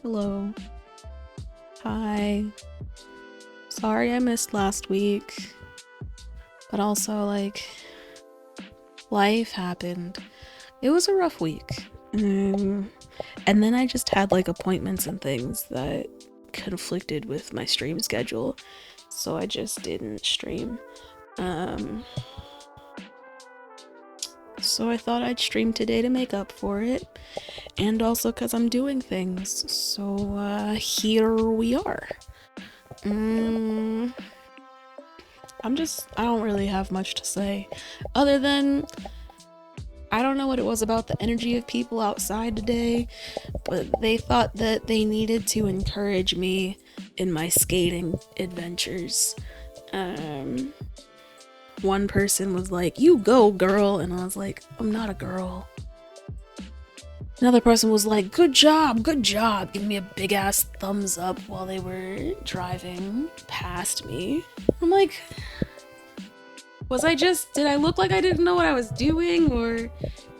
Hello. Hi. Sorry I missed last week. But also, like, life happened. It was a rough week. And then I just had, like, appointments and things that conflicted with my stream schedule. So I just didn't stream. So I thought I'd stream today to make up for it. And also because I'm doing things. So, here we are. I don't really have much to say. Other than, I don't know what it was about the energy of people outside today, but they thought that they needed to encourage me in my skating adventures. One person was like, "You go, girl," and I was like, "I'm not a girl." Another person was like, good job, giving me a big ass thumbs up while they were driving past me. I'm like, did I look like I didn't know what I was doing, or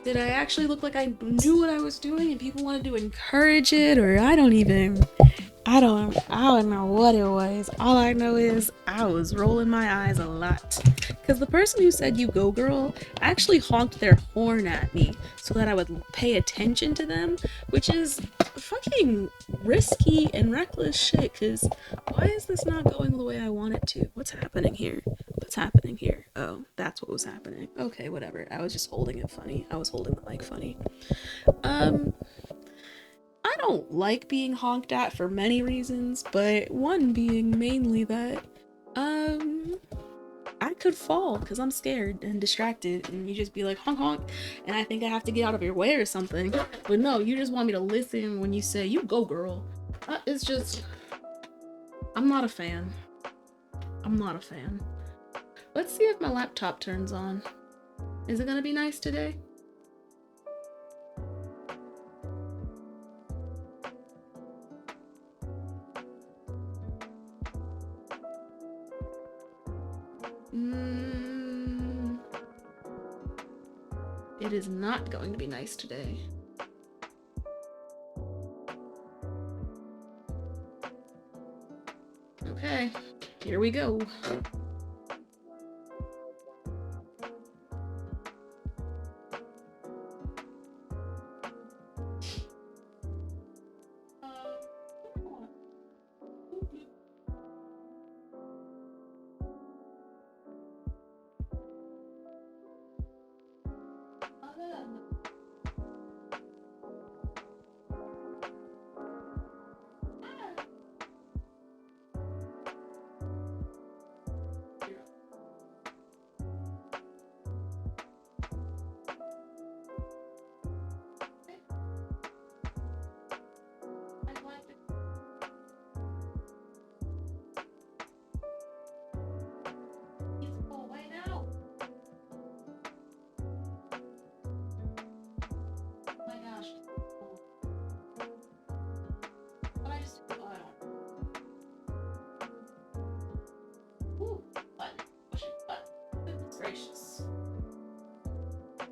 did I actually look like I knew what I was doing and people wanted to encourage it, or I don't know what it was. All I know is I was rolling my eyes a lot. Because the person who said, "You go, girl," actually honked their horn at me so that I would pay attention to them, which is fucking risky and reckless shit. Because why is this not going the way I want it to? What's happening here? Oh, that's what was happening. Okay, whatever. I was just holding it funny. I was holding the mic funny. I don't like being honked at for many reasons, but one being mainly that, I could fall because I'm scared and distracted, and you just be like, honk honk, and I think I have to get out of your way or something. But no, you just want me to listen when you say, "You go, girl." It's just, I'm not a fan. Let's see if my laptop turns on. Is it gonna be nice today? It is not going to be nice today. Okay, here we go.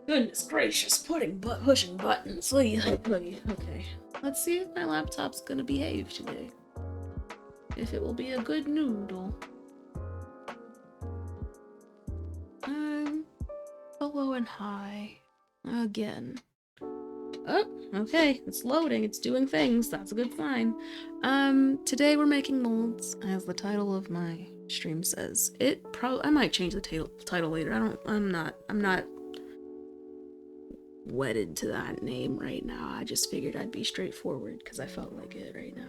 Goodness gracious, pushing buttons. Okay. Let's see if my laptop's gonna behave today. If it will be a good noodle. Hello and hi. Again. Oh, okay. It's loading. It's doing things. That's a good sign. Today we're making molds, as the title of my stream says. I might change the title later. I'm not wedded to that name right now. I just figured I'd be straightforward because I felt like it right now.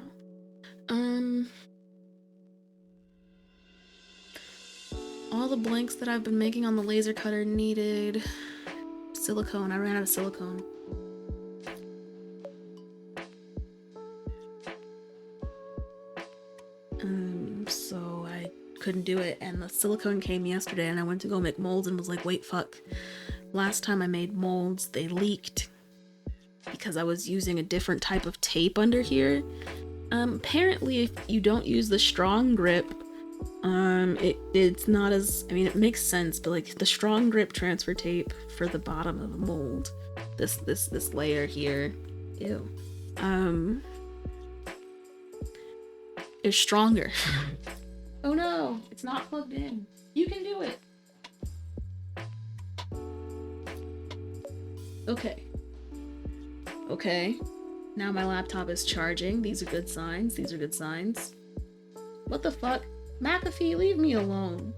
All the blanks that I've been making on the laser cutter needed silicone. I ran out of silicone. So I couldn't do it, and the silicone came yesterday, and I went to go make molds and was like, wait, fuck. Last time I made molds, they leaked because I was using a different type of tape under here. Apparently if you don't use the strong grip, It's not as, I mean, it makes sense, but like the strong grip transfer tape for the bottom of the mold, this layer here, ew, is stronger. Oh no, it's not plugged in. You can do it. Okay. Okay. Now my laptop is charging. These are good signs. These are good signs. What the fuck? McAfee, leave me alone.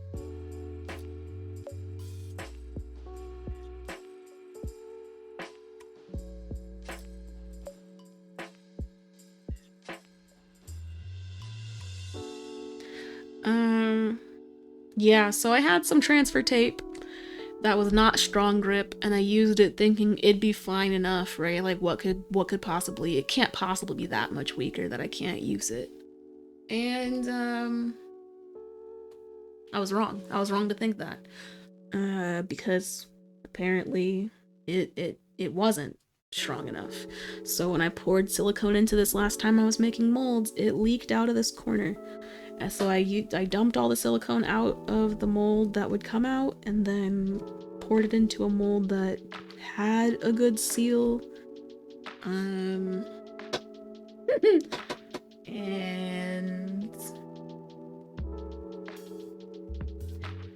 Yeah, so I had some transfer tape that was not strong grip, and I used it thinking it'd be fine enough, right? Like what could possibly, it can't possibly be that much weaker that I can't use it. And I was wrong. I was wrong to think that. Because apparently it wasn't strong enough. So when I poured silicone into this last time I was making molds, it leaked out of this corner. And so I dumped all the silicone out of the mold that would come out, and then poured it into a mold that had a good seal. And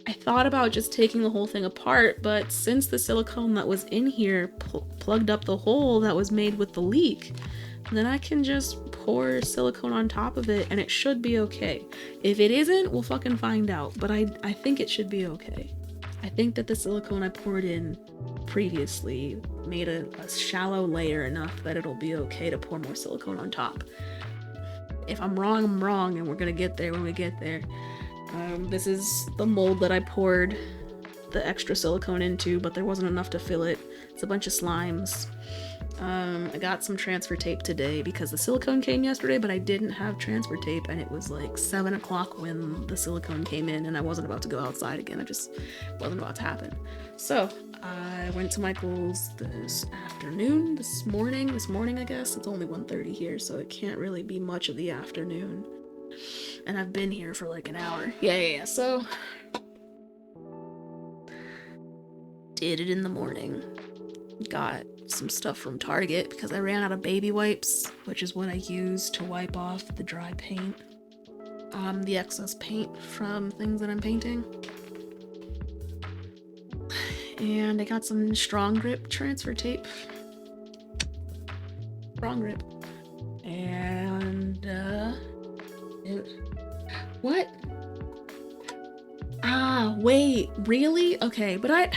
I thought about just taking the whole thing apart, but since the silicone that was in here plugged up the hole that was made with the leak, then I can just pour silicone on top of it and it should be okay. If it isn't, we'll fucking find out, but I think it should be okay. I think that the silicone I poured in previously made a shallow layer enough that it'll be okay to pour more silicone on top. If I'm wrong, I'm wrong, and we're gonna get there when we get there. This is the mold that I poured the extra silicone into, but there wasn't enough to fill it. It's a bunch of slimes. I got some transfer tape today because the silicone came yesterday, but I didn't have transfer tape, and it was like 7 o'clock when the silicone came in, and I wasn't about to go outside again. It just wasn't about to happen. So I went to Michael's this morning I guess. It's only 1:30 here, so it can't really be much of the afternoon. And I've been here for like an hour. Yeah. So did it in the morning. Got some stuff from Target because I ran out of baby wipes, which is what I use to wipe off the dry paint. The excess paint from things that I'm painting. And I got some strong grip transfer tape. Strong grip. And what? Ah, wait, really? Okay, but I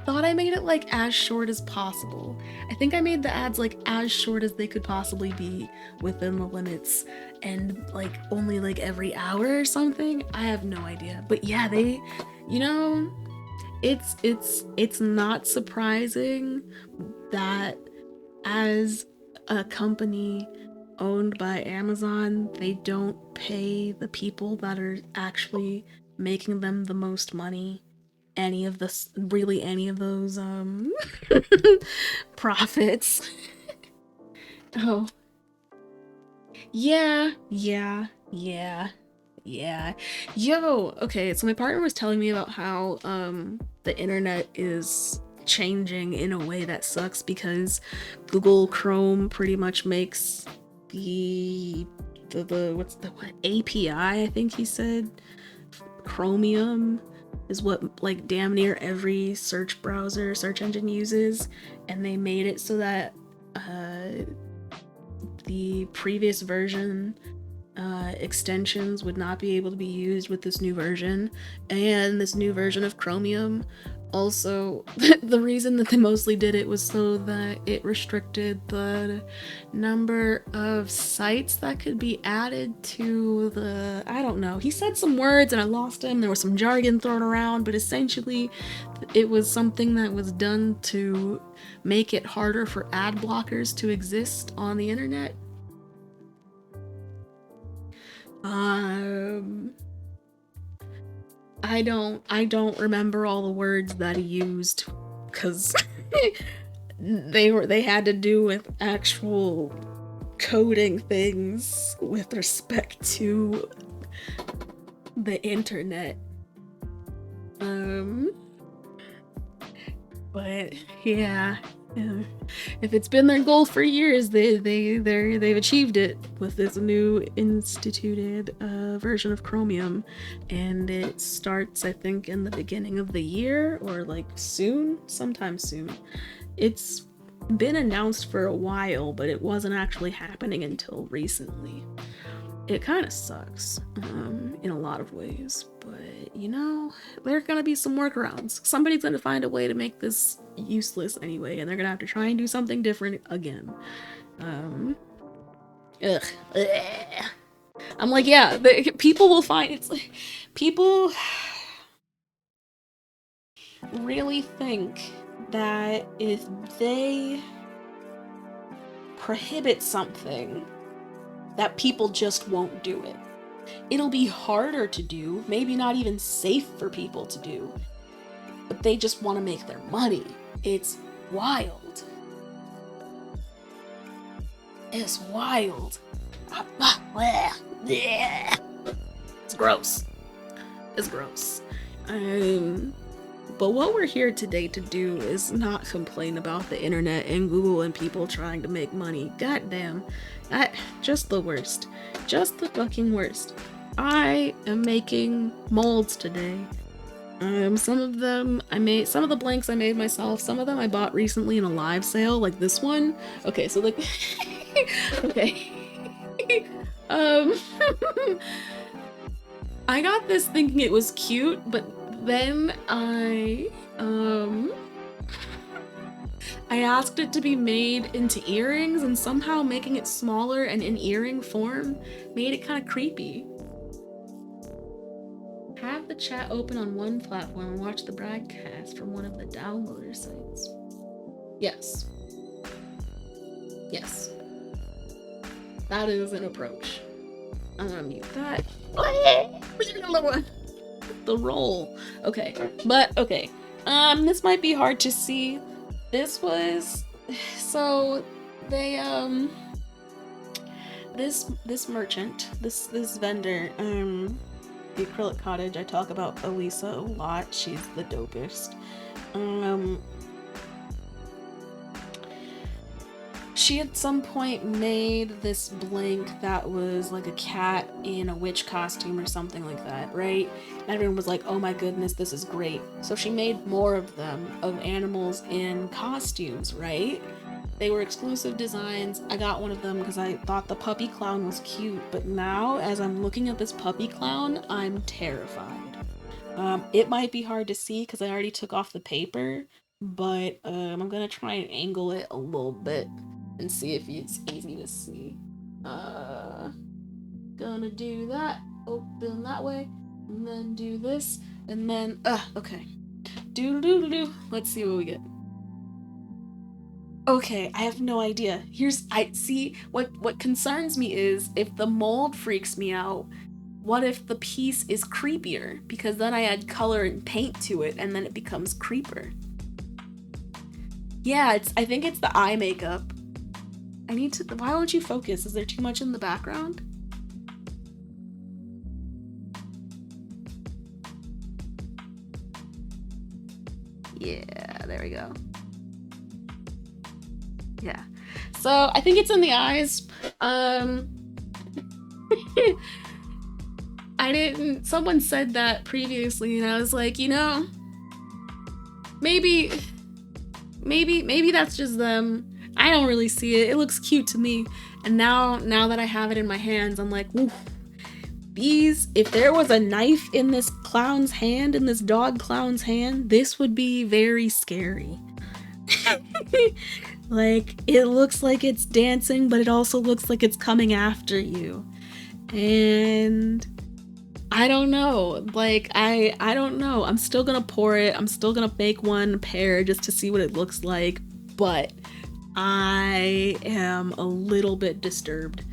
thought I made it like as short as possible. I think I made the ads like as short as they could possibly be within the limits, and like only like every hour or something. I have no idea. But yeah, they, you know, it's not surprising that as a company owned by Amazon, they don't pay the people that are actually making them the most money any of those profits. Oh. Yeah. Yo, okay, so my partner was telling me about how the internet is changing in a way that sucks because Google Chrome pretty much makes the what API, I think he said, Chromium is what like damn near every search engine uses, and they made it so that the previous version extensions would not be able to be used with this new version. And this new version of Chromium also, the reason that they mostly did it was so that it restricted the number of sites that could be added to the, I don't know, he said some words and I lost him, there was some jargon thrown around, but essentially it was something that was done to make it harder for ad blockers to exist on the internet. I don't remember all the words that he used because they had to do with actual coding things with respect to the internet. But yeah, if it's been their goal for years, they've achieved it with this new instituted version of Chromium, and it starts, I think, in the beginning of the year, or like sometime soon. It's been announced for a while, but it wasn't actually happening until recently. It kind of sucks in a lot of ways, but you know, there are gonna be some workarounds. Somebody's gonna find a way to make this useless anyway, and they're gonna have to try and do something different again. Ugh. I'm like, yeah, people will find it's like people really think that if they prohibit something, that people just won't do it. It'll be harder to do, maybe not even safe for people to do, but they just want to make their money. It's wild. It's wild. It's gross. It's gross. But what we're here today to do is not complain about the internet and Google and people trying to make money. Goddamn. Just the worst. Just the fucking worst. I am making molds today. Some of the blanks I made myself. Some of them I bought recently in a live sale, like this one. Okay, so like, okay. I got this thinking it was cute, but then I asked it to be made into earrings, and somehow making it smaller and in earring form made it kind of creepy. Have the chat open on one platform and watch the broadcast from one of the downloader sites. Yes. Yes. That is an approach. I'm gonna mute that. The roll. Okay. But, okay. This might be hard to see. This was... So, they, This merchant, this vendor, the Acrylic Cottage, I talk about Elisa a lot. She's the dopest. She at some point made this blank that was like a cat in a witch costume or something like that, right? And everyone was like, oh my goodness, this is great. So she made more of them, of animals in costumes, right? They were exclusive designs. I got one of them because I thought the puppy clown was cute, but now as I'm looking at this puppy clown, I'm terrified. It might be hard to see because I already took off the paper, but I'm gonna try and angle it a little bit and see if it's easy to see. Gonna do that, open that way, and then do this, and then, okay. Doo-doo-doo-doo. Let's see what we get. Okay, I have no idea. What concerns me is if the mold freaks me out, what if the piece is creepier? Because then I add color and paint to it, and then it becomes creeper. Yeah, I think it's the eye makeup. Why won't you focus? Is there too much in the background? Yeah, there we go. Yeah. So I think it's in the eyes. Someone said that previously, and I was like, you know, maybe that's just them. I don't really see it. It looks cute to me. And now that I have it in my hands, I'm like, oof. If there was a knife in this clown's hand, in this dog clown's hand, this would be very scary. Like, it looks like it's dancing, but it also looks like it's coming after you. And I don't know. Like, I don't know. I'm still gonna pour it. I'm still gonna make one pair just to see what it looks like. But I am a little bit disturbed.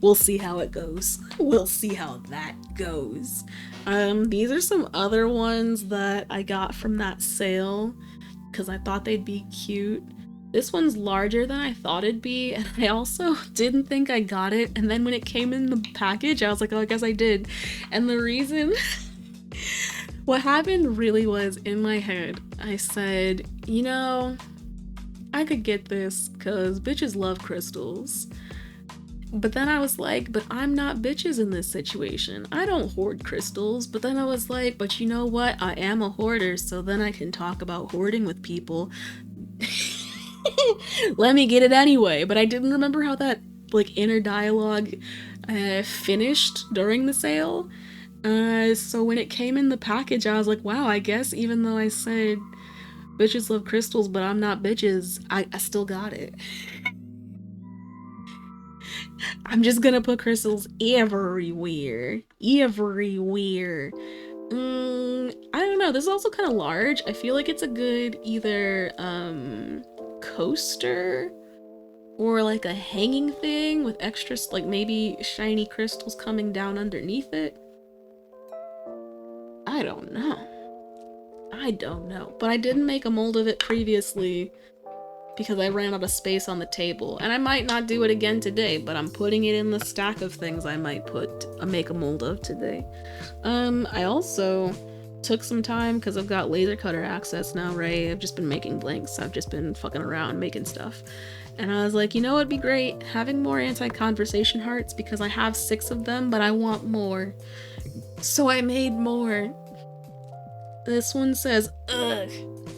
We'll see how it goes. We'll see how that goes. These are some other ones that I got from that sale because I thought they'd be cute. This one's larger than I thought it'd be, and I also didn't think I got it. And then when it came in the package, I was like, oh, I guess I did. And the reason, what happened really was in my head, I said, you know, I could get this because bitches love crystals. But then I was like, but I'm not bitches in this situation. I don't hoard crystals. But then I was like, but you know what? I am a hoarder, so then I can talk about hoarding with people. Let me get it anyway. But I didn't remember how that like inner dialogue finished during the sale. So when it came in the package, I was like, wow, I guess even though I said bitches love crystals, but I'm not bitches, I still got it. I'm just gonna put crystals everywhere. Everywhere. I don't know. This is also kind of large. I feel like it's a good either coaster or like a hanging thing with extra like maybe shiny crystals coming down underneath it. I don't know. But I didn't make a mold of it previously because I ran out of space on the table. And I might not do it again today, but I'm putting it in the stack of things I might make a mold of today. I also took some time because I've got laser cutter access now, right? I've just been making blanks. I've just been fucking around making stuff. And I was like, you know, it'd be great having more anti-conversation hearts because I have 6 of them, but I want more. So I made more. This one says, ugh.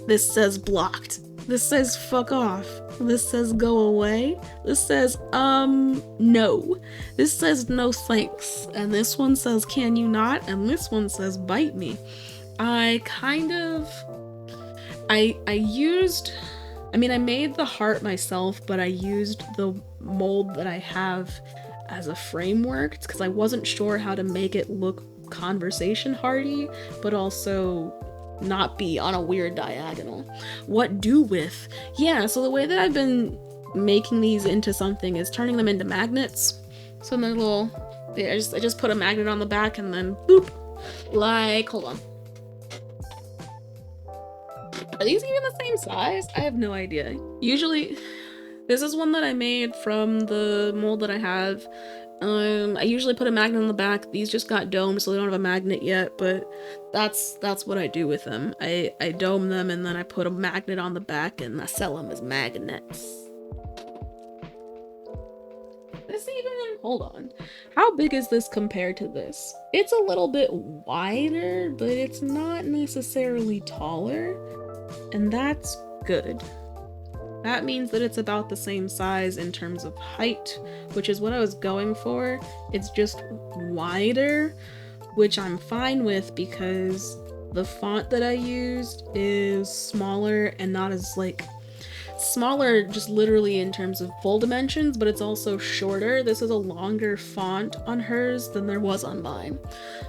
This says blocked. This says fuck off. This says go away. This says, no. This says no thanks. And this one says can you not? And this one says bite me. I made the heart myself, but I used the mold that I have as a framework because I wasn't sure how to make it look conversation hearty, but also not be on a weird diagonal. What do with? Yeah, so the way that I've been making these into something is turning them into magnets. So they're little, I just put a magnet on the back and then boop. Like, hold on. Are these even the same size? I have no idea. Usually, this is one that I made from the mold that I have. I usually put a magnet on the back. These just got domed, so they don't have a magnet yet, but that's what I do with them. I dome them and then I put a magnet on the back and I sell them as magnets. Hold on. How big is this compared to this? It's a little bit wider, but it's not necessarily taller, and that's good. That means that it's about the same size in terms of height, which is what I was going for. It's just wider, which I'm fine with because the font that I used is smaller and not as smaller just literally in terms of full dimensions, but it's also shorter. This is a longer font on hers than there was on mine.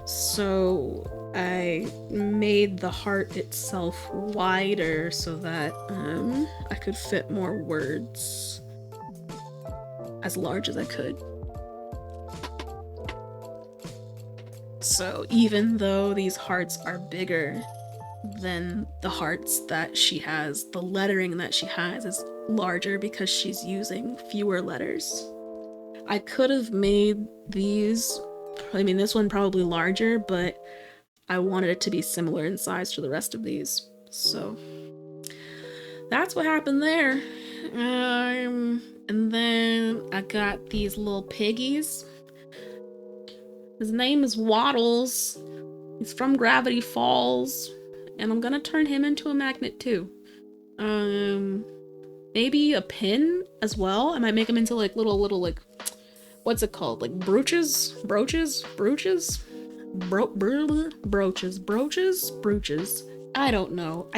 So I made the heart itself wider so that I could fit more words as large as I could. So even though these hearts are bigger than the hearts that she has, the lettering that she has is larger because she's using fewer letters. I could have made these, this one probably larger, but I wanted it to be similar in size to the rest of these. So that's what happened there. And then I got these little piggies. His name is Waddles. He's from Gravity Falls. And I'm gonna turn him into a magnet too. Maybe a pin as well. I might make him into like little like, what's it called? Like brooches? Brooches? I don't know.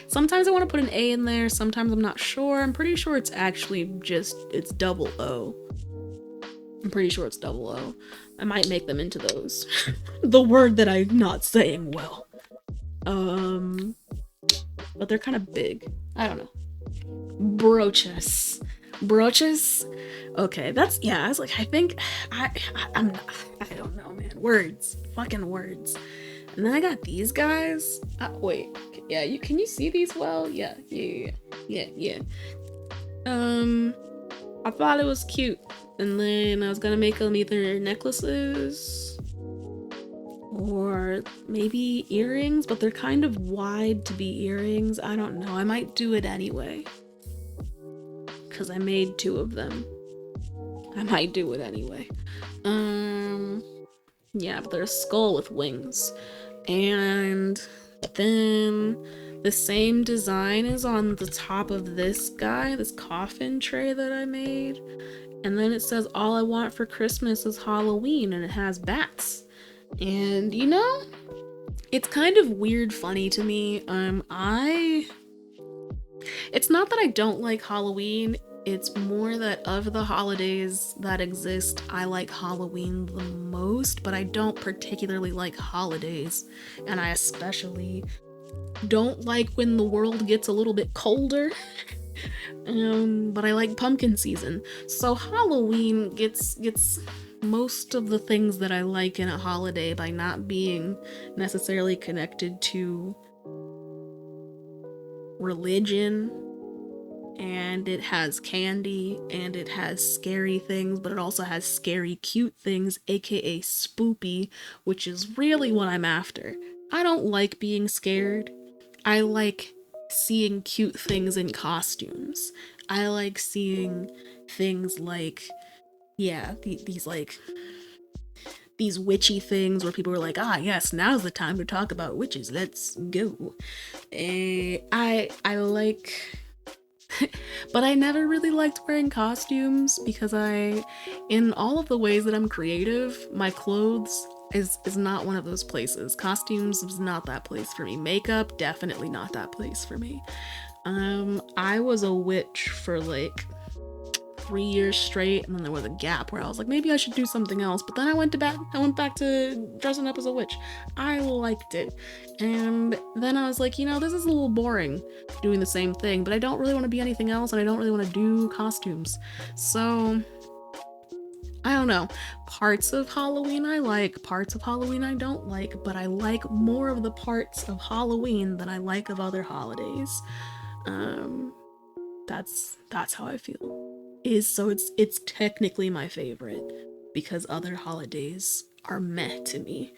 Sometimes I want to put an A in there, sometimes I'm not sure. I'm pretty sure it's actually it's double O. I'm pretty sure it's double O. I might make them into those. The word that I'm not saying well. But they're kind of big. I don't know. Brooches. Okay, that's, yeah, I was like, I think, I don't know, man. Words. Fucking words. And then I got these guys. Wait. Yeah, can you see these well? Yeah. Um, I thought it was cute, and then I was gonna make them either necklaces or maybe earrings, but they're kind of wide to be earrings. I don't know. I might do it anyway, because I made 2 of them. I might do it anyway. Yeah, but they're a skull with wings. And then the same design is on the top of this guy, this coffin tray that I made. And then it says, all I want for Christmas is Halloween, and it has bats. And you know, it's kind of weird funny to me. It's not that I don't like Halloween, it's more that of the holidays that exist, I like Halloween the most, but I don't particularly like holidays. And I especially don't like when the world gets a little bit colder. But I like pumpkin season. So Halloween gets most of the things that I like in a holiday by not being necessarily connected to religion. And it has candy, and it has scary things, but it also has scary cute things, aka spoopy, which is really what I'm after. I don't like being scared. I like seeing cute things in costumes. I like seeing things like, yeah, these witchy things where people are like, ah, yes, now's the time to talk about witches. Let's go. I like but I never really liked wearing costumes because in all of the ways that I'm creative, my clothes is not one of those places. Costumes is not that place for me. Makeup, definitely not that place for me. I was a witch for like 3 years straight, and then there was a gap where I was like, maybe I should do something else. But then I went back to dressing up as a witch. I liked it. And then I was like, you know, this is a little boring doing the same thing, but I don't really want to be anything else, and I don't really want to do costumes. So I don't know. Parts of Halloween I like, parts of Halloween I don't like, but I like more of the parts of Halloween than I like of other holidays. That's how I feel. So it's technically my favorite because other holidays are meh to me.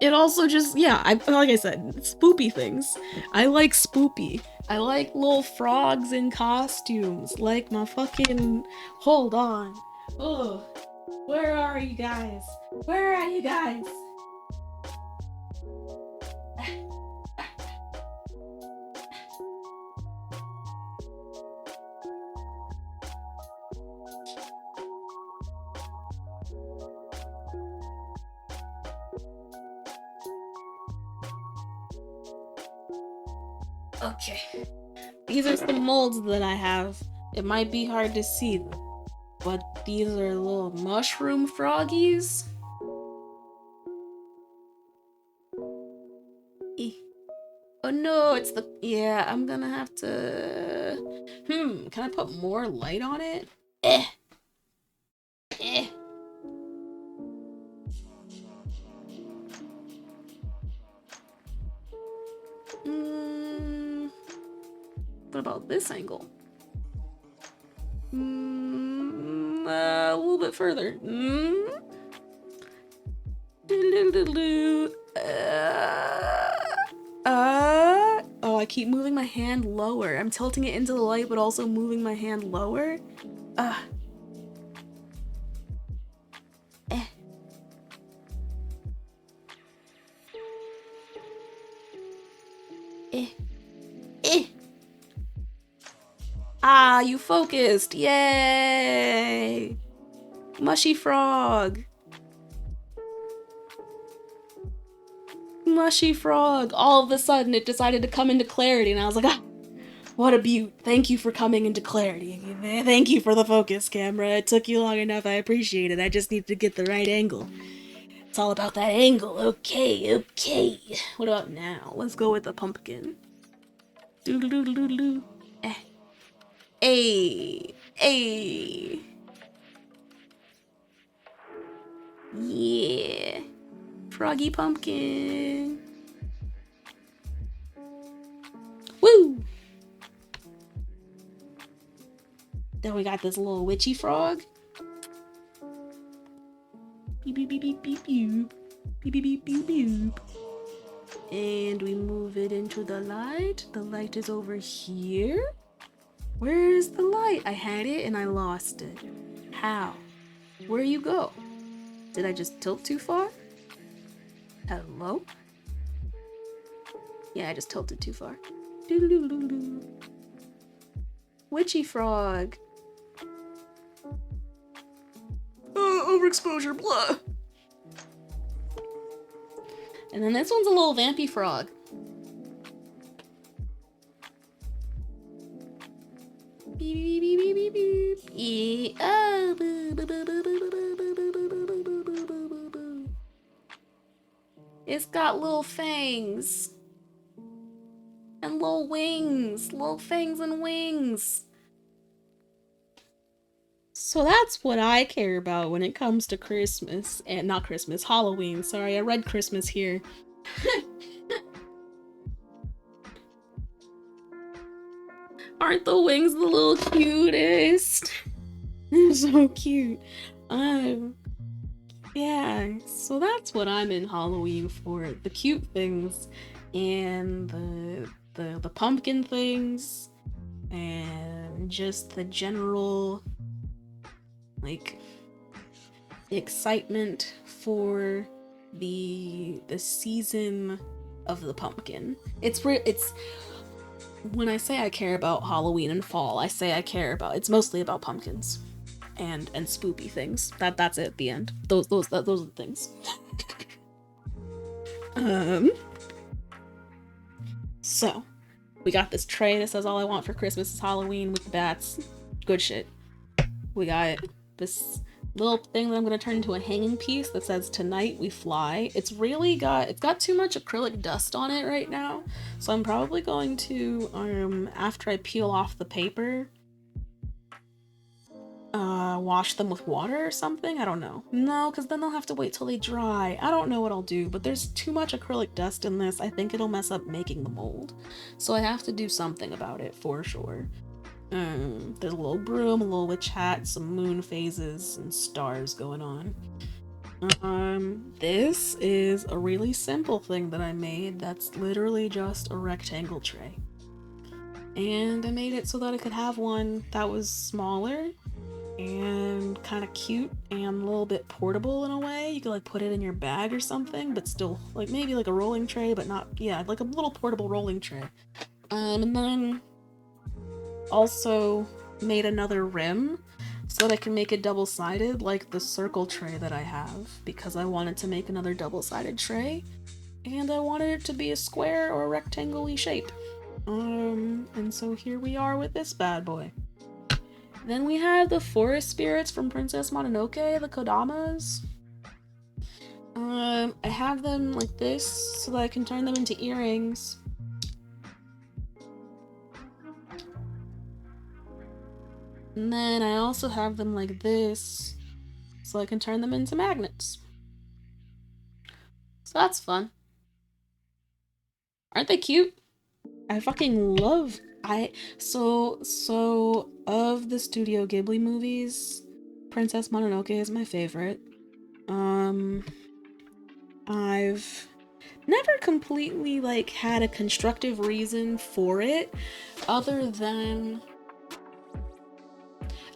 It also just, yeah, like I said, spoopy things. I like spoopy. I like little frogs in costumes, like my fucking, hold on. Oh, where are you guys? Where are you guys? Okay. These are some molds that I have. It might be hard to see, but these are little mushroom froggies. Oh no, it's the... Yeah, I'm gonna have to... can I put more light on it? Eh. What about this angle? A little bit further. Oh, I keep moving my hand lower. I'm tilting it into the light, but also moving my hand lower. Ah, you focused. Yay! Mushy frog. Mushy frog. All of a sudden, it decided to come into clarity, and I was like, ah, what a beaut. Thank you for coming into clarity. Thank you for the focus, camera. It took you long enough. I appreciate it. I just need to get the right angle. It's all about that angle. Okay. What about now? Let's go with the pumpkin. Doodle-doodle-doodle-doo. Hey. Yeah. Froggy pumpkin. Woo! Then we got this little witchy frog. Beep beep beep beep beep beep. Beep beep beep beep beep. And we move it into the light. The light is over here. Where's the light? I had it and I lost it. How? Where you go? Did I just tilt too far? Hello? Yeah, I just tilted too far. Doo-doo-doo-doo. Witchy frog. Oh, overexposure, blah. And then this one's a little vampy frog. Beep, beep, beep, beep, beep, beep. Oh, boo, boo, boo, boo, boo, boo, boo, boo, boo, boo, boo, boo, boo, boo. It's got little fangs. And little wings. Little fangs and wings. So that's what I care about when it comes to Christmas. And not Christmas, Halloween. Sorry, I read Christmas here. Aren't the wings the little cutest? They're so cute. Yeah, so that's what I'm in Halloween for. The cute things and the pumpkin things and just the general like excitement for the season of the pumpkin. It's when I say I care about Halloween and fall, I say I care about it's mostly about pumpkins and spoopy things. That's it at the end. Those are the things. So we got this tray that says all I want for Christmas is Halloween with the bats. Good shit. We got this little thing that I'm gonna turn into a hanging piece that says tonight we fly. It's got too much acrylic dust on it right now, so I'm probably going to after I peel off the paper wash them with water or something. I don't know. No, because then they'll have to wait till they dry. I don't know what I'll do, but there's too much acrylic dust in this. I think it'll mess up making the mold, so I have to do something about it for sure. There's a little broom, a little witch hat, some moon phases, and stars going on. This is a really simple thing that I made that's literally just a rectangle tray. And I made it so that I could have one that was smaller and kind of cute and a little bit portable in a way. You could like put it in your bag or something, but still like maybe like a rolling tray, but not, yeah, like a little portable rolling tray. And then also made another rim so that I can make it double-sided like the circle tray that I have, because I wanted to make another double-sided tray and I wanted it to be a square or rectangle-y shape. And so here we are with this bad boy. Then we have the forest spirits from Princess Mononoke, the Kodamas. I have them like this so that I can turn them into earrings. And then I also have them like this so I can turn them into magnets. So that's fun. Aren't they cute? I fucking love so of the Studio Ghibli movies, Princess Mononoke is my favorite. I've never completely like had a constructive reason for it other than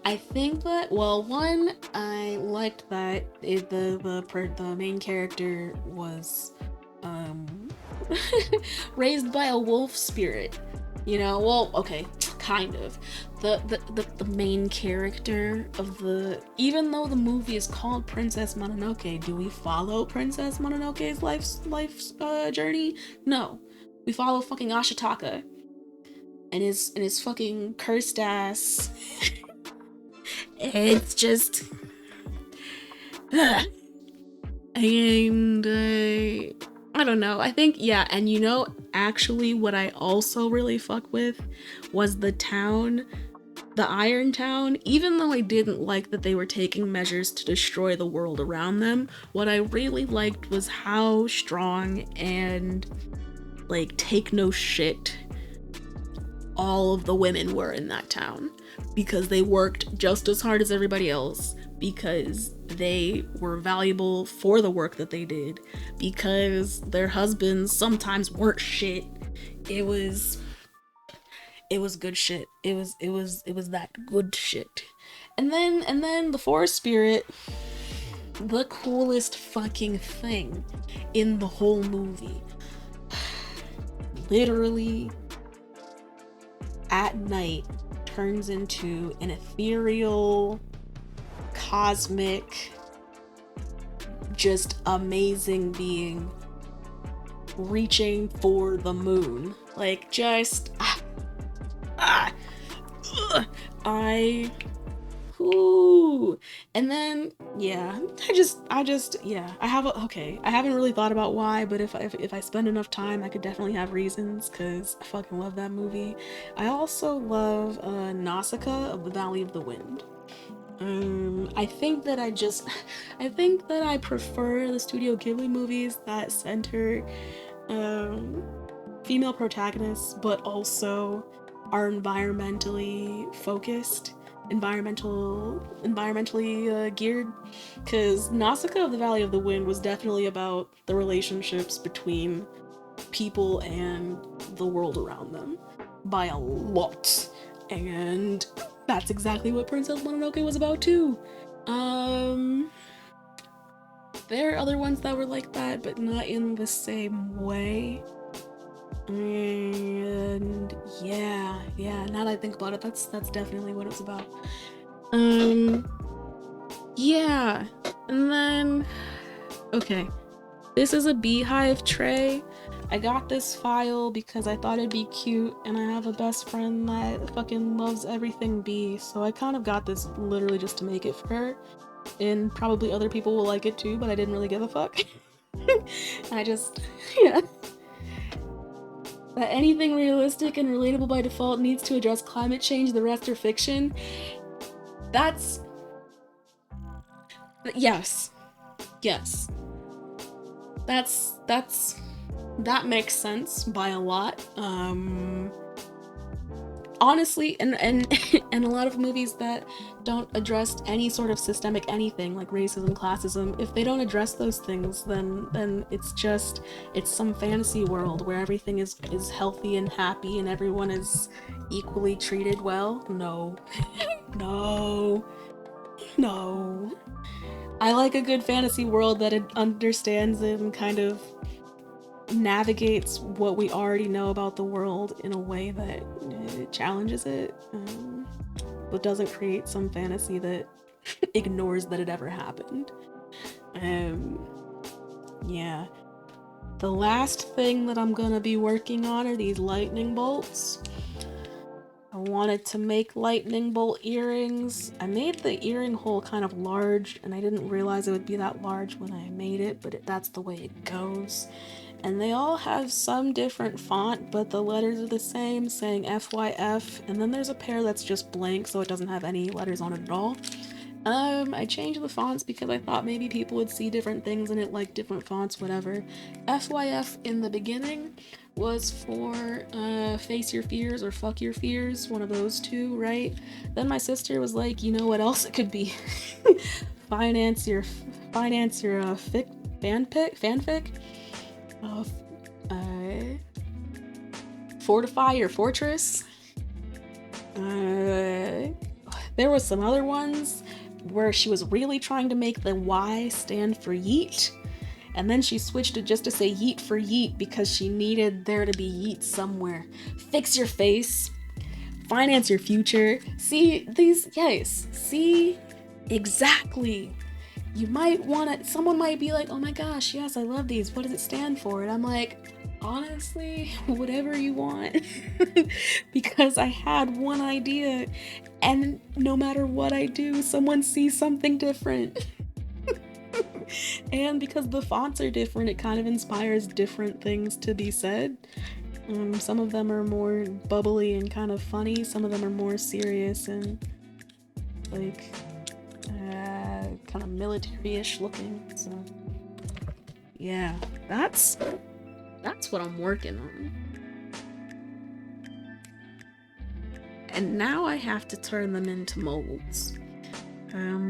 I think that, well, one, I liked that the main character was raised by a wolf spirit, you know. Well, okay, kind of. The main character of even though the movie is called Princess Mononoke, do we follow Princess Mononoke's life's journey? No, we follow fucking Ashitaka and his fucking cursed ass. It's just and I don't know. I think, yeah, and you know, actually what I also really fuck with was the town, the Iron Town. Even though I didn't like that they were taking measures to destroy the world around them, what I really liked was how strong and like take no shit all of the women were in that town, because they worked just as hard as everybody else, because they were valuable for the work that they did, because their husbands sometimes weren't shit. It was good shit. It was that good shit. And then the forest spirit, the coolest fucking thing in the whole movie. Literally at night turns into an ethereal, cosmic, just amazing being reaching for the moon. Like, just and then yeah, I haven't really thought about why, but if I spend enough time, I could definitely have reasons, because I fucking love that movie. I also love Nausicaa of the Valley of the Wind. I think that I prefer the Studio Ghibli movies that center female protagonists, but also are environmentally focused, environmentally geared. Because Nausicaa of the Valley of the Wind was definitely about the relationships between people and the world around them by a lot, and that's exactly what Princess Mononoke was about too. There are other ones that were like that, but not in the same way. And yeah, now that I think about it, that's definitely what it was about. Yeah, and then, okay, this is a beehive tray. I got this file because I thought it'd be cute, and I have a best friend that fucking loves everything bee, so I kind of got this literally just to make it for her, and probably other people will like it too, but I didn't really give a fuck. Yeah. That anything realistic and relatable by default needs to address climate change, the rest are fiction. That's... Yes. That makes sense by a lot. Honestly, and and a lot of movies that don't address any sort of systemic anything like racism, classism, if they don't address those things, then it's some fantasy world where everything is healthy and happy and everyone is equally treated well. No. No. I like a good fantasy world that it understands and kind of navigates what we already know about the world in a way that challenges it, but doesn't create some fantasy that ignores that it ever happened. Yeah. The last thing that I'm gonna be working on are these lightning bolts. I wanted to make lightning bolt earrings. I made the earring hole kind of large, and I didn't realize it would be that large when I made it, but that's the way it goes. And they all have some different font, but the letters are the same, saying FYF, and then there's a pair that's just blank, so it doesn't have any letters on it at all. I changed the fonts because I thought maybe people would see different things in it, like different fonts, whatever. FYF in the beginning was for face your fears or fuck your fears, one of those two, right? Then my sister was like, you know what else it could be? finance your fanfic. Fortify your fortress. There was some other ones where she was really trying to make the Y stand for yeet, and then she switched it just to say yeet for yeet because she needed there to be yeet somewhere. Fix your face. Finance your future. See these? Yes. See? Exactly. You might want to, someone might be like, oh my gosh, yes, I love these. What does it stand for? And I'm like, honestly, whatever you want. Because I had one idea, and no matter what I do, someone sees something different. And because the fonts are different, it kind of inspires different things to be said. Some of them are more bubbly and kind of funny. Some of them are more serious and like kind of military-ish looking. So yeah, that's what I'm working on. and now I have to turn them into molds.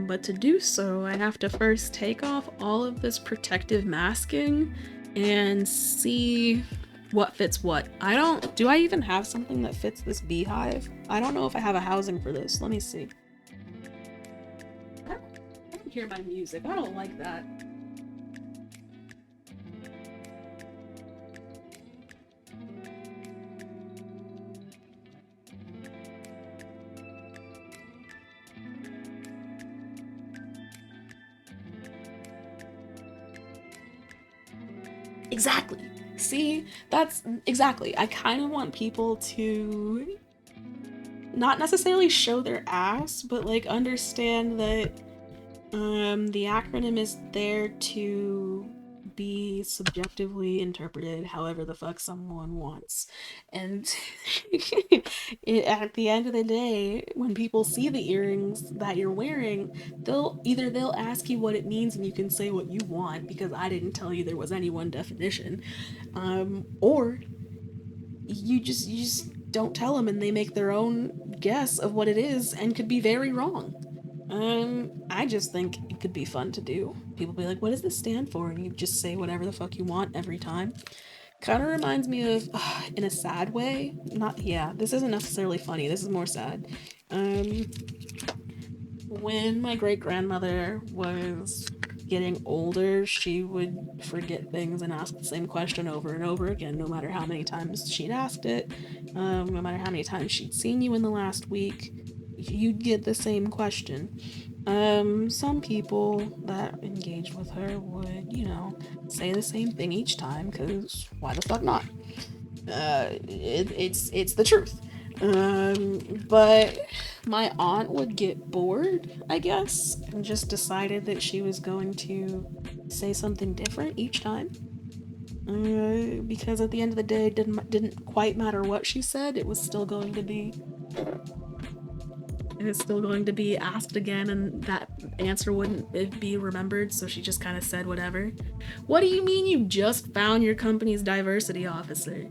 But to do so, I have to first take off all of this protective masking and see what fits what. Do I even have something that fits this beehive? I don't know if I have a housing for this. Let me see. I don't hear my music. I don't like that. Exactly. See, that's exactly. I kind of want people to not necessarily show their ass, but like understand that the acronym is there to be subjectively interpreted however the fuck someone wants. And at the end of the day, when people see the earrings that you're wearing, they'll ask you what it means and you can say what you want because I didn't tell you there was any one definition. Or you just don't tell them and they make their own guess of what it is and could be very wrong. I just think it could be fun to do. People be like, what does this stand for? And you just say whatever the fuck you want every time. Kind of reminds me of, in a sad way, this isn't necessarily funny, this is more sad. When my great grandmother was getting older, she would forget things and ask the same question over and over again, no matter how many times she'd asked it, no matter how many times she'd seen you in the last week, you'd get the same question. Some people that engaged with her would, say the same thing each time, because why the fuck not? It's the truth. But my aunt would get bored, I guess, and just decided that she was going to say something different each time. Because at the end of the day, it didn't quite matter what she said. It was still going to be asked again, and that answer wouldn't be remembered. So she just kind of said whatever. What do you mean you just found your company's diversity officer?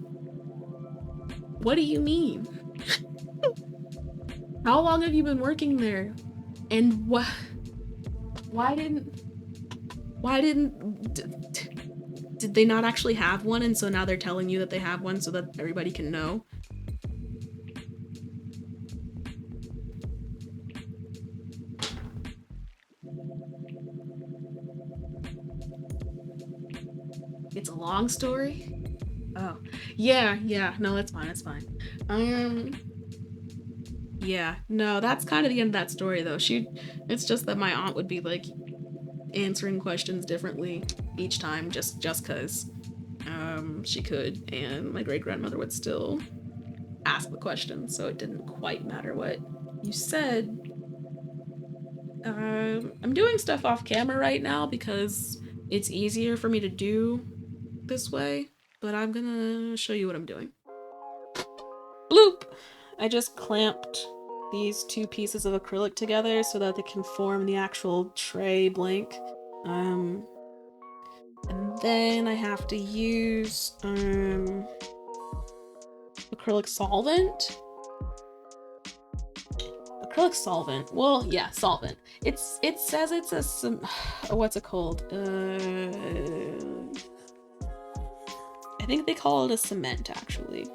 What do you mean? How long have you been working there? And why did they not actually have one, and so now they're telling you that they have one so that everybody can know? It's a long story? Oh. Yeah, no, that's fine. Yeah, no, that's kind of the end of that story though. It's just that my aunt would be like answering questions differently each time just cuz she could, and my great grandmother would still ask the question, so it didn't quite matter what you said. I'm doing stuff off camera right now because it's easier for me to do this way, but I'm gonna show you what I'm doing. Bloop! I just clamped these two pieces of acrylic together so that they can form the actual tray blank. And then I have to use acrylic solvent. Acrylic solvent. Well, yeah, solvent. It says it's a what's it called? I think they call it a cement, actually.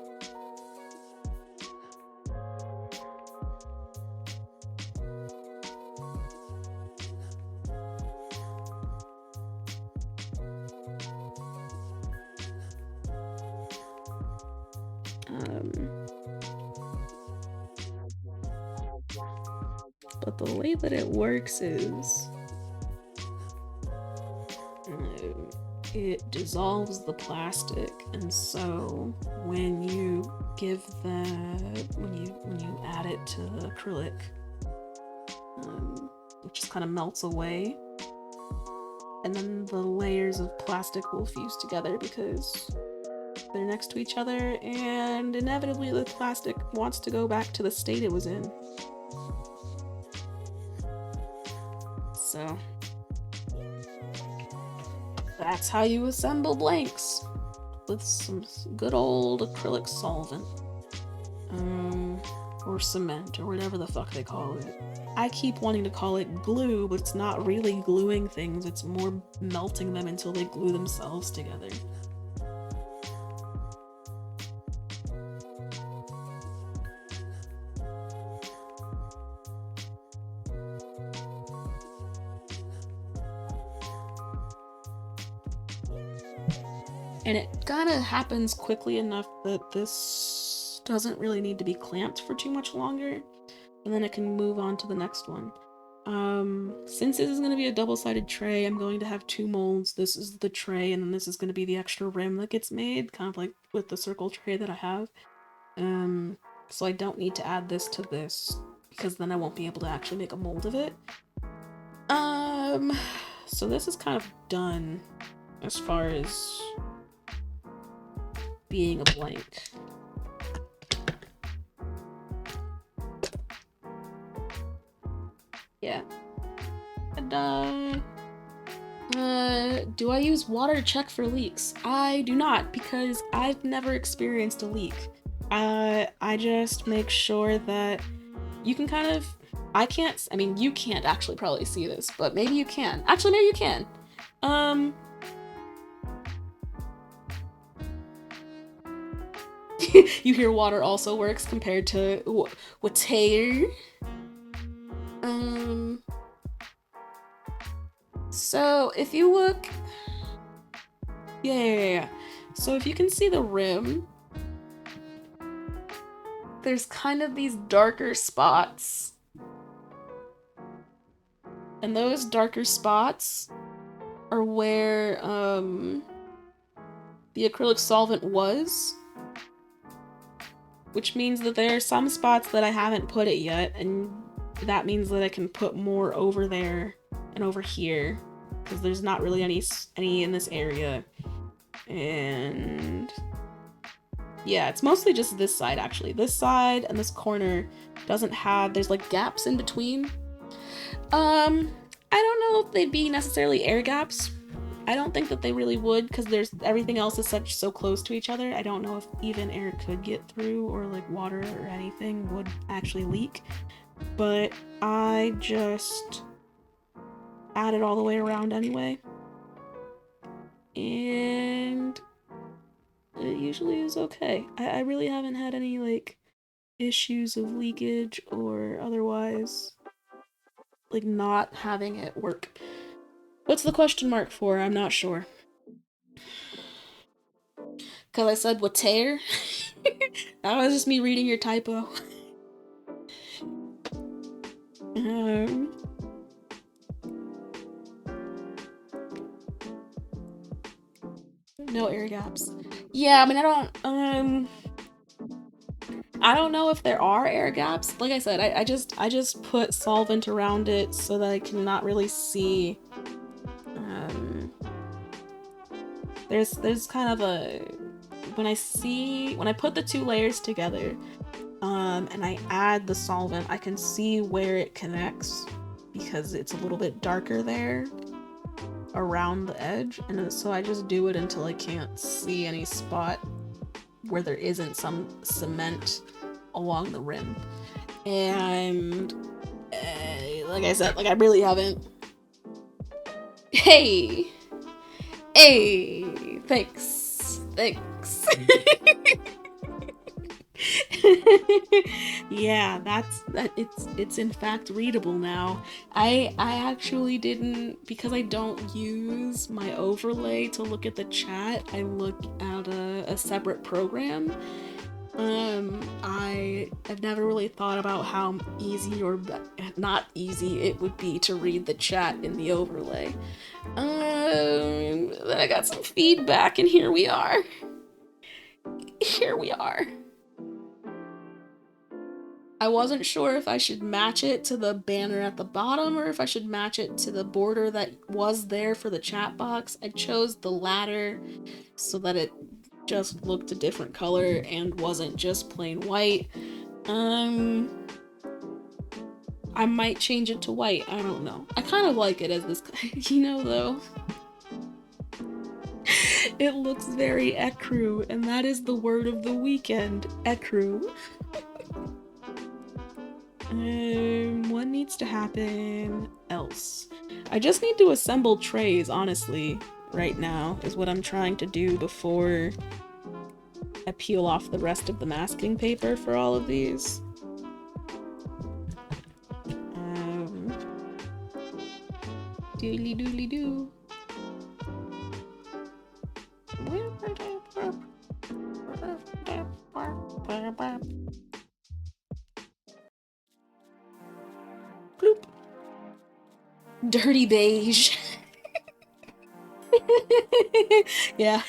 But the way that it works is it dissolves the plastic, and so when you add it to the acrylic, it just kind of melts away, and then the layers of plastic will fuse together because they're next to each other, and inevitably the plastic wants to go back to the state it was in. So that's how you assemble blanks, with some good old acrylic solvent. or cement or whatever the fuck they call it. I keep wanting to call it glue, but it's not really gluing things, it's more melting them until they glue themselves together. And it kind of happens quickly enough that this doesn't really need to be clamped for too much longer, and then it can move on to the next one. Since this is going to be a double-sided tray, I'm going to have 2 molds. This is the tray, and then this is going to be the extra rim that gets made, kind of like with the circle tray that I have. So I don't need to add this to this, because then I won't be able to actually make a mold of it. So this is kind of done as far as being a blank. Yeah. And, do I use water to check for leaks? I do not, because I've never experienced a leak. I just make sure that you can kind of, I mean, you can't actually probably see this, but maybe you can. Actually, maybe you can. You hear water also works compared to water. So if you look, yeah. So if you can see the rim, there's kind of these darker spots. And those darker spots are where the acrylic solvent was. Which means that there are some spots that I haven't put it yet, and that means that I can put more over there and over here, because there's not really any in this area. And yeah, it's mostly just this side actually. This side and this corner doesn't have, there's like gaps in between. I don't know if they'd be necessarily air gaps. I don't think that they really would, because everything else is so close to each other. I don't know if even air could get through, or like water or anything would actually leak. But I just add it all the way around anyway. And it usually is okay. I really haven't had any like issues of leakage or otherwise, like not having it work. What's the question mark for? I'm not sure. Because I said water? That was just me reading your typo. No air gaps. Yeah, I mean, I don't know if there are air gaps. Like I said, I just put solvent around it so that I cannot really see. There's kind of a, when I put the 2 layers together, and I add the solvent, I can see where it connects, because it's a little bit darker there around the edge, and so I just do it until I can't see any spot where there isn't some cement along the rim. And like I said, like I really haven't. Hey, thanks. Yeah, it's in fact readable now. I actually didn't, because I don't use my overlay to look at the chat, I look at a separate program. I've never really thought about how easy or not easy it would be to read the chat in the overlay. Then I got some feedback, and here we are. I wasn't sure if I should match it to the banner at the bottom, or if I should match it to the border that was there for the chat box. I chose the latter so that it just looked a different color and wasn't just plain white. I might change it to white, I don't know. I kind of like it as this, though. It looks very ecru, and that is the word of the weekend, ecru. What needs to happen else? I just need to assemble trays, honestly, right now, is what I'm trying to do before I peel off the rest of the masking paper for all of these. Doodly doodly doo. Bloop. Dirty beige. Yeah.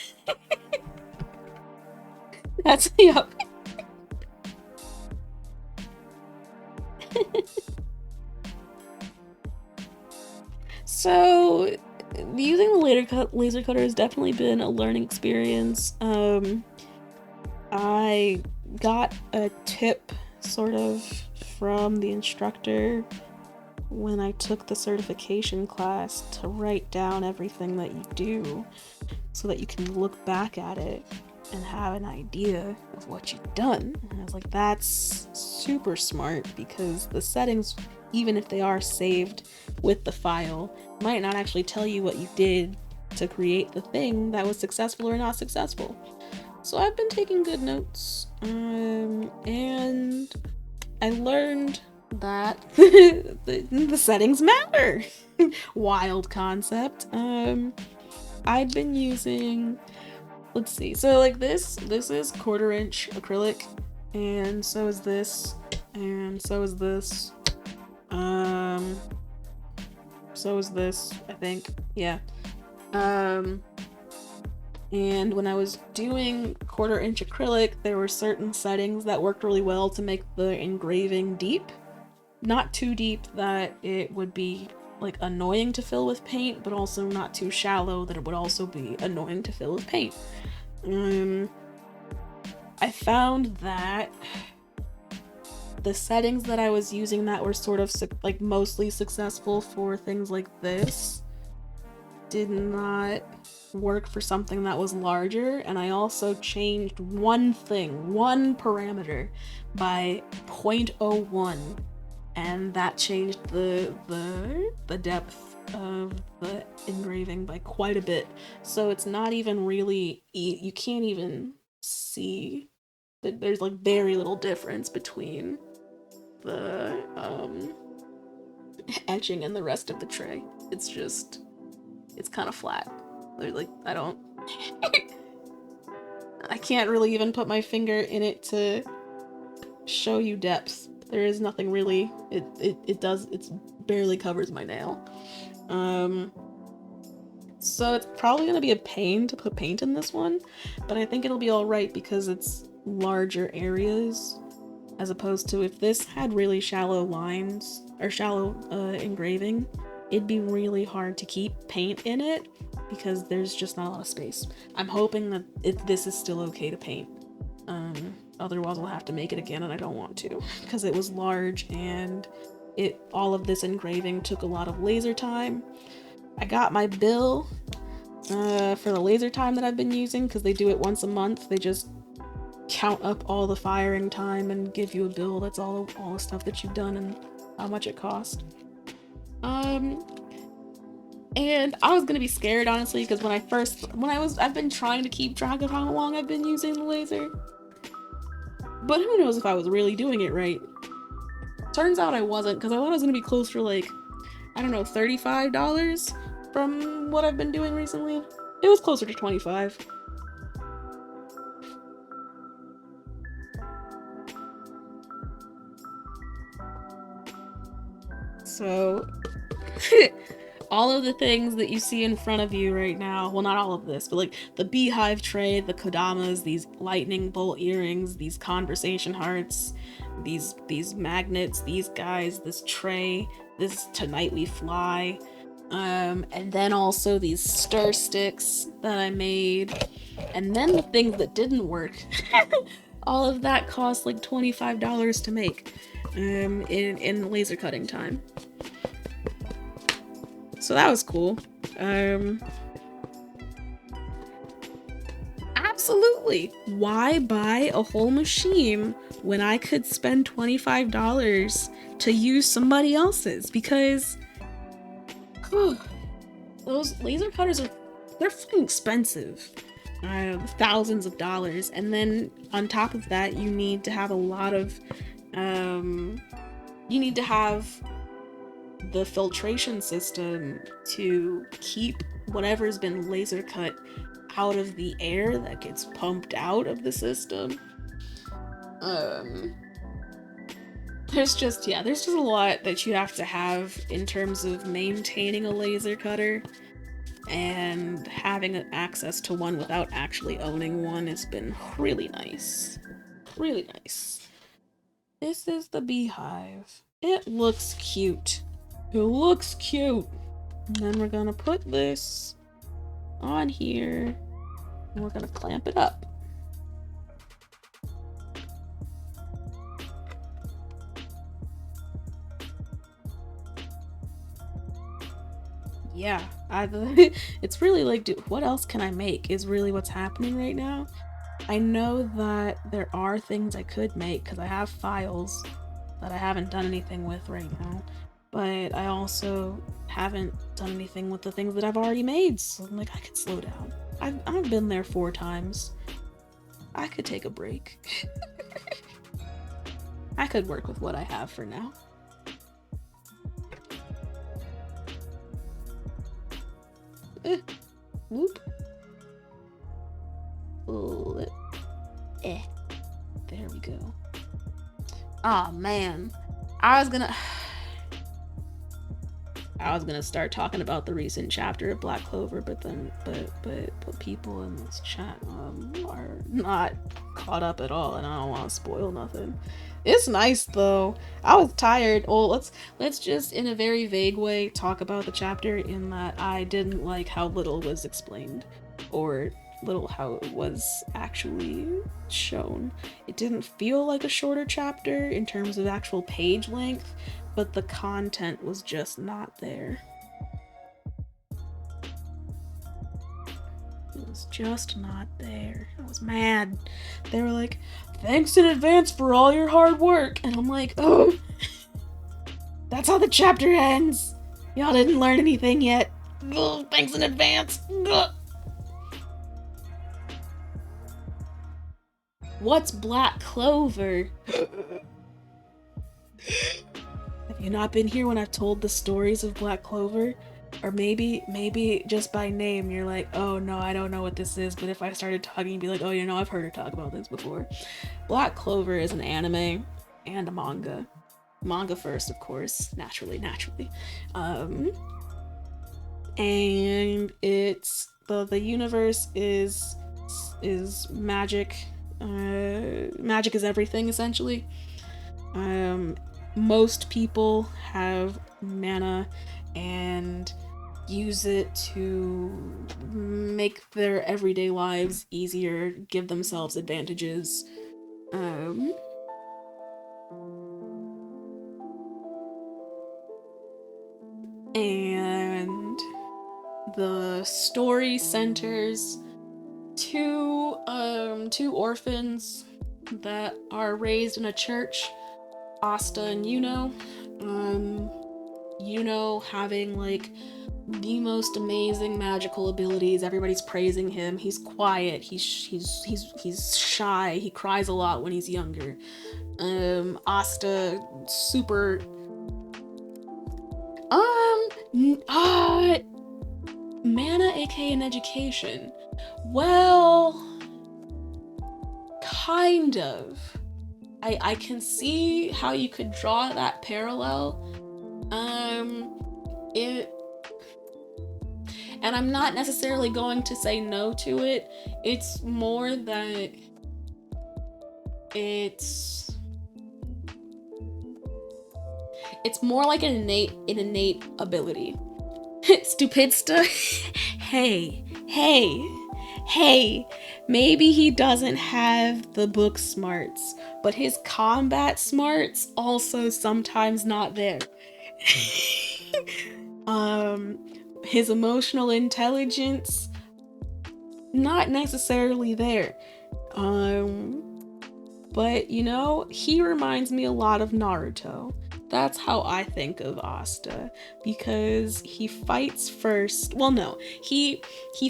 That's, yep. So, using the laser cutter has definitely been a learning experience. I got a tip, sort of, from the instructor when I took the certification class to write down everything that you do so that you can look back at it and have an idea of what you've done. And I was like, that's super smart, because the settings, even if they are saved with the file, might not actually tell you what you did to create the thing that was successful or not successful. So I've been taking good notes, and I learned that the settings matter. Wild concept. I've been using, let's see, so like this is 1/4 inch acrylic, and so is this, and so is this, so is this, I think, yeah. And when I was doing 1/4 inch acrylic, there were certain settings that worked really well to make the engraving deep. Not too deep that it would be like annoying to fill with paint, but also not too shallow that it would also be annoying to fill with paint. I found that the settings that I was using that were sort of like mostly successful for things like this did not work for something that was larger, and I also changed one parameter by 0.01, and that changed the depth of the engraving by quite a bit. So it's not even really, you can't even see that there's like very little difference between the etching and the rest of the tray. It's just, it's kind of flat. Like, I can't really even put my finger in it to show you depth. There is nothing really. It barely covers my nail. So it's probably gonna be a pain to put paint in this one, but I think it'll be alright because it's larger areas, as opposed to if this had really shallow lines, or shallow engraving, it'd be really hard to keep paint in it because there's just not a lot of space. I'm hoping that this is still okay to paint. Otherwise I'll have to make it again, and I don't want to, because it was large and all of this engraving took a lot of laser time. I got my bill for the laser time that I've been using, because they do it once a month. They just count up all the firing time and give you a bill that's all the stuff that you've done and how much it cost. And I was gonna be scared, honestly, because I've been trying to keep track of how long I've been using the laser, but who knows if I was really doing it right. Turns out I wasn't, because I thought I was gonna be close for like, I don't know, $35 from what I've been doing recently. It was closer to $25. So all of the things that you see in front of you right now, well, not all of this, but like the beehive tray, the kodamas, these lightning bolt earrings, these conversation hearts, these magnets, these guys, this tray, this Tonight We Fly, and then also these stir sticks that I made, and then the things that didn't work. All of that cost like $25 to make in laser cutting time. So that was cool. Absolutely. Why buy a whole machine when I could spend $25 to use somebody else's, because those laser cutters they're fucking expensive. Thousands of dollars, and then on top of that you need to have a lot of you need to have the filtration system to keep whatever's been laser cut out of the air that gets pumped out of the system. There's just a lot that you have to have in terms of maintaining a laser cutter, and having access to one without actually owning one has been really nice. Really nice. This is the beehive. It looks cute. It looks cute. And then we're gonna put this on here, and we're gonna clamp it up. Yeah, it's really like, dude, what else can I make is really what's happening right now. I know that there are things I could make because I have files that I haven't done anything with right now, but I also haven't done anything with the things that I've already made, so I'm like, I could slow down. I've been there 4 times. I could take a break. I could work with what I have for now. Whoop. There we go. Oh man, I was gonna start talking about the recent chapter of Black Clover, but people in this chat are not caught up at all, and I don't want to spoil nothing. It's nice though. I was tired. Oh, let's just in a very vague way talk about the chapter, in that I didn't like how little was explained, or little how it was actually shown. It didn't feel like a shorter chapter in terms of actual page length, but the content was just not there. It was just not there. I was mad. They were like, thanks in advance for all your hard work. And I'm like, oh, that's how the chapter ends. Y'all didn't learn anything yet. Ugh, thanks in advance. Ugh. What's Black Clover? Have you not been here when I've told the stories of Black Clover? Or maybe just by name you're like, oh no, I don't know what this is, but if I started talking, you'd be like, oh, you know, I've heard her talk about this before. Black Clover is an anime and a manga. Manga first, of course, naturally. And it's the universe is magic. Magic is everything, essentially. Most people have mana and use it to make their everyday lives easier, give themselves advantages. And the story centers two orphans that are raised in a church, Asta and Yuno. Yuno having like the most amazing magical abilities. Everybody's praising him. He's quiet. He's shy. He cries a lot when he's younger. Asta, super. Mana, aka an education. Well, kind of. I can see how you could draw that parallel. And I'm not necessarily going to say no to it. It's more that it's more like an innate ability. Stupidsta. Hey, maybe he doesn't have the book smarts, but his combat smarts also sometimes not there. His emotional intelligence not necessarily there. But, you know, he reminds me a lot of Naruto. That's how I think of Asta, because he fights first. Well, no, he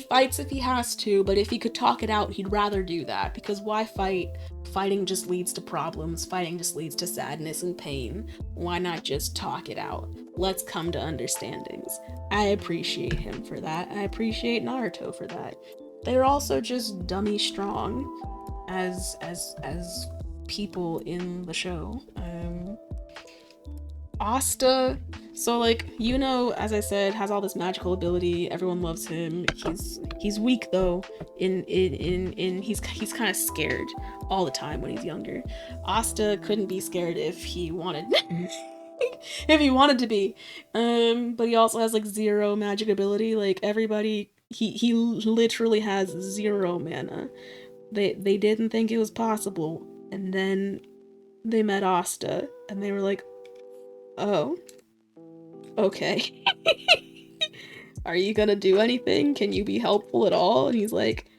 fights if he has to, but if he could talk it out, he'd rather do that, because why fight? Fighting just leads to problems. Fighting just leads to sadness and pain. Why not just talk it out? Let's come to understandings. I appreciate him for that. I appreciate Naruto for that. They're also just dummy strong as people in the show. Asta, so like, you know, as I said, has all this magical ability. Everyone loves him. He's weak though. He's kind of scared all the time when he's younger. Asta couldn't be scared if he wanted if he wanted to be. But he also has like zero magic ability. Like everybody, he literally has zero mana. They didn't think it was possible, and then they met Asta, and they were like, oh, okay. Are you gonna do anything? Can you be helpful at all? And he's like,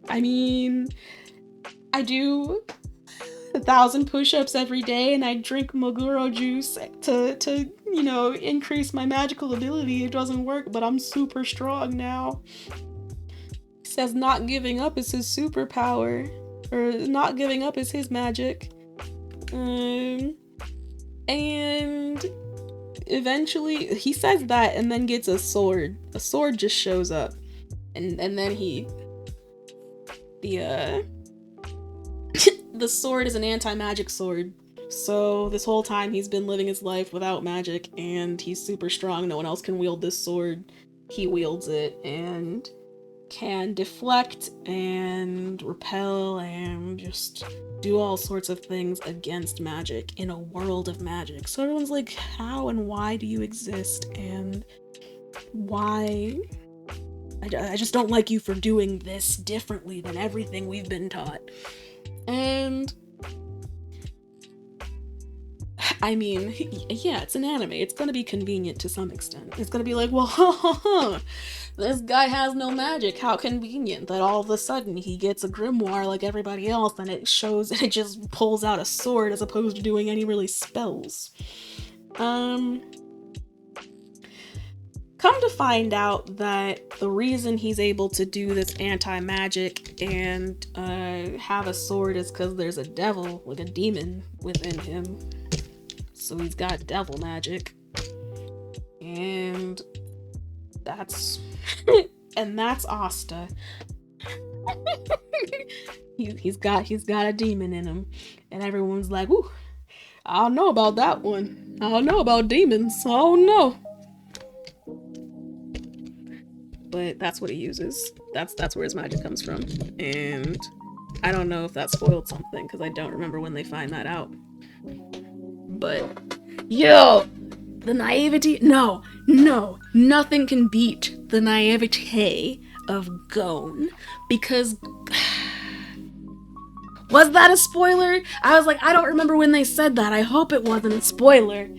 I mean, I do 1,000 push-ups every day, and I drink Moguro juice to you know, increase my magical ability. It doesn't work, but I'm super strong now. He says not giving up is his superpower, or not giving up is his magic. And eventually he says that and then gets a sword. A sword just shows up. And then the sword is an anti-magic sword. So this whole time he's been living his life without magic, and he's super strong. No one else can wield this sword. He wields it and can deflect and repel and just do all sorts of things against magic in a world of magic. So everyone's like, how and why do you exist? And why? I just don't like you for doing this differently than everything we've been taught. And I mean, yeah, it's an anime. It's gonna be convenient to some extent. It's gonna be like, well, this guy has no magic. How convenient that all of a sudden he gets a grimoire like everybody else, and it shows and it just pulls out a sword as opposed to doing any really spells. Come to find out that the reason he's able to do this anti-magic and have a sword is because there's a devil, like a demon, within him. So he's got devil magic. And that's Asta. he's got a demon in him. And everyone's like, ooh, I don't know about that one. I don't know about demons. I don't know. But that's what he uses. That's where his magic comes from. And I don't know if that spoiled something, because I don't remember when they find that out. But yo, the naivety, no, nothing can beat the naivete of Gon, because was that a spoiler? I was like, I don't remember when they said that. I hope it wasn't a spoiler.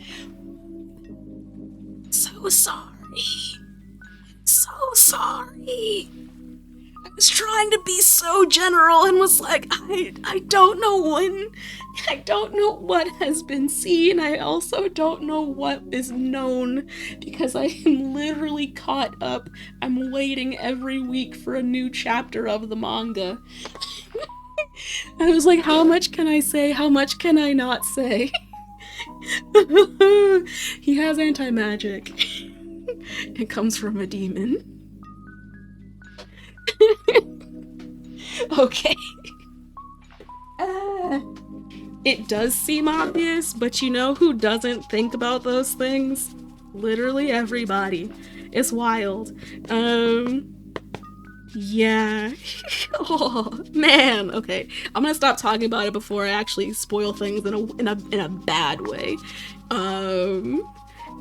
So sorry. I was trying to be so general and was like, I don't know when. I don't know what has been seen. I also don't know what is known, because I am literally caught up. I'm waiting every week for a new chapter of the manga. I was like, how much can I say? How much can I not say? He has anti-magic. It comes from a demon. Okay. It does seem obvious, but you know who doesn't think about those things? Literally everybody. It's wild. Yeah. Oh man. Okay, I'm gonna stop talking about it before I actually spoil things in a bad way.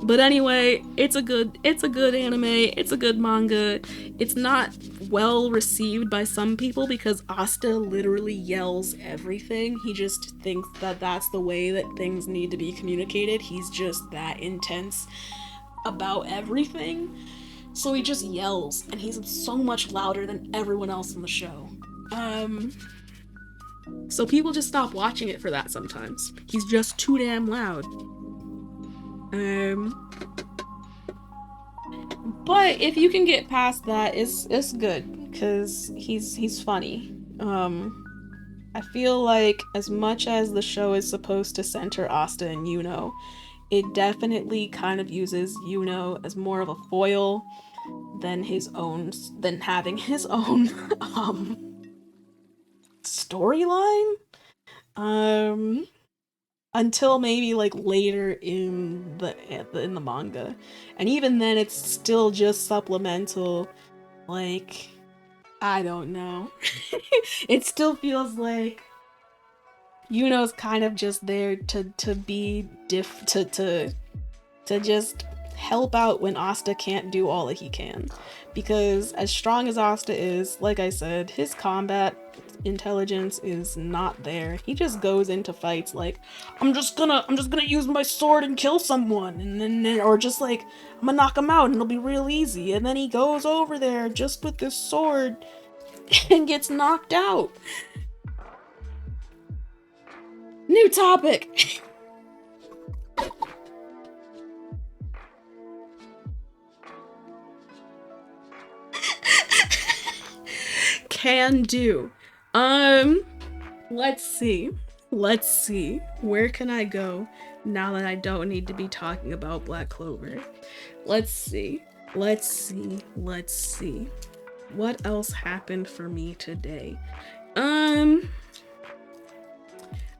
But anyway, it's a good anime, it's a good manga. It's not well received by some people because Asta literally yells everything. He just thinks that that's the way that things need to be communicated. He's just that intense about everything. So he just yells, and he's so much louder than everyone else in the show. So people just stop watching it for that sometimes. He's just too damn loud. But if you can get past that, it's good because he's funny. I feel like as much as the show is supposed to center Asta and Yuno, it definitely kind of uses Yuno as more of a foil than having his own storyline. Until maybe like later in the manga, and even then it's still just supplemental. Like, I don't know. It still feels like Yuno's kind of just there to be to just help out when Asta can't do all that he can. Because as strong as Asta is, like I said, his combat intelligence is not there. He just goes into fights like, I'm just gonna use my sword and kill someone, and then or just like, I'm gonna knock him out and it'll be real easy. And then he goes over there just with this sword and gets knocked out. New topic. Can do. Let's see. Where can I go now that I don't need to be talking about Black Clover? Let's see. What else happened for me today? I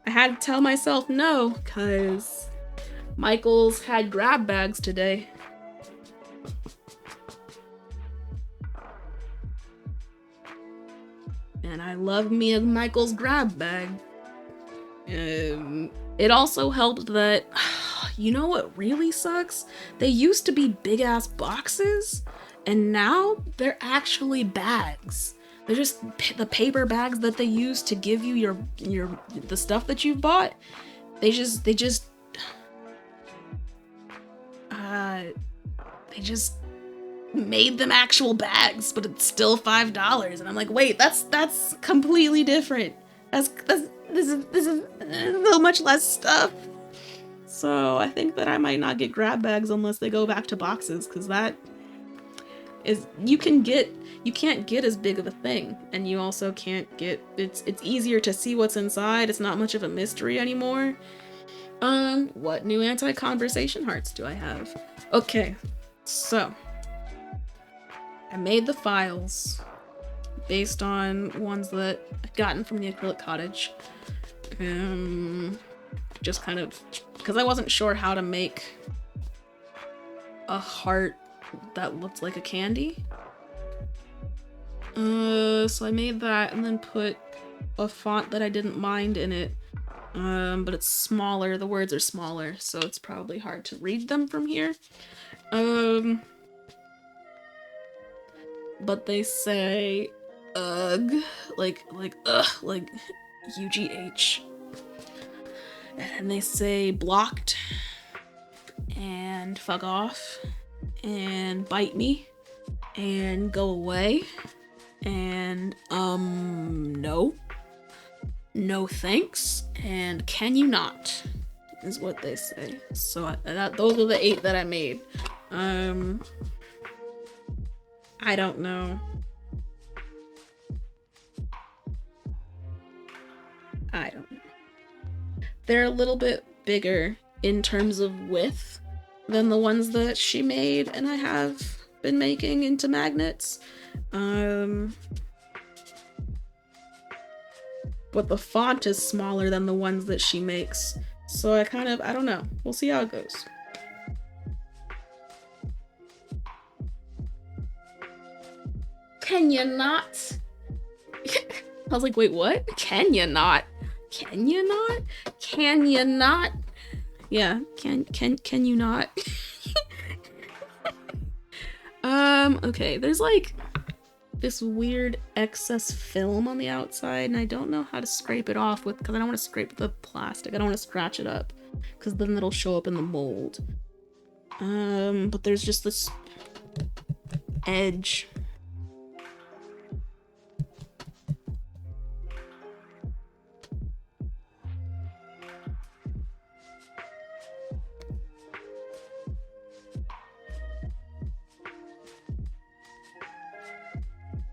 had to tell myself no, cause Michael's had grab bags today. And I love me a Michael's grab bag. It also helped that, you know what really sucks? They used to be big ass boxes, and now they're actually bags. They're just the paper bags that they use to give you the stuff that you've bought. They just made them actual bags, but it's still $5. And I'm like, wait, that's completely different. This is so much less stuff. So I think that I might not get grab bags unless they go back to boxes, because that is you can't get as big of a thing, and you also can't get it's easier to see what's inside. It's not much of a mystery anymore. What new anti-conversation hearts do I have? Okay, so I made the files based on ones that I've gotten from the Acrylic Cottage. Just kind of because I wasn't sure how to make a heart that looked like a candy. So I made that and then put a font that I didn't mind in it. But it's smaller. The words are smaller, so it's probably hard to read them from here. But they say ugh, like ugh, like UGH. And they say blocked and fuck off and bite me and go away and no thanks and can you not is what they say. So those are the 8 that I made. I don't know. They're a little bit bigger in terms of width than the ones that she made and I have been making into magnets. But the font is smaller than the ones that she makes. So I don't know. We'll see how it goes. Can you not? I was like, wait, what? Can you not? Can you not? Can you not? Yeah, can you not? Okay, there's like this weird excess film on the outside, and I don't know how to scrape it off with, because I don't want to scrape the plastic. I don't want to scratch it up, because then it'll show up in the mold. But there's just this edge.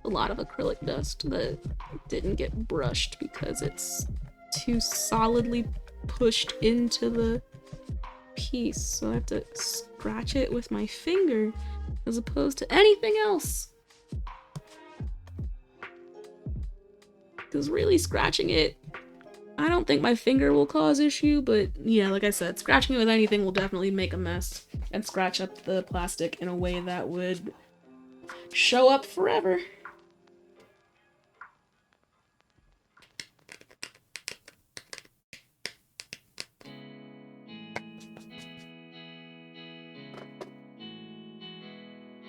a lot of acrylic dust that didn't get brushed because it's too solidly pushed into the piece. So I have to scratch it with my finger as opposed to anything else. Because really scratching it, I don't think my finger will cause issue, but yeah, like I said, scratching it with anything will definitely make a mess and scratch up the plastic in a way that would show up forever.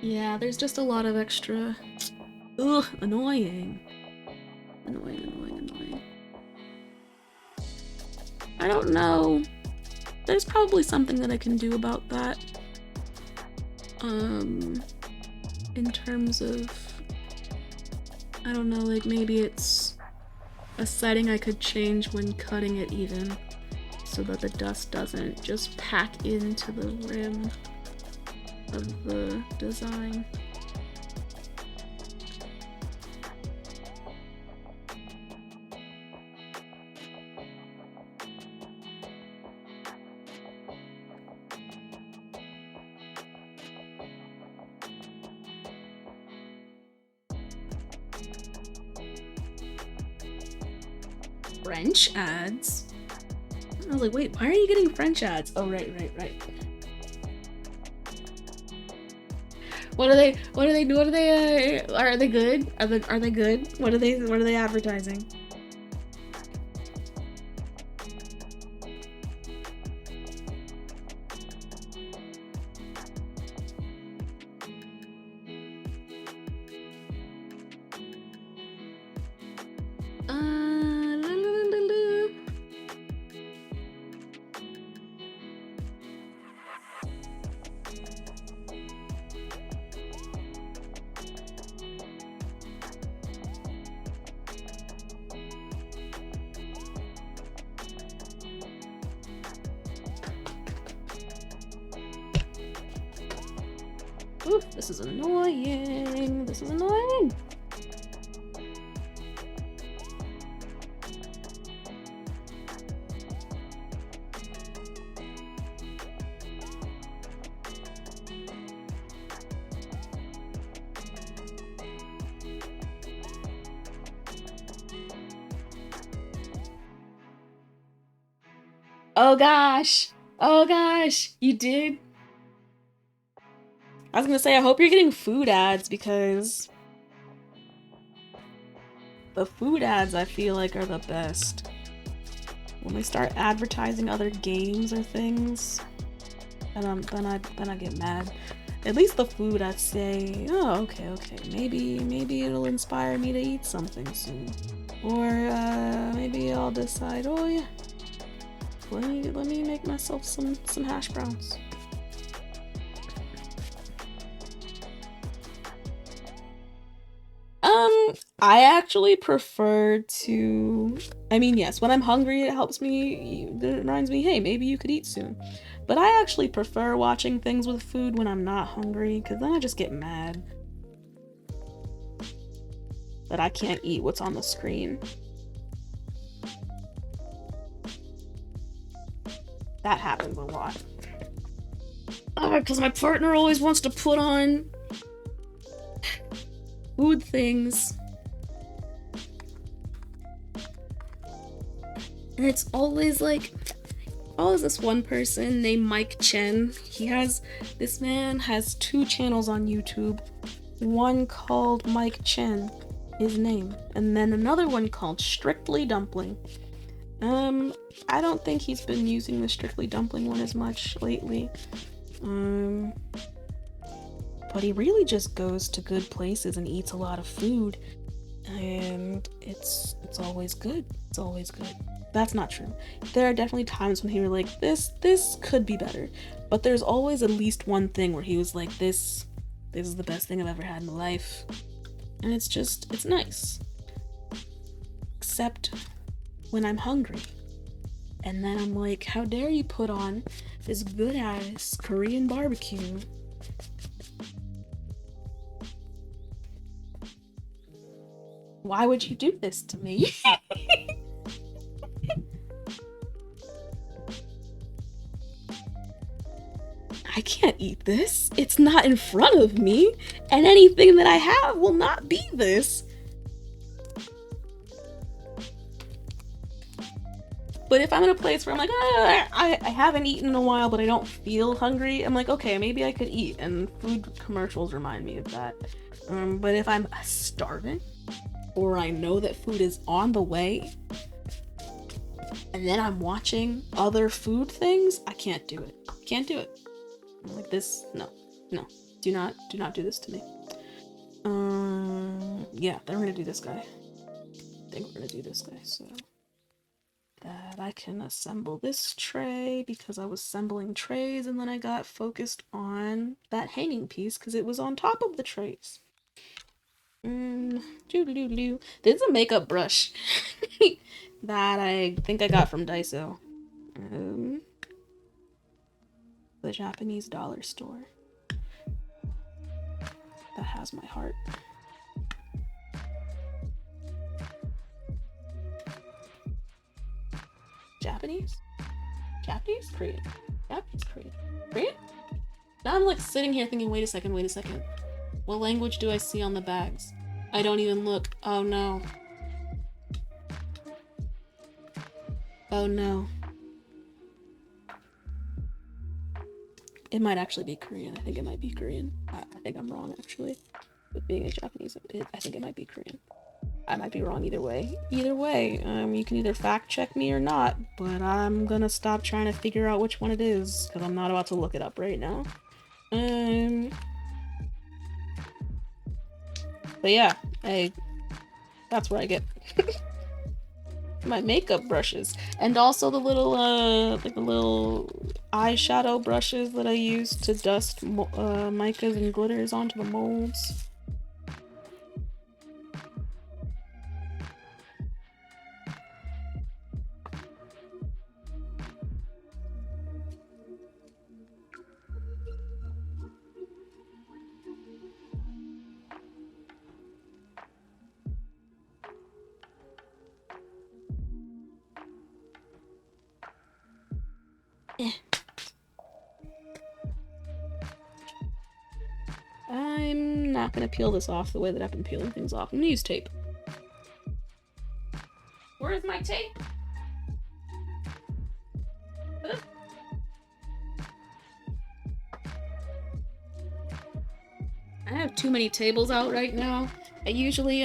Yeah, there's just a lot of extra... Ugh, annoying. Annoying. I don't know. There's probably something that I can do about that. In terms of... I don't know, like maybe it's a setting I could change when cutting it even, so that the dust doesn't just pack into the rim of the design. French ads? I was like, wait, why are you getting French ads? Oh, right. What are they, are they good? Are they good? What are they advertising? Ooh, this is annoying. Oh gosh, you did? I was gonna say, I hope you're getting food ads, because the food ads I feel like are the best. When they start advertising other games or things, then I get mad. At least the food, I'd say, oh, okay, maybe it'll inspire me to eat something soon. Or maybe I'll decide, oh yeah, let me make myself some hash browns. I actually prefer to... I mean, yes, when I'm hungry, it helps me, it reminds me, hey, maybe you could eat soon. But I actually prefer watching things with food when I'm not hungry, because then I just get mad that I can't eat what's on the screen. That happens a lot. Because my partner always wants to put on food things. And it's always like, always this one person named Mike Chen. This man has 2 channels on YouTube. One called Mike Chen, his name, and then another one called Strictly Dumpling. I don't think he's been using the Strictly Dumpling one as much lately. But he really just goes to good places and eats a lot of food. And it's always good. It's always good. That's not true. There are definitely times when he was like, this could be better. But there's always at least one thing where he was like, this is the best thing I've ever had in my life. And it's nice. Except when I'm hungry. And then I'm like, how dare you put on this good ass Korean barbecue? Why would you do this to me? I can't eat this. It's not in front of me, and anything that I have will not be this. But if I'm in a place where I'm like, I haven't eaten in a while, but I don't feel hungry, I'm like, okay, maybe I could eat. And food commercials remind me of that. But if I'm starving, or I know that food is on the way, and then I'm watching other food things, I can't do it. Can't do it. I'm like this, no. Do not do this to me. Yeah, then we're gonna do this guy. I think we're gonna do this guy, so that I can assemble this tray because I was assembling trays and then I got focused on that hanging piece because it was on top of the trays. This is a makeup brush that I think I got from Daiso. The Japanese dollar store. That has my heart. Japanese? Korean? Korean? Now I'm like sitting here thinking, wait a second. What language do I see on the bags? I don't even look. Oh no. It might actually be Korean. I think it might be Korean. I think I'm wrong actually. With being a Japanese, I think it might be Korean. I might be wrong either way. You can either fact check me or not, but I'm gonna stop trying to figure out which one it is, because I'm not about to look it up right now. But yeah, that's where I get my makeup brushes. And also the little, like the little eyeshadow brushes that I use to dust micas and glitters onto the molds. I'm not gonna peel this off the way that I've been peeling things off. I'm gonna use tape. Where is my tape? I have too many tables out right now. I usually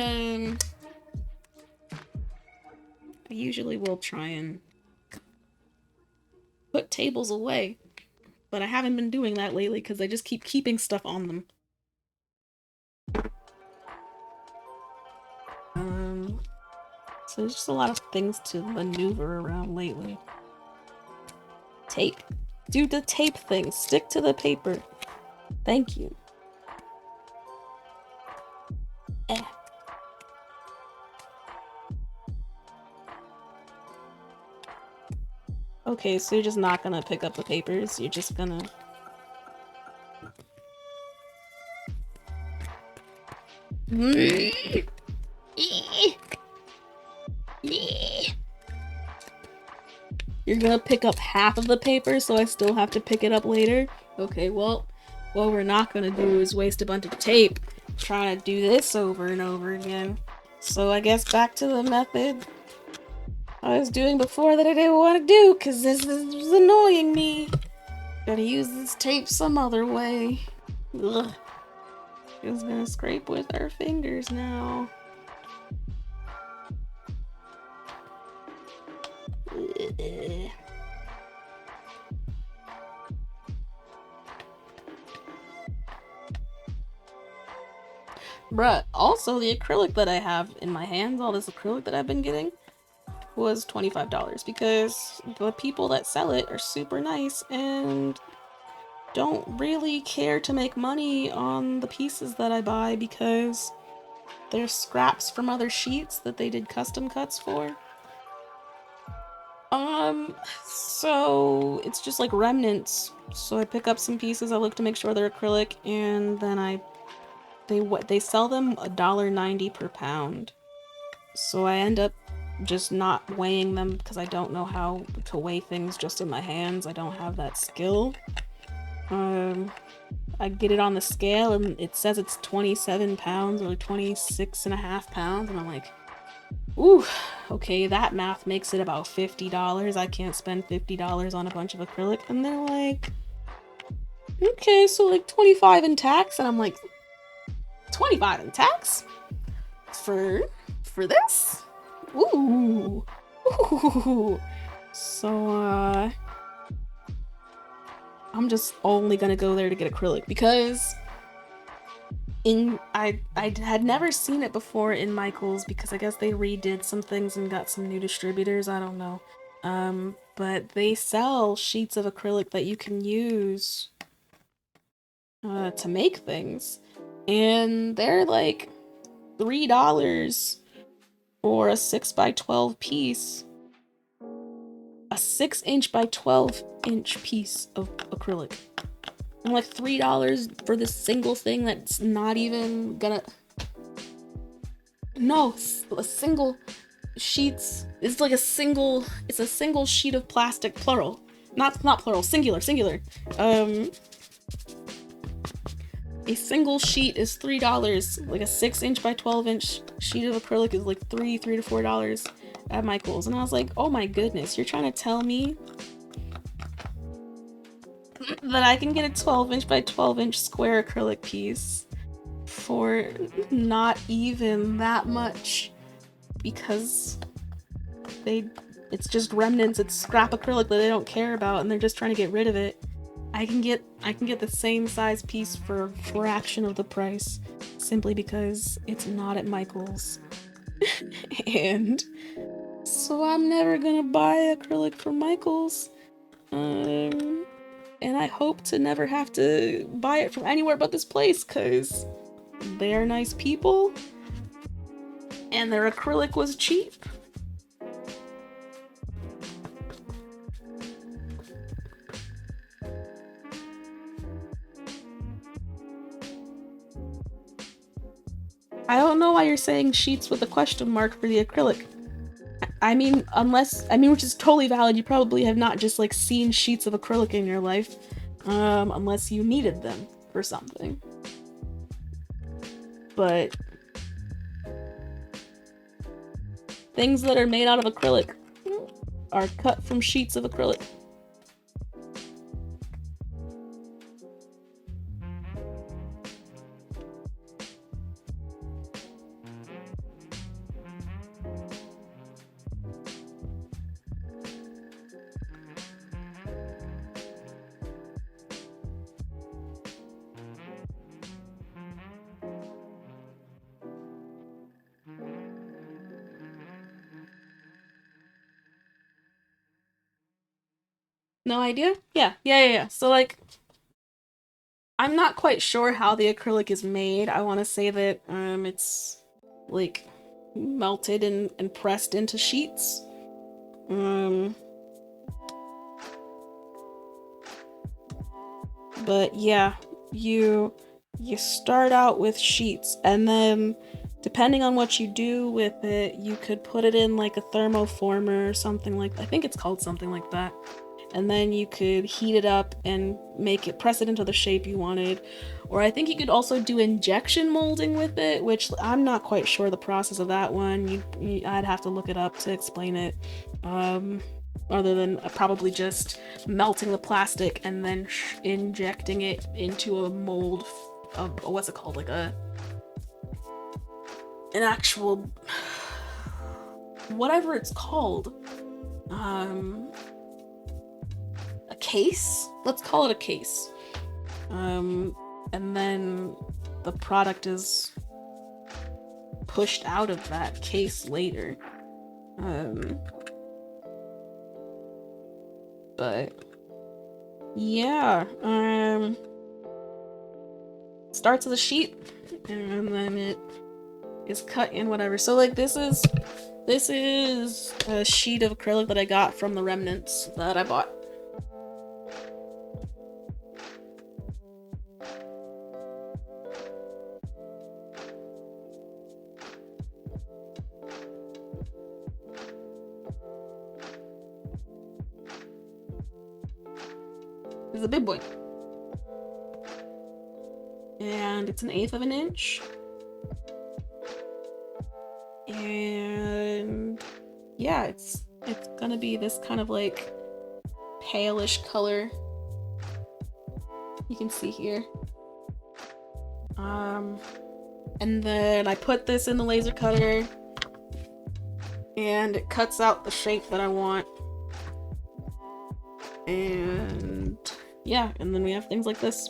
will try and put tables away, but I haven't been doing that lately because I just keep keeping stuff on them. So there's just a lot of things to maneuver around lately. Tape. Do the tape thing. Stick to the paper. Thank you. Okay, so you're just not gonna pick up the papers. You're just gonna... You're gonna pick up half of the paper, so I still have to pick it up later? Okay, well, what we're not gonna do is waste a bunch of tape trying to do this over and over again. So I guess back to the method I was doing before that I didn't want to do, because this is annoying me. Gotta use this tape some other way. Ugh. Just gonna scrape with our fingers now. Bruh, also the acrylic that I have in my hands, all this acrylic that I've been getting, was $25 because the people that sell it are super nice and don't really care to make money on the pieces that I buy because they're scraps from other sheets that they did custom cuts for. So it's just like remnants. So I pick up some pieces, I look to make sure they're acrylic, and then they sell them $1.90 per pound. So I end up just not weighing them because I don't know how to weigh things just in my hands. I don't have that skill. I get it on the scale and it says it's 27 pounds or 26 and a half pounds, and I'm like, ooh, okay, that math makes it about $50. I can't spend $50 on a bunch of acrylic. And they're like, okay, so like 25 in tax. And I'm like, 25 in tax? For this? Ooh. Ooh. So I'm just only gonna go there to get acrylic because I had never seen it before in Michaels because I guess they redid some things and got some new distributors. I don't know. But they sell sheets of acrylic that you can use to make things, and they're like $3 for a 6 by 12 piece, a 6-inch by 12-inch piece of acrylic. I'm like $3 for this single thing that's not even gonna. No, a single sheets. It's like a single. It's a single sheet of plastic, plural. Not plural, singular. A single sheet is $3. Like a 6-inch by 12-inch sheet of acrylic is like $3 to $4 at Michaels, and I was like, oh my goodness, you're trying to tell me that I can get a 12-inch by 12-inch square acrylic piece for not even that much because it's just remnants, it's scrap acrylic that they don't care about and they're just trying to get rid of it. I can get the same size piece for a fraction of the price simply because it's not at Michaels. And so I'm never gonna buy acrylic from Michaels. And I hope to never have to buy it from anywhere but this place because they're nice people and their acrylic was cheap. I don't know why you're saying sheets with a question mark for the acrylic. I mean, which is totally valid. You probably have not just like seen sheets of acrylic in your life, unless you needed them for something. But things that are made out of acrylic are cut from sheets of acrylic. No idea? Yeah. So like, I'm not quite sure how the acrylic is made. I want to say that it's like melted and pressed into sheets. But yeah, you start out with sheets, and then depending on what you do with it, you could put it in like a thermoformer or something like, I think it's called something like that. And then you could heat it up and press it into the shape you wanted. Or I think you could also do injection molding with it, which I'm not quite sure the process of that one. I'd have to look it up to explain it. Other than probably just melting the plastic and then injecting it into a mold of what's it called, like an actual whatever it's called, a case. Let's call it a case. And then the product is pushed out of that case later. But yeah, starts as a sheet and then it is cut in whatever. So like this is a sheet of acrylic that I got from the remnants that I bought. It's a big boy. And it's 1/8 of an inch. And yeah, it's gonna be this kind of like palish color. You can see here. And then I put this in the laser cutter and it cuts out the shape that I want. And yeah, and then we have things like this.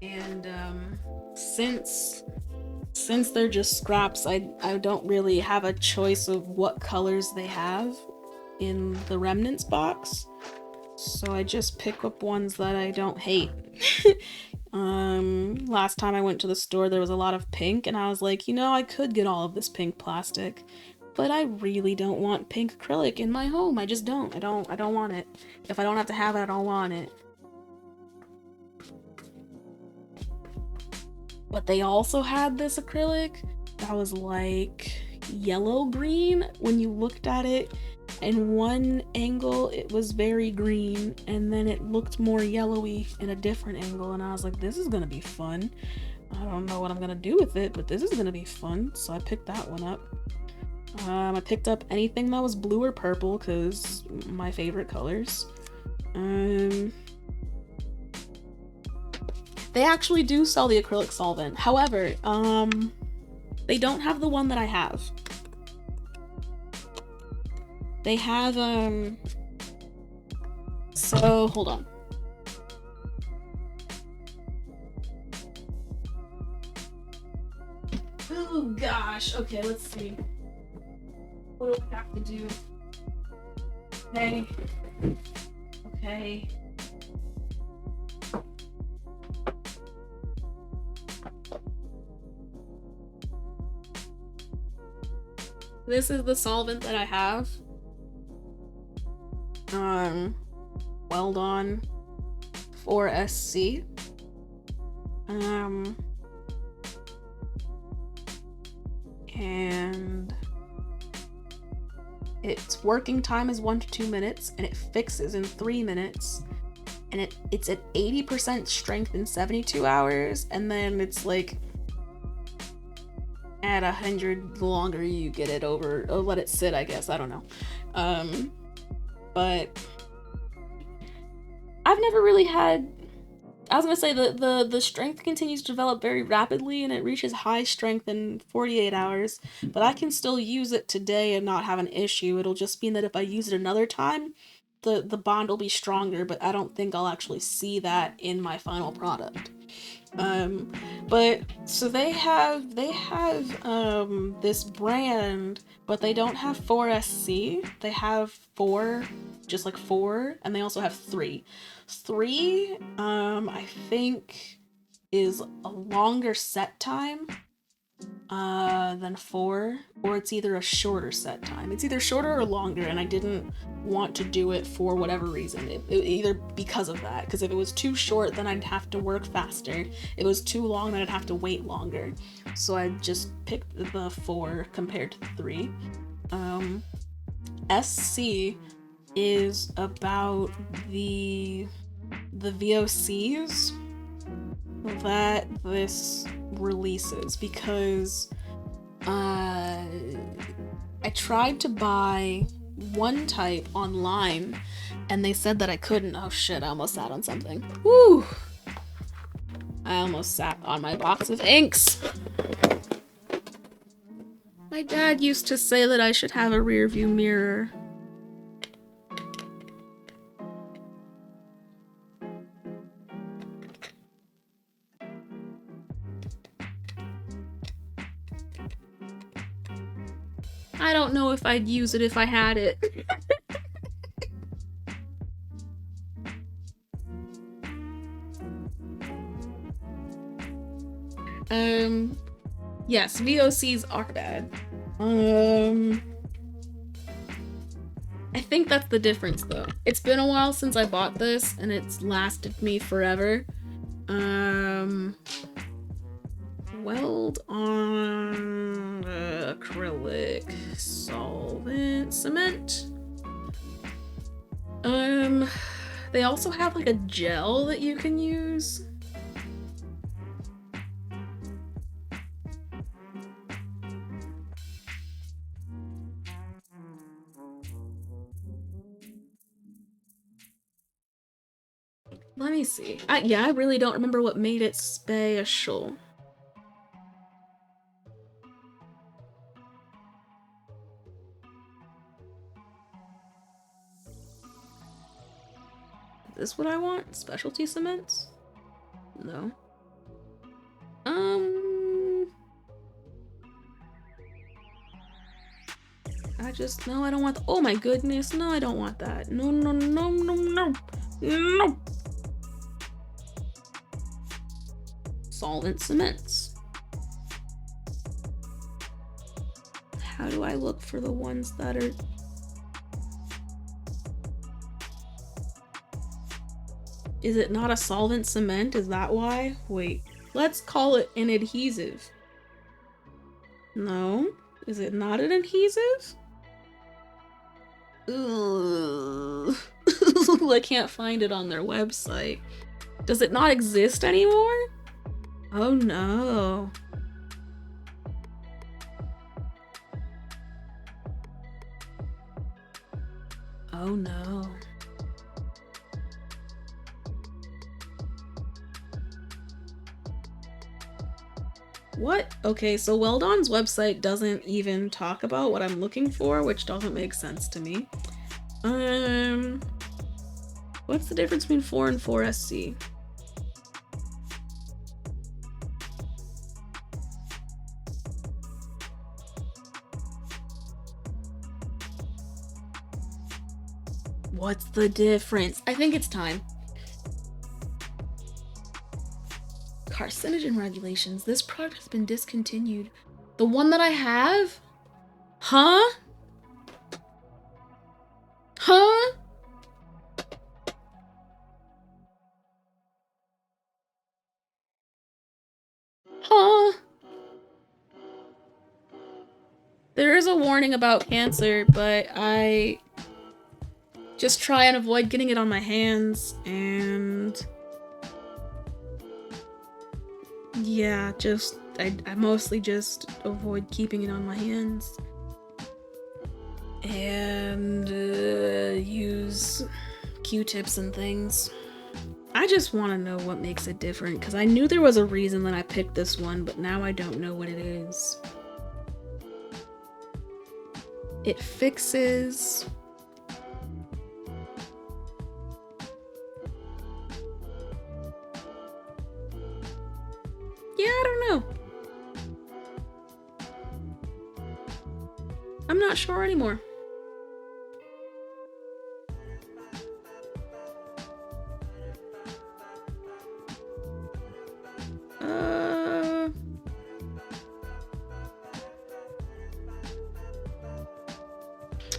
And since they're just scraps, I don't really have a choice of what colors they have in the remnants box, so I just pick up ones that I don't hate. Last time I went to the store, there was a lot of pink, and I was like, you know, I could get all of this pink plastic, but I really don't want pink acrylic in my home. I just don't. I don't want it. If I don't have to have it, I don't want it. But they also had this acrylic that was like yellow green. When you looked at it in one angle, it was very green, and then it looked more yellowy in a different angle, and I was like, this is gonna be fun. I don't know what I'm gonna do with it, but this is gonna be fun. So I picked that one up. I picked up anything that was blue or purple because my favorite colors. They actually do sell the acrylic solvent. However, they don't have the one that I have. They have, so hold on. Oh gosh, okay, let's see. What do we have to do? Okay. This is the solvent that I have. Weldon 4SC. And its working time is 1 to 2 minutes, and it fixes in 3 minutes. And it's at 80% strength in 72 hours, and then it's like at 100 the longer you get it over, or let it sit, I guess, I don't know. But I've never really had, I was gonna say the strength continues to develop very rapidly, and it reaches high strength in 48 hours, but I can still use it today and not have an issue. It'll just mean that if I use it another time, the bond will be stronger, but I don't think I'll actually see that in my final product. But so they have this brand, but they don't have 4SC. They have 4, just like 4, and they also have 3. 3, I think is a longer set time than 4, or it's either a shorter set time. It's either shorter or longer, and I didn't want to do it for whatever reason. Either because of that, because if it was too short, then I'd have to work faster. If it was too long, then I'd have to wait longer. So I just picked the 4 compared to 3. SC is about the VOCs that this releases, because I tried to buy one type online and they said that I couldn't. Oh shit, I almost sat on something. Woo! I almost sat on my box of inks. My dad used to say that I should have a rear view mirror. I don't know if I'd use it if I had it. Yes, VOCs are bad. I think that's the difference though. It's been a while since I bought this and it's lasted me forever. weld on acrylic solvent cement. They also have like a gel that you can use. Let me see. Yeah, I really don't remember what made it special. Is this what I want? Specialty cements? No. No, I don't want oh my goodness, no, I don't want that. No, no, no, no, no, no. Solvent cements. How do I look for the ones that are... Is it not a solvent cement? Is that why? Wait, let's call it an adhesive. No? Is it not an adhesive? Ugh. I can't find it on their website. Does it not exist anymore? Oh no. Oh no. What? Okay, so Weldon's website doesn't even talk about what I'm looking for, which doesn't make sense to me. What's the difference between 4 and 4SC? What's the difference? I think it's time. Carcinogen regulations. This product has been discontinued. The one that I have? Huh? Huh? Huh? There is a warning about cancer, but I just try and avoid getting it on my hands, and yeah, I mostly just avoid keeping it on my hands and use Q-tips and things. I just want to know what makes it different, because I knew there was a reason that I picked this one, but now I don't know what it is. It fixes... Yeah, I don't know. I'm not sure anymore.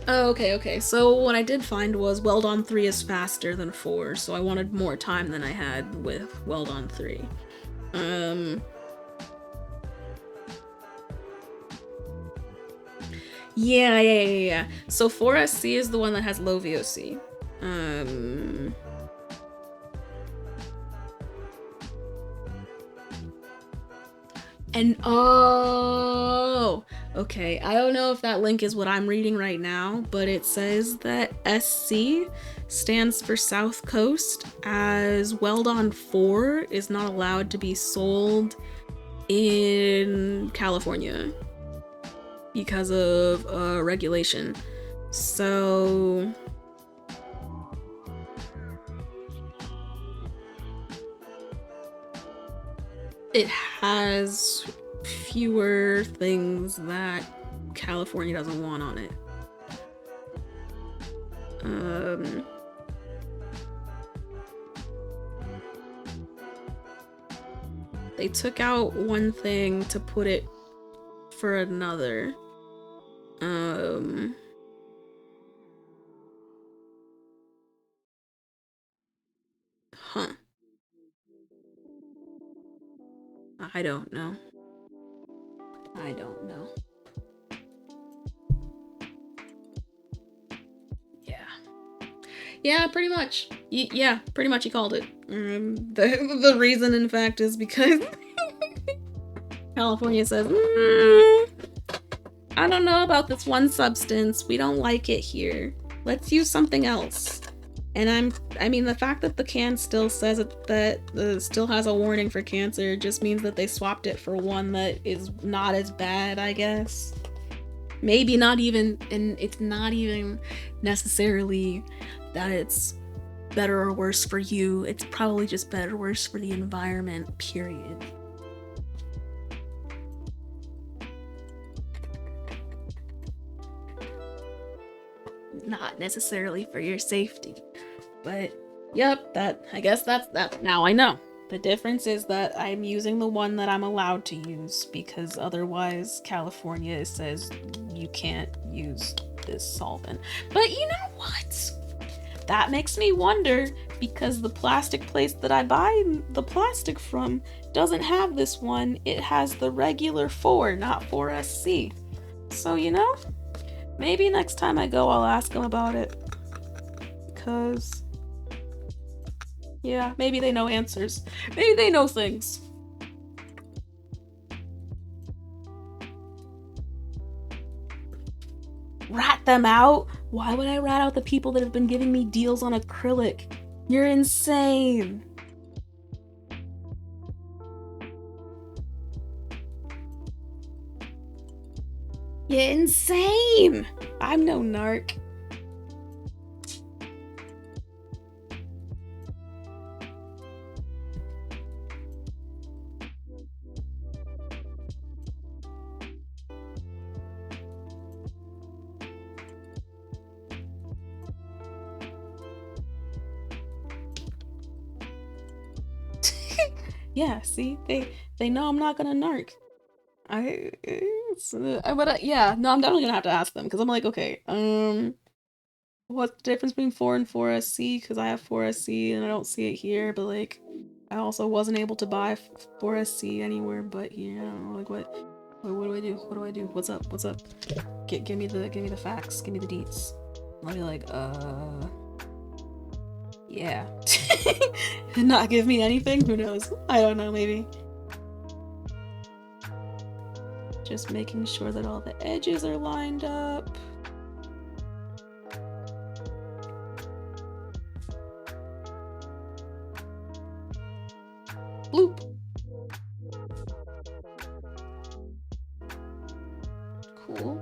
Oh, okay. So what I did find was Weldon 3 is faster than 4, so I wanted more time than I had with Weldon 3. Yeah. So 4SC is the one that has low VOC. And oh, okay. I don't know if that link is what I'm reading right now, but it says that SC stands for South Coast, as Weldon 4 is not allowed to be sold in California because of regulation. So it has fewer things that California doesn't want on it. They took out one thing to put it for another. Huh. I don't know. I don't know. Yeah. Yeah, pretty much. Yeah, pretty much he called it. The reason, in fact, is because California says, I don't know about this one substance. We don't like it here. Let's use something else. And I mean, the fact that the can still says that still has a warning for cancer just means that they swapped it for one that is not as bad, I guess. Maybe not even, and it's not even necessarily that it's better or worse for you. It's probably just better or worse for the environment, period. Not necessarily for your safety. But, yep, I guess that's that. Now I know. The difference is that I'm using the one that I'm allowed to use, because otherwise California says you can't use this solvent. But you know what? That makes me wonder, because the plastic place that I buy the plastic from doesn't have this one. It has the regular 4, not 4SC. So, you know, maybe next time I go I'll ask them about it. Because... yeah, maybe they know answers. Maybe they know things. Rat them out? Why would I rat out the people that have been giving me deals on acrylic? You're insane. You're insane. I'm no narc. Yeah, see, they know I'm not gonna narc. Yeah, no, I'm definitely gonna have to ask them, because I'm like, okay, what's the difference between 4 and 4SC? Because I have 4SC and I don't see it here, but like, I also wasn't able to buy 4SC anywhere but here. I don't know, like, what do I do? What do I do? What's up? What's up? Give me the facts. Give me the deets. I'll be like, yeah. Not give me anything? Who knows? I don't know, maybe. Just making sure that all the edges are lined up. Bloop. Cool.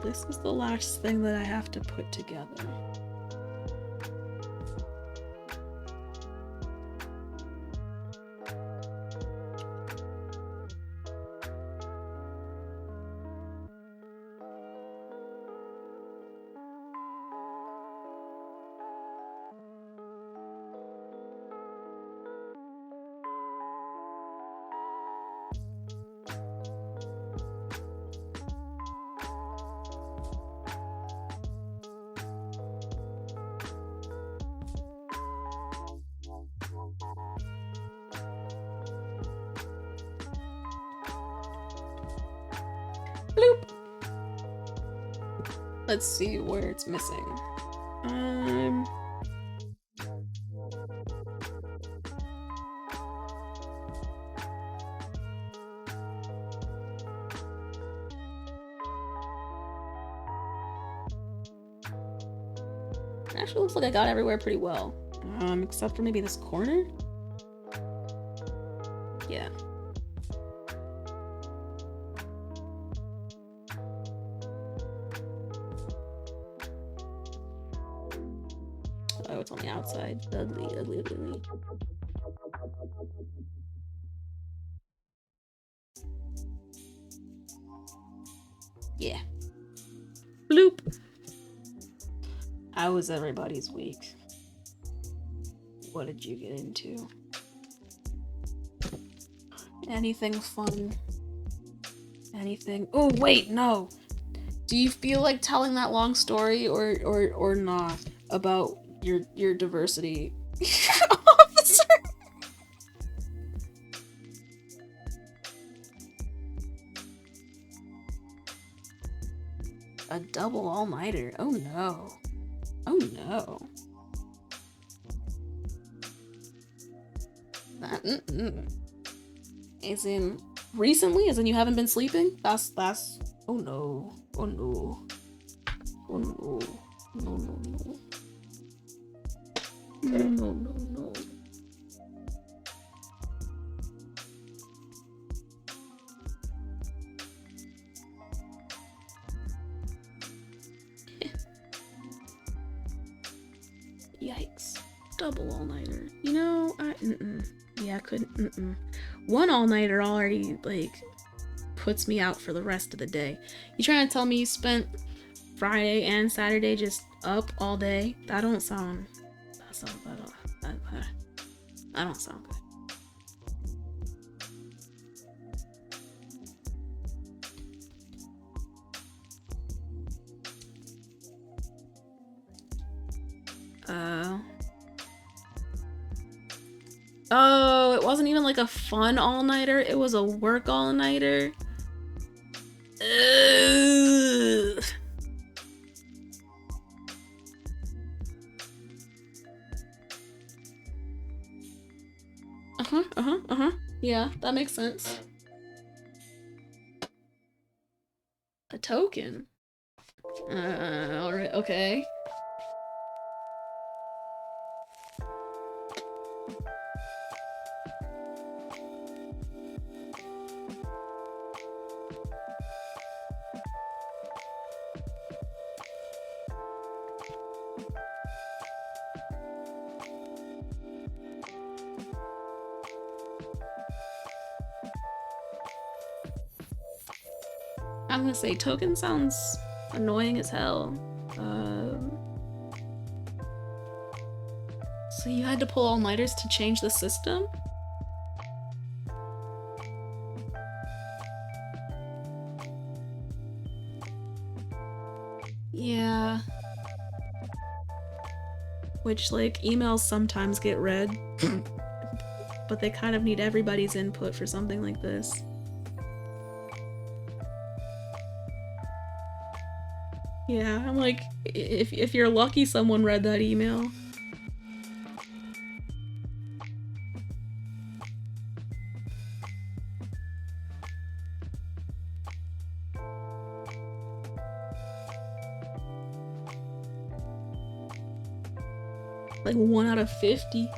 This is the last thing that I have to put together. Bloop. Let's see where it's missing. Actually looks like I got everywhere pretty well. Except for maybe this corner? Yeah. Oh, it's on the outside. Ugly. Yeah. Bloop. How was everybody's week? What did you get into? Anything fun? Anything? Oh, wait, no. Do you feel like telling that long story or not about your diversity officer? A double all-nighter. Oh no. Oh no. That, As in, recently? As in you haven't been sleeping? That's, oh no. Oh no. Oh no. No, no, no. No, no, no, no. Yikes. Double all-nighter. You know, yeah, I couldn't, One all-nighter already, like, puts me out for the rest of the day. You trying to tell me you spent Friday and Saturday just up all day? That don't sound good. Oh, it wasn't even like a fun all-nighter, it was a work all-nighter. Ugh. Yeah, that makes sense. A token? Alright, okay. I'm gonna say token sounds annoying as hell. So you had to pull all-nighters to change the system? Yeah. Which, like, emails sometimes get read, but they kind of need everybody's input for something like this. Yeah, I'm like, if you're lucky someone read that email. Like 1 out of 50.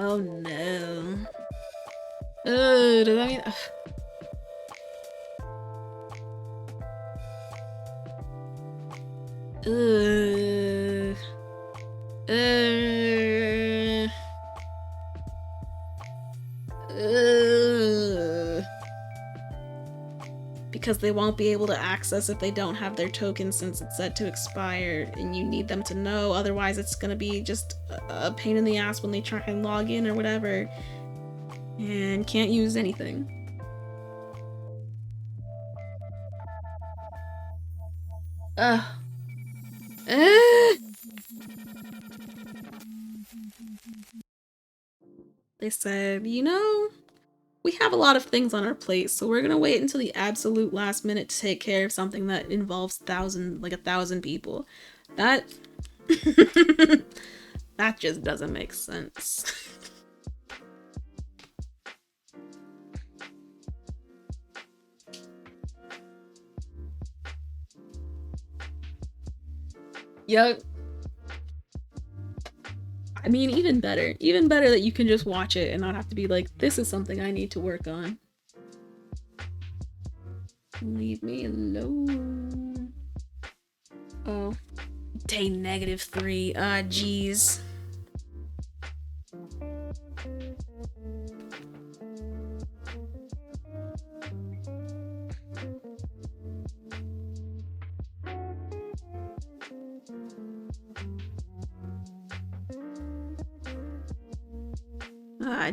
Oh no. Does that mean... Because they won't be able to access if they don't have their token since it's set to expire, and you need them to know, otherwise it's gonna be just a pain in the ass when they try and log in or whatever, and can't use anything. They said, you know, we have a lot of things on our plate, so we're gonna wait until the absolute last minute to take care of something that involves 1,000 people. That that just doesn't make sense. Yup. I mean, even better. Even better that you can just watch it and not have to be like, this is something I need to work on. Leave me alone. Oh. Day -3. Jeez.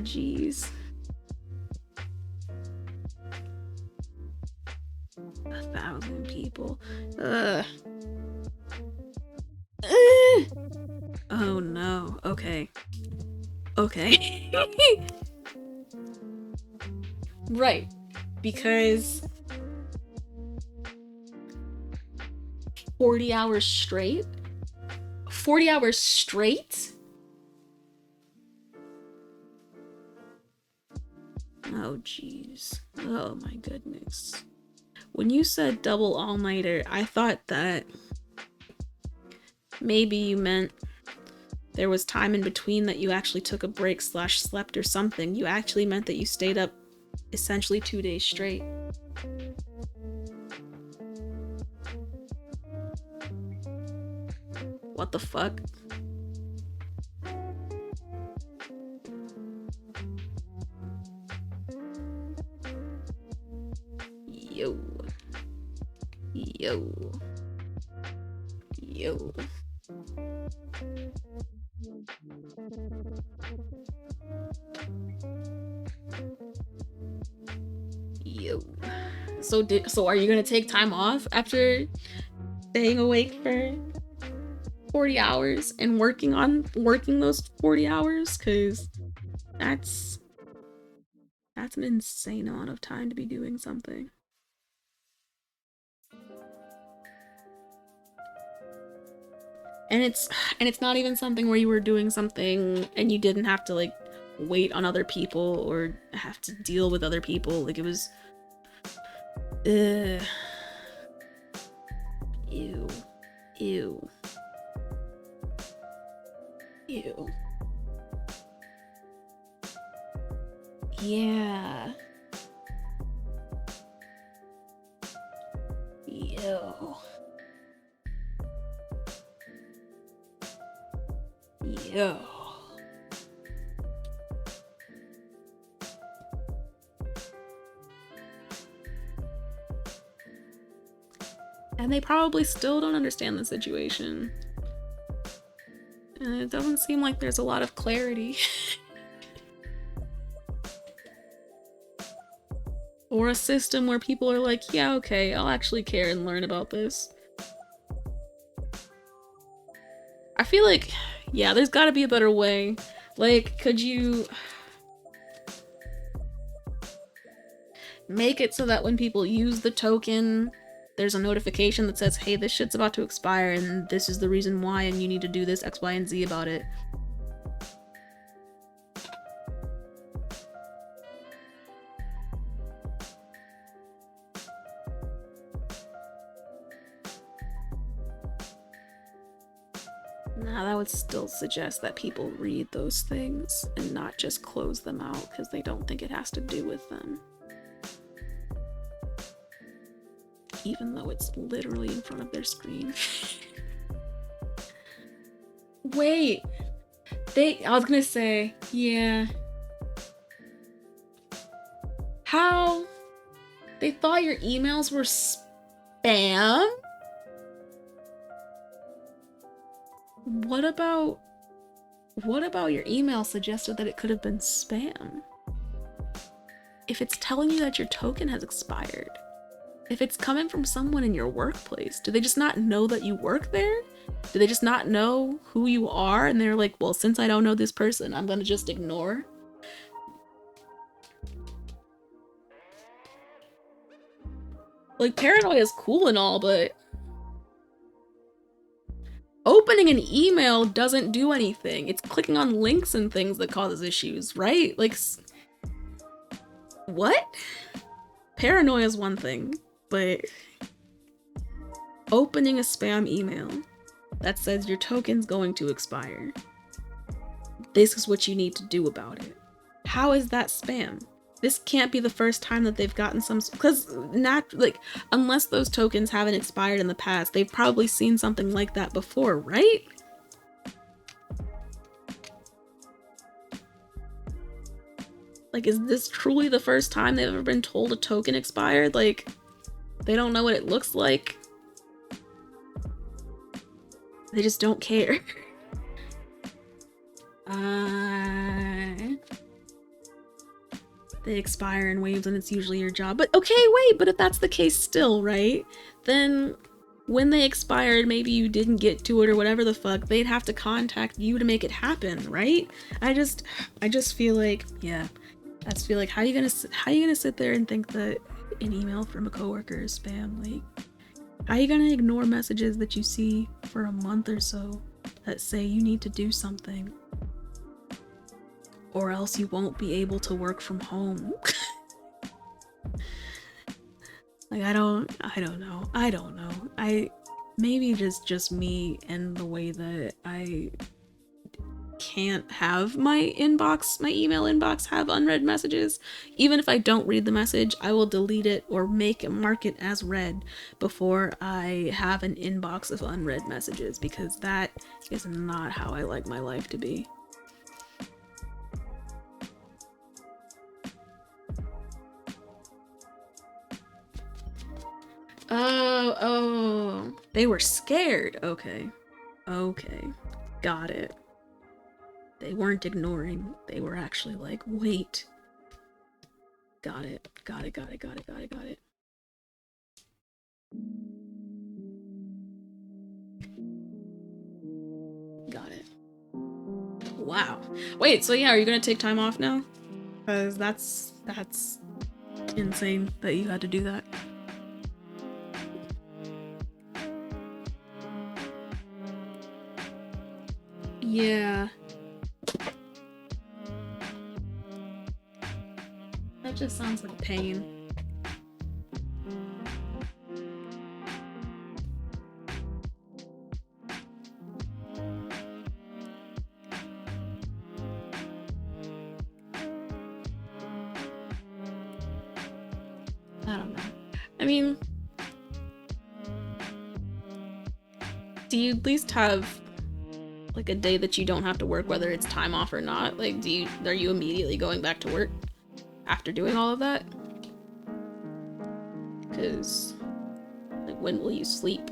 Jeez. 1,000 people. Oh no. Okay. Okay. Right. Because 40 hours straight? 40 hours straight? Oh, jeez. Oh, my goodness. When you said double all-nighter, I thought that maybe you meant there was time in between that you actually took a break / slept or something. You actually meant that you stayed up essentially 2 days straight. What the fuck? Yo. Yo. Yo. Yo. So are you gonna take time off after staying awake for 40 hours and working those 40 hours? Cause that's an insane amount of time to be doing something. And it's not even something where you were doing something and you didn't have to like wait on other people or have to deal with other people. Like it was ew. Ew. Ew. Yeah. Ew. Yo. And they probably still don't understand the situation. And it doesn't seem like there's a lot of clarity. Or a system where people are like, yeah, okay, I'll actually care and learn about this. I feel like, yeah, there's gotta be a better way. Like, could you make it so that when people use the token, there's a notification that says, hey, this shit's about to expire and this is the reason why and you need to do this X, Y, and Z about it. Nah, that would still suggest that people read those things and not just close them out because they don't think it has to do with them. Even though it's literally in front of their screen. Wait! I was gonna say, yeah. How? They thought your emails were spam? What about your email suggested that it could have been spam? If it's telling you that your token has expired, if it's coming from someone in your workplace, do they just not know that you work there? Do they just not know who you are? And they're like, well, since I don't know this person, I'm gonna just ignore. Like, paranoia is cool and all, but opening an email doesn't do anything. It's clicking on links and things that causes issues, right? Like, what? Paranoia is one thing, but opening a spam email that says your token's going to expire, this is what you need to do about it. How is that spam? This can't be the first time that they've gotten some, because unless those tokens haven't expired in the past, they've probably seen something like that before, right? Like, is this truly the first time they've ever been told a token expired? Like, they don't know what it looks like. They just don't care. They expire in waves and it's usually your job. But okay, wait, but if that's the case still, right? Then when they expired, maybe you didn't get to it or whatever the fuck, they'd have to contact you to make it happen, right? I just feel like, yeah, I just feel like, how you gonna sit there and think that an email from a coworker is spam? Like, how you gonna ignore messages that you see for a month or so that say you need to do something, or else you won't be able to work from home? Like, I don't know. Maybe just me and the way that I can't have my email inbox have unread messages. Even if I don't read the message, I will delete it or mark it as read before I have an inbox of unread messages, because that is not how I like my life to be. Oh, they were scared. Okay, got it. They weren't ignoring, they were actually like, wait. Got it. Got it. Wow. Wait, so yeah, are you gonna take time off now? Because that's insane that you had to do that. Yeah. That just sounds like pain. I don't know. I mean, do you at least have like a day that you don't have to work, whether it's time off or not? Like, are you immediately going back to work after doing all of that? Because, like, when will you sleep?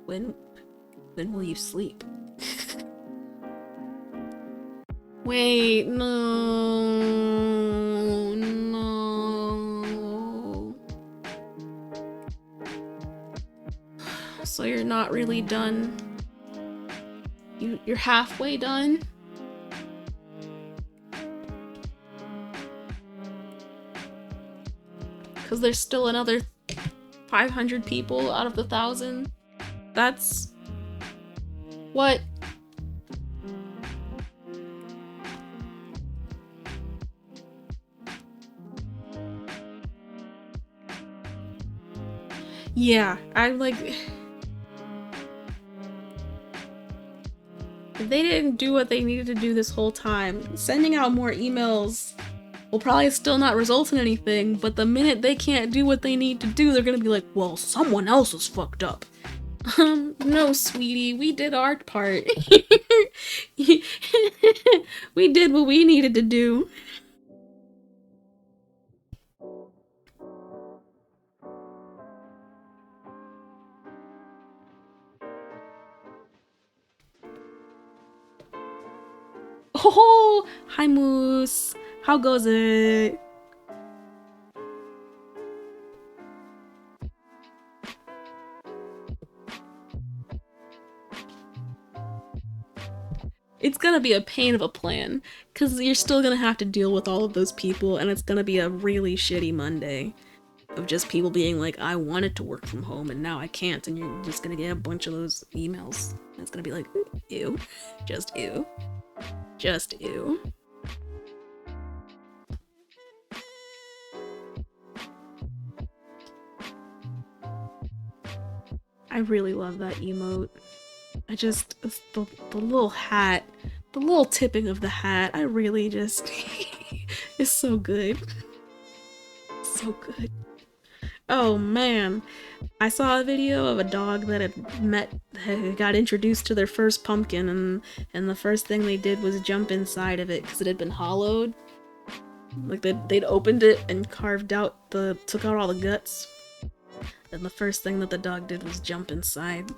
When will you sleep? Wait, no. So you're not really done? You're halfway done? Because there's still another 500 people out of the 1,000? That's... what? Yeah, I'm like... if they didn't do what they needed to do this whole time, sending out more emails will probably still not result in anything, but the minute they can't do what they need to do, they're gonna be like, well, someone else is fucked up. No, sweetie, we did our part. We did what we needed to do. Oh, hi Moose. How goes it? It's gonna be a pain of a plan, because you're still gonna have to deal with all of those people, and it's gonna be a really shitty Monday of just people being like, I wanted to work from home and now I can't, and you're just gonna get a bunch of those emails. And it's gonna be like, ew. Just ew. Just ew. I really love that emote. I just, the little hat, the little tipping of the hat, I really just, it's so good. So good. Oh man, I saw a video of a dog that got introduced to their first pumpkin, and the first thing they did was jump inside of it because it had been hollowed. Like they'd opened it and took out all the guts. And the first thing that the dog did was jump inside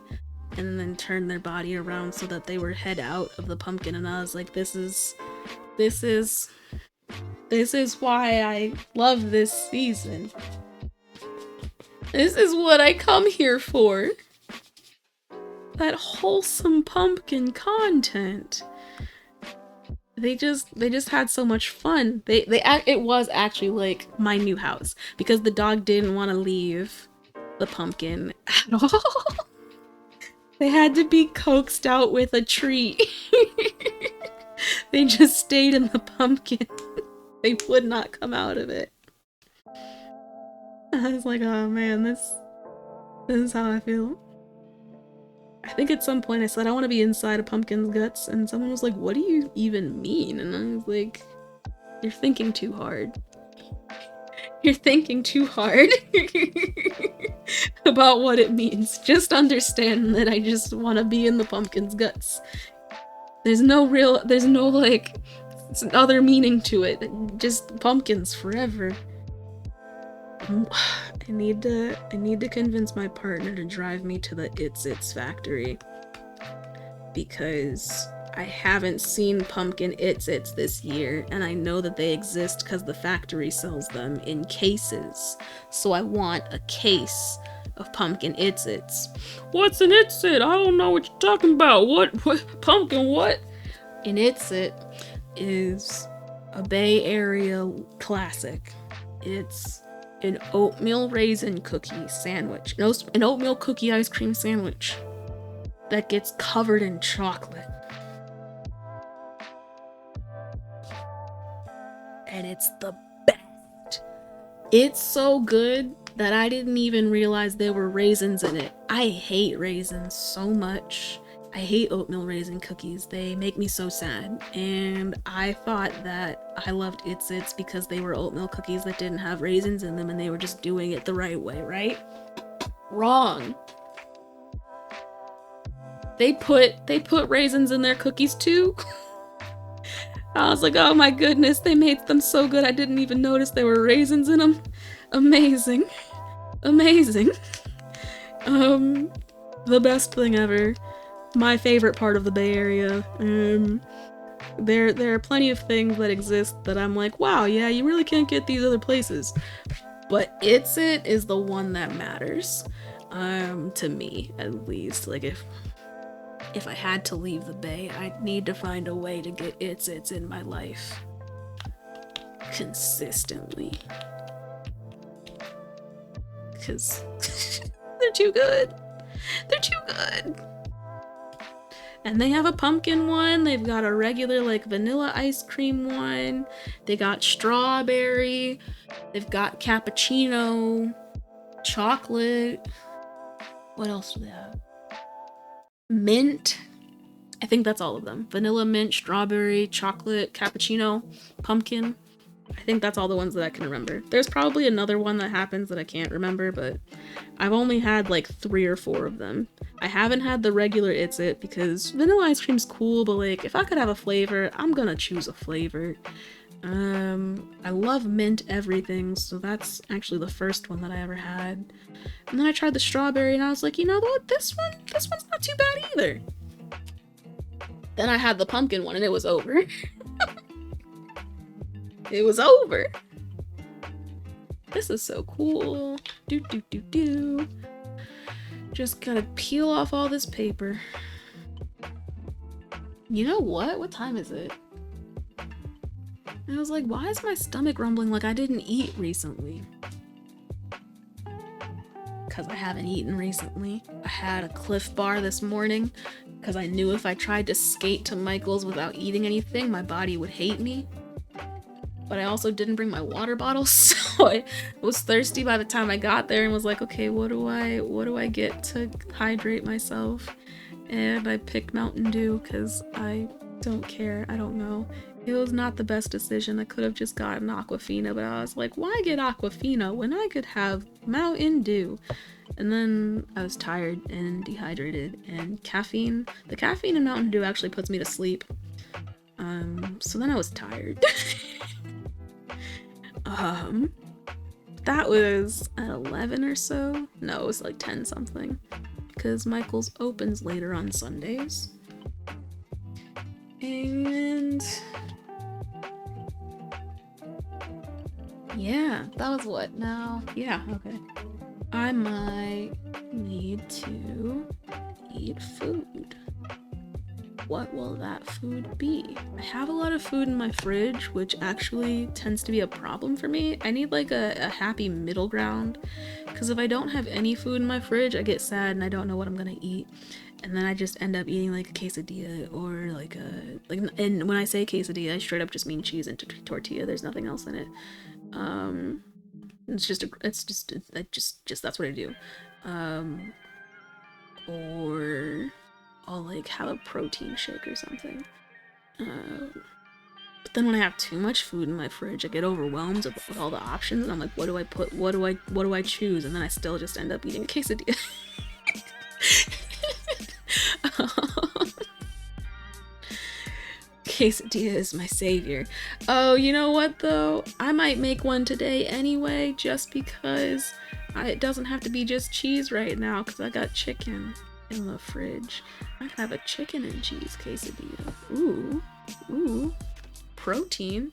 and then turn their body around so that they were head out of the pumpkin. And I was like, this is why I love this season. This is what I come here for. That wholesome pumpkin content. They just had so much fun. It was actually like my new house because the dog didn't want to leave the pumpkin at all. They had to be coaxed out with a treat. They just stayed in the pumpkin. They would not come out of it. I was like, oh man, this is how I feel. I think at some point I said I want to be inside a pumpkin's guts, and someone was like, what do you even mean? And I was like, you're thinking too hard. You're thinking too hard about what it means. Just understand that I just want to be in the pumpkin's guts. There's no like other meaning to it. Just pumpkins forever. I need to convince my partner to drive me to the It's factory because I haven't seen pumpkin It's this year, and I know that they exist because the factory sells them in cases. So I want a case of pumpkin It's. What's an It's? I don't know what you're talking about. What pumpkin what? An It's is a Bay Area classic. It's an oatmeal raisin cookie sandwich. An oatmeal cookie ice cream sandwich that gets covered in chocolate. And it's the best. It's so good that I didn't even realize there were raisins in it. I hate raisins so much. I hate oatmeal raisin cookies. They make me so sad. And I thought that I loved It's because they were oatmeal cookies that didn't have raisins in them and they were just doing it the right way, right? Wrong. They put raisins in their cookies too. I was like, oh my goodness, they made them so good I didn't even notice there were raisins in them. Amazing. Amazing. The best thing ever. My favorite part of the Bay Area. There are plenty of things that exist that I'm like, wow, yeah, you really can't get these other places. But It's is the one that matters. To me, at least. Like, if I had to leave the Bay, I'd need to find a way to get It's in my life. Consistently. Because they're too good. They're too good. And they have a pumpkin one. They've got a regular, like, vanilla ice cream one. They got strawberry. They've got cappuccino, chocolate. What else do they have? Mint. I think that's all of them. Vanilla, mint, strawberry, chocolate, cappuccino, pumpkin. I think that's all the ones that I can remember. There's probably another one that happens that I can't remember, but I've only had like 3 or 4 of them. I haven't had the regular It's because vanilla ice cream's cool, but like if I could have a flavor, I'm gonna choose a flavor. I love mint everything, so that's actually the first one that I ever had. And then I tried the strawberry and I was like, you know what, this one's not too bad either. Then I had the pumpkin one and it was over. It was over. This is so cool. Do. Just gotta peel off all this paper. You know what? What time is it? I was like, why is my stomach rumbling like I didn't eat recently? Because I haven't eaten recently. I had a Cliff Bar this morning because I knew if I tried to skate to Michael's without eating anything, my body would hate me. But I also didn't bring my water bottle, so I was thirsty by the time I got there and was like, okay, what do I get to hydrate myself? And I picked Mountain Dew because I don't care. I don't know. It was not the best decision. I could have just gotten Aquafina, but I was like, why get Aquafina when I could have Mountain Dew? And then I was tired and dehydrated, and the caffeine in Mountain Dew actually puts me to sleep. So then I was tired. That was at 11 or so. No, it was like 10 something. Because Michael's opens later on Sundays. And yeah, that was what now? Yeah, okay. I might need to eat food. What will that food be? I have a lot of food in my fridge, which actually tends to be a problem for me. I need like a happy middle ground, because if I don't have any food in my fridge, I get sad and I don't know what I'm gonna eat. And then I just end up eating like a quesadilla or like and when I say quesadilla, I straight up just mean cheese and tortilla. There's nothing else in it. It's just that's what I do. Or I'll like have a protein shake or something. But then when I have too much food in my fridge, I get overwhelmed with all the options, and I'm like, what do I put? What do I choose? And then I still just end up eating a quesadilla. Quesadilla is my savior. Oh, you know what though? I might make one today anyway, just because it doesn't have to be just cheese right now, because I got chicken in the fridge. I could have a chicken and cheese quesadilla. Ooh. Protein.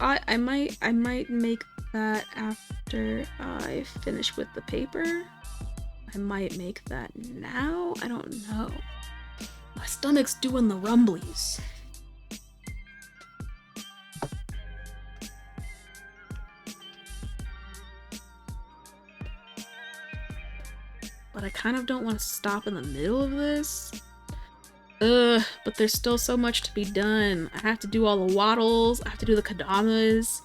I might make that after I finish with the paper. I might make that now. I don't know. My stomach's doing the rumblies. But I kind of don't want to stop in the middle of this. But there's still so much to be done. I have to do all the waddles. I have to do the kadamas.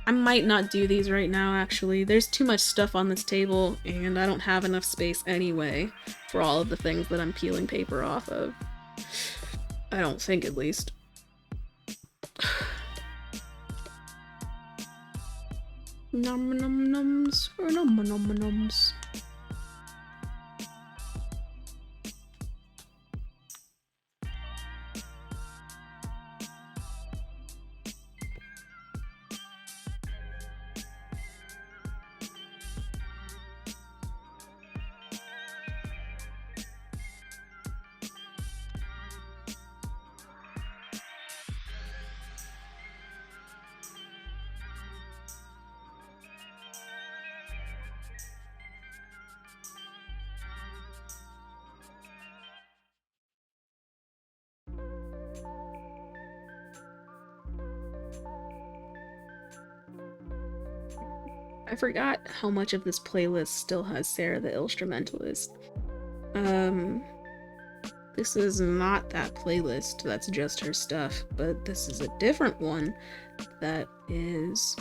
I might not do these right now, actually. There's too much stuff on this table, and I don't have enough space anyway for all of the things that I'm peeling paper off of. I don't think, at least. Nom nom noms, or nom nom noms. I forgot how much of this playlist still has Sarah the Instrumentalist. This is not that playlist that's just her stuff, but this is a different one that is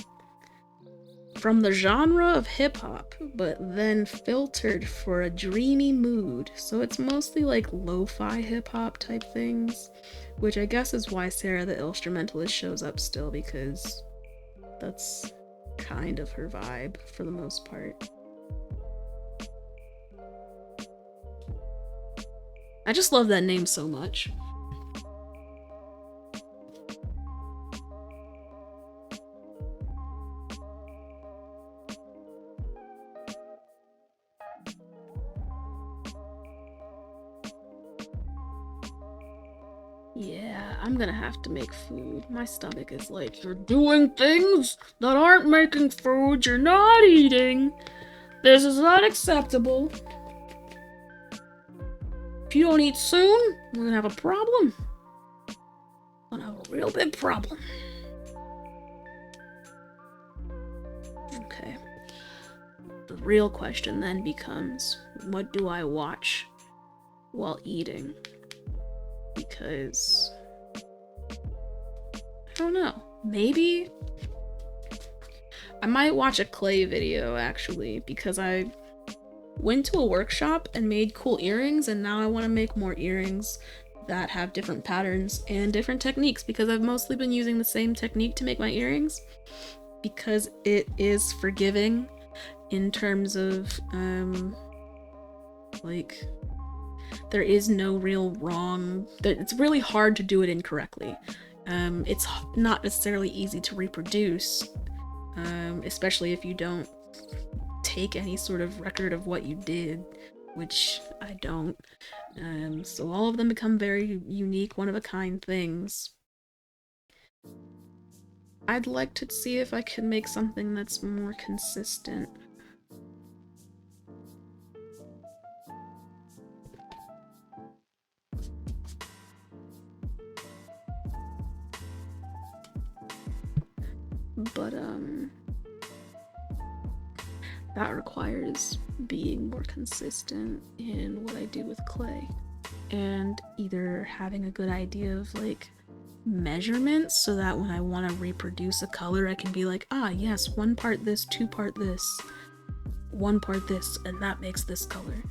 from the genre of hip-hop, but then filtered for a dreamy mood. So it's mostly like lo-fi hip-hop type things, which I guess is why Sarah the Instrumentalist shows up still, because that's kind of her vibe for the most part. I just love that name so much. Yeah, I'm gonna have to make food. My stomach is like, you're doing things that aren't making food, you're not eating. This is not acceptable. If you don't eat soon, we're gonna have a problem. We're gonna have a real big problem. Okay. The real question then becomes, what do I watch while eating? Because I don't know. Maybe I might watch a clay video, actually, because I went to a workshop and made cool earrings, and now I want to make more earrings that have different patterns and different techniques, because I've mostly been using the same technique to make my earrings because it is forgiving in terms of like, there is no real wrong. It's really hard to do it incorrectly. It's not necessarily easy to reproduce, especially if you don't take any sort of record of what you did, which I don't. So all of them become very unique, one-of-a-kind things. I'd like to see if I can make something that's more consistent. But, that requires being more consistent in what I do with clay. And either having a good idea of, like, measurements so that when I want to reproduce a color, I can be like, ah, yes, 1 part this, 2 part this, 1 part this, and that makes this color.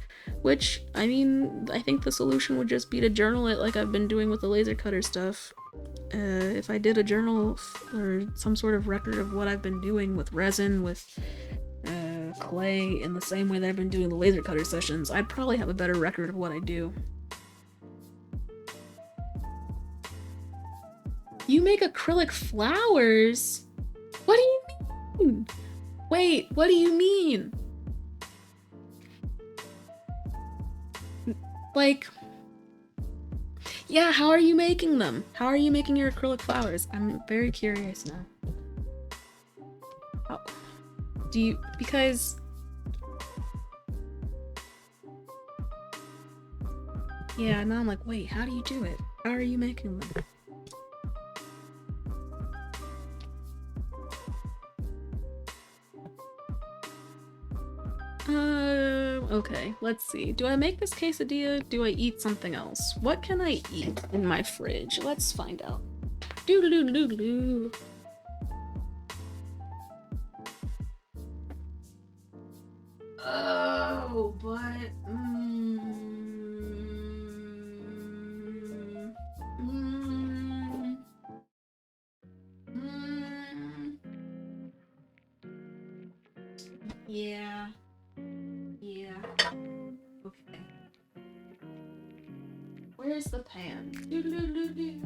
Which, I mean, I think the solution would just be to journal it like I've been doing with the laser cutter stuff. If I did a journal or some sort of record of what I've been doing with resin, with clay, in the same way that I've been doing the laser cutter sessions, I'd probably have a better record of what I do. You make acrylic flowers? What do you mean? Wait, what do you mean? Like, yeah, how are you making them? How are you making your acrylic flowers? I'm very curious now. How do you, because yeah, now I'm like, wait, how do you do it? How are you making them? Okay, let's see. Do I make this quesadilla? Do I eat something else? What can I eat in my fridge? Let's find out. Doo-doo-doo-doo-doo. Oh, but yeah. Yeah. Okay. Where's the pan? Doo-doo-doo-doo.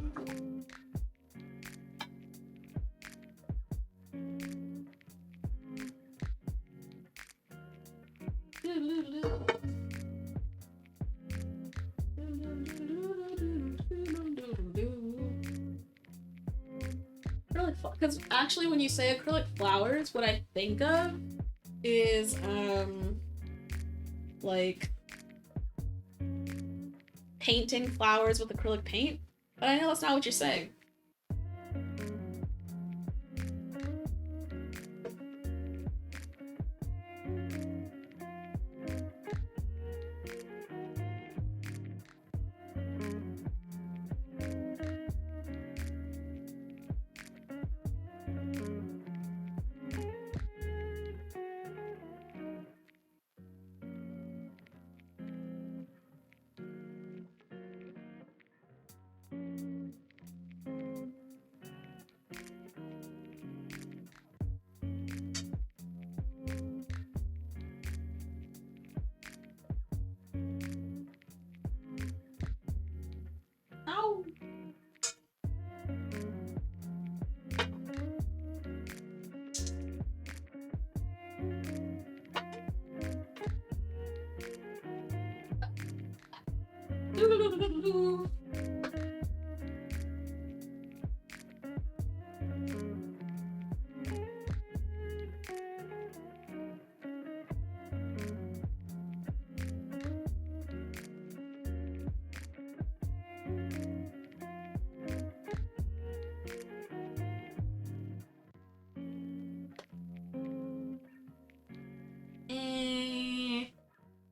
Because actually, when you say acrylic flowers, what I think of is like painting flowers with acrylic paint. But I know that's not what you're saying. Ow.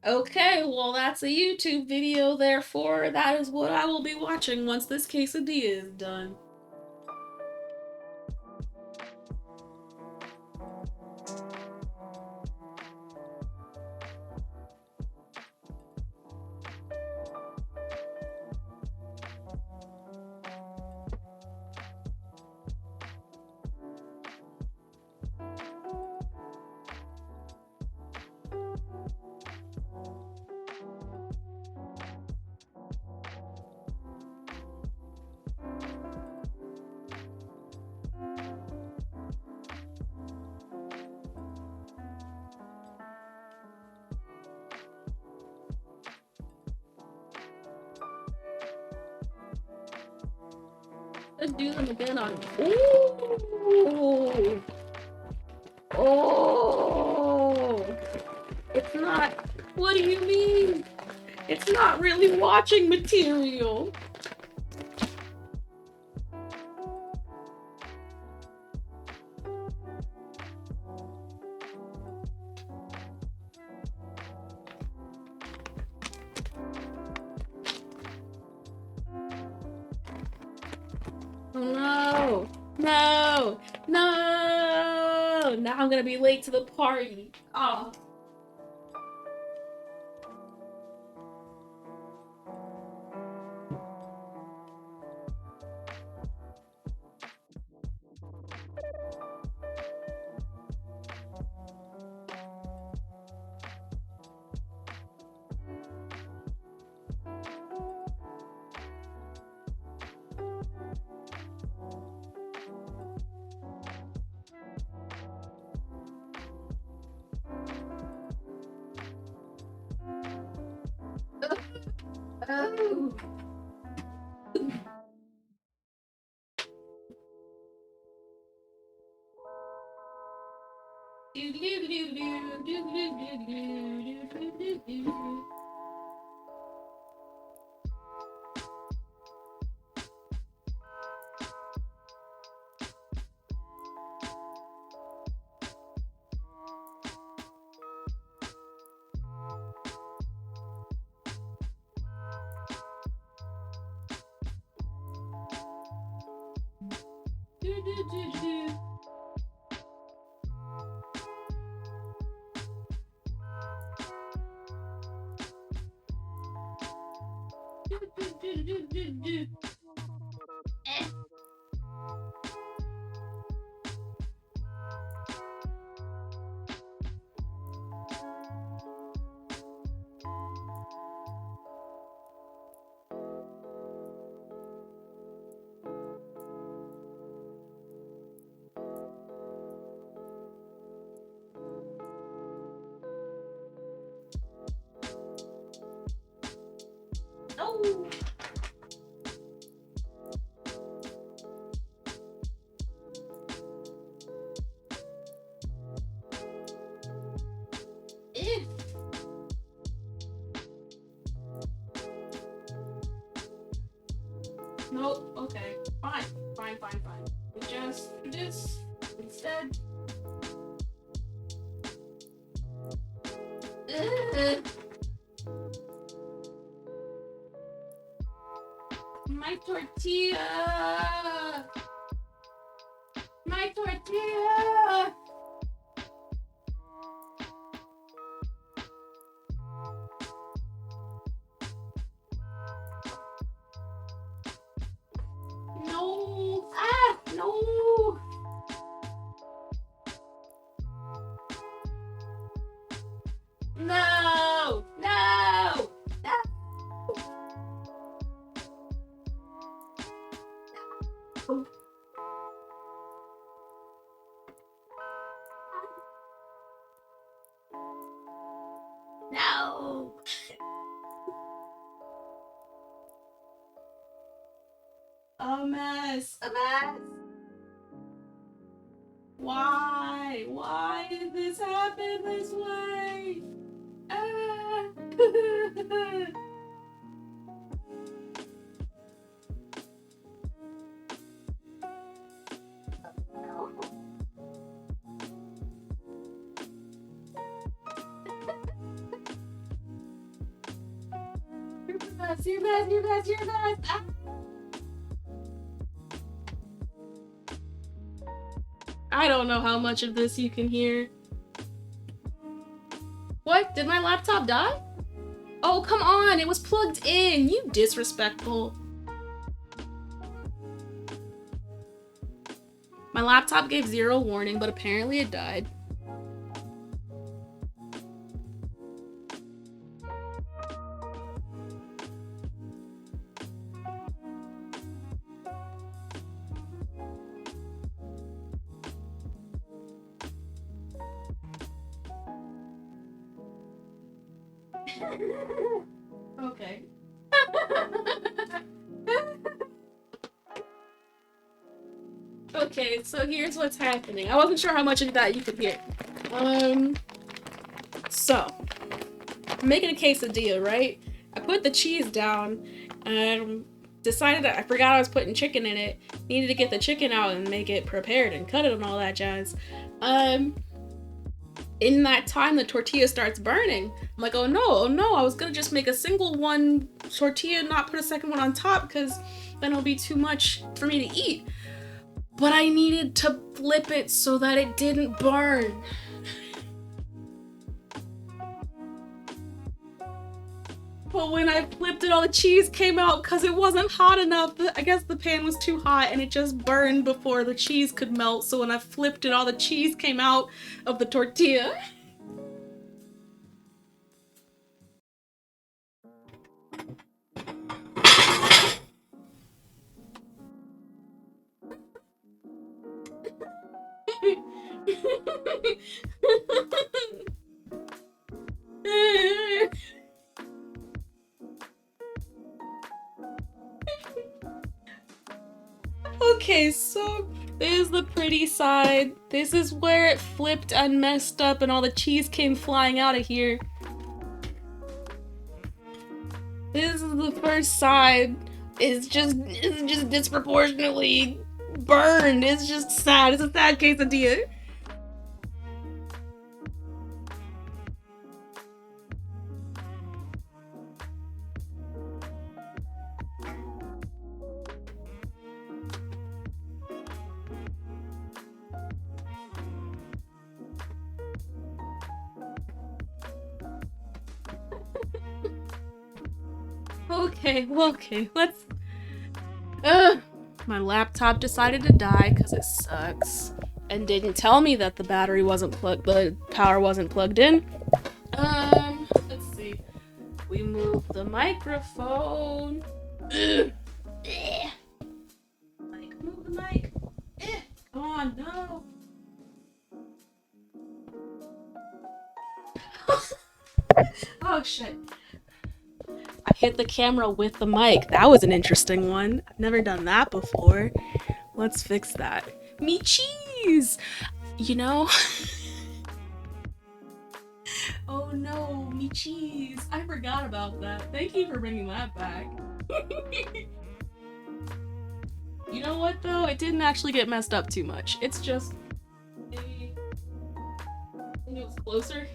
Okay, well, that's a YouTube video, therefore, that is what I will be watching once this quesadilla is done. Let's do them again on. Ooh! Oh! It's not. What do you mean? It's not really watching material. No! No! No! Now I'm gonna be late to the party. Oh. Oh. Oh. Eh. Nope. Okay. Fine. Fine. Fine. Fine. We just do this instead. My tortilla. My tortilla. No. Ah. No. No. No. No. No. A mess. A mess. Why? Why did this happen this way? Ah. You're best, you're best, you're best. Ah. I don't know how much of this you can hear. What? Did my laptop die? Oh, come on, it was plugged in, you disrespectful. My laptop gave 0 warning, but apparently it died. Okay. Okay, so here's what's happening. I wasn't sure how much of that you could hear. So I'm making a quesadilla, right? I put the cheese down. Decided that I forgot I was putting chicken in it. Needed to get the chicken out and make it prepared and cut it and all that jazz. In that time, the tortilla starts burning. I'm like, oh no, I was gonna just make a single one tortilla and not put a second one on top because then it'll be too much for me to eat. But I needed to flip it so that it didn't burn. But when I flipped it, all the cheese came out because it wasn't hot enough. I guess the pan was too hot and it just burned before the cheese could melt. So when I flipped it, all the cheese came out of the tortilla. Okay, so this is the pretty side. This is where it flipped and messed up and all the cheese came flying out of here. This is the first side. It's just disproportionately burned. It's just sad. It's a sad quesadilla. Okay, let's... My laptop decided to die because it sucks. And didn't tell me that the battery wasn't plugged, the power wasn't plugged in. Let's see. We move the microphone. Mike, move the mic. Come on, no. Oh, shit. I hit the camera with the mic. That was an interesting one. I've never done that before. Let's fix that. Me cheese! You know? Oh no, me cheese. I forgot about that. Thank you for bringing that back. You know what though? It didn't actually get messed up too much. It's just... Maybe... I think it was closer.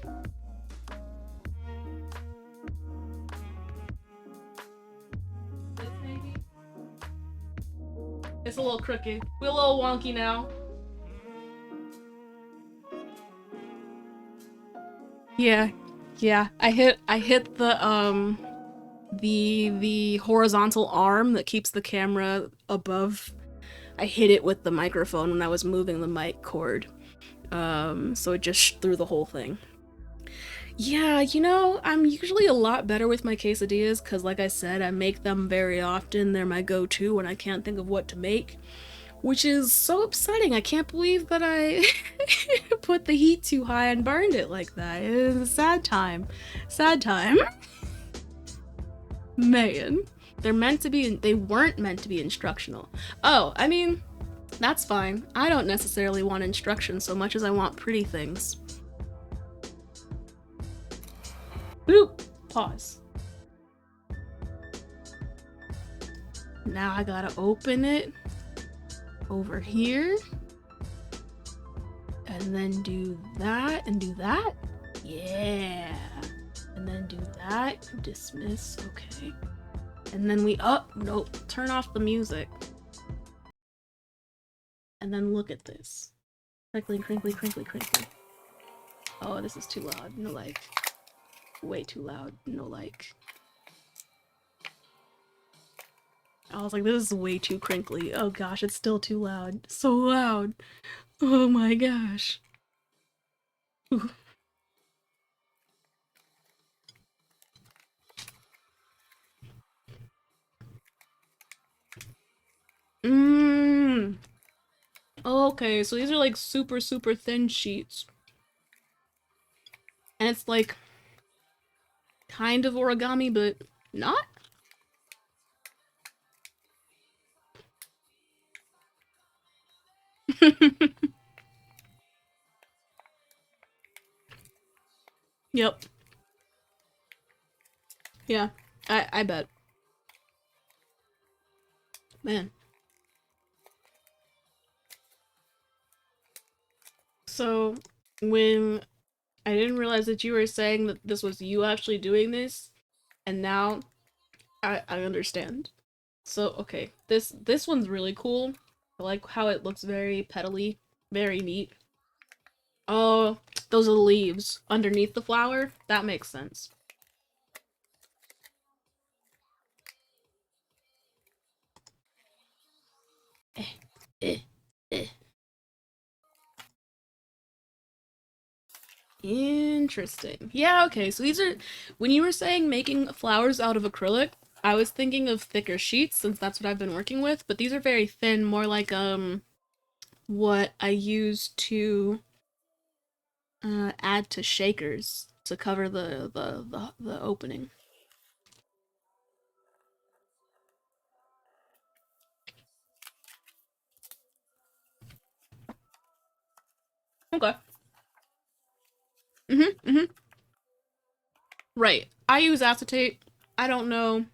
It's a little crooked. We're a little wonky now. Yeah. I hit the horizontal arm that keeps the camera above. I hit it with the microphone when I was moving the mic cord. So it just threw the whole thing. Yeah, you know, I'm usually a lot better with my quesadillas because, like I said, I make them very often. They're my go-to when I can't think of what to make, which is so upsetting. I can't believe that I put the heat too high and burned it like that. It is a sad time. Sad time. Man. They weren't meant to be instructional. Oh, I mean, that's fine. I don't necessarily want instruction so much as I want pretty things. Boop. Pause. Now I gotta open it over here. And then do that and do that. Yeah. And then do that. Dismiss. Okay. And then nope. Turn off the music. And then look at this. Crinkly, crinkly, crinkly, crinkly. Oh, this is too loud. No like. Way too loud. No like. I was like, this is way too crinkly. Oh gosh, it's still too loud. So loud. Oh my gosh. Mmm. Okay, so these are like super, super thin sheets. And it's like kind of origami, but not? Yep. Yeah. I bet. Man. So when I didn't realize that you were saying that this was you actually doing this, and now I understand. So okay, this one's really cool. I like how it looks very petally, very neat. Oh, those are the leaves underneath the flower. That makes sense. Eh, eh, eh. Interesting. Yeah, okay. So these are when you were saying making flowers out of acrylic, I was thinking of thicker sheets since that's what I've been working with, but these are very thin, more like what I use to add to shakers to cover the opening. Okay. Mhm. Right. I use acetate. I don't know.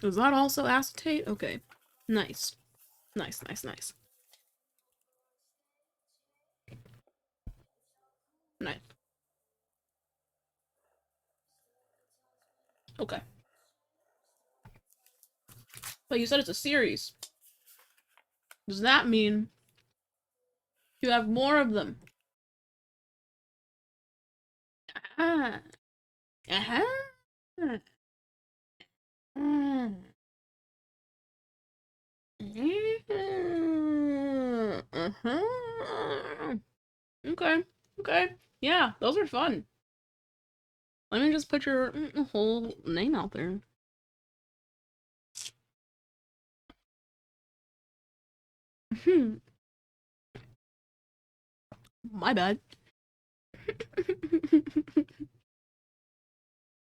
Is that also acetate? Okay. Nice. Nice, nice, nice. Nice. Okay. But you said it's a series. Does that mean you have more of them? Ah. Uh-huh. Uh-huh. Okay. Okay. Yeah, those are fun. Let me just put your whole name out there. Hmm. My bad.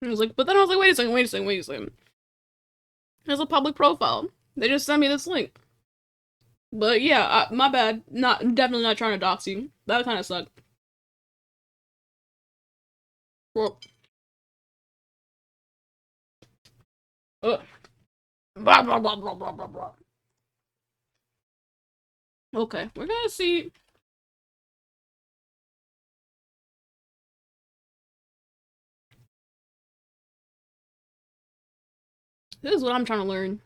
I was like, but then I was like, wait a second, wait a second, wait a second. There's a public profile. They just sent me this link. But yeah, my bad. Not definitely not trying to dox you. That kind of sucked. Well, blah, blah, blah, blah, blah, blah, blah. Okay, we're gonna see. This is what I'm trying to learn.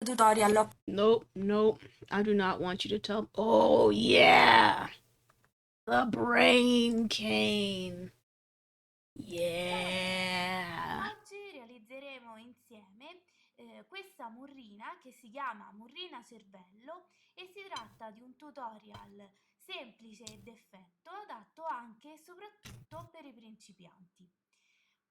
Tutorial. Nope, nope. I do not want you to tell. Oh yeah, the brain cane. Yeah. Oggi realizzeremo insieme questa murrina che si chiama murrina cervello e si tratta di un tutorial semplice ed effetto adatto anche e soprattutto per i principianti.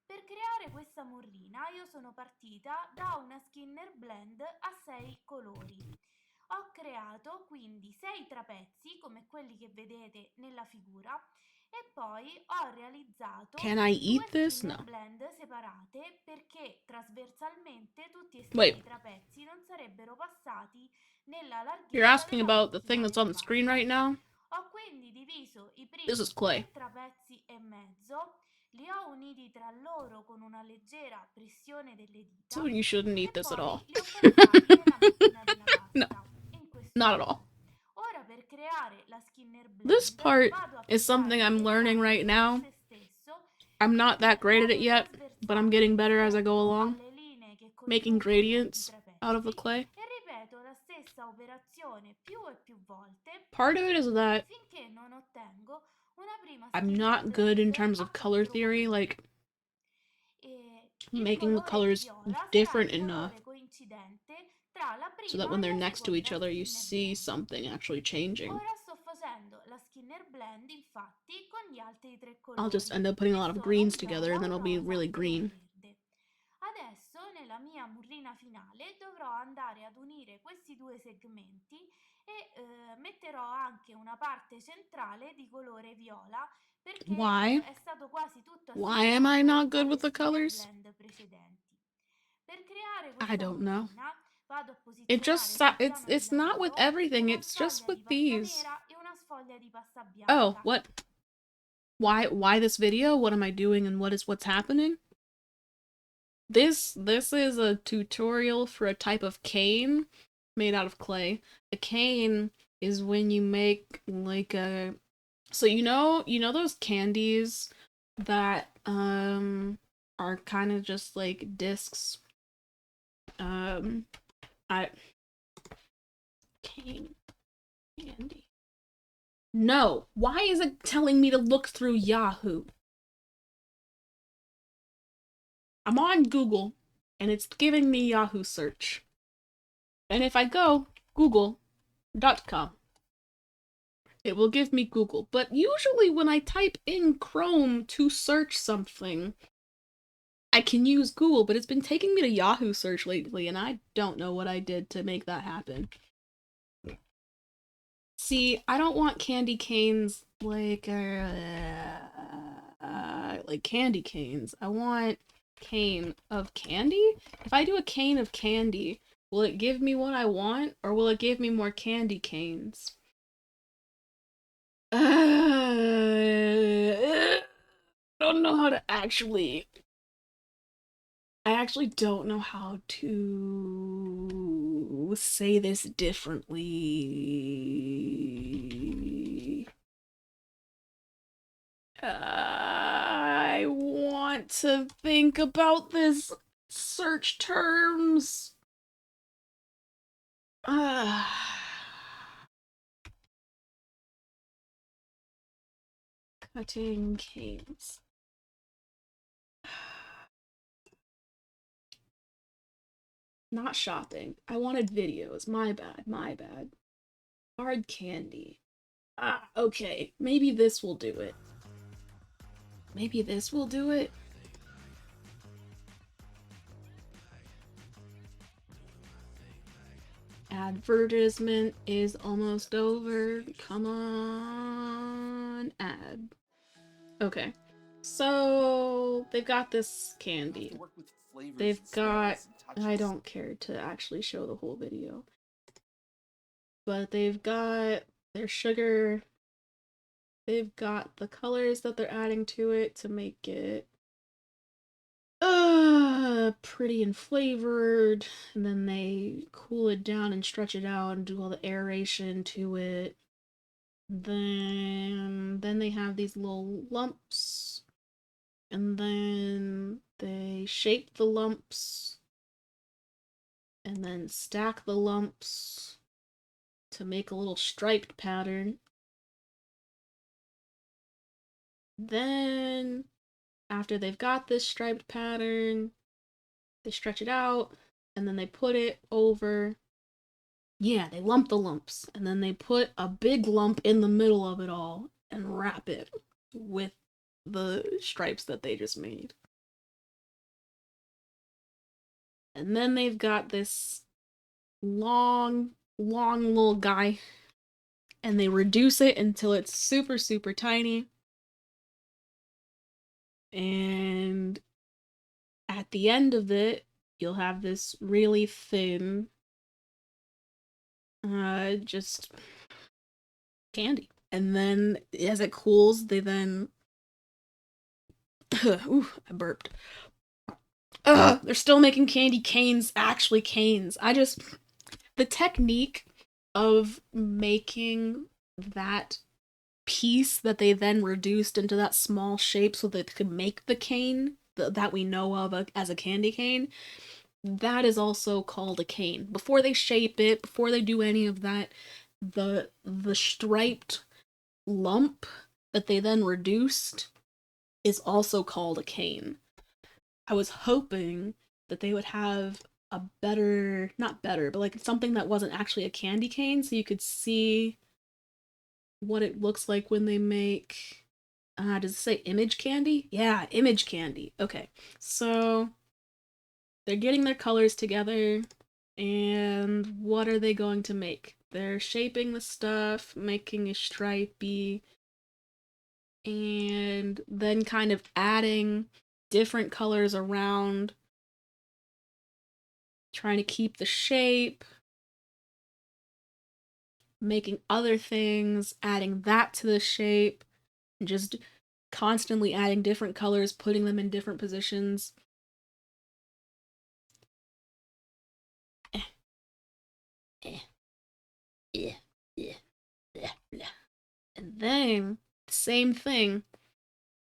Per creare questa murrina io sono partita da una Skinner Blend a 6 colori. Ho creato quindi 6 trapezzi come quelli che vedete nella figura e poi ho realizzato Can I due eat this? Skinner No. Blend separate perché trasversalmente tutti e Wait. 6 i trapezzi non sarebbero passati nella You're larghezza asking della about the macchina thing that's on della the screen pasta. right now? Ho quindi diviso i This is primi clay. 3 trapezzi e mezzo, li ho uniti tra loro con una leggera pressione delle So dita you shouldn't e eat this at poi all. li ho passati nella macchina della No, pasta, in questo not at modo. all. Ora per creare la Skinner This Blend part vado a is something piegare I'm le learning right zampe su now. se stesso I'm not that finché great at it lato yet, but I'm trasversale getting better as I go rispetto along. alle linee che Making congiungono i gradients out of the trapezzi clay. e ripeto la stessa operazione più e più volte Part of it is that finché non ottengo una prima I'm Skinner not good in Blend terms a of color quattro theory, colori. like Il making the colore colors viola sarà different il enough colore coincidente tra la so that prima when e they're la next to each seconda other, you Skinner see Blend. something actually changing. Ora sto facendo la Skinner Blend infatti con gli altri 3 I'll just colori end up putting a che lot of sono greens un together and viola, then un it'll be rosa really e un green. verde. Adesso nella mia murrina finale dovrò andare ad unire questi due segmenti e metterò anche una parte centrale di colore viola perché Why? è stato quasi tutto Why am I not assemblato good dalle with the skin colors? blend precedenti. Per creare I questa don't know. morrina vado a It just posizionare sul piano di it's not with lavoro everything, una it's just sfoglia with di pasta these. nera e una sfoglia di pasta Oh, bianca. what? Why this video? What am I doing and what's happening? This is a tutorial for a type of cane made out of clay. A cane is when you make like a so you know those candies that are kind of just like discs. I cane candy. No, why is it telling me to look through Yahoo? I'm on Google and it's giving me Yahoo search. And if I go google.com, it will give me Google. But usually when I type in Chrome to search something, I can use Google, but it's been taking me to Yahoo search lately, and I don't know what I did to make that happen. See, I don't want candy canes like candy canes. I want cane of candy. If I do a cane of candy, will it give me what I want, or will it give me more candy canes? I don't know how to actually. I actually don't know how to say this differently. I want to think about this search terms. Cutting canes. Not shopping. I wanted videos. My bad, my bad. Hard candy. Okay. Maybe this will do it. Maybe this will do it. Advertisement is almost over. Come on, ad. Okay. So they've got this candy. They've got. I don't care to actually show the whole video. But they've got their sugar. They've got the colors that they're adding to it to make it pretty and flavored, and then they cool it down and stretch it out and do all the aeration to it. Then they have these little lumps, and then they shape the lumps and then stack the lumps to make a little striped pattern. Then after they've got this striped pattern, they stretch it out, and then they put it over. Yeah, they lump the lumps, and then they put a big lump in the middle of it all and wrap it with the stripes that they just made. And then they've got this long little guy, and they reduce it until it's super, super tiny. And at the end of it, you'll have this really thin, just candy. And then as it cools, they then. Ooh, I burped. They're still making candy canes, actually canes. The technique of making that piece that they then reduced into that small shape so that they could make the cane that we know of as a candy cane, that is also called a cane. Before they shape it, before they do any of that, the striped lump that they then reduced is also called a cane. I was hoping that they would have a better, not better, but like something that wasn't actually a candy cane so you could see what it looks like when they make. Does it say image candy? Yeah, image candy. Okay, so they're getting their colors together, and what are they going to make? They're shaping the stuff, making a stripey, and and then kind of adding different colors around, trying to keep the shape, making other things, adding that to the shape, just constantly adding different colors, putting them in different positions. And then same thing.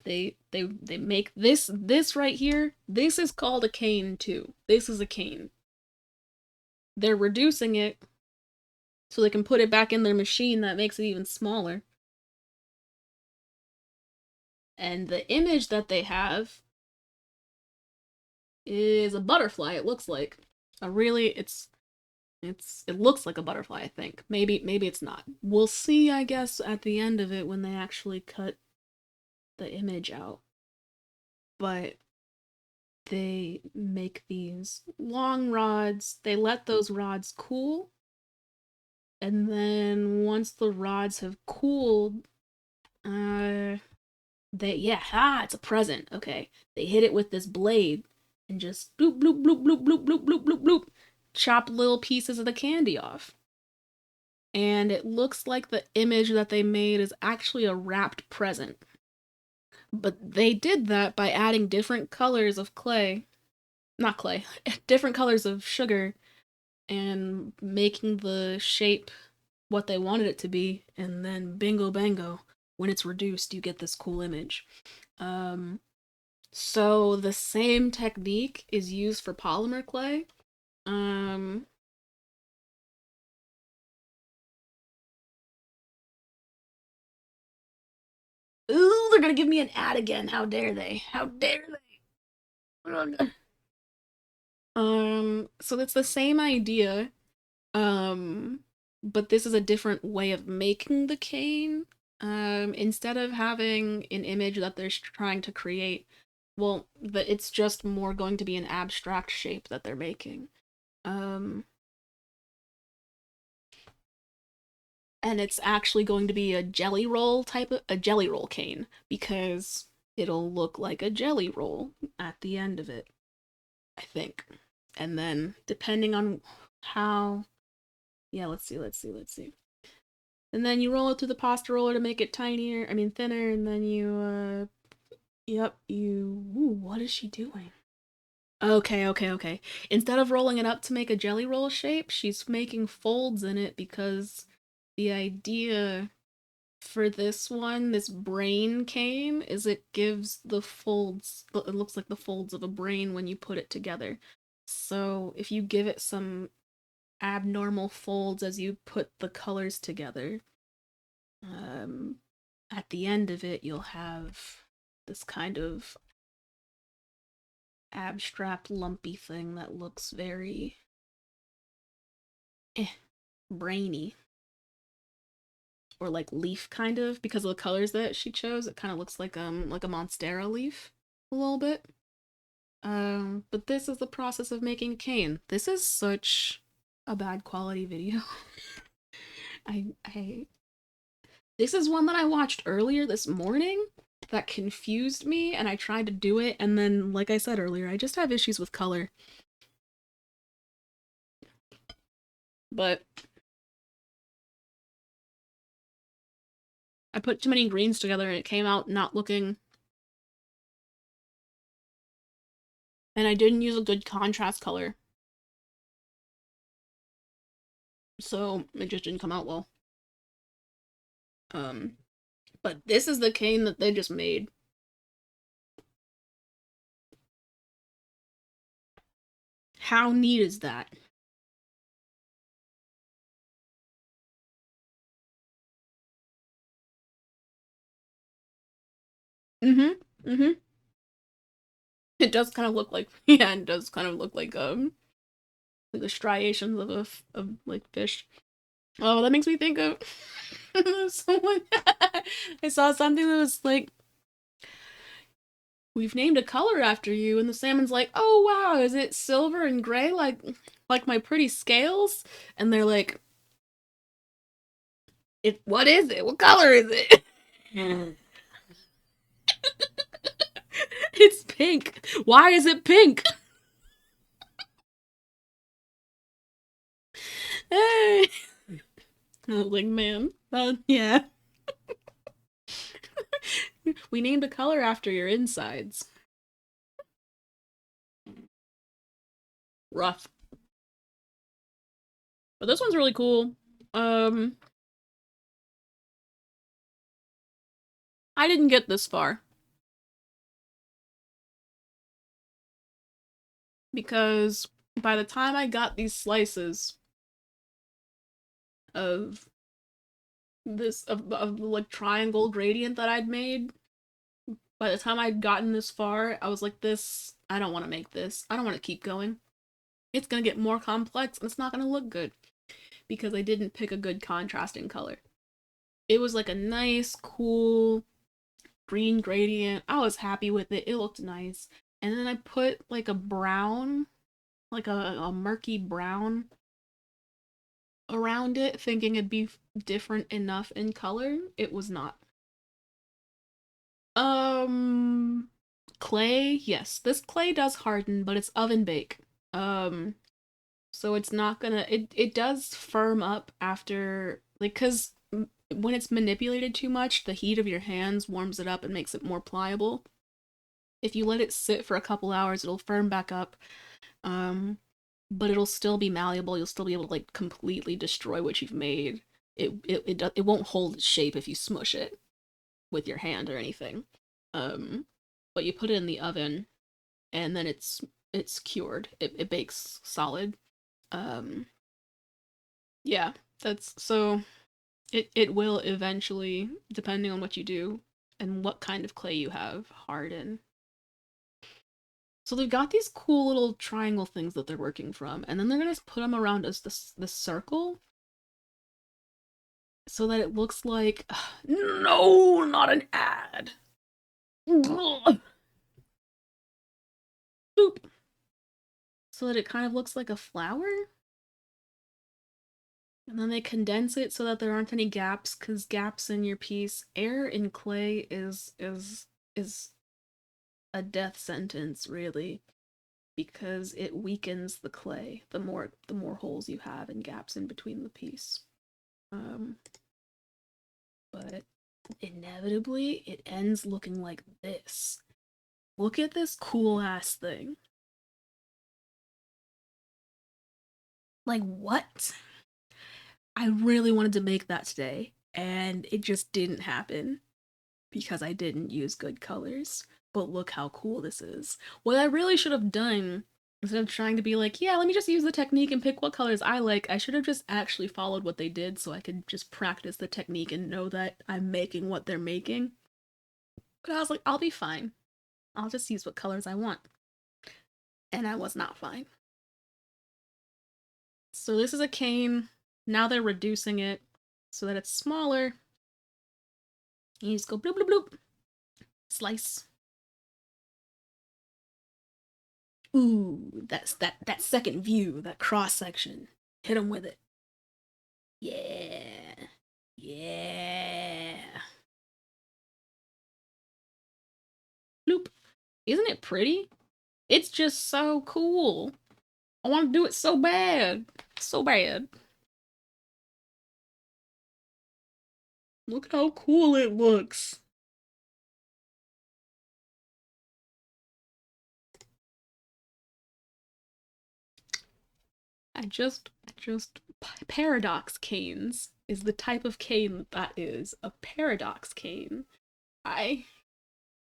They make this right here. This is called a cane too. This is a cane. They're reducing it so they can put it back in their machine that makes it even smaller. And the image that they have is a butterfly, it looks like. It looks like a butterfly, I think. Maybe it's not. We'll see, I guess, at the end of it when they actually cut the image out. But they make these long rods. They let those rods cool. And then once the rods have cooled, it's a present. Okay. They hit it with this blade and just bloop, bloop, bloop, bloop, bloop, bloop, bloop, bloop, bloop, chop little pieces of the candy off. And it looks like the image that they made is actually a wrapped present. But they did that by adding different colors of clay. Not clay, different colors of sugar and making the shape what they wanted it to be, and then bingo bango, when it's reduced, you get this cool image. So the same technique is used for polymer clay. Ooh, they're gonna give me an ad again. How dare they? How dare they? So it's the same idea. But this is a different way of making the cane. Instead of having an image that they're trying to create, well, but it's just more going to be an abstract shape that they're making. And it's actually going to be a jelly roll cane, because it'll look like a jelly roll at the end of it, I think. And then depending on how, yeah, let's see. And then you roll it through the pasta roller to make it thinner, and then what is she doing? Okay. Instead of rolling it up to make a jelly roll shape, she's making folds in it, because the idea for this one, this brain cane, is it gives the folds, it looks like the folds of a brain when you put it together. So if you give it some abnormal folds as you put the colors together, at the end of it, you'll have this kind of abstract, lumpy thing that looks very brainy. Or like leaf, kind of, because of the colors that she chose. It kind of looks like a monstera leaf a little bit. But this is the process of making a cane. This is such a bad quality video. I This is one that I watched earlier this morning that confused me, and I tried to do it, and then, like I said earlier, I just have issues with color. But I put too many greens together and it came out not looking... And I didn't use a good contrast color. So it just didn't come out well. But this is the cane that they just made. How neat is that? It does kind of look like, yeah, it does kind of look like the striations of like fish. Oh, that makes me think of someone. I saw something that was like, we've named a color after you, and the salmon's like, oh wow, is it silver and gray like my pretty scales? And they're like, what is it? What color is it? pink? Why is it pink? Hey. I was like, man, yeah. We named a color after your insides. Rough. But this one's really cool. Um, I didn't get this far. Because by the time I got these slices of of the like triangle gradient that I'd made, by the time I'd gotten this far, I was like, this, I don't want to make this. I don't want to keep going. It's gonna get more complex and it's not gonna look good because I didn't pick a good contrasting color. It was like a nice, cool green gradient. I was happy with it. It looked nice. And then I put like a brown, like a murky brown around it, thinking it'd be different enough in color. It was not. Um, clay, yes. This clay does harden, but it's oven bake. Um, so it's not gonna, it does firm up after, like, cause when it's manipulated too much, the heat of your hands warms it up and makes it more pliable. If you let it sit for a couple hours, it'll firm back up. But it'll still be malleable. You'll still be able to like completely destroy what you've made. It won't hold its shape if you smush it with your hand or anything. Um, but you put it in the oven, and then it's cured. It bakes solid. Um, yeah, that's so. It will eventually, depending on what you do and what kind of clay you have, harden. So they've got these cool little triangle things that they're working from, and then they're gonna put them around as this circle so that it looks like no, not an ad. Boop. So that it kind of looks like a flower. And then they condense it so that there aren't any gaps, because gaps in your piece, air in clay is a death sentence, really, because it weakens the clay the more holes you have and gaps in between the piece. But inevitably it ends looking like this. Look at this cool ass thing. Like, what? I really wanted to make that today, and it just didn't happen because I didn't use good colors. But look how cool this is. What I really should have done, instead of trying to be like, yeah, let me just use the technique and pick what colors I like, I should have just actually followed what they did so I could just practice the technique and know that I'm making what they're making. But I was like, I'll be fine. I'll just use what colors I want. And I was not fine. So this is a cane. Now they're reducing it so that it's smaller. And you just go bloop bloop bloop. Slice. Ooh, that second view, that cross section. Hit them with it. Yeah. Yeah. Bloop. Isn't it pretty? It's just so cool. I want to do it so bad. So bad. Look how cool it looks. Paradox canes is the type of cane that is a paradox cane. I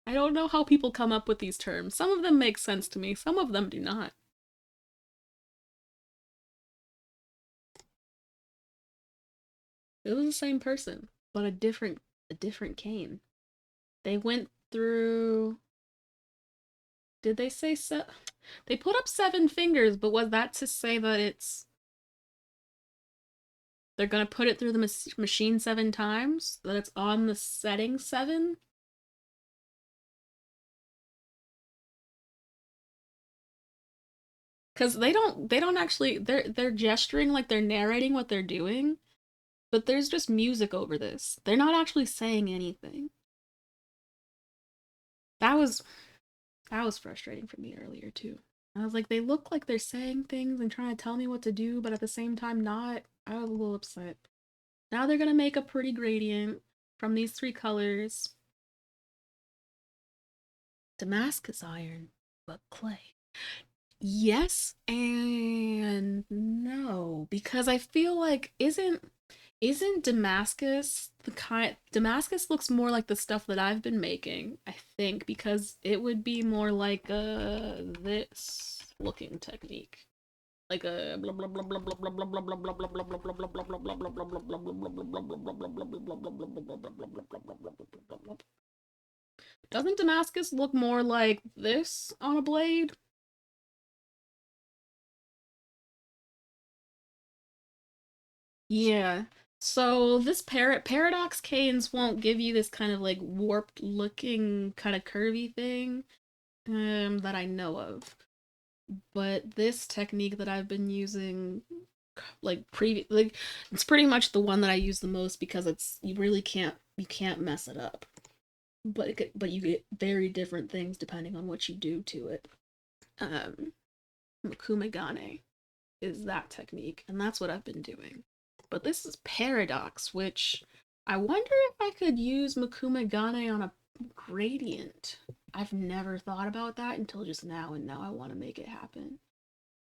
I don't know how people come up with these terms. Some of them make sense to me, some of them do not. It was the same person, but a different cane. They went through, did they say they put up 7 fingers, but was that to say that they're gonna put it through the machine 7 times? That it's on the setting 7? Because they don't actually, they're gesturing like they're narrating what they're doing, but there's just music over this. They're not actually saying anything. That was That was frustrating for me earlier too. I was like, they look like they're saying things and trying to tell me what to do, but at the same time not. I was a little upset. Now they're gonna make a pretty gradient from these three colors. Damascus iron, but clay. Yes and no, because I feel like isn't Damascus the kind Damascus looks more like the stuff that I've been making, I think, because it would be more like this looking technique. Like a doesn't Damascus look more like this on a blade? Yeah. So this paradox canes won't give you this kind of like warped looking kind of curvy thing that I know of. But this technique that I've been using like it's pretty much the one that I use the most because it's you can't mess it up. But you get very different things depending on what you do to it. Um Makumegane is that technique, and that's what I've been doing. But this is Paradox, which I wonder if I could use Makumegane on a gradient. I've never thought about that until just now, and now I want to make it happen.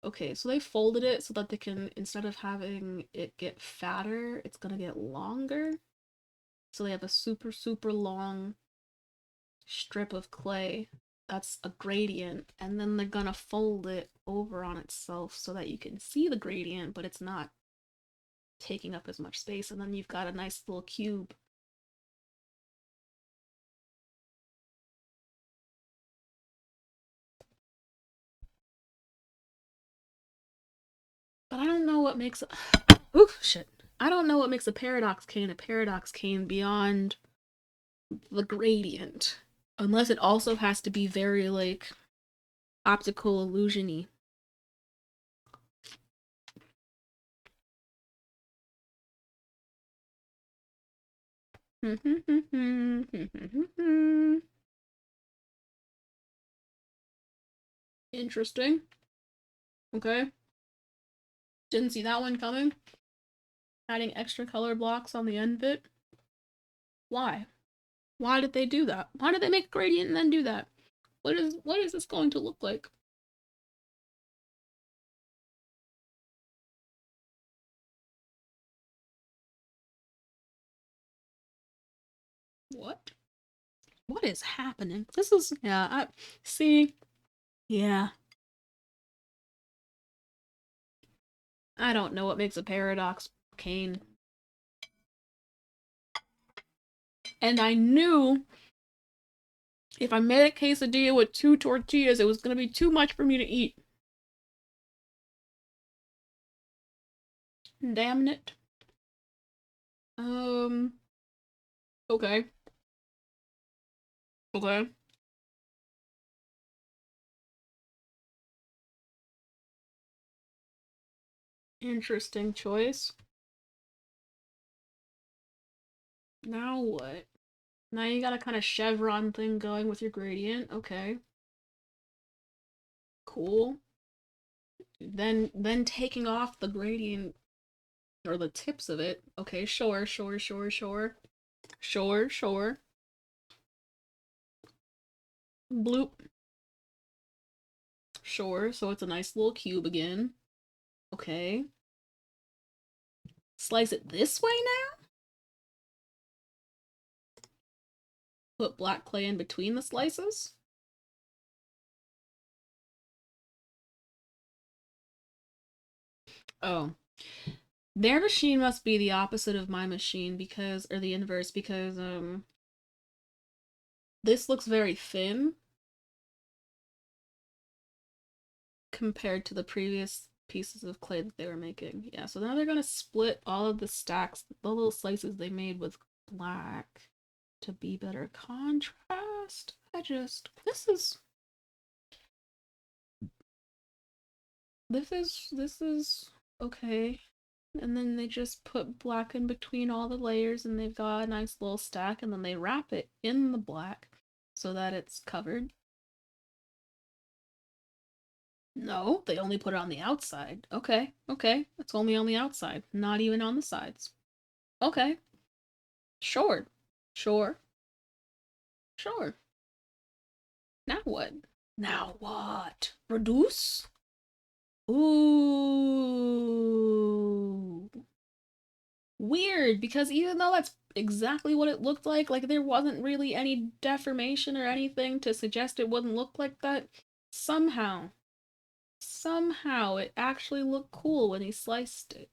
Okay, so they folded it so that they can, instead of having it get fatter, it's gonna get longer. So they have a super, super long strip of clay that's a gradient, and then they're gonna fold it over on itself so that you can see the gradient, but it's not taking up as much space, and then you've got a nice little cube. But I don't know what makes ooh shit. I don't know what makes a paradox cane beyond the gradient. Unless it also has to be very like optical illusion-y. Interesting. Okay. Didn't see that one coming. Adding extra color blocks on the end bit. Why? Why did they do that? Why did they make a gradient and then do that? What is this going to look like? What? What is happening? This is yeah, I see. Yeah. I don't know what makes a paradox cane. And I knew if I made a quesadilla with two tortillas, it was gonna be too much for me to eat. Damn it. Okay. Okay. Interesting choice. Now what? Now you got a kind of chevron thing going with your gradient. Okay. Cool. Then taking off the gradient or the tips of it. Okay, sure, sure, sure, sure. Sure, sure. Bloop. Sure, so it's a nice little cube again. Okay. Slice it this way now? Put black clay in between the slices? Oh. Their machine must be the opposite of my machine because, or the inverse, because, this looks very thin compared to the previous pieces of clay that they were making. Yeah, so now they're gonna split all of the stacks, the little slices they made with black to be better contrast. This is okay. And then they just put black in between all the layers and they've got a nice little stack and then they wrap it in the black so that it's covered. No, they only put it on the outside. Okay, okay. It's only on the outside, not even on the sides. Okay, sure, sure, sure. Now what? Now what? Reduce? Ooh. Weird, because even though that's exactly what it looked like there wasn't really any deformation or anything to suggest it wouldn't look like that, somehow, somehow it actually looked cool when he sliced it.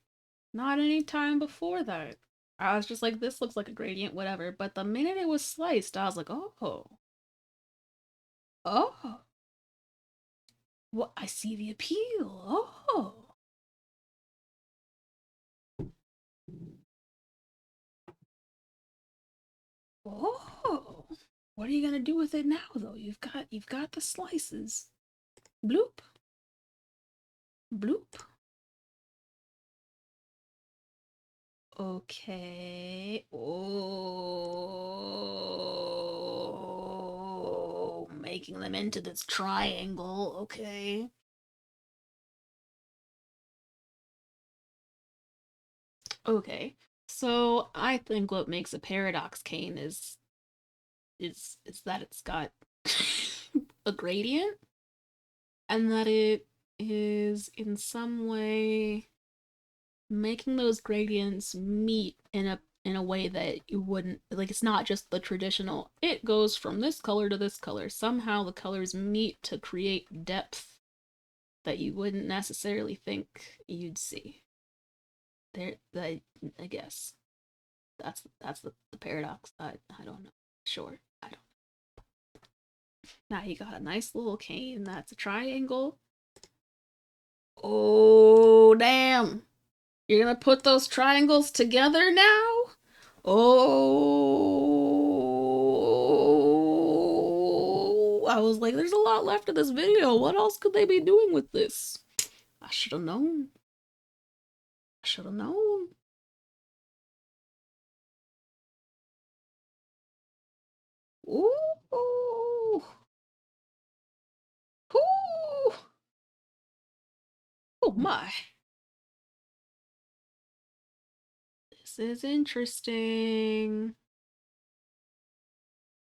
Not any time before that. I was just like, this looks like a gradient, whatever. But the minute it was sliced, I was like, oh, oh, well, I see the appeal. Oh, oh. What are you gonna do with it now, though? You've got the slices. Bloop, bloop. Okay. Oh, making them into this triangle. Okay. Okay. So I think what makes a paradox cane is that it's got a gradient and that it is in some way making those gradients meet in a way that you wouldn't like. It's not just the traditional it goes from this color to this color. Somehow the colors meet to create depth that you wouldn't necessarily think you'd see there. I guess that's the paradox. I don't know. Sure, I don't. Now you got a nice little cane that's a triangle. Oh, damn. You're gonna put those triangles together now? Oh. I was like, there's a lot left of this video. What else could they be doing with this? I should have known. I should have known. Ooh. Ooh. Oh my. This is interesting.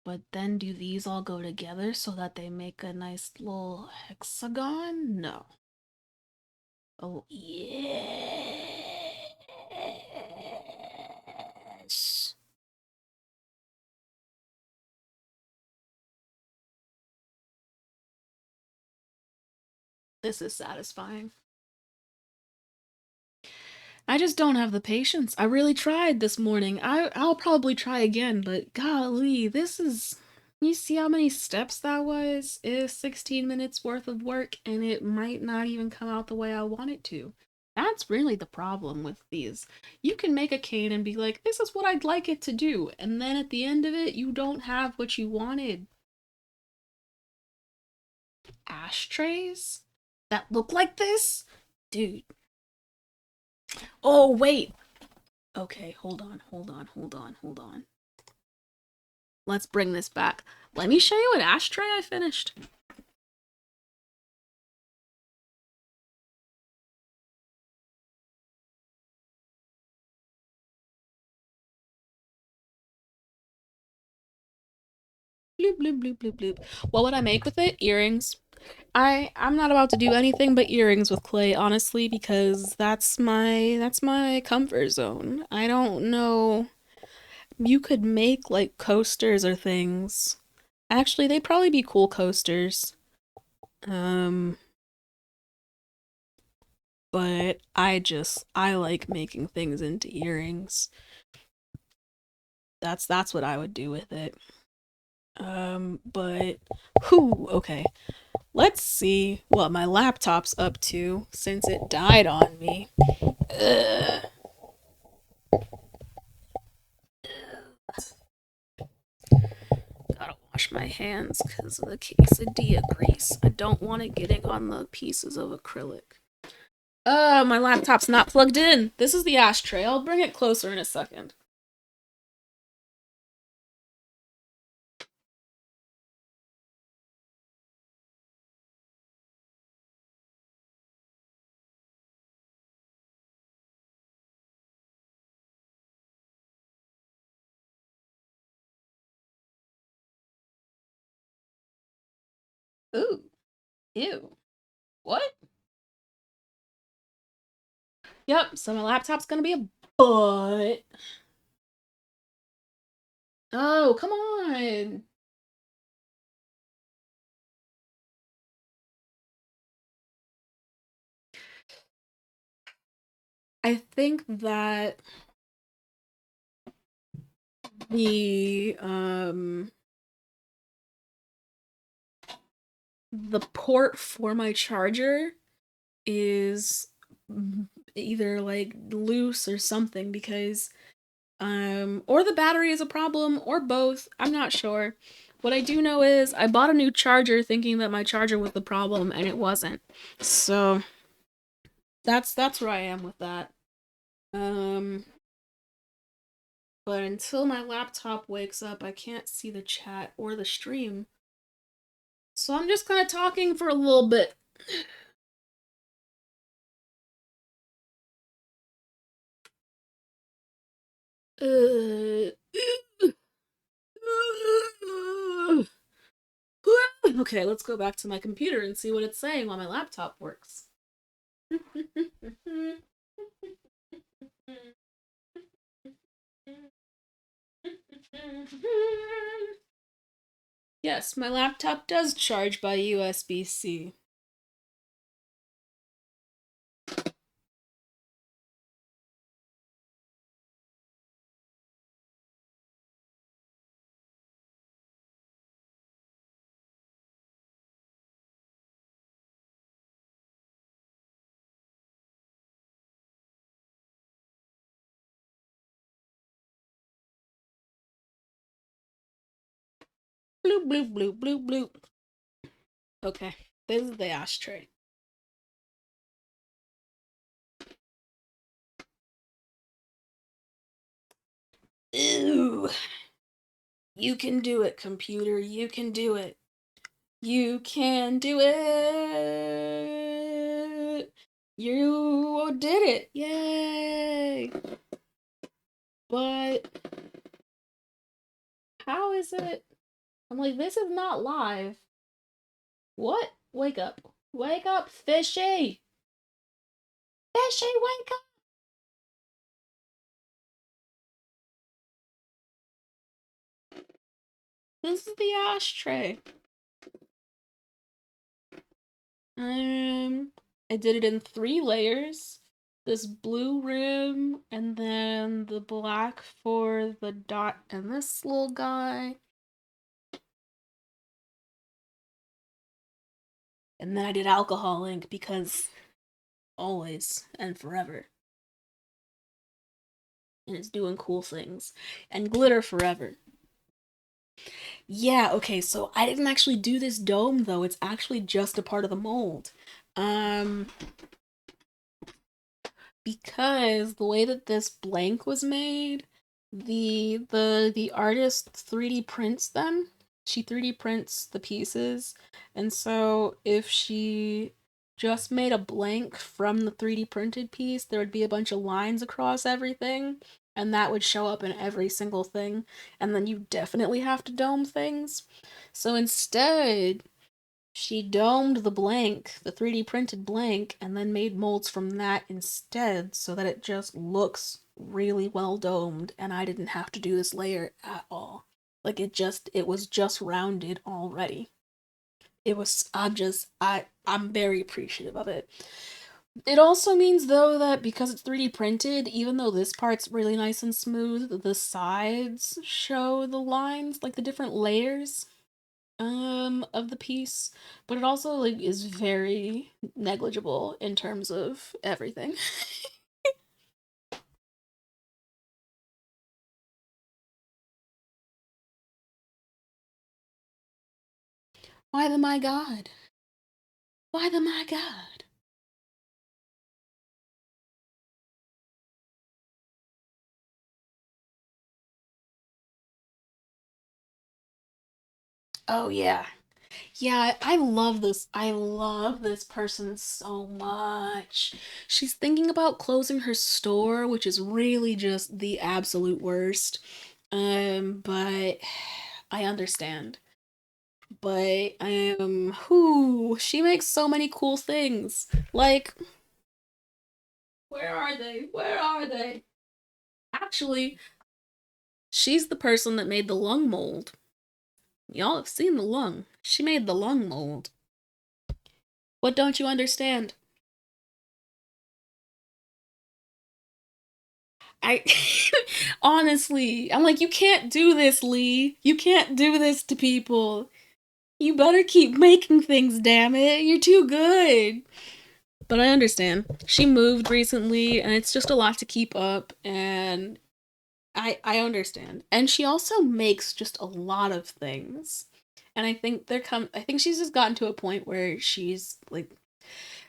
But then do these all go together so that they make a nice little hexagon? No. Oh, yes. This is satisfying. I just don't have the patience. I really tried this morning. I'll probably try again, but golly, this is. You see how many steps that was? It's 16 minutes worth of work, and it might not even come out the way I want it to. That's really the problem with these. You can make a cane and be like, this is what I'd like it to do, and then at the end of it, you don't have what you wanted. Ashtrays that look like this? Dude. Oh, wait. Okay, hold on, hold on, hold on, hold on. Let's bring this back. Let me show you an ashtray I finished. Bloop, bloop, bloop, bloop, bloop. What would I make with it? Earrings. I'm not about to do anything but earrings with clay, honestly, because that's my comfort zone. I don't know. You could make like coasters or things. Actually, they'd probably be cool coasters. Um, but I like making things into earrings. That's what I would do with it. But whew, okay. Let's see what my laptop's up to since it died on me. Ugh. Gotta wash my hands because of the quesadilla grease. I don't want it getting on the pieces of acrylic. My laptop's not plugged in. This is the ashtray. I'll bring it closer in a second. Ooh. Ew. What? Yep, so my laptop's gonna be a butt. Oh, come on. I think that the the port for my charger is either like loose or something because or the battery is a problem or both. I'm not sure. What I do know is I bought a new charger thinking that my charger was the problem and it wasn't. So that's where I am with that. Um but until my laptop wakes up, I can't see the chat or the stream. So I'm just kind of talking for a little bit. Uh, okay, let's go back to my computer and see what it's saying while my laptop works. Yes, my laptop does charge by USB-C. Bloop, bloop, bloop, bloop, bloop. Okay, this is the ashtray. Ew. You can do it, computer. You can do it. You can do it. You did it. Yay. But how is it? I'm like, this is not live. What? Wake up. Wake up, fishy. Fishy, wake up. This is the ashtray. I did it in 3 layers. This blue rim, and then the black for the dot and this little guy. And then I did alcohol ink because always and forever. And it's doing cool things. And glitter forever. Yeah, okay, so I didn't actually do this dome though. It's actually just a part of the mold. Um because the way that this blank was made, the artist 3D prints them. She 3D prints the pieces. And so if she just made a blank from the 3D printed piece, there would be a bunch of lines across everything, and that would show up in every single thing, and then you definitely have to dome things. So instead, she domed the blank, the 3D printed blank, and then made molds from that instead so that it just looks really well domed and I didn't have to do this layer at all. Like it was just rounded already. It was I'm very appreciative of it. It also means though that because it's 3D printed, even though this part's really nice and smooth, the sides show the lines, like the different layers of the piece, but it also like is very negligible in terms of everything. Why the my god? Why the my god? Oh yeah. Yeah, I love this. I love this person so much. She's thinking about closing her store, which is really just the absolute worst. But I understand. But whoo, she makes so many cool things. Like, where are they? Where are they? Actually, she's the person that made the lung mold. Y'all have seen the lung. She made the lung mold. What don't you understand? I honestly, I'm like, you can't do this, Lee. You can't do this to people. You better keep making things, damn it. You're too good. But I understand. She moved recently and it's just a lot to keep up, and I understand. And she also makes just a lot of things. And I think she's just gotten to a point where she's like,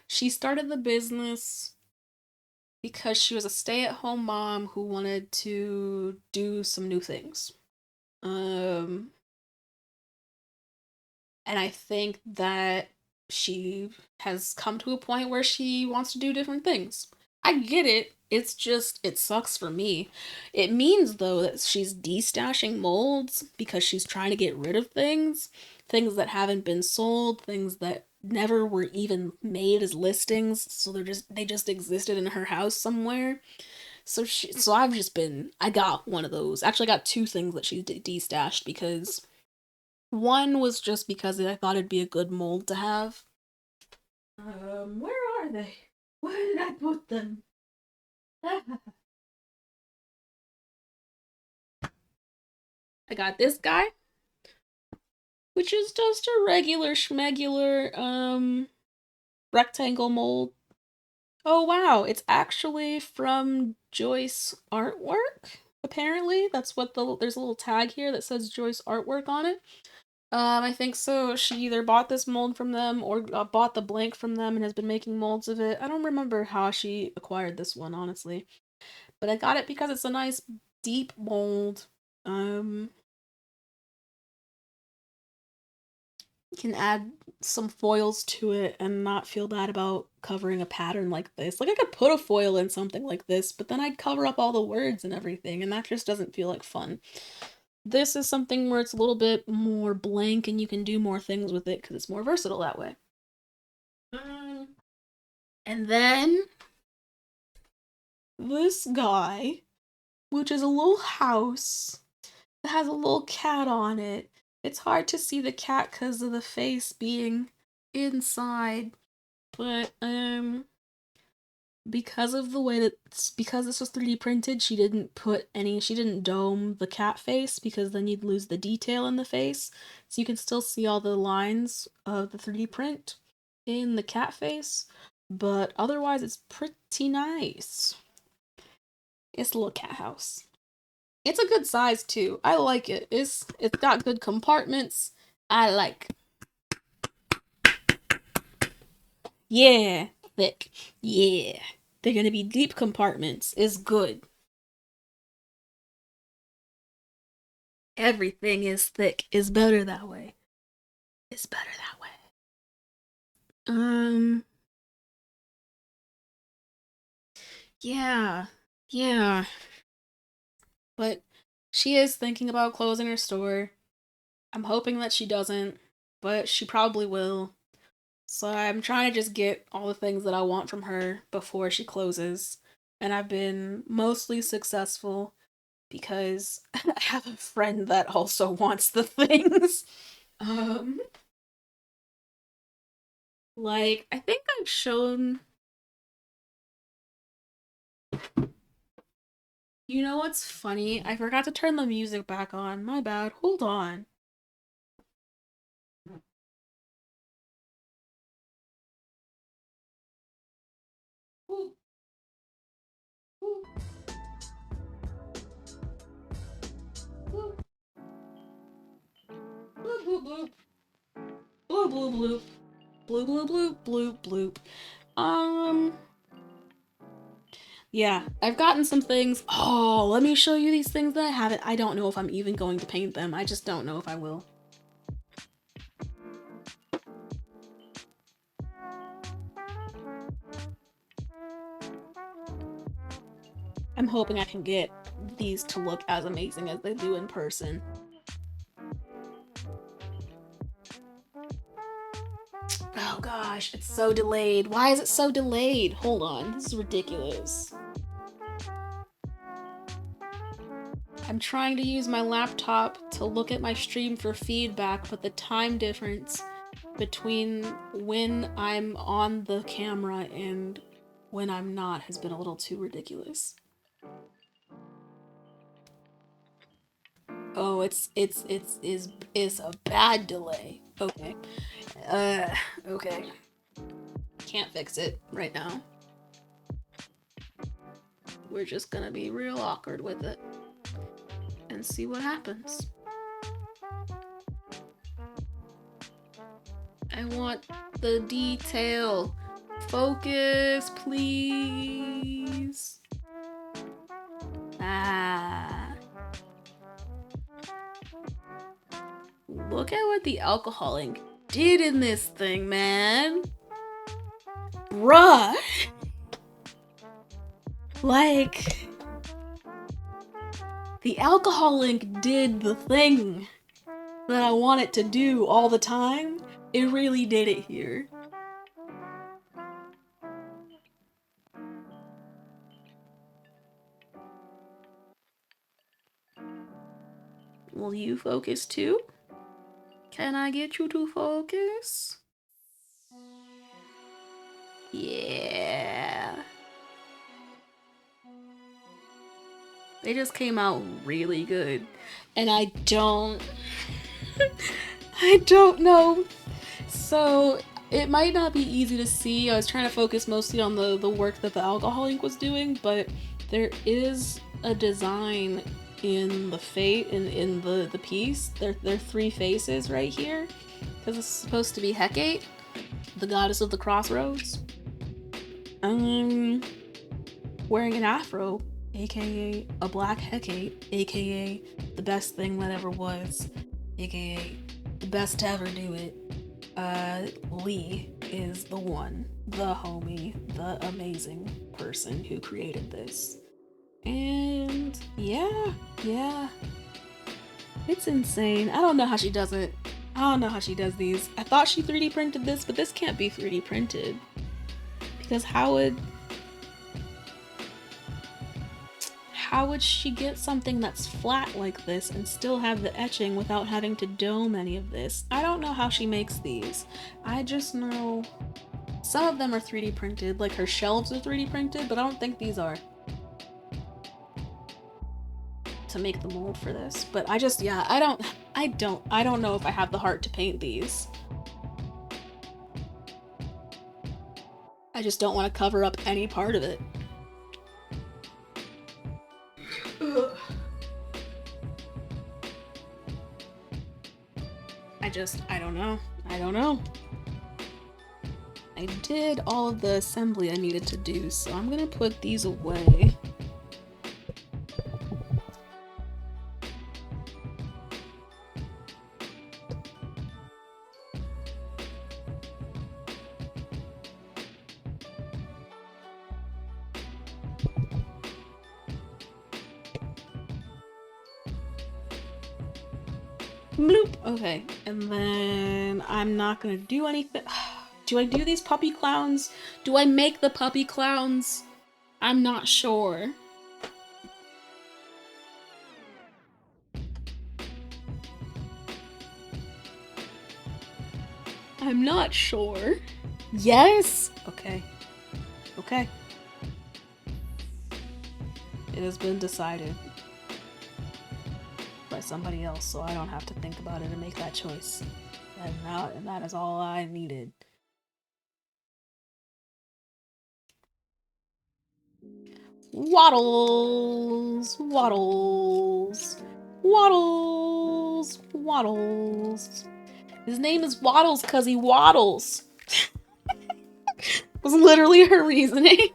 she started the business because she was a stay-at-home mom who wanted to do some new things. Um and I think that she has come to a point where she wants to do different things. I get it. It's just, it sucks for me. It means, though, that she's destashing molds because she's trying to get rid of things, things that haven't been sold, things that never were even made as listings, so they just existed in her house somewhere. So I got one of those. Actually, I got two things that she destashed because one was just because I thought it'd be a good mold to have. Where are they? Where did I put them? I got this guy, which is just a regular schmegular rectangle mold. Oh wow, it's actually from Joyce Artwork. Apparently, that's what there's a little tag here that says Joyce Artwork on it. I think so. She either bought this mold from them or bought the blank from them and has been making molds of it. I don't remember how she acquired this one, honestly. But I got it because it's a nice deep mold. Um, you can add some foils to it and not feel bad about covering a pattern like this. Like, I could put a foil in something like this, but then I'd cover up all the words and everything, and that just doesn't feel like fun. This is something where it's a little bit more blank and you can do more things with it because it's more versatile that way. And then this guy, which is a little house that has a little cat on it. It's hard to see the cat because of the face being inside, but because of the way that because this was 3D printed, she didn't dome the cat face because then you'd lose the detail in the face. So you can still see all the lines of the 3D print in the cat face, but otherwise it's pretty nice. It's a little cat house. It's a good size too. I like it. It's got good compartments. I like. Yeah, thick. Yeah. They're gonna be deep compartments. It's good. Everything is thick. It's better that way. It's better that way. Um, yeah. Yeah. But she is thinking about closing her store. I'm hoping that she doesn't, but she probably will. So I'm trying to just get all the things that I want from her before she closes. And I've been mostly successful because I have a friend that also wants the things. Um like I think I've shown. You know what's funny? I forgot to turn the music back on. My bad. Hold on. Ooh, ooh, ooh. Bloop bloop bloop. Bloop bloop bloop. Bloop bloop bloop bloop bloop. Um Yeah, I've gotten some things. Oh, let me show you these things that I haven't. I don't know if I'm even going to paint them. I just don't know if I will. I'm hoping I can get these to look as amazing as they do in person. Oh gosh, it's so delayed. Why is it so delayed? Hold on, this is ridiculous. I'm trying to use my laptop to look at my stream for feedback, but the time difference between when I'm on the camera and when I'm not has been a little too ridiculous. Oh, it's a bad delay. Okay. Okay. Can't fix it right now. We're just gonna be real awkward with it and see what happens. I want the detail. Focus, please. Ah. Look at what the alcohol ink did in this thing, man. Bruh. Like, the alcohol ink did the thing that I want it to do all the time. It really did it here. Will you focus too? Can I get you to focus? Yeah. They just came out really good. And I don't know. So it might not be easy to see. I was trying to focus mostly on the work that the alcohol ink was doing, but there is a design in the in the piece. There are 3 faces right here. Because it's supposed to be Hecate, the goddess of the crossroads. Wearing an afro, aka a black Hecate, aka the best thing that ever was, aka the best to ever do it. Lee is the one, the homie, the amazing person who created this. And yeah. It's insane. I don't know how she does it. I don't know how she does these. I thought she 3D printed this, but this can't be 3D printed. Because how would she get something that's flat like this and still have the etching without having to dome any of this? I don't know how she makes these. I just know some of them are 3D printed, like her shelves are 3D printed, but I don't think these are. To make the mold for this, but I don't know if I have the heart to paint these. I just don't want to cover up any part of it. Ugh. I don't know. I did all of the assembly I needed to do, so I'm gonna put these away. Bloop. Okay, and then I'm not gonna do anything. Do I do these puppy clowns? Do I make the puppy clowns? I'm not sure. I'm not sure. Yes? Okay. It has been decided by somebody else, so I don't have to think about it and make that choice. And that is all I needed. Waddles. His name is Waddles because he waddles. Was literally her reasoning.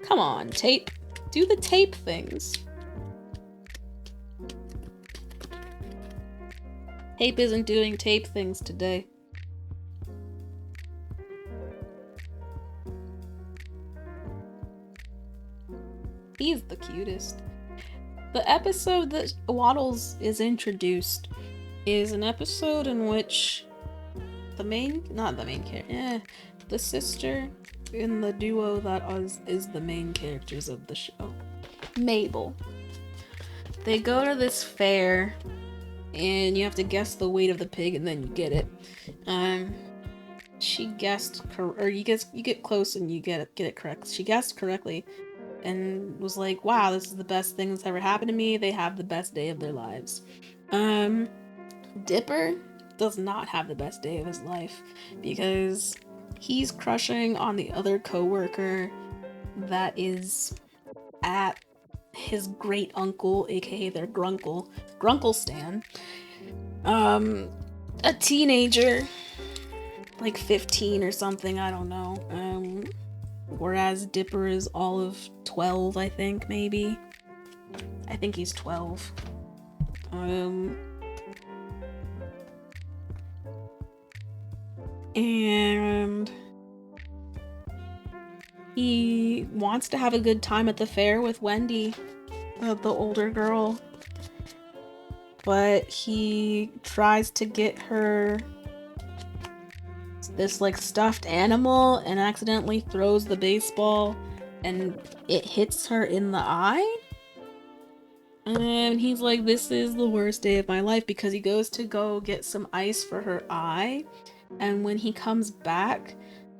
Come on, tape. Do the tape things. Tape isn't doing tape things today. He's the cutest. The episode that Waddles is introduced is an episode in which the sister in the duo that is the main characters of the show, Mabel. They go to this fair, and you have to guess the weight of the pig, and then you get it. She guessed, or you get close and you get it correct. She guessed correctly, and was like, "Wow, this is the best thing that's ever happened to me." They have the best day of their lives. Dipper does not have the best day of his life because he's crushing on the other coworker that is at his great uncle, aka their Grunkle Stan. A teenager, like 15 or something, I don't know. Whereas Dipper is all of 12, I think, maybe. I think he's 12. And he wants to have a good time at the fair with Wendy, the older girl. But he tries to get her this like stuffed animal and accidentally throws the baseball and it hits her in the eye. And he's like, this is the worst day of my life, because he goes to go get some ice for her eye. And when he comes back,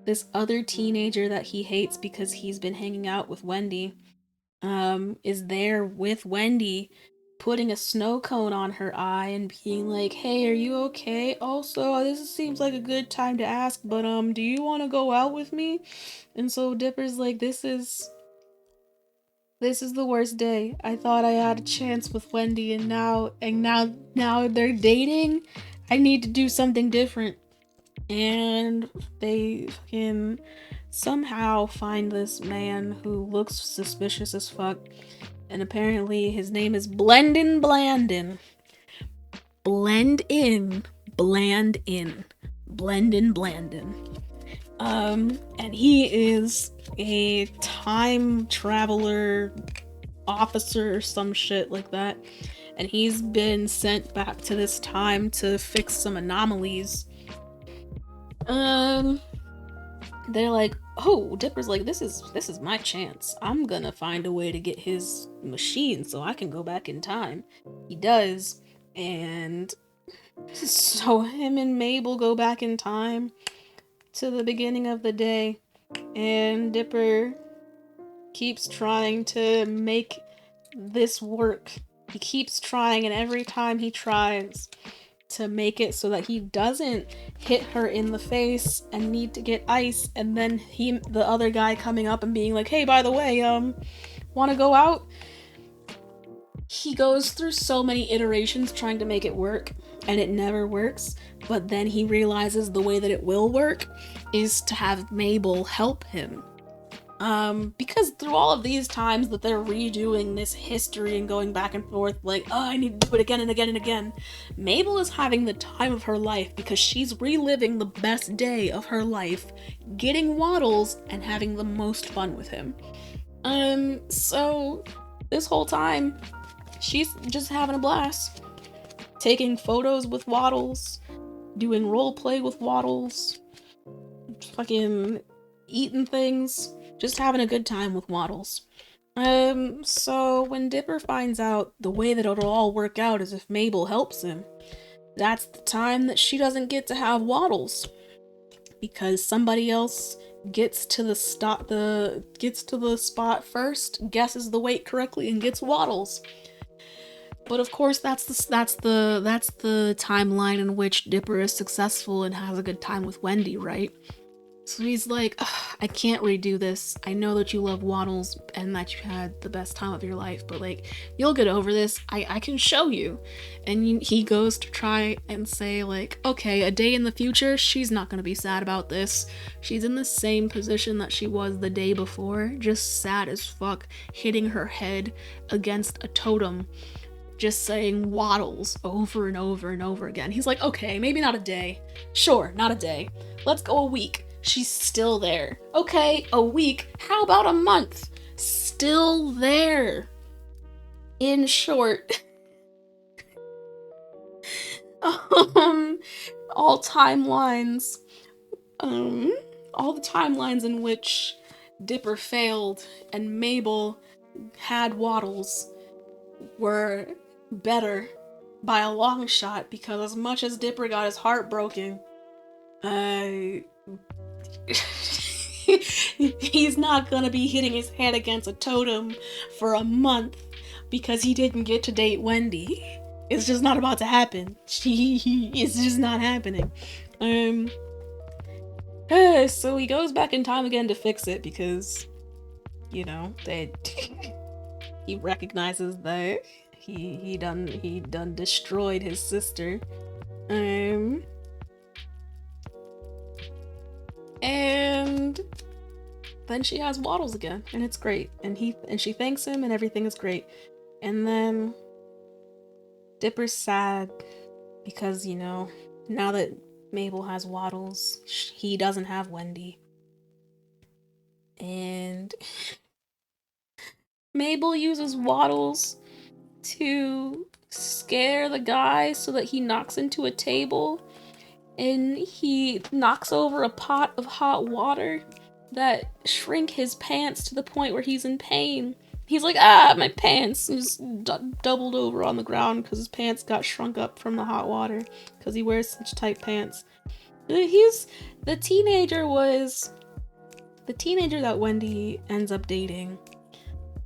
this other teenager that he hates because he's been hanging out with Wendy, is there with Wendy, putting a snow cone on her eye and being like, "Hey, are you okay? Also, this seems like a good time to ask, but do you want to go out with me?" And so Dipper's like, this is the worst day. I thought I had a chance with Wendy, and now they're dating. I need to do something different. And they can somehow find this man who looks suspicious as fuck. And apparently his name is Blendin Blandin. Blend in, bland in. Blendin Blandin. And he is a time traveler officer or some shit like that. And he's been sent back to this time to fix some anomalies. They're like, oh, Dipper's like, this is my chance. I'm gonna find a way to get his machine so I can go back in time. He does, and so him and Mabel go back in time to the beginning of the day, and Dipper keeps trying to make this work. He keeps trying, and every time he tries to make it so that he doesn't hit her in the face and need to get ice, and then the other guy coming up and being like, "Hey, by the way, wanna go out?" He goes through so many iterations trying to make it work, and it never works, but then he realizes the way that it will work is to have Mabel help him. Because through all of these times that they're redoing this history and going back and forth, like, oh, I need to do it again and again and again, Mabel is having the time of her life because she's reliving the best day of her life, getting Waddles and having the most fun with him. So this whole time, she's just having a blast. Taking photos with Waddles, doing roleplay with Waddles, fucking eating things, just having a good time with Waddles. So when Dipper finds out the way that it'll all work out is if Mabel helps him, that's the time that she doesn't get to have Waddles, because somebody else gets to the spot first, guesses the weight correctly, and gets Waddles. But of course, that's the timeline in which Dipper is successful and has a good time with Wendy, right? So he's like, I can't redo this. I know that you love Waddles and that you had the best time of your life, but like, you'll get over this. I can show you. And he goes to try and say like, okay, a day in the future, she's not gonna be sad about this. She's in the same position that she was the day before, just sad as fuck, hitting her head against a totem, just saying Waddles over and over and over again. He's like, okay, maybe not a day. Sure, not a day. Let's go a week. She's still there. Okay, a week. How about a month? still there. In short, all timelines, all the timelines in which Dipper failed and Mabel had Waddles were better by a long shot, because as much as Dipper got his heart broken, he's not gonna be hitting his head against a totem for a month because he didn't get to date Wendy. It's just not about to happen. It's just not happening. So he goes back in time again to fix it because, you know, he recognizes that he done destroyed his sister. And then she has Waddles again, and it's great. And she thanks him, and everything is great. And then Dipper's sad because, you know, now that Mabel has Waddles, he doesn't have Wendy. And Mabel uses Waddles to scare the guy so that he knocks into a table, and he knocks over a pot of hot water that shrink his pants to the point where he's in pain. He's like, my pants. He's doubled over on the ground because his pants got shrunk up from the hot water because he wears such tight pants. The teenager that Wendy ends up dating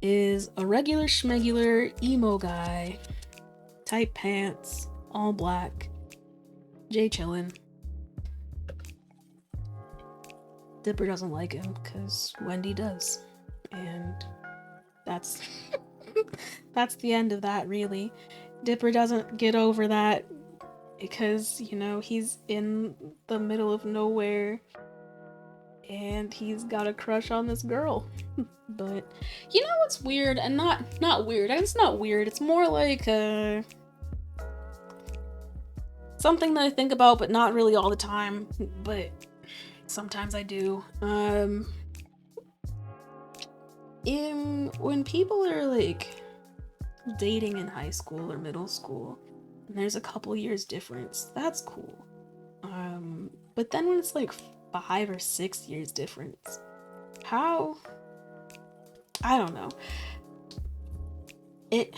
is a regular schmegular emo guy, tight pants, all black, Jay chillin'. Dipper doesn't like him because Wendy does, and that's that's the end of that, really. Dipper doesn't get over that because, you know, he's in the middle of nowhere and he's got a crush on this girl. But you know what's weird, and not weird, it's not weird, it's more like something that I think about but not really all the time, but sometimes I do. When people are like dating in high school or middle school and there's a couple years difference, that's cool. But then when it's like 5 or 6 years difference, how? I don't know. It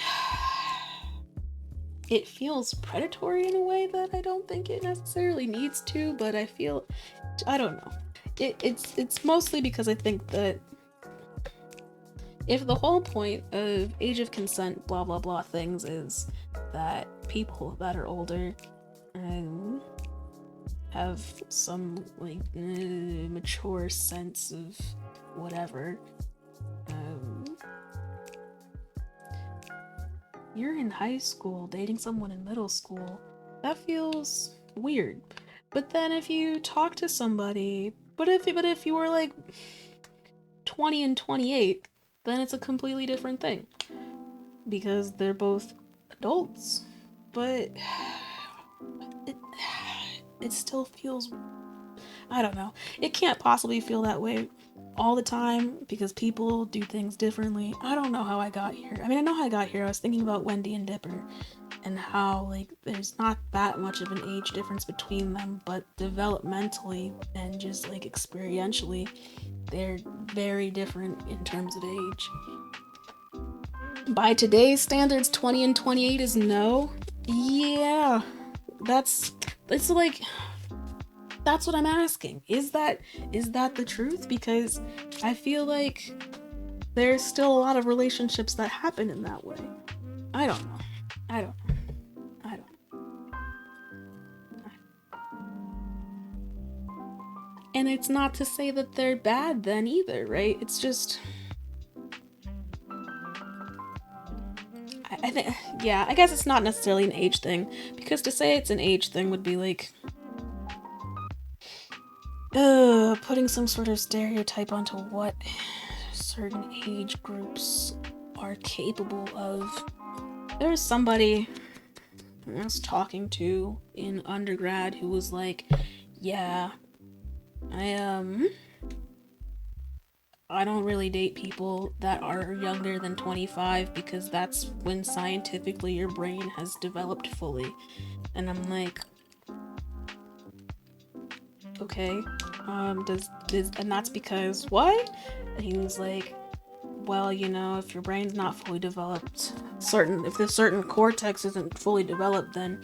feels predatory in a way that I don't think it necessarily needs to, but I don't know. It's mostly because I think that if the whole point of age of consent, blah blah blah things is that people that are older have some like mature sense of whatever, you're in high school dating someone in middle school, that feels weird. But then if you talk to somebody, but if you were like 20 and 28, then it's a completely different thing because they're both adults. But it still feels, I don't know, it can't possibly feel that way all the time because people do things differently. I don't know how I got here. I mean, I know how I got here. I was thinking about Wendy and Dipper and how, like, there's not that much of an age difference between them, but developmentally and just, like, experientially, they're very different in terms of age. By today's standards, 20 and 28 is no. Yeah, it's like, that's what I'm asking. Is that the truth? Because I feel like there's still a lot of relationships that happen in that way. I don't know. And it's not to say that they're bad then either, right? It's just, I think, yeah, I guess it's not necessarily an age thing, because to say it's an age thing would be like putting some sort of stereotype onto what certain age groups are capable of. There's somebody I was talking to in undergrad who was like, yeah, I don't really date people that are younger than 25 because that's when scientifically your brain has developed fully. And I'm like, okay, and that's because what? And he was like, well, you know, if your brain's not fully developed, if the certain cortex isn't fully developed, then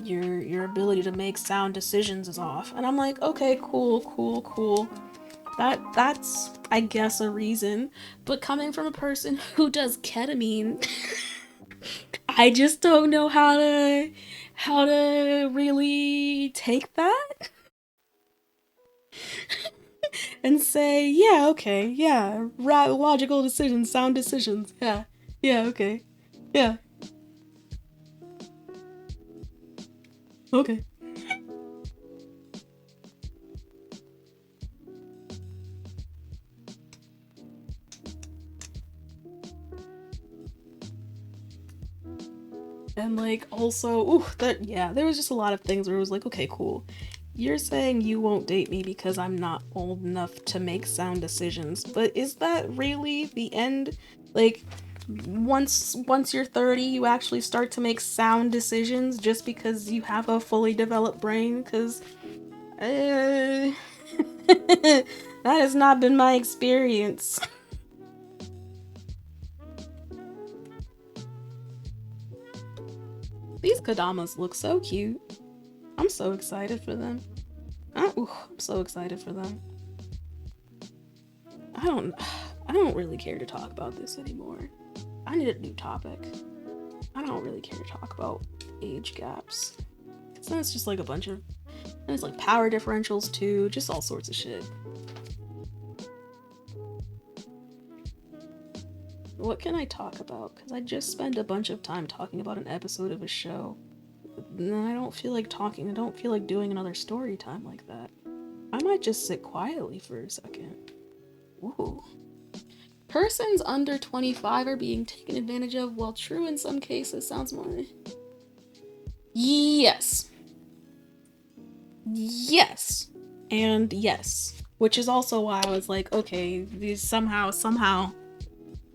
your ability to make sound decisions is off. And I'm like, okay, cool. That's I guess a reason. But coming from a person who does ketamine, I just don't know how to really take that and say, yeah, okay, yeah, logical decisions, sound decisions, yeah, okay, yeah, okay. And like also, there was just a lot of things where it was like, okay, cool. You're saying you won't date me because I'm not old enough to make sound decisions, but is that really the end? Like, once you're 30, you actually start to make sound decisions just because you have a fully developed brain? Because that has not been my experience. These Kodamas look so cute. I'm so excited for them. I'm so excited for them. I don't really care to talk about this anymore. I need a new topic. I don't really care to talk about age gaps. Cause then it's just like a bunch of, and it's like power differentials too, just all sorts of shit. What can I talk about? Cause I just spent a bunch of time talking about an episode of a show. And I don't feel like talking. I don't feel like doing another story time like that. I might just sit quietly for a second. Ooh. Persons under 25 are being taken advantage of, while true in some cases. Sounds more... Yes. Yes. And yes. Which is also why I was like, okay, these somehow,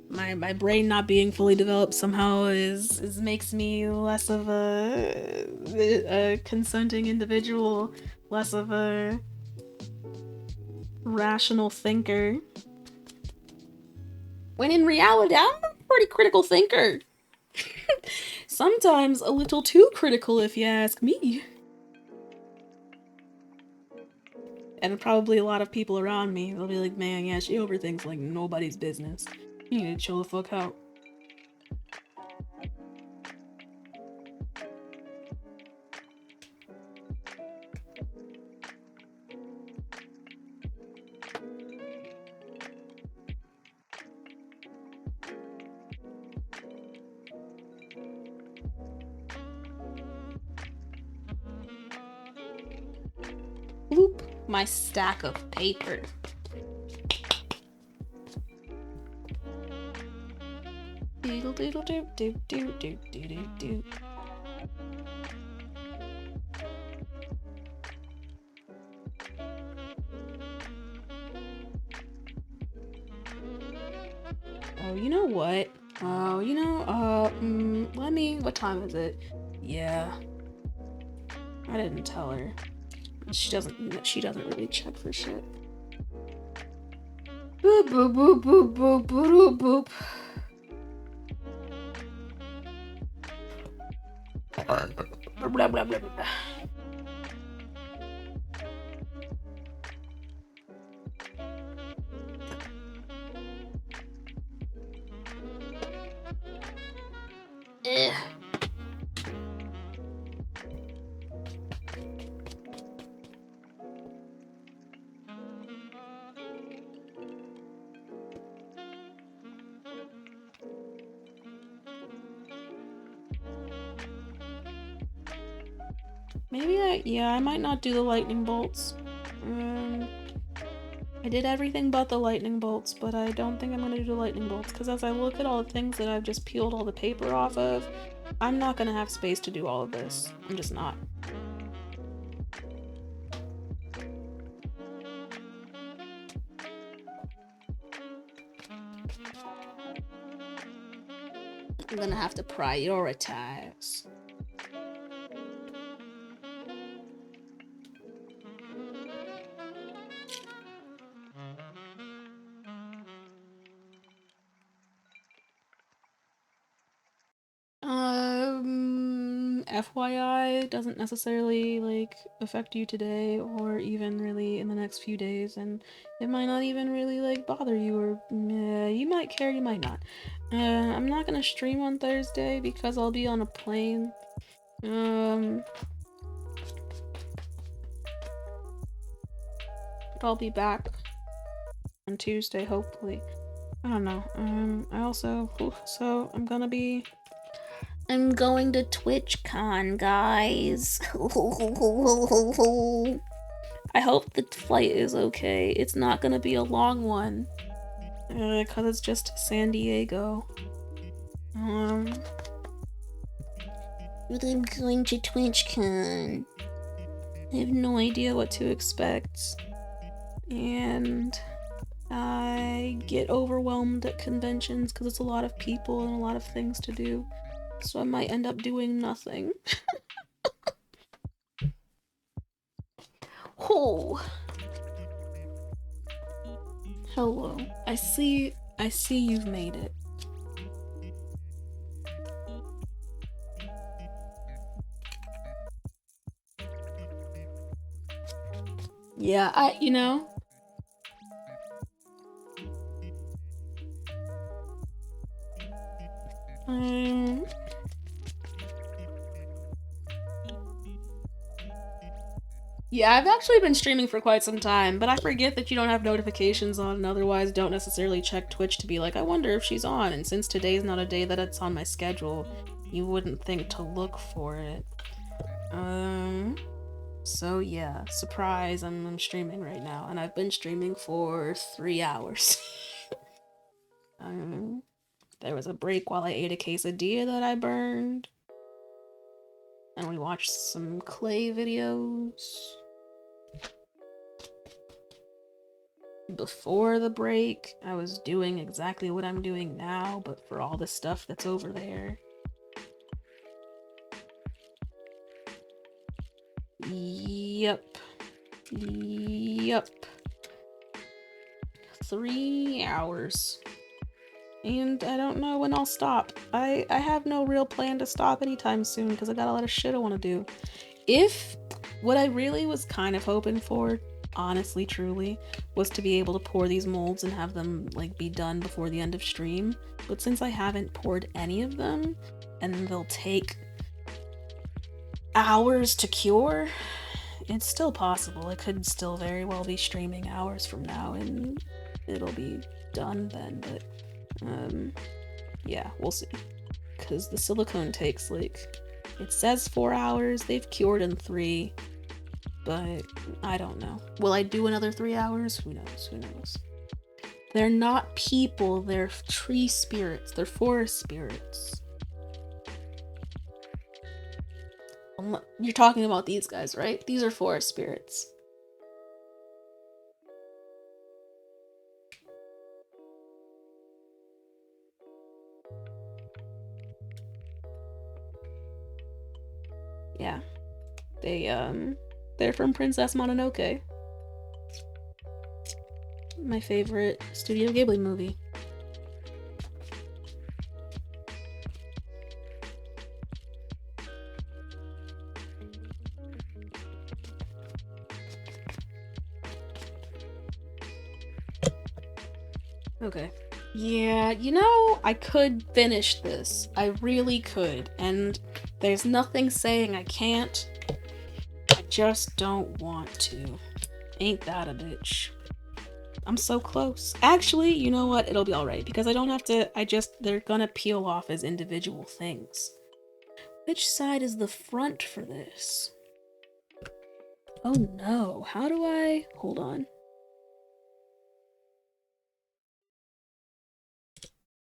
my brain not being fully developed somehow is makes me less of a consenting individual, less of a rational thinker. When in reality, I'm a pretty critical thinker. Sometimes a little too critical, if you ask me. And probably a lot of people around me, they'll be like, man, yeah, she overthinks like nobody's business. You need to chill the fuck out. Bloop, my stack of paper. Doodle doodle doop doop doop doop doop doop. Oh, you know what? Oh, you know, what time is it? Yeah. I didn't tell her. She doesn't really check for shit. Boop boop boop boop boop boop boop. Blah, blah, blah, blah. Maybe I might not do the lightning bolts. I did everything but the lightning bolts, but I don't think I'm gonna do the lightning bolts, because as I look at all the things that I've just peeled all the paper off of, I'm not gonna have space to do all of this. I'm just not. I'm gonna have to prioritize. FYI doesn't necessarily like affect you today or even really in the next few days, and it might not even really like bother you, or you might care, you might not. I'm not gonna stream on Thursday because I'll be on a plane. But I'll be back on Tuesday, hopefully. I don't know. I'm going to TwitchCon, guys. I hope the flight is okay. It's not gonna be a long one. Cause it's just San Diego. But I'm going to TwitchCon. I have no idea what to expect. And I get overwhelmed at conventions because it's a lot of people and a lot of things to do. So I might end up doing nothing. Oh. Hello. I see you've made it. Yeah, yeah, I've actually been streaming for quite some time, but I forget that you don't have notifications on and otherwise don't necessarily check Twitch to be like, I wonder if she's on, and since today's not a day that it's on my schedule, you wouldn't think to look for it. So yeah, surprise, I'm streaming right now, and I've been streaming for 3 hours. There was a break while I ate a quesadilla that I burned, and we watched some clay videos. Before the break, I was doing exactly what I'm doing now, but for all the stuff that's over there. Yep. 3 hours. And I don't know when I'll stop. I have no real plan to stop anytime soon because I got a lot of shit I want to do. What I really was kind of hoping for, honestly, truly, was to be able to pour these molds and have them like be done before the end of stream. But since I haven't poured any of them, and they'll take hours to cure, it's still possible. I could still very well be streaming hours from now and it'll be done then, but yeah, we'll see. Because the silicone takes like, it says 4 hours, they've cured in 3, but I don't know. Will I do another 3 hours? Who knows? They're not people, they're tree spirits, they're forest spirits. You're talking about these guys, right? These are forest spirits. Yeah. They're from Princess Mononoke. My favorite Studio Ghibli movie. Okay. Yeah, I could finish this. I really could. And there's nothing saying I can't. I just don't want to. Ain't that a bitch? I'm so close. Actually, you know what? It'll be alright because I don't have to. They're gonna peel off as individual things. Which side is the front for this? Oh no, how do I? Hold on.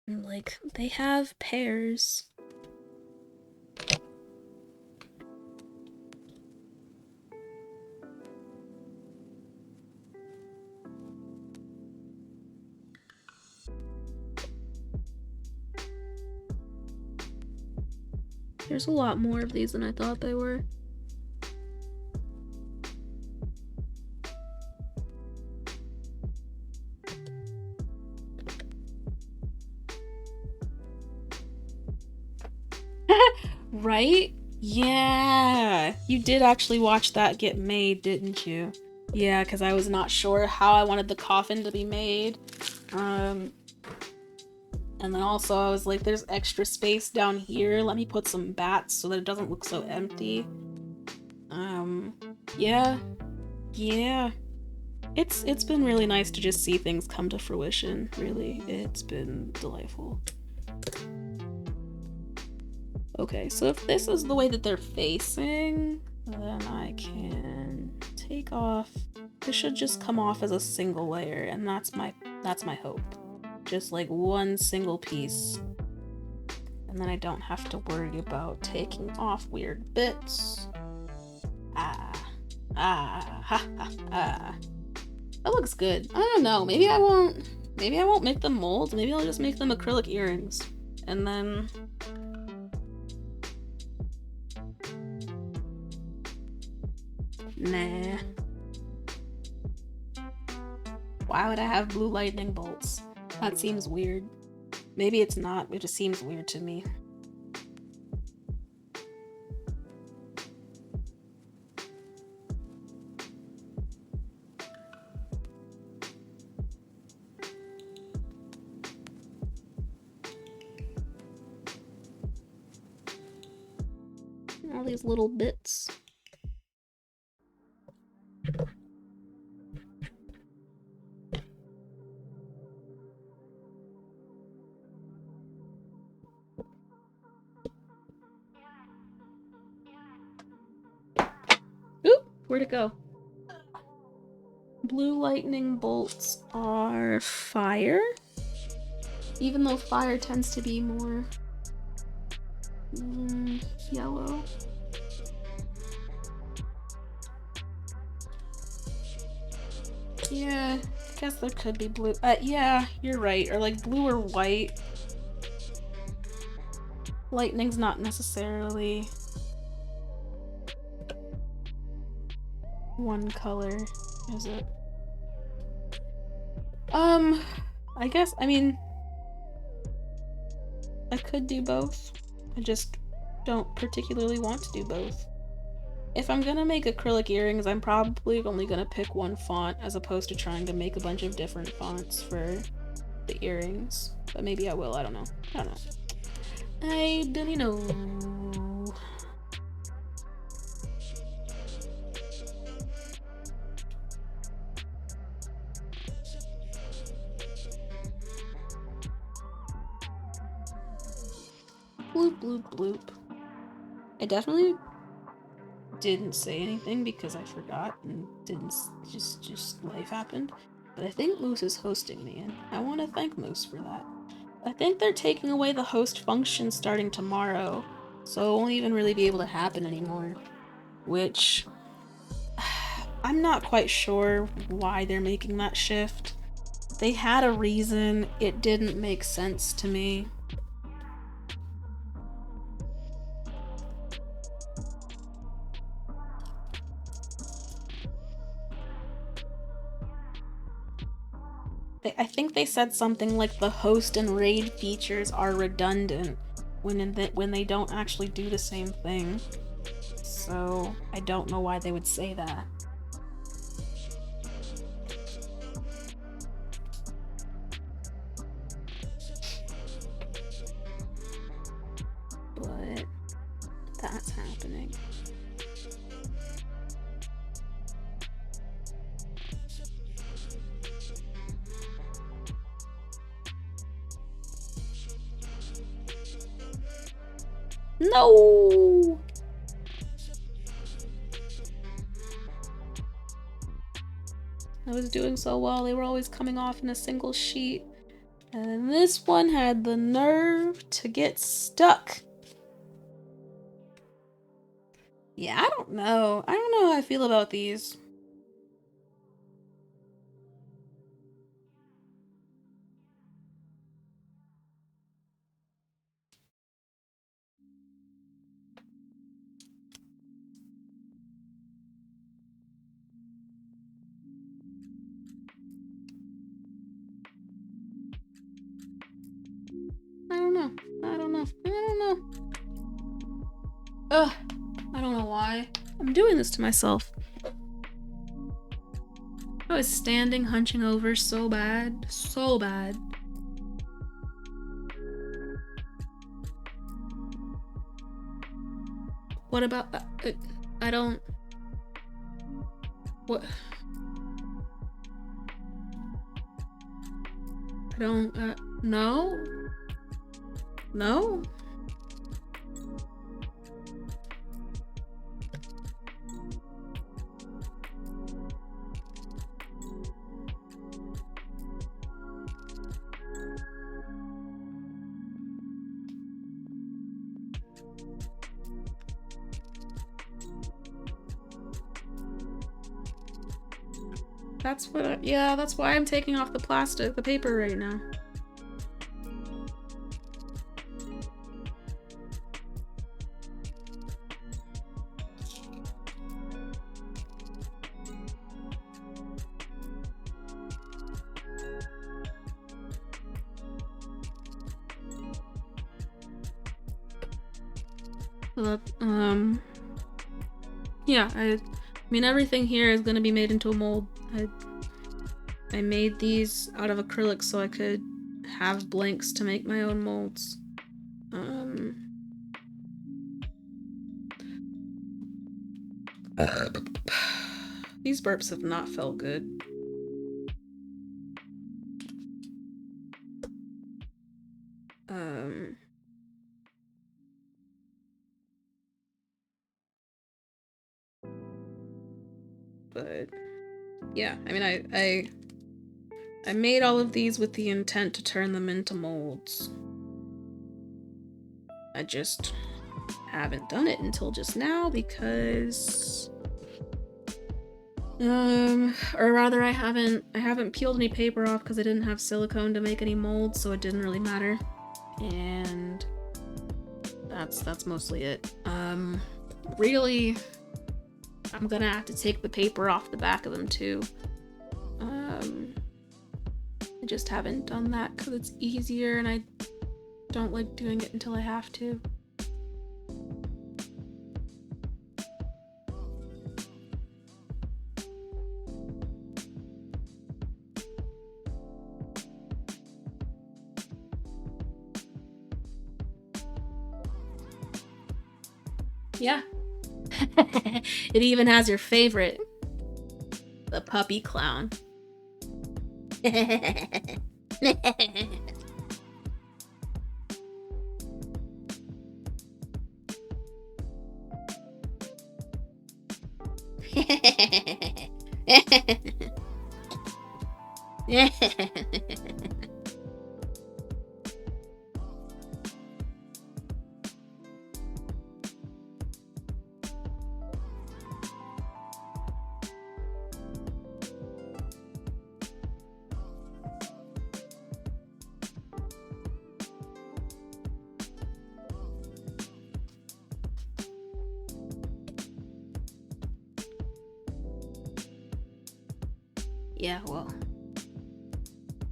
Like, they have pairs. There's a lot more of these than I thought they were. Right? Yeah. You did actually watch that get made, didn't you? Yeah, because I was not sure how I wanted the coffin to be made. And then also I was like, there's extra space down here. Let me put some bats so that it doesn't look so empty. Yeah. Yeah. It's been really nice to just see things come to fruition, really. It's been delightful. Okay, so if this is the way that they're facing, then I can take off. This should just come off as a single layer, and that's my hope. Just like one single piece. And then I don't have to worry about taking off weird bits. That looks good. I don't know, maybe I won't make them molds, maybe I'll just make them acrylic earrings. And then nah. Why would I have blue lightning bolts? That seems weird. Maybe it's not, it just seems weird to me. All these little bits. Oop! Where'd it go? Blue lightning bolts are fire? Even though fire tends to be more yellow. Yeah, I guess there could be blue. Yeah, you're right. Or like blue or white. Lightning's not necessarily one color, is it? I guess, I mean, I could do both. I just don't particularly want to do both. If I'm gonna make acrylic earrings, I'm probably only gonna pick one font as opposed to trying to make a bunch of different fonts for the earrings. But maybe I will, I don't know. I don't know. Bloop, bloop, bloop. I definitely didn't say anything because I forgot and didn't, just life happened. But I think Moose is hosting me, and I want to thank Moose for that. I think they're taking away the host function starting tomorrow, so it won't even really be able to happen anymore. Which, I'm not quite sure why they're making that shift. They had a reason, it didn't make sense to me. I think they said something like the host and raid features are redundant when they don't actually do the same thing. So I don't know why they would say that. But that's happening. No! I was doing so well, they were always coming off in a single sheet. And this one had the nerve to get stuck. Yeah, I don't know. I don't know how I feel about these. I don't know. Ugh. I don't know why. I'm doing this to myself. I was standing, hunching over so bad. So bad. What about... I don't... What... I don't... no? No? That's what yeah, that's why I'm taking off the paper right now. Yeah, I mean, everything here is gonna be made into a mold. I made these out of acrylic so I could have blanks to make my own molds. These burps have not felt good. But yeah, I mean, I made all of these with the intent to turn them into molds. I just haven't done it until just now because or rather I haven't peeled any paper off because I didn't have silicone to make any molds, so it didn't really matter. And that's mostly it. Really, I'm gonna have to take the paper off the back of them too. I just haven't done that because it's easier and I don't like doing it until I have to. Yeah. It even has your favorite. The puppy clown. Yeah, well,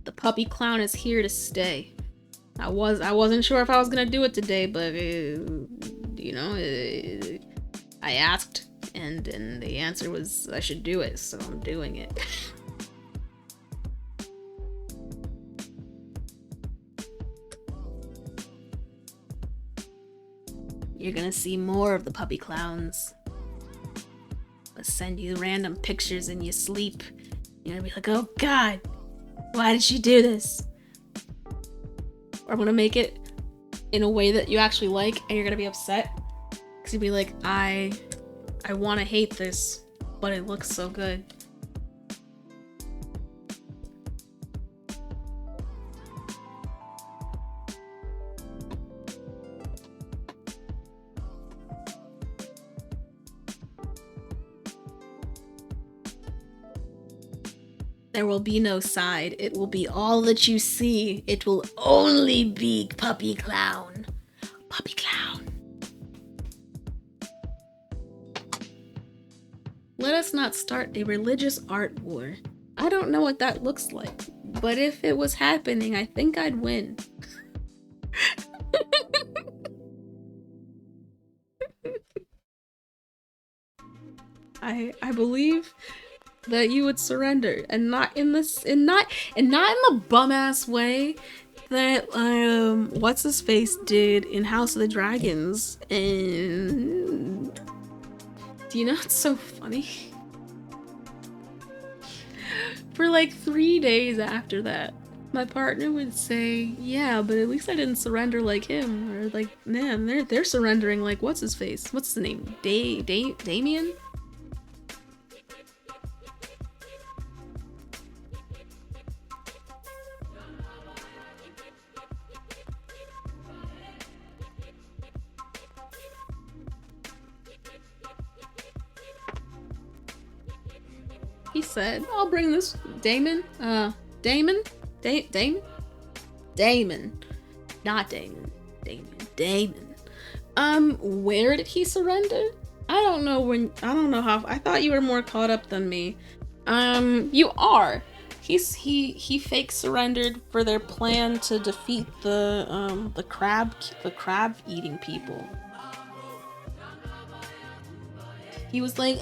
the puppy clown is here to stay. I wasn't sure if I was gonna do it today, but you know, I asked, and the answer was I should do it, so I'm doing it. You're gonna see more of the puppy clowns. I'll send you random pictures in your sleep. You're gonna be like, oh god, why did she do this? Or I'm gonna make it in a way that you actually like and you're gonna be upset. Because you'll be like, I wanna hate this, but it looks so good. There will be no side. It will be all that you see. It will only be puppy clown. Puppy clown. Let us not start a religious art war. I don't know what that looks like, but if it was happening, I think I'd win. I believe that you would surrender, and not in this, and not in the bum ass way that what's his face did in House of the Dragons. And do you know it's so funny? For like 3 days after that, my partner would say, "Yeah, but at least I didn't surrender like him." Or like, "Man, they're surrendering like what's his face? What's his name? Damien?" He said, "I'll bring this Damon. Damon? Damon. Not Damon. Damon. Where did he surrender? I don't know how. I thought you were more caught up than me. You are. He fake surrendered for their plan to defeat the crab eating people. He was like,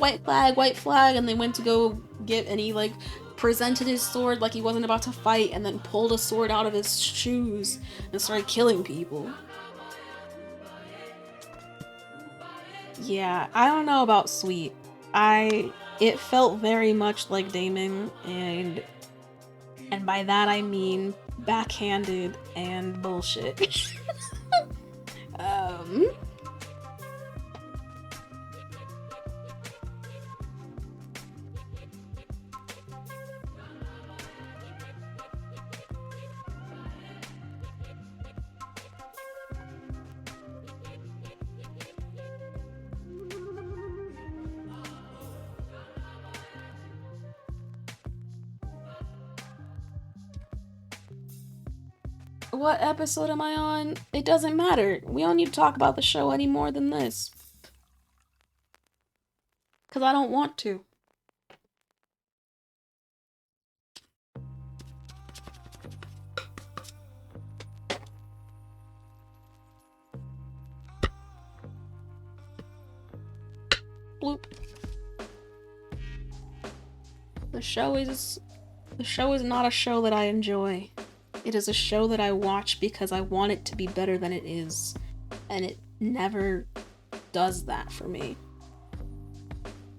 white flag, and they went to go get, and he like presented his sword like he wasn't about to fight, and then pulled a sword out of his shoes and started killing people. Yeah, I don't know about Sweet. It felt very much like Damon, and by that I mean backhanded and bullshit. What episode am I on? It doesn't matter. We don't need to talk about the show any more than this. Because I don't want to. Bloop. The show is not a show that I enjoy. It is a show that I watch because I want it to be better than it is. And it never does that for me.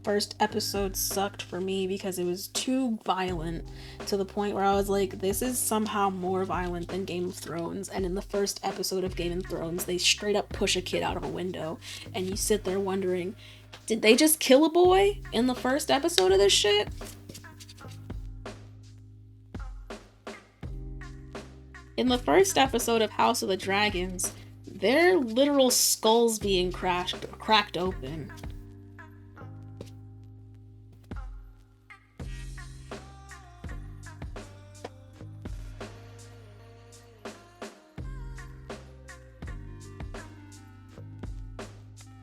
First episode sucked for me because it was too violent, to the point where I was like, this is somehow more violent than Game of Thrones. And in the first episode of Game of Thrones, they straight up push a kid out of a window, and you sit there wondering, did they just kill a boy in the first episode of this shit? In the first episode of House of the Dragons, their literal skulls being cracked open.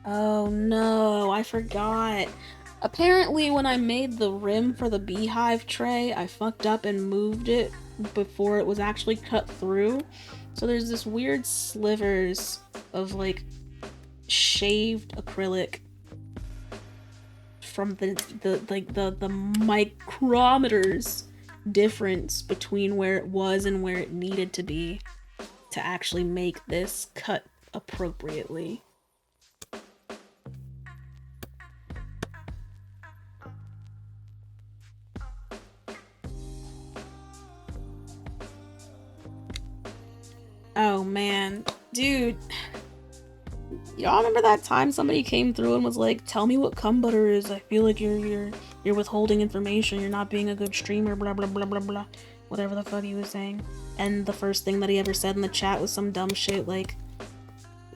Oh no, I forgot. Apparently when I made the rim for the beehive tray, I fucked up and moved it before it was actually cut through. So there's this weird slivers of like shaved acrylic from the micrometers difference between where it was and where it needed to be to actually make this cut appropriately. Oh man, dude, y'all remember that time somebody came through and was like, "Tell me what cum butter is. I feel like you're withholding information. You're not being a good streamer." Blah blah blah blah blah, whatever the fuck he was saying. And the first thing that he ever said in the chat was some dumb shit like,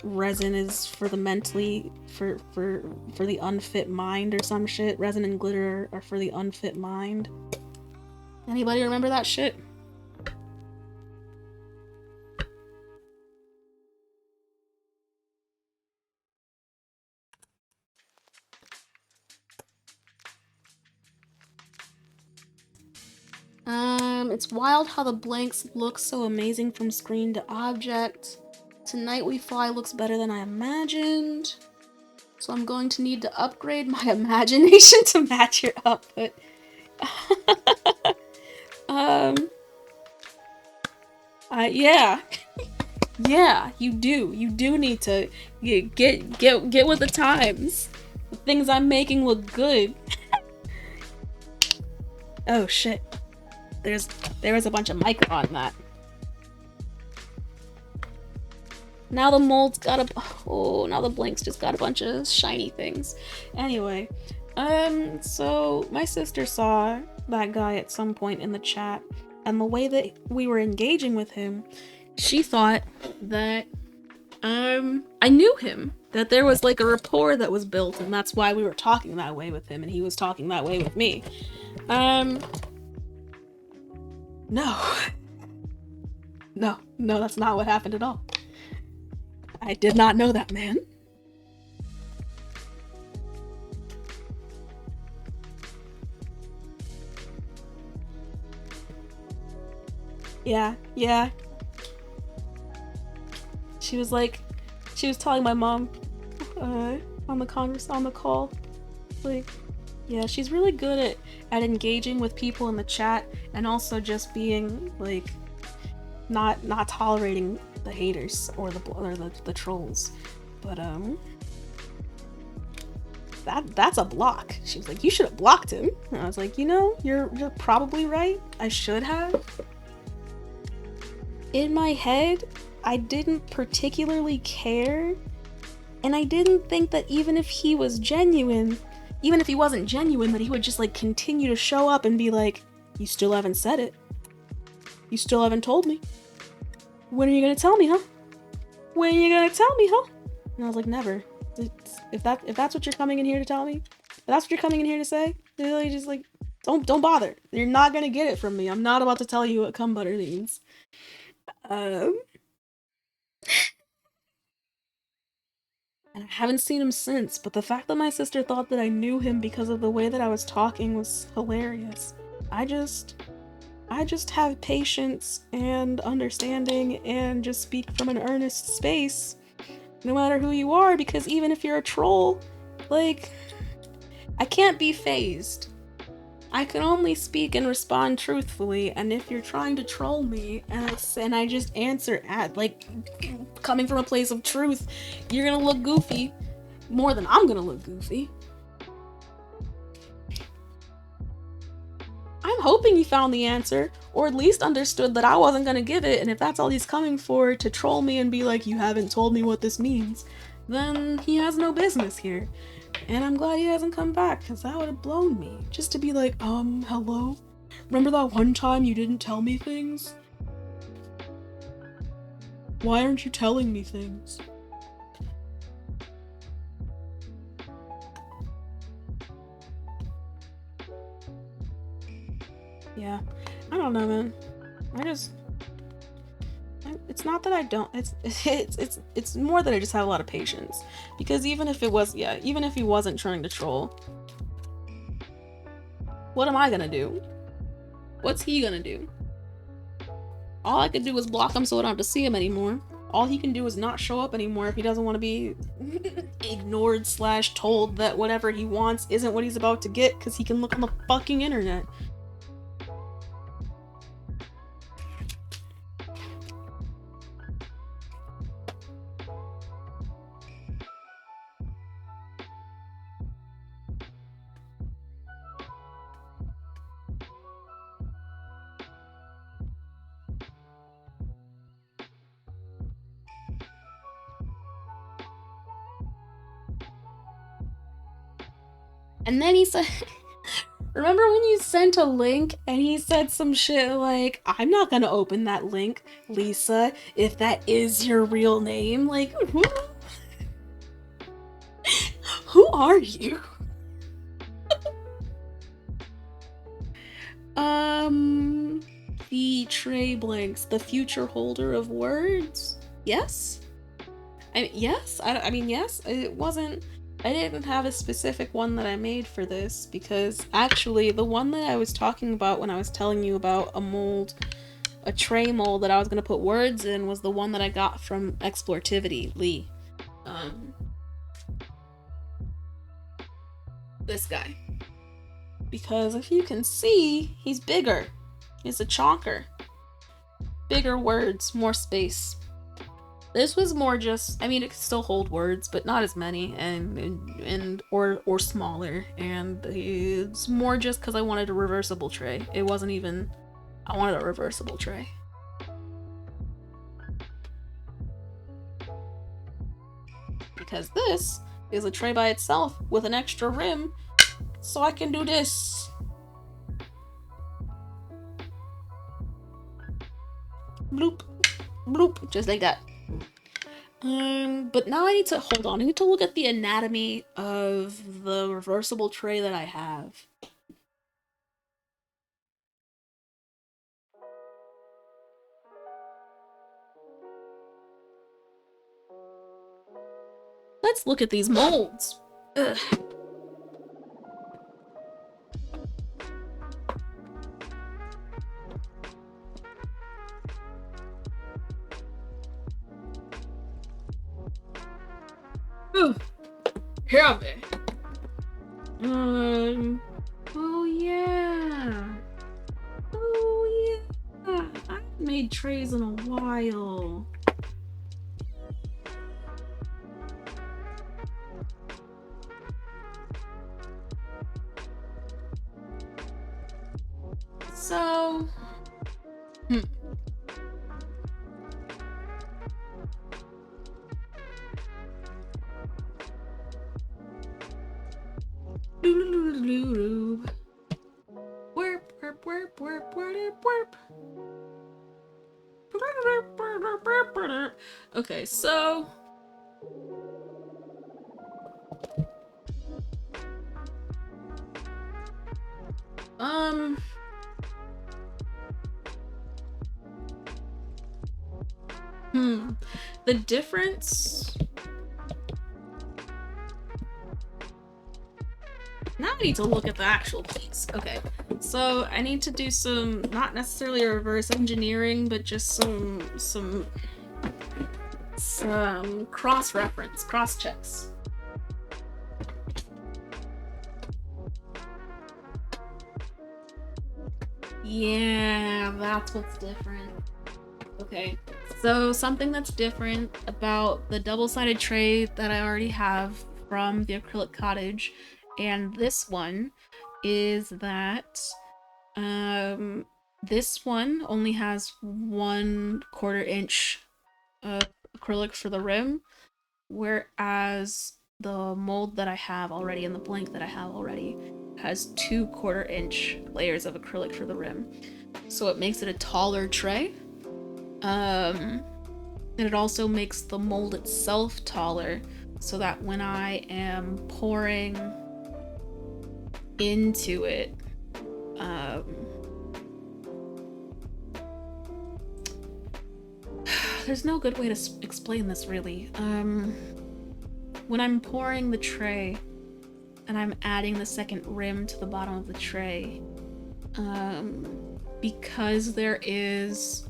"Resin is for the mentally for the unfit mind" or some shit. Resin and glitter are for the unfit mind. Anybody remember that shit? It's wild how the blanks look so amazing from screen to object. Tonight We Fly looks better than I imagined. So I'm going to need to upgrade my imagination to match your output. Yeah. Yeah, you do. You do need to get with the times. The things I'm making look good. Oh shit. There was a bunch of micro on that. Now the mold's got now the blink's just got a bunch of shiny things. Anyway, so my sister saw that guy at some point in the chat, and the way that we were engaging with him, she thought that, I knew him. That there was like a rapport that was built, and that's why we were talking that way with him, and he was talking that way with me. No. No, that's not what happened at all. I did not know that man. Yeah. She was telling my mom, on the call, like, yeah, she's really good at engaging with people in the chat, and also just being, like, not tolerating the haters or the trolls. But that's a block. She was like, you should have blocked him. And I was like, you're probably right. I should have. In my head, I didn't particularly care, and I didn't think that even if he wasn't genuine, that he would just like continue to show up and be like, you still haven't said it. You still haven't told me. When are you gonna tell me, huh? When are you gonna tell me, huh? And I was like, never. If that's what you're coming in here to tell me, if that's what you're coming in here to say, really just like, don't bother. You're not gonna get it from me. I'm not about to tell you what cum butter means. And I haven't seen him since, but the fact that my sister thought that I knew him because of the way that I was talking was hilarious. I just have patience and understanding and just speak from an earnest space, no matter who you are, because even if you're a troll, like, I can't be phased. I can only speak and respond truthfully, and if you're trying to troll me and I just answer at, like, coming from a place of truth, you're gonna look goofy more than I'm gonna look goofy. I'm hoping he found the answer, or at least understood that I wasn't gonna give it, and if that's all he's coming for, to troll me and be like, you haven't told me what this means, then he has no business here. And I'm glad he hasn't come back, because that would have blown me. Just to be like, hello? Remember that one time you didn't tell me things? Why aren't you telling me things? Yeah. I don't know, man. It's not that I don't, it's more that I just have a lot of patience. Because even if he wasn't trying to troll, what am I gonna do? What's he gonna do? All I could do is block him so I don't have to see him anymore. All he can do is not show up anymore if he doesn't want to be ignored / told that whatever he wants isn't what he's about to get, because he can look on the fucking internet. And then he said, remember when you sent a link and he said some shit like, I'm not gonna open that link, Lisa, if that is your real name? Like, who are you? The Trey Blanks, the future holder of words? Yes? Yes. It wasn't. I didn't have a specific one that I made for this, because actually the one that I was talking about when I was telling you about a tray mold that I was going to put words in, was the one that I got from Explorativity, Lee. this guy. Because if you can see, he's bigger. He's a chonker. Bigger words, more space. This was more just, I mean, it could still hold words, but not as many or smaller. And it's more just because I wanted a reversible tray. It wasn't even, I wanted a reversible tray. Because this is a tray by itself with an extra rim, so I can do this. Bloop, bloop, just like that. But now I need to, hold on, I need to look at the anatomy of the reversible tray that I have. Let's look at these molds. Ugh. Heavy. Oh yeah. Oh yeah. I haven't made trays in a while. So, okay, so the difference. Now I need to look at the actual piece. Okay, so I need to do some, not necessarily reverse engineering, but just some cross-reference, cross-checks. Yeah, that's what's different. Okay, so something that's different about the double-sided tray that I already have from the acrylic cottage and this one is that this one only has 1/4 inch acrylic for the rim, whereas the mold that I have already and the blank that I have already has 2/4 inch layers of acrylic for the rim. So it makes it a taller tray. And it also makes the mold itself taller so that when I am pouring into it, there's no good way to explain this really. When I'm pouring the tray and I'm adding the second rim to the bottom of the tray, because there is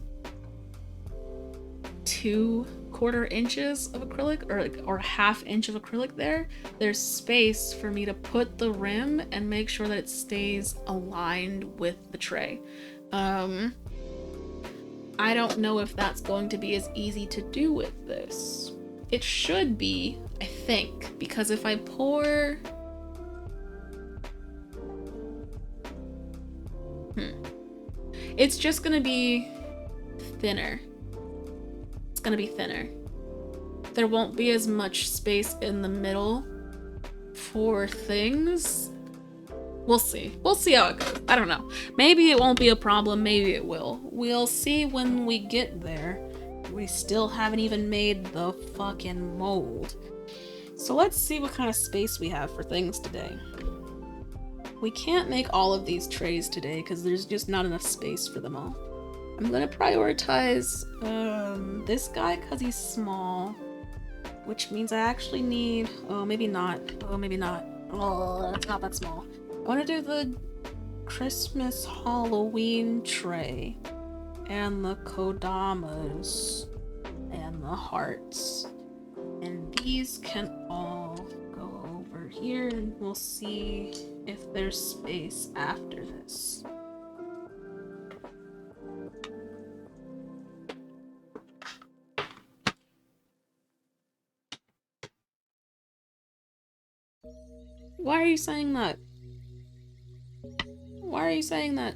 2/4 inches of acrylic or 1/2 inch of acrylic there's space for me to put the rim and make sure that it stays aligned with the tray. I don't know if that's going to be as easy to do with this. It should be, I think, because if I pour it's just gonna be thinner. It's gonna be thinner. There won't be as much space in the middle for things. We'll see. We'll see how it goes. I don't know. Maybe it won't be a problem. Maybe it will. We'll see when we get there. We still haven't even made the fucking mold. So let's see what kind of space we have for things today. We can't make all of these trays today because there's just not enough space for them all. I'm gonna prioritize this guy because he's small, which means I actually need, maybe not, maybe not. Oh, it's not that small. I want to do the Christmas Halloween tray and the kodamas and the hearts, and these can all go over here and we'll see if there's space after this. Why are you saying that? Why are you saying that?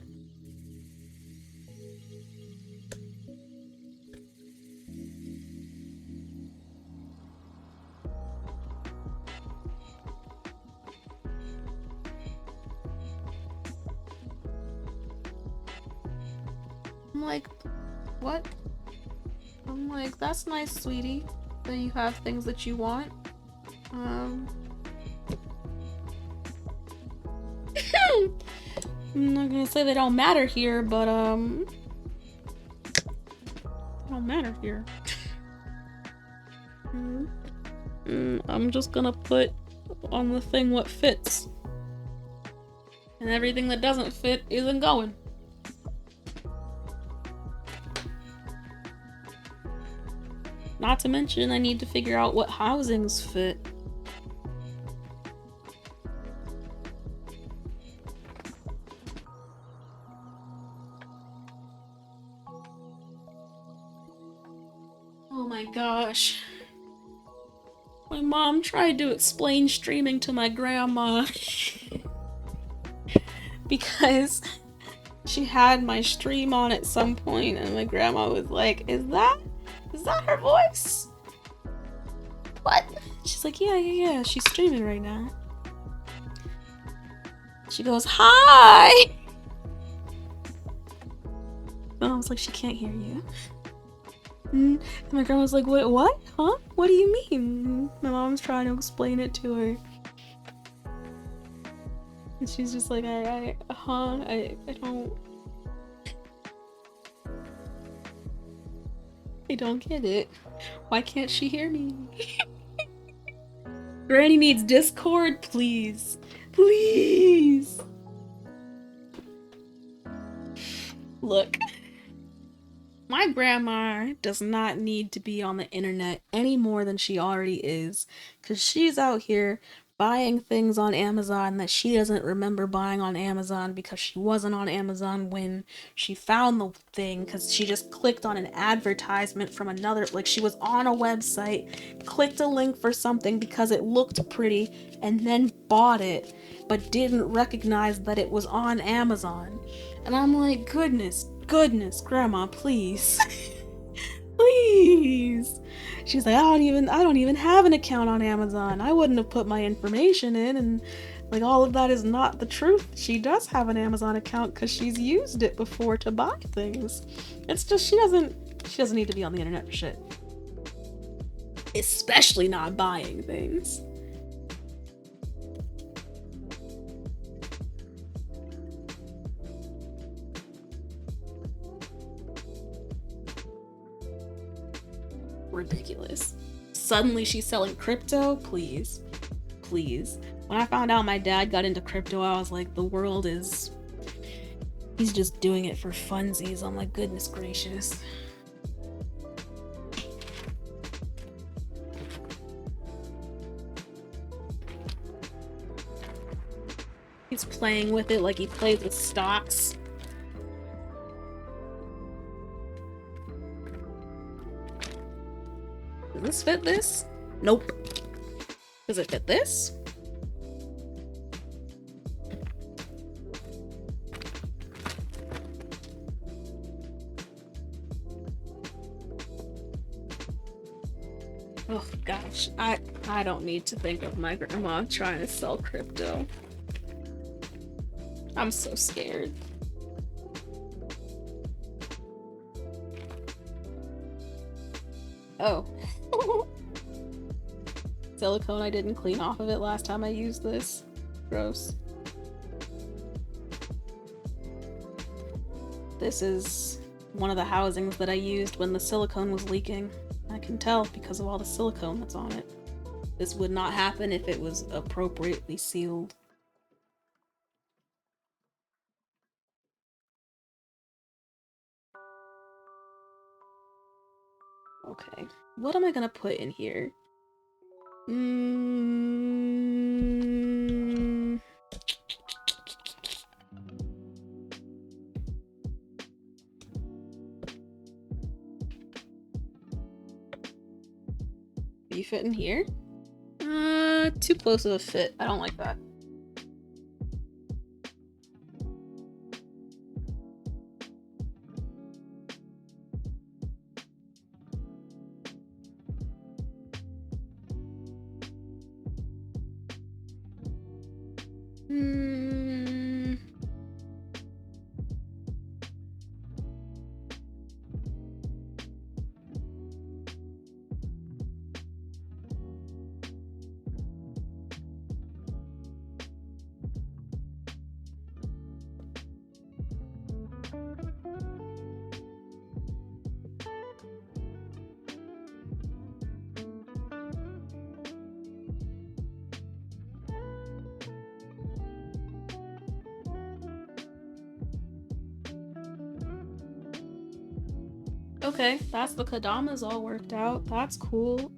I'm like, what? I'm like, that's nice, sweetie, that you have things that you want. I'm not gonna say they don't matter here, but they don't matter here. I'm just gonna put on the thing what fits. And everything that doesn't fit isn't going. Not to mention, I need to figure out what housings fit. Oh my gosh. My mom tried to explain streaming to my grandma because she had my stream on at some point and my grandma was like, is that her voice? What? She's like, yeah, she's streaming right now. She goes, hi! And I was like, she can't hear you. And my grandma was like, wait, what? Huh? What do you mean? My mom's trying to explain it to her. And she's just like, I don't get it. Why can't she hear me? Granny needs Discord, please. Please. Look. My grandma does not need to be on the internet any more than she already is, because she's out here buying things on Amazon that she doesn't remember buying on Amazon because she wasn't on Amazon when she found the thing, because she just clicked on an advertisement from another, like she was on a website, clicked a link for something because it looked pretty, and then bought it, but didn't recognize that it was on Amazon. And I'm like, goodness, grandma, please. Please. She's like, I don't even have an account on Amazon. I wouldn't have put my information in, and like all of that is not the truth. She does have an Amazon account because she's used it before to buy things. It's just she doesn't need to be on the internet for shit. Especially not buying things. Ridiculous. Suddenly she's selling crypto? Please. Please. When I found out my dad got into crypto, I was like, the world is... he's just doing it for funsies. I'm like, goodness gracious. He's playing with it like he plays with stocks. Does this fit this? Nope. Does it fit this? Oh gosh, I don't need to think of my grandma trying to sell crypto. I'm so scared. Oh. Silicone I didn't clean off of it last time I used this. Gross. This is one of the housings that I used when the silicone was leaking. I can tell because of all the silicone that's on it. This would not happen if it was appropriately sealed. Okay, what am I gonna put in here? Are you fitting here? Too close of a fit. I don't like that. Okay, that's the Kadama's all worked out. That's cool.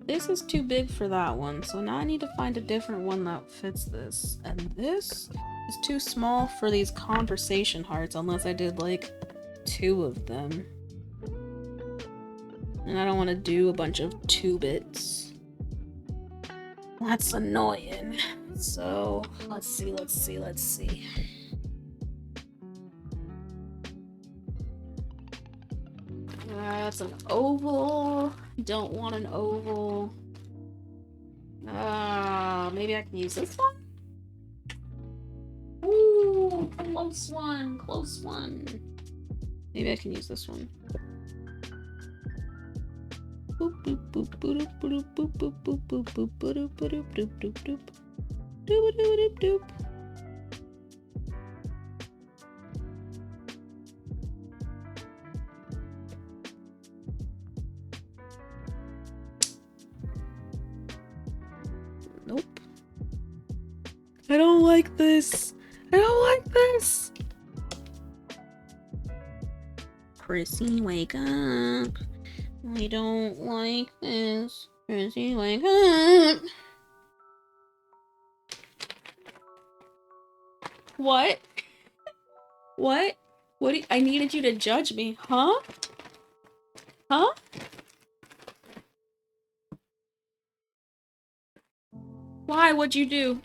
This is too big for that one, so now I need to find a different one that fits this. And this is too small for these conversation hearts, unless I did like 2 of them. And I don't want to do a bunch of 2-bits. That's annoying. So, let's see. That's an oval. Don't want an oval. Maybe I can use this one? Ooh, close one. Maybe I can use this one. Boop boop boop boop boop boop boop boop boop boop boop boop boop boop boop doop doop doop. Nope. I don't like this. Chrissy, wake up. I don't like this. Chrissy, wake up. What? What? I needed you to judge me, huh? Huh? Why? What'd you do?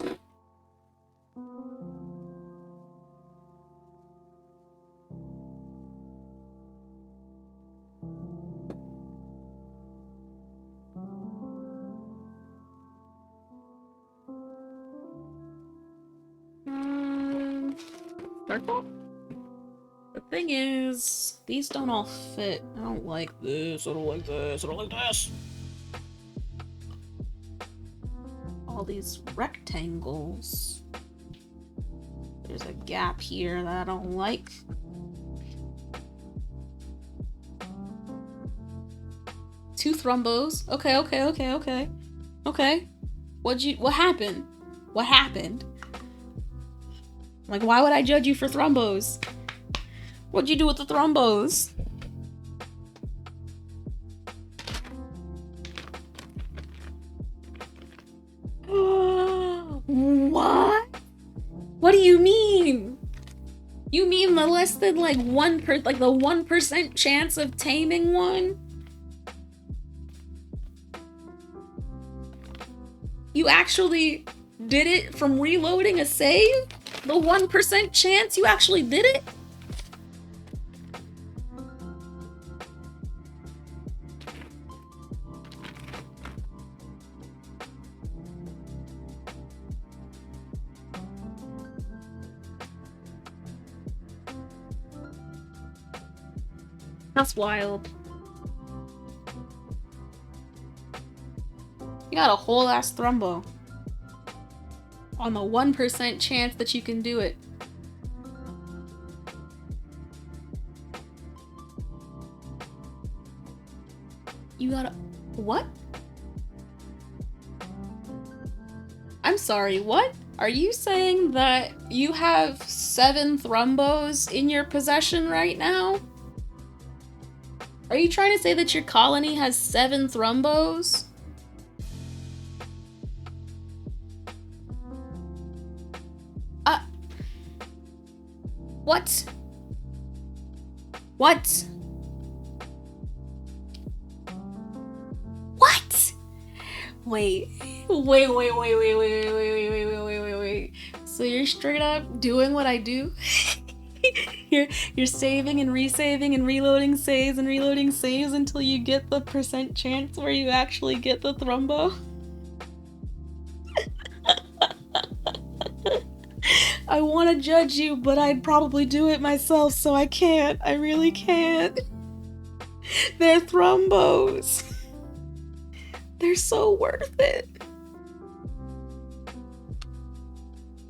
Circle? The thing is, these don't all fit. I don't like this. I don't like this. All these rectangles. There's a gap here that I don't like. Two thrombos. Okay. What happened? Like, why would I judge you for thrombos? What'd you do with the thrombos? What? What do you mean? You mean the less than like the 1% chance of taming one? You actually did it from reloading a save? The 1% chance you actually did it? That's wild. You got a whole ass thrombo. On the 1% chance that you can do it. You got a... What? I'm sorry, what? Are you saying that you have 7 thrombos in your possession right now? Are you trying to say that your colony has 7 thrombos? What? What? What? Wait. Wait. So you're straight up doing what I do? You're saving and resaving and reloading saves and reloading saves until you get the % chance where you actually get the thrumbo? I want to judge you, but I'd probably do it myself, so I can't. I really can't. They're thrumbos. They're so worth it.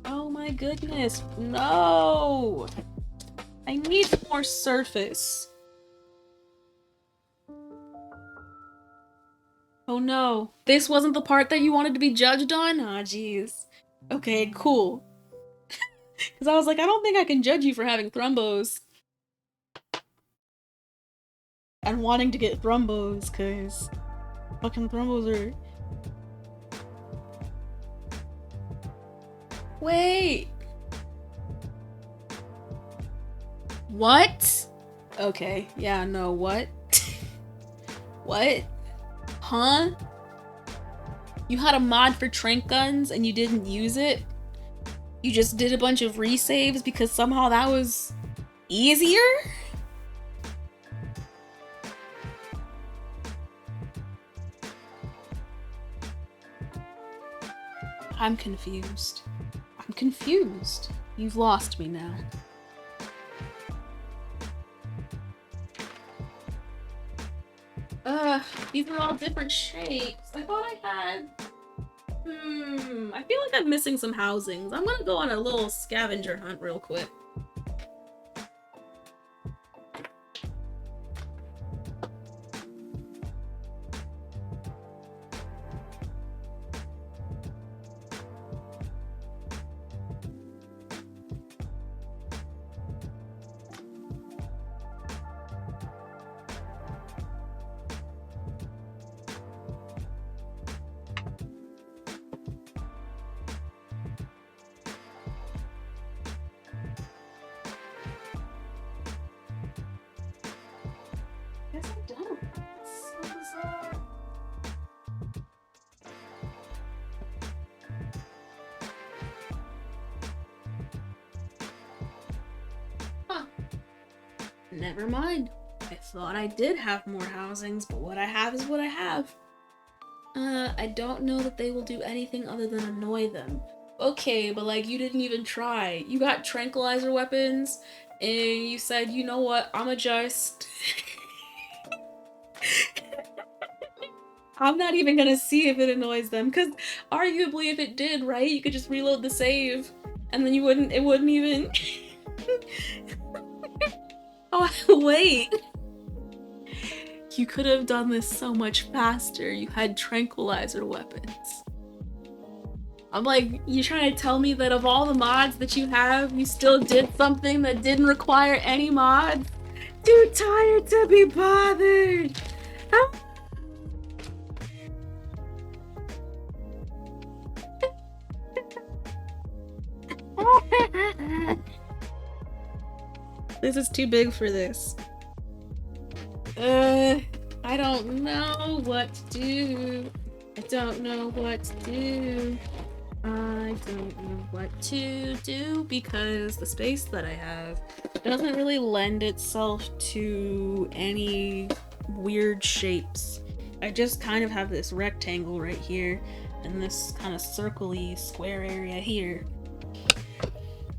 Oh my goodness. No. I need more surface. Oh no. This wasn't the part that you wanted to be judged on? Aw, jeez. Okay, cool. Because I was like, I don't think I can judge you for having thrumbos. And wanting to get thrumbos, because fucking thrumbos are... Wait! What? Okay, yeah, no, what? What? Huh? You had a mod for trank guns and you didn't use it? You just did a bunch of resaves because somehow that was easier? I'm confused. I'm confused. You've lost me now. These are all different shapes. I thought I had... I feel like I'm missing some housings. I'm gonna go on a little scavenger hunt real quick. Never mind. I thought I did have more housings, but what I have is what I have. I don't know that they will do anything other than annoy them. Okay, but like, you didn't even try. You got tranquilizer weapons, and you said, you know what, I'ma just... I'm not even gonna see if it annoys them, because arguably if it did, right, you could just reload the save, and then it wouldn't even... Oh, wait! You could have done this so much faster. You had tranquilizer weapons. I'm like, you trying to tell me that of all the mods that you have, you still did something that didn't require any mods? Too tired to be bothered! This is too big for this. I don't know what to do. I don't know what to do. I don't know what to do because the space that I have doesn't really lend itself to any weird shapes. I just kind of have this rectangle right here and this kind of circle-y square area here.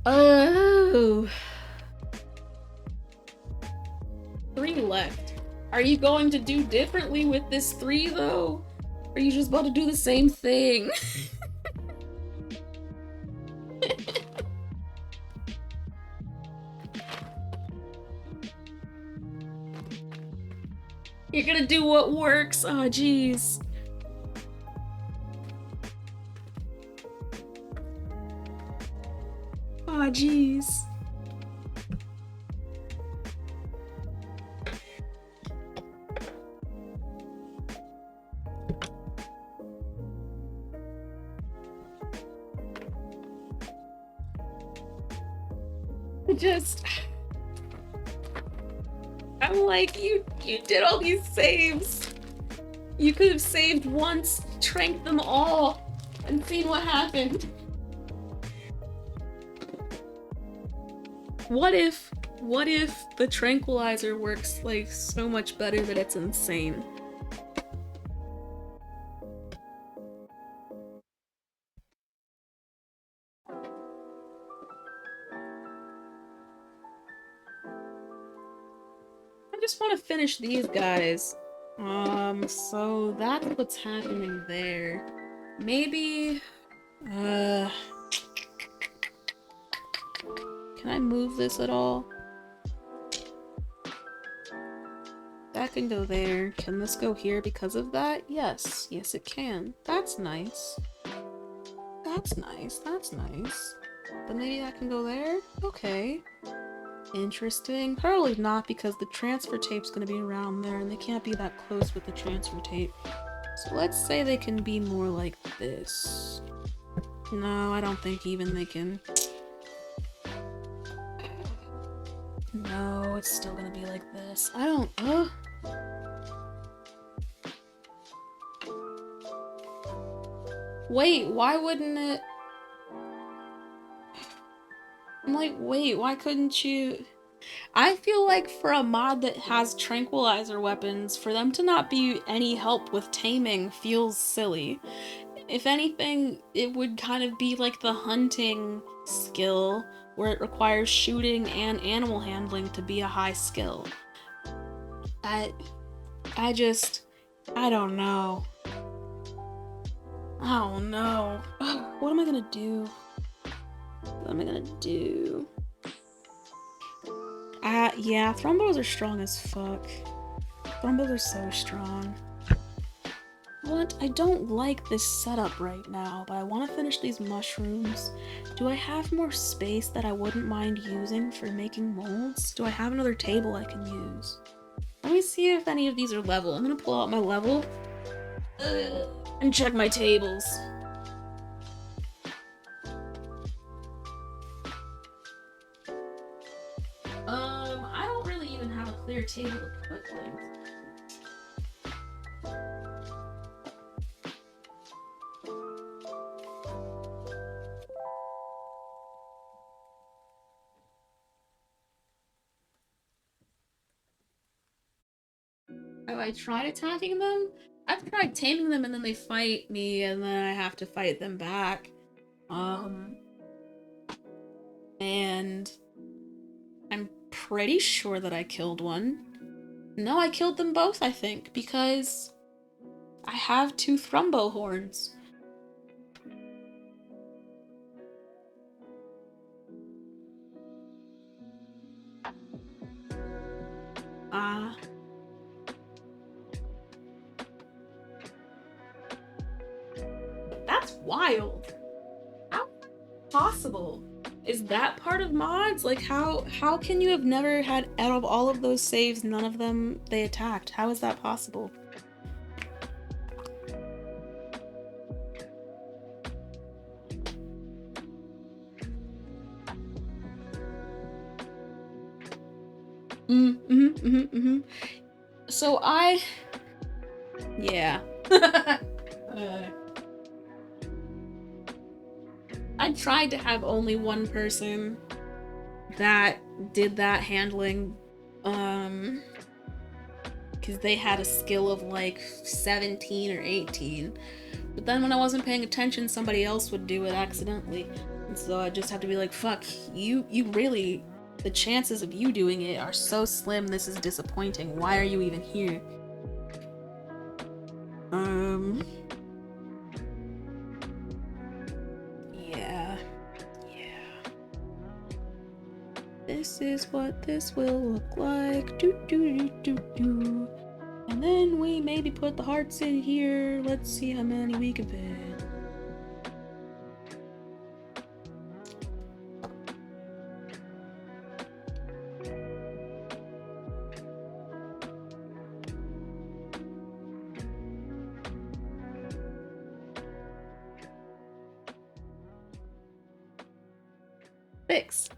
Oh. 3 left. Are you going to do differently with this 3 though? Or are you just about to do the same thing? You're gonna do what works. Oh, jeez. Oh, jeez. I'm like, you did all these saves. You could have saved once, tranked them all, and seen what happened. What if the tranquilizer works like so much better that it's insane? I just want to finish these guys. So that's what's happening there. Maybe, can I move this at all? That can go there. Can this go here because of that? Yes. Yes, it can. That's nice. That's nice. That's nice. But maybe that can go there? Okay. Interesting. Probably not, because the transfer tape's gonna be around there, and they can't be that close with the transfer tape. So let's say they can be more like this. No, I don't think even they can. No, it's still gonna be like this. I don't, Wait, why wouldn't it? I'm like, wait, why couldn't you? I feel like for a mod that has tranquilizer weapons, for them to not be any help with taming feels silly. If anything, it would kind of be like the hunting skill, where it requires shooting and animal handling to be a high skill. I don't know. I don't know. What am I gonna do? What am I gonna do? Yeah, thrombos are strong as fuck. Thrombos are so strong. What? I don't like this setup right now, but I want to finish these mushrooms. Do I have more space that I wouldn't mind using for making molds? Do I have another table I can use? Let me see if any of these are level. I'm gonna pull out my level and check my tables. I don't really even have a clear table to put things. Have I tried attacking them? I've tried taming them and then they fight me and then I have to fight them back. And I'm pretty sure that I killed one. No, I killed them both, I think, because I have 2 thrumbo horns. That's wild. How possible? Is that part of mods? Like, how can you have never had, out of all of those saves, none of them they attacked? How is that possible? So yeah. I tried to have only one person that did that handling, because they had a skill of like 17 or 18. But then when I wasn't paying attention, somebody else would do it accidentally. And so I just have to be like, fuck, you really, the chances of you doing it are so slim, this is disappointing. Why are you even here? Yeah. This is what this will look like. And then we maybe put the hearts in here. Let's see how many we can fit. Fix.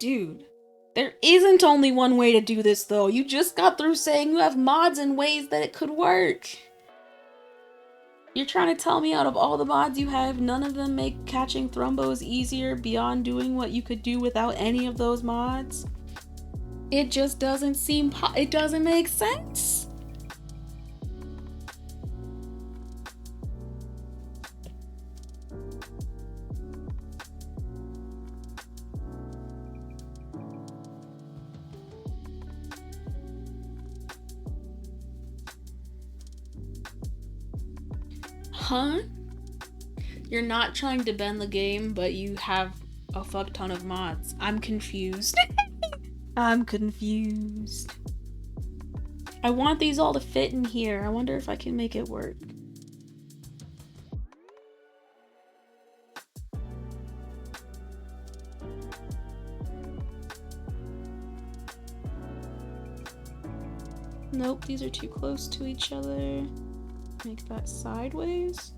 Dude, there isn't only one way to do this, though. You just got through saying you have mods and ways that it could work. You're trying to tell me out of all the mods you have, none of them make catching thrumbos easier beyond doing what you could do without any of those mods? It just doesn't seem it doesn't make sense. Huh? You're not trying to bend the game, but you have a fuck ton of mods. I'm confused. I'm confused. I want these all to fit in here. I wonder if I can make it work. Nope, these are too close to each other. Make that sideways.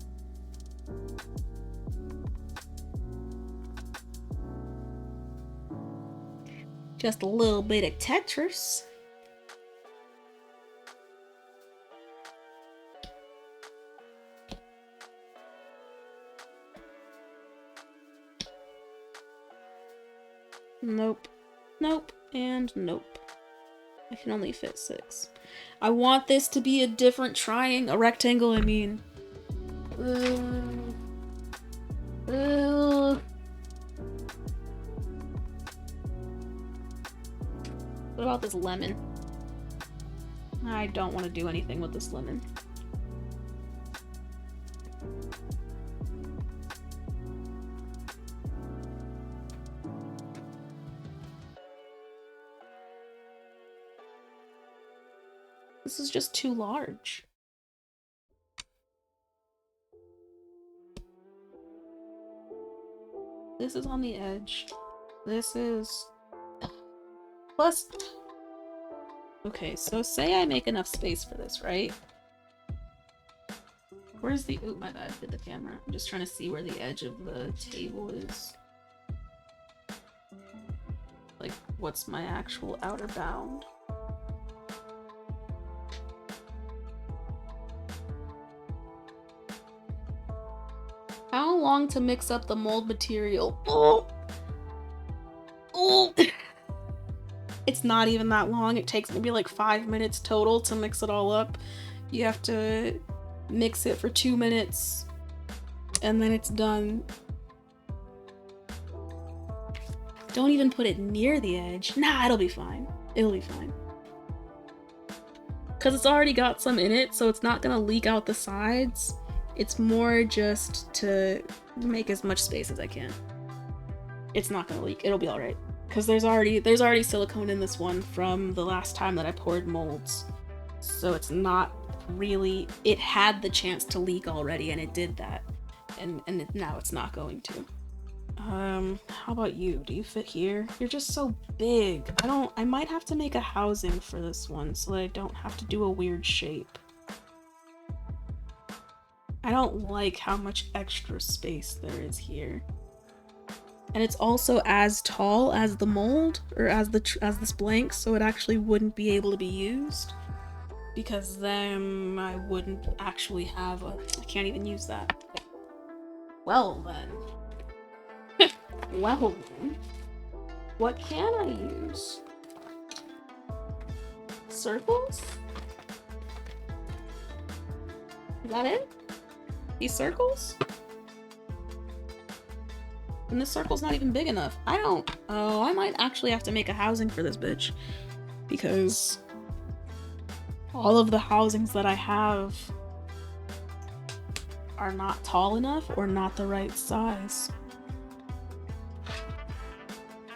Just a little bit of Tetris. Nope. Nope. And nope. I can only fit 6. I want this to be a different a rectangle, I mean. What about this lemon? I don't want to do anything with this lemon. This is just too large. This is on the edge. This is... Plus... Okay, so say I make enough space for this, right? Where's the... Oop, my bad, hit the camera. I'm just trying to see where the edge of the table is. Like, what's my actual outer bound? How long to mix up the mold material? Oh! Oh! It's not even that long. It takes maybe like 5 minutes total to mix it all up. You have to mix it for 2 minutes and then it's done. Don't even put it near the edge. Nah, it'll be fine. It'll be fine. Because it's already got some in it, so it's not gonna leak out the sides. It's more just to make as much space as I can. It's not gonna leak. It'll be all right. Because there's already silicone in this one from the last time that I poured molds. So it's not really... It had the chance to leak already, and it did that. And now it's not going to. How about you? Do you fit here? You're just so big. I might have to make a housing for this one so that I don't have to do a weird shape. I don't like how much extra space there is here. And it's also as tall as the mold, or as this blank, so it actually wouldn't be able to be used. Because then I wouldn't actually have a... I can't even use that. Well then. Well then. What can I use? Circles? Is that it? These circles? And this circle's not even big enough. Oh, I might actually have to make a housing for this bitch. Because all of the housings that I have are not tall enough or not the right size.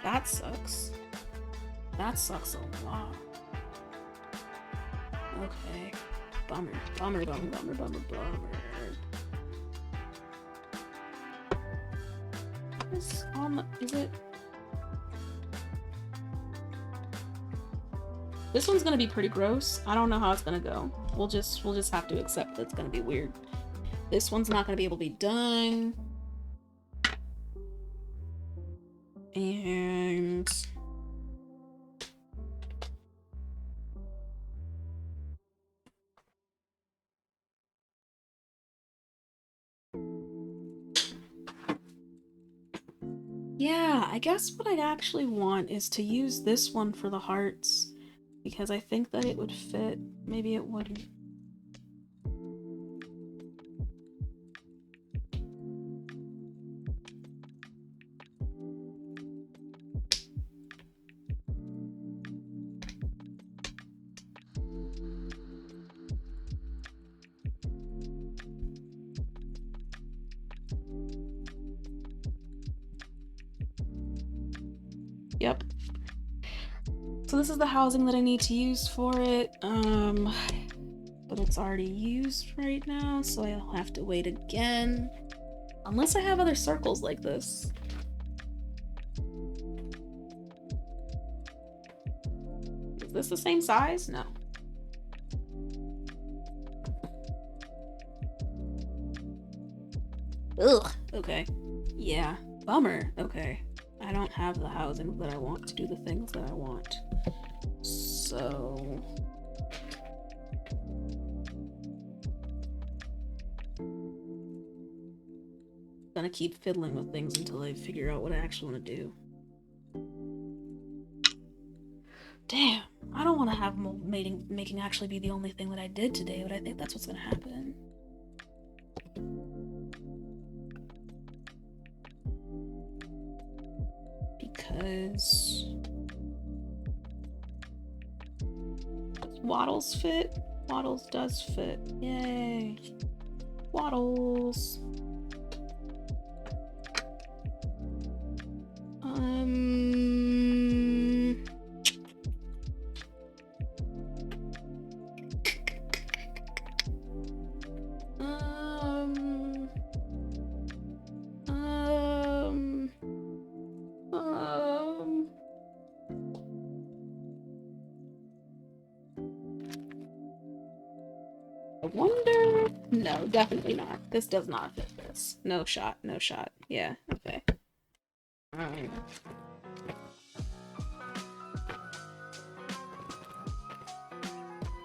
That sucks. That sucks a lot. Okay. Bummer. Bummer, bummer, bummer, bummer, bummer. Is it? This one's gonna be pretty gross. I don't know how it's gonna go. We'll just have to accept that it's gonna be weird. This one's not gonna be able to be done. And Yeah, I guess what I actually want is to use this one for the hearts, because I think that it would fit. Maybe it wouldn't. Yep. So this is the housing that I need to use for it. But it's already used right now, so I'll have to wait again. Unless I have other circles like this. Is this the same size? No. Ugh. Okay. Yeah. Bummer. Okay. I don't have the housing that I want to do the things that I want. So... gonna keep fiddling with things until I figure out what I actually want to do. Damn, I don't want to have making actually be the only thing that I did today, but I think that's what's gonna happen. Because... Waddles fit? Waddles does fit. Yay. Waddles. I wonder... No, definitely not. This does not fit this. No shot, no shot. Yeah, okay.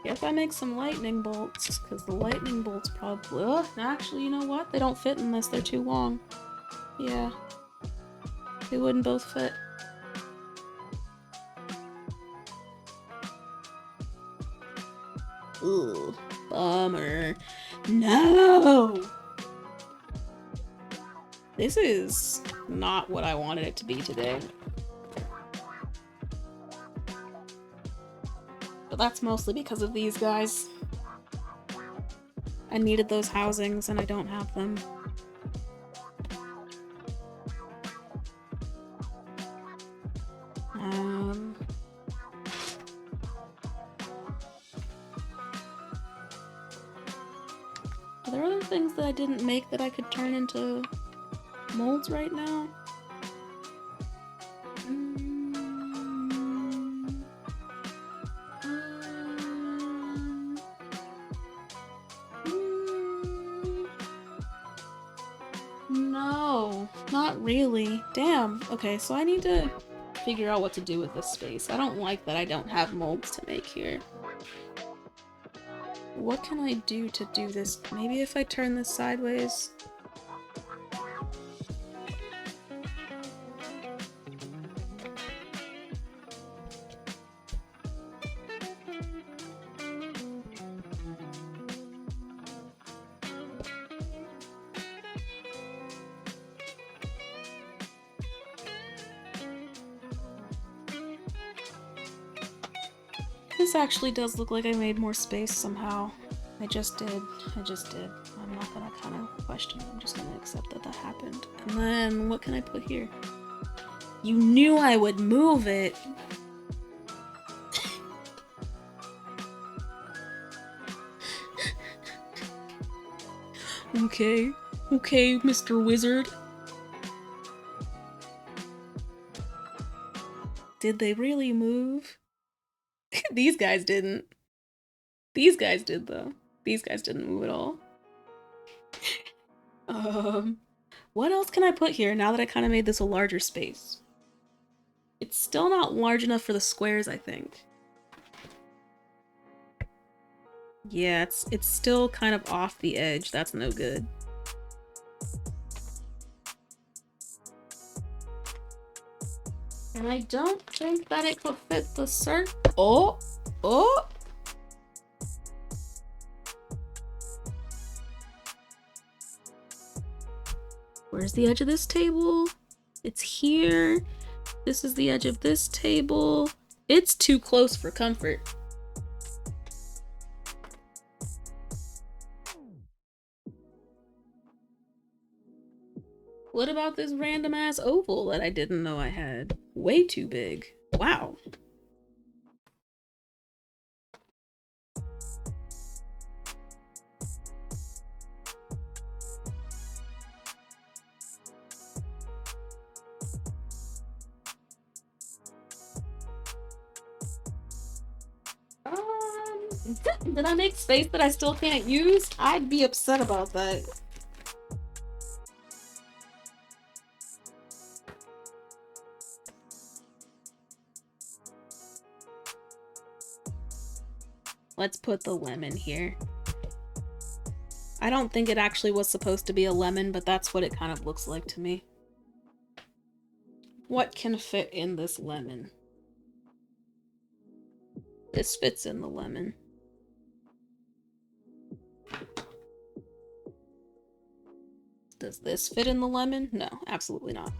Guess I make some lightning bolts, because the lightning bolts probably... Ugh, actually, you know what? They don't fit unless they're too long. Yeah. They wouldn't both fit. Ugh. Bummer. No! This is not what I wanted it to be today. But that's mostly because of these guys. I needed those housings and I don't have them. Are there other things that I didn't make that I could turn into molds right now? No, not really. Damn. Okay, so I need to figure out what to do with this space. I don't like that I don't have molds to make here. What can I do to do this? Maybe if I turn this sideways? This actually does look like I made more space somehow. I just did. I'm not gonna kind of question it. I'm just gonna accept that that happened. And then, what can I put here? You knew I would move it! Okay. Okay, Mr. Wizard. Did they really move? These guys didn't. These guys did, though. These guys didn't move at all. What else can I put here now that I kind of made this a larger space? It's still not large enough for the squares, I think. Yeah, it's still kind of off the edge. That's no good. And I don't think that it could fit the circle. Oh! Where's the edge of this table? It's here. This is the edge of this table. It's too close for comfort. What about this random ass oval that I didn't know I had? Way too big. Wow. Did I make space that I still can't use? I'd be upset about that. Let's put the lemon here. I don't think it actually was supposed to be a lemon, but that's what it kind of looks like to me. What can fit in this lemon? This fits in the lemon. Does this fit in the lemon? No, absolutely not.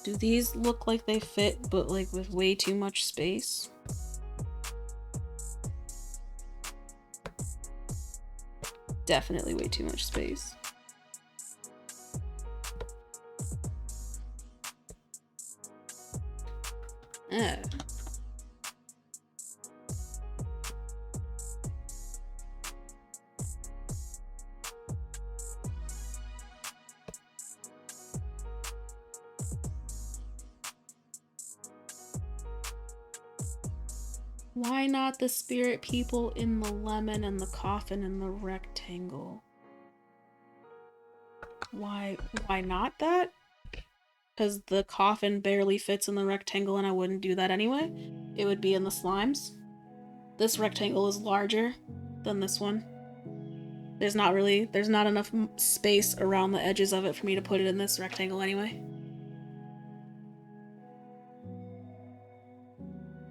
Do these look like they fit, but like with way too much space? Definitely way too much space. Why not the spirit people in the lemon and the coffin in the rectangle? Why not that? Because the coffin barely fits in the rectangle and I wouldn't do that anyway. It would be in the slimes. This rectangle is larger than this one. There's not enough space around the edges of it for me to put it in this rectangle anyway.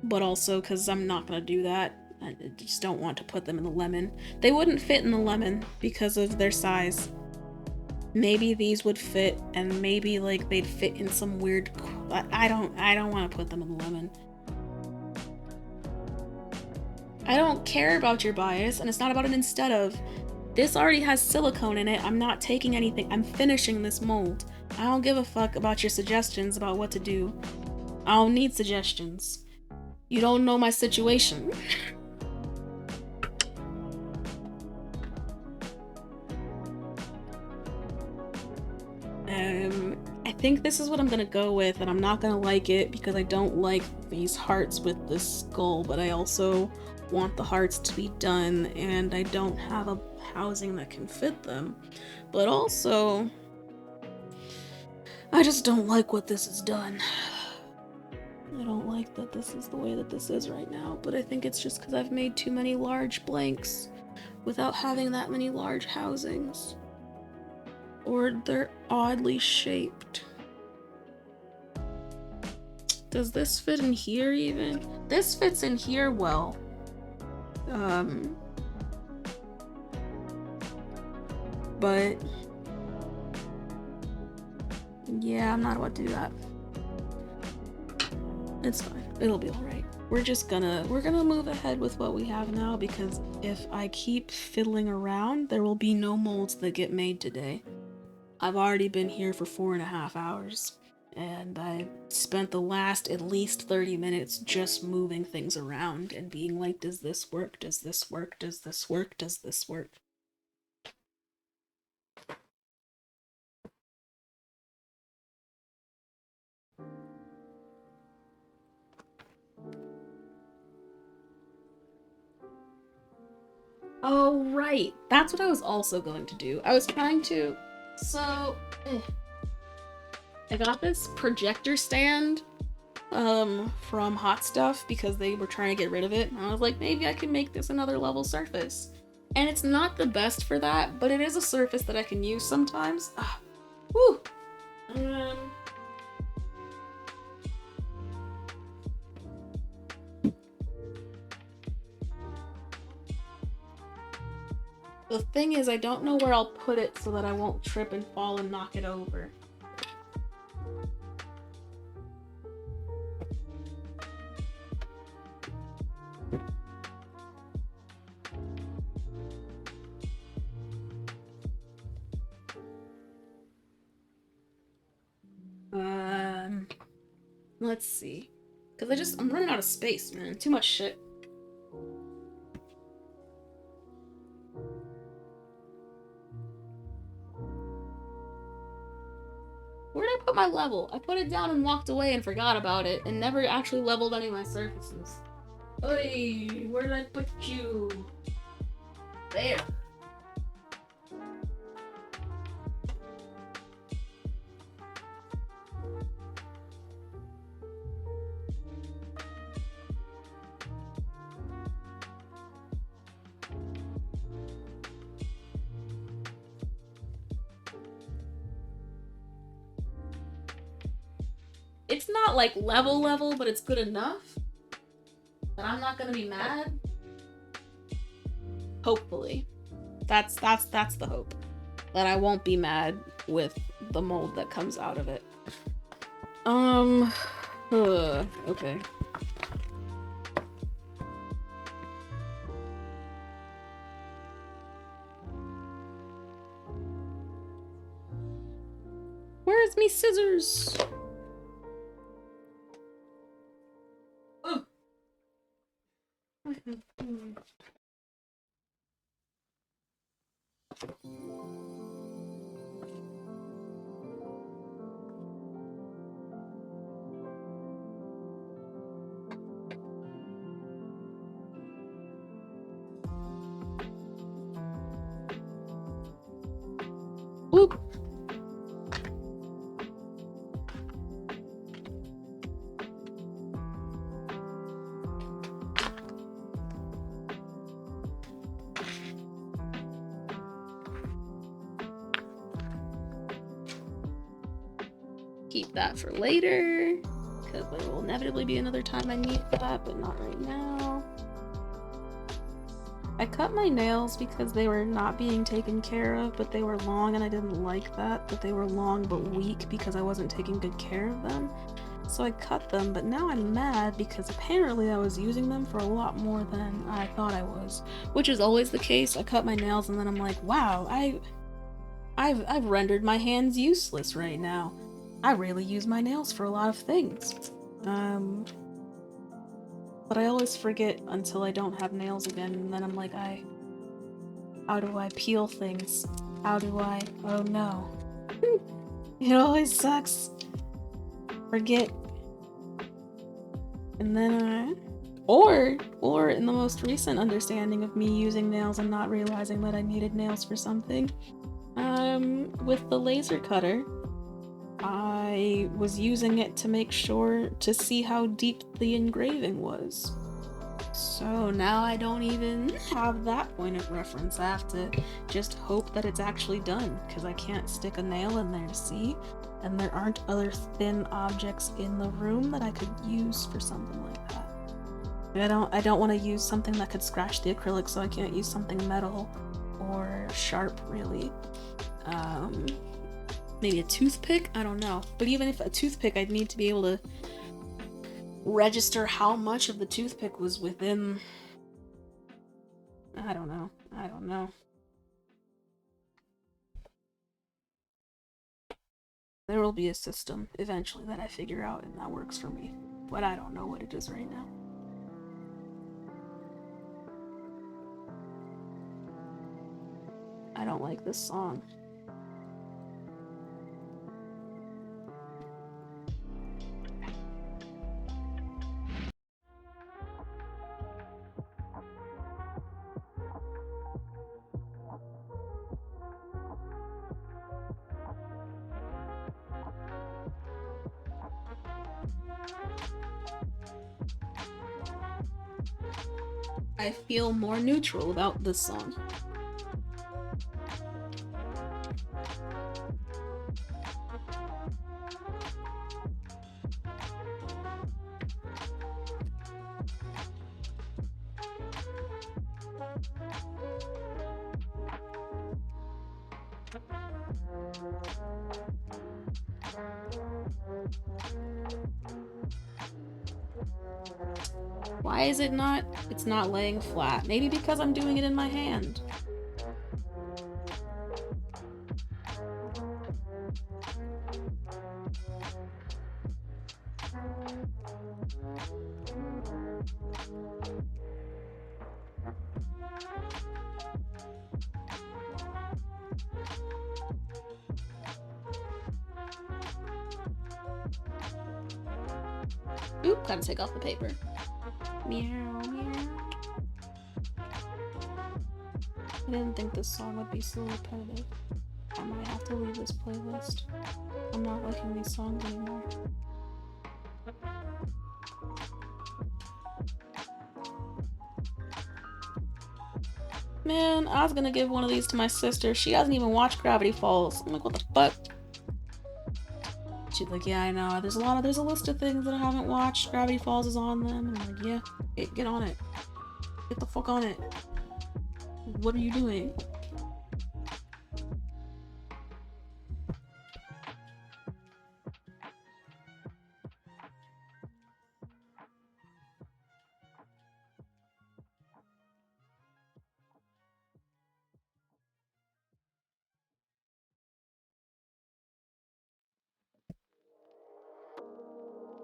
But also because I'm not going to do that. I just don't want to put them in the lemon. They wouldn't fit in the lemon because of their size. Maybe these would fit, and maybe like they'd fit in some weird... I don't want to put them in the lemon. I don't care about your bias, and it's not about an instead of. This already has silicone in it. I'm not taking anything. I'm finishing this mold. I don't give a fuck about your suggestions about what to do. I don't need suggestions. You don't know my situation. I think this is what I'm gonna go with, and I'm not gonna like it because I don't like these hearts with the skull, but I also want the hearts to be done, and I don't have a housing that can fit them. But also, I just don't like what this has done. I don't like that this is the way that this is right now, but I think it's just because I've made too many large blanks without having that many large housings. Or they're oddly shaped. Does this fit in here even? This fits in here well. But yeah, I'm not about to do that. It's fine. It'll be alright. We're gonna move ahead with what we have now, because if I keep fiddling around, there will be no molds that get made today. I've already been here for 4.5 hours, and I spent the last at least 30 minutes just moving things around and being like, does this work? Does this work? Does this work? Does this work? Oh, right. That's what I was also going to do. I was trying to... I got this projector stand from Hot Stuff because they were trying to get rid of it. And I was like, maybe I can make this another level surface. And it's not the best for that, but it is a surface that I can use sometimes. Woo! The thing is, I don't know where I'll put it so that I won't trip and fall and knock it over. Let's see. Because I'm running out of space, man. Too much shit. Where did I put my level? I put it down and walked away and forgot about it and never actually leveled any of my surfaces. Hey, where did I put you? There. It's not like level, but it's good enough that I'm not gonna be mad. Hopefully. That's the hope. That I won't be mad with the mold that comes out of it. Okay. Where's me scissors? Oop. Keep that for later, because there will inevitably be another time I need that, but not right now. I cut my nails because they were not being taken care of, but they were long, and I didn't like that they were long but weak because I wasn't taking good care of them. So I cut them, but now I'm mad because apparently I was using them for a lot more than I thought I was, which is always the case. I cut my nails and then I'm like, wow, I've rendered my hands useless right now. I really use my nails for a lot of things. But I always forget until I don't have nails again, and then I'm like, how do I peel things? How do I... Oh no. It always sucks. Forget. And then or in the most recent understanding of me using nails and not realizing that I needed nails for something, with the laser cutter, I was using it to make sure to see how deep the engraving was. So now I don't even have that point of reference. I have to just hope that it's actually done, because I can't stick a nail in there to see, and there aren't other thin objects in the room that I could use for something like that. I don't want to use something that could scratch the acrylic, so I can't use something metal or sharp, really. Maybe a toothpick? I don't know. But even if a toothpick, I'd need to be able to register how much of the toothpick was within... I don't know. There will be a system eventually that I figure out and that works for me. But I don't know what it is right now. I don't like this song. I feel more neutral about this song. Why is it not? It's not laying flat. Maybe because I'm doing it in my hand. Oop, gotta take off the paper. Meow, meow. I didn't think this song would be so repetitive. I might have to leave this playlist. I'm not liking these songs anymore. Man, I was gonna give one of these to my sister. She hasn't even watched Gravity Falls. I'm like, what the fuck? She's like, yeah, I know. There's a list of things that I haven't watched. Gravity Falls is on them. And I'm like, yeah, get on it. Get the fuck on it. What are you doing?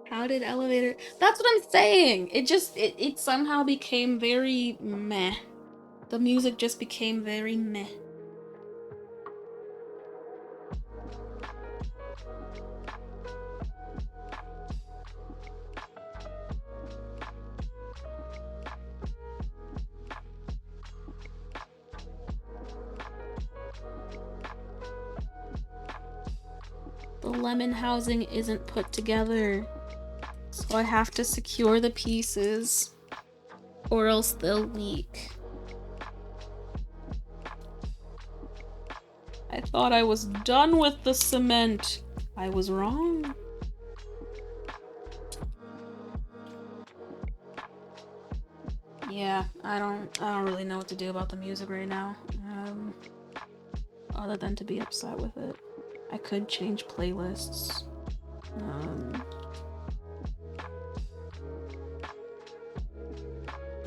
How did elevator? That's what I'm saying. It somehow became very meh. The music just became very meh. The lemon housing isn't put together. So I have to secure the pieces, or else they'll leak. I thought I was done with the cement. I was wrong. Yeah, I don't really know what to do about the music right now. Other than to be upset with it. I could change playlists.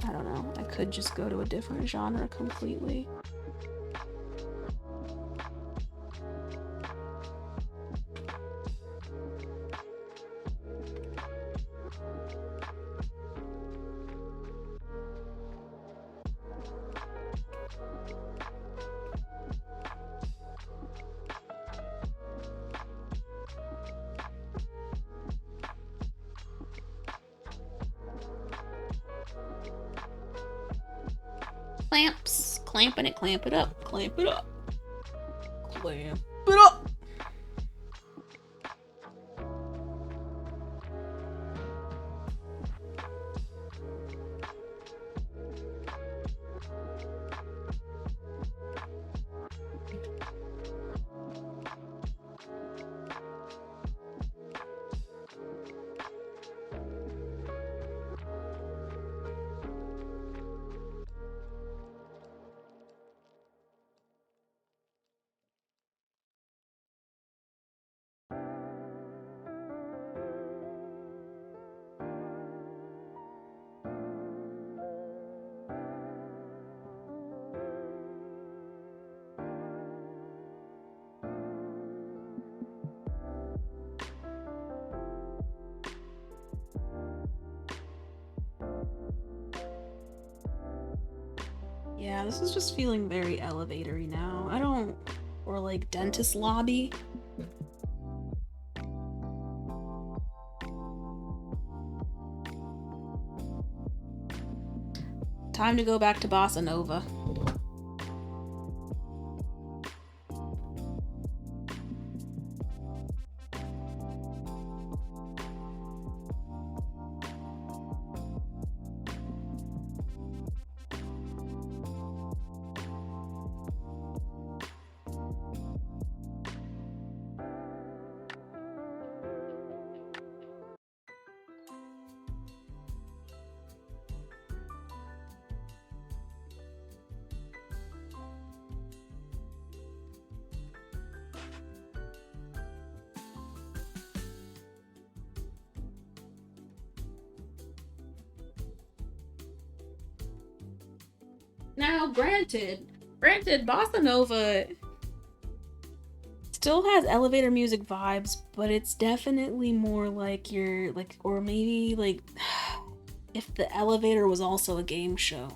I don't know. I could just go to a different genre completely. Clamps. Clamping it, clamp it up. Clamp it up. Clamp it up. Yeah, this is just feeling very elevatory now. Or like dentist lobby. Time to go back to Bossa Nova. Now, granted, Bossa Nova still has elevator music vibes, but it's definitely more like or maybe like if the elevator was also a game show.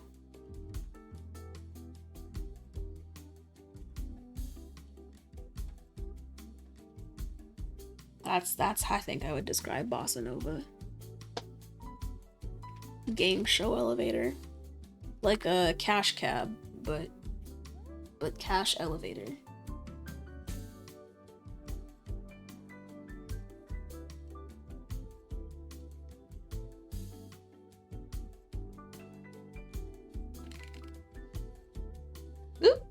That's how I think I would describe Bossa Nova. Game show elevator. Like a cash cab, but cash elevator. Oop.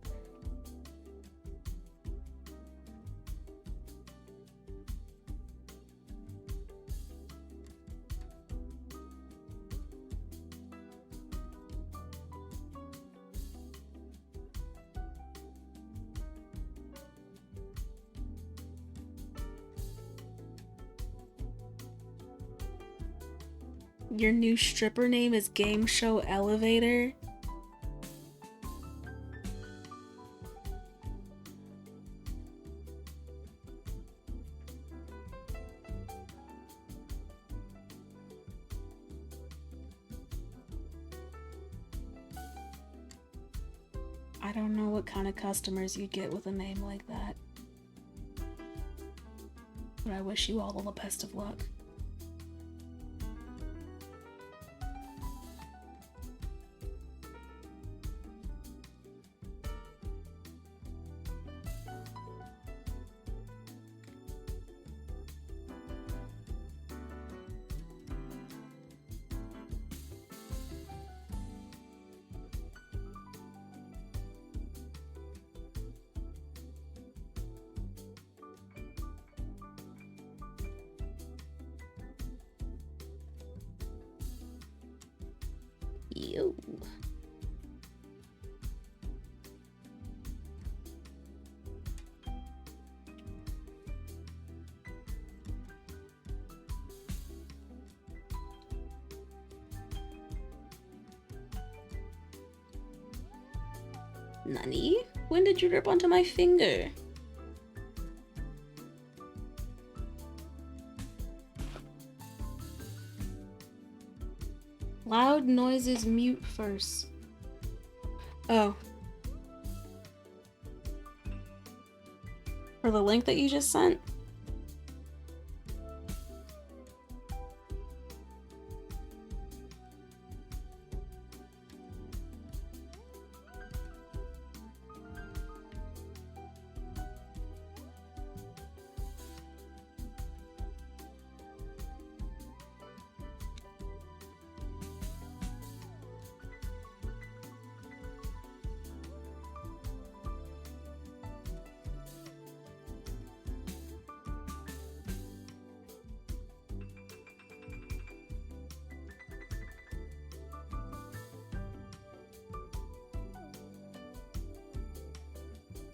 Your new stripper name is Game Show Elevator? I don't know what kind of customers you'd get with a name like that. But I wish you all the best of luck. Yo. Nani? When did you drip onto my finger? Loud noises mute first. Oh. For the link that you just sent?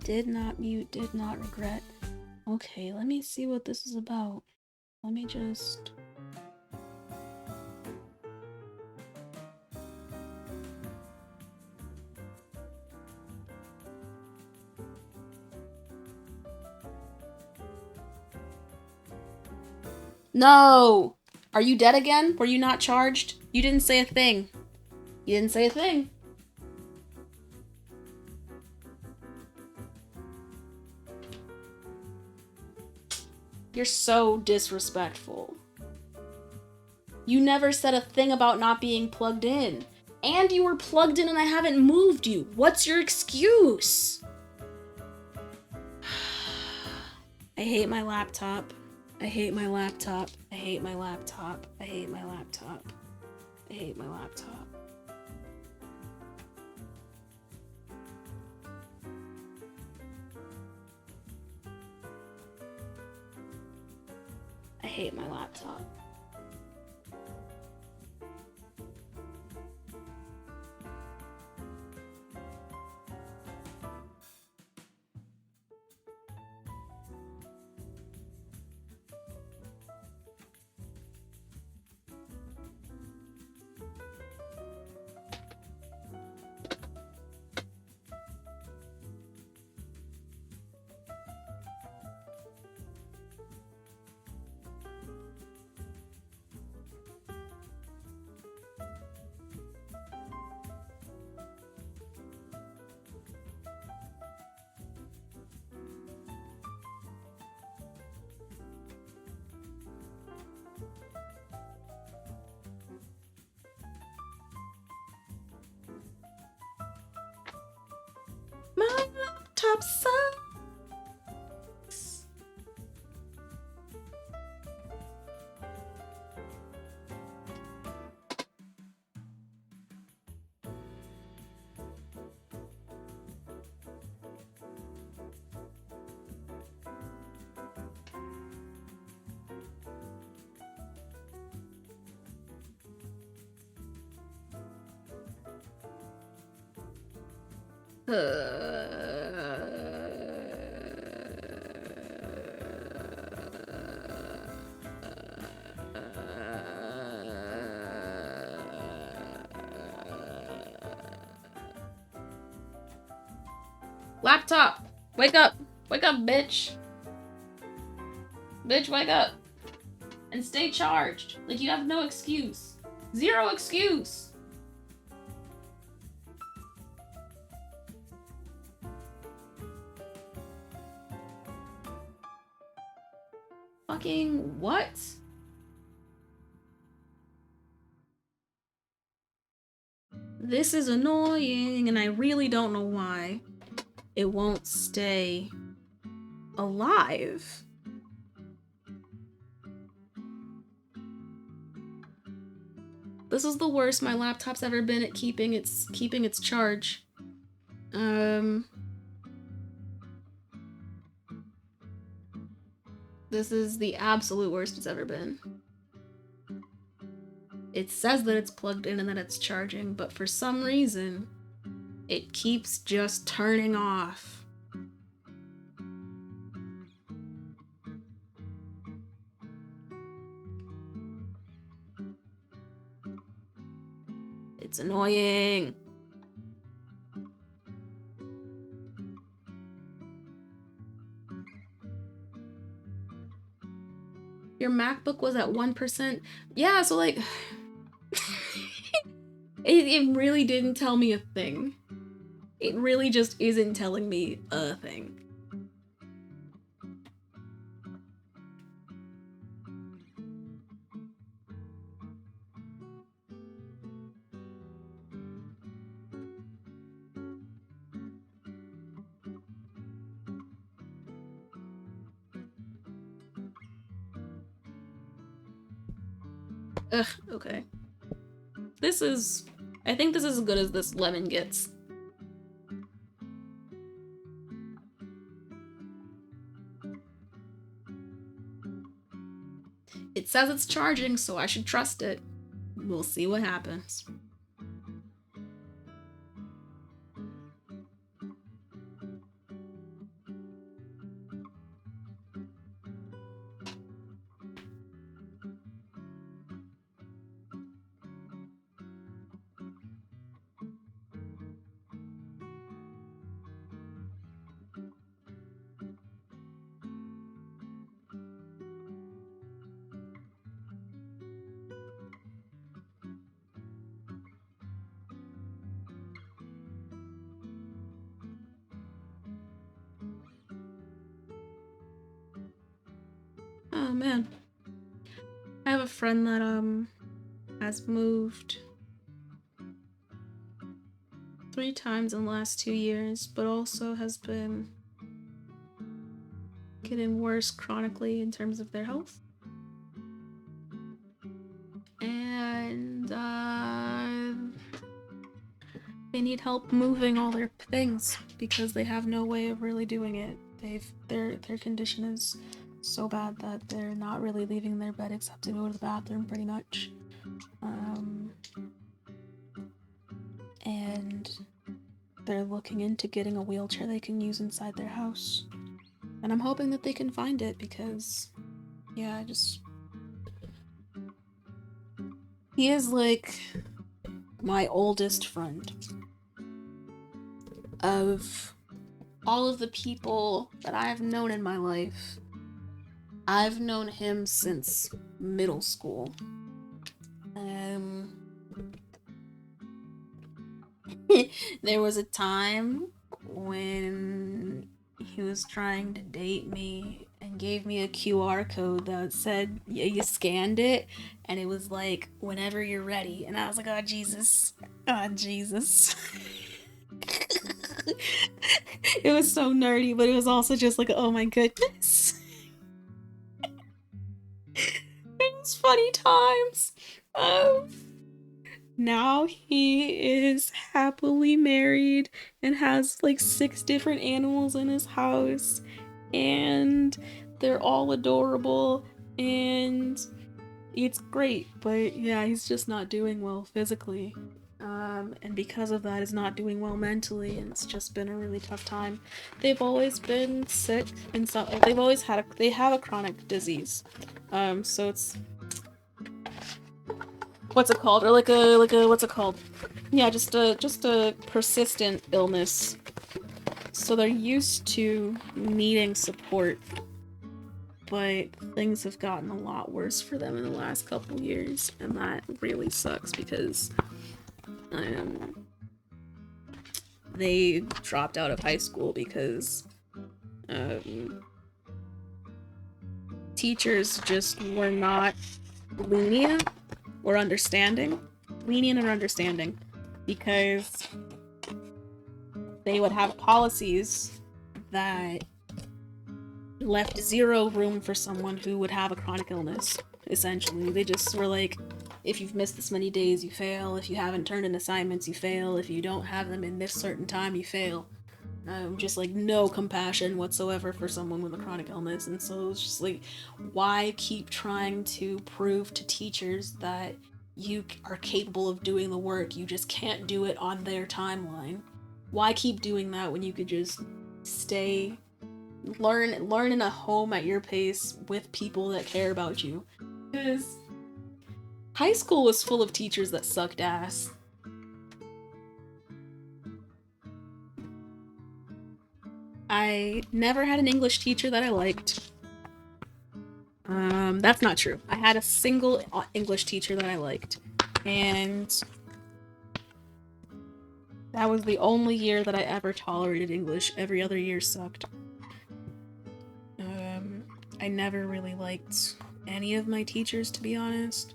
Did not mute, did not regret. Okay, let me see what this is about. Let me just... No! Are you dead again? Were you not charged? You didn't say a thing. You didn't say a thing. You're so disrespectful. You never said a thing about not being plugged in. And you were plugged in and I haven't moved you. What's your excuse? I hate my laptop. I hate my laptop. I hate my laptop. I hate my laptop. I hate my laptop. I hate my laptop. laptop sucks. Laptop, wake up, bitch. Bitch, wake up and stay charged. Like, you have no excuse. Zero excuse. Fucking what? This is annoying, and I really don't know why it won't stay alive. This is the worst my laptop's ever been at keeping its charge. This is the absolute worst it's ever been. It says that it's plugged in and that it's charging, but for some reason, it keeps just turning off. It's annoying. Your MacBook was at 1%. Yeah, so like, it really didn't tell me a thing. It really just isn't telling me a thing. Ugh, okay. I think this is as good as this lemon gets. It says it's charging, so I should trust it. We'll see what happens. Oh man. I have a friend that has moved 3 times in the last 2 years, but also has been getting worse chronically in terms of their health. And they need help moving all their things because they have no way of really doing it. Their condition is so bad that they're not really leaving their bed except to go to the bathroom, pretty much. And they're looking into getting a wheelchair they can use inside their house. And I'm hoping that they can find it because, yeah, he is like my oldest friend. Of all of the people that I've known in my life, I've known him since middle school. There was a time when he was trying to date me and gave me a QR code that said, yeah, you scanned it, and it was like, whenever you're ready. And I was like, oh, Jesus. Oh, Jesus. It was so nerdy, but it was also just like, oh my goodness. It was funny times. Now he is happily married and has like 6 different animals in his house, and they're all adorable, and it's great. But yeah, he's just not doing well physically. And because of that, is not doing well mentally, and it's just been a really tough time. They've always been sick, and so they have a chronic disease. So it's what's it called, or like a what's it called? Yeah, just a persistent illness. So they're used to needing support, but things have gotten a lot worse for them in the last couple years, and that really sucks because they dropped out of high school because teachers just were not lenient or understanding, because they would have policies that left 0 room for someone who would have a chronic illness, essentially. They just were like, if you've missed this many days, you fail. If you haven't turned in assignments, you fail. If you don't have them in this certain time, you fail. Just like no compassion whatsoever for someone with a chronic illness. And so it's just like, why keep trying to prove to teachers that you are capable of doing the work? You just can't do it on their timeline. Why keep doing that when you could just learn in a home at your pace with people that care about you? Because high school was full of teachers that sucked ass. I never had an English teacher that I liked. That's not true. I had a single English teacher that I liked, and that was the only year that I ever tolerated English. Every other year sucked. I never really liked any of my teachers, to be honest,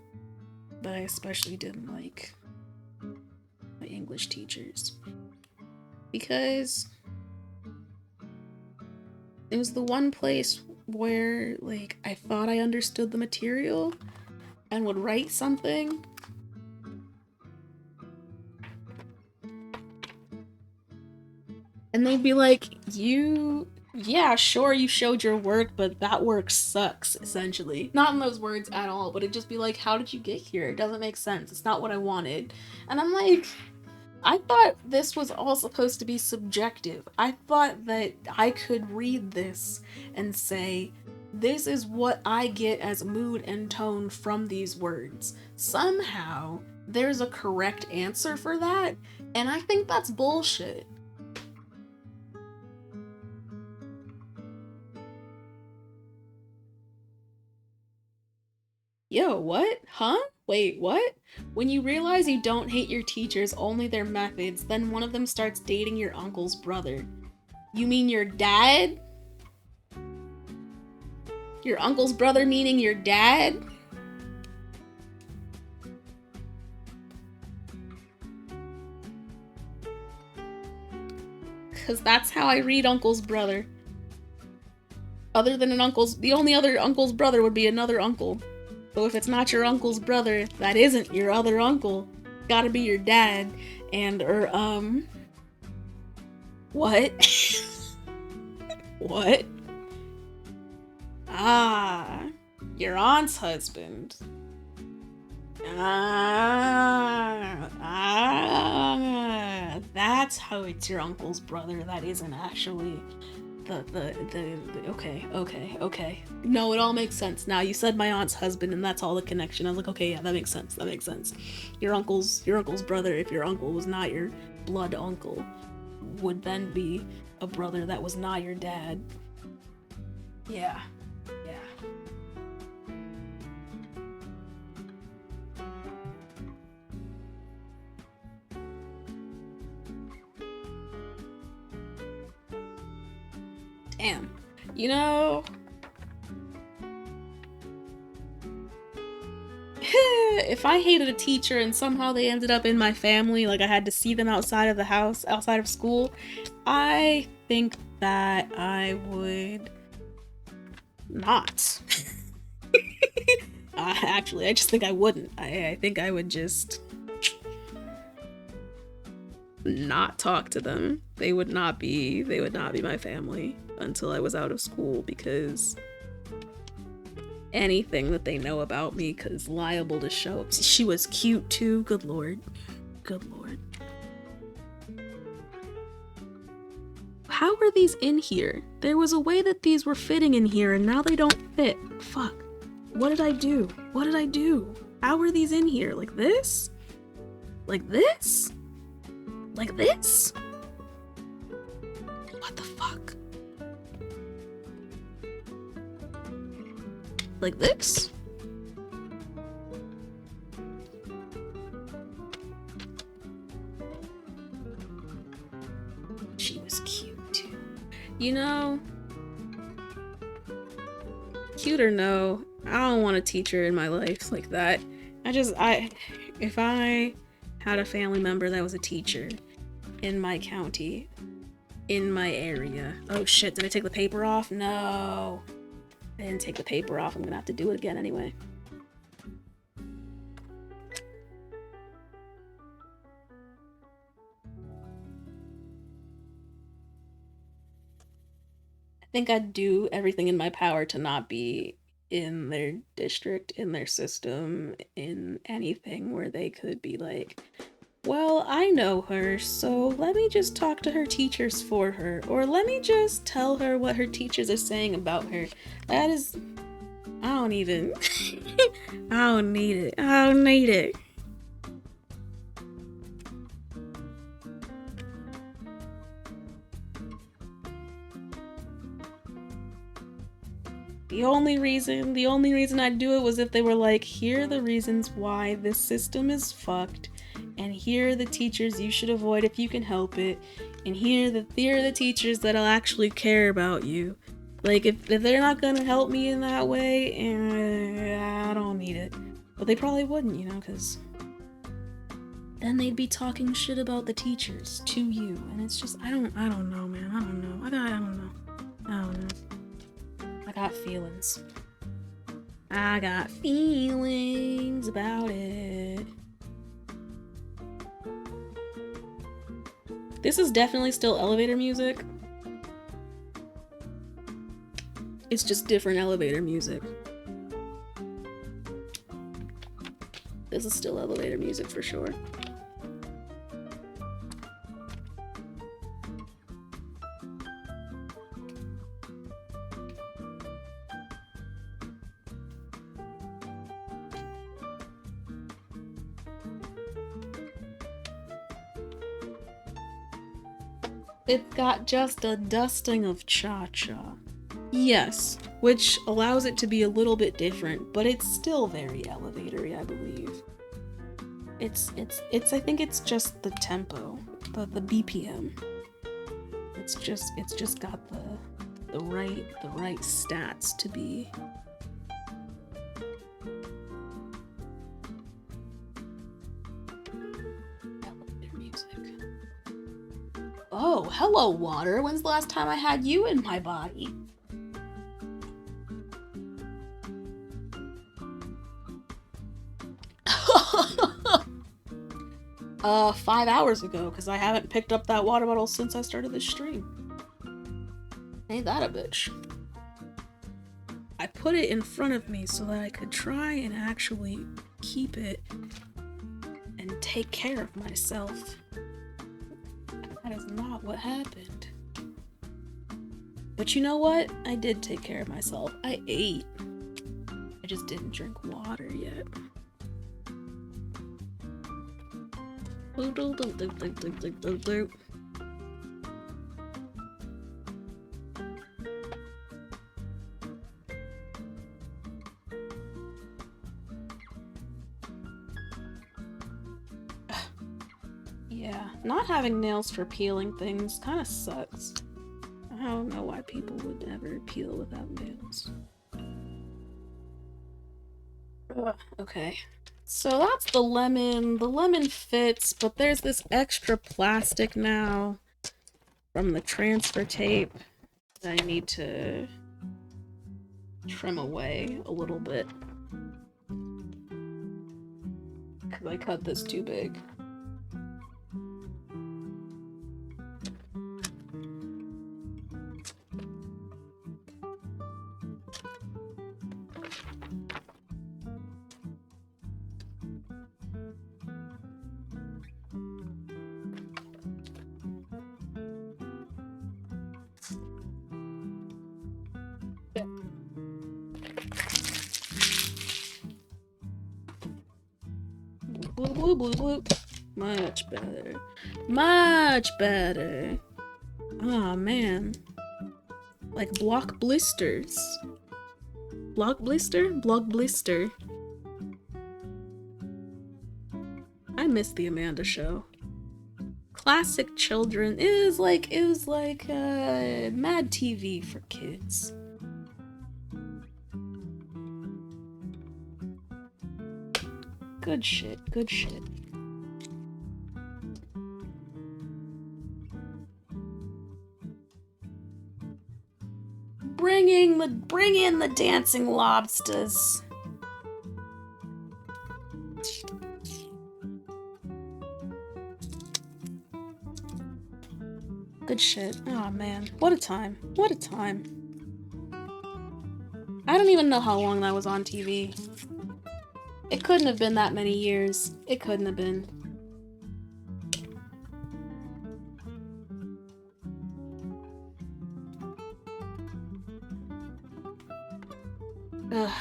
but I especially didn't like my English teachers because it was the one place where, like, I thought I understood the material and would write something. And they'd be like, yeah, sure, you showed your work, but that work sucks, essentially. Not in those words at all, but it'd just be like, how did you get here? It doesn't make sense. It's not what I wanted. And I'm like, I thought this was all supposed to be subjective. I thought that I could read this and say, this is what I get as mood and tone from these words. Somehow, there's a correct answer for that, and I think that's bullshit. Yo, what? Huh? Wait, what? When you realize you don't hate your teachers, only their methods, then one of them starts dating your uncle's brother. You mean your dad? Your uncle's brother meaning your dad? Because that's how I read uncle's brother. Other than the only other uncle's brother would be another uncle. So if it's not your uncle's brother, that isn't your other uncle. Gotta be your dad. And, what? What? Ah, your aunt's husband. That's how it's your uncle's brother. That isn't actually okay. No, it all makes sense now. You said my aunt's husband, and that's all the connection. I was like, okay, yeah, that makes sense. Your uncle's brother, if your uncle was not your blood uncle, would then be a brother that was not your dad. Yeah. Damn. You know, if I hated a teacher and somehow they ended up in my family, like I had to see them outside of the house, outside of school, I think that I would not. Actually, I just think I wouldn't. I think I would just not talk to them. They would not be my family until I was out of school, because anything that they know about me is liable to show up. She was cute too. Good lord. Good lord. How are these in here? There was a way that these were fitting in here and now they don't fit. Fuck. What did I do? What did I do? How are these in here? Like this? Like this? Like this? What the fuck? Like this? She was cute too. You know, cute or no, I don't want a teacher in my life like that. If I had a family member that was a teacher in my county, in my area. Oh shit, did I take the paper off? No. I didn't take the paper off. I'm gonna have to do it again anyway. I think I'd do everything in my power to not be in their district, in their system, in anything where they could be like, well, I know her, so let me just talk to her teachers for her, or let me just tell her what her teachers are saying about her. That is... I don't even... I don't need it. I don't need it. The only reason I'd do it was if they were like, here are the reasons why this system is fucked, and here are the teachers you should avoid if you can help it, and here are the teachers that'll actually care about you. Like, if they're not gonna help me in that way, I don't need it. But they probably wouldn't, you know, because then they'd be talking shit about the teachers to you, and it's just, I don't know, man. I don't know. I don't know. I got feelings. I got feelings about it. This is definitely still elevator music. It's just different elevator music. This is still elevator music for sure. It's got just a dusting of cha-cha. Yes, which allows it to be a little bit different, but it's still very elevatory, I believe. I think it's just the tempo, the BPM. It's just got the right stats to be. Elevator music. Oh, hello, water. When's the last time I had you in my body? 5 hours ago, because I haven't picked up that water bottle since I started this stream. Ain't that a bitch? I put it in front of me so that I could try and actually keep it and take care of myself. That is not what happened. But you know what? I did take care of myself. I ate. I just didn't drink water yet. Yeah, not having nails for peeling things kind of sucks. I don't know why people would ever peel without nails. Okay. So that's the lemon. The lemon fits, but there's this extra plastic now from the transfer tape that I need to trim away a little bit. Because I cut this too big. Bloop, bloop, bloop, bloop. Much better. Much better. Aw, man. Like block blisters. Block blister? Block blister. I miss the Amanda Show. Classic children. It was like Mad TV for kids. Good shit, good shit. Bring in the dancing lobsters. Good shit. Oh man, what a time. What a time. I don't even know how long that was on TV. It couldn't have been that many years. It couldn't have been. Ugh.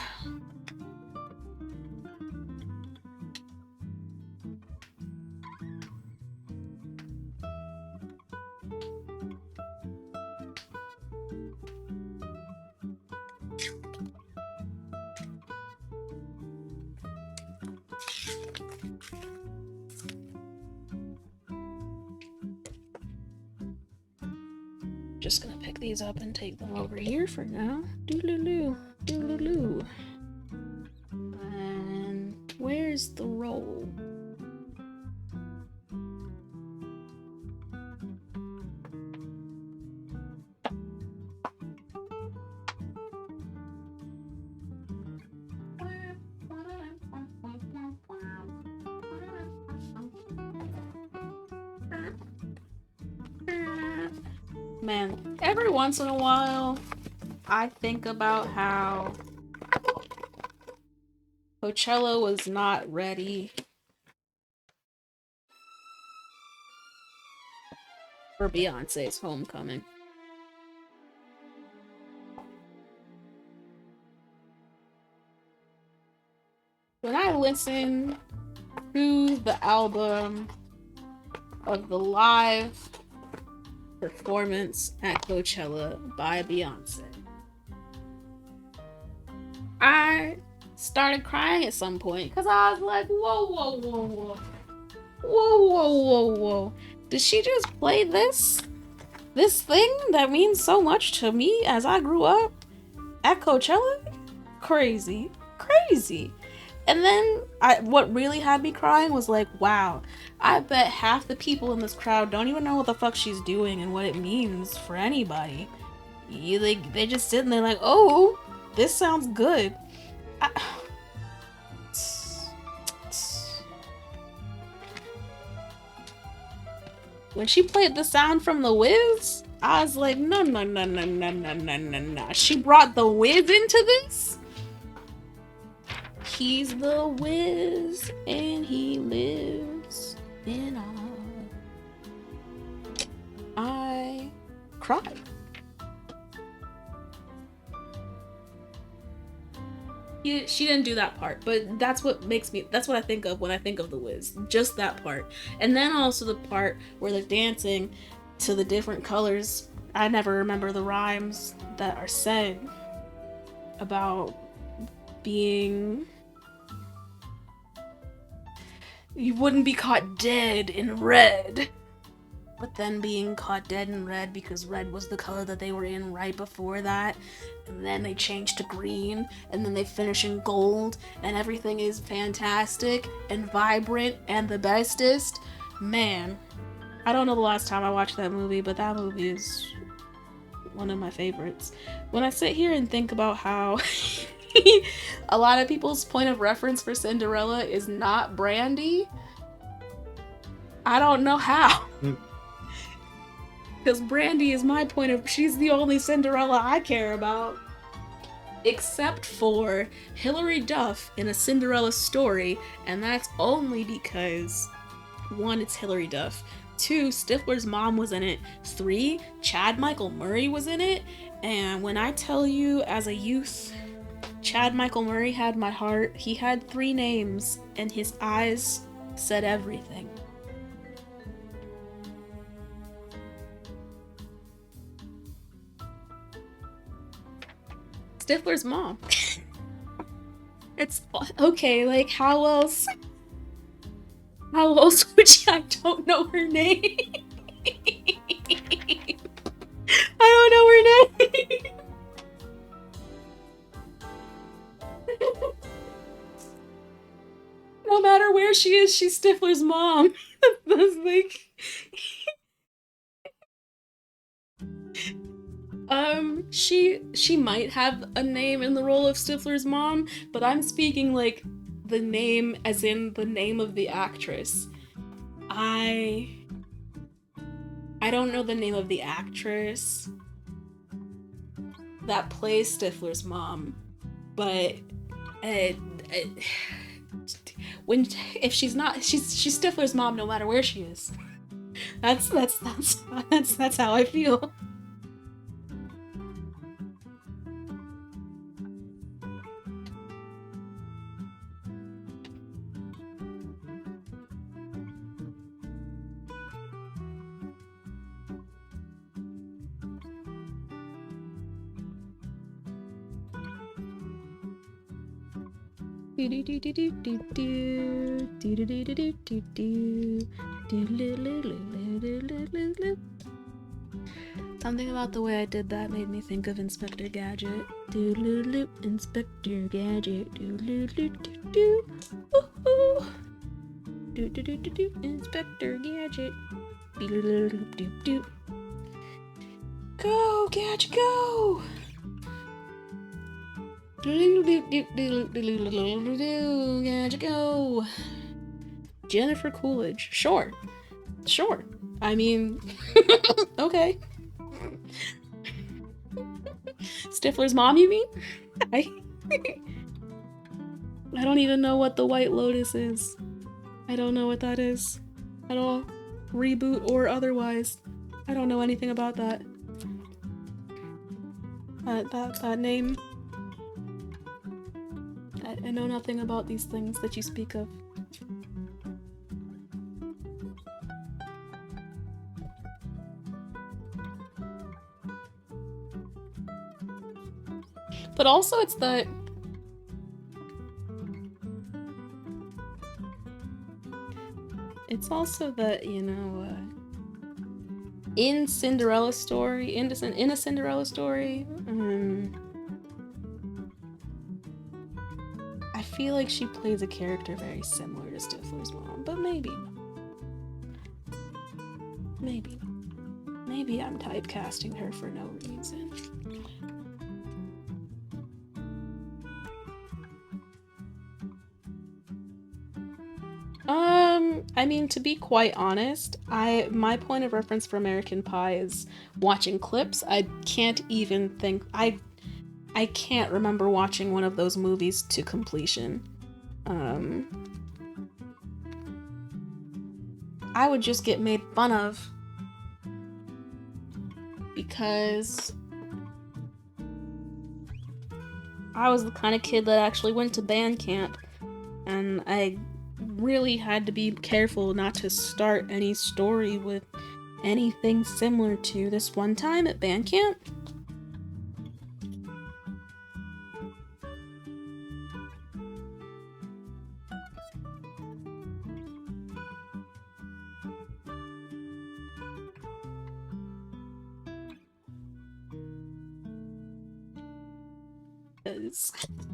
Just gonna pick these up and take them over here for now. Doodaloo, doodaloo. And where's the roll? Man, every once in a while, I think about how Coachella was not ready for Beyonce's homecoming. When I listen to the album of the live performance at Coachella by Beyonce, I started crying at some point because I was like, whoa, whoa, whoa, whoa. Whoa, whoa, whoa, whoa. Did she just play this thing that means so much to me as I grew up at Coachella? Crazy. Crazy. And then what really had me crying was like, wow, I bet half the people in this crowd don't even know what the fuck she's doing and what it means for anybody. They're just sitting there like, oh, this sounds good. When she played the sound from The Wiz, I was like, no. She brought The Wiz into this? He's the Wiz, and he lives in all. I cried. She didn't do that part, but that's what I think of when I think of The Wiz. Just that part. And then also the part where they're dancing to the different colors. I never remember the rhymes that are said about being... You wouldn't be caught dead in red. But then being caught dead in red because red was the color that they were in right before that. And then they changed to green. And then they finish in gold. And everything is fantastic and vibrant and the bestest. Man. I don't know the last time I watched that movie, but that movie is one of my favorites. When I sit here and think about how a lot of people's point of reference for Cinderella is not Brandy, I don't know how. Because Brandy is my point of... She's the only Cinderella I care about. Except for Hilary Duff in A Cinderella Story, and that's only because 1, it's Hilary Duff. 2, Stifler's mom was in it. 3, Chad Michael Murray was in it. And when I tell you, as a youth, Chad Michael Murray had my heart. He had 3 names, and his eyes said everything. Stifler's mom. It's okay, like, how else would you... I don't know her name. I don't know her name. No matter where she is, she's Stifler's mom. That's like... she might have a name in the role of Stifler's mom, but I'm speaking like the name as in the name of the actress. I don't know the name of the actress that plays Stifler's mom, but if she's not, she's Stifler's mom no matter where she is. That's how I feel. Something about the way I did that made me think of Inspector Gadget. Inspector Gadget. Inspector Gadget. Go, Gadget, go! Gadget, go! Jennifer Coolidge. Sure. I mean, okay. Stifler's mom, you mean? I don't even know what the White Lotus is. I don't know what that is at all. Reboot or otherwise. I don't know anything about that. That name. I know nothing about these things that you speak of. But also it's the... It's also that, you know, in a Cinderella story, I feel like she plays a character very similar to Stifler's mom, but maybe I'm typecasting her for no reason. I mean, to be quite honest, my point of reference for American Pie is watching clips. I can't even think... I can't remember watching one of those movies to completion. I would just get made fun of because I was the kind of kid that actually went to band camp, and I really had to be careful not to start any story with anything similar to this one time at band camp.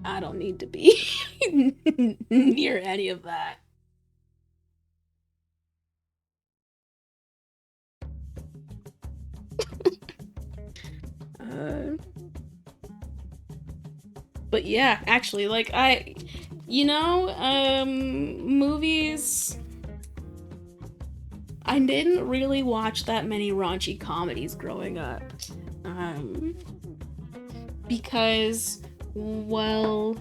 I don't need to be near any of that. But yeah, actually, like movies. I didn't really watch that many raunchy comedies growing up. Um, because, well,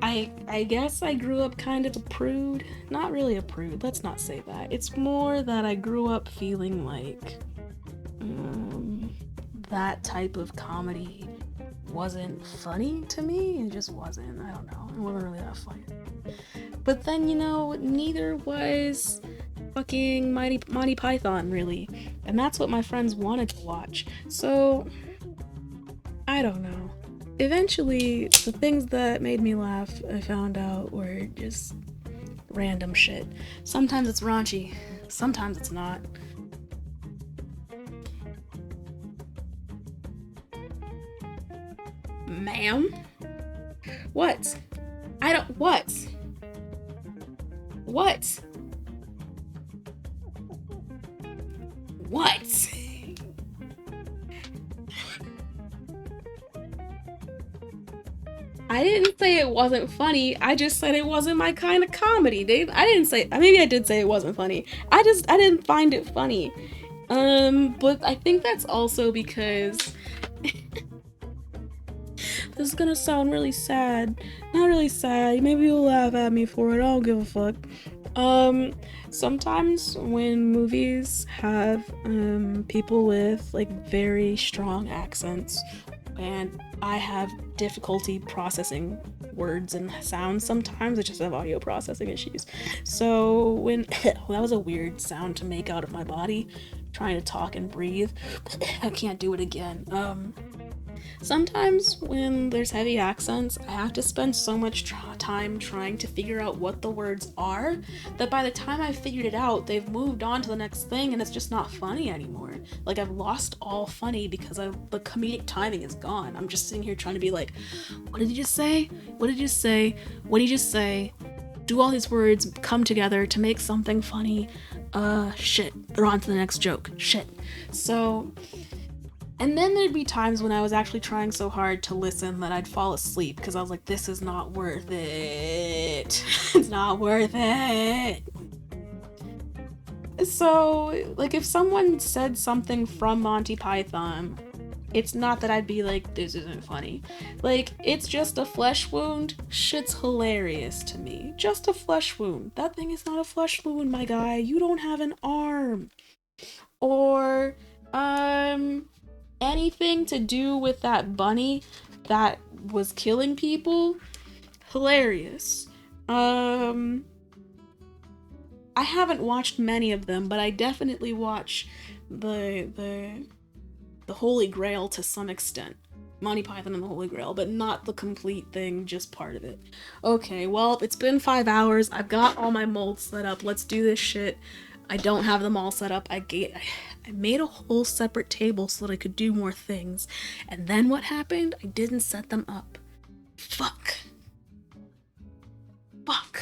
I guess I grew up kind of a prude. Not really a prude, let's not say that. It's more that I grew up feeling like that type of comedy wasn't funny to me. It just wasn't. I don't know. It wasn't really that funny. But then, neither was fucking Monty Python, really. And that's what my friends wanted to watch. So, I don't know. Eventually, the things that made me laugh, I found out, were just random shit. Sometimes it's raunchy, sometimes it's not. Ma'am? What? I don't. What? What? What? I didn't say it wasn't funny. I just said it wasn't my kind of comedy. I didn't say. Maybe I did say it wasn't funny. I didn't find it funny. But I think that's also because this is gonna sound really sad. Not really sad. Maybe you'll laugh at me for it. I don't give a fuck. Sometimes when movies have people with like very strong accents, and I have difficulty processing words and sounds sometimes. I just have audio processing issues. So when that was a weird sound to make out of my body, trying to talk and breathe. I can't do it again. Sometimes when there's heavy accents, I have to spend so much time trying to figure out what the words are that by the time I've figured it out, they've moved on to the next thing and it's just not funny anymore. Like, I've lost all funny because the comedic timing is gone. I'm just sitting here trying to be like, what did he just say? What did he just say? What did he just say? Do all these words come together to make something funny? Shit. They're on to the next joke. Shit. So... And then there'd be times when I was actually trying so hard to listen that I'd fall asleep because I was like, this is not worth it. It's not worth it. So, like, if someone said something from Monty Python, it's not that I'd be like, this isn't funny. Like, it's just a flesh wound. Shit's hilarious to me. Just a flesh wound. That thing is not a flesh wound, my guy. You don't have an arm. Or, anything to do with that bunny that was killing people, hilarious. I haven't watched many of them, but I definitely watch the Holy Grail to some extent. Monty Python and the Holy Grail, but not the complete thing, just part of it. Okay, well, it's been 5 hours. I've got all my molds set up. Let's do this shit. I don't have them all set up. I made a whole separate table so that I could do more things. And then what happened? I didn't set them up. Fuck. Fuck.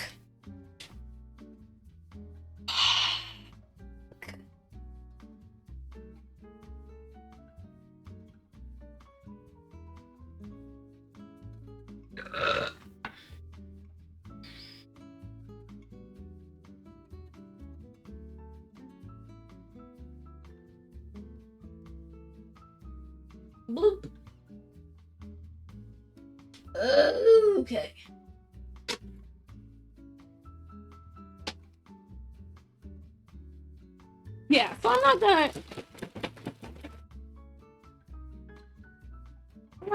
Bloop. Okay. Yeah, so I'm not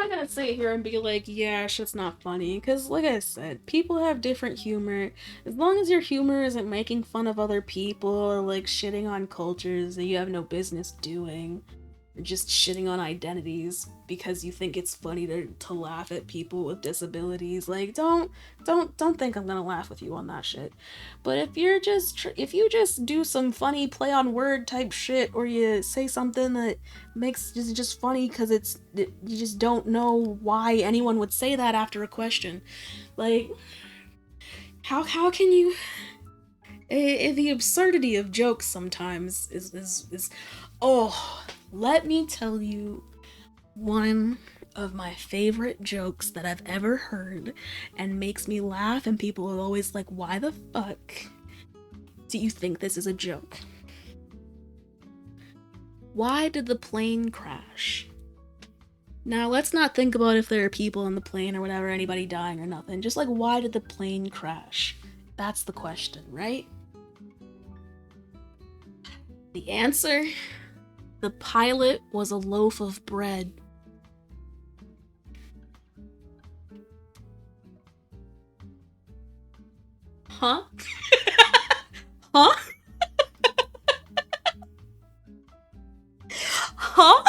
gonna sit here and be like, yeah, shit's not funny, because like I said, people have different humor. As long as your humor isn't making fun of other people or like shitting on cultures that you have no business doing, just shitting on identities because you think it's funny to laugh at people with disabilities. Like, don't think I'm gonna laugh with you on that shit. But if you just do some funny play on word type shit, or you say something that makes just funny because you just don't know why anyone would say that after a question, like, how can you? The absurdity of jokes sometimes is oh. Let me tell you one of my favorite jokes that I've ever heard and makes me laugh, and people are always like, why the fuck do you think this is a joke? Why did the plane crash? Now, let's not think about if there are people on the plane or whatever, anybody dying or nothing. Just like, why did the plane crash? That's the question, right? The answer? The pilot was a loaf of bread. Huh? Huh? Huh?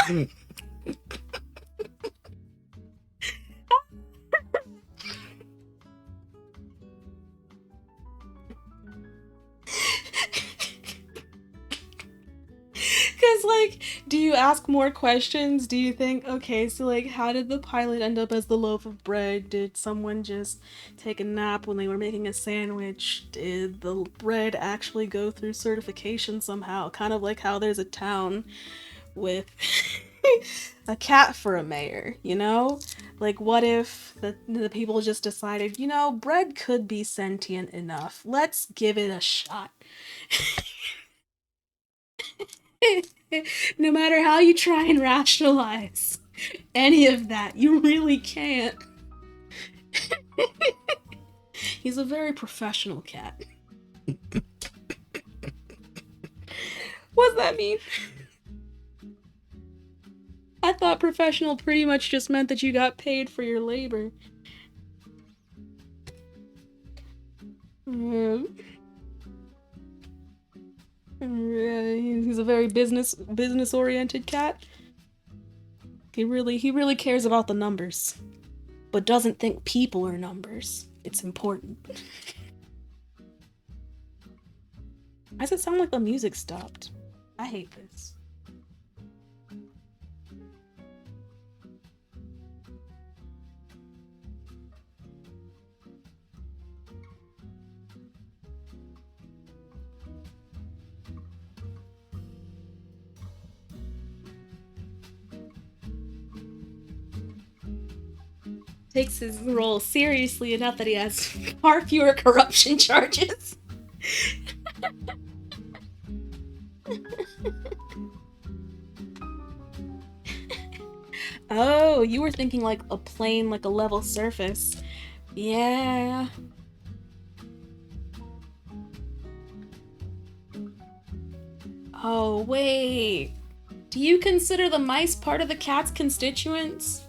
Because, like, do you ask more questions? Do you think, okay, so, like, how did the pilot end up as the loaf of bread? Did someone just take a nap when they were making a sandwich? Did the bread actually go through certification somehow? Kind of like how there's a town with a cat for a mayor, you know? Like, what if the people just decided, you know, bread could be sentient enough. Let's give it a shot. No matter how you try and rationalize any of that, you really can't. He's a very professional cat. What's that mean? I thought professional pretty much just meant that you got paid for your labor. He's a very business oriented cat. He really cares about the numbers, but doesn't think people are numbers. It's important. Why does it sound like the music stopped? I hate this. Takes his role seriously enough that he has far fewer corruption charges. Oh, you were thinking like a plane, like a level surface. Yeah. Oh, wait. Do you consider the mice part of the cat's constituents?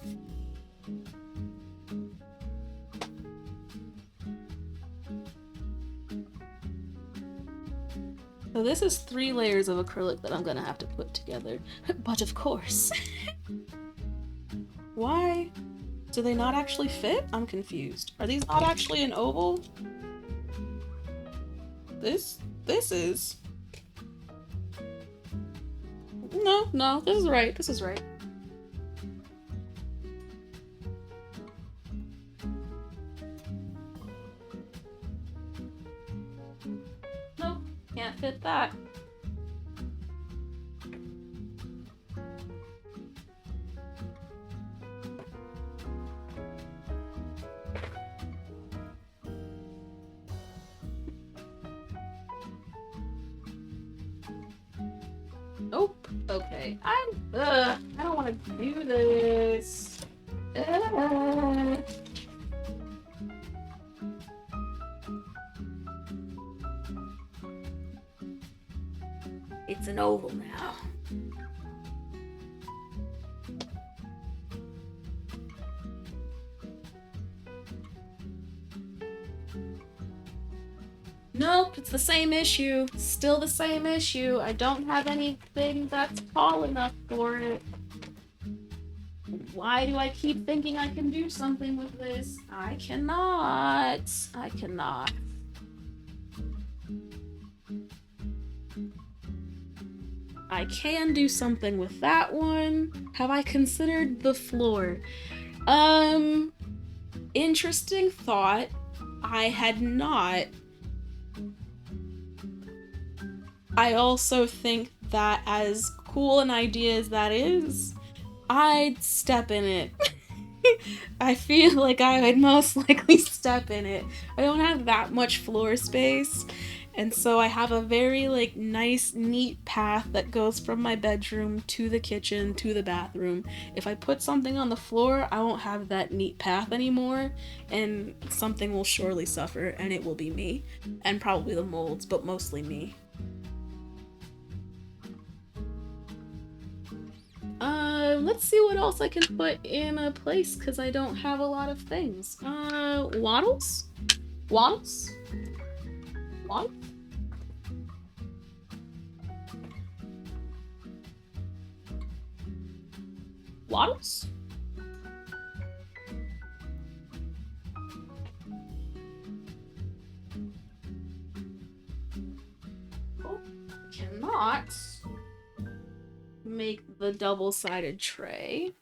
So this is 3 layers of acrylic that I'm gonna have to put together. But of course. Why? Do they not actually fit? I'm confused. Are these not actually an oval? This is. No, this is right. This is right. Nope, can't fit that. Nope. Okay. I don't want to do this. It's an oval now. Nope, it's the same issue. Still the same issue. I don't have anything that's tall enough for it. Why do I keep thinking I can do something with this? I cannot. I cannot. I can do something with that one. Have I considered the floor? Interesting thought. I had not. I also think that as cool an idea as that is, I'd step in it. I feel like I would most likely step in it. I don't have that much floor space, and so I have a very like nice neat path that goes from my bedroom to the kitchen to the bathroom. If I put something on the floor, I won't have that neat path anymore, and something will surely suffer, and it will be me, and probably the molds, but mostly me. Let's see what else I can put in a place, because I don't have a lot of things. Waddles? Waddles? Waddles? Waddles? Oh, cannot make the double-sided tray.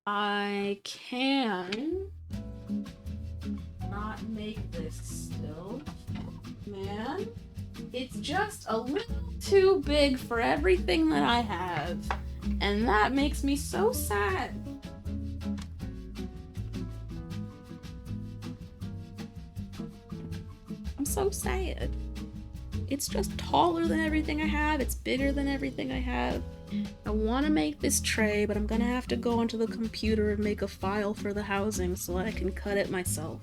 I can not make this still. Man, it's just a little too big for everything that I have, and that makes me so sad. I'm so sad. It's just taller than everything I have, it's bigger than everything I have. I want to make this tray, but I'm gonna have to go onto the computer and make a file for the housing so I can cut it myself.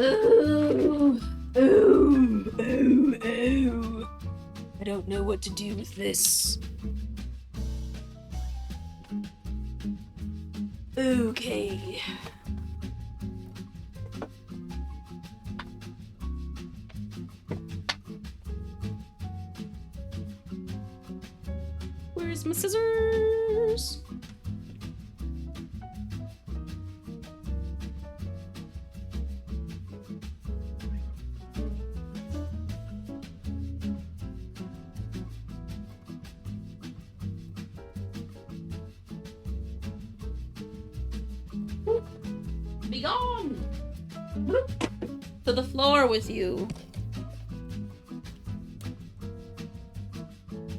Ooh, ooh, ooh, ooh. I don't know what to do with this. Okay. Where's my scissors? Be gone! To the floor with you.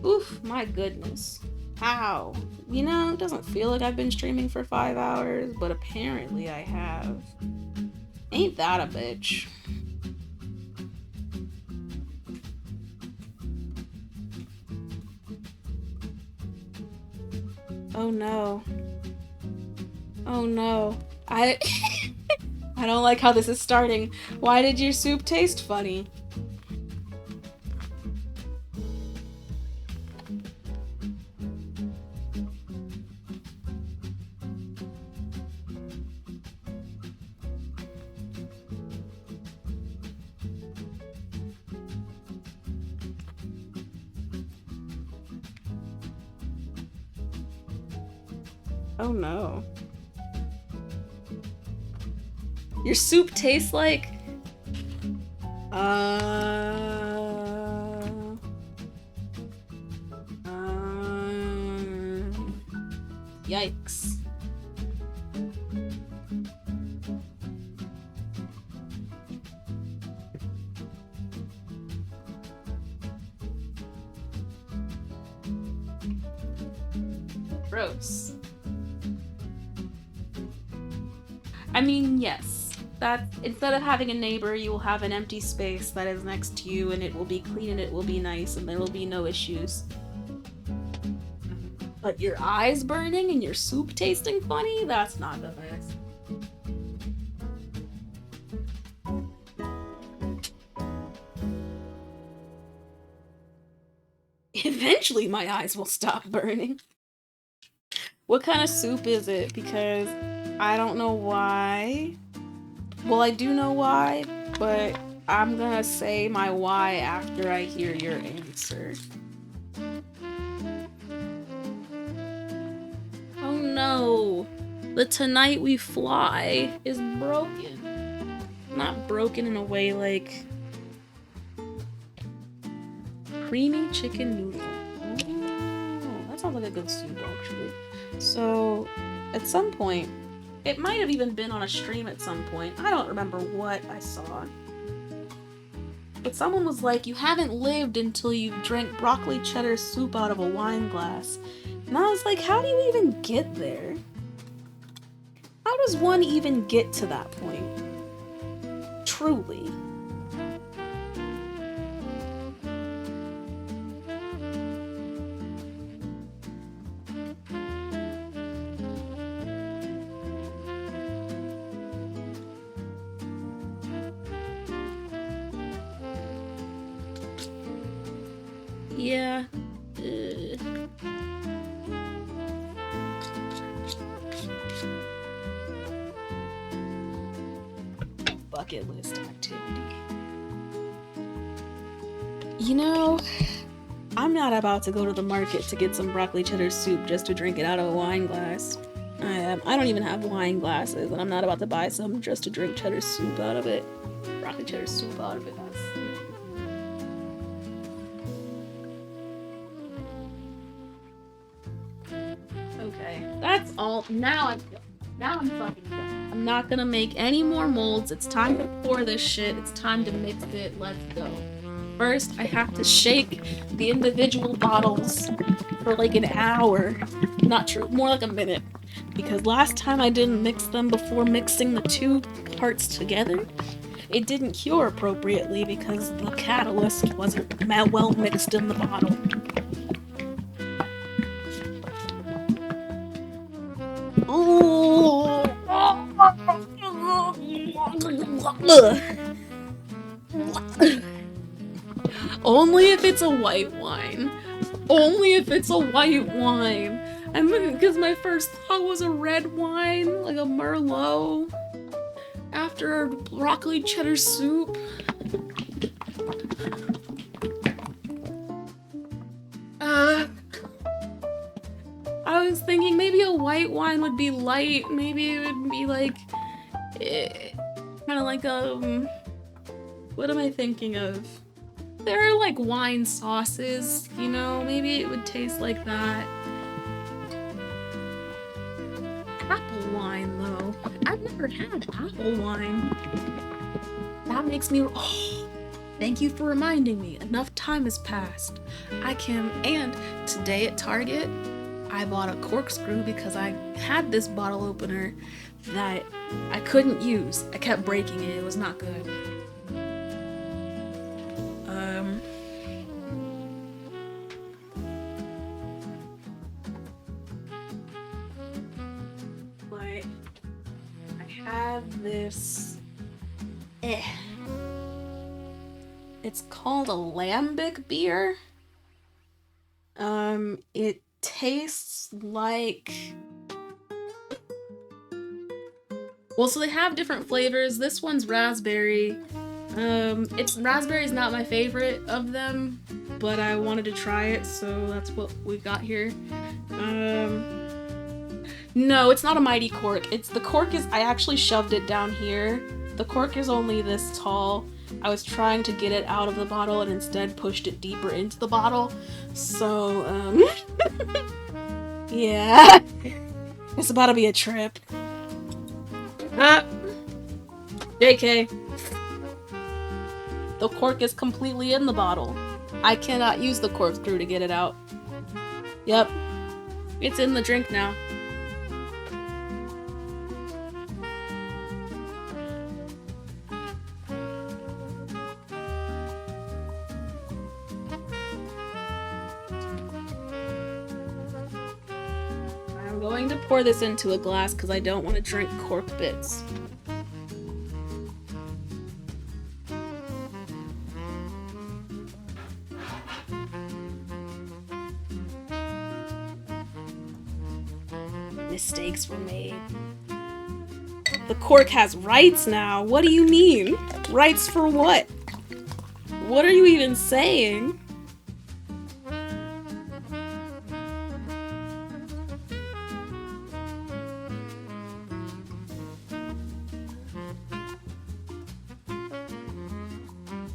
Oof, my goodness. How? You know, it doesn't feel like I've been streaming for 5 hours, but apparently I have. Ain't that a bitch? Oh no. Oh no. I don't like how this is starting. Why did your soup taste funny? Oh no. Your soup tastes like... Yikes. Gross. I mean, yes. That instead of having a neighbor, you will have an empty space that is next to you, and it will be clean and it will be nice and there will be no issues. But your eyes burning and your soup tasting funny? That's not the best. Eventually my eyes will stop burning. What kind of soup is it? Because I don't know why. Well, I do know why, but I'm gonna say my why after I hear your answer. Oh no! The Tonight We Fly is broken. Not broken in a way like... Creamy chicken noodle. Oh, that sounds like a good soup, actually. So, at some point, it might have even been on a stream at some point. I don't remember what I saw. But someone was like, you haven't lived until you drank broccoli cheddar soup out of a wine glass. And I was like, how do you even get there? How does one even get to that point? Truly. Yeah. Bucket list activity. You know, I'm not about to go to the market to get some broccoli cheddar soup just to drink it out of a wine glass. I don't even have wine glasses, and I'm not about to buy some just to drink cheddar soup out of it. Broccoli cheddar soup out of it. Okay, that's all. Now I'm fucking done. I'm not gonna make any more molds. It's time to pour this shit. It's time to mix it. Let's go. First, I have to shake the individual bottles for like an hour. Not true, more like a minute. Because last time I didn't mix them before mixing the two parts together, it didn't cure appropriately because the catalyst wasn't well mixed in the bottle. Only if it's a white wine. Only if it's a white wine. Because my first thought was a red wine, like a Merlot. After broccoli cheddar soup. I was thinking maybe a white wine would be light. Maybe it would be like, kind of like what am I thinking of? There are like wine sauces, you know? Maybe it would taste like that. Apple wine, though. I've never had apple wine. That makes me... Oh, thank you for reminding me. Enough time has passed. And today at Target, I bought a corkscrew because I had this bottle opener that I couldn't use. I kept breaking it. It was not good. But I have this. It's called a lambic beer. It tastes like... Well, so they have different flavors. This one's raspberry. Raspberry's not my favorite of them, but I wanted to try it, so that's what we got here. No, it's not a mighty cork. I actually shoved it down here. The cork is only this tall. I was trying to get it out of the bottle and instead pushed it deeper into the bottle. So, yeah. It's about to be a trip. JK. The cork is completely in the bottle. I cannot use the corkscrew to get it out. Yep. It's in the drink now. I'm going to pour this into a glass because I don't want to drink cork bits. Mistakes were made. The cork has rights now. What do you mean? Rights for what? What are you even saying?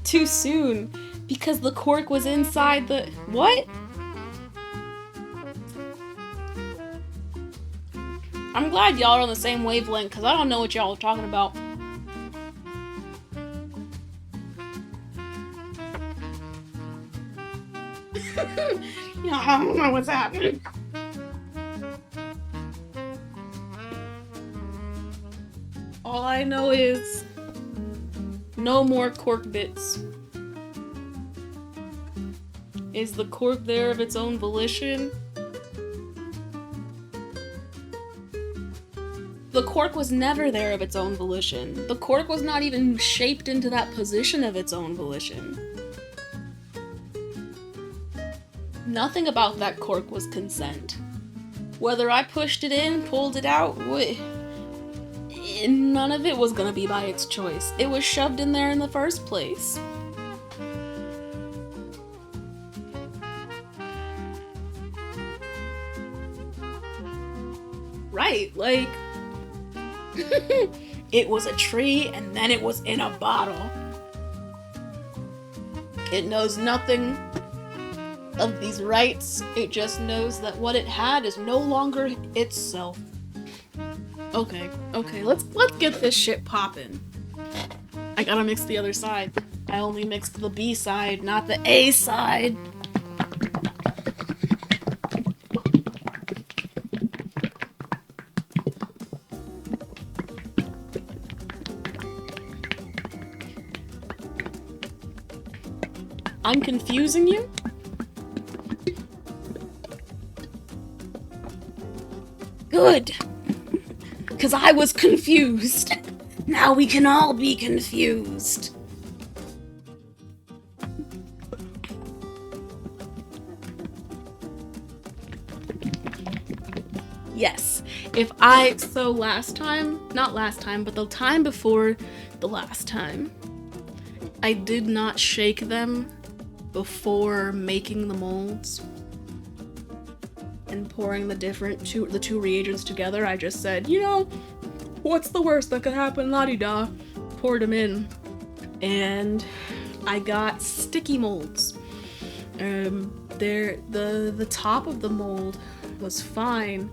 Too soon. Because the cork was inside the... What? I'm glad y'all are on the same wavelength, because I don't know what y'all are talking about. I don't know what's happening. All I know is no more cork bits. Is the cork there of its own volition? The cork was never there of its own volition. The cork was not even shaped into that position of its own volition. Nothing about that cork was consent. Whether I pushed it in, pulled it out, none of it was gonna be by its choice. It was shoved in there in the first place. Right, like... It was a tree, and then it was in a bottle. It knows nothing of these rights. It just knows that what it had is no longer itself. Okay, let's get this shit poppin'. I gotta mix the other side. I only mixed the B side, not the A side. I'm confusing you? Good. Because I was confused. Now we can all be confused. Yes. So last time, not last time, but the time before the last time, I did not shake them before making the molds and pouring the two reagents together. I just said, you know, what's the worst that could happen? La-di-da. Poured them in. And I got sticky molds. The top of the mold was fine,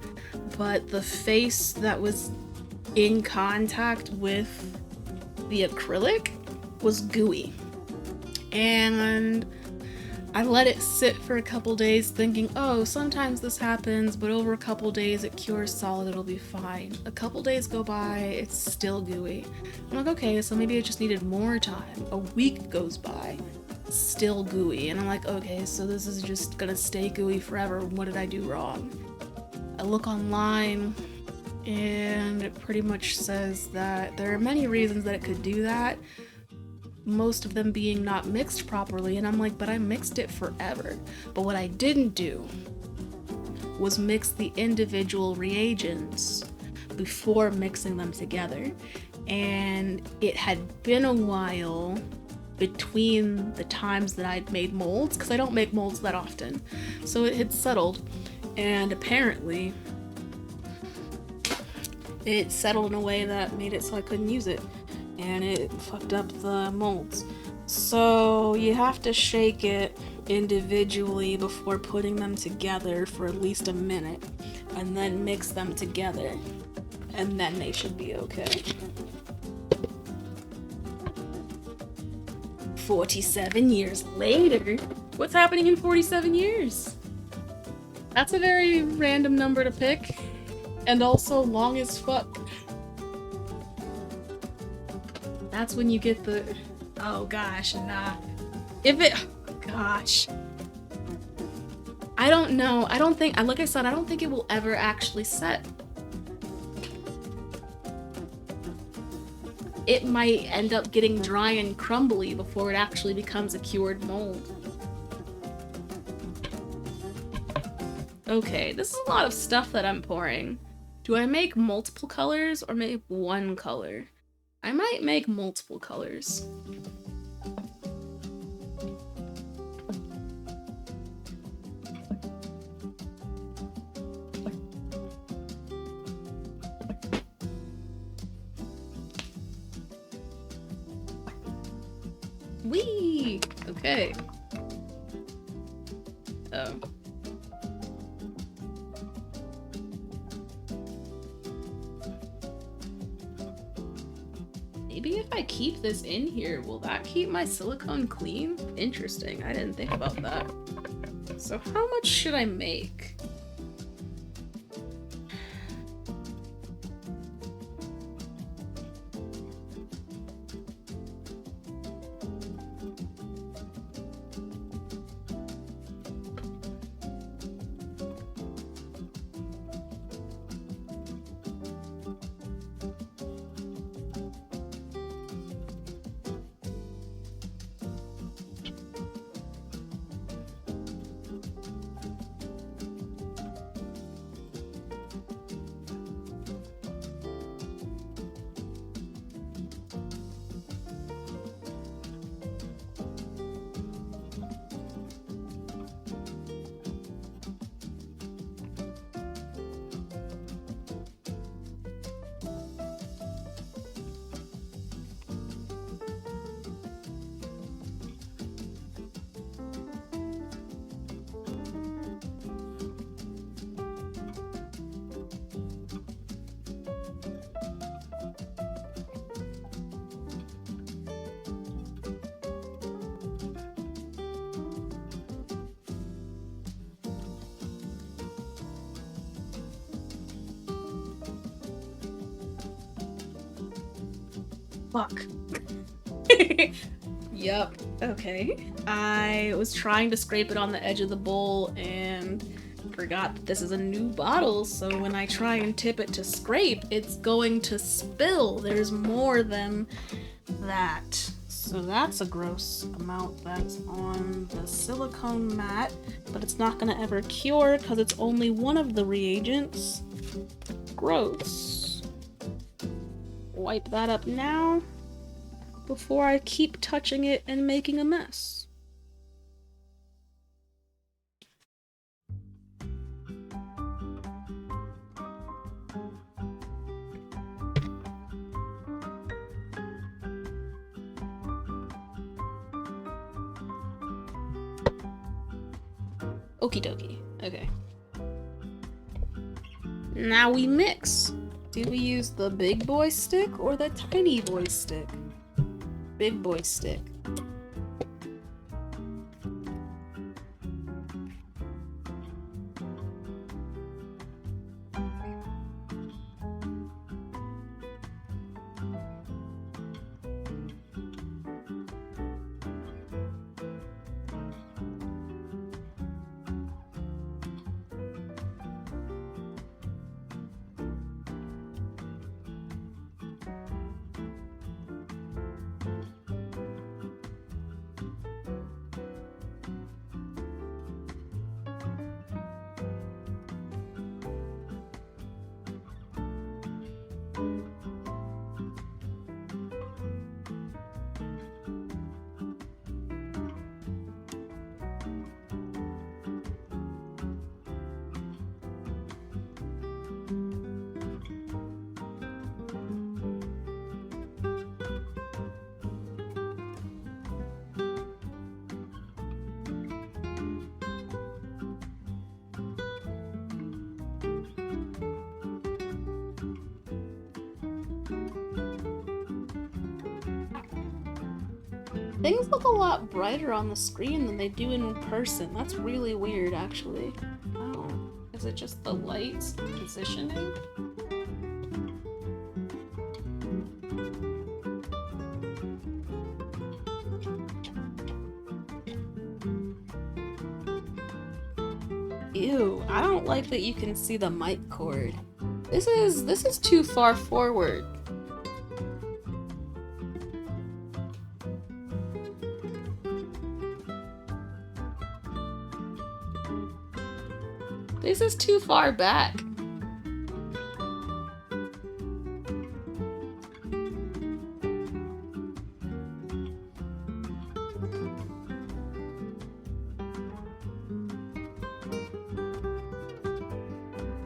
but the face that was in contact with the acrylic was gooey. And I let it sit for a couple days thinking, oh, sometimes this happens, but over a couple days it cures solid, it'll be fine. A couple days go by, it's still gooey. I'm like, okay, so maybe it just needed more time. A week goes by, still gooey. And I'm like, okay, so this is just gonna stay gooey forever. What did I do wrong? I look online and it pretty much says that there are many reasons that it could do that. Most of them being not mixed properly, and I'm like, but I mixed it forever. But what I didn't do was mix the individual reagents before mixing them together. And it had been a while between the times that I'd made molds, because I don't make molds that often. So it had settled, and apparently it settled in a way that made it so I couldn't use it. And it fucked up the molds. So you have to shake it individually before putting them together for at least a minute, and then mix them together, and then they should be okay. 47 years later? What's happening in 47 years? That's a very random number to pick, and also long as fuck. That's when you get the, oh gosh, nah. Gosh. I don't know. Like I said, I don't think it will ever actually set. It might end up getting dry and crumbly before it actually becomes a cured mold. Okay, this is a lot of stuff that I'm pouring. Do I make multiple colors or make one color? I might make multiple colors. Whee! Okay. Oh. Maybe if I keep this in here, will that keep my silicone clean? Interesting, I didn't think about that. So how much should I make? Fuck. Yup. Okay. I was trying to scrape it on the edge of the bowl and forgot that this is a new bottle, so when I try and tip it to scrape, it's going to spill. There's more than that. So that's a gross amount that's on the silicone mat, but it's not gonna ever cure because it's only one of the reagents. Gross. Wipe that up now before I keep touching it and making a mess. Okie dokie. Okay. Now we mix. Do we use the big boy stick or the tiny boy stick? Big boy stick. Things look a lot brighter on the screen than they do in person. That's really weird, actually. Oh, is it just the lights positioning? Ew, I don't like that you can see the mic cord. This is too far forward. This is too far back.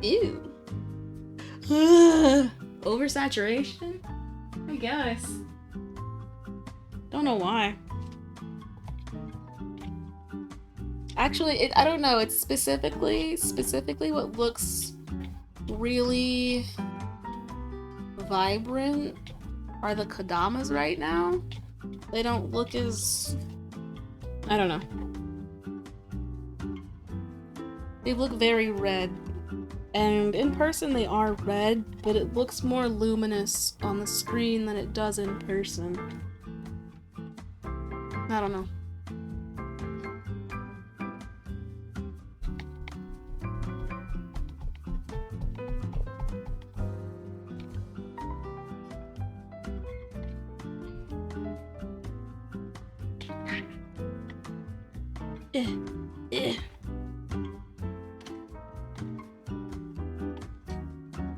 Ew. Oversaturation? I guess. Don't know why. Actually, I don't know. It's specifically what looks really vibrant are the Kodamas right now. They don't look as... I don't know. They look very red. And in person they are red, but it looks more luminous on the screen than it does in person. I don't know.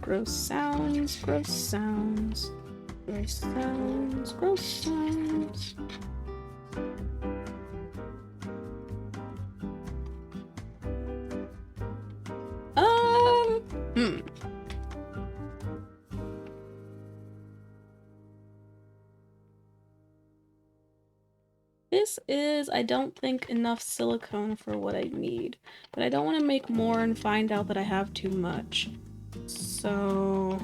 Gross sounds, gross sounds, gross sounds, gross sounds. This is, I don't think, enough silicone for what I need, but I don't want to make more and find out that I have too much. So...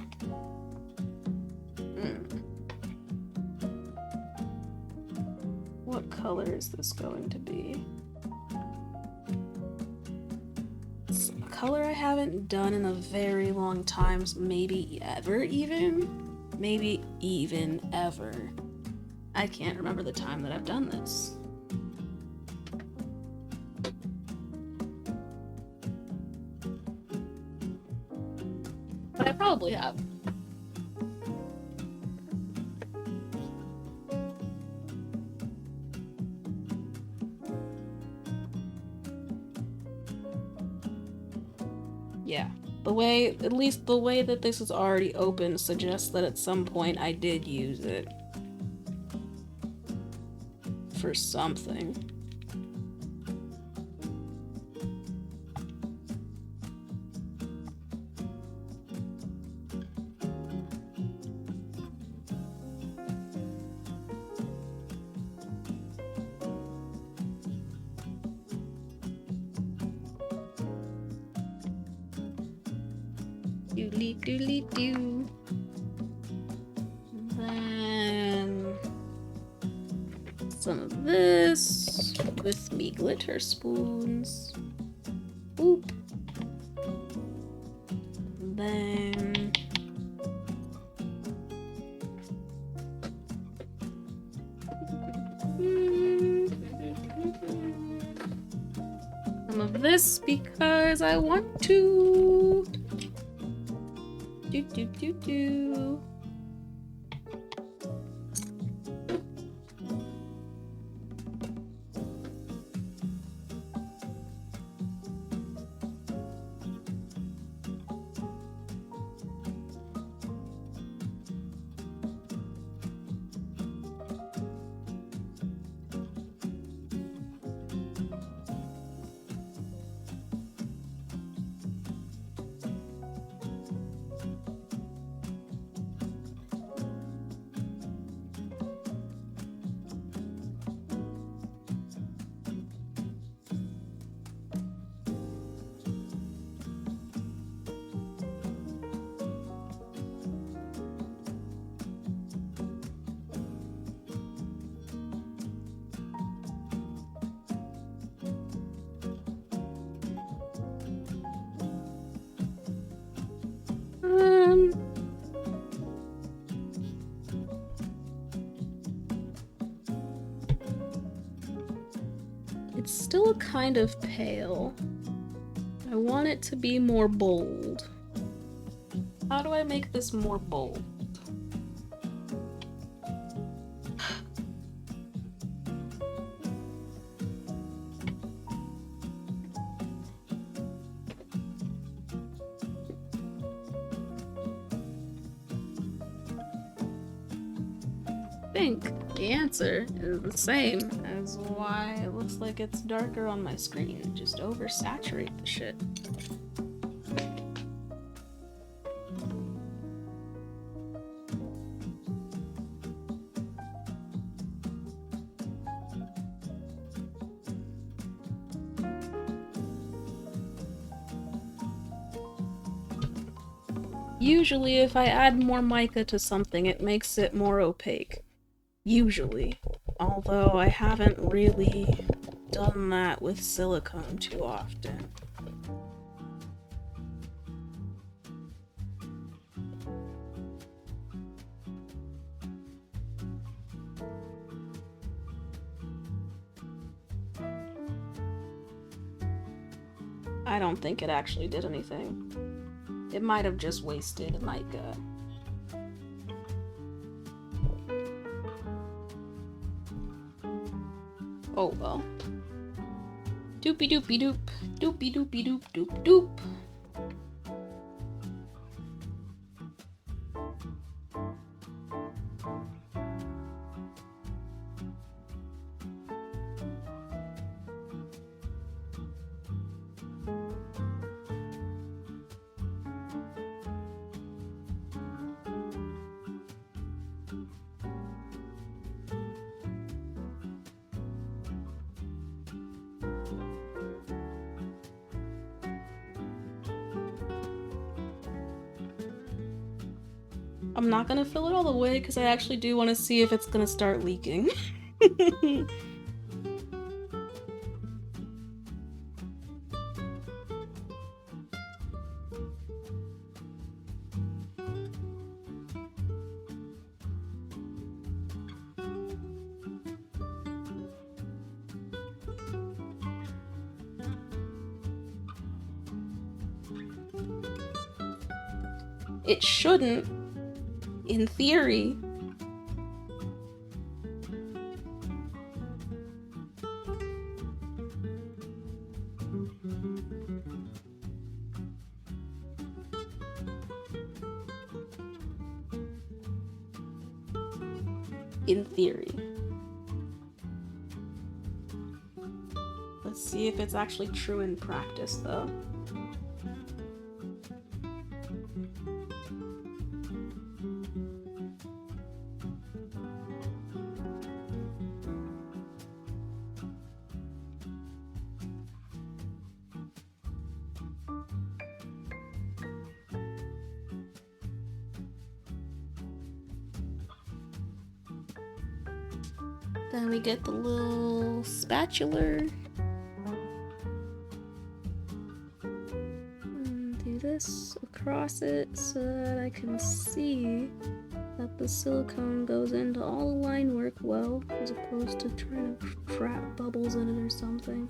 what color is this going to be? It's a color I haven't done in a very long time, maybe ever even? Maybe even ever. I can't remember the time that I've done this. But I probably have. Yeah. The way, at least the way that this is already open suggests that at some point I did use it. For something. Doodly doodly doo. Then some of this with me glitter spoons. Boop. Then some of this because I want to. Do do do do. It's still kind of pale. I want it to be more bold. How do I make this more bold? I think the answer is the same as why it looks like it's darker on my screen. Just oversaturate the shit. Usually if I add more mica to something, it makes it more opaque. Usually. Although I haven't really done that with silicone too often. I don't think it actually did anything. It might have just wasted, like, oh well. Doopy doopy doop. Doopy doopy doop doop doop. I'm not gonna fill it all the way because I actually do want to see if it's gonna start leaking. It shouldn't, in theory. In theory. Let's see if it's actually true in practice, though. Then we get the little spatula. Do this across it so that I can see that the silicone goes into all the line work well, as opposed to trying to trap bubbles in it or something.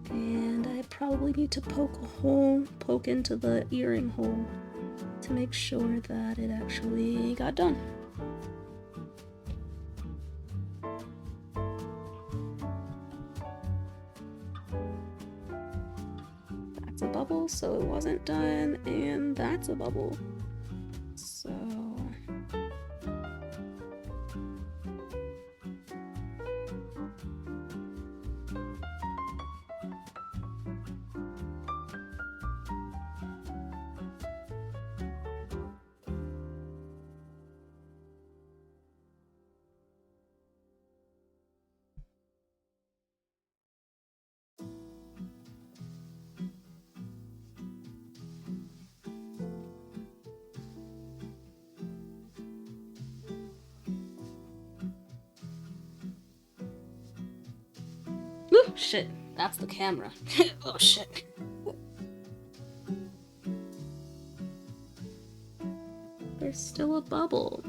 And I probably need to poke into the earring hole to make sure that it actually got done. That's a bubble, so it wasn't done, and that's a bubble. So ooh, shit, that's the camera. Oh shit. There's still a bubble.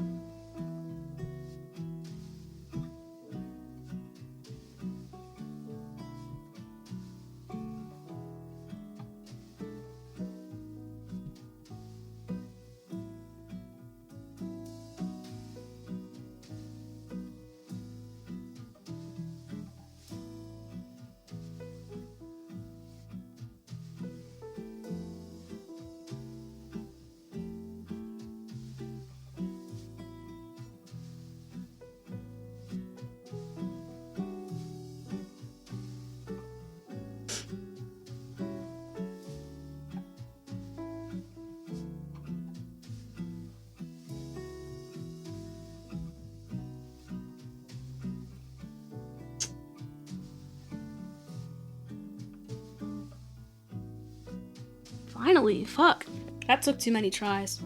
Finally, fuck. That took too many tries.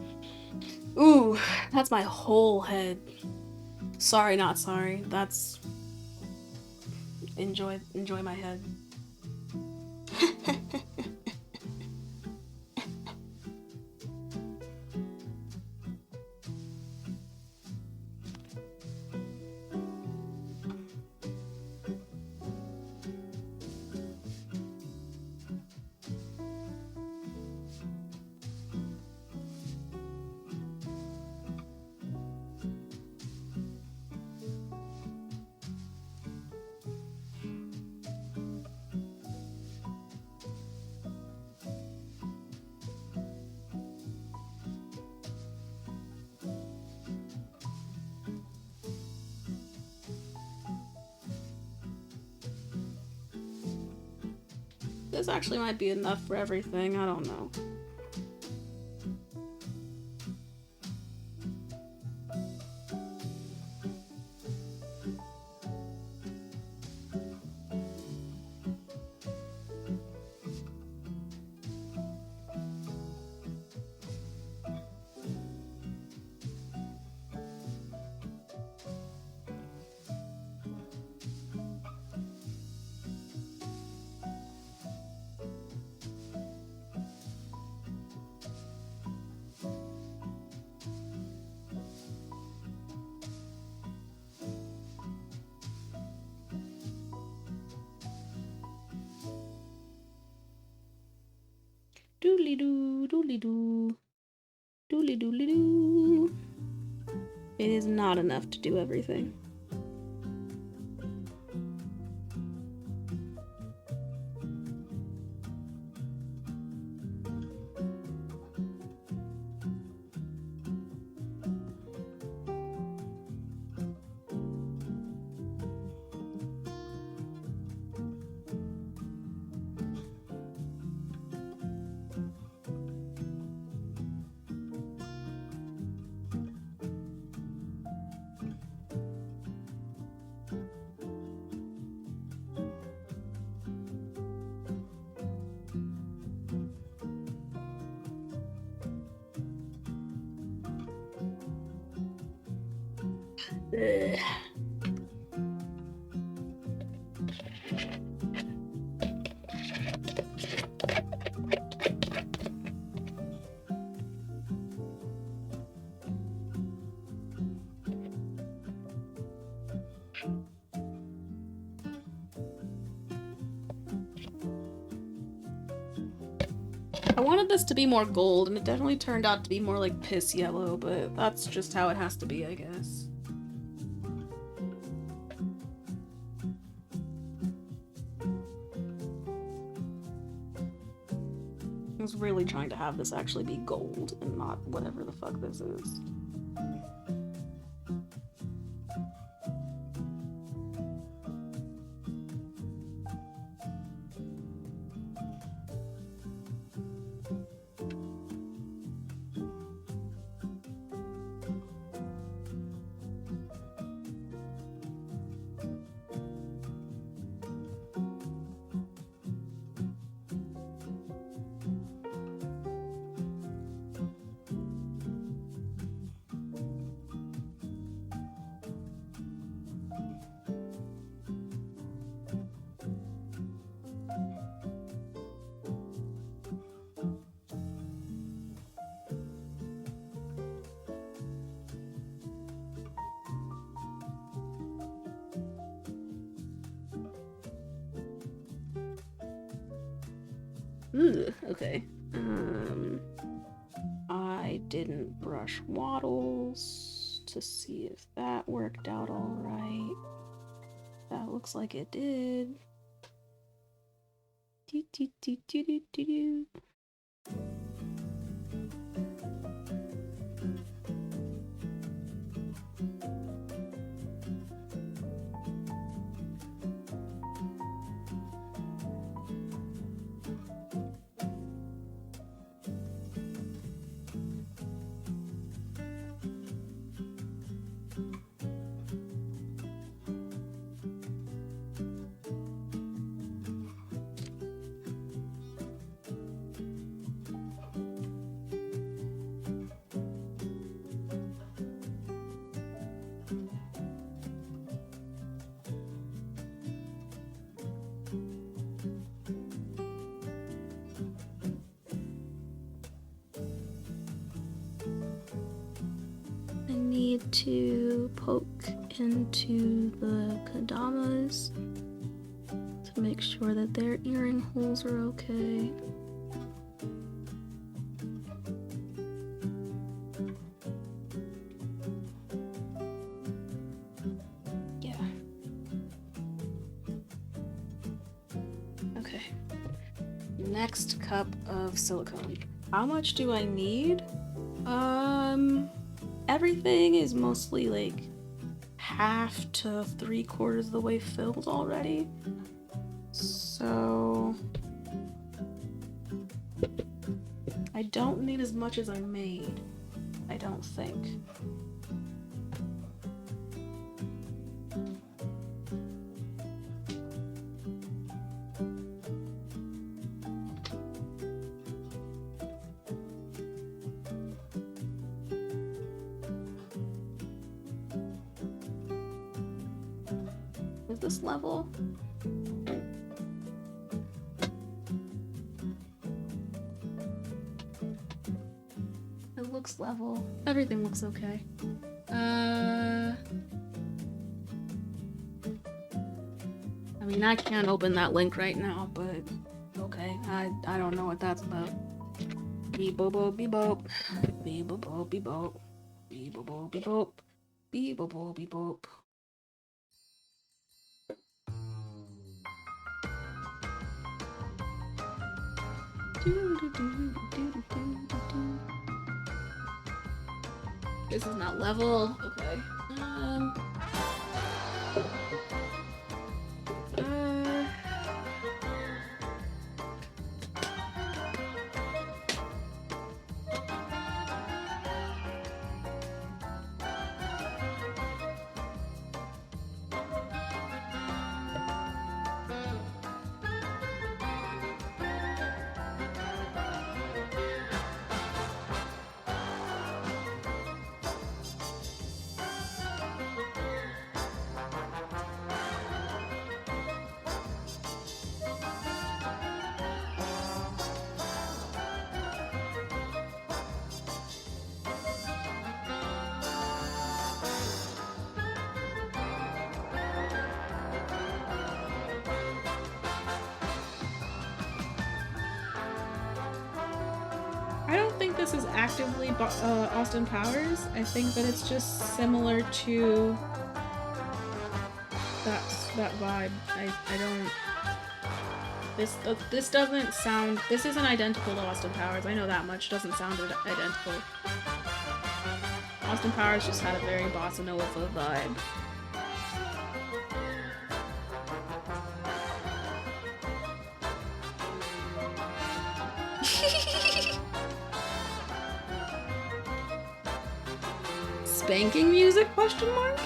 Ooh, that's my whole head. Sorry, not sorry. That's... Enjoy my head. this actually might be enough for everything. I don't know. Doodly doo, doodly doo, doodly doodly doo. It is not enough to do everything. Ugh. I wanted this to be more gold, and it definitely turned out to be more like piss yellow, but that's just how it has to be, I guess. I was really trying to have this actually be gold and not whatever the fuck this is. Ugh, okay. I didn't brush wattles to see if that worked out all right. That looks like it did. Do, do, do, do, do, do, do. I need to poke into the Kadamas to make sure that their earring holes are okay. Yeah. Okay. Next cup of silicone. How much do I need? Everything is mostly like half to 3/4 of the way filled already. So much as I made. I don't think. Is this level? It looks level. Everything looks okay. I mean, I can't open that link right now, but okay. I don't know what that's about. Beep boop boop beep boop. Beep boop boop beep boop. Beep boop boop beep boop. Beep boop boop beep boop. This is not level. Okay. I don't think this is actively Austin Powers. I think that it's just similar to that vibe. I don't. This doesn't sound. This isn't identical to Austin Powers. I know that much. It doesn't sound identical. Austin Powers just had a very bossa nova vibe. Spanking music? Question mark?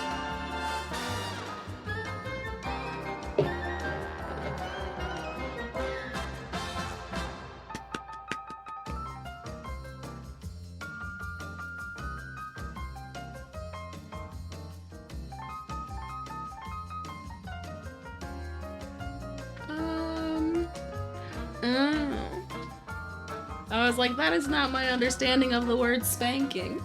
I was like, that is not my understanding of the word spanking.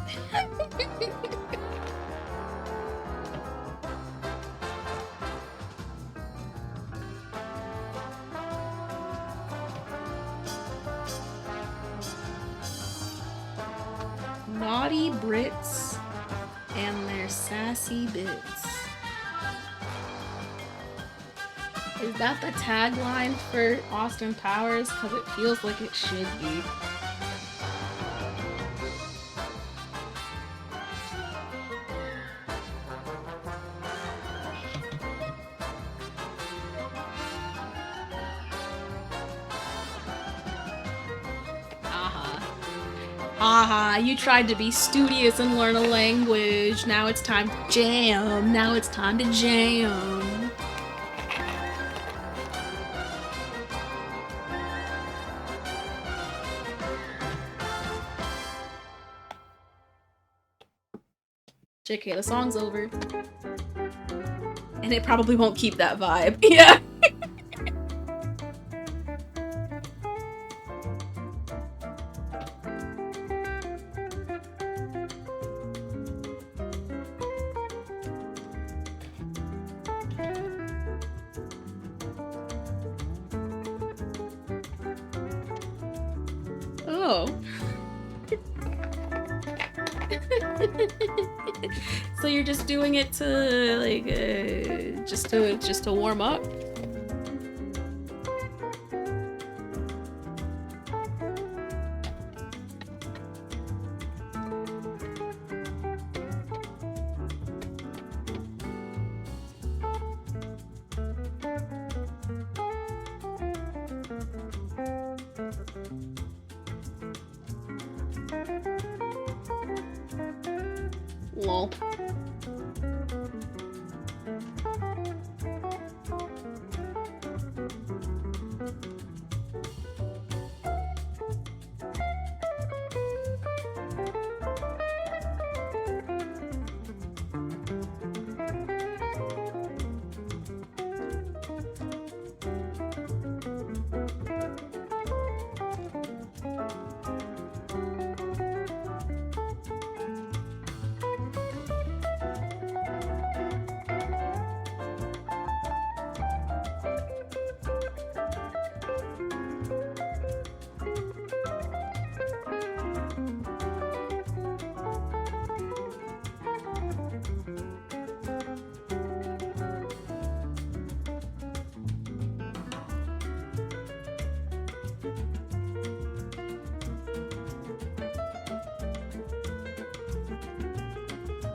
Naughty Brits and their sassy bits. Is that the tagline for Austin Powers? Because it feels like it should be. Haha, you tried to be studious and learn a language. Now it's time to jam. Now it's time to jam. JK, the song's over. And it probably won't keep that vibe. Yeah. Oh. So you're just doing it to like just to warm up? Lol.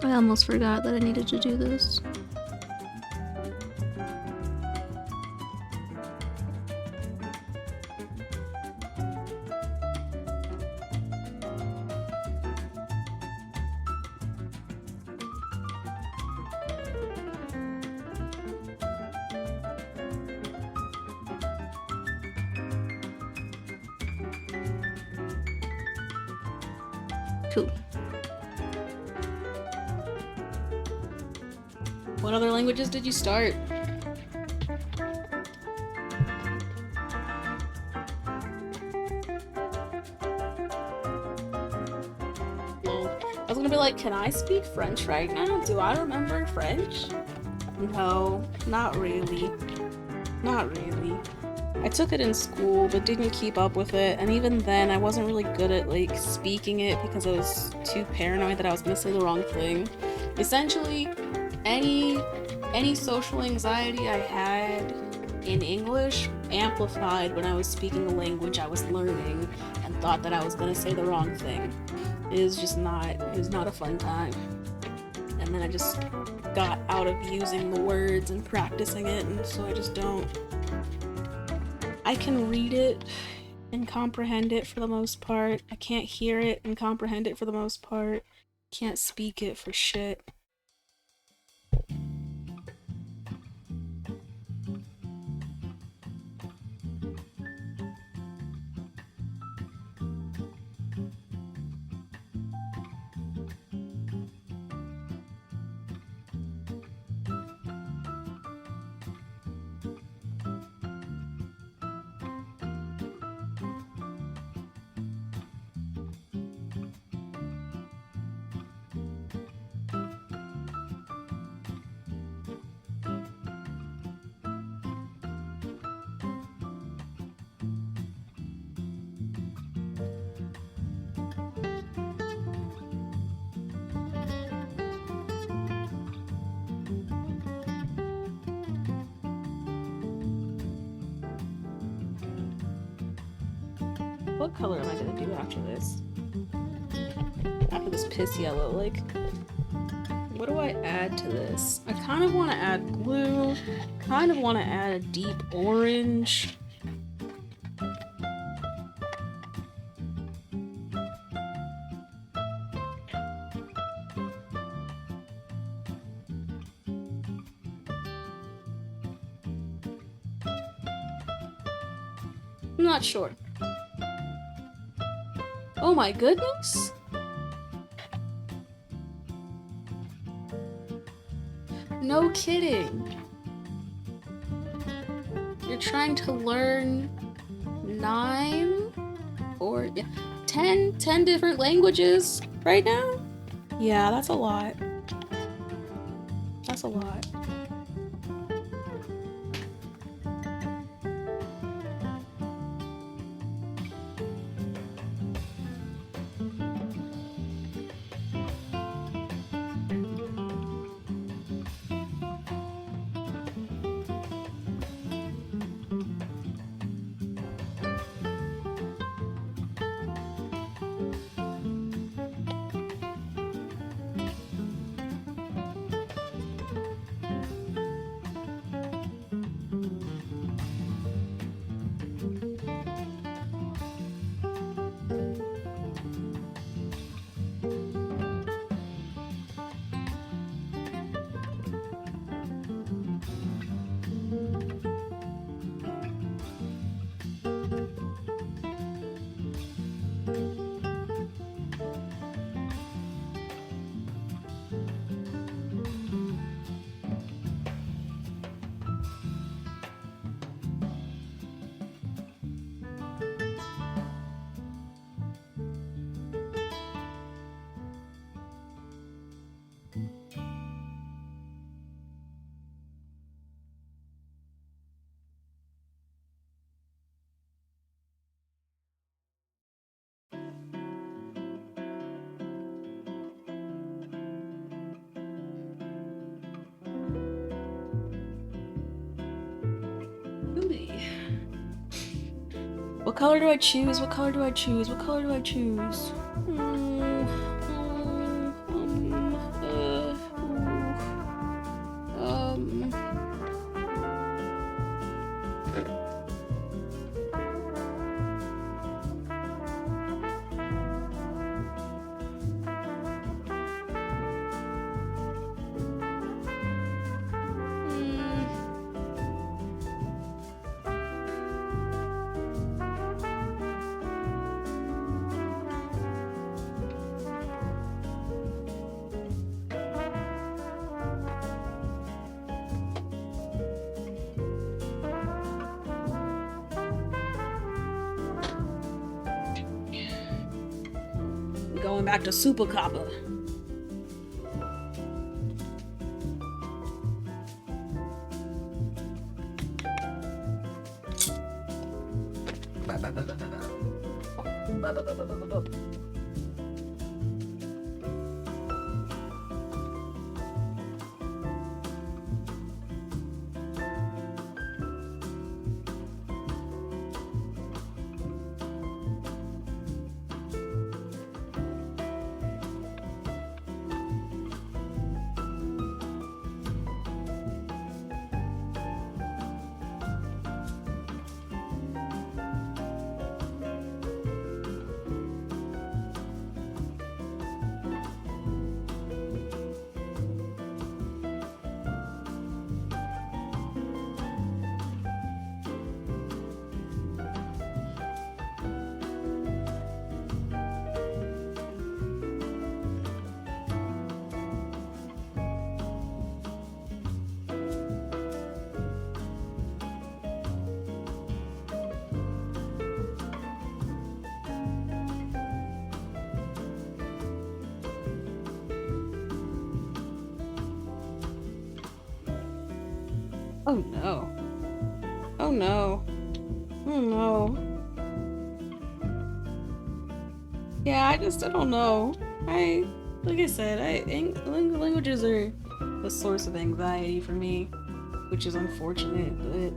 I almost forgot that I needed to do this. Cool. What other languages did you start? Lol. I was gonna be like, can I speak French right now? Do I remember French? No, not really. Not really. I took it in school, but didn't keep up with it, and even then I wasn't really good at like speaking it because I was too paranoid that I was gonna say the wrong thing. Essentially, any social anxiety I had in English amplified when I was speaking a language I was learning and thought that I was gonna say the wrong thing. It was not a fun time. And then I just got out of using the words and practicing it, and so I just don't. I can read it and comprehend it for the most part. I can't hear it and comprehend it for the most part. Can't speak it for shit. What color am I gonna do after this? After this piss yellow, like, what do I add to this? I kind of want to add blue, kind of want to add a deep orange. I'm not sure. Oh my goodness! No kidding! You're trying to learn 9 or 10 different languages right now? Yeah, that's a lot. That's a lot. What color do I choose? What color do I choose? What color do I choose? Um, going back to Super Copper. Oh no. Oh no. Oh no. Yeah, I don't know. Like I said, languages are a source of anxiety for me, which is unfortunate, but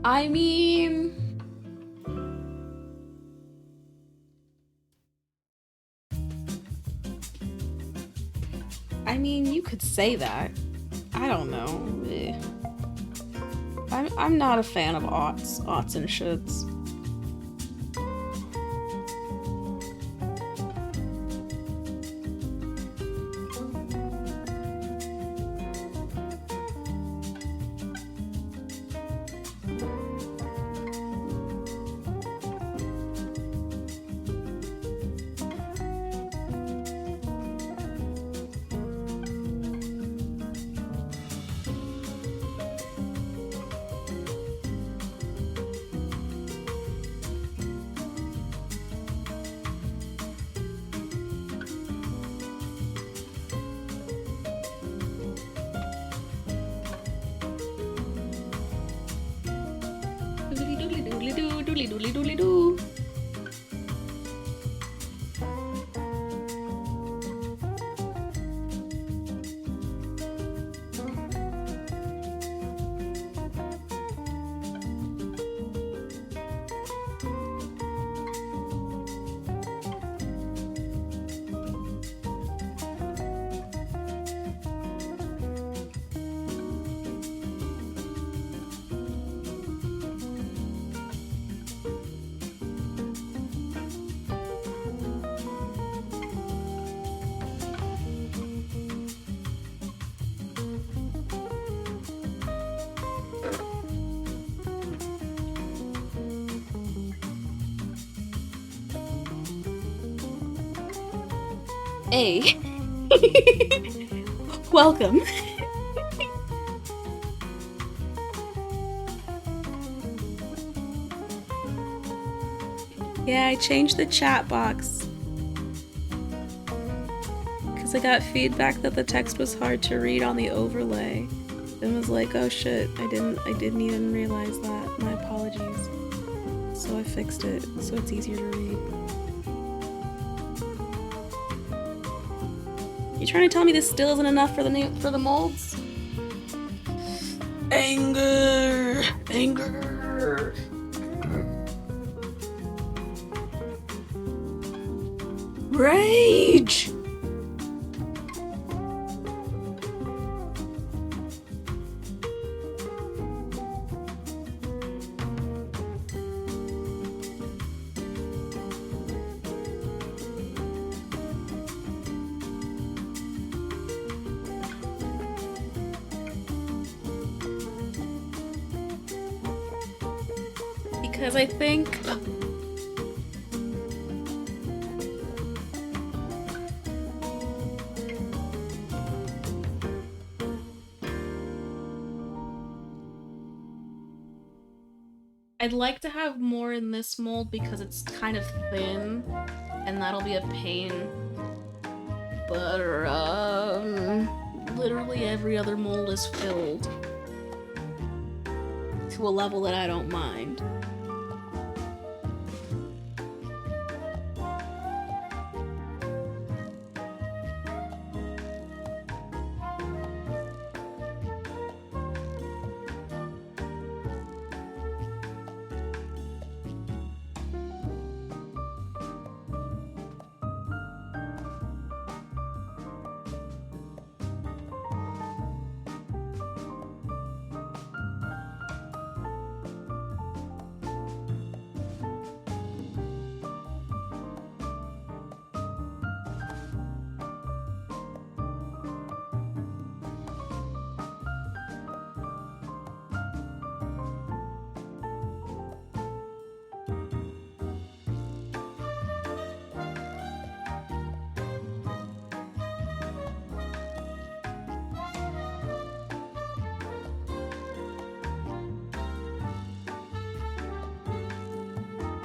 I mean, you could say that. I don't know. I'm not a fan of aughts and shoulds. Doodly doodly doodly doo. Hey. Welcome. Yeah, I changed the chat box because I got feedback that the text was hard to read on the overlay. And was like, oh shit, I didn't even realize that. My apologies. So I fixed it so it's easier to read. You trying to tell me this still isn't enough for the molds? Anger, anger. Rage. Because I think I'd like to have more in this mold because it's kind of thin and that'll be a pain. But literally every other mold is filled to a level that I don't mind.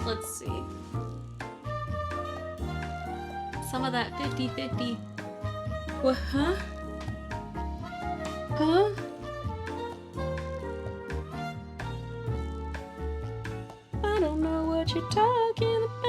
Let's see. Some of that 50-50. What, huh? Huh? I don't know what you're talking about.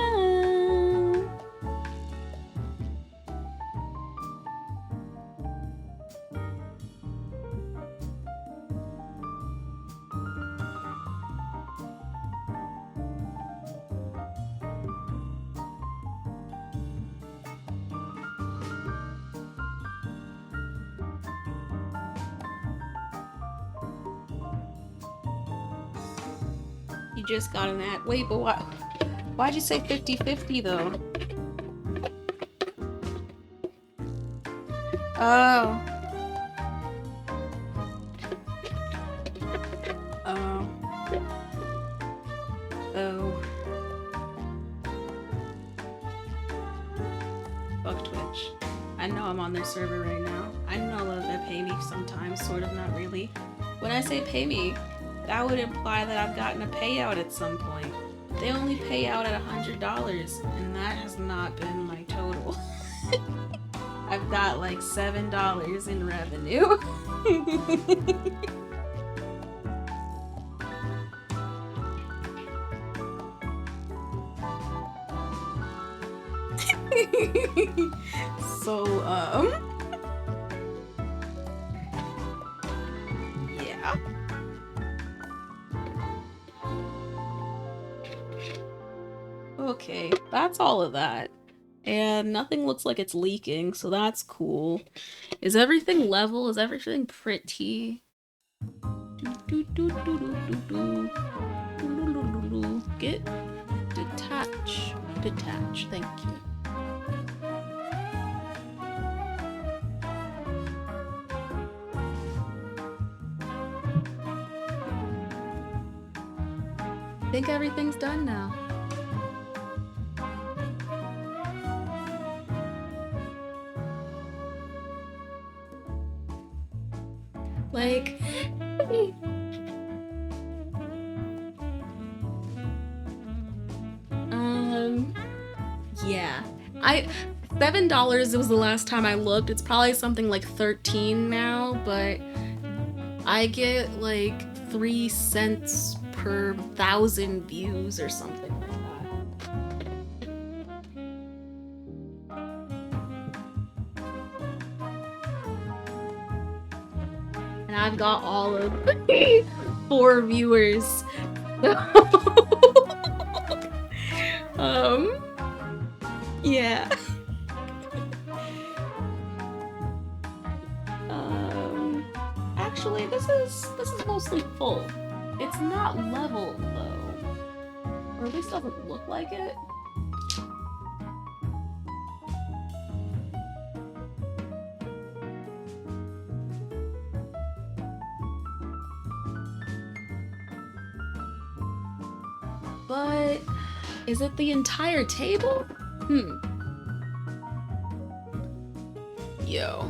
You just got an ad. Wait, but why? Why'd you say 50-50 though? Oh. Oh. Oh. Fuck Twitch. I know I'm on their server right now. I know that they pay me sometimes, sort of, not really. When I say pay me, that would imply that I've gotten a payout at some point. They only pay out at $100, and that has not been my total. I've got like $7 in revenue. So, yeah. Okay, that's all of that. And nothing looks like it's leaking, so that's cool. Is everything level? Is everything pretty? Get detach. Detach, thank you. I think everything's done now. Like, yeah. $7 was the last time I looked. It's probably something like 13 now, but I get like 3 cents per 1,000 views or something like that. And I've got all of 4 viewers. Yeah. Actually, this is mostly full. It's not level though, or at least doesn't look like it. But is it the entire table? Yo.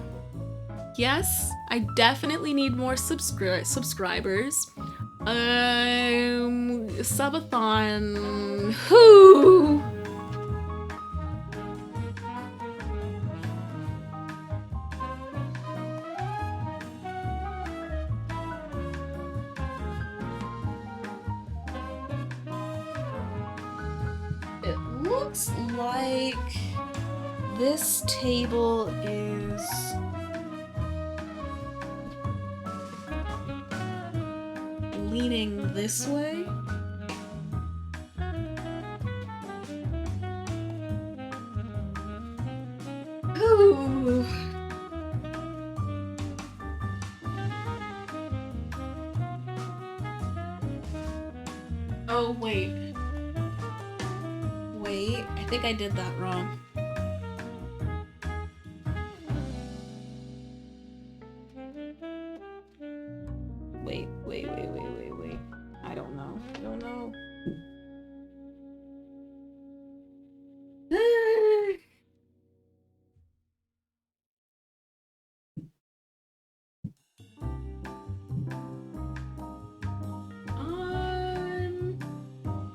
Yes, I definitely need more subscribers. Subathon. Whoo! It looks like this table is leaning this way. Ooh. Oh, wait. Wait, I think I did that wrong. Wait. I don't know.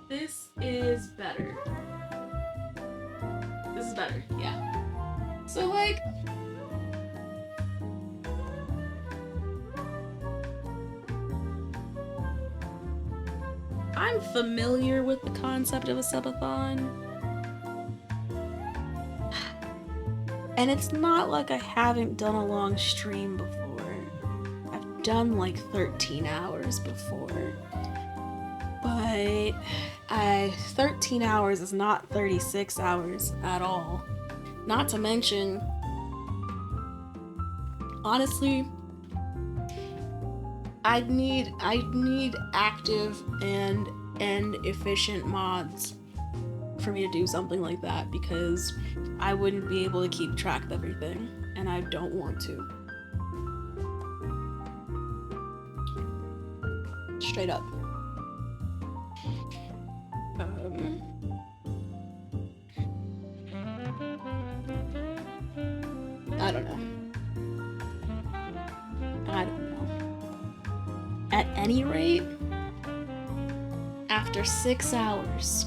This is better. This is better, yeah. So, like, I'm familiar with the concept of a subathon. And it's not like I haven't done a long stream before. I've done like 13 hours before. But 13 hours is not 36 hours at all. Not to mention, honestly, I need active and efficient mods for me to do something like that, because I wouldn't be able to keep track of everything, and I don't want to. Straight up. I don't know. At any rate, after 6 hours.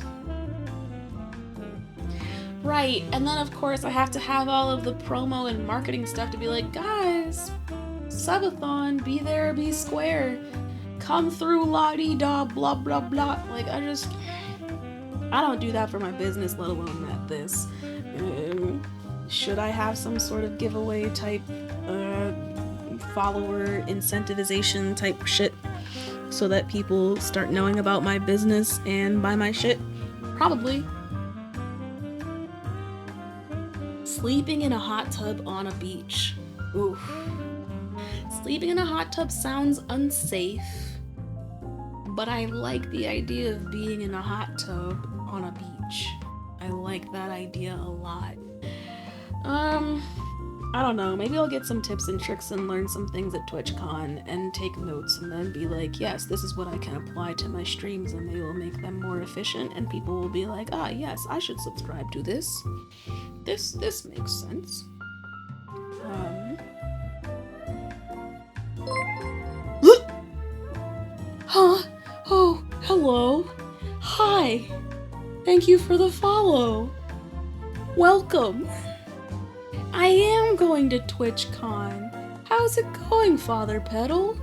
Right, and then of course I have to have all of the promo and marketing stuff to be like, guys, subathon, be there, be square, come through, la-dee-da, blah blah blah. Like, I don't do that for my business, let alone at this. Should I have some sort of giveaway type follower incentivization type shit so that people start knowing about my business and buy my shit? Probably. Sleeping in a hot tub on a beach. Oof. Sleeping in a hot tub sounds unsafe, but I like the idea of being in a hot tub on a beach. I like that idea a lot. I don't know, maybe I'll get some tips and tricks and learn some things at TwitchCon and take notes and then be like, yes, this is what I can apply to my streams, and they will make them more efficient, and people will be like, ah, yes, I should subscribe to this. This makes sense. Huh? Oh, hello. Hi. Thank you for the follow. Welcome. I am going to TwitchCon. How's it going, Father Petal?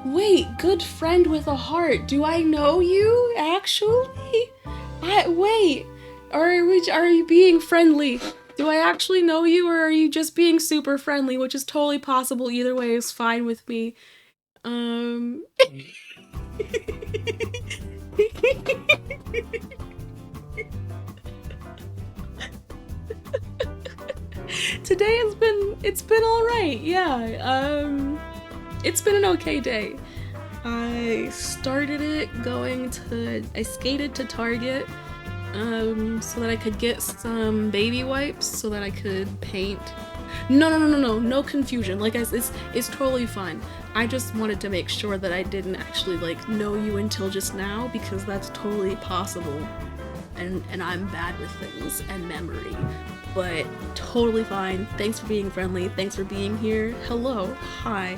Wait, good friend with a heart. Do I know you, actually? Wait. Are you being friendly? Do I actually know you, or are you just being super friendly, which is totally possible. Either way is fine with me. Today it's been all right. Yeah. It's been an okay day. I started it I skated to Target so that I could get some baby wipes so that I could paint. No confusion. Like, it's totally fine. I just wanted to make sure that I didn't actually, like, know you until just now, because that's totally possible. And I'm bad with things and memory. But totally fine. Thanks for being friendly. Thanks for being here. Hello. Hi.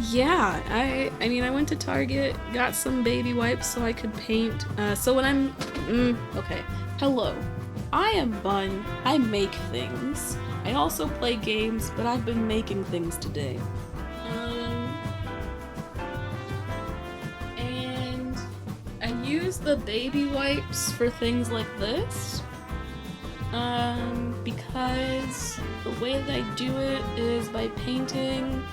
Yeah, I mean, I went to Target, got some baby wipes so I could paint. So when I'm... okay. Hello. I am Bun. I make things. I also play games, but I've been making things today. And I use the baby wipes for things like this. Because the way that I do it is by painting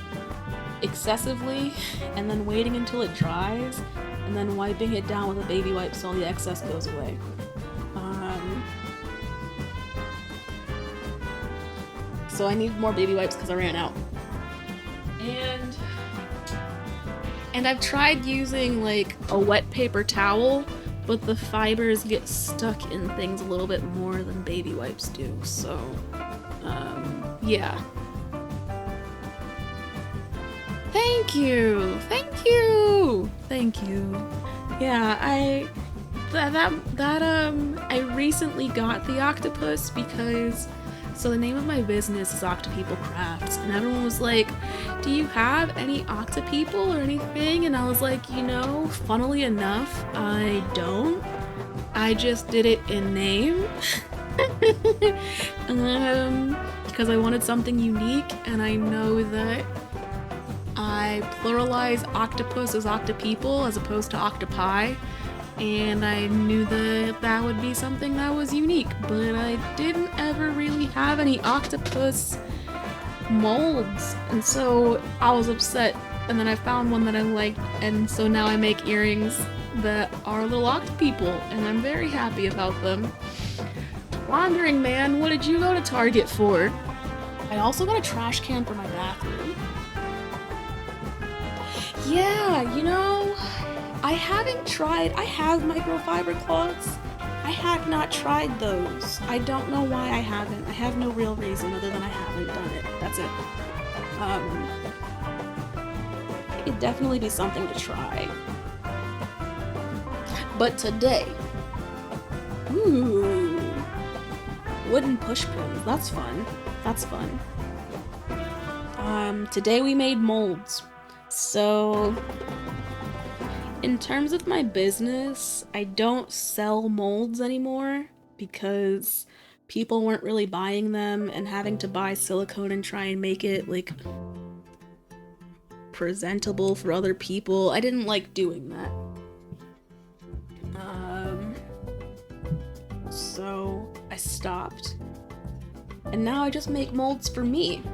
excessively and then waiting until it dries and then wiping it down with a baby wipe so all the excess goes away. So I need more baby wipes because I ran out. And I've tried using like a wet paper towel, but the fibers get stuck in things a little bit more than baby wipes do, so yeah. Thank you! Yeah, I recently got the octopus because, so the name of my business is Octopeople Crafts, and everyone was like, do you have any octopeople or anything? And I was like, you know, funnily enough, I don't. I just did it in name. Because I wanted something unique, and I know that I pluralize octopus as octopeople as opposed to octopi, and I knew that that would be something that was unique, but I didn't ever really have any octopus molds, and so I was upset, and then I found one that I liked, and so now I make earrings that are little octopeople, and I'm very happy about them. Wandering Man, what did you go to Target for? I also got a trash can for my bathroom. Yeah, you know, I have microfiber cloths. I have not tried those. I don't know why I haven't. I have no real reason other than I haven't done it. That's it. It'd definitely be something to try. But today, ooh, wooden push pins. That's fun. Today we made molds. So, in terms of my business, I don't sell molds anymore because people weren't really buying them, and having to buy silicone and try and make it, like, presentable for other people. I didn't like doing that. So I stopped. And now I just make molds for me.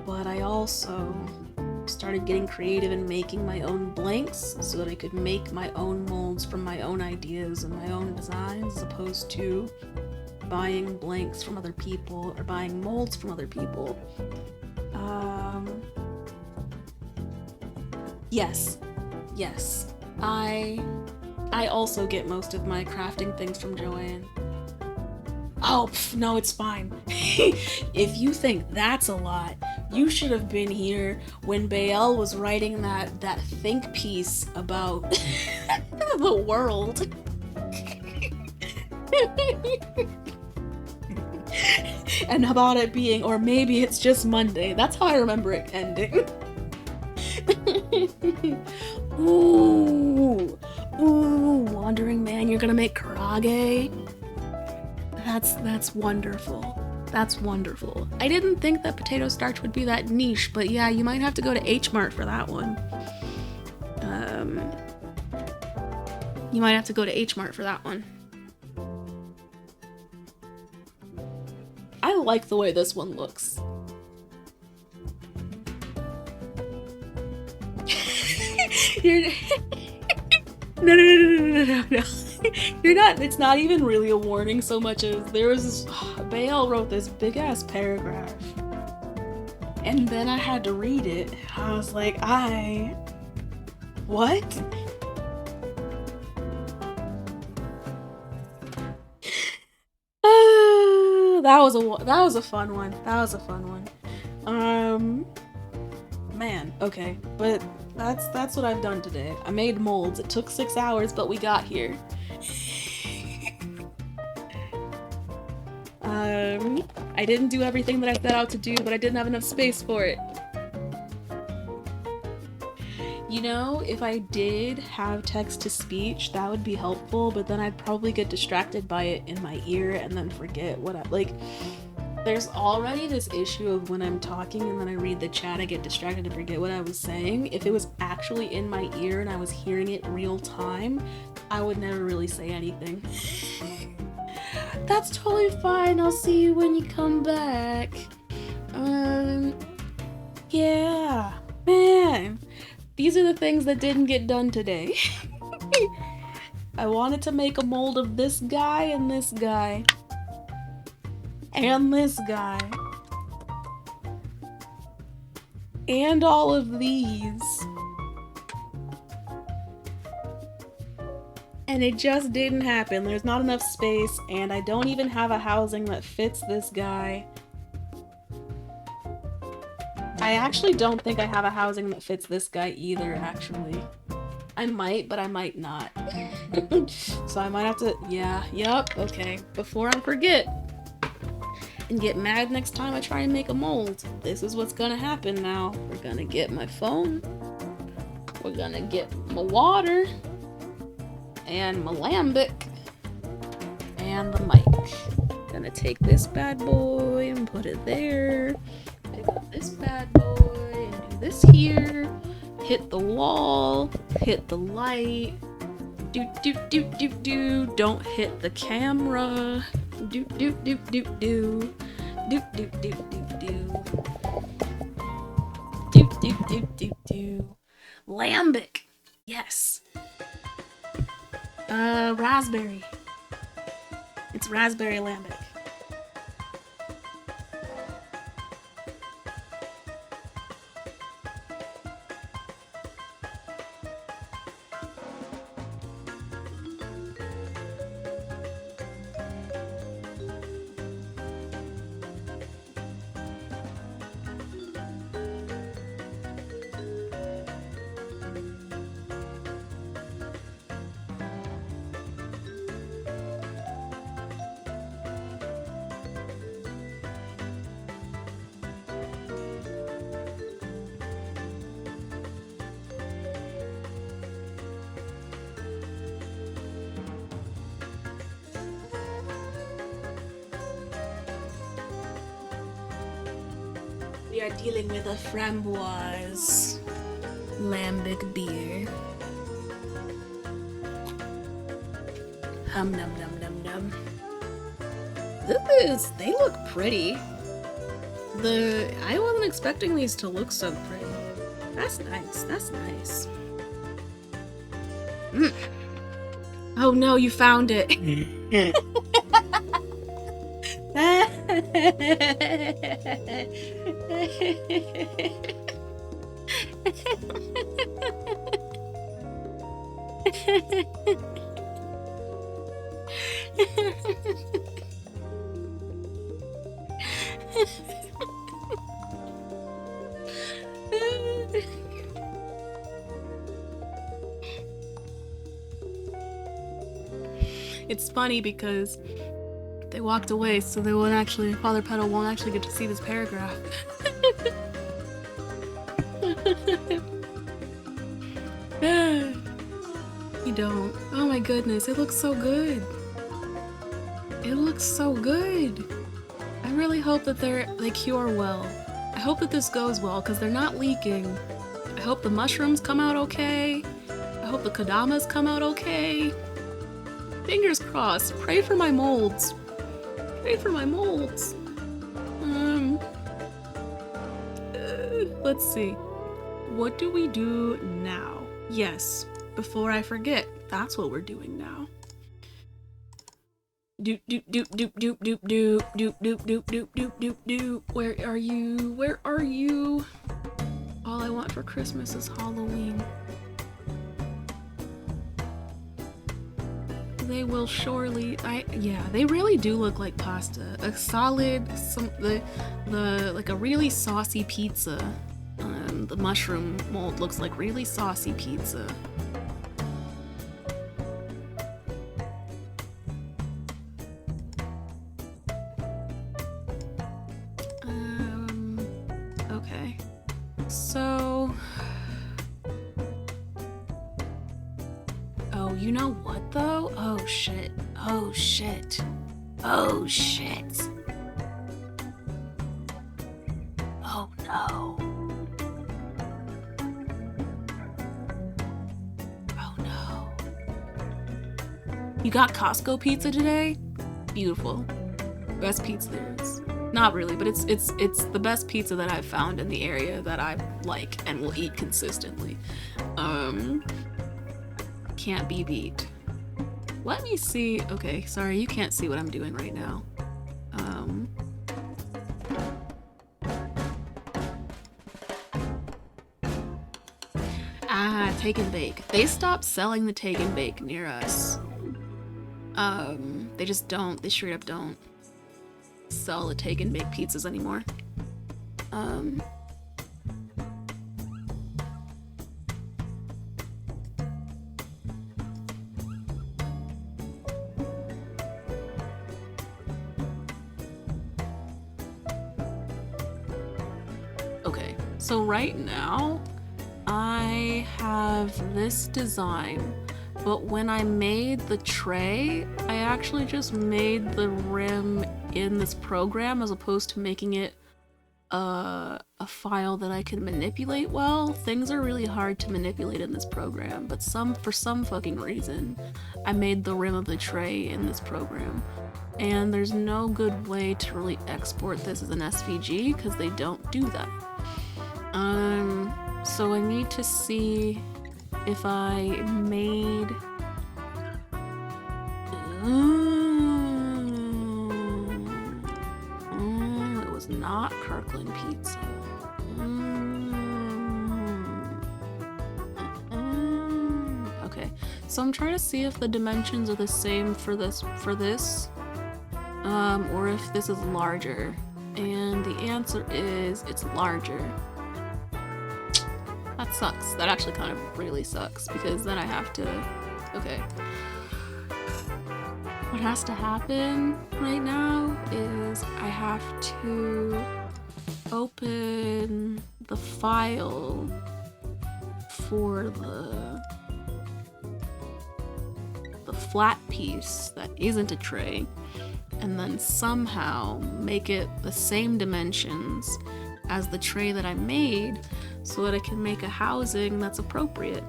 But I also started getting creative and making my own blanks so that I could make my own molds from my own ideas and my own designs, as opposed to buying blanks from other people or buying molds from other people. Yes. I also get most of my crafting things from Joanne. Oh, no, it's fine. If you think that's a lot, you should have been here when Bael was writing that think piece about the world. And about it being, or maybe it's just Monday. That's how I remember it ending. Ooh, Wandering Man, you're gonna make karage? That's wonderful. That's wonderful. I didn't think that potato starch would be that niche, but yeah, you might have to go to H Mart for that one. You might have to go to H Mart for that one. I like the way this one looks. You're no. You're not. It's not even really a warning so much as there was this. Bael wrote this big ass paragraph, and then I had to read it. I was like, what? That was a fun one. Man, okay, but that's what I've done today. I made molds. It took 6 hours, but we got here. I didn't do everything that I set out to do, but I didn't have enough space for it. You know, if I did have text-to-speech, that would be helpful, but then I'd probably get distracted by it in my ear and then forget what there's already this issue of when I'm talking and then I read the chat, I get distracted and forget what I was saying. If it was actually in my ear and I was hearing it real time, I would never really say anything. That's totally fine. I'll see you when you come back. Yeah. Man. These are the things that didn't get done today. I wanted to make a mold of this guy and this guy. And this guy. And all of these. And it just didn't happen. There's not enough space, and I don't even have a housing that fits this guy. I actually don't think I have a housing that fits this guy either, actually. I might, but I might not. So I might have to, okay. Before I forget and get mad next time I try and make a mold, this is what's gonna happen now. We're gonna get my phone, we're gonna get my water, and my lambic, and the mic. Gonna take this bad boy and put it there. Pick up this bad boy and do this here. Hit the wall, hit the light. Do. Don't hit the camera. Do. Do. Lambic. Yes. Raspberry. It's raspberry lambic. We are dealing with a framboise lambic beer. Hum num num num num. They look pretty. I wasn't expecting these to look so pretty. That's nice. Oh no, you found it. It's funny because they walked away, so they won't actually, Father Petal won't actually get to see this paragraph. You don't. Oh my goodness, it looks so good. It looks so good. I really hope that they cure well. I hope that this goes well, because they're not leaking. I hope the mushrooms come out okay. I hope the kodamas come out okay. Fingers crossed. Pray for my molds. Pray for my molds. Let's see. What do we do now? Yes, before I forget, that's what we're doing now. Doop doop doop doop doop doop doop doop doop doop doop doop doop doop. Where are you? Where are you? All I want for Christmas is Halloween. They will surely. Yeah, they really do look like pasta. A solid, like a really saucy pizza. The mushroom mold looks like really saucy pizza. Okay. So... Oh, you know what though? Oh shit. Oh shit. Oh shit. Oh no. Oh no. You got Costco pizza today? Beautiful. Best pizza there is. Not really, but it's the best pizza that I've found in the area that I like and will eat consistently. Can't be beat. Let me see. Okay, sorry, you can't see what I'm doing right now. Take and bake. They stopped selling the take and bake near us. They just don't. They straight up don't sell the take and bake pizzas anymore. Okay, so right now I have this design, but when I made the tray, I actually just made the rim in this program as opposed to making it a file that I can manipulate well. Things are really hard to manipulate in this program, but for some fucking reason, I made the rim of the tray in this program. And there's no good way to really export this as an SVG because they don't do that. So I need to see if I made... it was not Kirkland pizza. Okay, so I'm trying to see if the dimensions are the same for this, or if this is larger. And the answer is it's larger. That sucks. That actually kind of really sucks because then I have to... Okay. What has to happen right now is I have to open the file for the flat piece that isn't a tray, and then somehow make it the same dimensions as the tray that I made so that I can make a housing that's appropriate.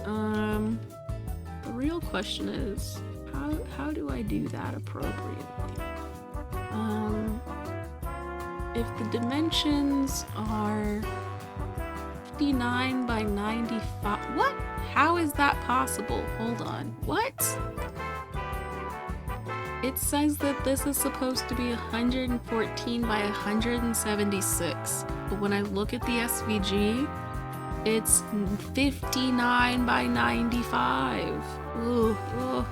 The real question is, how do I do that appropriately? If the dimensions are 59 by 95, what? How is that possible? Hold on, what? It says that this is supposed to be 114 by 176, but when I look at the SVG, it's 59 by 95. Ooh, ooh.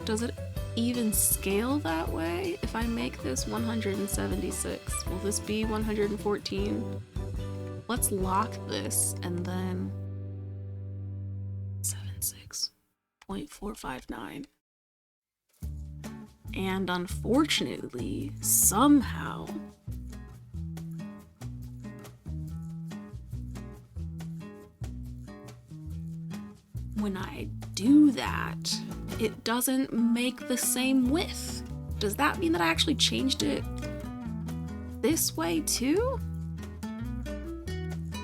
Does it even scale that way? If I make this 176, will this be 114? Let's lock this and then 76. 0.459. And unfortunately, somehow, when I do that, it doesn't make the same width. Does that mean that I actually changed it this way too?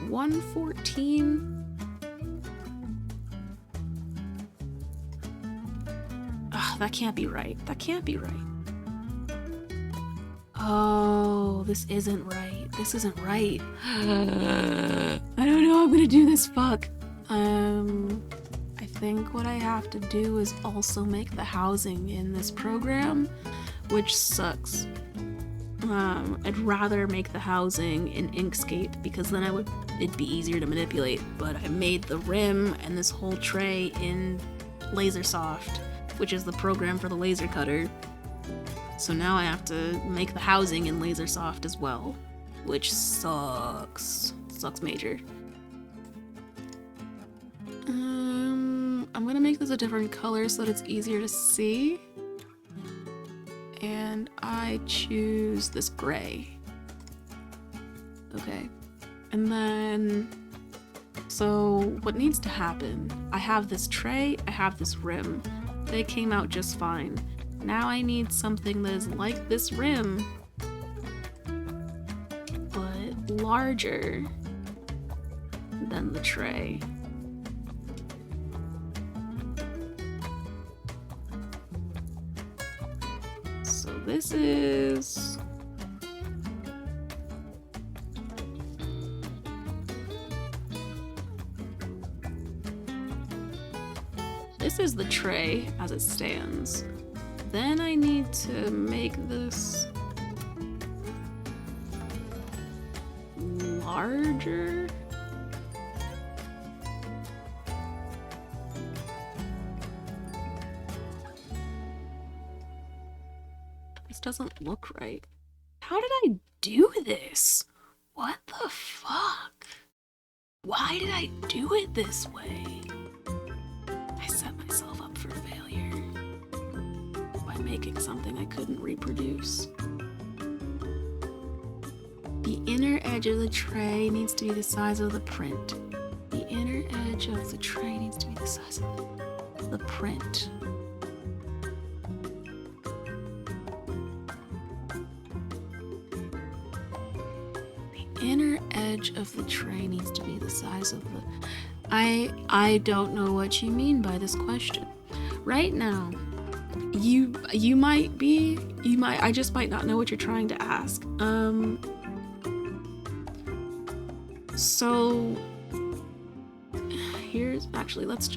114. Ugh, that can't be right. That can't be right. Oh, this isn't right. This isn't right. I don't know how I'm gonna do this. Fuck. I think what I have to do is also make the housing in this program, which sucks. I'd rather make the housing in Inkscape because then it'd be easier to manipulate, but I made the rim and this whole tray in LaserSoft, which is the program for the laser cutter. So now I have to make the housing in LaserSoft as well, which sucks. Sucks major. I'm gonna make this a different color so that it's easier to see. And I choose this gray. Okay. And then, so what needs to happen? I have this tray, I have this rim. They came out just fine. Now I need something that is like this rim, but larger than the tray. So this is... This is the tray as it stands. Then I need to make this larger. This doesn't look right. How did I do this? What the fuck? Why did I do it this way? I set myself up for failure by making something I couldn't reproduce. The inner edge of the tray needs to be the size of the print. The inner edge of the tray needs to be the size of the print. The inner edge of the tray needs to be the size of the... I don't know what you mean by this question. Right now, you might, I just might not know what you're trying to ask. So here's, actually, let's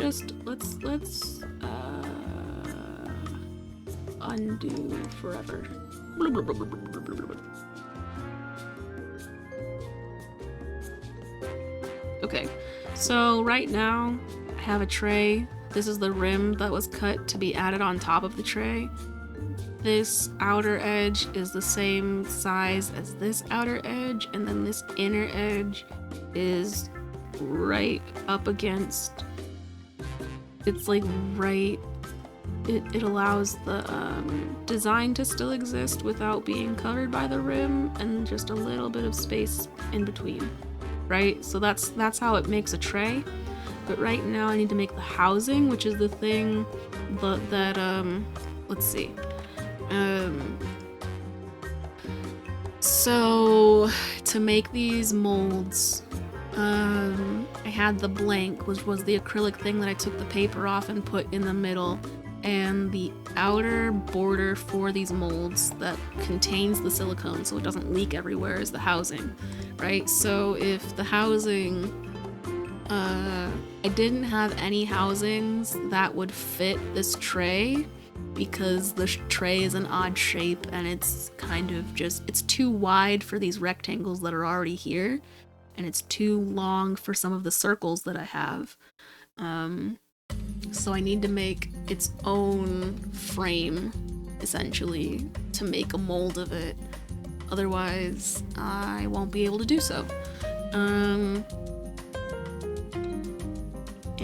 undo forever. Okay, so right now I have a tray. This is the rim that was cut to be added on top of the tray. This outer edge is the same size as this outer edge, and then this inner edge is right up against, it's like right, it allows the design to still exist without being covered by the rim, and just a little bit of space in between, right? So that's how it makes a tray. But right now I need to make the housing, which is the thing that let's see. So to make these molds, I had the blank, which was the acrylic thing that I took the paper off and put in the middle, and the outer border for these molds that contains the silicone so it doesn't leak everywhere is the housing, right? So if the housing, I didn't have any housings that would fit this tray because the tray is an odd shape and it's kind of just, it's too wide for these rectangles that are already here, and it's too long for some of the circles that I have. So I need to make its own frame, essentially, to make a mold of it. Otherwise, I won't be able to do so.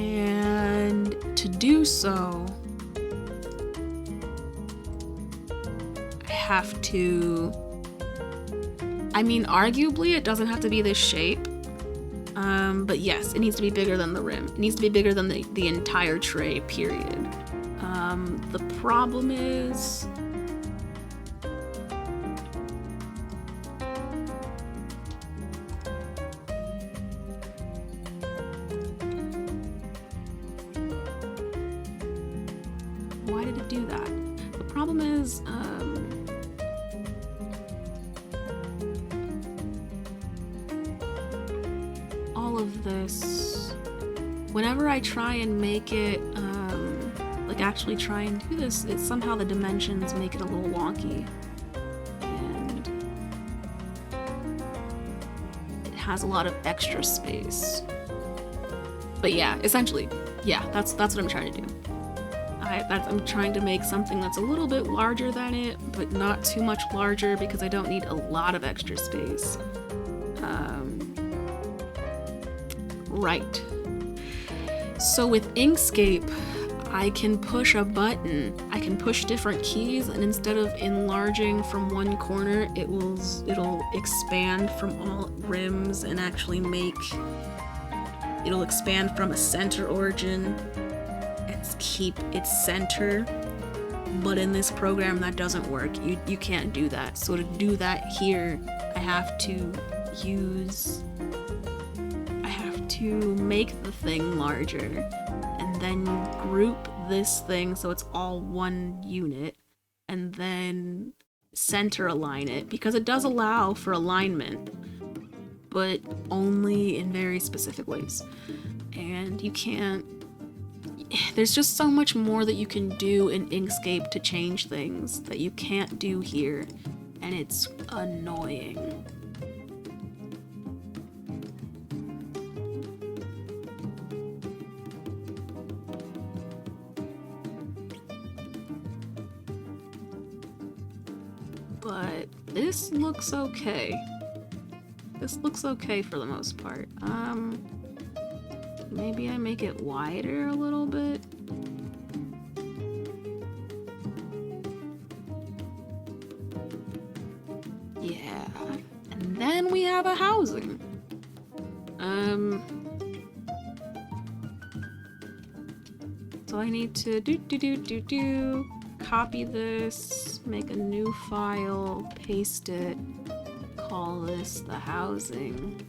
And to do so, I have to... I mean, arguably, it doesn't have to be this shape. But yes, it needs to be bigger than the rim. It needs to be bigger than the entire tray, period. The problem is... Why did it do that? The problem is, all of this, whenever I try and make it, like actually try and do this, it's somehow the dimensions make it a little wonky. And it has a lot of extra space. But yeah, essentially, yeah, that's what I'm trying to do. I'm trying to make something that's a little bit larger than it, but not too much larger because I don't need a lot of extra space. Right. So with Inkscape, I can push a button. I can push different keys, and instead of enlarging from one corner, it'll expand from all rims and actually it'll expand from a center origin. Keep its center, but in this program that doesn't work. You can't do that. So to do that here, I have to make the thing larger and then group this thing so it's all one unit and then center align it, because it does allow for alignment, but only in very specific ways. And you can't... There's just so much more that you can do in Inkscape to change things that you can't do here, and it's annoying. But this looks okay. This looks okay for the most part. Maybe I make it wider a little bit. Yeah. And then we have a housing. So I need to copy this, make a new file, paste it, call this the housing.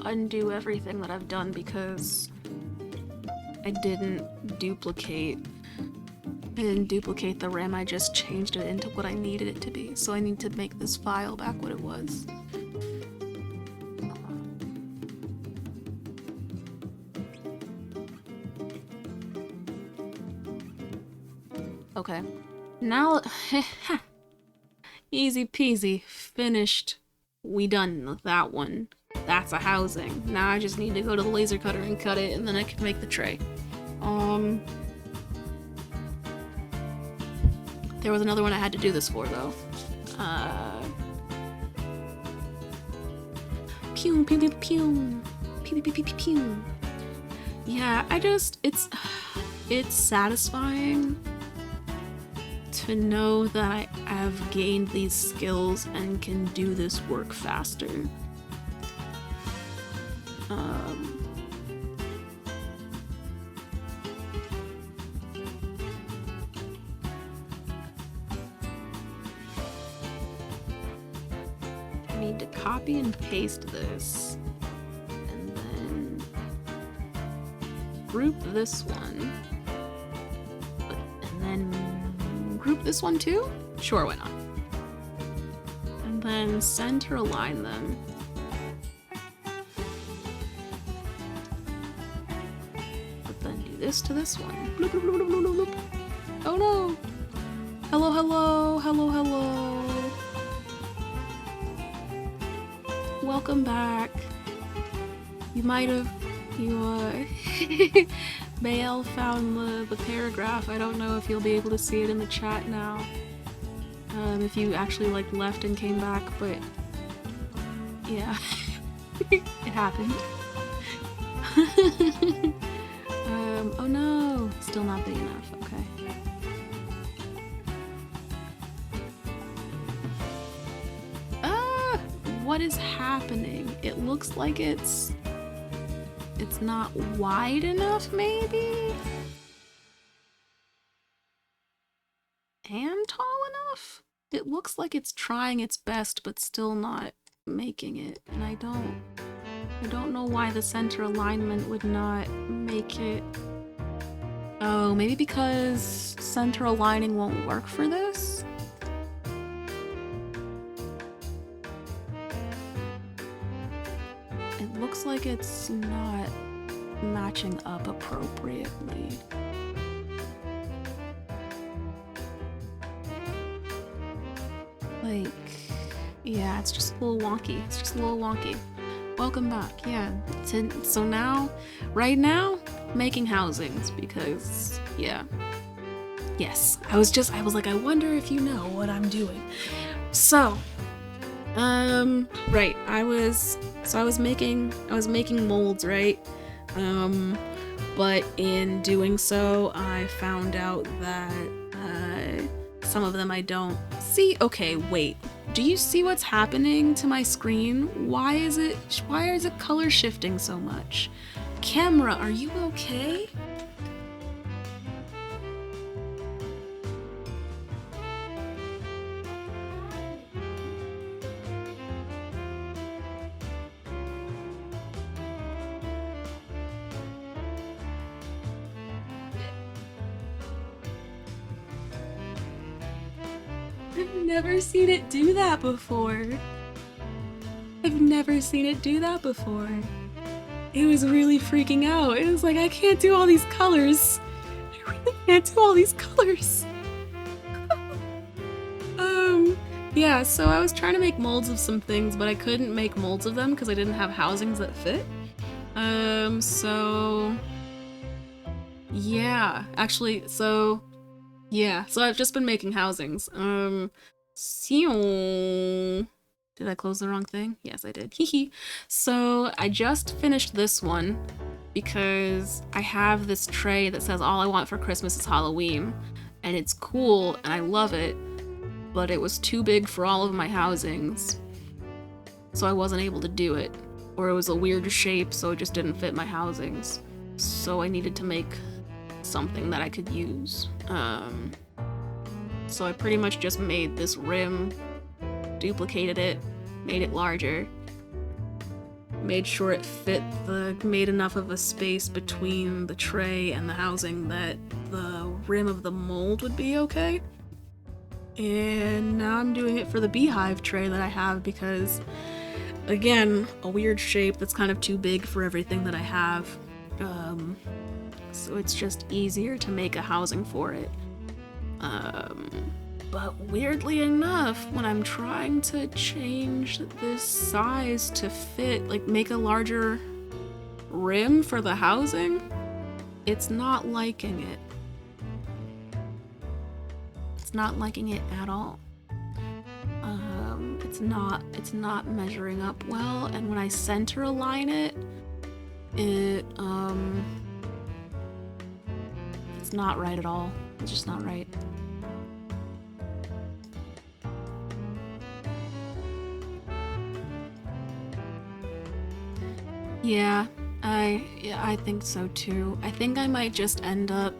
Undo everything that I've done because I didn't duplicate the RAM, I just changed it into what I needed it to be. So I need to make this file back what it was. Okay. Now, easy peasy, finished. We done with that one. That's a housing. Now I just need to go to the laser cutter and cut it, and then I can make the tray. There was another one I had to do this for, though. Pew, pew, pew, pew. Pew, pew, pew, pew, pew. Yeah, it's satisfying to know that I have gained these skills and can do this work faster. I need to copy and paste this, and then group this one, and then group this one too? Sure, why not? And then center align them. This to this one. Bloop, bloop, bloop, bloop, bloop, bloop. Oh no! Hello, hello, hello, hello. Welcome back. You might have, Bael found the paragraph. I don't know if you'll be able to see it in the chat now. if you actually like left and came back, but yeah, it happened. Oh no, still not big enough, okay. What is happening? It looks like it's not wide enough, maybe? And tall enough? It looks like it's trying its best, but still not making it. And I don't know why the center alignment would not make it. Oh, maybe because center aligning won't work for this? It looks like it's not matching up appropriately. Like, yeah, it's just a little wonky. It's just a little wonky. Welcome back, yeah. So now, right now, making housings because, yeah. Yes, I was like, I wonder if you know what I'm doing. So, right, I was making molds, right? But in doing so, I found out that, some of them I don't see. Okay, wait. Do you see what's happening to my screen? Why is it color shifting so much? Camera, are you okay? I've never seen it do that before. I've never seen it do that before. It was really freaking out. It was like, I can't do all these colors. I really can't do all these colors. Yeah, so I was trying to make molds of some things, but I couldn't make molds of them because I didn't have housings that fit. So yeah, actually, so I've just been making housings. Did I close the wrong thing? Yes, I did. Hehe. So I just finished this one because I have this tray that says all I want for Christmas is Halloween, and it's cool and I love it, but it was too big for all of my housings, so I wasn't able to do it. Or it was a weird shape, so it just didn't fit my housings. So I needed to make something that I could use. So I pretty much just made this rim, duplicated it, made it larger, made sure it fit made enough of a space between the tray and the housing that the rim of the mold would be okay. And now I'm doing it for the beehive tray that I have because, again, a weird shape that's kind of too big for everything that I have. So it's just easier to make a housing for it. But weirdly enough, when I'm trying to change this size to fit, like make a larger rim for the housing, it's not liking it. It's not liking it at all. It's not measuring up well, and when I center align it, it's not right at all. It's just not right. Yeah, I think so too. I think I might just end up,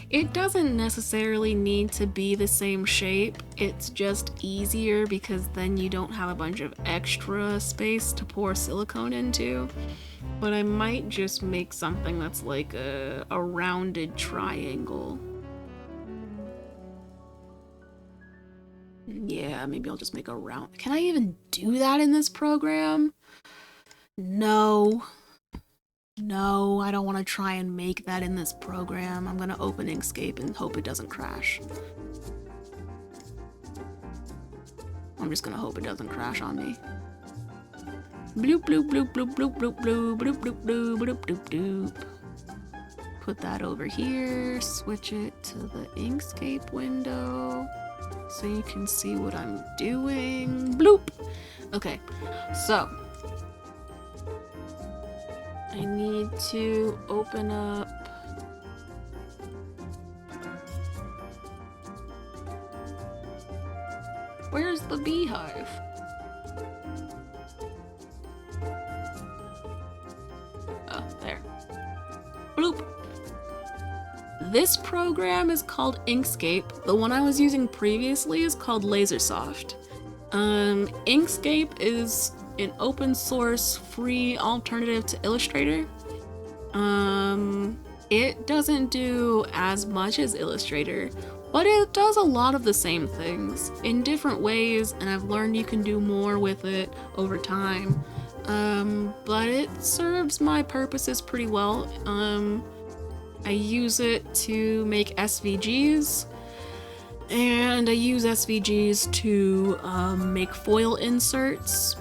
it doesn't necessarily need to be the same shape, it's just easier because then you don't have a bunch of extra space to pour silicone into. But I might just make something that's like a rounded triangle. Yeah, maybe I'll just make a round. Can I even do that in this program? No. No, I don't want to try and make that in this program. I'm gonna open Inkscape and hope it doesn't crash. I'm just gonna hope it doesn't crash on me. Bloop bloop bloop bloop bloop bloop bloop bloop bloop bloop bloop bloop bloop. put that over here, switch it to the Inkscape window so you can see what I'm doing. Bloop! Okay, so I need to open up where's the beehive? Oh, there. Bloop. This program is called Inkscape. The one I was using previously is called Lasersoft. Inkscape is an open source free alternative to Illustrator. It doesn't do as much as Illustrator, but it does a lot of the same things in different ways, and I've learned you can do more with it over time. But it serves my purposes pretty well. I use it to make SVGs, and I use SVGs to make foil inserts,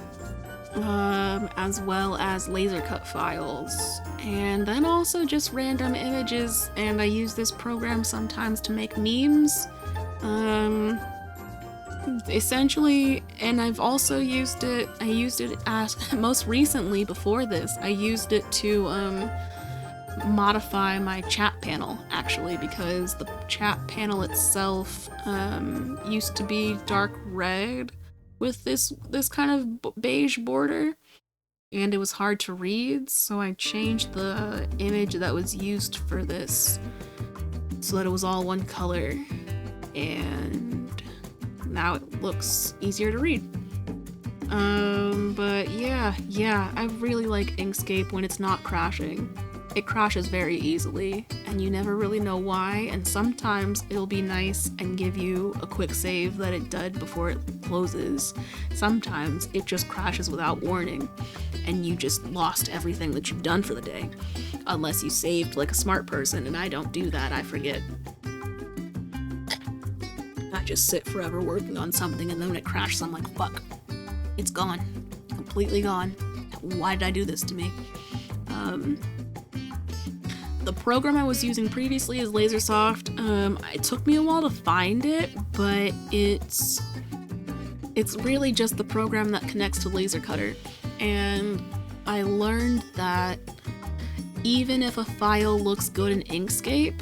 as well as laser cut files, and then also just random images, and I use this program sometimes to make memes. Essentially, and I've also used it, as, most recently before this, I used it to modify my chat panel, actually, because the chat panel itself used to be dark red with this kind of beige border, and it was hard to read, so I changed the image that was used for this so that it was all one color, and now it looks easier to read. But yeah, I really like Inkscape when it's not crashing. It crashes very easily, and you never really know why, and sometimes it'll be nice and give you a quick save that it did before it closes. Sometimes it just crashes without warning, and you just lost everything that you've done for the day. Unless you saved like a smart person, and I don't do that, I forget. I just sit forever working on something, and then when it crashes, I'm like, fuck. It's gone. Completely gone. Why did I do this to me? The program I was using previously is Lasersoft. It took me a while to find it, but it's really just the program that connects to Laser Cutter. And I learned that even if a file looks good in Inkscape,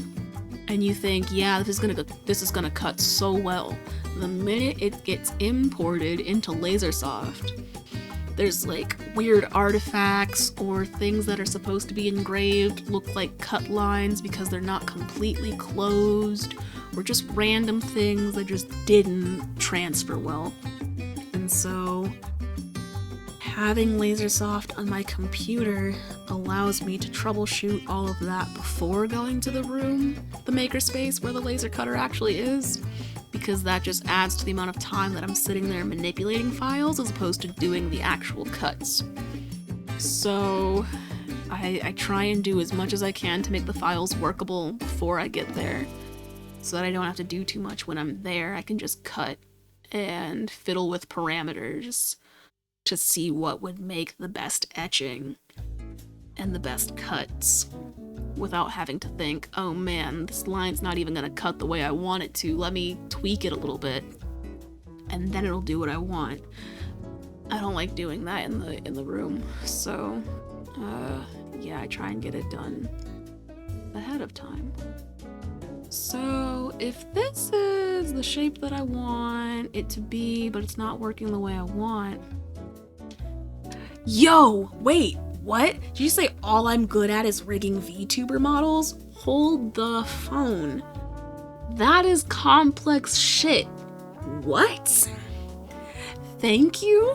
and you think, yeah, this is gonna cut so well, the minute it gets imported into Lasersoft, there's like weird artifacts or things that are supposed to be engraved look like cut lines because they're not completely closed, or just random things that just didn't transfer well. And so having Lasersoft on my computer allows me to troubleshoot all of that before going to the room, the makerspace where the laser cutter actually is, because that just adds to the amount of time that I'm sitting there manipulating files as opposed to doing the actual cuts. So I try and do as much as I can to make the files workable before I get there, so that I don't have to do too much when I'm there. I can just cut and fiddle with parameters to see what would make the best etching and the best cuts without having to think, oh man, this line's not even gonna cut the way I want it to, let me tweak it a little bit and then it'll do what I want. I don't like doing that in the room, so yeah, I try and get it done ahead of time. So if this is the shape that I want it to be, but it's not working the way I want. Yo, wait, what? Did you say all I'm good at is rigging VTuber models? Hold the phone. That is complex shit. What? Thank you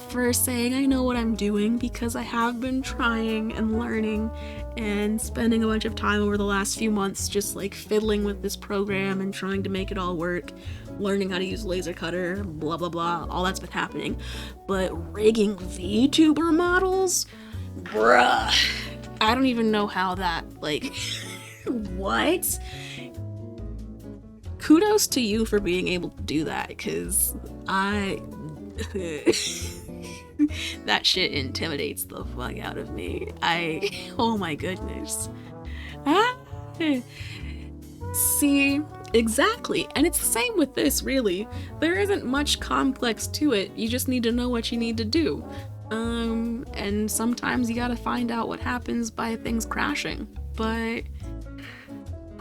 for saying I know what I'm doing, because I have been trying and learning and spending a bunch of time over the last few months just like fiddling with this program and trying to make it all work, learning how to use Laser Cutter, blah blah blah, all that's been happening. But rigging VTuber models? Bruh. I don't even know how that, like, what? Kudos to you for being able to do that, because that shit intimidates the fuck out of me. Oh my goodness. See, exactly. And it's the same with this, really. There isn't much complex to it. You just need to know what you need to do. And sometimes you gotta find out what happens by things crashing. But,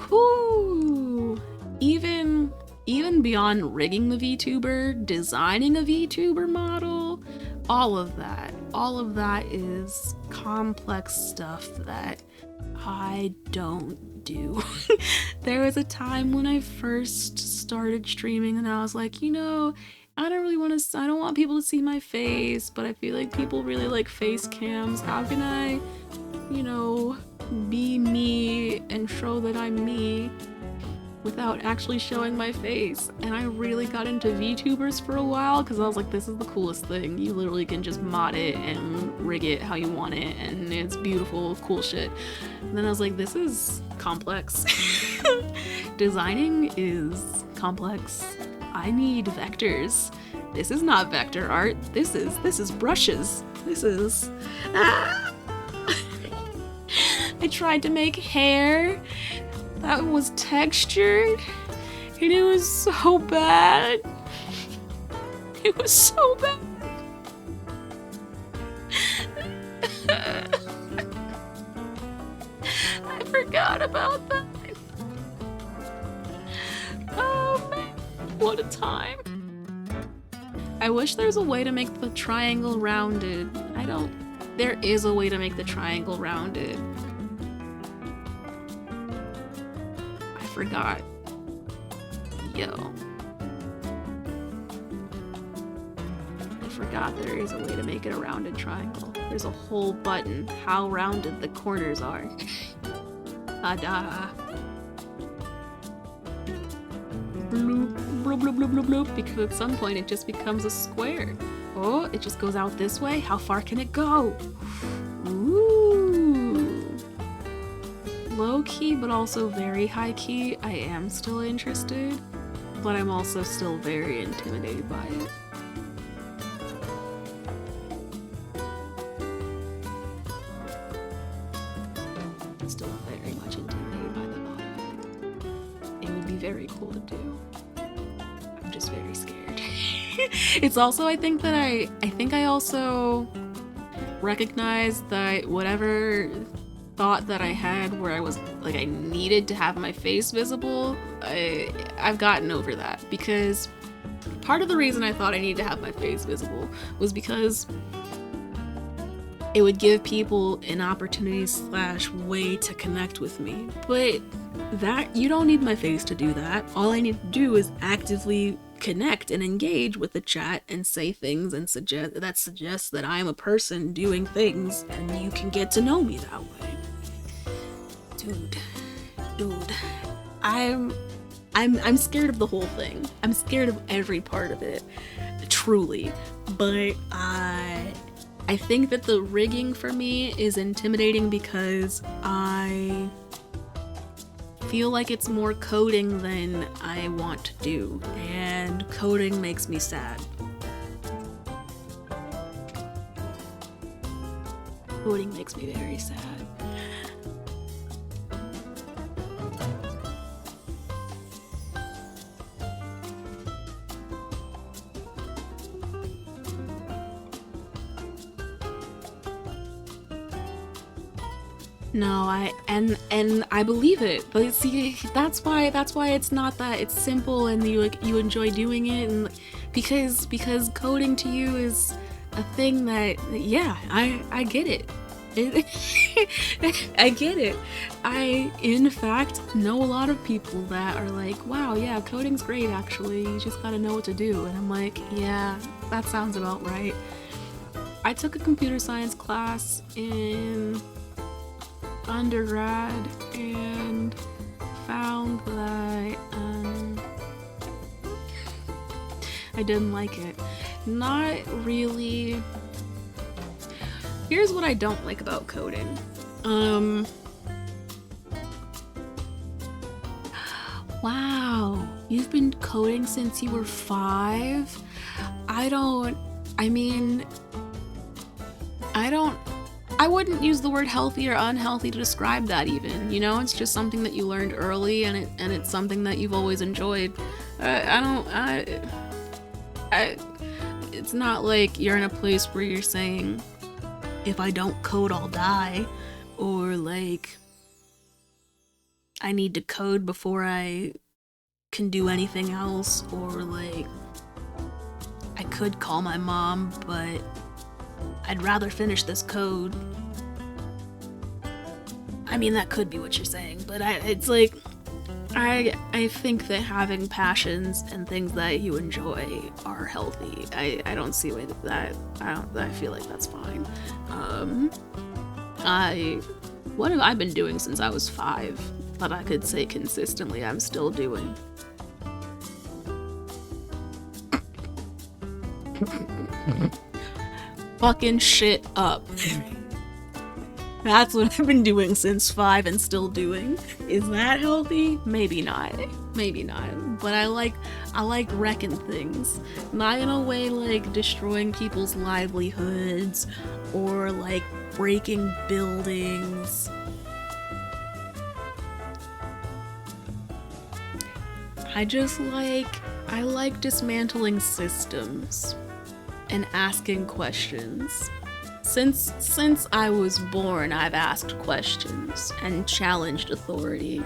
whoo, even beyond rigging the VTuber, designing a VTuber model, all of that is complex stuff that I don't do. There was a time when I first started streaming and I was like, I don't want people to see my face, but I feel like people really like face cams. How can I, be me and show that I'm me without actually showing my face? And I really got into VTubers for a while because I was like, this is the coolest thing. You literally can just mod it and rig it how you want it, and it's beautiful, cool shit. And then I was like, this is complex. Designing is complex. I need vectors. This is not vector art. This is brushes. This is... I tried to make hair that was textured, and it was so bad. It was so bad. I forgot about that. Oh man, what a time. I wish there's a way to make the triangle rounded. There is a way to make the triangle rounded. I forgot. Yo. I forgot there is a way to make it a rounded triangle. There's a whole button, how rounded the corners are. Ada. Bloop, bloop, bloop, bloop, bloop, bloop, because at some point it just becomes a square. Oh, it just goes out this way? How far can it go? Ooh. Low key, but also very high key. I am still interested, but I'm also still very intimidated by it. Still very much intimidated by the thought of it. It would be very cool to do. I'm just very scared. It's also, I think I also recognize that whatever thought that I had where I was like I needed to have my face visible, I've gotten over that, because part of the reason I thought I needed to have my face visible was because it would give people an opportunity / way to connect with me. But that, you don't need my face to do that. All I need to do is actively connect and engage with the chat and say things and suggest that I'm a person doing things, and you can get to know me that way. Dude, I'm scared of the whole thing. I'm scared of every part of it, truly. But I think that the rigging for me is intimidating because I feel like it's more coding than I want to do, and coding makes me sad. Coding makes me very sad. No, I believe it. But see, that's why it's not that it's simple and you enjoy doing it, and because coding to you is a thing that, yeah, I get it. I get it. I, in fact, know a lot of people that are like, wow, yeah, coding's great actually, you just gotta know what to do. And I'm like, yeah, that sounds about right. I took a computer science class in undergrad and found that I didn't like it. Not really. Here's what I don't like about coding. Wow, you've been coding since you were 5? I I wouldn't use the word healthy or unhealthy to describe that even, you know? It's just something that you learned early, and it's something that you've always enjoyed. It's not like you're in a place where you're saying, if I don't code, I'll die, or like, I need to code before I can do anything else, or like, I could call my mom, but I'd rather finish this code. I mean, that could be what you're saying, but it's like, I think that having passions and things that you enjoy are healthy. I don't see why that, I feel like that's fine. What have I been doing since I was 5 that I could say consistently I'm still doing? Fucking shit up. That's what I've been doing since 5 and still doing. Is that healthy? Maybe not. Maybe not. But I like wrecking things. Not in a way like destroying people's livelihoods or like breaking buildings. I like dismantling systems and asking questions. Since I was born, I've asked questions and challenged authority.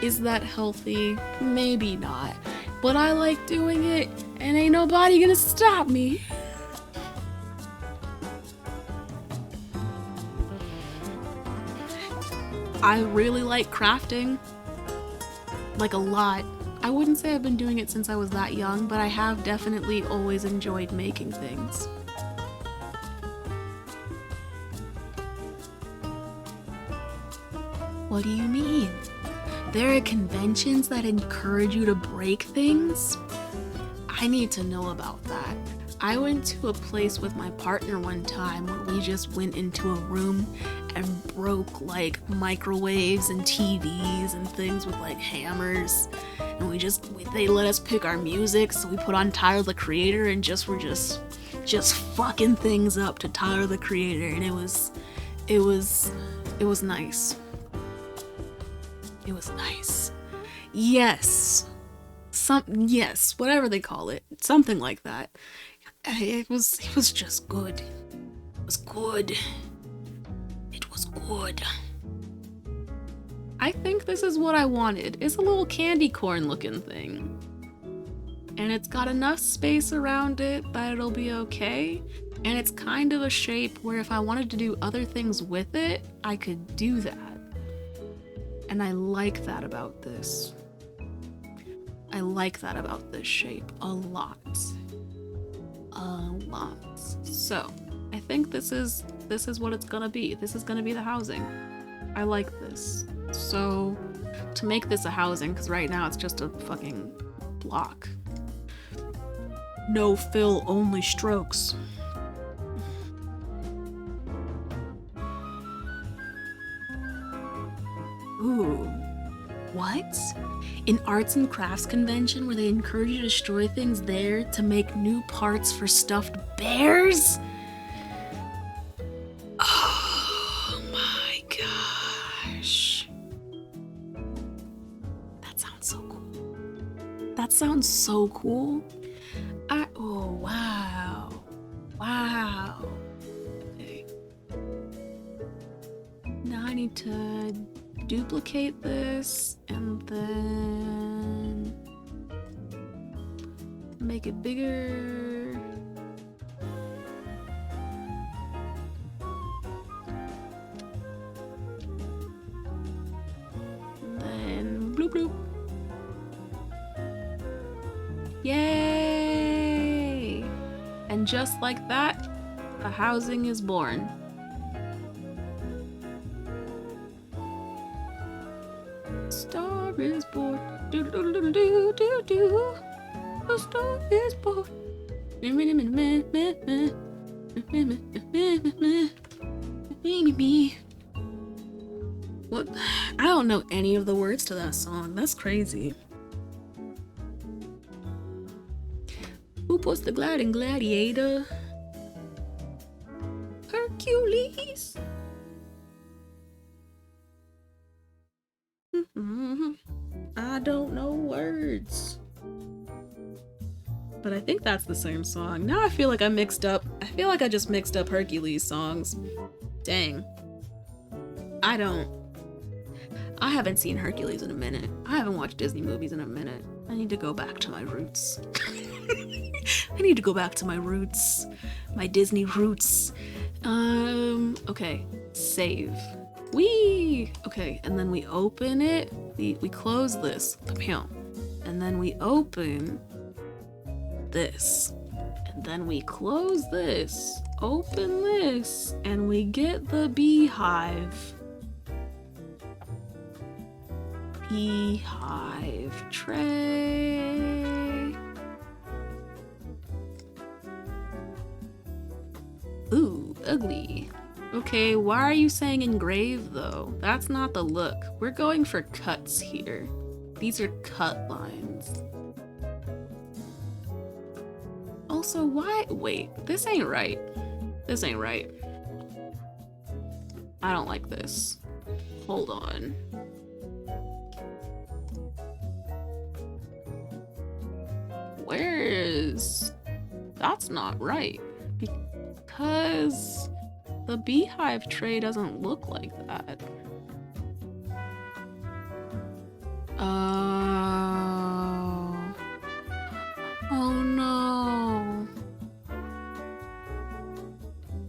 Is that healthy? Maybe not. But I like doing it, and ain't nobody gonna stop me. I really like crafting. Like a lot. I wouldn't say I've been doing it since I was that young, but I have definitely always enjoyed making things. What do you mean? There are conventions that encourage you to break things? I need to know about that. I went to a place with my partner one time where we just went into a room and broke like microwaves and TVs and things with like hammers. And they let us pick our music, so we put on Tyler the Creator and we're just fucking things up to Tyler the Creator, and it was nice. It was nice. Yes. Yes, whatever they call it. Something like that. It was just good. It was good. It was good. I think this is what I wanted. It's a little candy corn looking thing. And it's got enough space around it that it'll be okay. And it's kind of a shape where if I wanted to do other things with it, I could do that. And I like that about this. I like that about this shape a lot. A lot. So, I think this is what it's gonna be. This is gonna be the housing. I like this. So, to make this a housing, because right now it's just a fucking block. No fill, only strokes. Ooh. What? An arts and crafts convention where they encourage you to destroy things there to make new parts for stuffed bears? Oh my gosh. That sounds so cool. That sounds so cool. Oh, wow. Wow. Okay. Now I need to duplicate this and then make it bigger. And then bloop bloop. Yay! And just like that, a housing is born. Star is born. Do do do do do do. A star is born. What? I don't know any of the words to that song. That's crazy. Who was the gliding gladiator? Hercules. I don't know words. But I think that's the same song. Now I feel like I just mixed up Hercules songs. Dang. I haven't seen Hercules in a minute. I haven't watched Disney movies in a minute. I need to go back to my roots. I need to go back to my roots. My Disney roots. Okay. Save. Whee! Okay, and then we open it. We close this. And then we open this. And then we close this. Open this. And we get the beehive. Beehive tray. Ooh, ugly. Okay, why are you saying engrave though? That's not the look. We're going for cuts here. These are cut lines. Also, why? Wait, this ain't right. This ain't right. I don't like this. Hold on. Where is... That's not right. Because the beehive tray doesn't look like that. Oh no.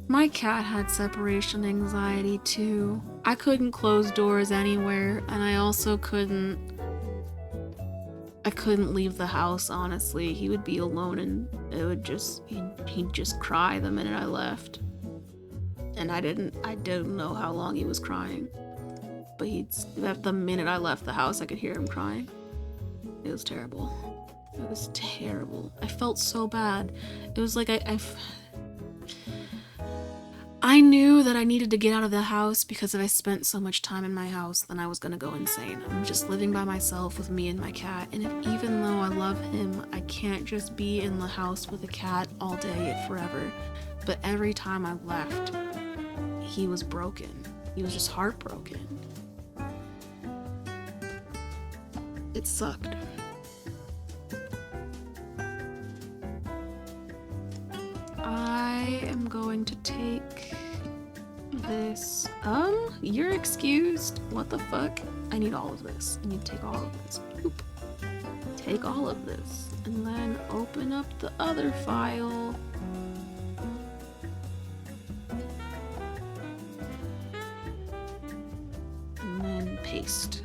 My cat had separation anxiety too. I couldn't close doors anywhere, and I also couldn't leave the house, honestly. He would be alone and he'd just cry the minute I left. And I didn't know how long he was crying. But the minute I left the house, I could hear him crying. It was terrible. It was terrible. I felt so bad. It was like I knew that I needed to get out of the house because if I spent so much time in my house, then I was gonna go insane. I'm just living by myself with me and my cat, and even though I love him, I can't just be in the house with a cat all day forever. But every time I left, he was broken. He was just heartbroken. It sucked. I am going to take this. You're excused. What the fuck? I need all of this. I need to take all of this. Oop. Take all of this. And then open up the other file. And then paste.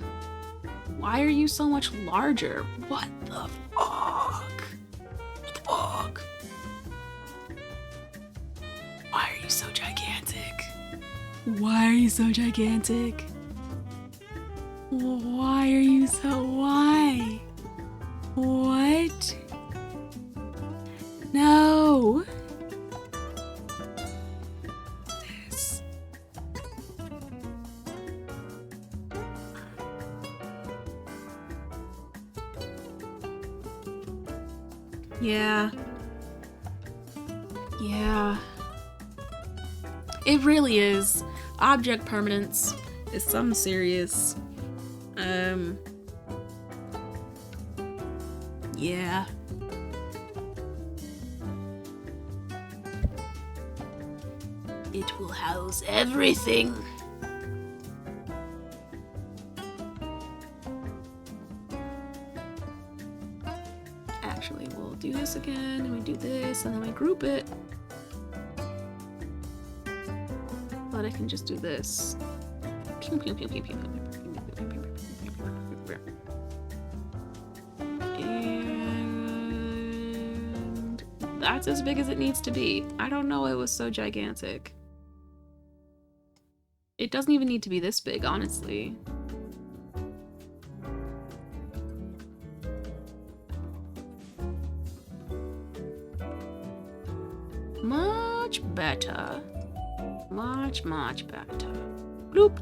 Why are you so much larger? What the fuck? What the fuck? Why are you so gigantic? Why are you so gigantic? Why are you so... Why? What? No! This. Yeah. Yeah. It really is. Object permanence is something serious. Yeah. It will house everything. Actually, we'll do this again, and we do this, and then we group it. But I can just do this. And that's as big as it needs to be. I don't know it was so gigantic. It doesn't even need to be this big, honestly. Much better. Much, much better. Bloop.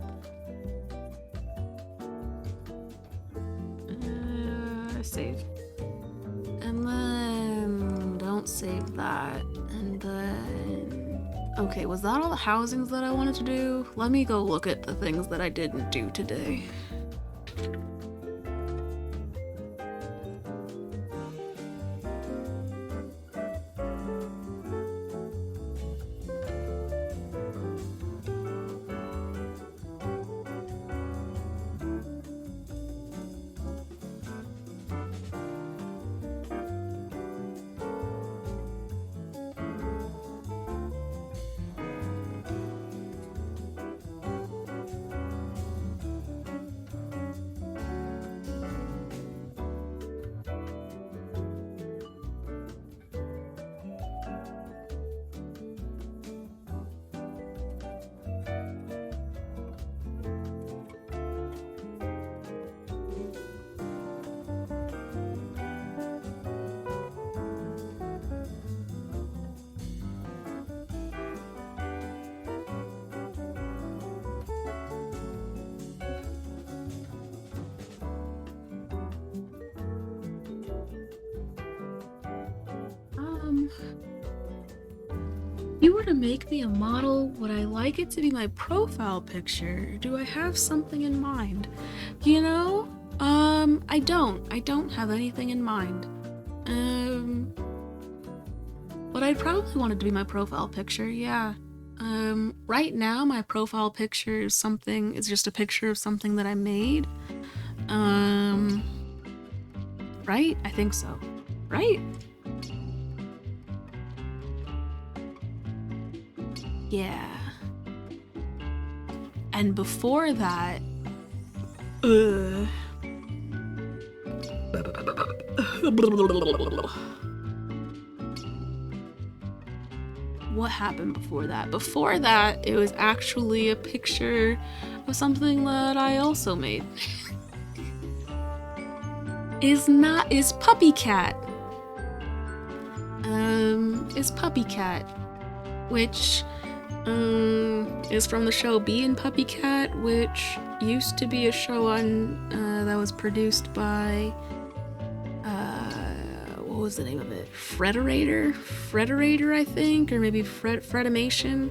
Save. And then don't save that. And then... Okay, was that all the housings that I wanted to do? Let me go look at the things that I didn't do today. If you were to make me a model, would I like it to be my profile picture? Do I have something in mind? You know, I don't have anything in mind. But I'd probably want it to be my profile picture, yeah. Right now my profile picture is just a picture of something that I made. Right? I think so. Right? Yeah. And before that, what happened before that? Before that, it was actually a picture of something that I also made. Is Puppy Cat. Is Puppy Cat, which is from the show Bee and Puppy Cat, which used to be a show on that was produced by what was the name of it? Frederator, I think, or maybe Fredimation.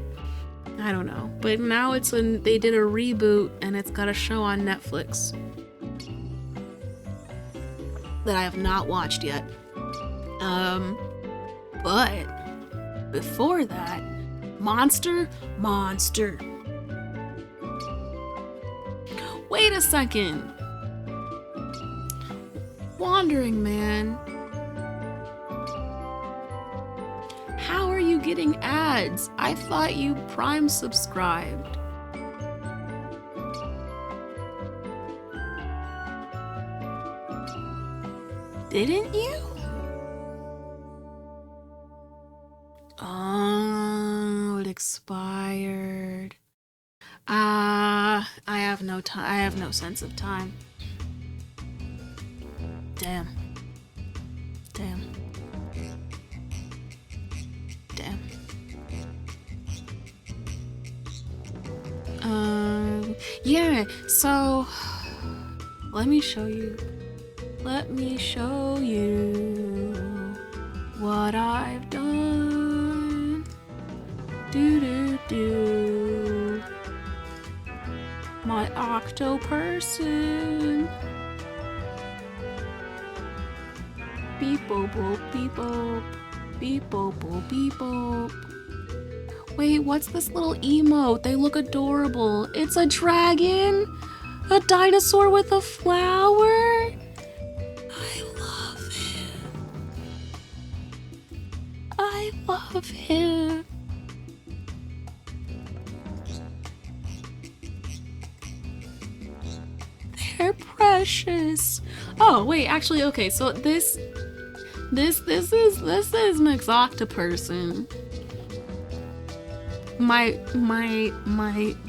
I don't know, but now they did a reboot and it's got a show on Netflix that I have not watched yet. But before that, Monster. Wait a second. Wandering Man. How are you getting ads? I thought you Prime subscribed. Didn't you? Oh, it expired. I have no time. I have no sense of time. Damn. Yeah, so let me show you what I've done. Do. My octo person. Beep boop boop beep boop. Beep boop boop beep boop. Wait, what's this little emote? They look adorable. It's a dragon? A dinosaur with a flower? I love him. They're precious. Oh, wait, actually, okay, so this is Mix Octoperson. My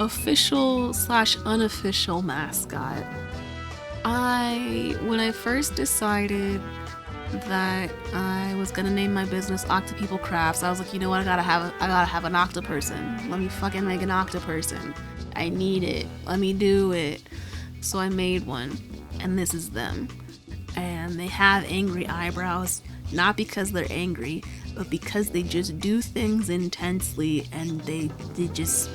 official / unofficial mascot. When I first decided that I was gonna name my business Octopeople Crafts, I was like, you know what, I gotta have an Octoperson. Let me fucking make an Octoperson. I need it. Let me do it. So I made one, and this is them. And they have angry eyebrows, not because they're angry, but because they just do things intensely, and it's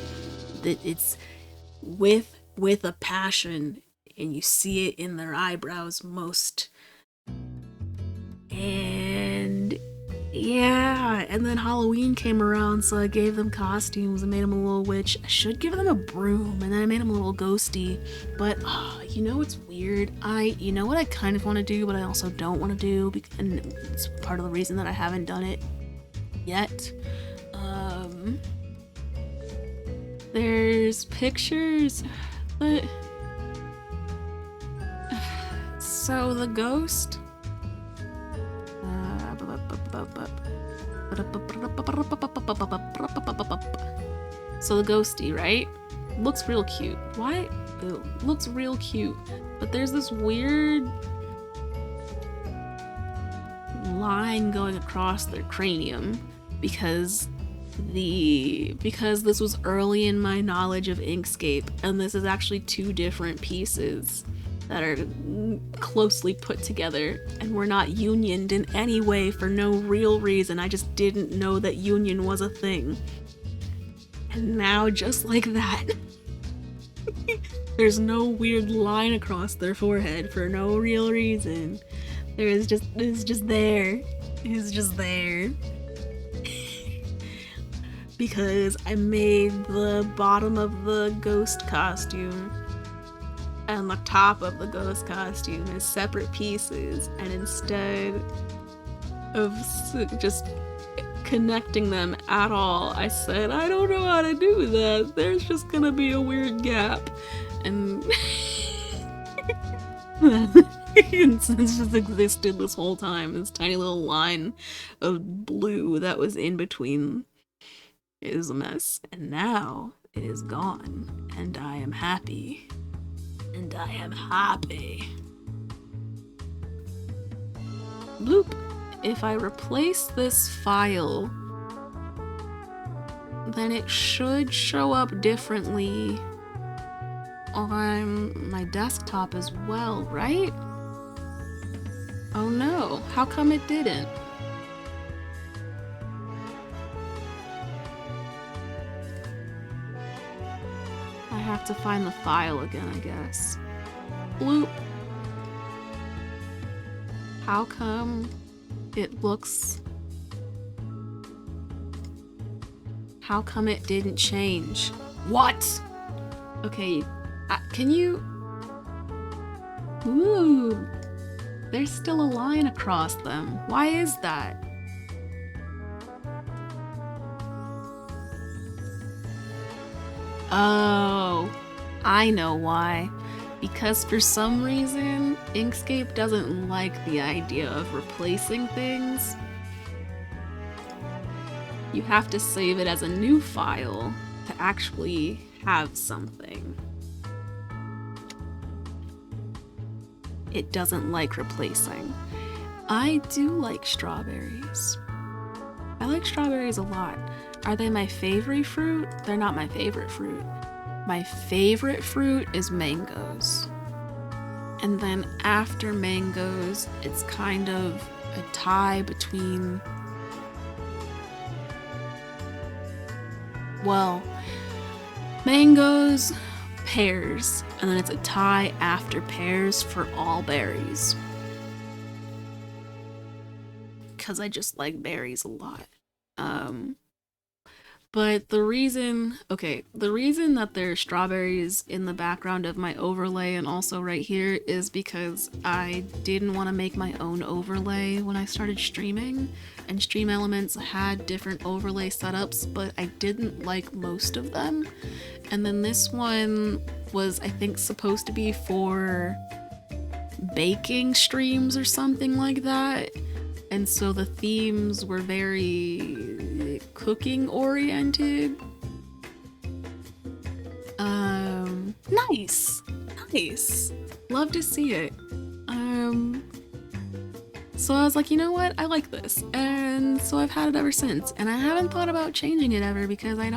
with a passion. and you see it in their eyebrows most. And yeah, and then Halloween came around, so I gave them costumes. I made them a little witch. I should give them a broom, and then I made them a little ghosty. But you know what's weird? You know what I kind of want to do, but I also don't want to do, and it's part of the reason that I haven't done it yet. There's pictures, but so the ghost. So the ghosty, right? Looks real cute. Why? Ew, looks real cute. But there's this weird line going across their cranium because this was early in my knowledge of Inkscape, and this is actually two different pieces that are closely put together, and were not unioned in any way for no real reason. I just didn't know that union was a thing. And now, just like that, there's no weird line across their forehead for no real reason. It's just there. It's just there. Because I made the bottom of the ghost costume and the top of the ghost costume as separate pieces, and instead of just connecting them at all, I said, I don't know how to do that. There's just gonna be a weird gap. And it's just existed this whole time, this tiny little line of blue that was in between. It was a mess, and now it is gone, and I am happy. And I am happy. Bloop. If I replace this file, then it should show up differently on my desktop as well, right? Oh no, how come it didn't? I have to find the file again, I guess. Bloop. How come it looks... How come it didn't change? What? Okay, can you... Ooh, there's still a line across them. Why is that? Oh, I know why. Because for some reason, Inkscape doesn't like the idea of replacing things. You have to save it as a new file to actually have something. It doesn't like replacing. I do like strawberries. I like strawberries a lot. Are they my favorite fruit? They're not my favorite fruit. My favorite fruit is mangoes. And then after mangoes, it's kind of a tie between... Well, mangoes, pears, and then it's a tie after pears for all berries. Because I just like berries a lot. But the reason that there's strawberries in the background of my overlay and also right here is because I didn't want to make my own overlay when I started streaming, and Stream Elements had different overlay setups, but I didn't like most of them. And then this one was, I think, supposed to be for baking streams or something like that. And so the themes were very cooking oriented. Nice. Love to see it. So I was like, you know what? I like this. And so I've had it ever since. And I haven't thought about changing it ever because I've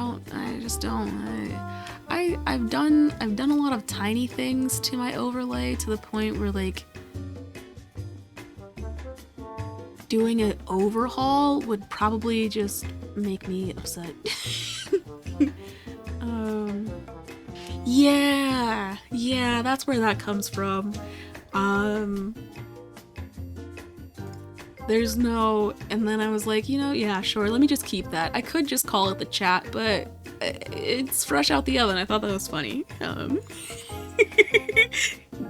done a lot of tiny things to my overlay to the point where like doing an overhaul would probably just make me upset. Yeah, that's where that comes from. Um, there's no, and then I was like, yeah, sure, let me just keep that. I could just call it the chat, but it's fresh out the oven. I thought that was funny.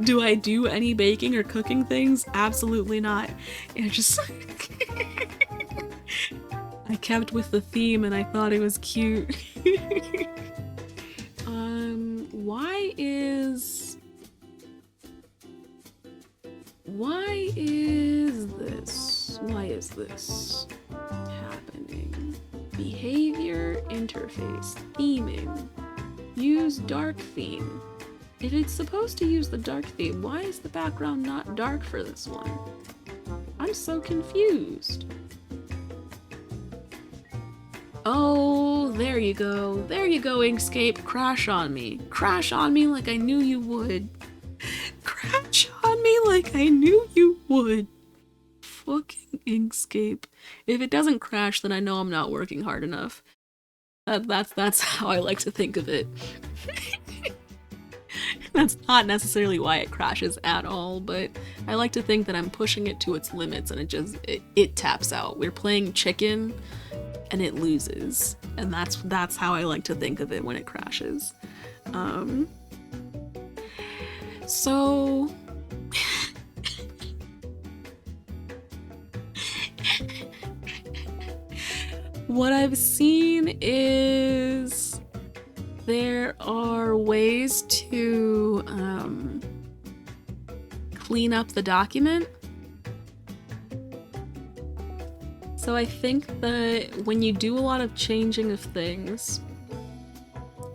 Do I do any baking or cooking things? Absolutely not. It just I kept with the theme and I thought it was cute. Why is this happening? Behavior, interface, theming. Use dark theme. If it's supposed to use the dark theme, why is the background not dark for this one? I'm so confused. Oh, there you go. There you go, Inkscape. Crash on me. Crash on me like I knew you would. Crash on me like I knew you would. Fucking Inkscape. If it doesn't crash, then I know I'm not working hard enough. That's how I like to think of it. That's not necessarily why it crashes at all, but I like to think that I'm pushing it to its limits and it taps out. We're playing chicken and it loses. And that's how I like to think of it when it crashes. So what I've seen is there are ways to clean up the document. So I think that when you do a lot of changing of things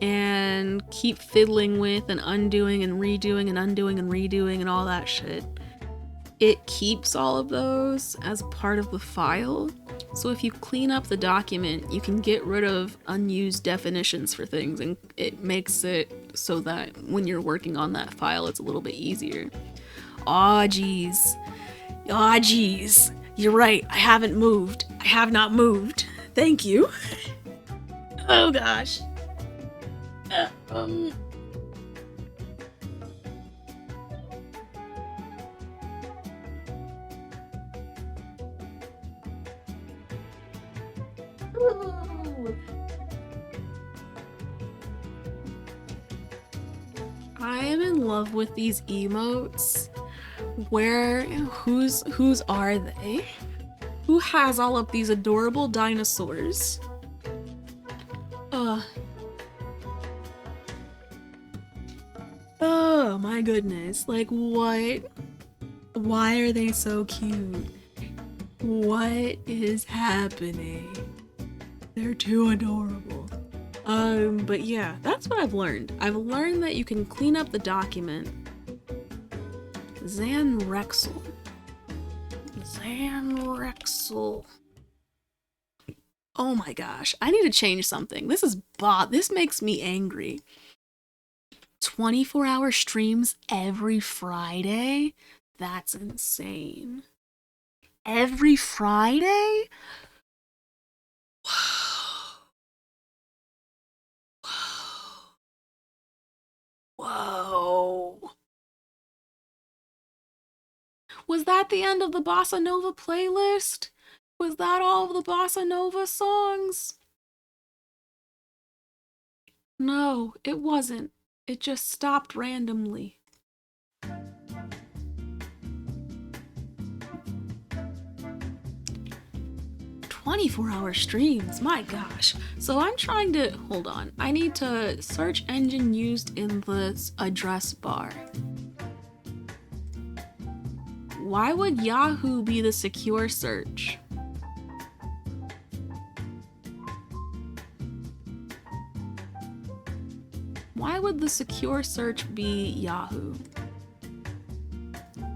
and keep fiddling with and undoing and redoing and undoing and redoing and all that shit, it keeps all of those as part of the file. So if you clean up the document, you can get rid of unused definitions for things, and it makes it so that when you're working on that file, it's a little bit easier. Aw, geez. You're right. I haven't moved. I have not moved. Thank you. Oh gosh. I am in love with these emotes. Whose are they? Who has all of these adorable dinosaurs? Oh my goodness. Like, what? Why are they so cute? What is happening? They're too adorable. But yeah, that's what I've learned. I've learned that you can clean up the document. Zanrexel. Oh my gosh, I need to change something. This makes me angry. 24-hour streams every Friday? That's insane. Every Friday? Whoa. Was that the end of the Bossa Nova playlist? Was that all of the Bossa Nova songs? No, it wasn't. It just stopped randomly. 24-hour streams, my gosh. So I'm trying to, hold on, I need to search engine used in the address bar. Why would Yahoo be the secure search? Why would the secure search be Yahoo?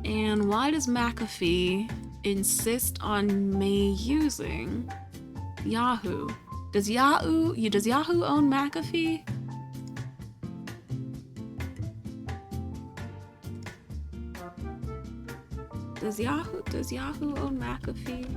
And why does McAfee insist on me using Yahoo? Does Yahoo own McAfee? Does Yahoo own McAfee?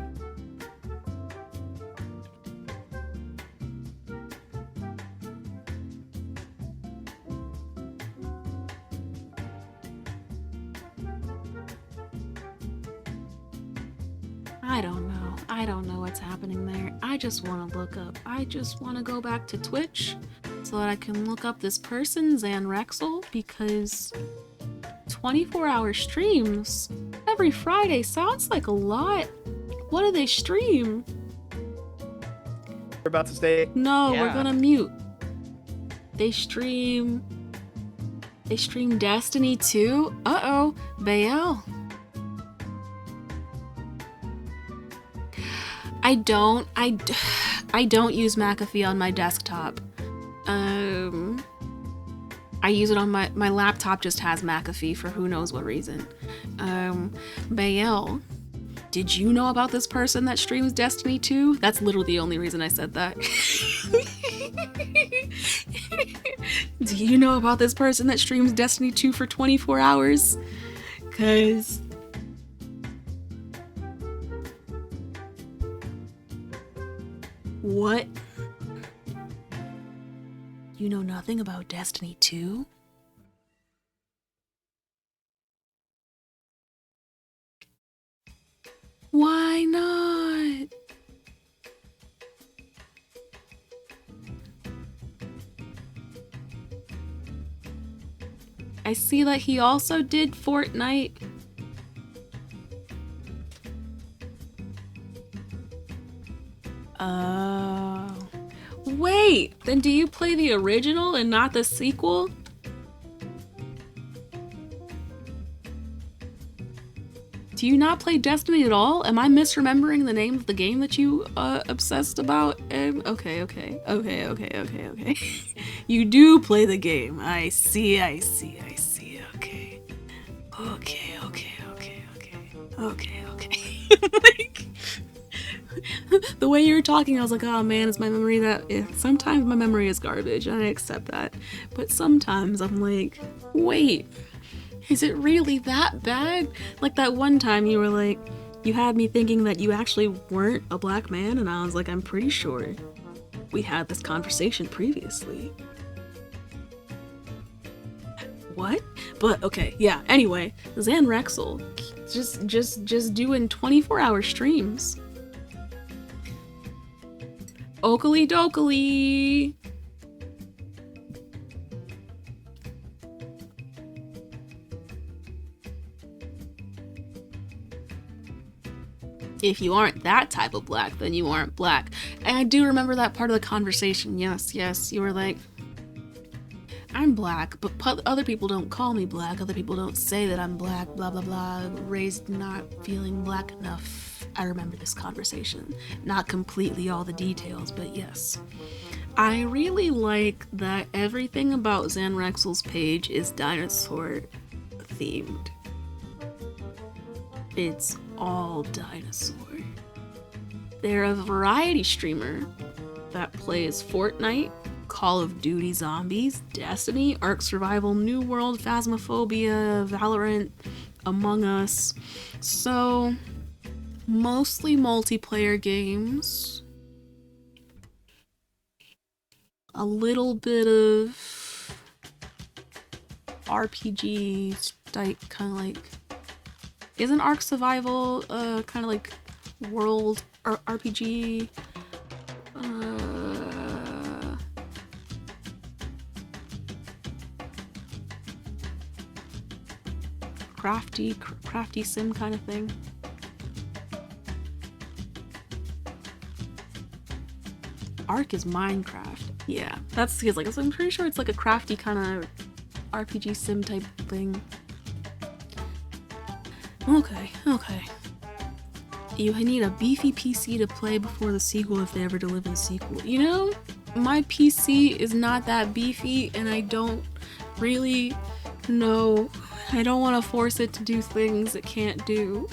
I don't know. I don't know what's happening there. I just want to look up. I just want to go back to Twitch so that I can look up this person, Zanrexel, because 24-hour streams every Friday sounds like a lot. What do they stream? We're about to stay. No, Yeah. we're gonna mute. They stream Destiny 2. Uh-oh, Bael. I don't use McAfee on my desktop. I use it on my laptop just has McAfee for who knows what reason. Bael, did you know about this person that streams Destiny 2? That's literally the only reason I said that. Do you know about this person that streams Destiny 2 for 24 hours? 'Cause what? You know nothing about Destiny 2? Why not? I see that he also did Fortnite. Oh. Wait, then do you play the original and not the sequel? Do you not play Destiny at all? Am I misremembering the name of the game that you obsessed about? Okay. You do play the game. I see. Okay. Like, the way you were talking, I was like, oh man, is my memory that... Sometimes my memory is garbage, and I accept that. But sometimes I'm like, wait, is it really that bad? Like that one time you were like, you had me thinking that you actually weren't a black man, and I was like, I'm pretty sure we had this conversation previously. What? But okay, yeah, anyway, Zanrexel, just doing 24-hour streams. Oakley dokley. If you aren't that type of black, then you aren't black. And I do remember that part of the conversation. Yes, you were like, I'm black, but other people don't call me black. Other people don't say that I'm black, blah, blah, blah. Raised not feeling black enough. I remember this conversation. Not completely all the details, but yes. I really like that everything about Zanrexel's page is dinosaur themed. It's all dinosaur. They're a variety streamer that plays Fortnite, Call of Duty Zombies, Destiny, Ark Survival, New World, Phasmophobia, Valorant, Among Us. So, mostly multiplayer games. A little bit of RPG type, kind of like... Isn't Ark Survival kind of like world RPG? Crafty sim kind of thing. Ark is Minecraft. Yeah, that's because like I'm pretty sure it's like a crafty kind of RPG sim type thing. Okay. You need a beefy PC to play before the sequel if they ever deliver the sequel. You know, my PC is not that beefy and I don't really know. I don't want to force it to do things it can't do.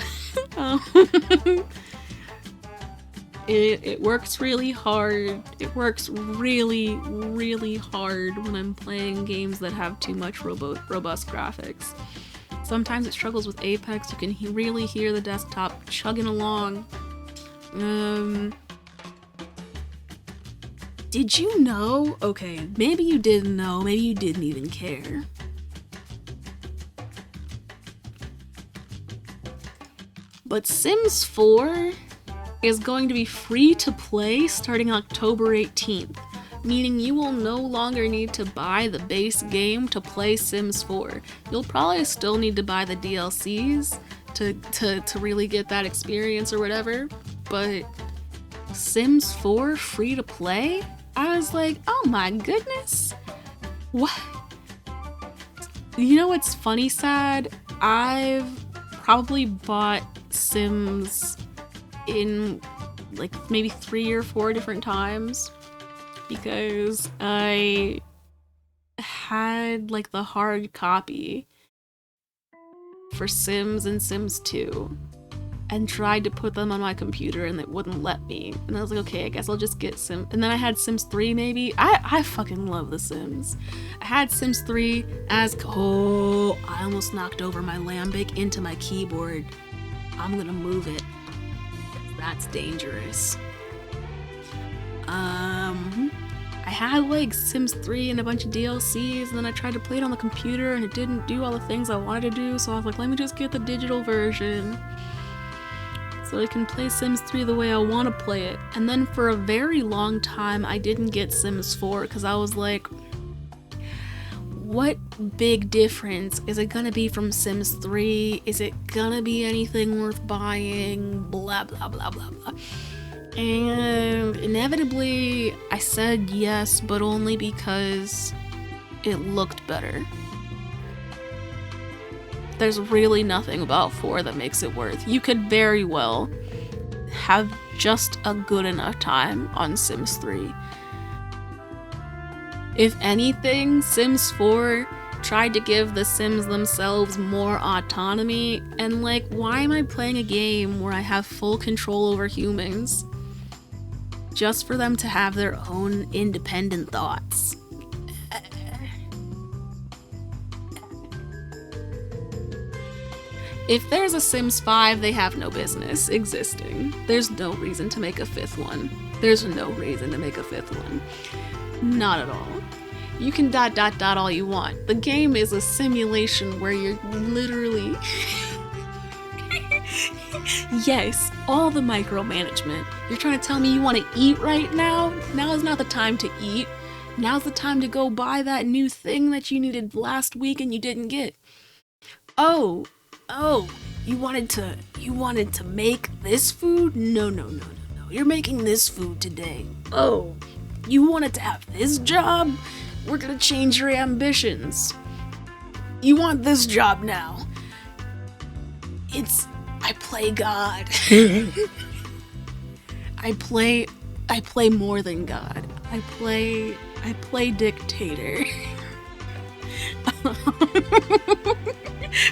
It works really hard. It works really, really hard when I'm playing games that have too much robust graphics. Sometimes it struggles with Apex. You can really hear the desktop chugging along. Did you know? Okay, maybe you didn't know. Maybe you didn't even care. But Sims 4 is going to be free to play starting October 18th, meaning you will no longer need to buy the base game to play Sims 4. You'll probably still need to buy the DLCs to really get that experience or whatever, but Sims 4 free to play? I was like, oh my goodness. What? You know what's funny, sad? I've probably bought Sims in like maybe 3 or 4 different times because I had like the hard copy for Sims and Sims 2 and tried to put them on my computer and it wouldn't let me. And I was like, okay, I guess I'll just get Sims. And then I had Sims 3 maybe. I fucking love The Sims. I had Sims 3 as, oh, I almost knocked over my Lambic into my keyboard. I'm gonna move it. That's dangerous. I had like Sims 3 and a bunch of DLCs, and then I tried to play it on the computer and it didn't do all the things I wanted to do, so I was like, let me just get the digital version so I can play Sims 3 the way I want to play it. And then for a very long time I didn't get Sims 4 because I was like, what big difference is it gonna be from Sims 3? Is it gonna be anything worth buying? Blah blah blah blah blah. And inevitably I said yes, but only because it looked better. There's really nothing about 4 that makes it worth. You could very well have just a good enough time on Sims 3. If anything, Sims 4 tried to give the Sims themselves more autonomy, and like, why am I playing a game where I have full control over humans just for them to have their own independent thoughts? If there's a Sims 5, they have no business existing. There's no reason to make a 5th one. There's no reason to make a 5th one. Not at all. You can ... all you want. The game is a simulation where you're literally... Yes, all the micromanagement. You're trying to tell me you want to eat right now? Now is not the time to eat. Now's the time to go buy that new thing that you needed last week and you didn't get. Oh, you wanted to make this food? No. You're making this food today. Oh, you wanted to have this job? We're gonna change your ambitions. You want this job now. I play God. I play more than God. I play dictator.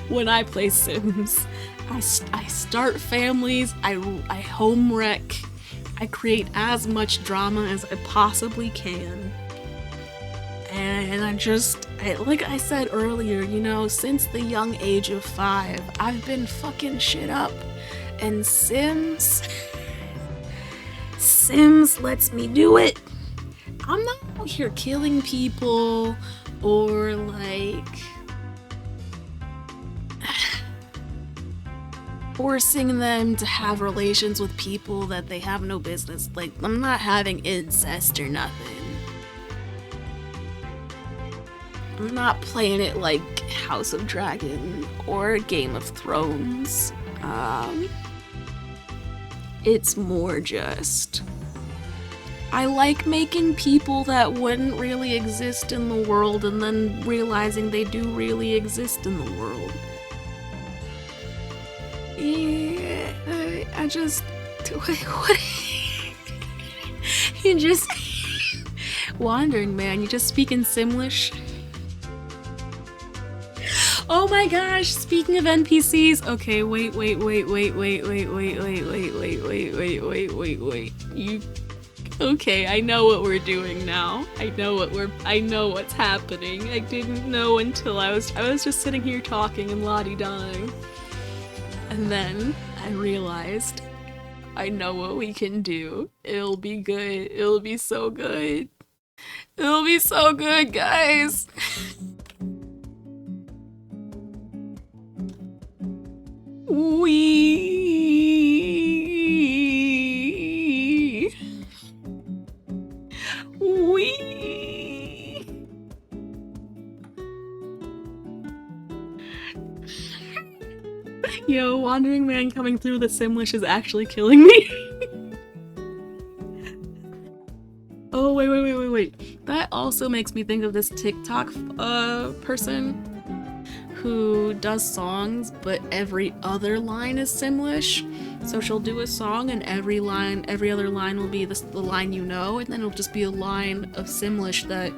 When I play Sims, I start families, I home wreck, I create as much drama as I possibly can. And like I said earlier, you know, since the young age of 5, I've been fucking shit up. And Sims lets me do it. I'm not out here killing people or like forcing them to have relations with people that they have no business. Like, I'm not having incest or nothing. I'm not playing it like House of Dragon or Game of Thrones. It's more just, I like making people that wouldn't really exist in the world and then realizing they do really exist in the world. Yeah, I just... What? You just... Wandering, man. You just speak in Simlish? Oh my gosh, speaking of NPCs... Okay, wait. You... Okay, I know what we're doing now. I know what's happening. I didn't know until I was just sitting here talking and la-di-daing. And then I realized I know what we can do. It'll be good. It'll be so good. It'll be so good, guys. Yo, Wandering Man coming through the Simlish is actually killing me. Oh, wait. That also makes me think of this TikTok person who does songs, but every other line is Simlish. So she'll do a song and every other line will be the line you know, and then it'll just be a line of Simlish that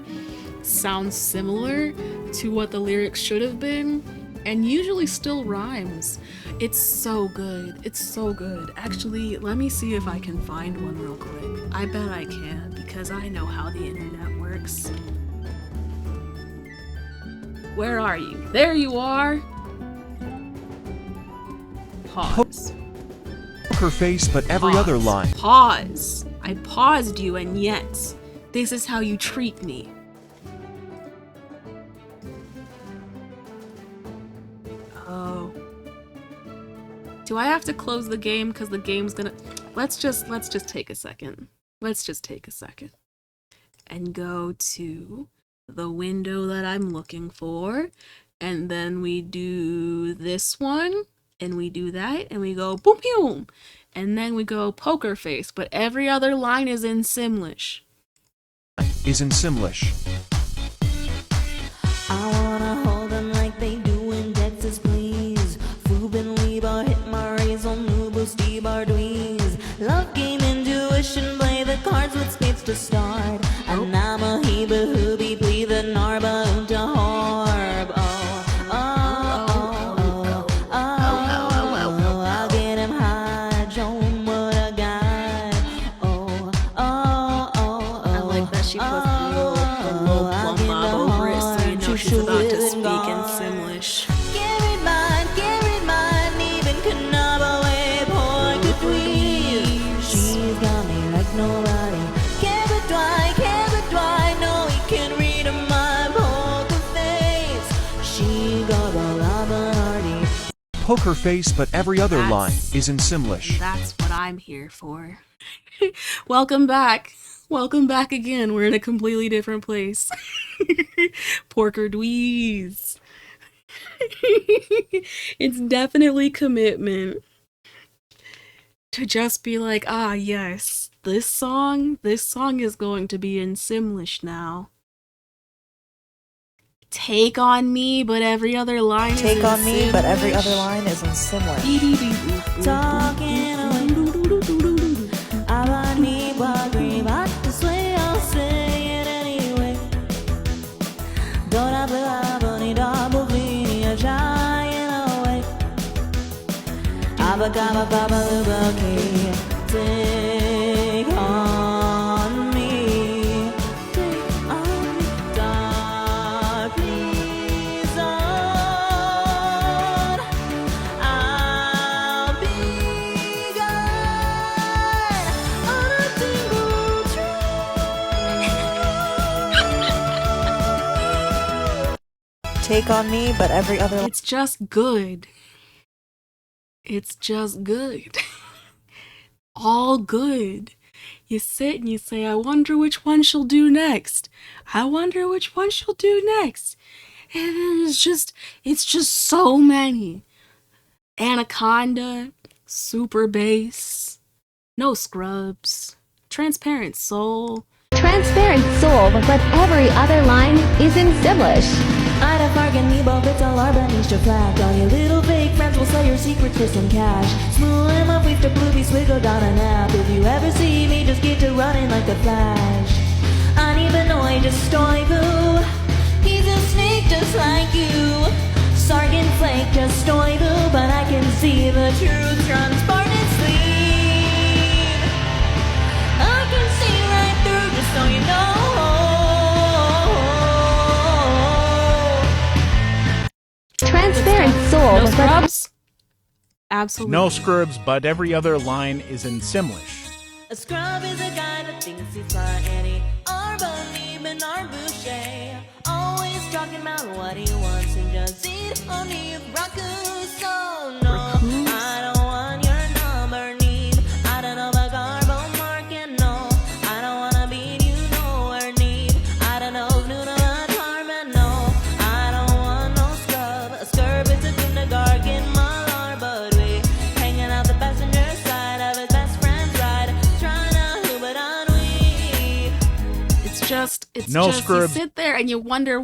sounds similar to what the lyrics should have been, and usually still rhymes. It's so good. It's so good. Actually, let me see if I can find one real quick. I bet I can, because I know how the internet works. Where are you? There you are! Pause. Poker face, but every other line. Pause. I paused you, and yet, this is how you treat me. Oh. Do I have to close the game because the game's gonna... Let's just take a second. Let's just take a second. And go to the window that I'm looking for. And then we do this one. And we do that, and we go boom boom, and then we go poker face, but every other line is in Simlish. Is in Simlish. I wanna hold them like they do in Texas, please. Fuben Lieber, hit my raise on Nubu, Steve Dweez. Love game, intuition, play the cards with spades to start. And I'm a heba hooby, plea the narba unta harb. I'll get him high, Joan, what a guy. I like that she puts the little plum bob over it so you know she's about to speak in Simlish. Carry mine, even Kanabale, poor good tweet. She's got me like nobody. Can't but why, no, he can read my poker face. She got all of an hardy. Poker face, but every other That's- line is in Simlish. That's what I'm here for. Welcome back. Welcome back again. We're in a completely different place. Porker Dweez. It's definitely commitment to just be like, ah, yes, this song is going to be in Simlish now. Take on me, but every other line is in Take on me, but every Simlish. other line is in Simlish. Talking away. I need what green, I this way I'll say it anyway. Don't have a need double V, a giant away. Abagaba baba lubaki. Take on me. Take on me. Dark please on. I'll be gone on a single train. Take on me, but every other line. It's just good. It's just good. All good. You sit and you say, I wonder which one she'll do next. I wonder which one she'll do next. And then it's just so many. Anaconda, Super Bass, No Scrubs, Transparent Soul. Transparent Soul, but every other line is in Simlish. I'd have bargained me both it's all our bunnies to flag. All your little fake friends will sell your secrets for some cash. Smooth him up with the bluey swiggle down a nap. If you ever see me, just get to running like a flash. I don't even know I just toy boo. He's a snake just like you. Sargon flake just toy boo, but I can see the truth runs Spartan's sleeve. I can see right through, just so you know. Transparent Soul, No but Scrubs? Absolutely. No Scrubs, but every other line is in Simlish. A scrub is a guy that thinks he's fly Eddie Arboni Bernard Boucher. Always talking about what he wants and just eat honey Raku. So no, I don't want your number, need. I don't know about Garbo Market, no. I don't wanna beat you nowhere, need. I don't know Nuna Tarman, no. I don't want no scrub. A scrub is a Gunnagargan Malar, but just No you scrubs. sit there and you wonder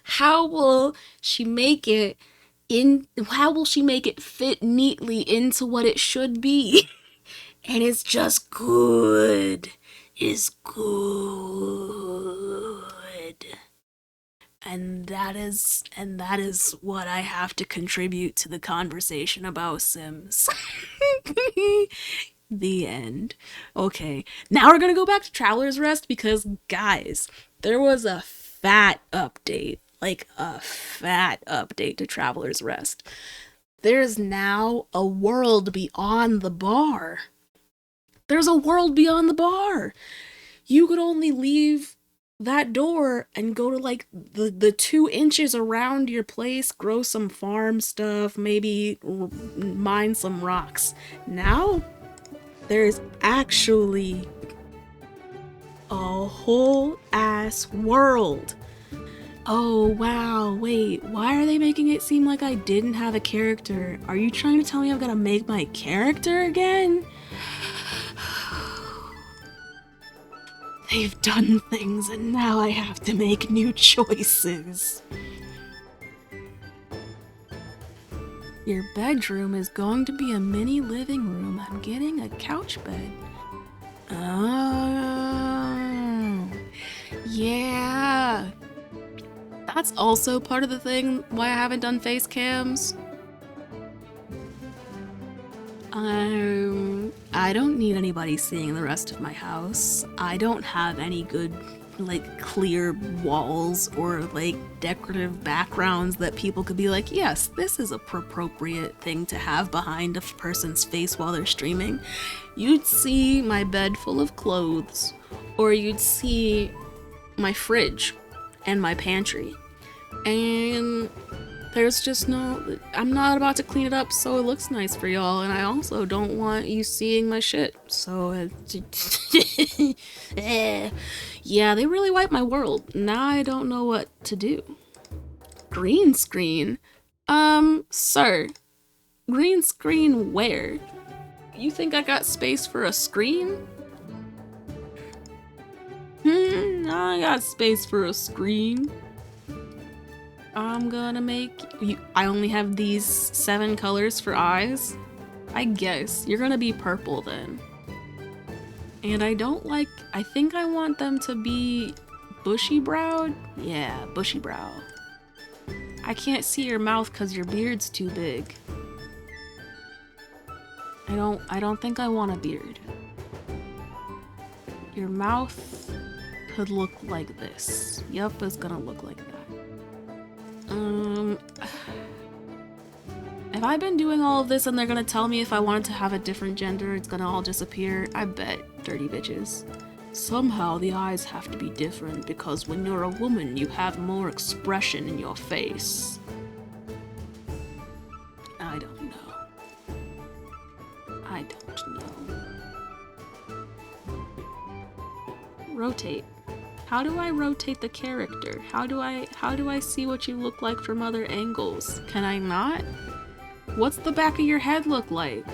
how will she make it fit neatly into what it should be. And it's just good. It's good. And that is what I have to contribute to the conversation about Sims. The end. Okay, now we're gonna go back to Traveler's Rest because, guys, there was a fat update. Like a fat update to Traveler's Rest. There's now a world beyond the bar. There's a world beyond the bar. You could only leave that door and go to like the 2 inches around your place, grow some farm stuff, maybe mine some rocks. Now there's actually a whole ass world. Oh wow, wait, why are they making it seem like I didn't have a character? Are you trying to tell me I've got to make my character again? They've done things and now I have to make new choices. Your bedroom is going to be a mini living room. I'm getting a couch bed. Oh, yeah. That's also part of the thing why I haven't done face cams. I don't need anybody seeing the rest of my house. I don't have any good, like, clear walls or, like, decorative backgrounds that people could be like, yes, this is a appropriate thing to have behind a person's face while they're streaming. You'd see my bed full of clothes, or you'd see my fridge and my pantry. And there's just no, I'm not about to clean it up so it looks nice for y'all, and I also don't want you seeing my shit, so yeah, they really wiped my world. Now I don't know what to do. Green screen? Sir, green screen where? You think I got space for a screen? I got space for a screen. I'm gonna make you. I only have these 7 colors for eyes. I guess you're gonna be purple then. And I think I want them to be bushy browed. Yeah, bushy brow. I can't see your mouth because your beard's too big. I don't think I want a beard. Your mouth could look like this. Yup, it's gonna look like that. Have I been doing all of this and they're gonna tell me if I wanted to have a different gender, it's gonna all disappear? I bet, dirty bitches. Somehow the eyes have to be different because when you're a woman, you have more expression in your face. I don't know. I don't know. Rotate. How do I rotate the character? How do I see what you look like from other angles? Can I not? What's the back of your head look like?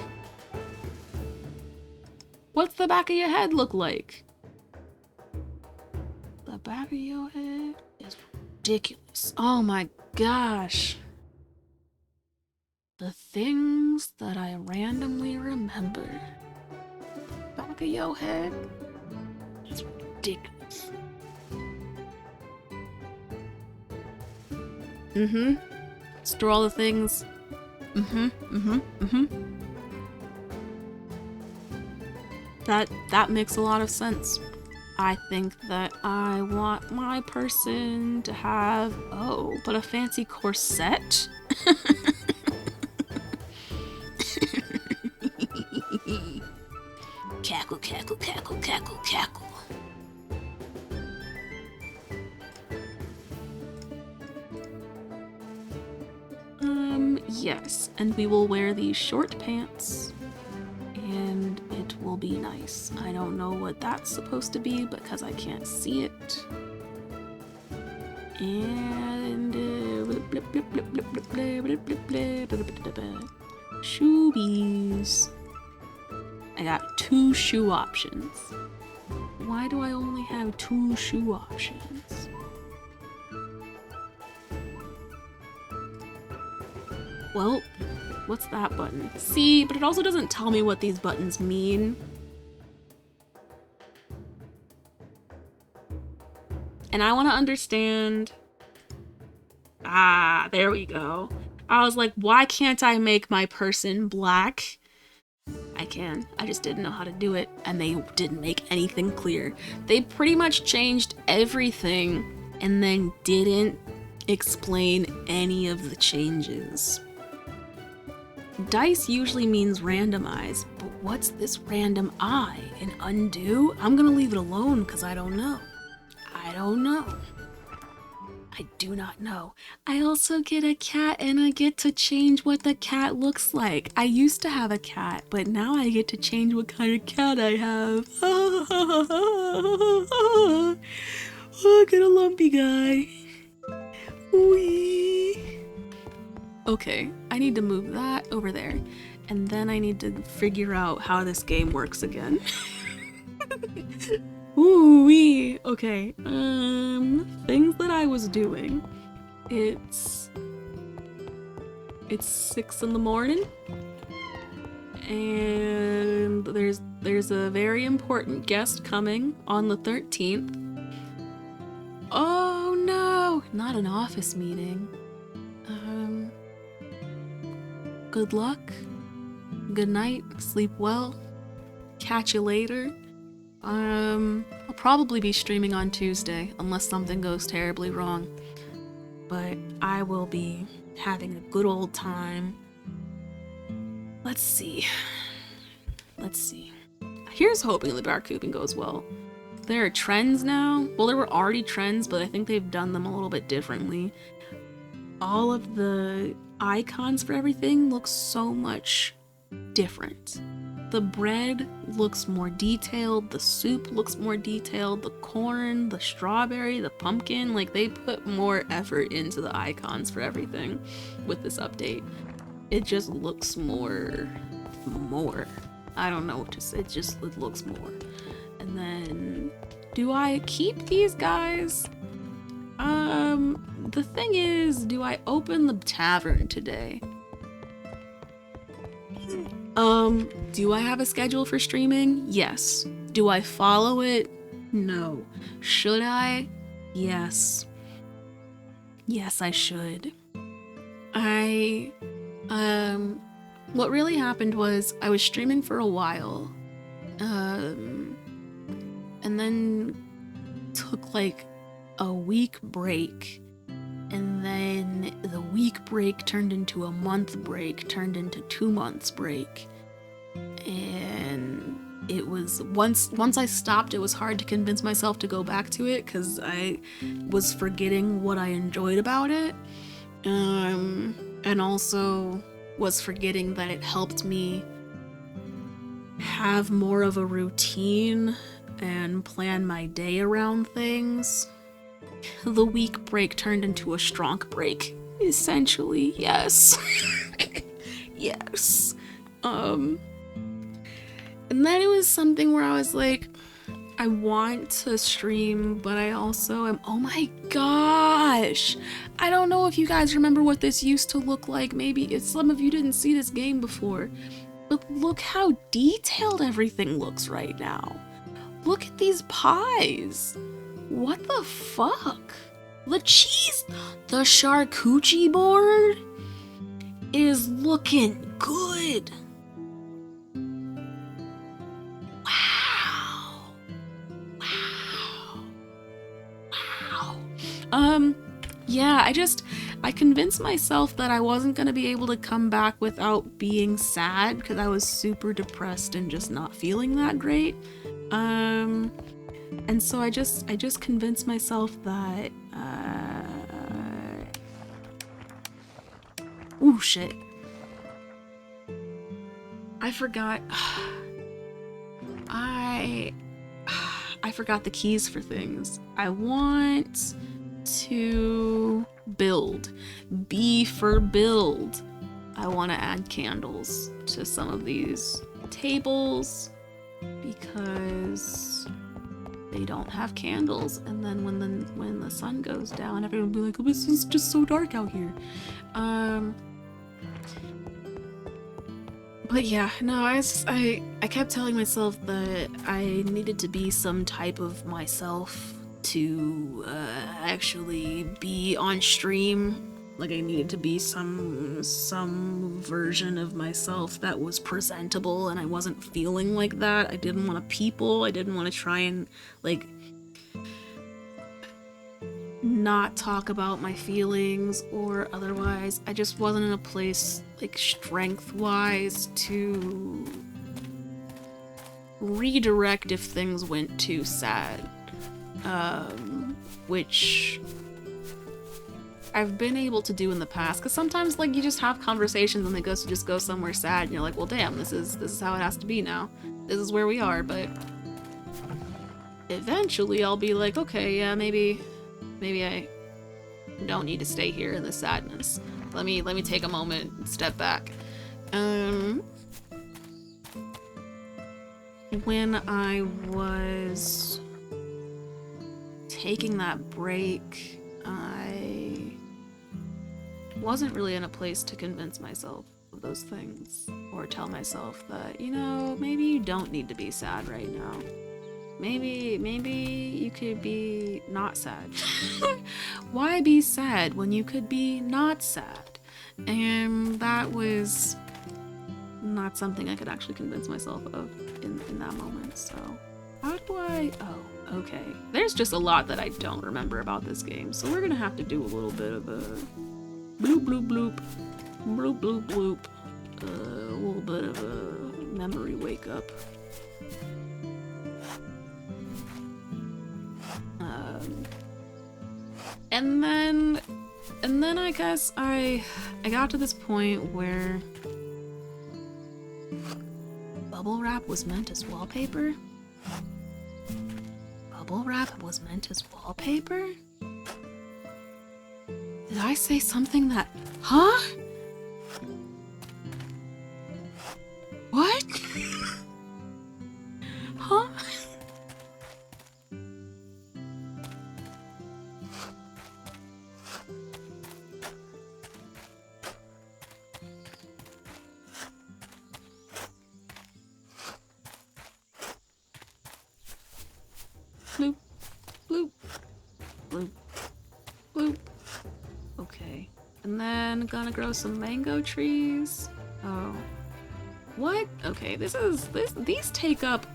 What's the back of your head look like? The back of your head is ridiculous. Oh my gosh. The things that I randomly remember. Back of your head is ridiculous. Store all the things. That makes a lot of sense. I think that I want my person to have, but a fancy corset? Cackle, cackle, cackle, cackle, cackle. Yes, and we will wear these short pants, and it will be nice. I don't know what that's supposed to be because I can't see it. And shoebies. I got 2 shoe options. Why do I only have 2 shoe options? Well, what's that button? See, but it also doesn't tell me what these buttons mean. And I want to understand. Ah, there we go. I was like, why can't I make my person black? I can. I just didn't know how to do it, and they didn't make anything clear. They pretty much changed everything and then didn't explain any of the changes. Dice usually means randomize, but what's this random eye? An undo? I'm gonna leave it alone because I don't know. I don't know. I do not know. I also get a cat and I get to change what the cat looks like. I used to have a cat, but now I get to change what kind of cat I have. Oh, I get a lumpy guy. Wee. Okay, I need to move that over there. And then I need to figure out how this game works again. Ooh-wee. Okay, things that I was doing. It's 6 in the morning, and there's a very important guest coming on the 13th. Oh no, not an office meeting. Good luck, good night, sleep well, catch you later. I'll probably be streaming on Tuesday, unless something goes terribly wrong. But I will be having a good old time. Let's see. Here's hoping the Dark Cooping goes well. There are trends now. Well, there were already trends, but I think they've done them a little bit differently. All of the icons for everything look so much different. The bread looks more detailed, the soup looks more detailed, the corn, the strawberry, the pumpkin, like they put more effort into the icons for everything with this update. It just looks more. I don't know what to say, it looks more. And then, do I keep these guys? The thing is, do I open the tavern today? Do I have a schedule for streaming? Yes. Do I follow it? No. Should I? Yes. Yes, I should. What really happened was I was streaming for a while, and then took like a week break, and then the week break turned into a month break, turned into 2 months break. And it was once I stopped, it was hard to convince myself to go back to it because I was forgetting what I enjoyed about it, and also was forgetting that it helped me have more of a routine and plan my day around things. The week break turned into a strong break, essentially. Yes. Yes. And then it was something where I was like, I want to stream, but I also am, oh my gosh! I don't know if you guys remember what this used to look like. Maybe some of you didn't see this game before, but look how detailed everything looks right now. Look at these pies. What the fuck? The cheese, the charcuterie board is looking good. Yeah, I convinced myself that I wasn't gonna be able to come back without being sad because I was super depressed and just not feeling that great. And so I just convinced myself that, ooh, shit. I forgot. I forgot the keys for things. I want to build. B for build. I want to add candles to some of these tables because they don't have candles, and then when the sun goes down, everyone will be like, oh, this is just so dark out here. But yeah, no, I kept telling myself that I needed to be some type of myself to actually be on stream. Like, I needed to be some version of myself that was presentable, and I wasn't feeling like that. I didn't want to people. I didn't want to try and, like, not talk about my feelings or otherwise. I just wasn't in a place, like, strength-wise to redirect if things went too sad. Which I've been able to do in the past, because sometimes, like, you just have conversations and they just go somewhere sad, and you're like, well, damn, this is how it has to be now. This is where we are. But eventually I'll be like, okay, yeah, maybe I don't need to stay here in the sadness. Let me take a moment and step back. When I was taking that break, I wasn't really in a place to convince myself of those things, or tell myself that, you know, maybe you don't need to be sad right now. Maybe you could be not sad. Why be sad when you could be not sad? And that was not something I could actually convince myself of in that moment. So how do I... Oh, okay. There's just a lot that I don't remember about this game, so we're gonna have to do a little bit of a bloop bloop bloop bloop bloop bloop, a little bit of a memory wake up. And then I guess I got to this point where bubble wrap was meant as wallpaper? Bubble wrap was meant as wallpaper? Did I say something that... Huh? What? Huh? Bloop, bloop, bloop, bloop. Okay. And then gonna grow some mango trees. Oh. What? Okay, these take up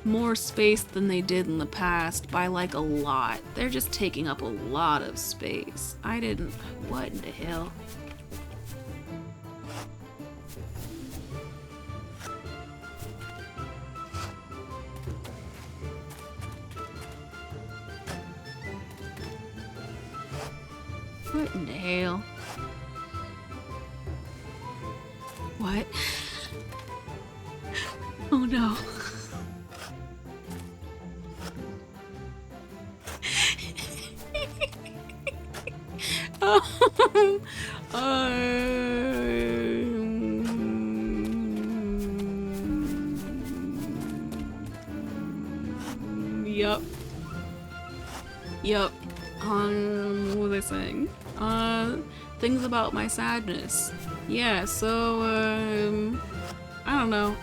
more space than they did in the past by like a lot. They're just taking up a lot of space. What in the hell? What in the hell? What? Oh no. Yup. What was I saying? Things about my sadness. Yeah, so, I don't know.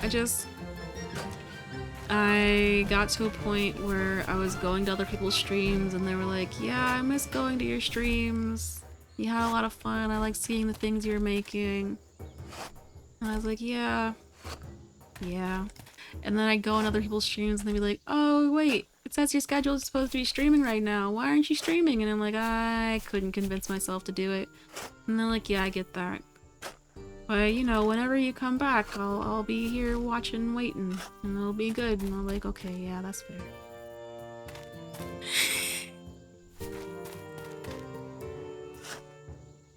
I got to a point where I was going to other people's streams and they were like, yeah, I miss going to your streams. You had a lot of fun. I like seeing the things you're making. And I was like, yeah. And then I'd go on other people's streams and they'd be like, oh, wait, it says your schedule is supposed to be streaming right now. Why aren't you streaming? And I'm like, I couldn't convince myself to do it. And they're like, yeah, I get that. But, you know, whenever you come back, I'll be here watching, waiting, and it'll be good. And I'm like, okay, yeah, that's fair.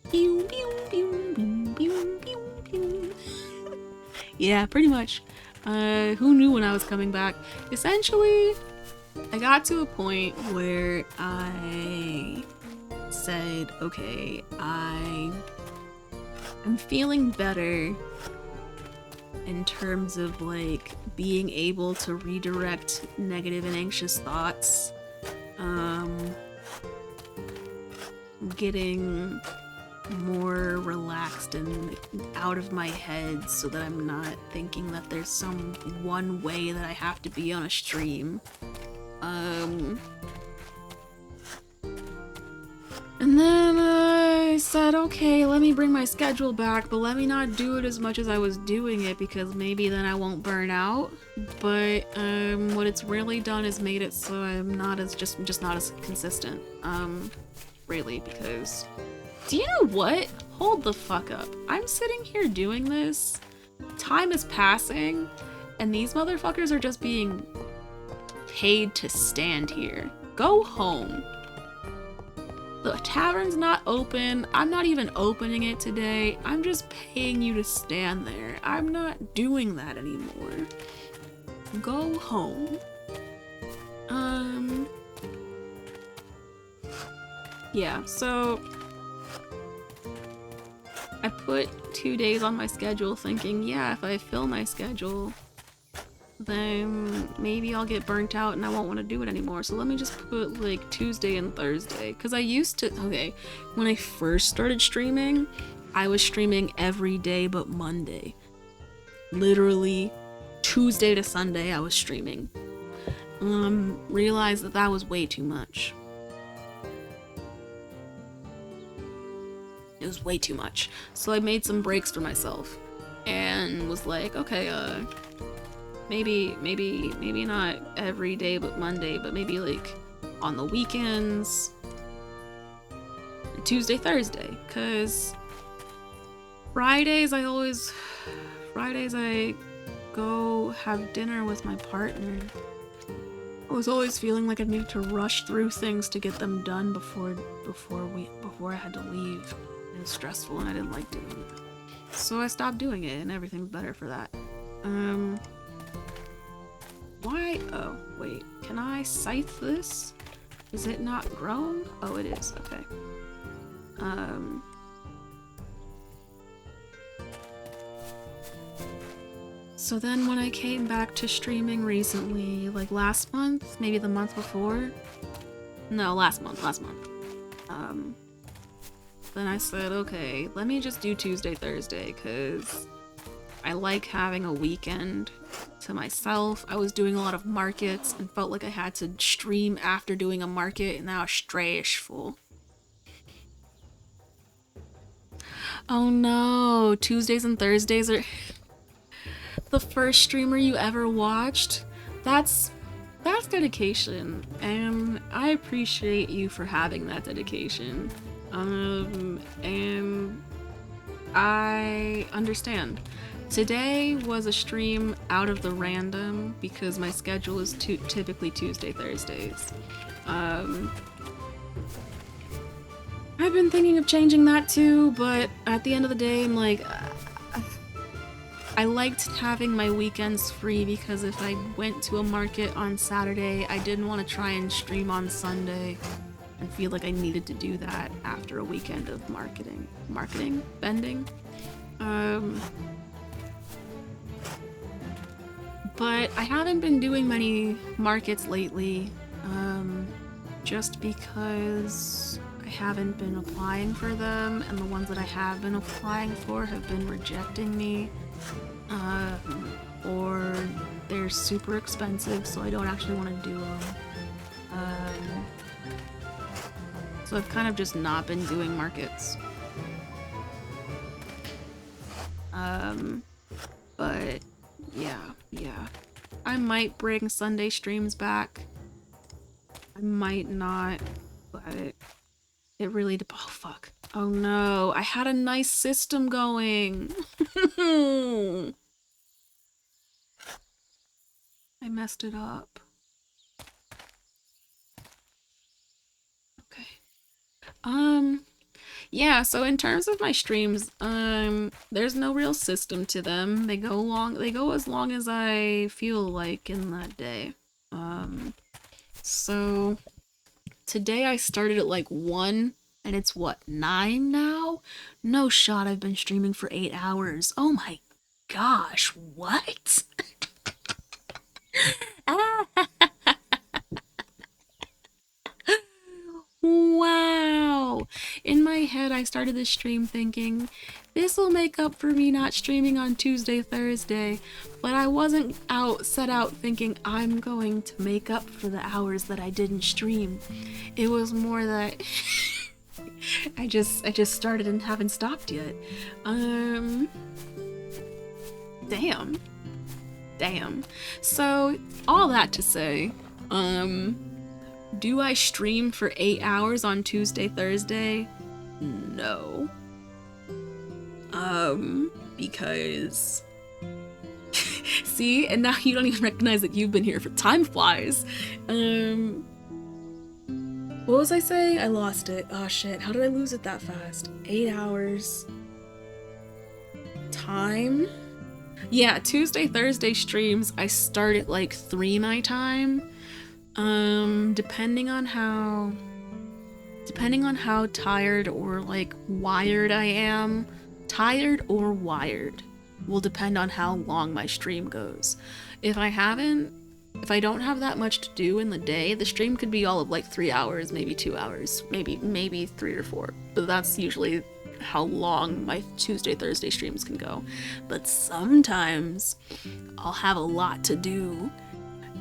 Pew, pew, pew, pew, pew, pew, pew. Yeah, pretty much. Who knew when I was coming back? Essentially, I got to a point where I said, okay, I'm feeling better in terms of like being able to redirect negative and anxious thoughts, getting more relaxed and out of my head so that I'm not thinking that there's some one way that I have to be on a stream. And then I said, okay, let me bring my schedule back, but let me not do it as much as I was doing it because maybe then I won't burn out. But what it's really done is made it so I'm not as just not as consistent. Really, because do you know what? Hold the fuck up. I'm sitting here doing this. Time is passing, and these motherfuckers are just being paid to stand here. Go home. The tavern's not open. I'm not even opening it today. I'm just paying you to stand there. I'm not doing that anymore. Go home. Yeah, so I put 2 days on my schedule thinking, yeah, if I fill my schedule, then maybe I'll get burnt out and I won't want to do it anymore. So let me just put like Tuesday and Thursday. Because I used to, okay, when I first started streaming, I was streaming every day but Monday. Literally Tuesday to Sunday I was streaming. Realized that that was way too much. It was way too much. So I made some breaks for myself and was like, okay, maybe not every day but Monday, but maybe like on the weekends, Tuesday, Thursday, cause Fridays I go have dinner with my partner. I was always feeling like I needed to rush through things to get them done before I had to leave. It was stressful and I didn't like doing it. So I stopped doing it and everything's better for that. Why? Oh, wait. Can I scythe this? Is it not grown? Oh, it is. Okay. So then when I came back to streaming recently, like last month, maybe the month before? No, last month. Then I said, okay, let me just do Tuesday, Thursday, because I like having a weekend to myself. I was doing a lot of markets and felt like I had to stream after doing a market, and now strayish full. Oh no, Tuesdays and Thursdays are the first streamer you ever watched. That's dedication, and I appreciate you for having that dedication. And I understand. Today was a stream out of the random because my schedule is typically Tuesday, Thursdays. I've been thinking of changing that too, but at the end of the day, I'm like, I liked having my weekends free because if I went to a market on Saturday, I didn't want to try and stream on Sunday and feel like I needed to do that after a weekend of vending. But I haven't been doing many markets lately, just because I haven't been applying for them, and the ones that I have been applying for have been rejecting me, or they're super expensive, so I don't actually want to do them. So I've kind of just not been doing markets. But yeah. I might bring Sunday streams back. I might not, but it really oh fuck. Oh no, I had a nice system going. I messed it up. Okay. Yeah, so in terms of my streams, there's no real system to them. They go as long as I feel like in that day. So today I started at like 1, and it's what, 9 now? No shot, I've been streaming for 8 hours. Oh my gosh, what? Wow. In my head, I started this stream thinking, this will make up for me not streaming on Tuesday, Thursday. But I wasn't set out thinking I'm going to make up for the hours that I didn't stream. It was more that I just started and haven't stopped yet. Damn. So, all that to say, do I stream for 8 hours on Tuesday, Thursday? No. Because... See? And now you don't even recognize that you've been here for time flies. What was I saying? I lost it. Oh shit, how did I lose it that fast? 8 hours. Time? Yeah, Tuesday, Thursday streams, I start at like 3 my time. Depending on how tired or like wired I am, tired or wired will depend on how long my stream goes. If I don't have that much to do in the day, the stream could be all of like 3 hours, maybe 2 hours, maybe 3 or 4, but that's usually how long my Tuesday, Thursday streams can go. But sometimes I'll have a lot to do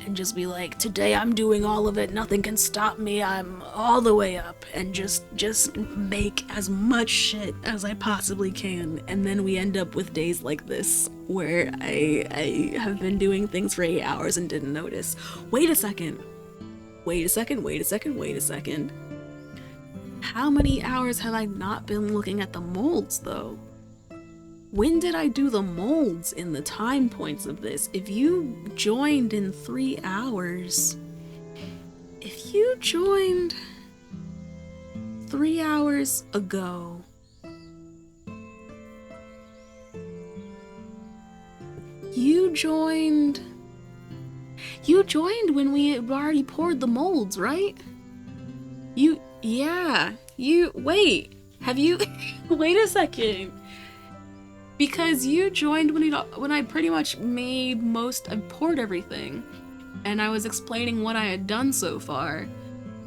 and just be like, today I'm doing all of it, nothing can stop me, I'm all the way up, and just make as much shit as I possibly can. And then we end up with days like this where I have been doing things for 8 hours and didn't notice. Wait a second. How many hours have I not been looking at the molds though? When did I do the molds in the time points of this? If you joined in 3 hours, if you joined 3 hours ago, you joined when we had already poured the molds, right? Wait, have you, wait a second. Because you joined when I pretty much I poured everything, and I was explaining what I had done so far,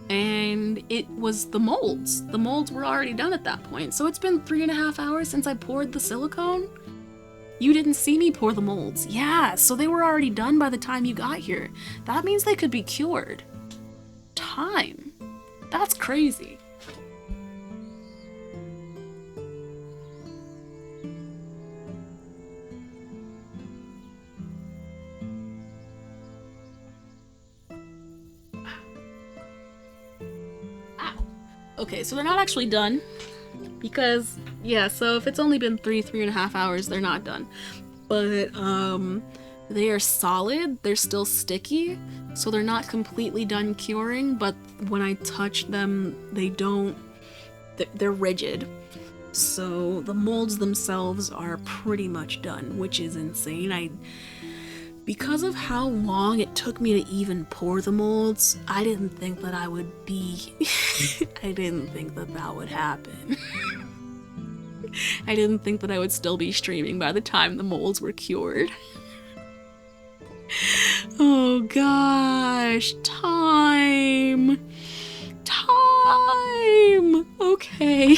and it was the molds. The molds were already done at that point, so it's been 3.5 hours since I poured the silicone? You didn't see me pour the molds. Yeah, so they were already done by the time you got here. That means they could be cured. Time. That's crazy. Okay, so they're not actually done, because, yeah, so if it's only been 3.5 hours, they're not done. But, they are solid, they're still sticky, so they're not completely done curing, but when I touch them, they're rigid. So the molds themselves are pretty much done, which is insane. Because of how long it took me to even pour the molds, I didn't think that I would be... I didn't think that that would happen. I didn't think that I would still be streaming by the time the molds were cured. Oh gosh, time! Okay.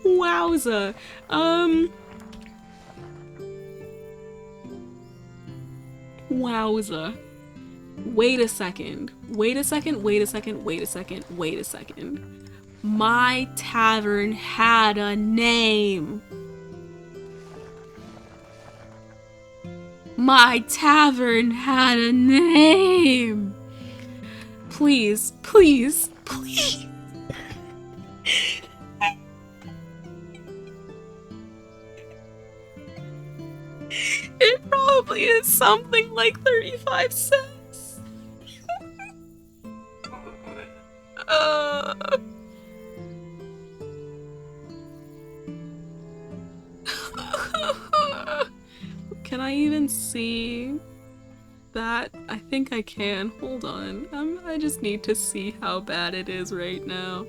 Wowza. Wowza. Wait a second. My tavern had a name. My tavern had a name. Please. It probably is something like 35 cents. Can I even see that? I think I can. Hold on. I just need to see how bad it is right now.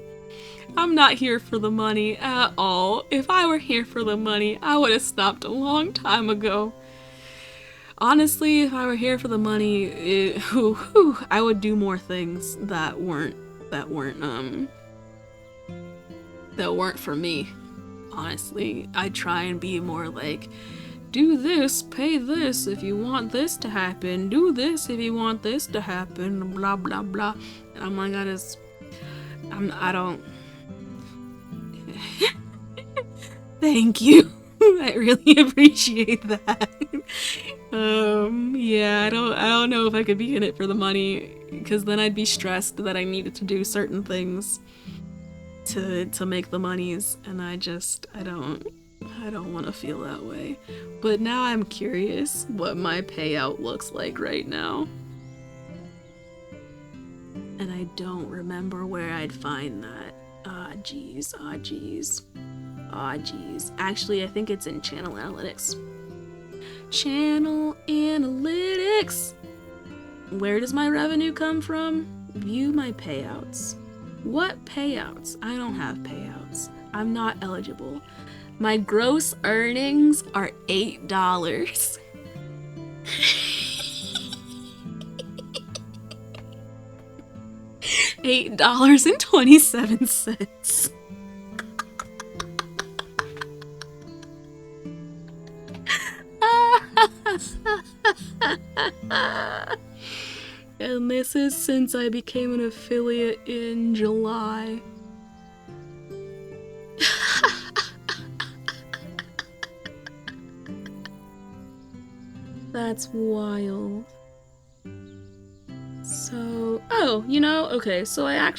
I'm not here for the money at all. If I were here for the money, I would have stopped a long time ago. Honestly, if I were here for the money, I would do more things that weren't for me. Honestly, I'd try and be more like, do this, pay this if you want this to happen, do this if you want this to happen, blah blah blah. And I'm like, I don't. Thank you. I really appreciate that. Yeah, I don't know if I could be in it for the money, because then I'd be stressed that I needed to do certain things to make the monies, and I don't want to feel that way. But now I'm curious what my payout looks like right now. And I don't remember where I'd find that. Ah, jeez. Actually, I think it's in Channel Analytics. Channel Analytics! Where does my revenue come from? View my payouts. What payouts? I don't have payouts. I'm not eligible. My gross earnings are $8. $8.27. And this is since I became an affiliate in July. That's wild. So, okay, so I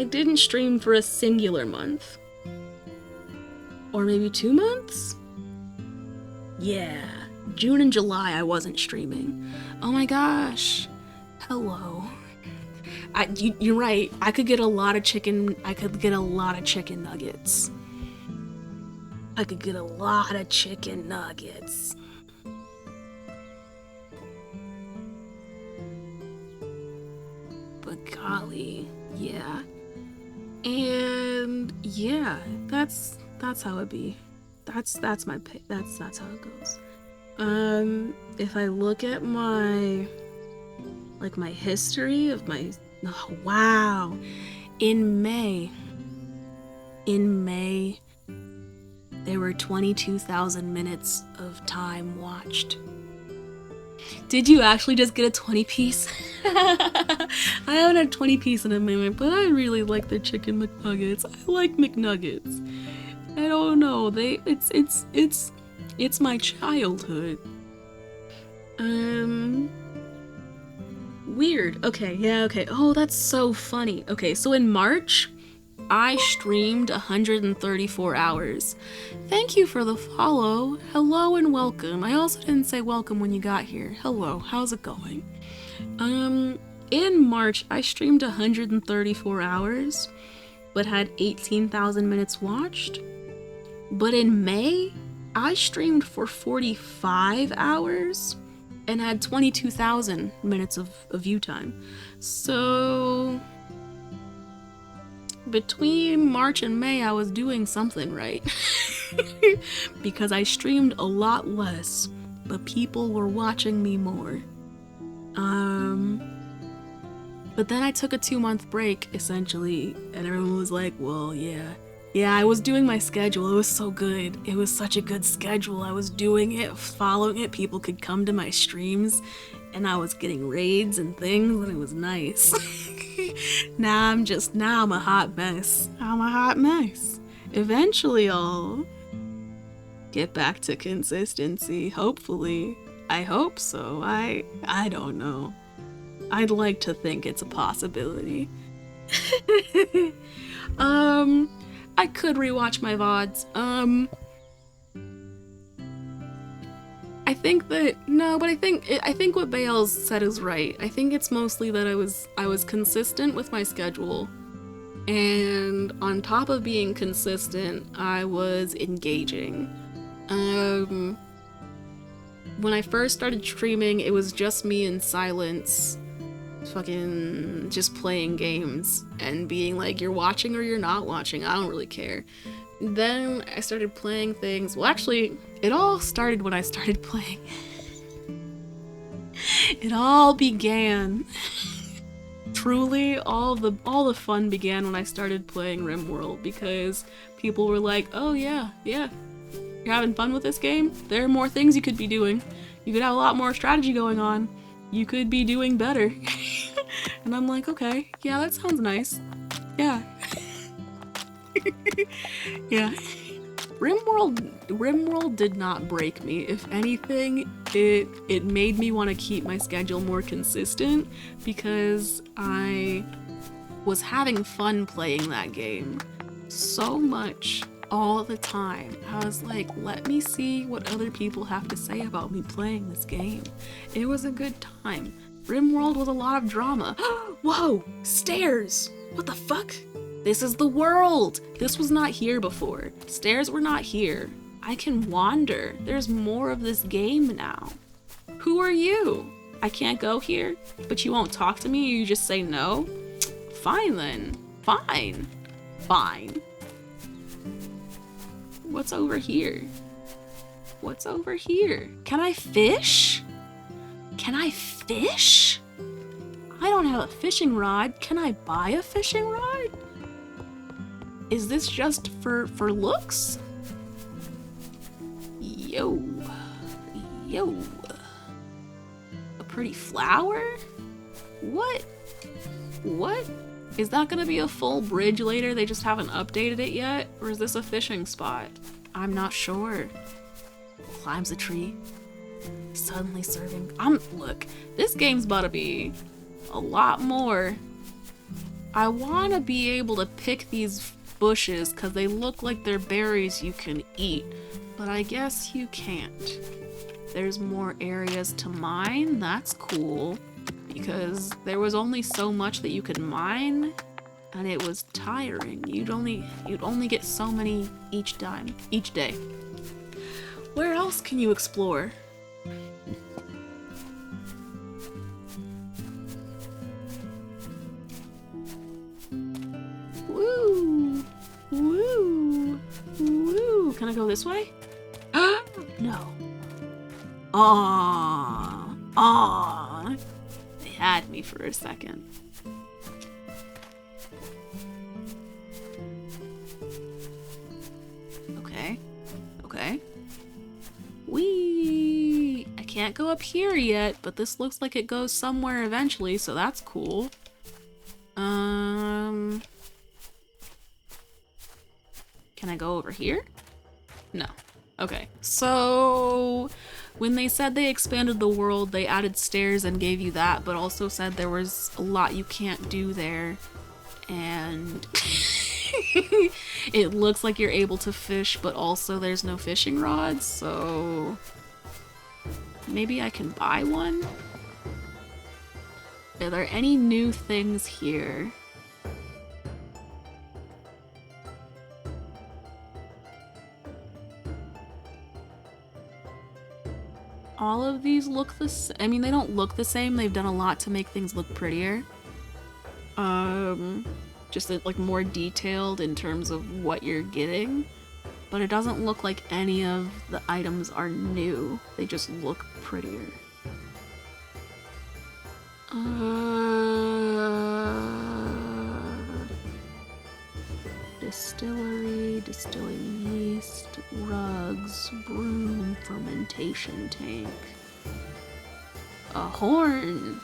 didn't stream for a singular month. Or maybe 2 months? Yeah, June and July I wasn't streaming. Oh my gosh. Hello. You're right, I could get a lot of chicken nuggets. I could get a lot of chicken nuggets. But golly, yeah. And yeah, that's how it be. That's my pay. That's how it goes. If I look at my history of my, oh, wow, in May, there were 22,000 minutes of time watched. Did you actually just get a 20 piece? I haven't had 20 piece in a minute, but I really like their chicken McNuggets. I like McNuggets. I don't know, it's my childhood. Weird. Okay, yeah, okay. Oh, that's so funny. Okay, so in March, I streamed 134 hours. Thank you for the follow. Hello and welcome. I also didn't say welcome when you got here. Hello, how's it going? In March, I streamed 134 hours, but had 18,000 minutes watched. But in May, I streamed for 45 hours and had 22,000 minutes of view time. So between March and May, I was doing something right. Because I streamed a lot less, but people were watching me more. But then I took a 2-month break, essentially, and everyone was like, well, yeah, I was doing my schedule. It was so good. It was such a good schedule. I was doing it, following it. People could come to my streams, and I was getting raids and things, and it was nice. Now I'm a hot mess. Eventually I'll get back to consistency, hopefully. I hope so. I don't know. I'd like to think it's a possibility. I could rewatch my VODs. I think what Bales said is right. I think it's mostly that I was consistent with my schedule, and on top of being consistent, I was engaging. When I first started streaming, it was just me in silence, fucking just playing games and being like, you're watching or you're not watching, I don't really care. Then I started playing things. Well, actually, it all started when I started playing. It all began. Truly, all the fun began when I started playing RimWorld, because people were like, oh yeah, you're having fun with this game? There are more things you could be doing. You could have a lot more strategy going on. You could be doing better. And I'm like, okay, yeah, that sounds nice. Yeah. Yeah. RimWorld did not break me. If anything, it made me want to keep my schedule more consistent, because I was having fun playing that game so much all the time. I was like, let me see what other people have to say about me playing this game. It was a good time. RimWorld was a lot of drama. Whoa! Stairs! What the fuck? This is the world! This was not here before. Stairs were not here. I can wander. There's more of this game now. Who are you? I can't go here, but you won't talk to me, you just say no? Fine then. Fine. Fine. What's over here? What's over here? Can I fish? Can I fish? I don't have a fishing rod. Can I buy a fishing rod? Is this just for looks? Yo. Yo. A pretty flower? What? What? Is that gonna be a full bridge later? They just haven't updated it yet? Or is this a fishing spot? I'm not sure. Climbs a tree. Suddenly serving. Look, this game's about to be a lot more. I want to be able to pick these bushes because they look like they're berries you can eat, but I guess you can't. There's more areas to mine. That's cool, because there was only so much that you could mine, and it was tiring. You'd only get so many each day. Where else can you explore? Woo! Woo! Woo! Can I go this way? No. Aww. They had me for a second. Okay. Whee! I can't go up here yet, but this looks like it goes somewhere eventually, so that's cool. Can I go over here? No. Okay. So when they said they expanded the world, they added stairs and gave you that, but also said there was a lot you can't do there. And it looks like you're able to fish, but also there's no fishing rods, so maybe I can buy one? Are there any new things here? All of these look the same. I mean, they don't look the same. They've done a lot to make things look prettier. Just like more detailed in terms of what you're getting. But it doesn't look like any of the items are new. They just look prettier. Distillery, distilling yeast, rugs, broom, fermentation tank. A horn!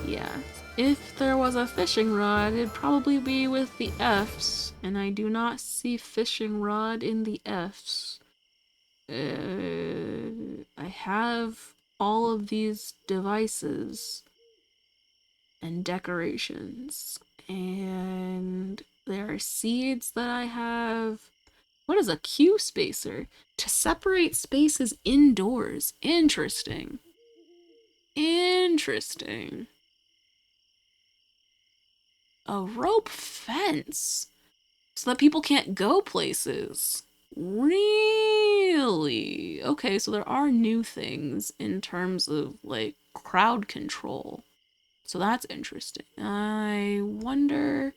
Yeah. If there was a fishing rod, it'd probably be with the F's, and I do not see fishing rod in the F's. I have all of these devices and decorations, and there are seeds that I have. What is a Q spacer? To separate spaces indoors. Interesting. Interesting. A rope fence so that people can't go places. Really? Okay, so there are new things in terms of like crowd control. So that's interesting. I wonder...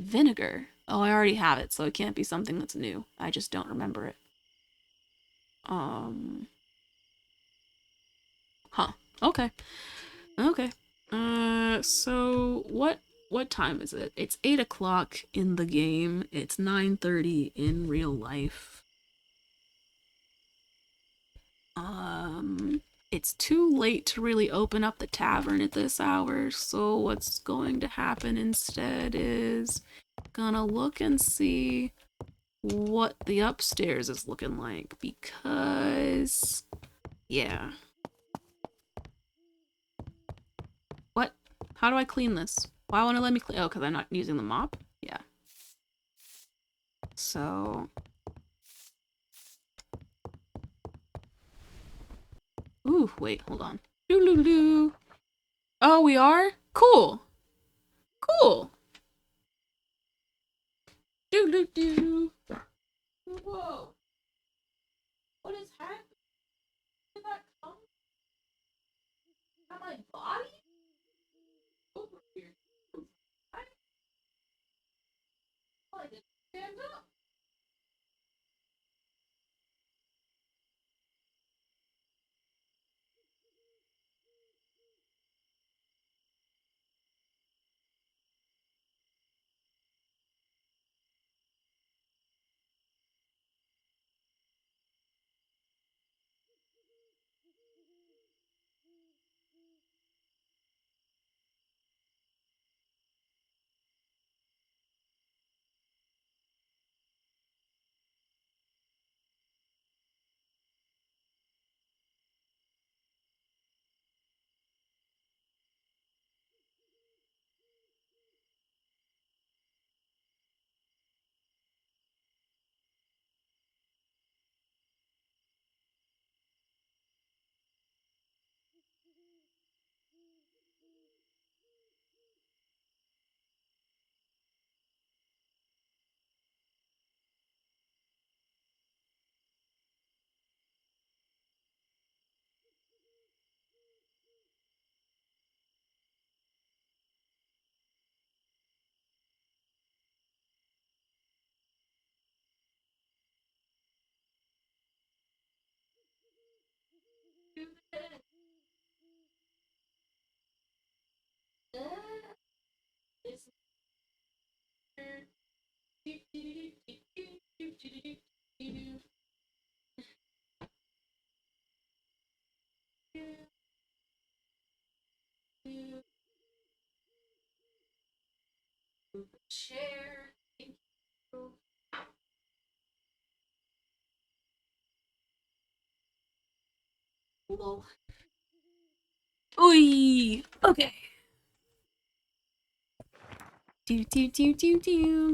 Vinegar. Oh, I already have it, so it can't be something that's new. I just don't remember it. Huh. Okay. Okay. So what time is it? It's 8 o'clock in the game. It's 9:30 in real life. It's too late to really open up the tavern at this hour, so what's going to happen instead is gonna look and see what the upstairs is looking like, because yeah. What? How do I clean this? Why won't it let me clean? Oh, because I'm not using the mop? Yeah. So... Ooh, wait, hold on. Doo-doo-doo. Oh, we are? Cool. Cool. Doo-doo-doo. Whoa. What is happening? Did that come? At my body? Over here. I didn't stand up. Chair. Thank you. Lol. Oi. Okay. Do.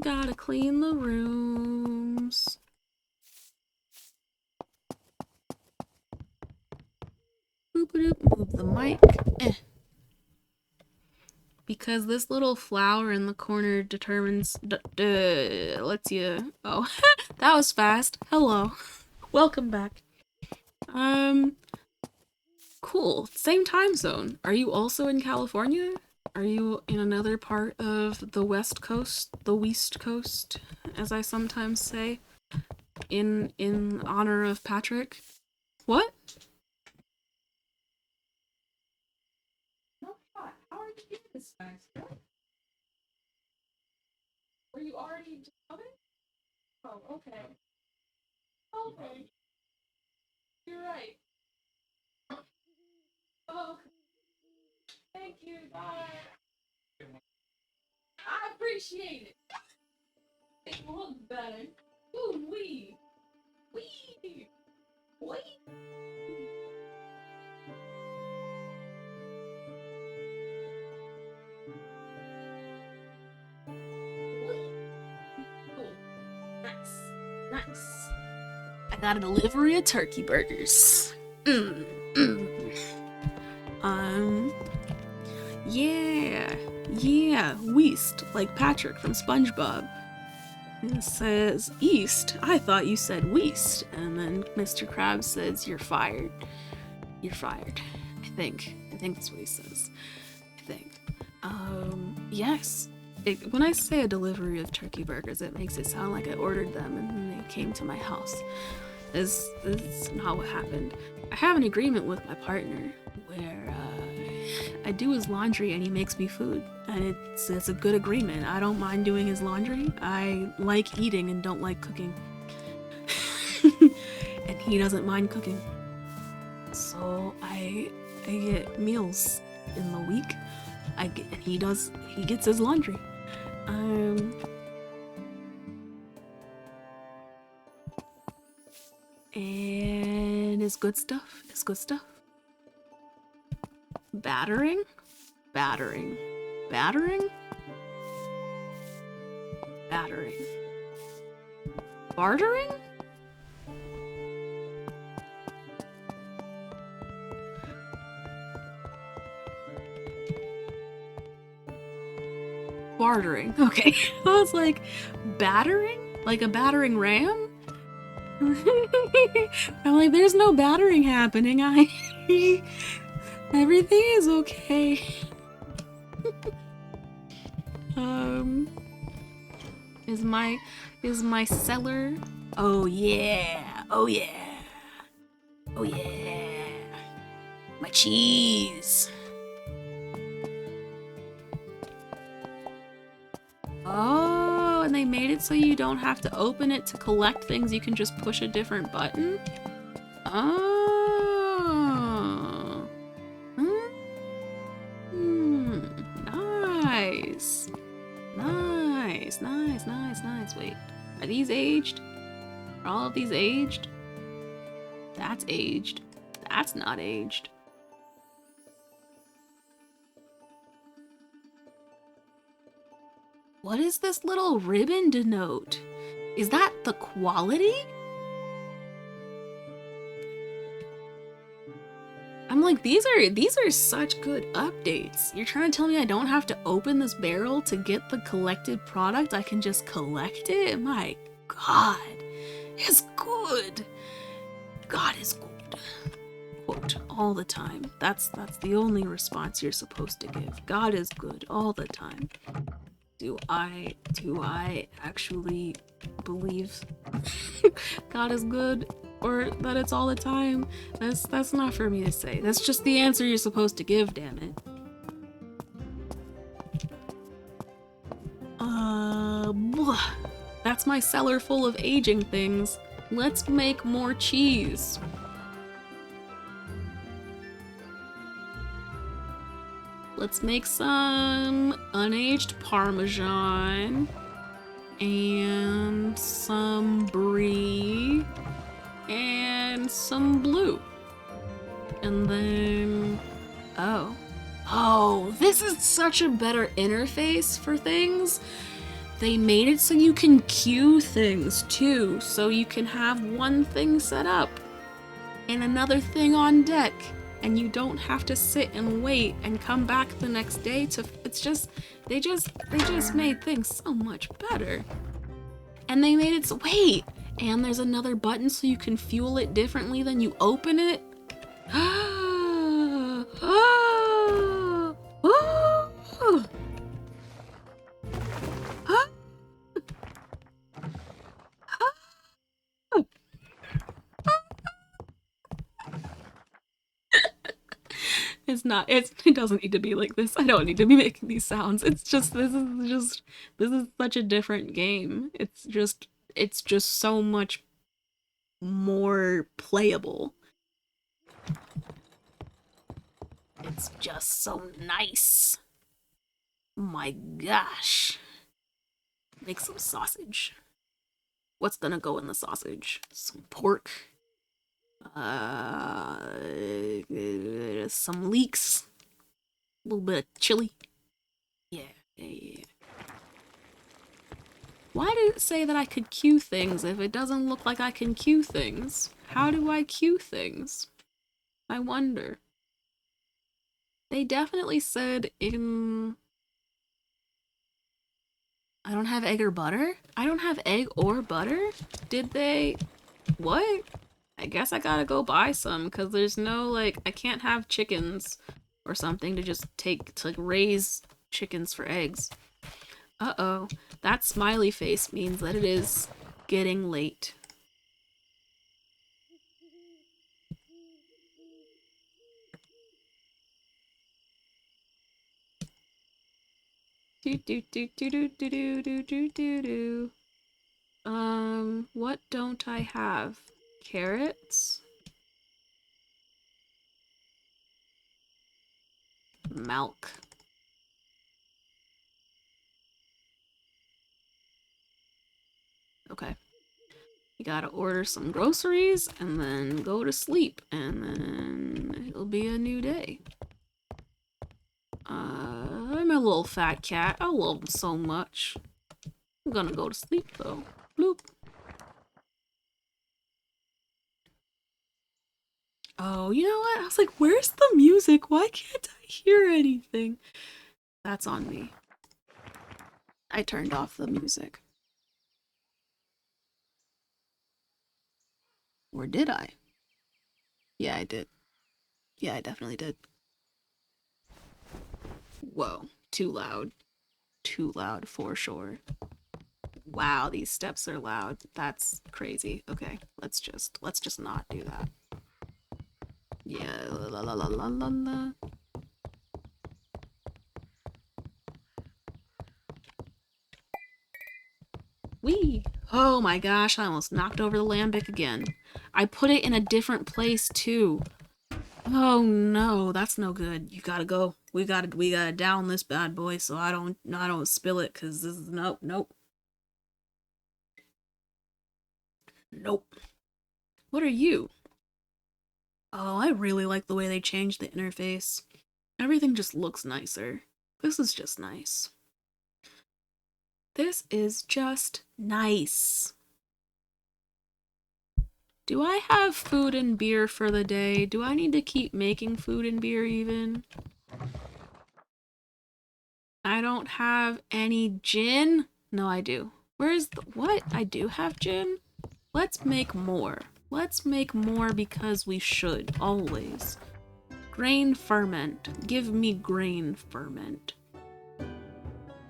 Gotta clean the rooms. Boop-a-doop. Move the mic. Because this little flower in the corner determines, lets you, oh, that was fast. Hello. Welcome back. Cool. Same time zone. Are you also in California? Are you in another part of the West Coast? The West Coast, as I sometimes say, in honor of Patrick? What? How are you doing this fast? Were you already coming? Oh, okay. Okay. You're right. Oh, thank you. Bye. I appreciate it. It looks better. Ooh, wee. Wee. Wee. Nice. I got a delivery of turkey burgers. Yeah, Weast, like Patrick from SpongeBob. It says, East, I thought you said Weast. And then Mr. Krabs says, you're fired. You're fired, I think. I think that's what he says. I think. Yes. When I say a delivery of turkey burgers, it makes it sound like I ordered them and then they came to my house. This is not what happened. I have an agreement with my partner where I do his laundry and he makes me food. And it's a good agreement. I don't mind doing his laundry. I like eating and don't like cooking. And he doesn't mind cooking. So I get meals in the week. And he gets his laundry. And it's good stuff. It's good stuff. Battering? Battering. Battering? Battering. Bartering? Bartering. Okay. I was like, battering? Like a battering ram? I'm like, there's no battering happening. Everything is okay. Is my cellar? Oh yeah. Oh yeah. Oh yeah. My cheese. Oh, and they made it so you don't have to open it to collect things. You can just push a different button. Oh. Nice. Nice, nice, nice, nice. Wait, are these aged? Are all of these aged? That's aged. That's not aged. What does this little ribbon denote? Is that the quality? I'm like, these are such good updates. You're trying to tell me I don't have to open this barrel to get the collected product? I can just collect it? My God, it's good. God is good. Quote, all the time. That's the only response you're supposed to give. God is good all the time. Do I actually believe God is good or that it's all the time? That's not for me to say. That's just the answer you're supposed to give, damn it. That's my cellar full of aging things. Let's make more cheese. Let's make some unaged Parmesan and some Brie and some blue. And then, oh, this is such a better interface for things. They made it so you can queue things too, so you can have one thing set up and another thing on deck. And you don't have to sit and wait and come back the next day to, it's just, they just made things so much better. And they made it so, wait, and there's another button so you can fuel it differently than you open it. It doesn't need to be like this. I don't need to be making these sounds. It's just, this is such a different game. It's just so much more playable. It's just so nice. Oh my gosh. Make some sausage. What's gonna go in the sausage? Some pork. Some leeks, a little bit of chili. Yeah. Why did it say that I could queue things if it doesn't look like I can queue things? How do I queue things? I wonder. They definitely said in... I don't have egg or butter? I don't have egg or butter? Did they... What? I guess I gotta go buy some, because there's no, like, I can't have chickens or something to just to raise chickens for eggs. Uh-oh. That smiley face means that it is getting late. What don't I have? Carrots? Milk. Okay. You gotta order some groceries and then go to sleep, and then it'll be a new day. I'm a little fat cat. I love him so much. I'm gonna go to sleep though. Bloop. Oh, you know what? I was like, where's the music? Why can't I hear anything? That's on me. I turned off the music. Or did I? Yeah, I did. Yeah, I definitely did. Whoa, too loud. Too loud for sure. Wow, these steps are loud. That's crazy. Okay, let's just not do that. Yeah, la la la la la la. Whee! Oh my gosh, I almost knocked over the lambic again. I put it in a different place too. Oh no, that's no good. You gotta go. We gotta down this bad boy so I don't spill it, cause this is nope. Nope. What are you? Oh, I really like the way they changed the interface. Everything just looks nicer. This is just nice. This is just nice. Do I have food and beer for the day? Do I need to keep making food and beer even? I don't have any gin? No, I do. Where's the... what? I do have gin? Let's make more. Let's make more because we should, always. Grain ferment. Give me grain ferment.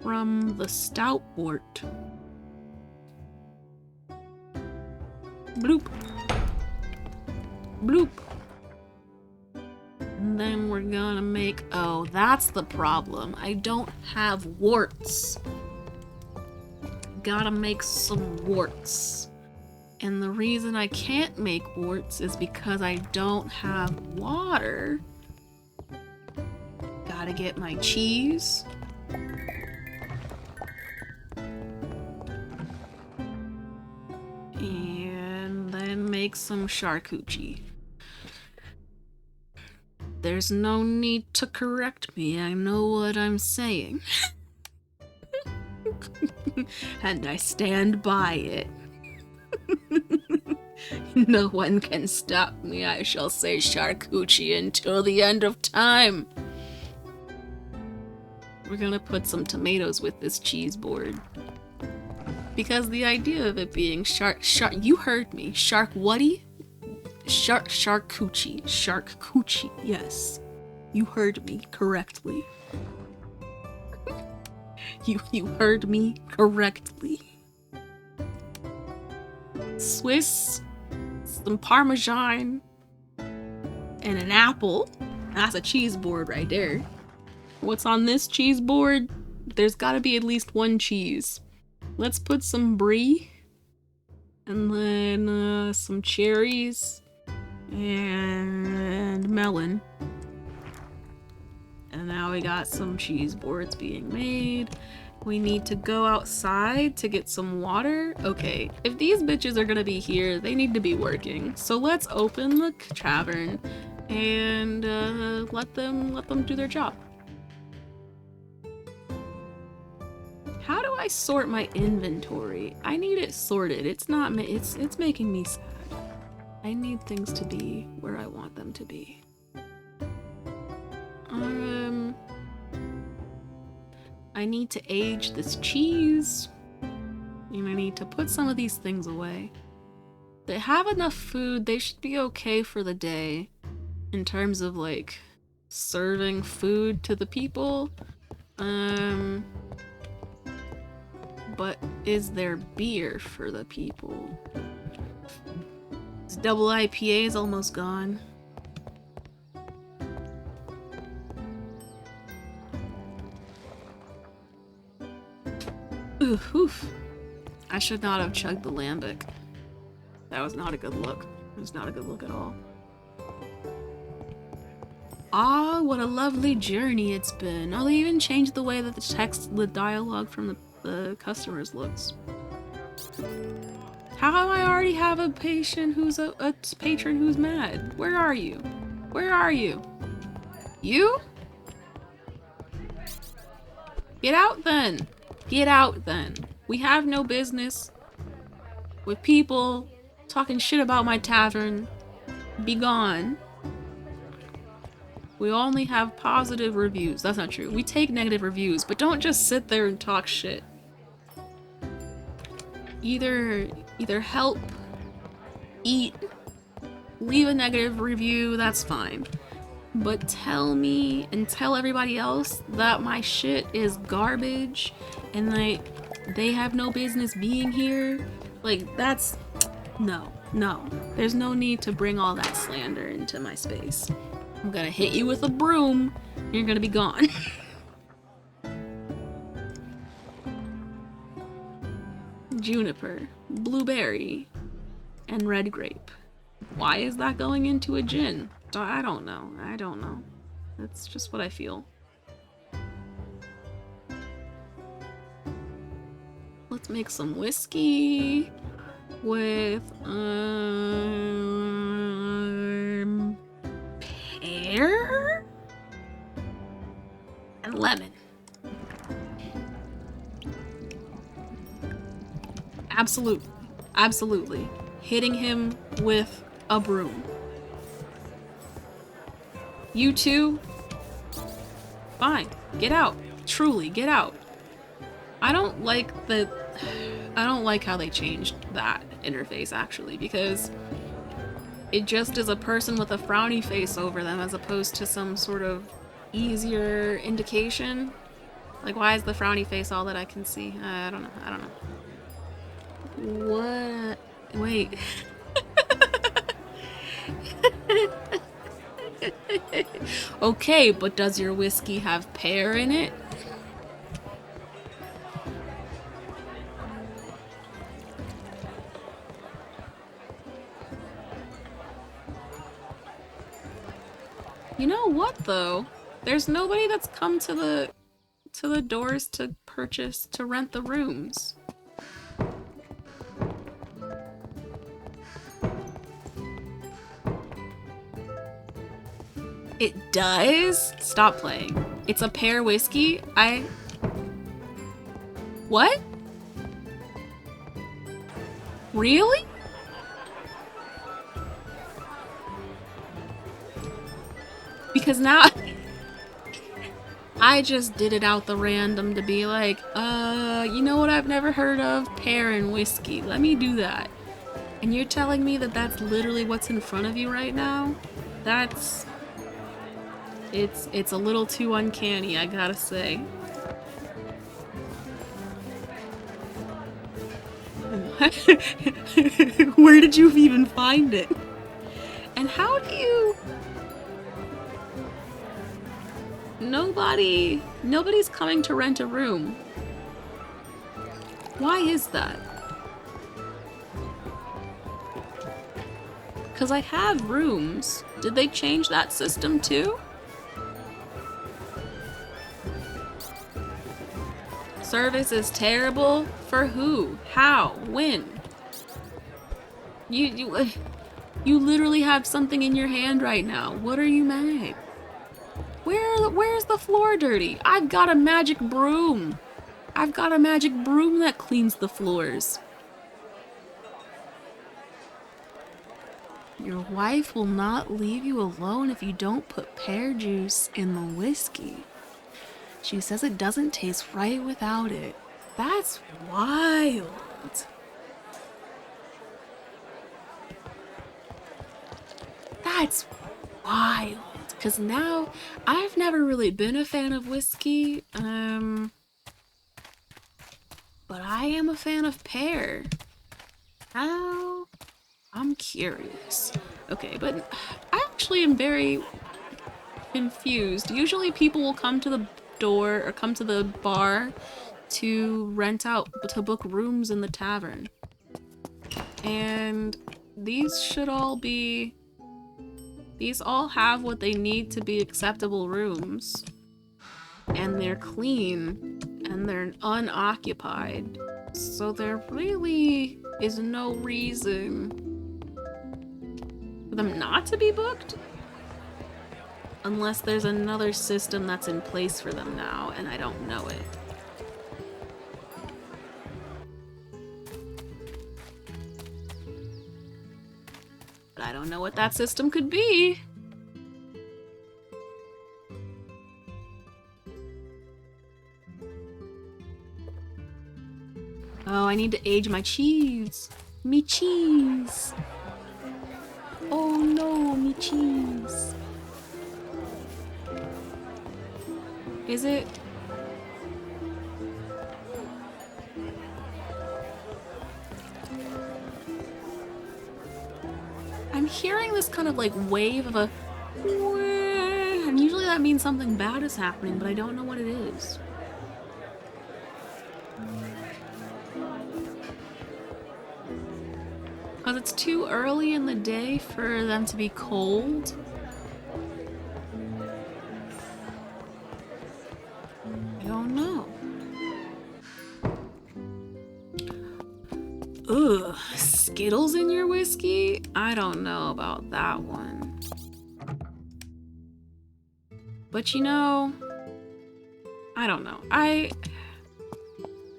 From the stout wort. Bloop. Bloop. And then we're gonna make... oh, that's the problem. I don't have warts. Gotta make some warts. And the reason I can't make warts is because I don't have water. Gotta get my cheese. And then make some charcuterie. There's no need to correct me. I know what I'm saying. And I stand by it. No one can stop me. I shall say charcuterie until the end of time. We're gonna put some tomatoes with this cheese board. Because the idea of it being you heard me. Charcuterie, yes. You heard me correctly. You heard me correctly. Swiss, some Parmesan, and an apple. That's a cheese board right there. What's on this cheese board? There's gotta be at least one cheese. Let's put some brie, and then some cherries, and melon. And now we got some cheese boards being made. We need to go outside to get some water. Okay, if these bitches are gonna be here, they need to be working. So let's open the tavern and let them do their job. How do I sort my inventory? I need it sorted. It's not. It's making me sad. I need things to be where I want them to be. I need to age this cheese. And I need to put some of these things away. They have enough food. They should be okay for the day. In terms of, like, serving food to the people. But is there beer for the people? This double IPA is almost gone. Oof. I should not have chugged the lambic. That was not a good look. It was not a good look at all. Ah, what a lovely journey it's been. Oh, they even changed the way that the dialogue from the customers looks. How do I already have a patient who's a patron who's mad? Where are you? Where are you? You? Get out then. Get out then. We have no business with people talking shit about my tavern. Be gone. We only have positive reviews. That's not true. We take negative reviews, but don't just sit there and talk shit. Either help, eat, leave a negative review, that's fine. But tell me and tell everybody else that my shit is garbage and they have no business being here. Like, that's... No. There's no need to bring all that slander into my space. I'm gonna hit you with a broom, and you're gonna be gone. Juniper, blueberry, and red grape. Why is that going into a gin? I don't know. That's just what I feel. Let's make some whiskey with pear and lemon. Absolutely. Hitting him with a broom. You two? Fine. Get out. Truly, get out. I don't like how they changed that interface, actually, because it just is a person with a frowny face over them as opposed to some sort of easier indication. Like, why is the frowny face all that I can see? I don't know. What? Wait. Okay, but does your whiskey have pear in it? You know what, though? There's nobody that's come to the doors to rent the rooms. It does? Stop playing. It's a pear whiskey? What? Really? Because now I just did it out the random to be like, you know what I've never heard of? Pear and whiskey. Let me do that. And you're telling me that that's literally what's in front of you right now? That's... It's a little too uncanny, I gotta say. Where did you even find it? And how do you... Nobody's coming to rent a room. Why is that? Because I have rooms. Did they change that system too? Service is terrible? For who? How? When? You literally have something in your hand right now. What are you mad? Where's the floor dirty? I've got a magic broom. I've got a magic broom that cleans the floors. Your wife will not leave you alone if you don't put pear juice in the whiskey. She says it doesn't taste right without it. That's wild. That's wild. Because now, I've never really been a fan of whiskey, but I am a fan of pear. How? I'm curious. Okay, but I actually am very confused. Usually people will come to the door or come to the bar to book rooms in the tavern. And these all have what they need to be acceptable rooms. And they're clean and they're unoccupied. So there really is no reason for them not to be booked. Unless there's another system that's in place for them now and I don't know it. But I don't know what that system could be. Oh, I need to age my cheese. Me cheese. Oh no, me cheese. Is it? I'm hearing this kind of like wave of a... And usually that means something bad is happening, but I don't know what it is. Because it's too early in the day for them to be cold. I don't know. Ugh, Skittles in your whiskey? I don't know about that one. But you know, I don't know.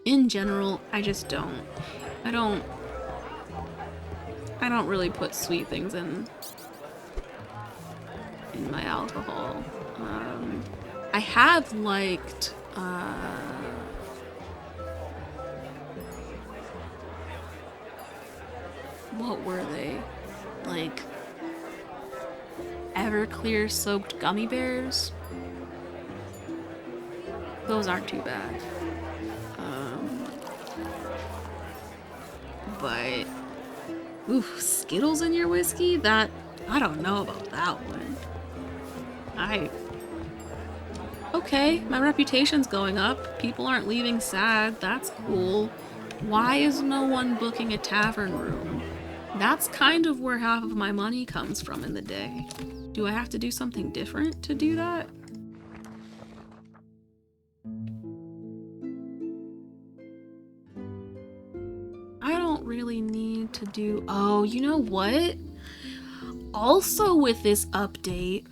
In general, I just don't. I don't really put sweet things in my alcohol. I have liked what were they? Like Everclear soaked gummy bears? Those aren't too bad. But oof, Skittles in your whiskey? That, I don't know about that one. Okay, my reputation's going up. People aren't leaving sad. That's cool. Why is no one booking a tavern room? That's kind of where half of my money comes from in the day. Do I have to do something different to do that? I don't really need to do... Oh, you know what? Also with this update...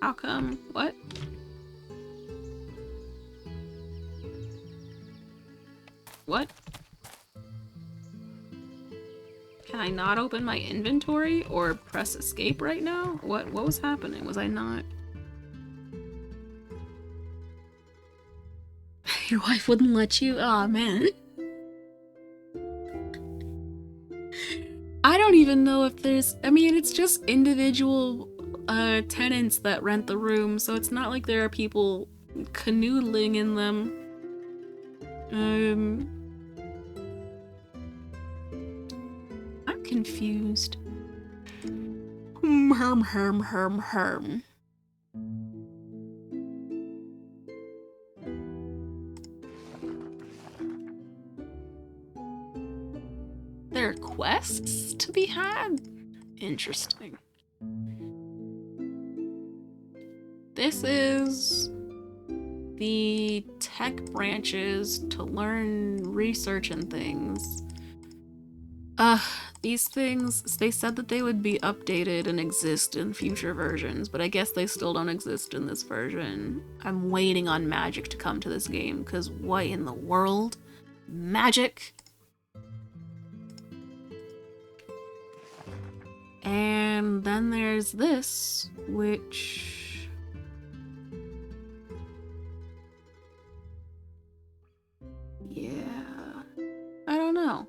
How come? What? What? Can I not open my inventory or press escape right now? What was happening? Was I not? Your wife wouldn't let you? Aw, man. I don't even know if there's... I mean, it's just individual tenants that rent the room, so it's not like there are people canoodling in them. I'm confused. Herm. There are quests to be had? Interesting. This is the tech branches to learn research and things. These things, they said that they would be updated and exist in future versions, but I guess they still don't exist in this version. I'm waiting on magic to come to this game, because what in the world? Magic? And then there's this, which... Yeah... I don't know.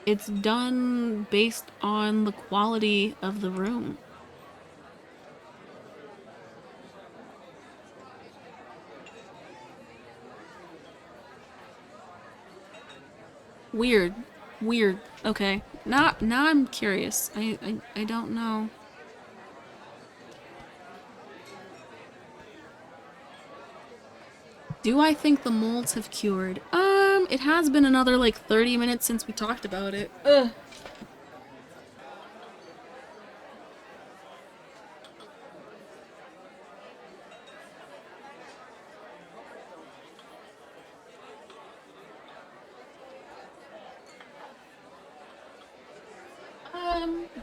It's done based on the quality of the room. Weird. Weird. Okay. Now I'm curious. I don't know. Do I think the molds have cured? It has been another like 30 minutes since we talked about it. Ugh.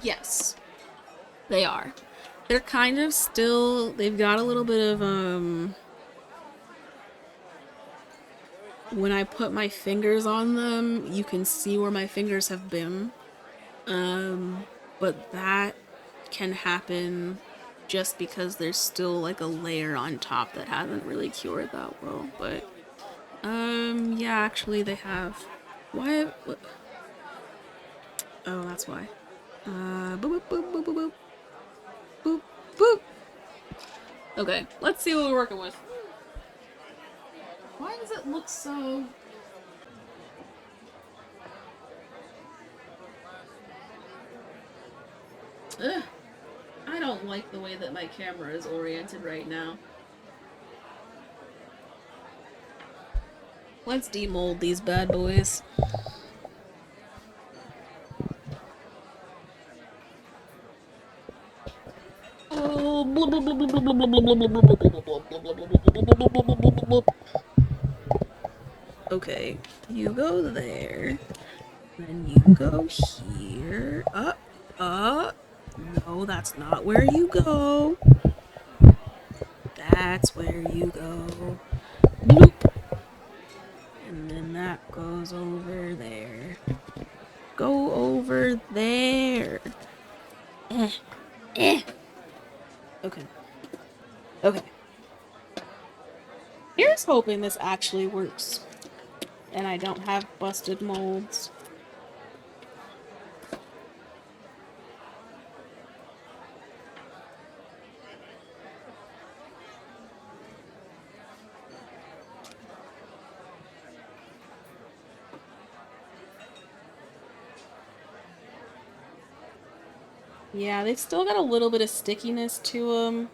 Yes. They are. They're kind of still, they've got a little bit of, when I put my fingers on them, you can see where my fingers have been. But that can happen just because there's still like a layer on top that hasn't really cured that well. But, yeah, actually they have. Why? What? Oh, that's why. Boop, boop, boop, boop, boop, boop. Boop, boop. Okay, let's see what we're working with. Why does it look so... Ugh. I don't like the way that my camera is oriented right now. Let's demold these bad boys. Okay, you go there, then you go here, no, that's not where you go, that's where you go, bloop, and then that goes over there, go over there, okay, okay, here's hoping this actually works, and I don't have busted molds. Yeah, they've still got a little bit of stickiness to them.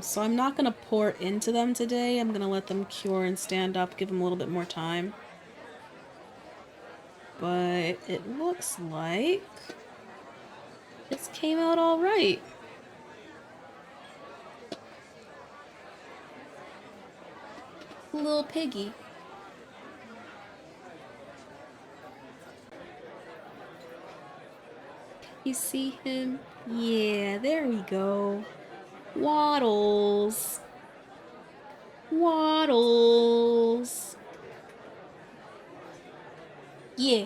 So I'm not gonna pour into them today. I'm gonna let them cure and stand up, give them a little bit more time. But it looks like this came out all right. Little piggy. You see him? Yeah, there we go. Waddles. Waddles. Yeah.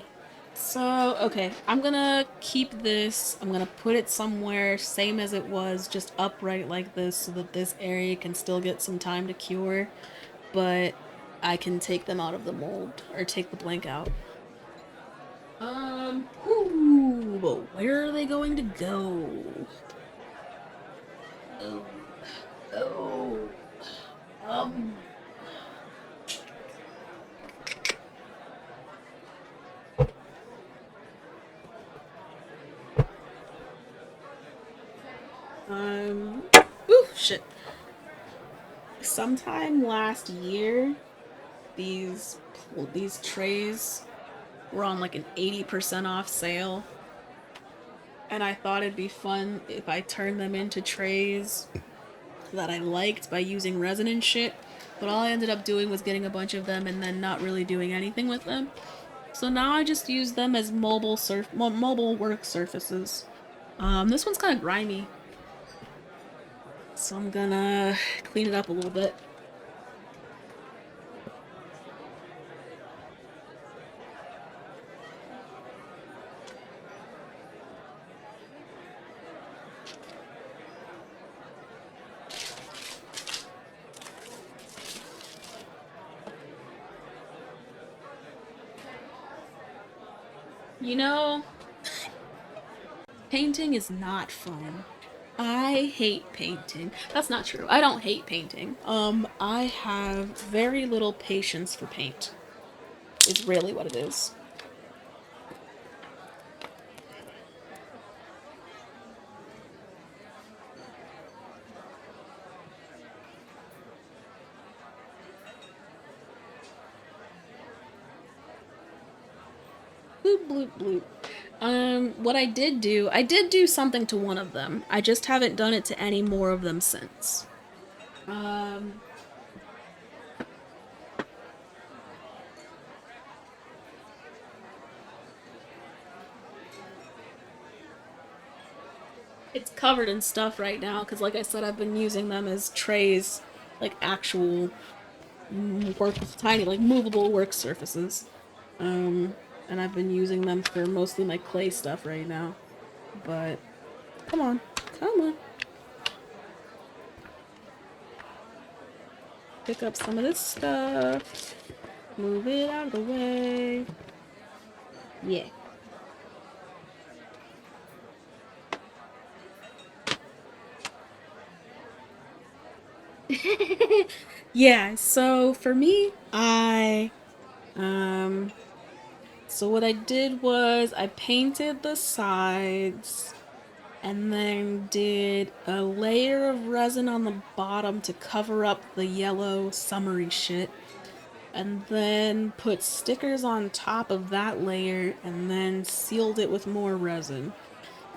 So, okay, I'm gonna keep this. I'm gonna put it somewhere same as it was, just upright like this so that this area can still get some time to cure. But I can take them out of the mold, or take the blank out. Ooh, but where are they going to go? Oh, um... Ooh, shit. Sometime last year, these trays were on like an 80% off sale. And I thought it'd be fun if I turned them into trays that I liked by using resin and shit. But all I ended up doing was getting a bunch of them and then not really doing anything with them. So now I just use them as mobile work surfaces. This one's kind of grimy. So I'm gonna clean it up a little bit. You know, painting is not fun. I hate painting. That's not true. I don't hate painting. I have very little patience for paint. Is really what it is. Bloop bloop bloop. What I did do something to one of them. I just haven't done it to any more of them since. It's covered in stuff right now, because like I said, I've been using them as trays, like actual tiny, like movable work surfaces. And I've been using them for mostly my clay stuff right now. But, come on, come on. Pick up some of this stuff. Move it out of the way. Yeah. Yeah, so for me, so what I did was I painted the sides and then did a layer of resin on the bottom to cover up the yellow summery shit, and then put stickers on top of that layer and then sealed it with more resin.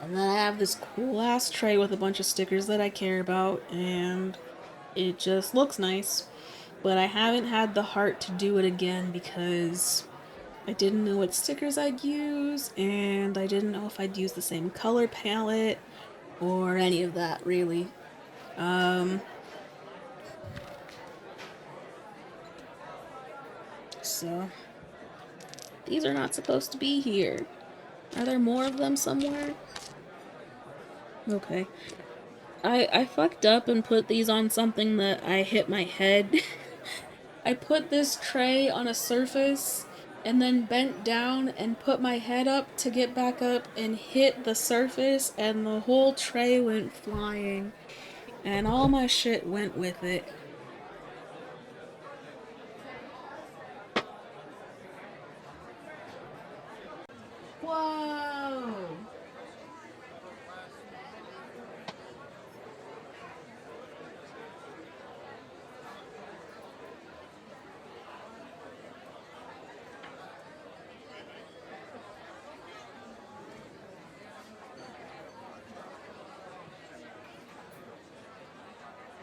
And then I have this cool ass tray with a bunch of stickers that I care about, and it just looks nice. But I haven't had the heart to do it again because I didn't know what stickers I'd use, and I didn't know if I'd use the same color palette or any of that, really. So these are not supposed to be here. Are there more of them somewhere? Okay. I fucked up and put these on something that I hit my head. I put this tray on a surface and then bent down and put my head up to get back up and hit the surface, and the whole tray went flying. And all my shit went with it. Whoa!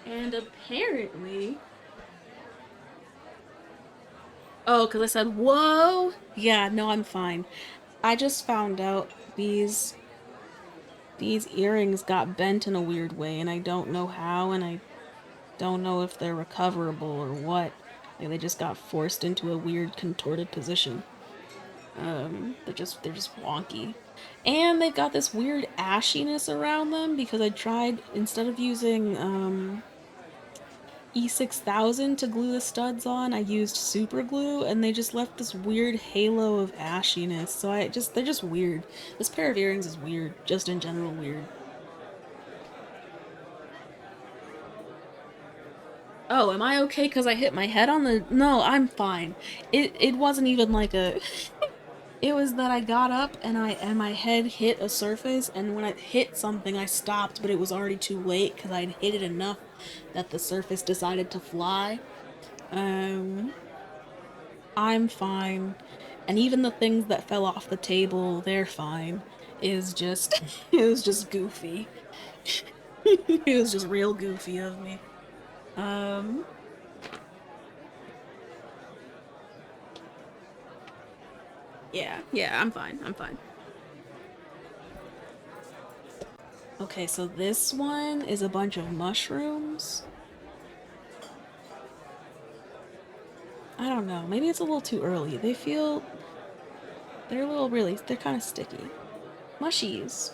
And apparently... Oh, because I said, whoa! Yeah, no, I'm fine. I just found out these earrings got bent in a weird way, and I don't know how, and I don't know if they're recoverable or what. Like, they just got forced into a weird contorted position. They're just wonky. And they've got this weird ashiness around them because I tried, instead of using, E6000 to glue the studs on, I used super glue, and they just left this weird halo of ashiness. So they're just weird. This pair of earrings is weird, just in general weird. Oh, am I okay because I hit my head on the... No, I'm fine. It wasn't even like a... It was that I got up and my head hit a surface, and when I hit something I stopped, but it was already too late because I'd hit it enough that the surface decided to fly. I'm fine. And even the things that fell off the table, they're fine. It was just goofy. It was just real goofy of me. Yeah, I'm fine. Okay, so this one is a bunch of mushrooms. I don't know, maybe it's a little too early. They're kind of sticky. Mushies.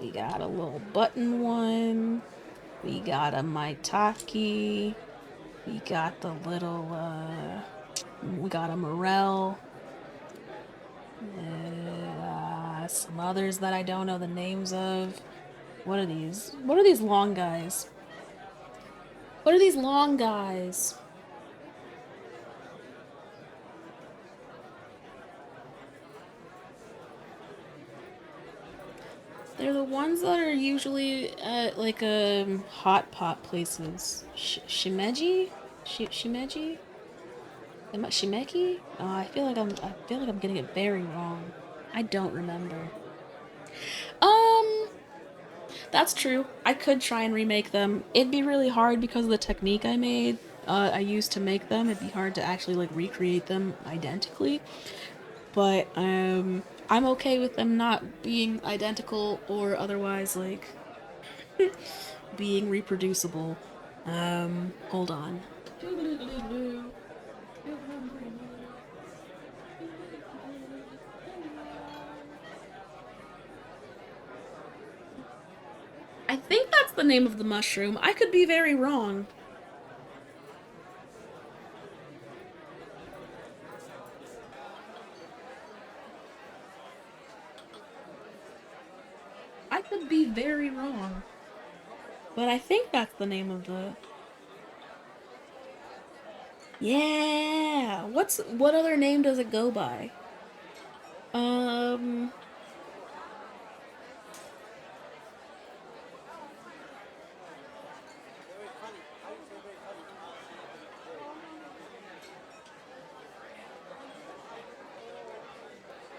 We got a little button one. We got a maitake. We got the little, we got a morel. Some others that I don't know the names of. What are these? What are these long guys? What are these long guys? They're the ones that are usually at like hot pot places. Shimeji? Shimeji? Am I Shimeki? Oh, I feel like I'm getting it very wrong. I don't remember. That's true. I could try and remake them. It'd be really hard because of the technique I used to make them. It'd be hard to actually like recreate them identically. But I'm okay with them not being identical or otherwise like being reproducible. Hold on. I think that's the name of the mushroom. I could be very wrong. I could be very wrong. But I think that's the name of the... Yeah! What other name does it go by?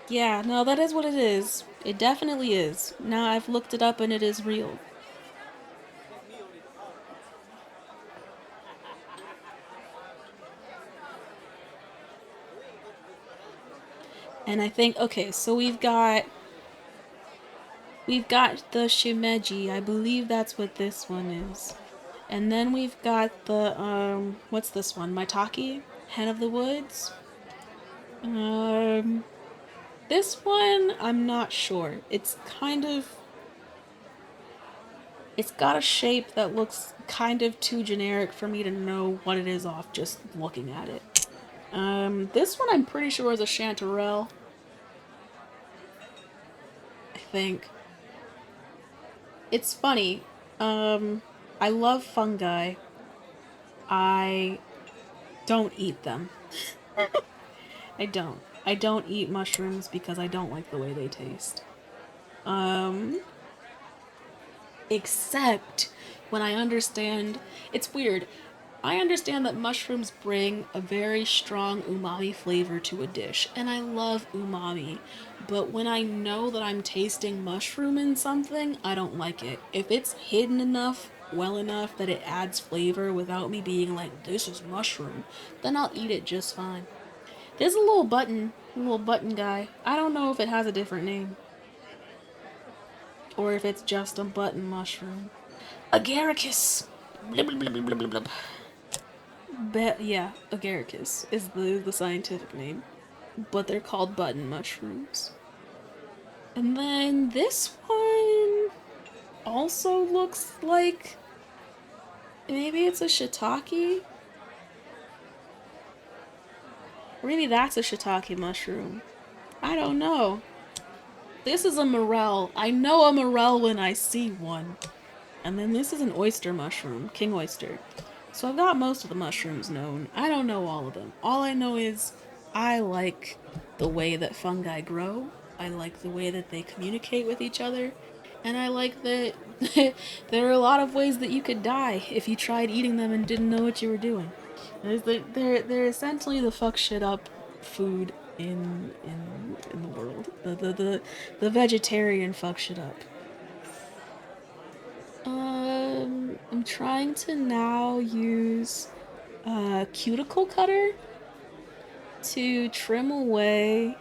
Yeah, no, that is what it is. It definitely is. Now I've looked it up and it is real. And I think, okay, so we've got the shimeji. I believe that's what this one is. And then we've got the, what's this one? Maitake? Hen of the Woods? This one, I'm not sure. It's got a shape that looks kind of too generic for me to know what it is off just looking at it. This one I'm pretty sure is a chanterelle. I think. It's funny. I love fungi. I don't eat them. I don't. I don't eat mushrooms because I don't like the way they taste. Except when I understand... It's weird. I understand that mushrooms bring a very strong umami flavor to a dish, and I love umami. But when I know that I'm tasting mushroom in something, I don't like it. If it's hidden enough, well enough that it adds flavor without me being like, this is mushroom, then I'll eat it just fine. There's a little button guy. I don't know if it has a different name. Or if it's just a button mushroom. Agaricus! Blub, blub, blub, blub, blub, blub. Yeah, Agaricus is the scientific name. But they're called button mushrooms. And then this one also looks like... Maybe it's a shiitake? Or maybe that's a shiitake mushroom. I don't know. This is a morel. I know a morel when I see one. And then this is an oyster mushroom. King oyster. So I've got most of the mushrooms known. I don't know all of them. All I know is I like the way that fungi grow. I like the way that they communicate with each other. And I like that there are a lot of ways that you could die if you tried eating them and didn't know what you were doing. They're essentially the fuck shit up food in the world. The vegetarian fuck shit up. I'm trying to now use a cuticle cutter to trim away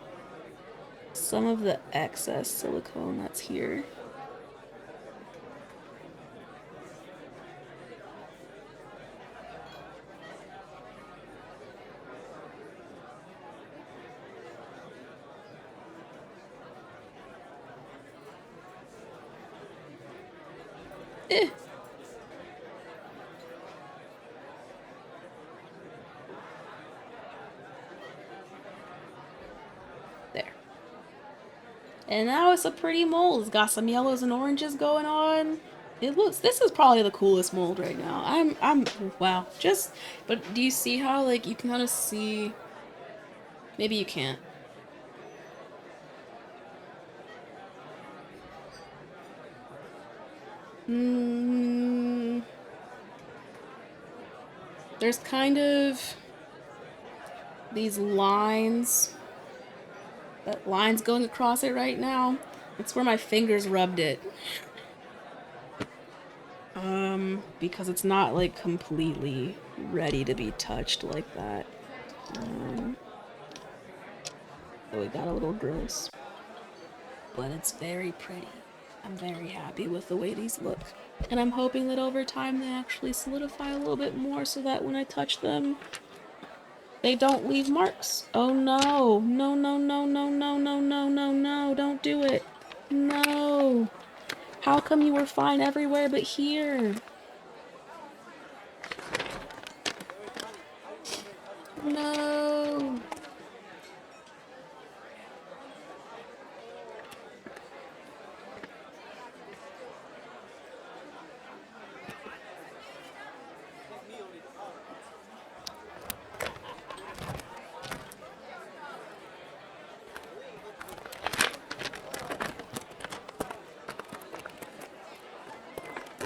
some of the excess silicone that's here. And now it's a pretty mold. It's got some yellows and oranges going on. This is probably the coolest mold right now. Wow. But do you see how, like, you can kind of see, maybe you can't. There's kind of these lines going across it right now. It's where my fingers rubbed it. Because it's not like completely ready to be touched like that. So it got a little gross. But it's very pretty. I'm very happy with the way these look. And I'm hoping that over time they actually solidify a little bit more so that when I touch them, they don't leave marks. Oh no. No, no, no, no, no, no, no, no, no. Don't do it. No. How come you were fine everywhere but here? No.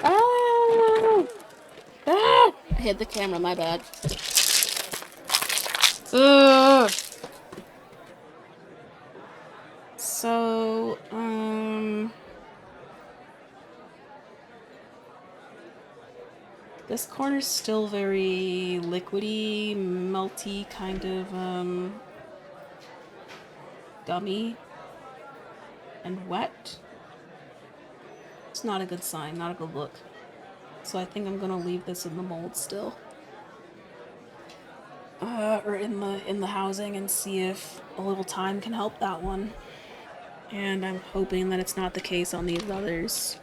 Oh! Ah! I hit the camera, my bad. Ugh. So, this corner's still very liquidy, melty, kind of, gummy and wet. It's not a good sign, not a good look. So I think I'm gonna leave this in the mold still. Or in the housing and see if a little time can help that one. And I'm hoping that it's not the case on these others.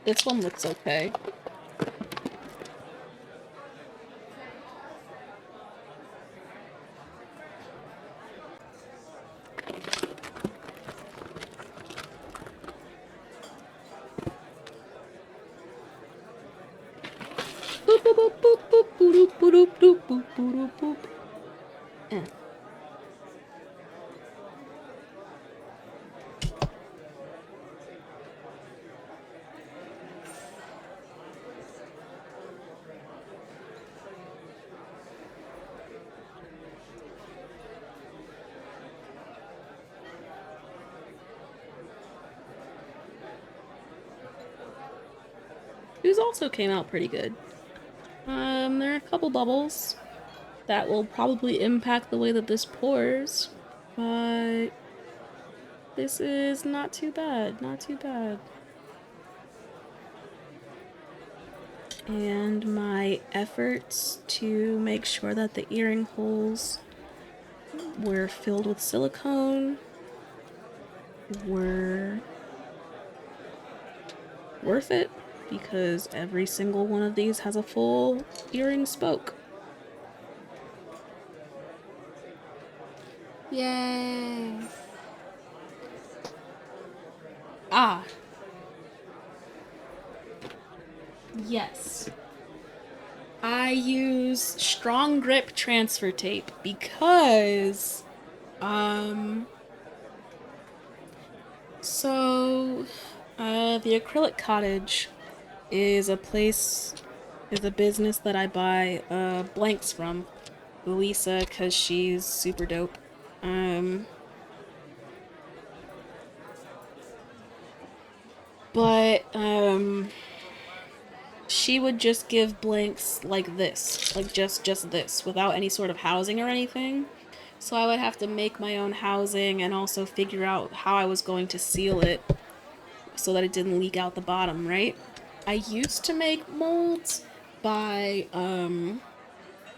This one looks okay. Boop, boop, boop, boop, boop, boop, boop, boop, boop, boop, boop. These also came out pretty good. There are a couple bubbles that will probably impact the way that this pours, but this is not too bad, not too bad. And my efforts to make sure that the earring holes were filled with silicone were worth it, because every single one of these has a full earring spoke. Yay! Ah! Yes. I use strong grip transfer tape because, the Acrylic Cottage is a business that I buy blanks from Lisa, because she's super dope. She would just give blanks like this, like just this, without any sort of housing or anything. So I would have to make my own housing and also figure out how I was going to seal it so that it didn't leak out the bottom, right? I used to make molds by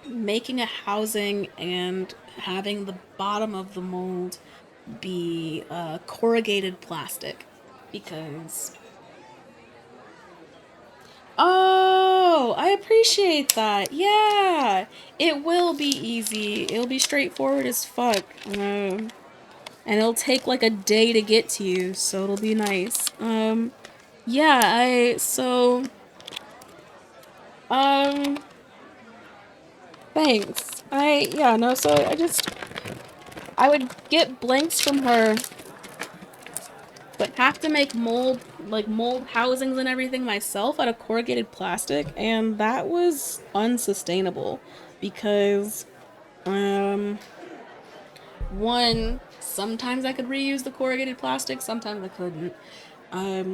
making a housing and having the bottom of the mold be corrugated plastic, because Oh, I appreciate that. Yeah, it will be easy. It'll be straightforward as fuck. And it'll take like a day to get to you, so it'll be nice. Yeah, thanks. I would get blanks from her, but have to make mold housings and everything myself out of corrugated plastic, and that was unsustainable because, one, sometimes I could reuse the corrugated plastic, sometimes I couldn't.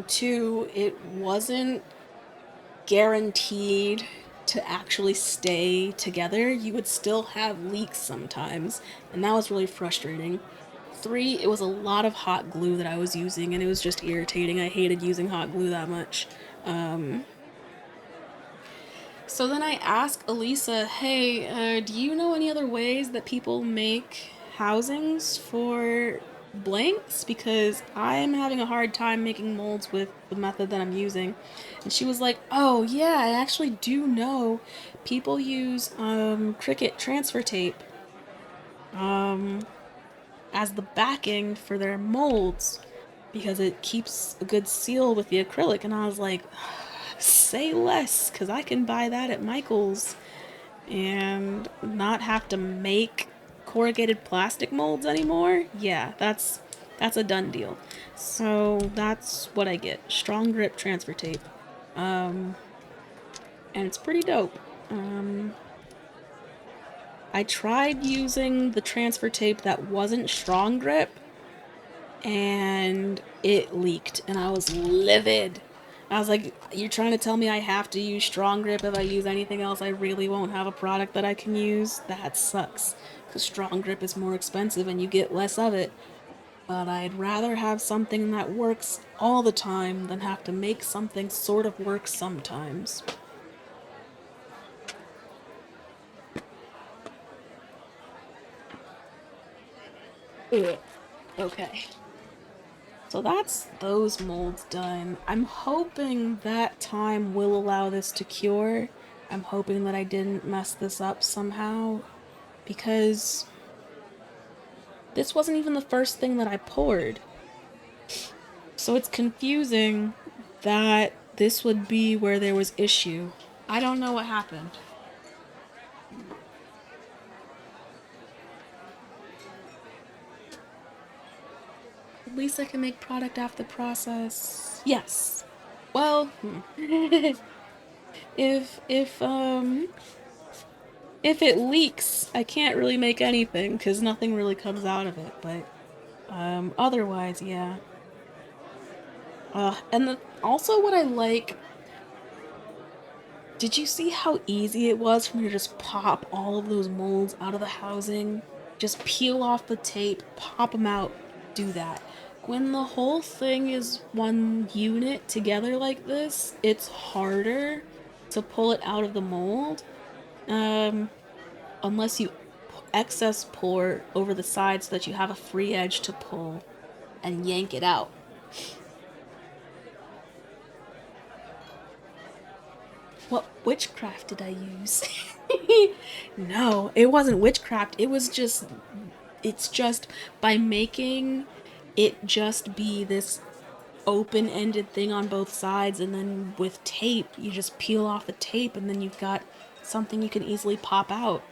Two, it wasn't guaranteed to actually stay together. You would still have leaks sometimes, and that was really frustrating. Three, it was a lot of hot glue that I was using, and it was just irritating. I hated using hot glue that much. So then I asked Elisa, hey, do you know any other ways that people make housings for blanks? Because I'm having a hard time making molds with the method that I'm using. And she was like, oh yeah, I actually do know. People use Cricut transfer tape as the backing for their molds because it keeps a good seal with the acrylic. And I was like, say less, because I can buy that at Michael's and not have to make corrugated plastic molds anymore. Yeah, that's a done deal. So that's what I get. Strong grip transfer tape. And it's pretty dope. I tried using the transfer tape that wasn't strong grip, and it leaked, and I was livid. I was like, you're trying to tell me I have to use strong grip? If I use anything else, I really won't have a product that I can use? That sucks, because strong grip is more expensive and you get less of it. But I'd rather have something that works all the time than have to make something sort of work sometimes. Ugh. Okay. So that's those molds done. I'm hoping that time will allow this to cure. I'm hoping that I didn't mess this up somehow, because this wasn't even the first thing that I poured. So it's confusing that this would be where there was issue. I don't know what happened. At least I can make product after the process. Yes. Well, if it leaks, I can't really make anything because nothing really comes out of it, but otherwise, yeah. And also what I like, did you see how easy it was for me to just pop all of those molds out of the housing? Just peel off the tape, pop them out, do that. When the whole thing is one unit together like this, it's harder to pull it out of the mold. Unless you excess pour over the side so that you have a free edge to pull and yank it out. What witchcraft did I use? No, it wasn't witchcraft. It's just by making it just be this open-ended thing on both sides, and then with tape, you just peel off the tape and then you've got something you can easily pop out.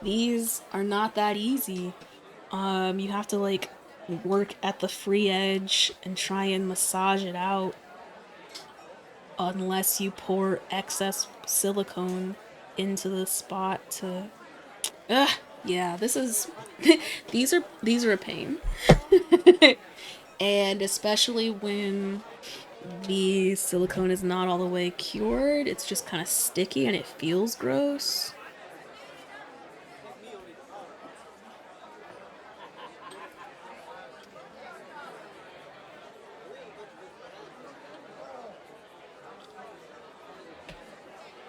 These are not that easy. You have to like work at the free edge and try and massage it out, unless you pour excess silicone into the spot to... yeah, this is... these are a pain. And especially when the silicone is not all the way cured, it's just kind of sticky and it feels gross.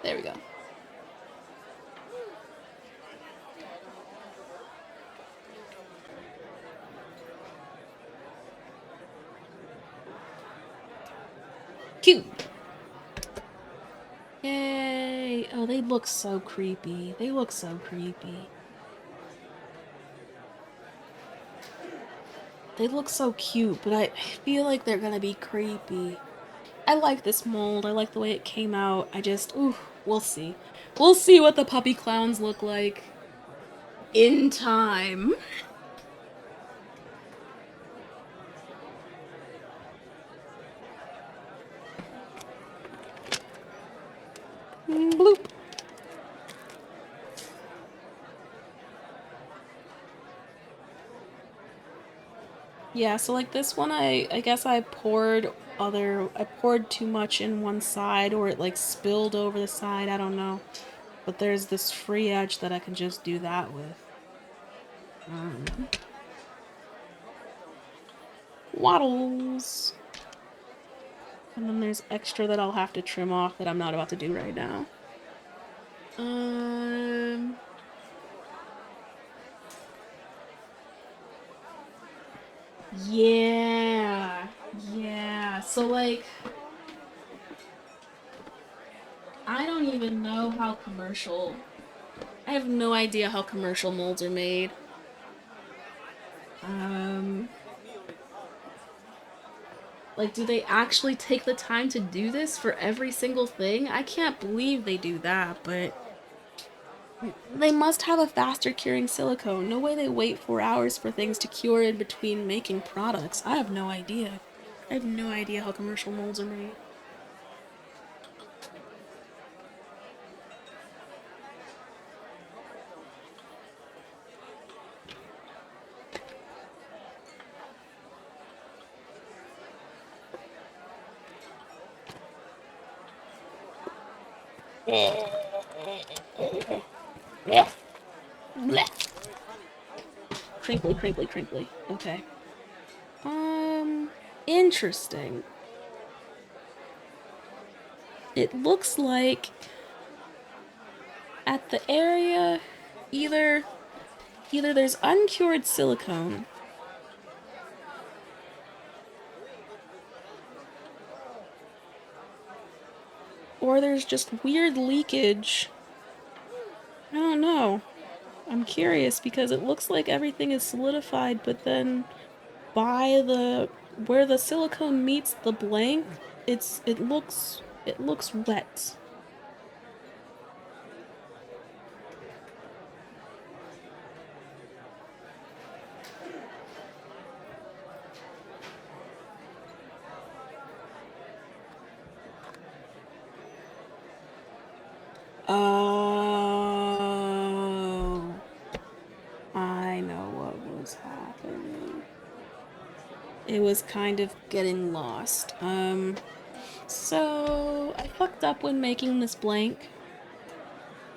There we go. Cute. Yay. they look so creepy. They look so creepy. They look so cute, but I feel like they're gonna be creepy. I like this mold. I like the way it came out. Ooh, we'll see. We'll see what the puppy clowns look like in time. Bloop. Yeah, so like this one, I guess I poured too much in one side, or it like spilled over the side, I don't know. But there's this free edge that I can just do that with. Waddles! And then there's extra that I'll have to trim off that I'm not about to do right now. Yeah, so like, I don't even know how I have no idea how commercial molds are made. Like, do they actually take the time to do this for every single thing? I can't believe they do that, but they must have a faster curing silicone. No way they wait 4 hours for things to cure in between making products. I have no idea. I have no idea how commercial molds are made. Crinkly, crinkly, crinkly. Okay. Interesting. It looks like at the area, either there's uncured silicone, or there's just weird leakage. I don't know. I'm curious because it looks like everything is solidified, but then where the silicone meets the blank, it looks wet. Oh, I know what was happening. It was kind of getting lost. So I fucked up when making this blank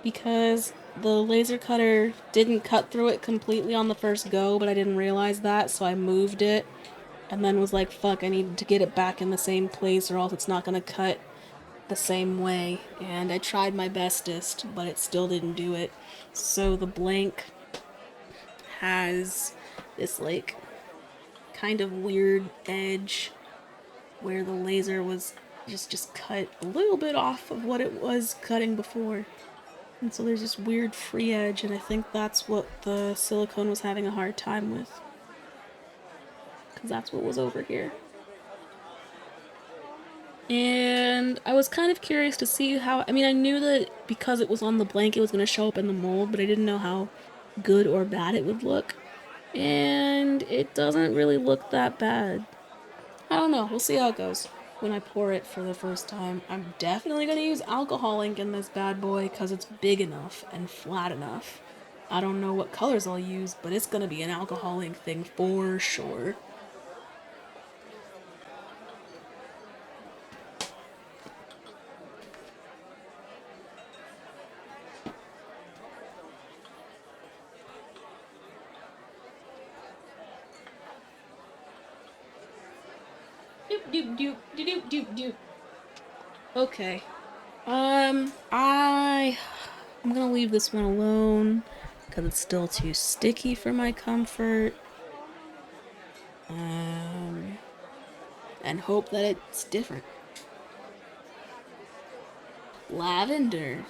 because the laser cutter didn't cut through it completely on the first go, but I didn't realize that, so I moved it and then was like, fuck, I need to get it back in the same place or else it's not gonna cut the same way. And I tried my bestest, but it still didn't do it. So the blank has this like kind of weird edge where the laser was just cut a little bit off of what it was cutting before. And so there's this weird free edge, and I think that's what the silicone was having a hard time with. Because that's what was over here. And I was kind of curious to see how, I mean, I knew that because it was on the blank it was going to show up in the mold, but I didn't know how good or bad it would look. And it doesn't really look that bad. I don't know, we'll see how it goes when I pour it for the first time. I'm definitely going to use alcohol ink in this bad boy because it's big enough and flat enough. I don't know what colors I'll use, but it's going to be an alcohol ink thing for sure. Doop doop doop doop doop. Okay. I'm gonna leave this one alone because it's still too sticky for my comfort. And hope that it's different. Lavender.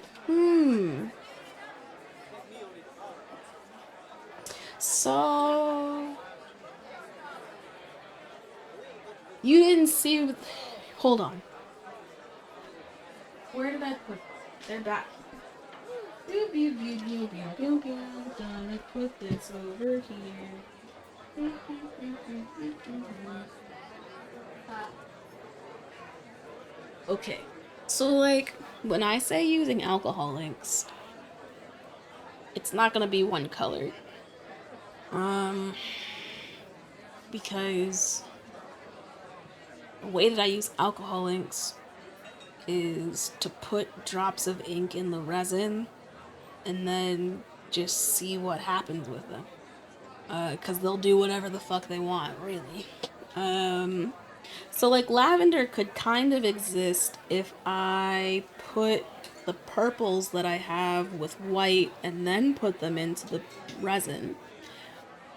So you didn't see. Hold on. Where did I put them? They're back. Pew, pew, pew, pew, pew, pew, pew. Gonna put this over here. Okay. So, like, when I say using alcohol inks, it's not gonna be one colored. Because the way that I use alcohol inks is to put drops of ink in the resin and then just see what happens with them. Because they'll do whatever the fuck they want, really. So, like, lavender could kind of exist if I put the purples that I have with white and then put them into the resin.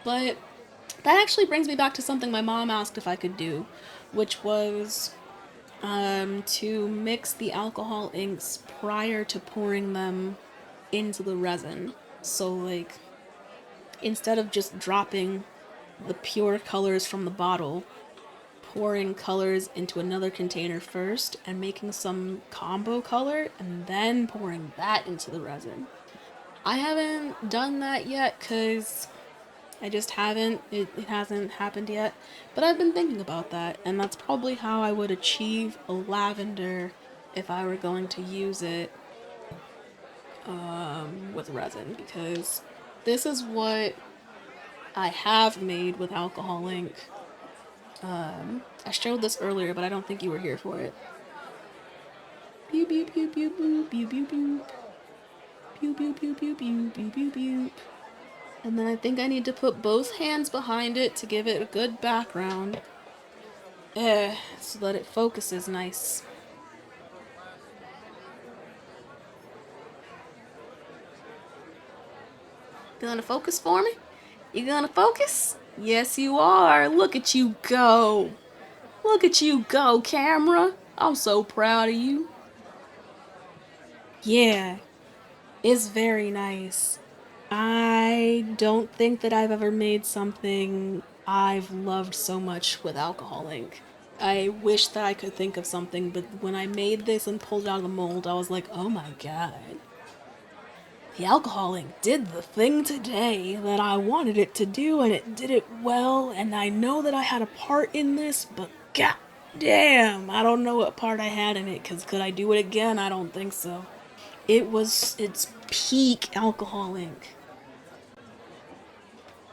But that actually brings me back to something my mom asked if I could do, which was to mix the alcohol inks prior to pouring them into the resin. So, like, instead of just dropping the pure colors from the bottle, pouring colors into another container first and making some combo color and then pouring that into the resin. I haven't done that yet because I just haven't. It hasn't happened yet. But I've been thinking about that, and that's probably how I would achieve a lavender if I were going to use it with resin, because this is what I have made with alcohol ink. I showed this earlier, but I don't think you were here for it. Pew pew pew pew pew pew pew pew. Pew pew pew pew pew pew pew pew. And then I think I need to put both hands behind it to give it a good background. So that it focuses nice. Gonna focus for me? You gonna focus? Yes, you are. Look at you go. Look at you go, camera. I'm so proud of you. Yeah, it's very nice. I don't think that I've ever made something I've loved so much with alcohol ink. I wish that I could think of something, but when I made this and pulled it out of the mold, I was like, oh my god. The alcohol ink did the thing today that I wanted it to do, and it did it well, and I know that I had a part in this, but god damn, I don't know what part I had in it, because could I do it again? I don't think so. It's peak alcohol ink.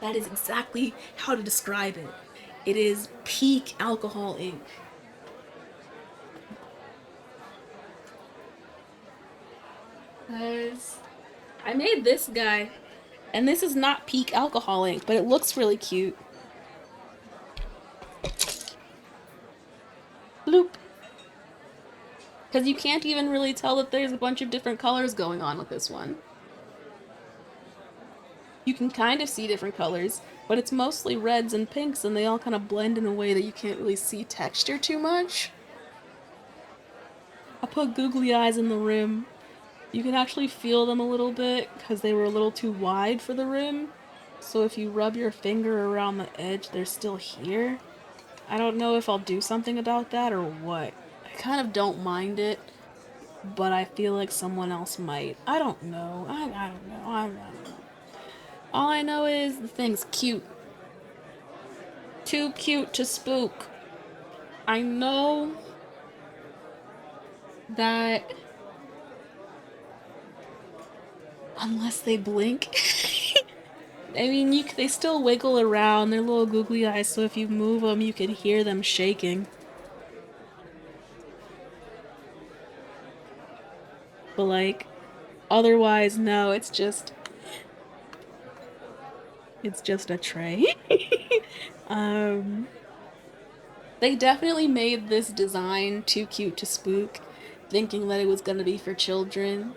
That is exactly how to describe it. It is peak alcohol ink. Because I made this guy, and this is not peak alcohol ink, but it looks really cute. Bloop. Because you can't even really tell that there's a bunch of different colors going on with this one. You can kind of see different colors, but it's mostly reds and pinks, and they all kind of blend in a way that you can't really see texture too much. I put googly eyes in the rim. You can actually feel them a little bit, because they were a little too wide for the rim. So if you rub your finger around the edge, they're still here. I don't know if I'll do something about that or what. I kind of don't mind it, but I feel like someone else might. I don't know. I don't know. I don't know. All I know is the thing's cute. Too cute to spook. I know that unless they blink, I mean, they still wiggle around. They're little googly eyes, so if you move them, you can hear them shaking. But, like, otherwise, no, it's just a tray. They definitely made this design too cute to spook, thinking that it was gonna be for children.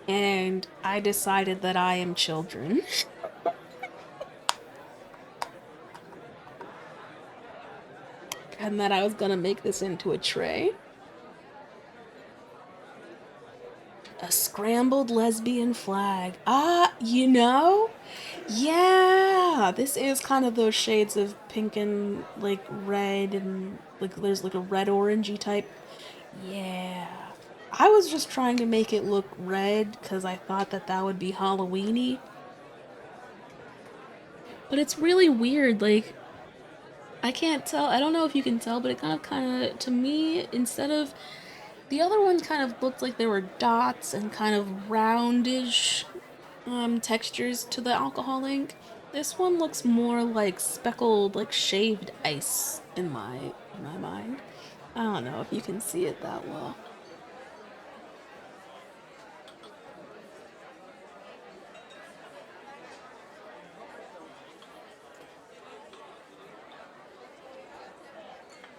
And I decided that I am children. and that I was gonna make this into a tray. A scrambled lesbian flag. Ah, you know? Yeah, this is kind of those shades of pink and like red and like there's like a red orangey type. Yeah. I was just trying to make it look red because I thought that that would be Halloweeny. But it's really weird, like I can't tell. I don't know if you can tell, but it kind of to me, instead of the other ones kind of looked like there were dots and kind of roundish textures to the alcohol ink. This one looks more like speckled, like shaved ice in my mind. I don't know if you can see it that well.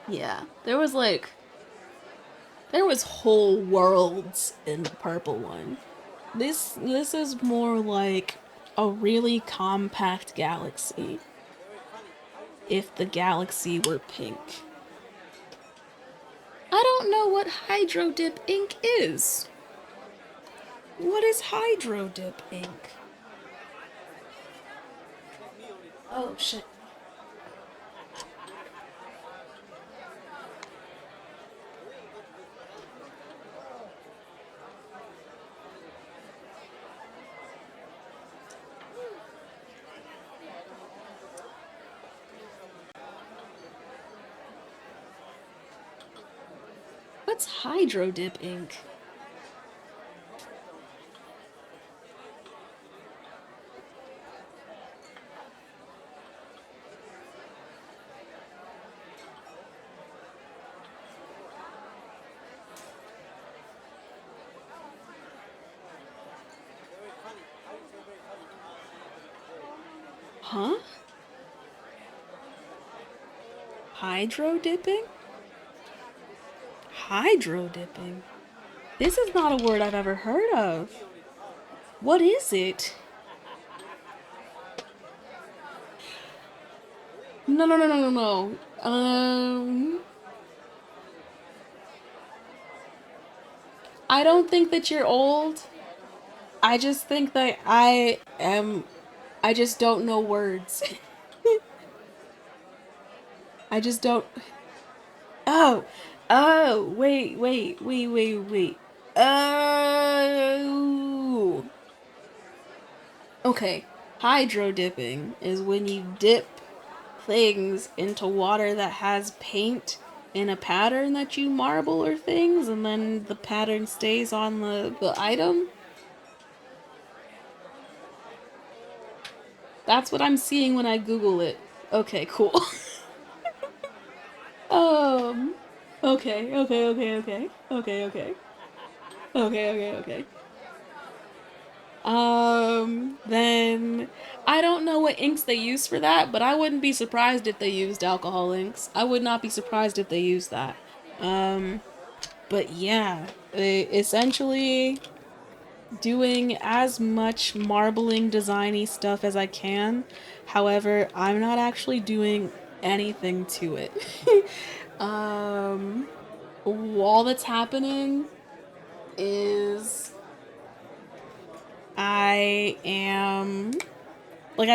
Yeah, there was whole worlds in the purple one. This is more like a really compact galaxy. If the galaxy were pink. I don't know what Hydro Dip ink is. What is Hydro Dip ink? Oh shit. What's Hydro Dip ink? Huh? Hydro dipping? Hydro dipping? This is not a word I've ever heard of. What is it? No. I don't think that you're old. I just think that I just don't know words. I just don't. Oh, wait. Oh. Okay, hydro dipping is when you dip things into water that has paint in a pattern that you marble or things, and then the pattern stays on the item. That's what I'm seeing when I Google it. Okay, cool. Okay. Then I don't know what inks they use for that, but I wouldn't be surprised if they used alcohol inks. I would not be surprised if they used that. But yeah, essentially doing as much marbling designy stuff as I can. However, I'm not actually doing anything to it. All that's happening is I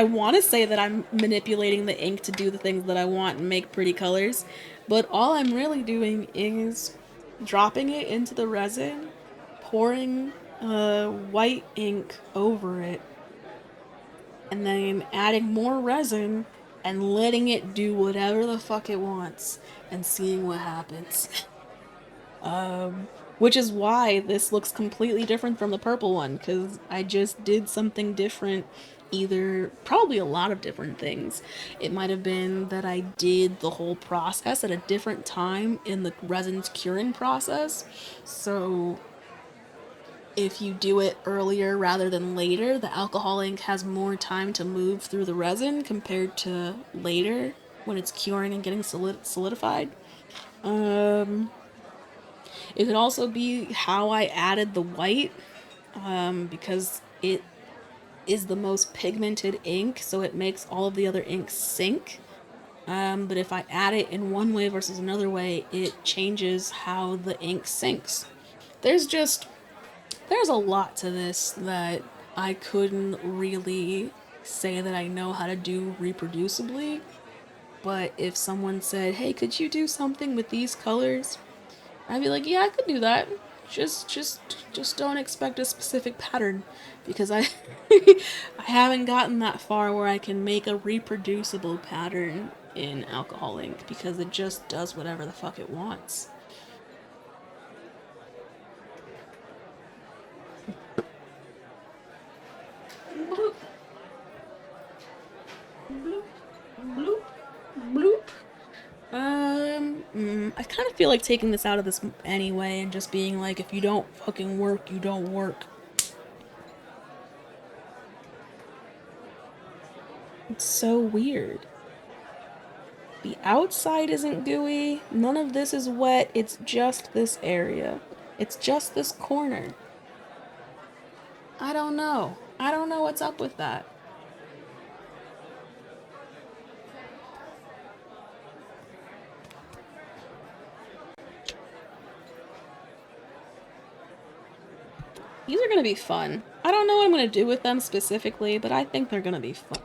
want to say that I'm manipulating the ink to do the things that I want and make pretty colors, but all I'm really doing is dropping it into the resin, pouring white ink over it, and then adding more resin and letting it do whatever the fuck it wants and seeing what happens. Which is why this looks completely different from the purple one, because I just did something different, probably a lot of different things. It might have been that I did the whole process at a different time in the resin's curing process, so if you do it earlier rather than later, the alcohol ink has more time to move through the resin compared to later when it's curing and getting solidified. It could also be how I added the white, because it is the most pigmented ink, so it makes all of the other inks sink. But if I add it in one way versus another way, it changes how the ink sinks. There's a lot to this that I couldn't really say that I know how to do reproducibly. But if someone said, hey, could you do something with these colors? I'd be like, yeah, I could do that. Just don't expect a specific pattern, because I I haven't gotten that far where I can make a reproducible pattern in alcohol ink, because it just does whatever the fuck it wants. Bloop. Bloop. Bloop. Bloop. I kind of feel like taking this out of this anyway and just being like, if you don't fucking work, you don't work. It's so weird. The outside isn't gooey, none of this is wet, it's just this area. It's just this corner. I don't know. I don't know what's up with that. These are gonna be fun. I don't know what I'm gonna do with them specifically, but I think they're gonna be fun.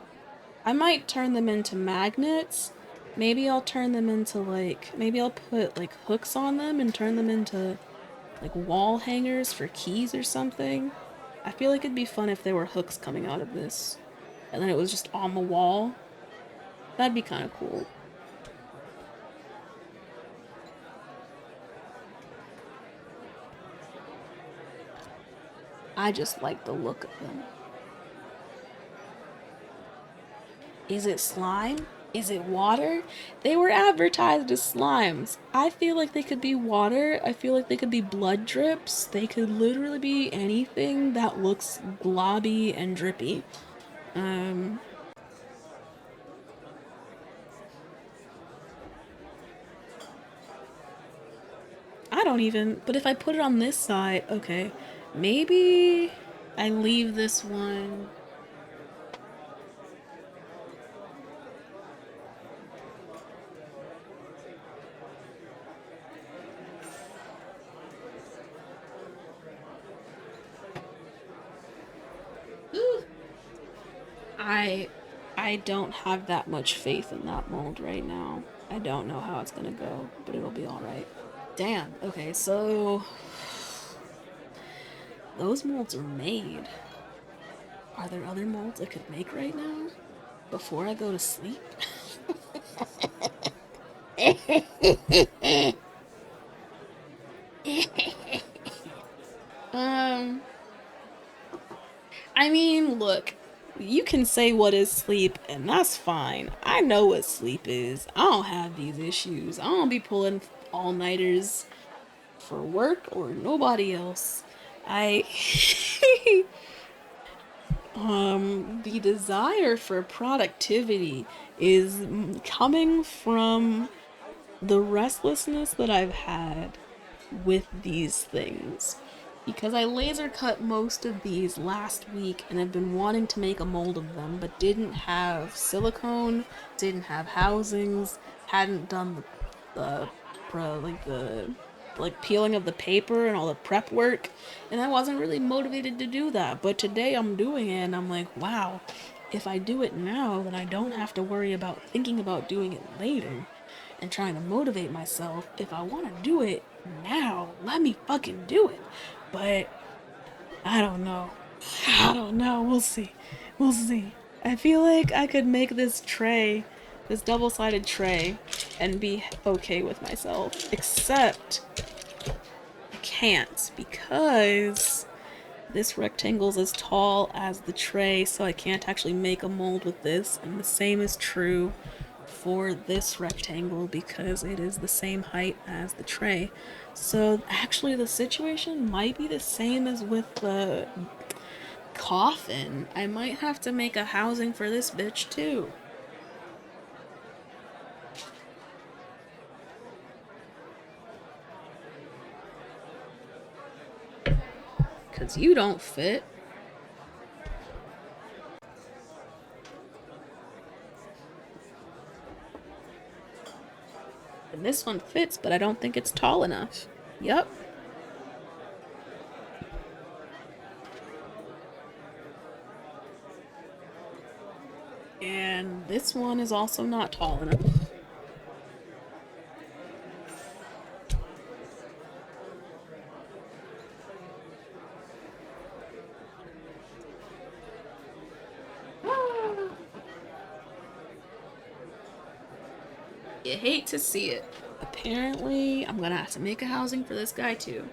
I might turn them into magnets. Maybe I'll turn them into maybe I'll put like hooks on them and turn them into like wall hangers for keys or something. I feel like it'd be fun if there were hooks coming out of this and then it was just on the wall. That'd be kind of cool. I just like the look of them. Is it slime? Is it water? They were advertised as slimes. I feel like they could be water. I feel like they could be blood drips. They could literally be anything that looks globby and drippy. I don't even, but if I put it on this side, okay, maybe I leave this one. I don't have that much faith in that mold right now. I don't know how it's gonna go, but it'll be alright. Damn, okay, so those molds are made. Are there other molds I could make right now before I go to sleep? I mean, look, you can say what is sleep, and that's fine. I know what sleep is. I don't have these issues. I don't be pulling all-nighters for work or nobody else. The desire for productivity is coming from the restlessness that I've had with these things. Because I laser cut most of these last week and have been wanting to make a mold of them, but didn't have silicone, didn't have housings, hadn't done the peeling of the paper and all the prep work, and I wasn't really motivated to do that. But today I'm doing it and I'm like, wow, if I do it now, then I don't have to worry about thinking about doing it later and trying to motivate myself. If I want to do it now, let me fucking do it. But I don't know. We'll see. I feel like I could make this tray, this double-sided tray, and be okay with myself. Except I can't, because this rectangle's as tall as the tray, so I can't actually make a mold with this. And the same is true for this rectangle, because it is the same height as the tray. So actually the situation might be the same as with the coffin. I might have to make a housing for this bitch too. Cause you don't fit. And this one fits, but I don't think it's tall enough. Yep. And this one is also not tall enough. You hate to see it. Apparently, I'm gonna have to make a housing for this guy too.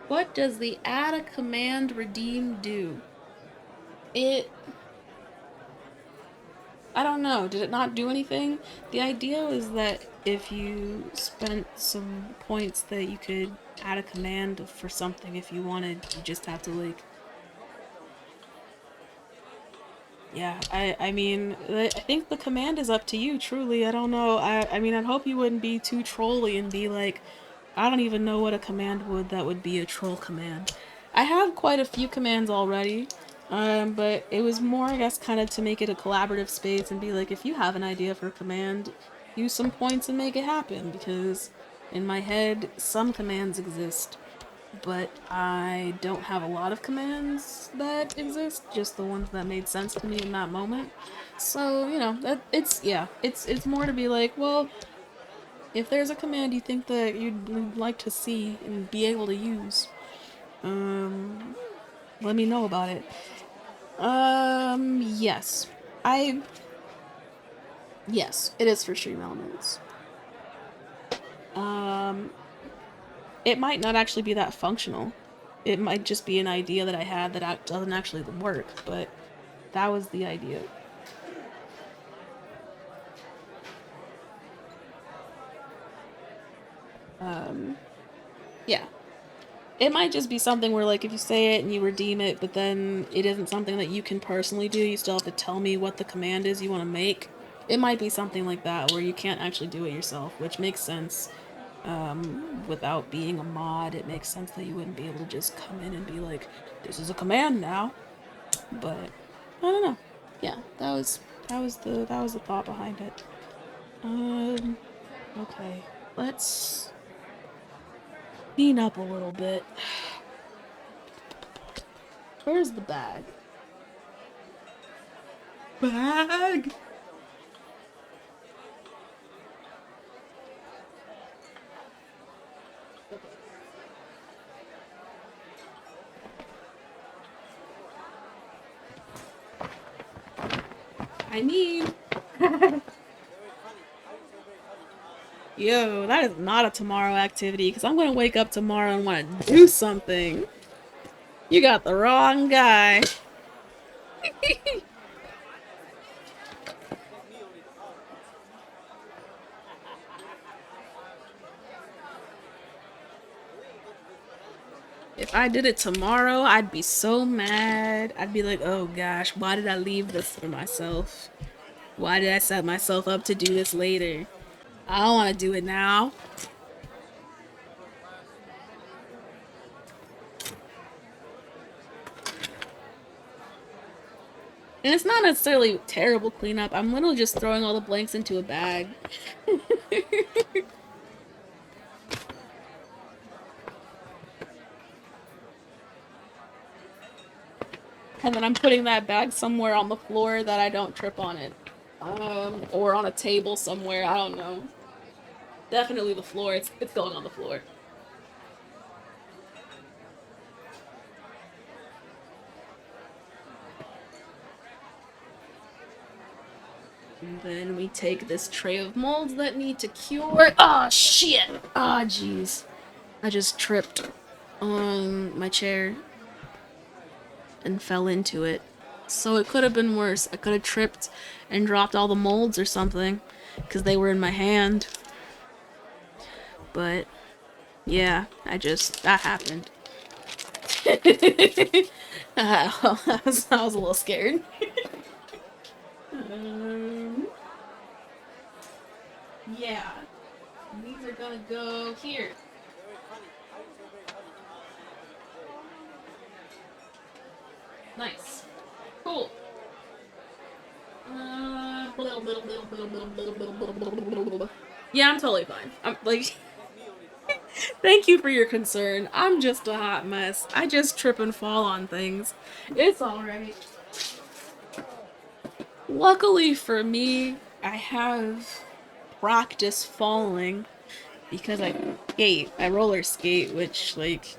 What does the add a command redeem do? I don't know. Did it not do anything? The idea was that if you spent some points that you could add a command for something if you wanted, you just have to like... Yeah, I mean, I think the command is up to you, truly. I don't know. I mean, I'd hope you wouldn't be too trolly and be like, I don't even know what a command that would be a troll command. I have quite a few commands already, but it was more, I guess, kind of to make it a collaborative space and be like, if you have an idea for a command, use some points and make it happen, because in my head, some commands exist, but I don't have a lot of commands that exist, just the ones that made sense to me in that moment. So, you know, it's more to be like, well, if there's a command you think that you'd like to see and be able to use, let me know about it. Yes. Yes, it is for Stream Elements. It might not actually be that functional. It might just be an idea that I had that doesn't actually work, but that was the idea. Yeah. It might just be something where, like, if you say it and you redeem it, but then it isn't something that you can personally do, you still have to tell me what the command is you want to make. It might be something like that, where you can't actually do it yourself, which makes sense. Without being a mod, it makes sense that you wouldn't be able to just come in and be like, this is a command now. But, I don't know. Yeah, that was the thought behind it. Okay. Let's clean up a little bit. Where's the bag? Bag! I mean... Yo, that is not a tomorrow activity, because I'm going to wake up tomorrow and want to do something. You got the wrong guy. If I did it tomorrow, I'd be so mad. I'd be like, oh gosh, why did I leave this for myself? Why did I set myself up to do this later? I don't want to do it now. And it's not necessarily terrible cleanup. I'm literally just throwing all the blanks into a bag. And then I'm putting that bag somewhere on the floor that I don't trip on it. Or on a table somewhere, I don't know. Definitely the floor, it's going on the floor. And then we take this tray of molds that need to cure. Oh shit! Ah, oh, jeez. I just tripped on my chair and fell into it. So it could have been worse. I could have tripped and dropped all the molds or something, because they were in my hand. But yeah, that happened. I was a little scared. Yeah, these are gonna go here. Nice. Cool. Yeah, I'm totally fine. I'm like, thank you for your concern. I'm just a hot mess. I just trip and fall on things. It's alright. Luckily for me, I have practice falling because I skate. I roller skate, which, like,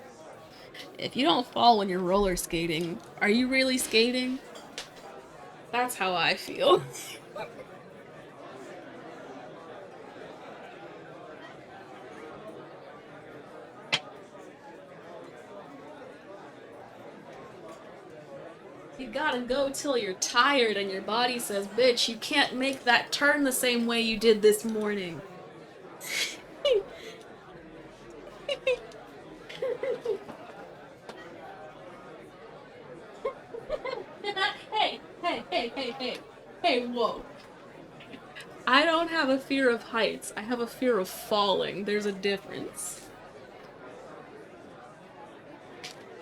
if you don't fall when you're roller skating, are you really skating? That's how I feel. You gotta go till you're tired and your body says, bitch, you can't make that turn the same way you did this morning. Hey, whoa. I don't have a fear of heights. I have a fear of falling. There's a difference.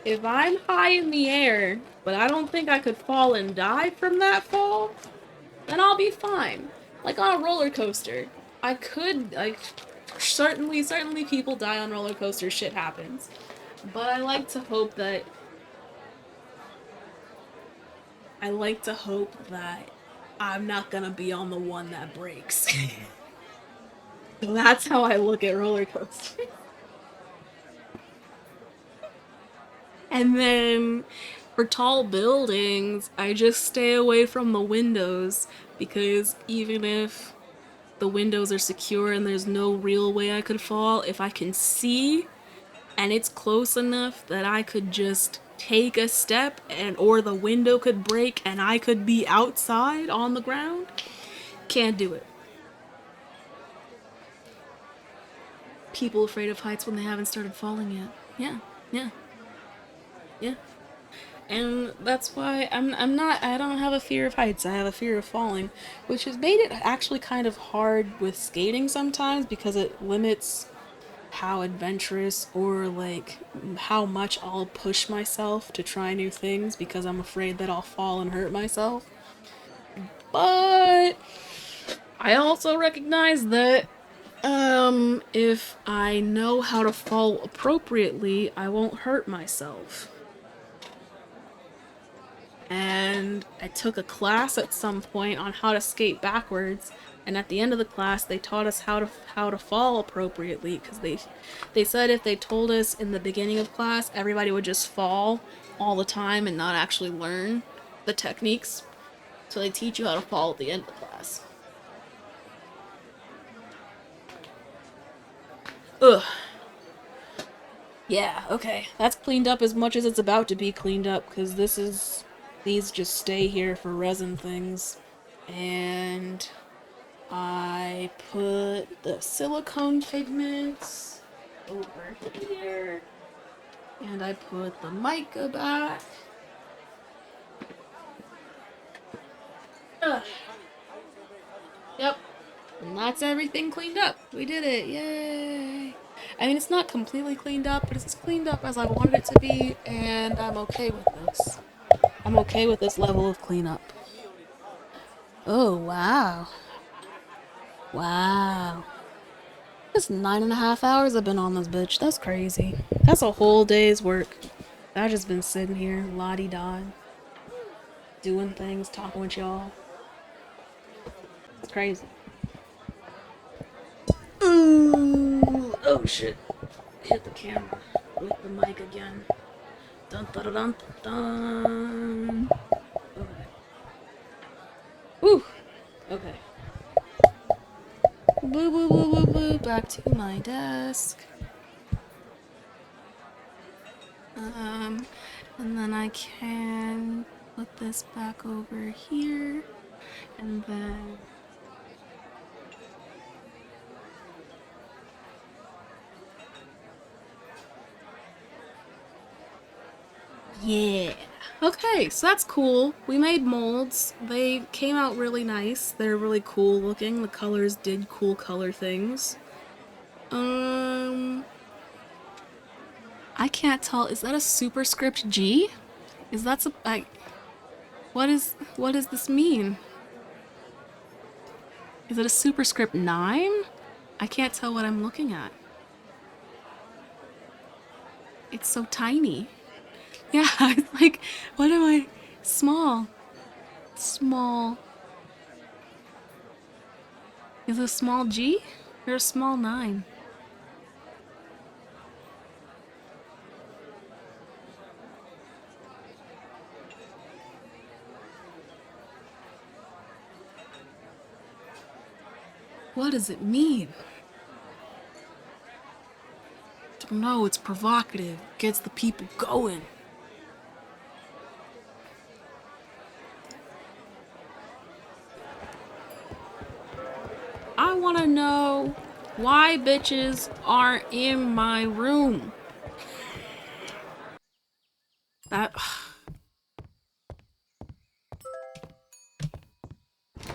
If I'm high in the air, but I don't think I could fall and die from that fall, then I'll be fine. Like on a roller coaster. I could, like, certainly people die on roller coasters, shit happens. But I like to hope that I'm not gonna be on the one that breaks. So that's how I look at roller coasters. And then for tall buildings, I just stay away from the windows because even if the windows are secure and there's no real way I could fall, if I can see and it's close enough that I could just take a step or the window could break and I could be outside on the ground, can't do it. People afraid of heights when they haven't started falling yet. Yeah. And that's why I don't have a fear of heights, I have a fear of falling, which has made it actually kind of hard with skating sometimes because it limits how adventurous or like how much I'll push myself to try new things because I'm afraid that I'll fall and hurt myself. But I also recognize that if I know how to fall appropriately, I won't hurt myself. And I took a class at some point on how to skate backwards, and at the end of the class they taught us how to fall appropriately because they said if they told us in the beginning of class, everybody would just fall all the time and not actually learn the techniques. So they teach you how to fall at the end of the class. Ugh. Yeah, okay. That's cleaned up as much as it's about to be cleaned up, because these just stay here for resin things. And I put the silicone pigments over here. And I put the mica back. Ugh. Yep. And that's everything cleaned up. We did it. Yay. I mean, it's not completely cleaned up, but it's as cleaned up as I wanted it to be, and I'm okay with this. I'm okay with this level of cleanup. Oh, wow. Wow. That's 9.5 hours I've been on this bitch. That's crazy. That's a whole day's work. I've just been sitting here, la-di-da, doing things, talking with y'all. It's crazy. Ooh, oh shit. Hit the camera with the mic again. Dun dun dun dun. Okay. Woo. Okay. Boo boo boo boo boo. Back to my desk. And then I can put this back over here, and then. Yeah. Okay, so that's cool. We made molds. They came out really nice. They're really cool looking. The colors did cool color things. I can't tell. Is that a superscript G? Is that what does this mean? Is it a superscript 9? I can't tell what I'm looking at. It's so tiny. Yeah, it's like, what am I? Small. Small. Is it a small G or a small 9? What does it mean? Don't know, it's provocative. Gets the people going. I want to know why bitches aren't in my room. That...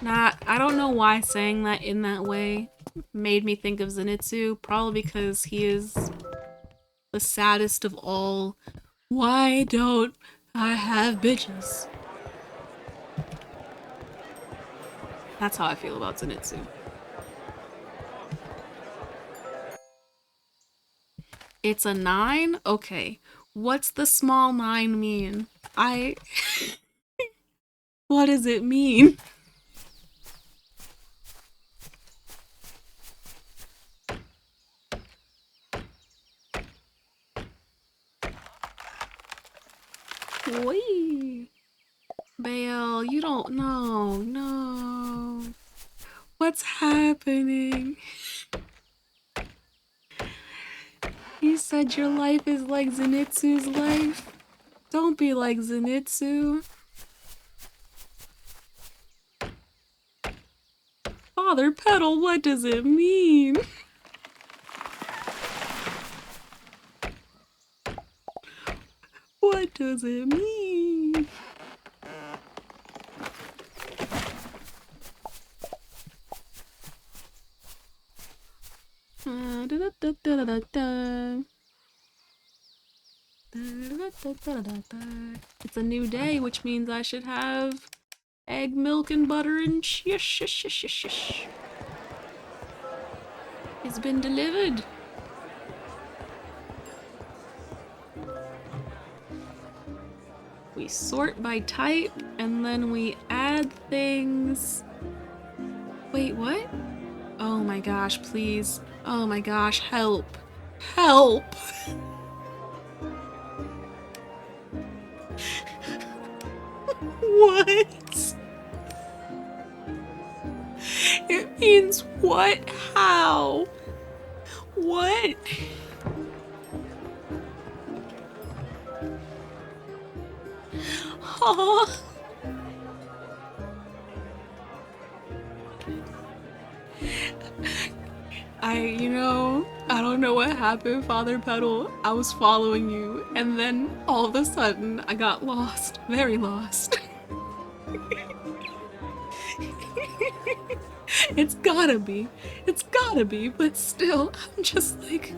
Nah, I don't know why saying that in that way made me think of Zenitsu. Probably because he is the saddest of all. Why don't I have bitches? That's how I feel about Zenitsu. It's a 9? Okay. What's the small 9 mean? What does it mean? Wee. Bale, you don't know. No. What's happening? You said your life is like Zenitsu's life. Don't be like Zenitsu. Father Petal, what does it mean? What does it mean? It's a new day, which means I should have egg, milk, and butter and shish. It's been delivered. We sort by type, and then we add things. Wait, what? Oh my gosh, please. Oh my gosh, help. Help! What? It means what? How? What? Huh? I don't know what happened, Father Petal. I was following you, and then all of a sudden, I got lost. Very lost. It's gotta be, but still, I'm just like,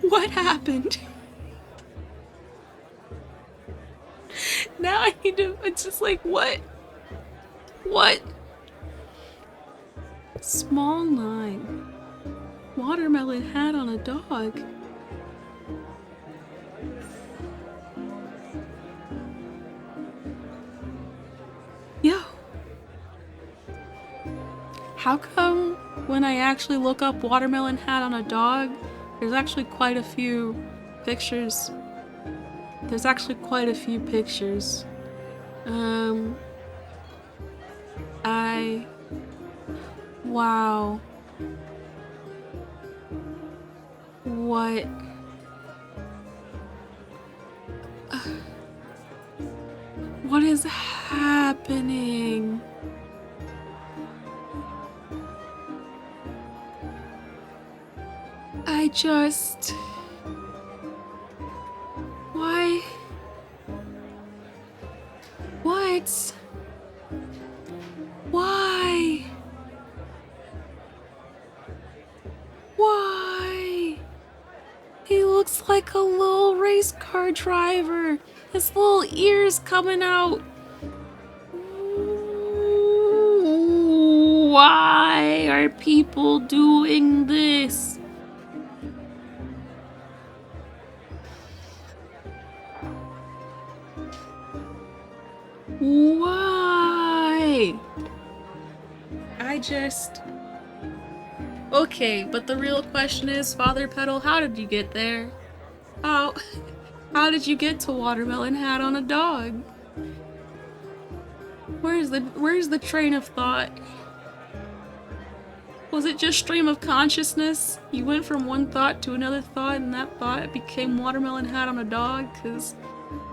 what happened? Now I need to, it's just like, what? What? Small 9. Watermelon hat on a dog. Yo. How come when I actually look up watermelon hat on a dog, there's actually quite a few pictures. Wow. What? What is happening? Why? What? Why? Why? He looks like a little race car driver. His little ears coming out. Why? are people doing this? Why? Okay, but the real question is, Father Petal, how did you get there? How did you get to Watermelon Hat on a dog? Where's the train of thought? Was it just stream of consciousness? You went from one thought to another thought, and that thought became Watermelon Hat on a dog? 'Cause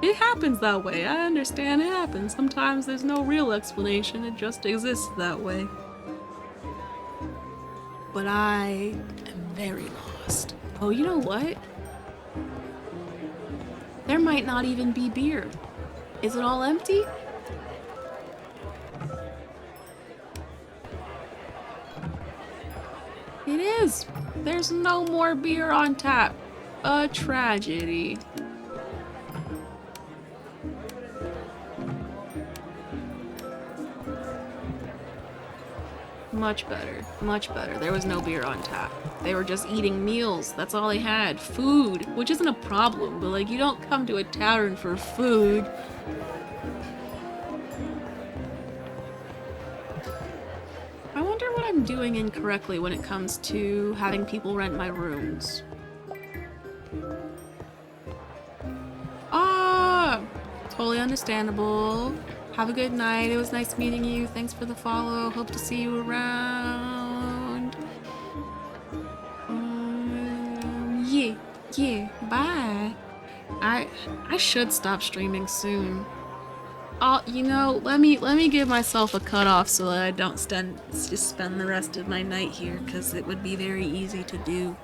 it happens that way. I understand it happens. Sometimes there's no real explanation, it just exists that way. But I am very lost. Oh, you know what? There might not even be beer. Is it all empty? It is. There's no more beer on tap. A tragedy. Much better. Much better. There was no beer on tap. They were just eating meals. That's all they had. Food. Which isn't a problem, but like, you don't come to a tavern for food. I wonder what I'm doing incorrectly when it comes to having people rent my rooms. Ah! Totally understandable. Have a good night. It was nice meeting you. Thanks for the follow. Hope to see you around. Yeah. Bye. I should stop streaming soon. You know, let me give myself a cutoff so that I don't just spend the rest of my night here, because it would be very easy to do.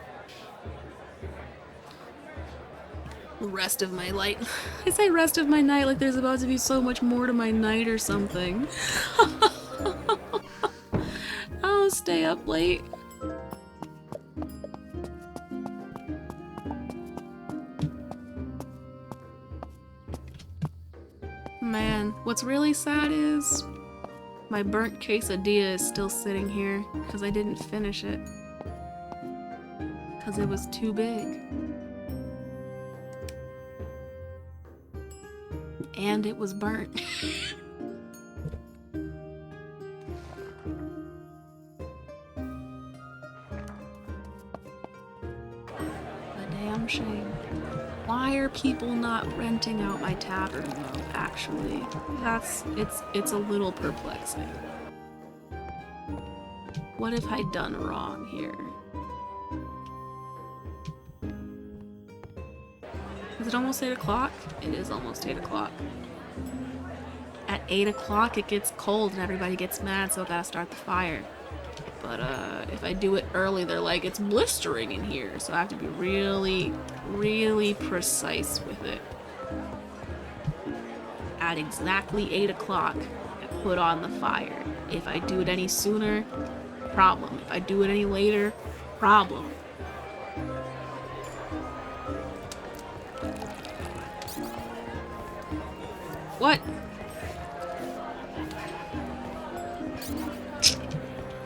Rest of my light. I say rest of my night like there's about to be so much more to my night or something. I'll stay up late. Man, what's really sad is my burnt quesadilla is still sitting here because I didn't finish it. Because it was too big. And it was burnt. A damn shame. Why are people not renting out my tavern though, actually? It's a little perplexing. What have I done wrong here? Is it almost 8 o'clock? It is almost 8 o'clock. At 8 o'clock it gets cold and everybody gets mad, so I gotta start the fire. But if I do it early, they're like, it's blistering in here, so I have to be really, really precise with it. At exactly 8 o'clock, I put on the fire. If I do it any sooner, problem. If I do it any later, problem. What?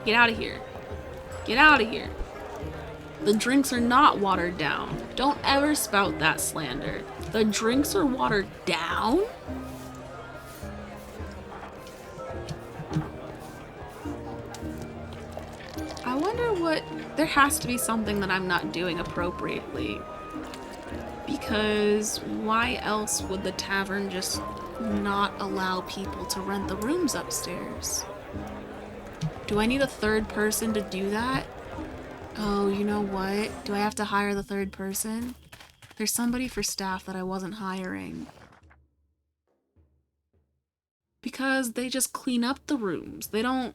Get out of here. Get out of here. The drinks are not watered down. Don't ever spout that slander. The drinks are watered down? I wonder what... There has to be something that I'm not doing appropriately. Because why else would the tavern just not allow people to rent the rooms upstairs? Do I need a third person to do that? Oh, you know what? Do I have to hire the third person? There's somebody for staff that I wasn't hiring. Because they just clean up the rooms. They don't...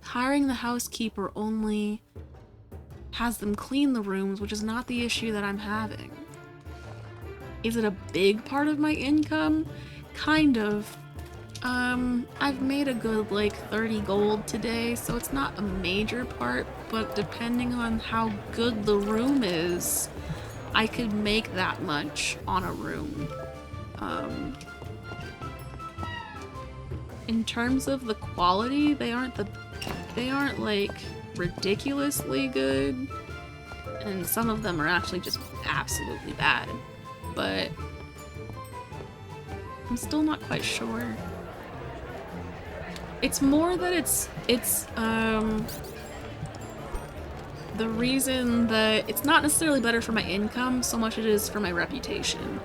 Hiring the housekeeper only has them clean the rooms, which is not the issue that I'm having. Is it a big part of my income? Kind of. I've made a good, like, 30 gold today, so it's not a major part, but depending on how good the room is, I could make that much on a room. in terms of the quality, they aren't like ridiculously good, and some of them are actually just absolutely bad, but I'm still not quite sure. It's more that it's the reason that it's not necessarily better for my income so much as it is for my reputation.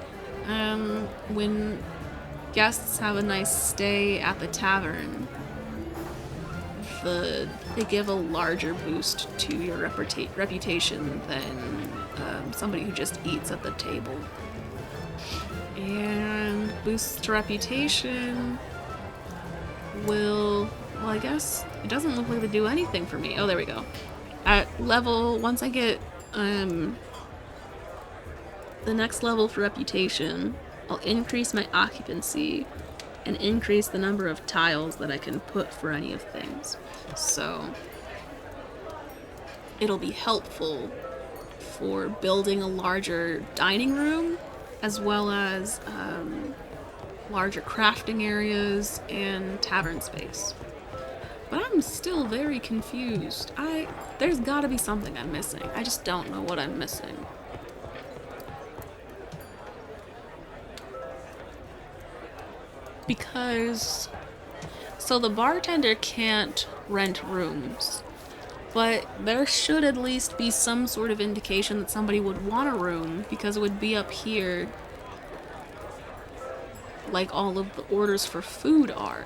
When guests have a nice stay at the tavern, they give a larger boost to your reputation than somebody who just eats at the table. And boosts to reputation well, I guess it doesn't look like they do anything for me. Oh, there we go. Once I get the next level for reputation, I'll increase my occupancy and increase the number of tiles that I can put for any of things. So it'll be helpful for building a larger dining room as well as larger crafting areas and tavern space. But I'm still very confused. There's gotta be something I'm missing. I just don't know what I'm missing. Because, so the bartender can't rent rooms, but there should at least be some sort of indication that somebody would want a room, because it would be up here like all of the orders for food are.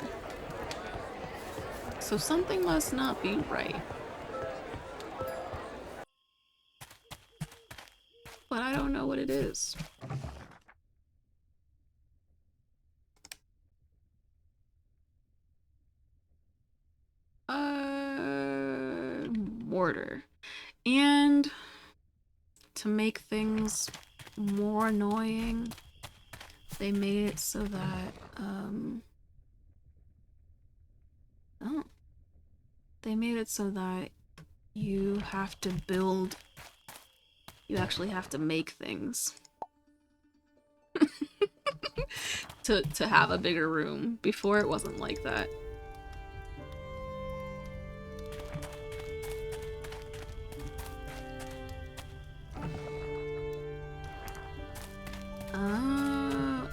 So something must not be right. But I don't know what it is. Mortar. And to make things more annoying, they made it so that, they made it so that you have to build, you actually have to make things to have a bigger room. Before it wasn't like that.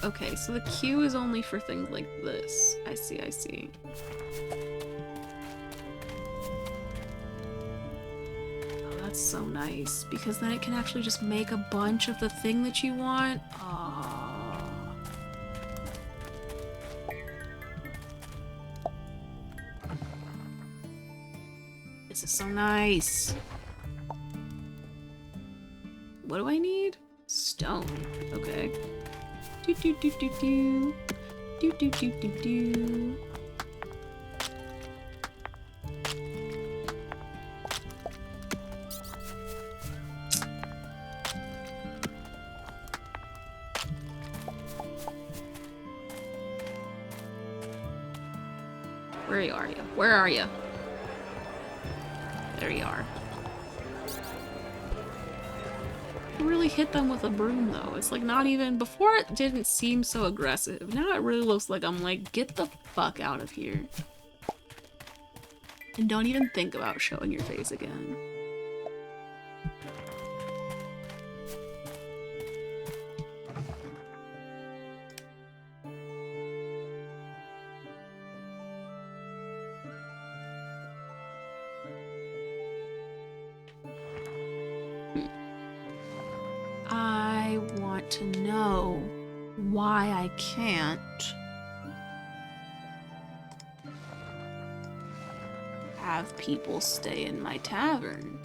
Okay, so the queue is only for things like this. I see. Oh, that's so nice, because then it can actually just make a bunch of the thing that you want. Oh. This is so nice. What do I need? Stone. Okay. Do do do do do. Do do do do do. Where are you? Where are you? There you are. Really hit them with a broom though. It's like not even, before it didn't seem so aggressive. Now it really looks like I'm like, get the fuck out of here. And don't even think about showing your face again. I want to know why I can't have people stay in my tavern.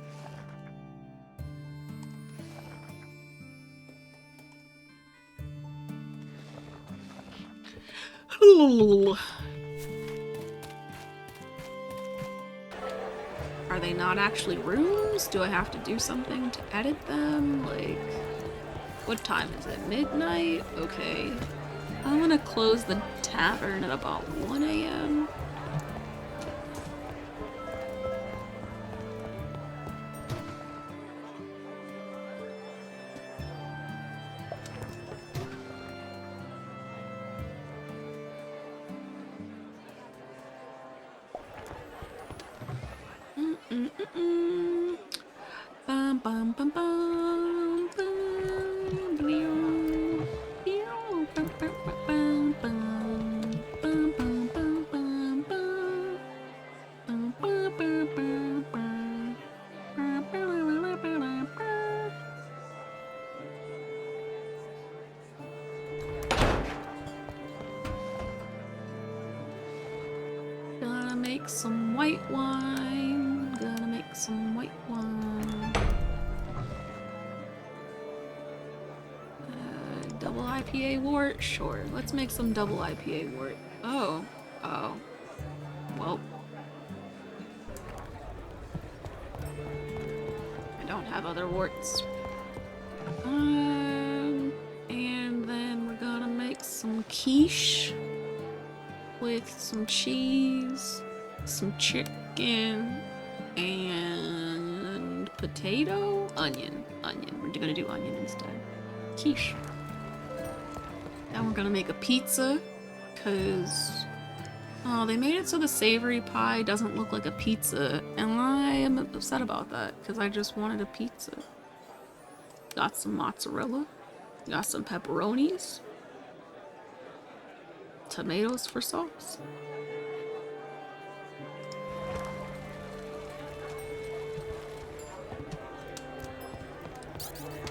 Are they not actually rooms? Do I have to do something to edit them? Like, what time is it? Midnight? Okay. I'm gonna close the tavern at about 1 a.m. Bum, bum, bum, bum, bum, bum, bum, bum, bum, bum, bum, bum, bum, bum, bum. Bum, bum, bum, bum, bum. Bum, bum, bum, bum, bum. Gonna make some white wine. Gonna make some white wine. Double IPA wort? Sure. Let's make some double IPA wort. Oh. Oh. Well. I don't have other worts. And then we're gonna make some quiche with some cheese, some chicken, and potato? Onion. We're gonna do onion instead. Quiche. Then we're gonna make a pizza, cause oh, they made it so the savory pie doesn't look like a pizza, and I am upset about that, because I just wanted a pizza. Got some mozzarella, got some pepperonis, tomatoes for sauce.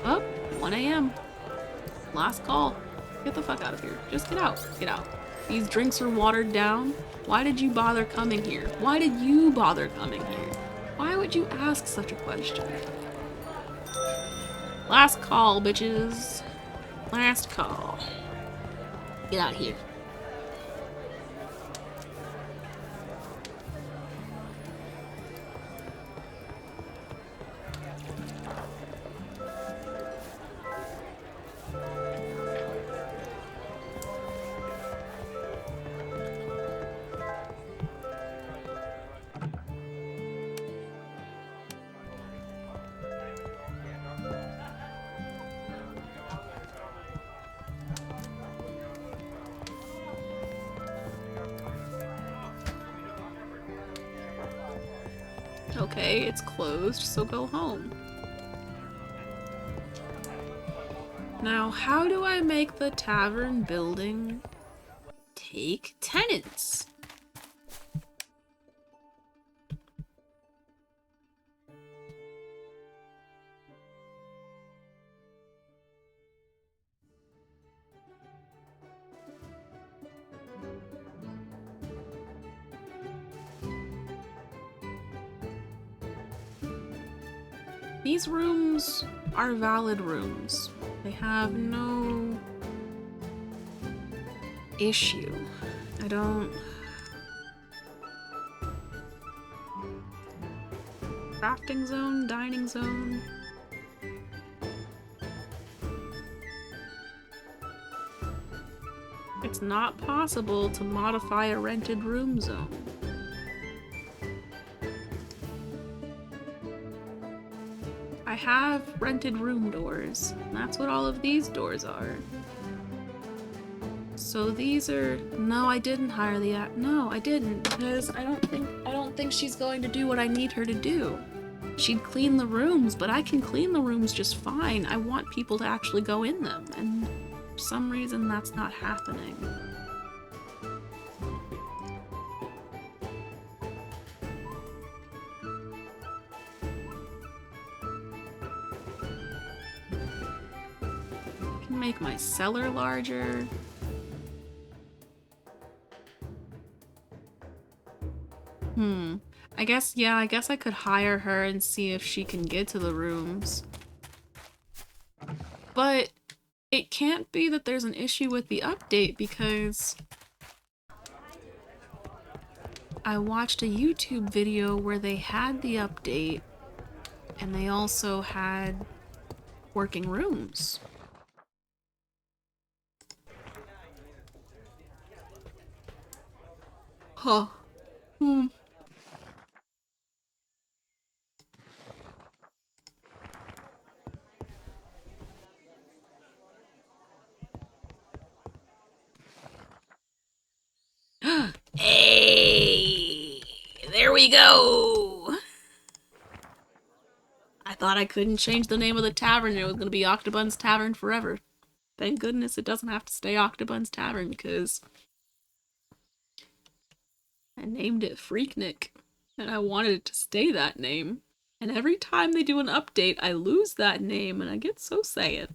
Oh, 1 a.m. Last call. Get the fuck out of here. Just get out. Get out. These drinks are watered down. Why did you bother coming here? Why did you bother coming here? Why would you ask such a question? Last call, bitches. Last call. Get out of here. Okay, it's closed, so go home. Now, how do I make the tavern building take tenants? These rooms are valid rooms. They have no issue. I don't... Crafting zone, dining zone. It's not possible to modify a rented room zone. I have rented room doors. And that's what all of these doors are. So these are... No, I didn't hire the app. No, I didn't, because I don't think she's going to do what I need her to do. She'd clean the rooms, but I can clean the rooms just fine. I want people to actually go in them, and for some reason that's not happening. Make my cellar larger. I guess I could hire her and see if she can get to the rooms. But it can't be that there's an issue with the update, because I watched a YouTube video where they had the update and they also had working rooms. Huh. Hey! There we go! thought I couldn't change the name of the tavern. It was going to be Octobun's Tavern forever. Thank goodness it doesn't have to stay Octobun's Tavern, because I named it Freaknik, and I wanted it to stay that name. And every time they do an update, I lose that name, and I get so sad.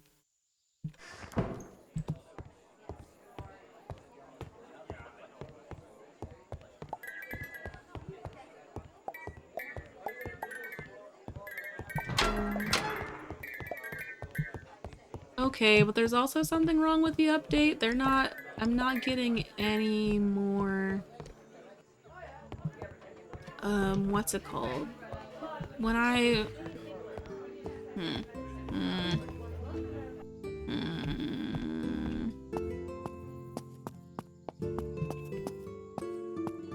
Okay, but there's also something wrong with the update. I'm not getting any more, what's it called? When I,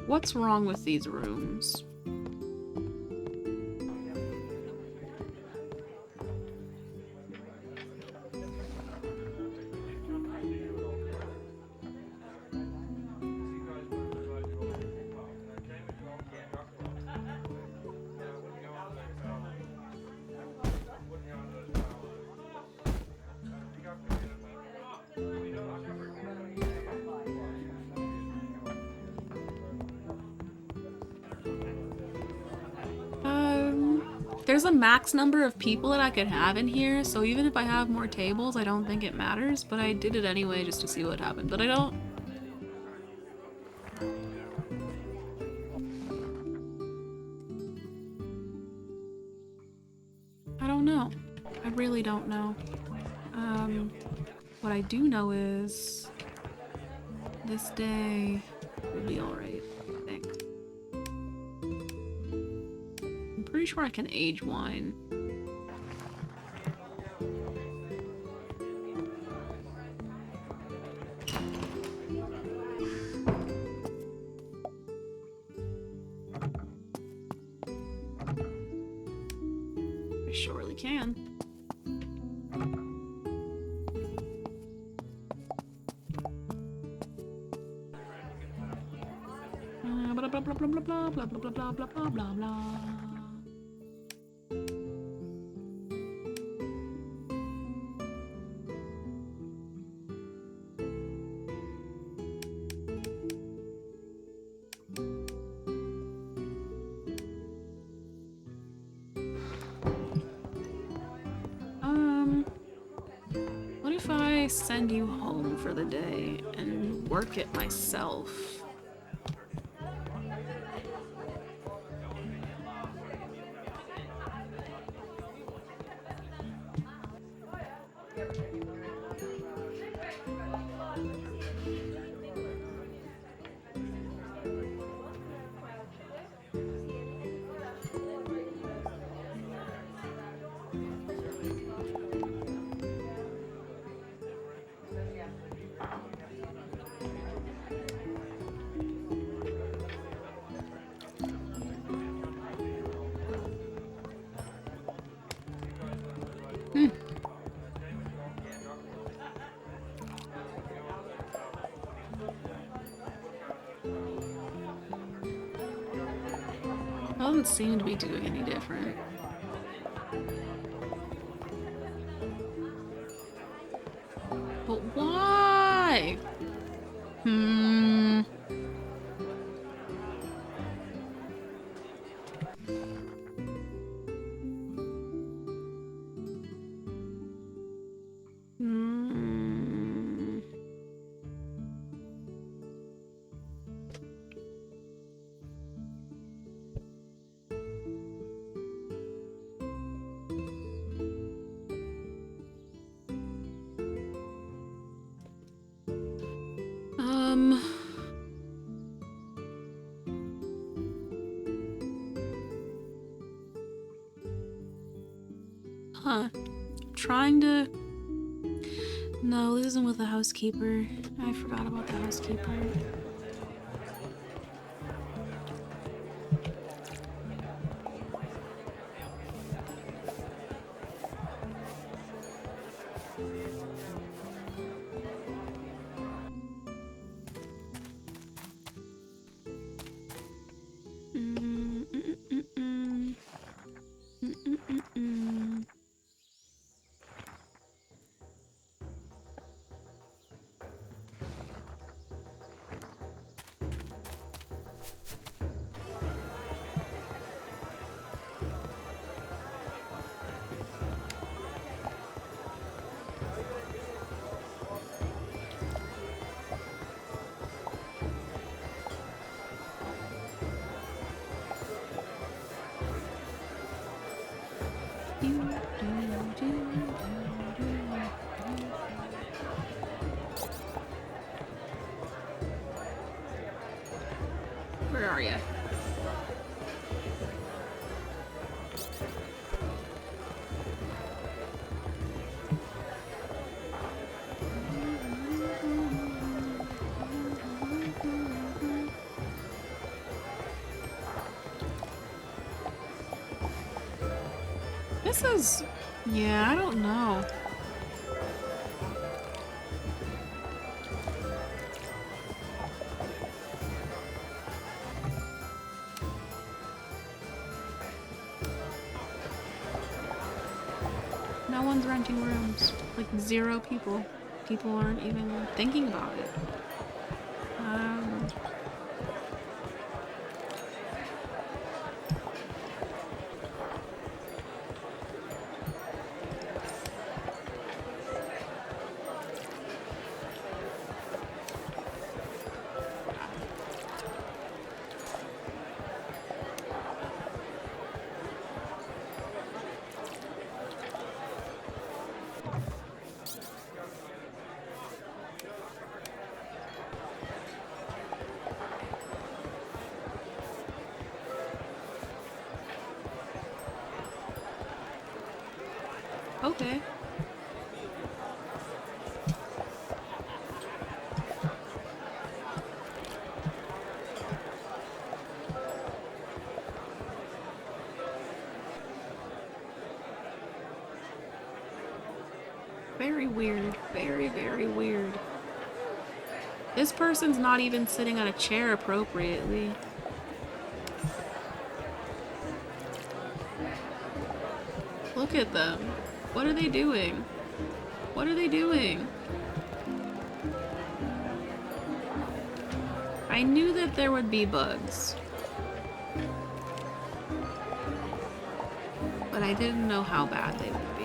What's wrong with these rooms? There's a max number of people that I could have in here, so even if I have more tables, I don't think it matters, but I did it anyway just to see what happened. But I don't know. I really don't know. What I do know is this day will be alright, I think. I'm pretty sure I can age wine. I surely can. Blah blah blah blah blah blah blah blah blah blah blah blah blah. What if I send you home for the day and work it myself? Doesn't seem to be doing any different. But why? Trying to... No, this isn't with the housekeeper. I forgot about the housekeeper. Where are you? This is... yeah, I don't know. No one's renting rooms. Like 0 people. People aren't even thinking about it. Okay. Very weird. Very, very weird. This person's not even sitting on a chair appropriately. Look at them. What are they doing? What are they doing? I knew that there would be bugs. But I didn't know how bad they would be.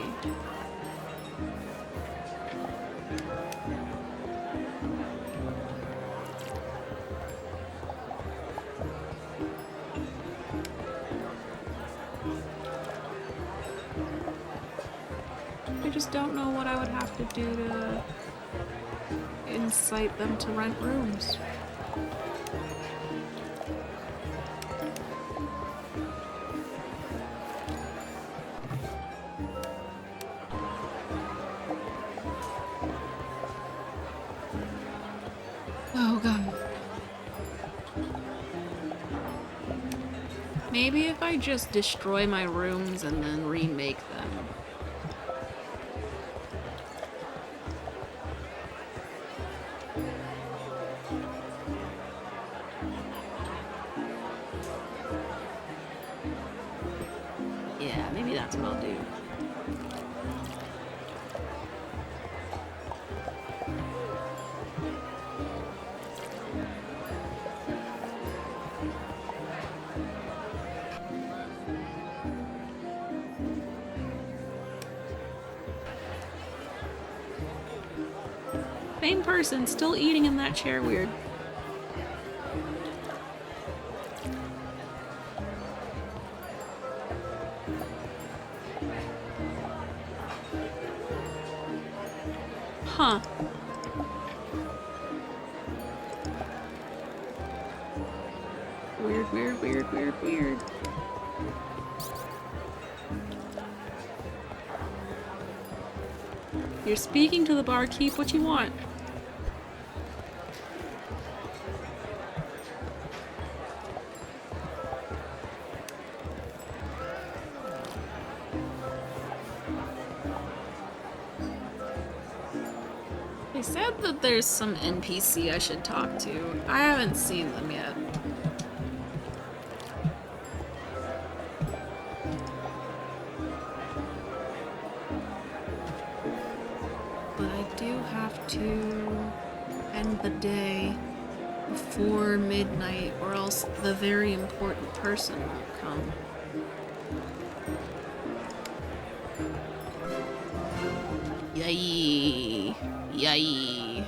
I just don't know what I would have to do to incite them to rent rooms. Oh god. Maybe if I just destroy my rooms and then remake them. Yeah, maybe that's what I'll do. Same person, still eating in that chair, weird. Huh. Weird, weird, weird, weird, weird. You're speaking to the barkeep, what you want? They said that there's some NPC I should talk to. I haven't seen them yet. But I do have to end the day before midnight, or else the very important person won't come. Yay! Yay!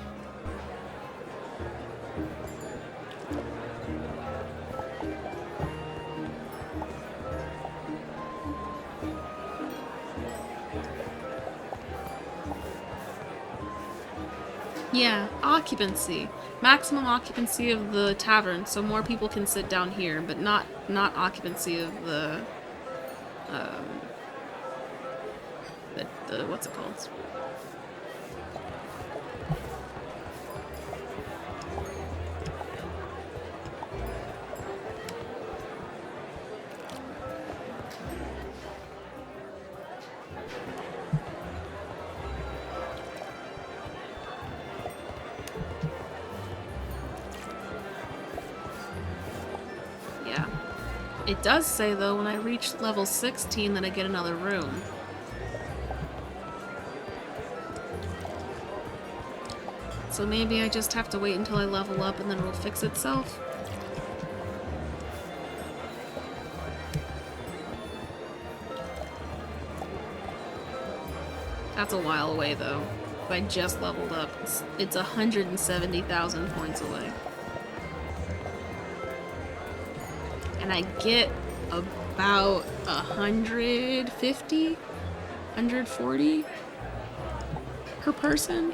Yeah, occupancy. Maximum occupancy of the tavern, so more people can sit down here, but not occupancy of the what's it called? Yeah. It does say, though, when I reach level 16 that I get another room. So maybe I just have to wait until I level up and then it'll fix itself. That's a while away, though. If I just leveled up, it's 170,000 points away. And I get about 150, 140 per person.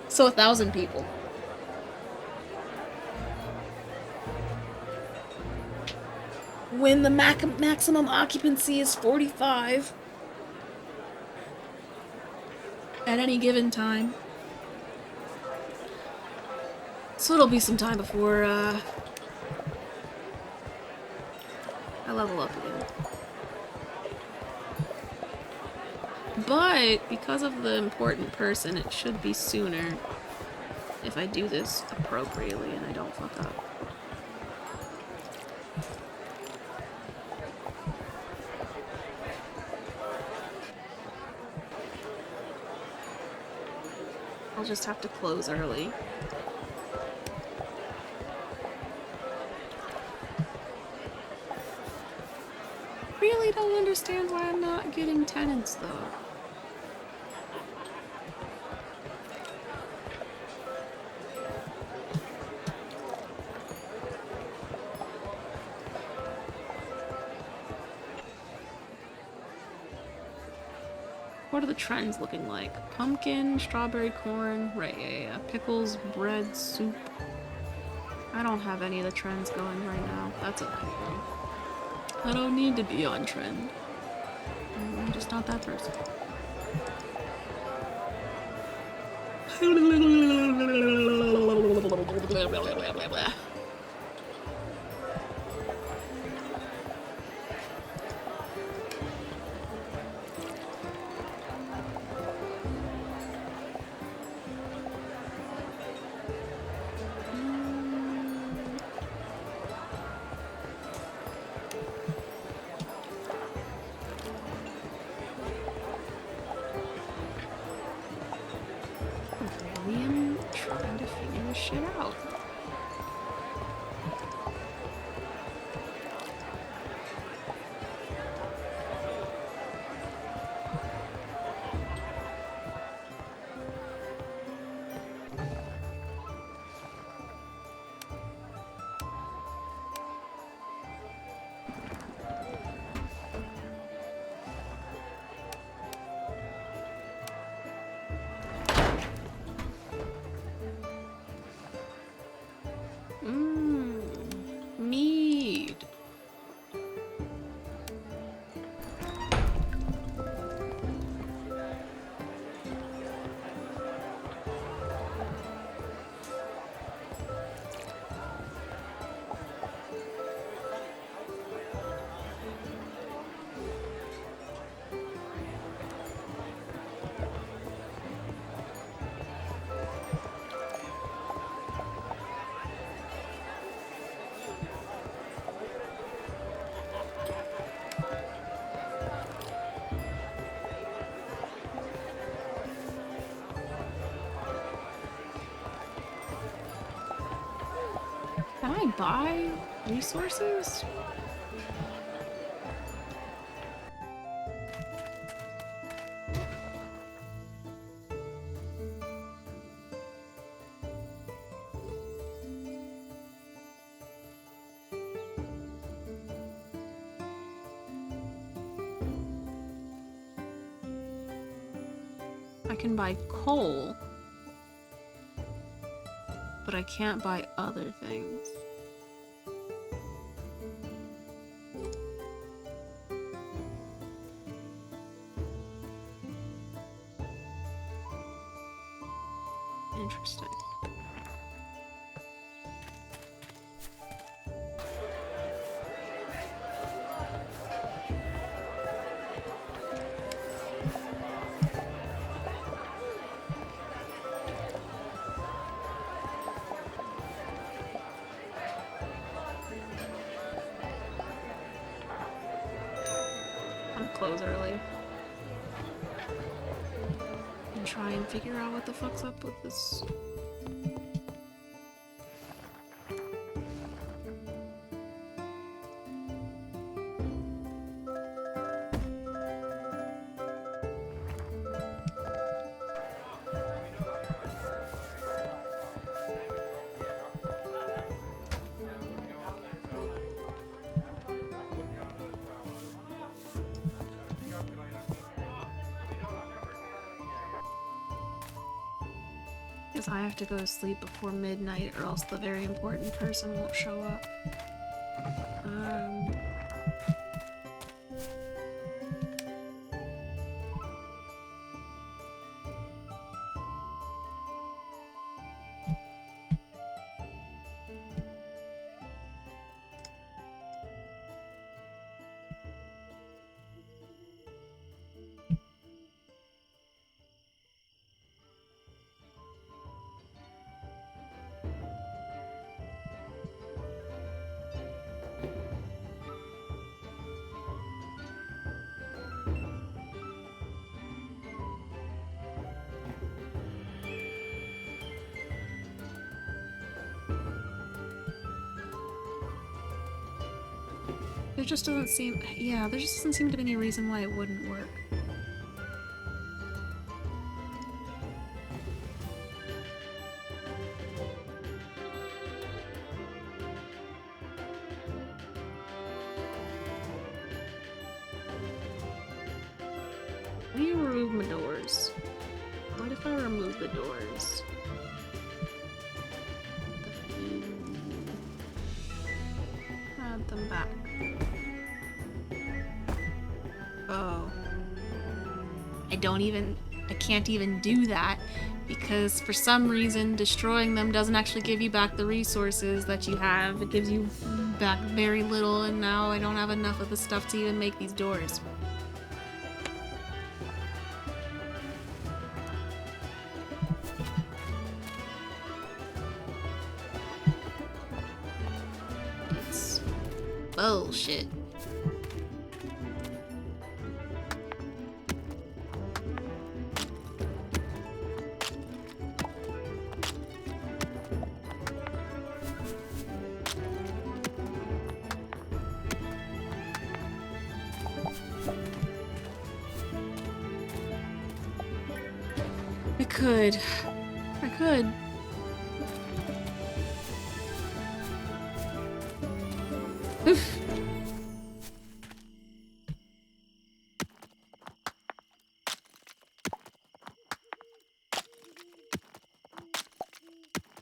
So 1,000 people. When the maximum occupancy is 45 at any given time. So it'll be some time before I level up again. But because of the important person, it should be sooner if I do this appropriately and I don't fuck up. I'll just have to close early. Really don't understand why I'm not getting tenants, though. What are the trends looking like? Pumpkin, strawberry corn, right, yeah. Pickles, bread, soup. I don't have any of the trends going right now. That's okay, though. I don't need to be on trend. I'm just not that person. I'm trying to figure this shit out. Mead. Can I buy resources? I can buy coal, but I can't buy other things. Interesting. I'm gonna close early and try and figure out what the fuck's up with this. Because I have to go to sleep before midnight or else the very important person won't show up. There just doesn't seem, yeah, there just doesn't seem to be any reason why it wouldn't work. Let me remove my doors. What if I remove the doors? Add them back. Oh. I can't even do that because for some reason destroying them doesn't actually give you back the resources that you have. It gives you back very little, and now I don't have enough of the stuff to even make these doors. It's bullshit. I could. Oof.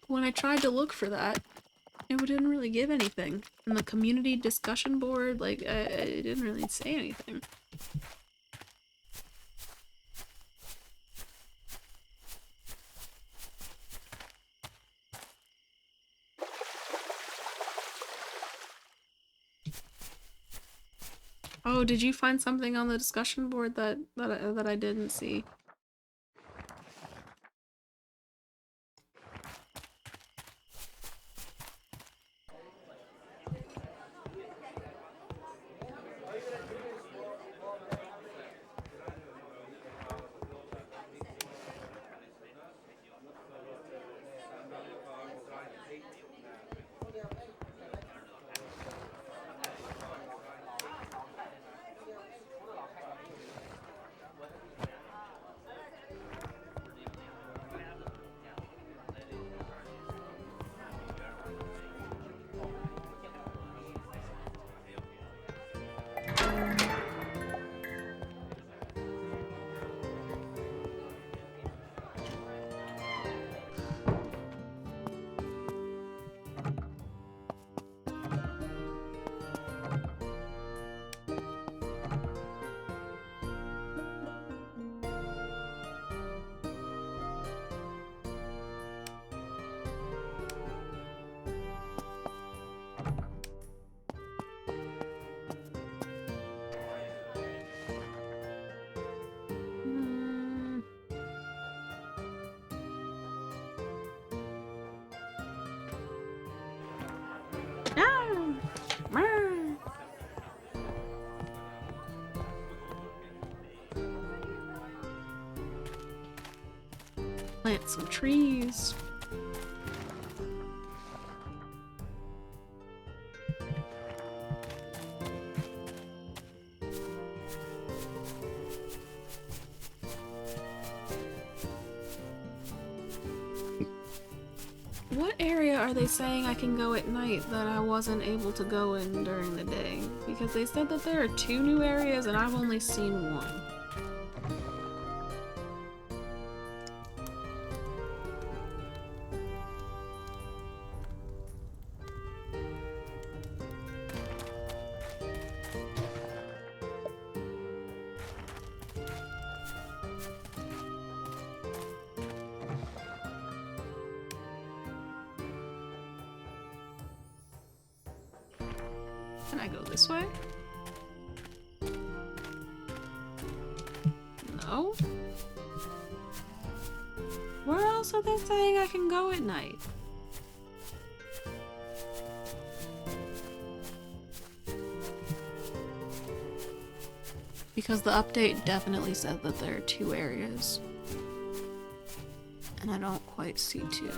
When I tried to look for that, it didn't really give anything. And the community discussion board, like, it didn't really say anything. Oh, did you find something on the discussion board that I didn't see? Plant some trees. What area are they saying I can go at night that I wasn't able to go in during the day? Because they said that there are 2 new areas and I've only seen 1. Can I go this way? No? Where else are they saying I can go at night? Because the update definitely said that there are 2 areas. And I don't quite see 2.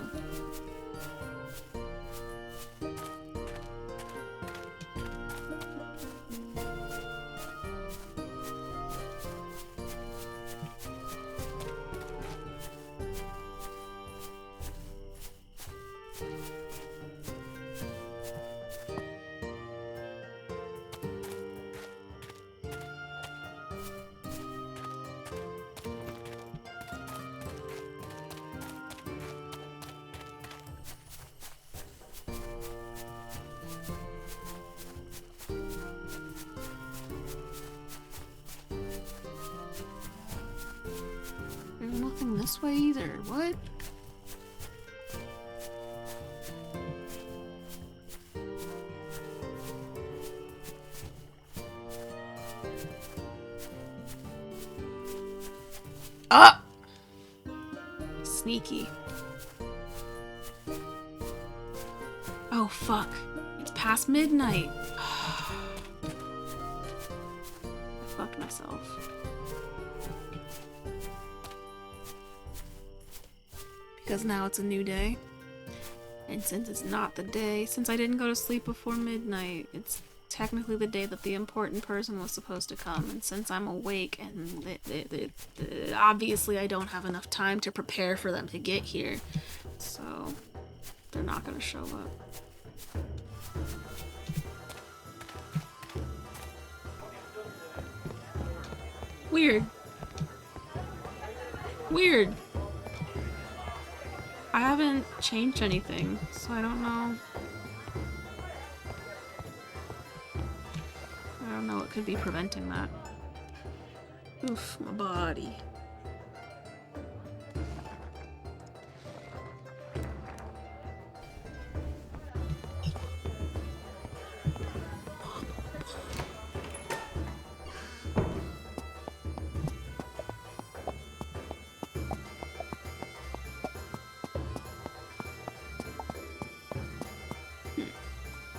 There's nothing this way either. What? Ah! Sneaky. Oh fuck. It's past midnight. I fucked myself. Because now it's a new day. And since it's not the day, since I didn't go to sleep before midnight, it's technically the day that the important person was supposed to come. And since I'm awake and obviously I don't have enough time to prepare for them to get here, so they're not gonna show up. Weird. Weird. I haven't changed anything, so I don't know. I don't know what could be preventing that. Oof, my body.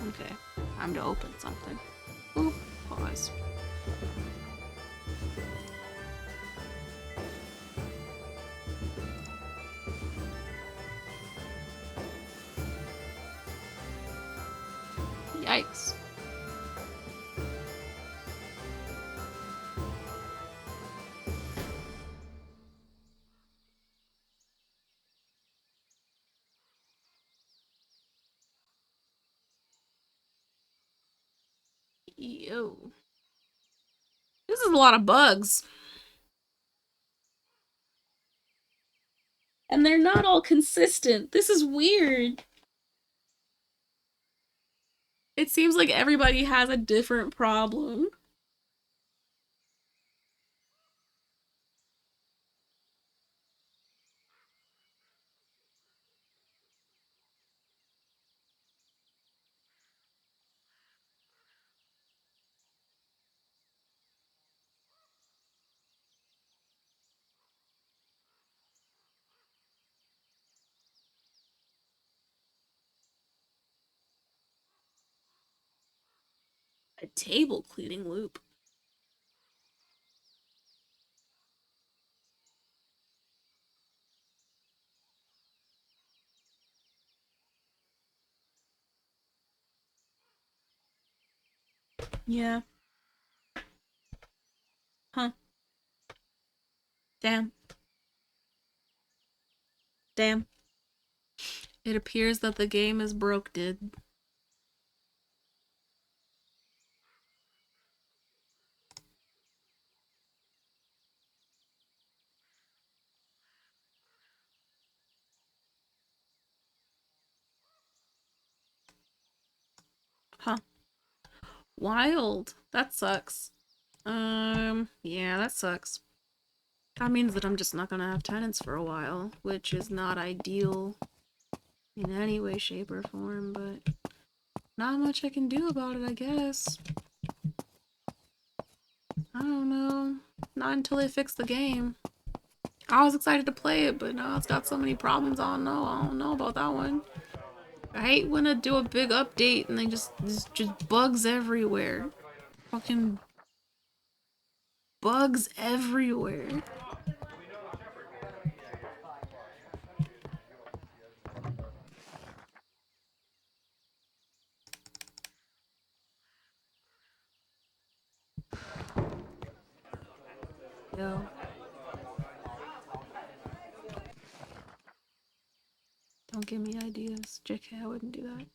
Okay, time to open something. Ooh, pause. Yikes. Yo. This is a lot of bugs. And they're not all consistent. This is weird. It seems like everybody has a different problem. A table cleaning loop. Yeah. Huh. Damn. Damn. It appears that the game is broke, dude. Huh. Wild. That sucks. Yeah, that sucks. That means that I'm just not gonna have tenants for a while, which is not ideal in any way, shape, or form, but not much I can do about it, I guess. I don't know. Not until they fix the game. I was excited to play it, but now it's got so many problems. I don't know. I don't know about that one. I hate when I do a big update and they just bugs everywhere. Fucking bugs everywhere. Yo. Don't give me ideas. JK, I wouldn't do that.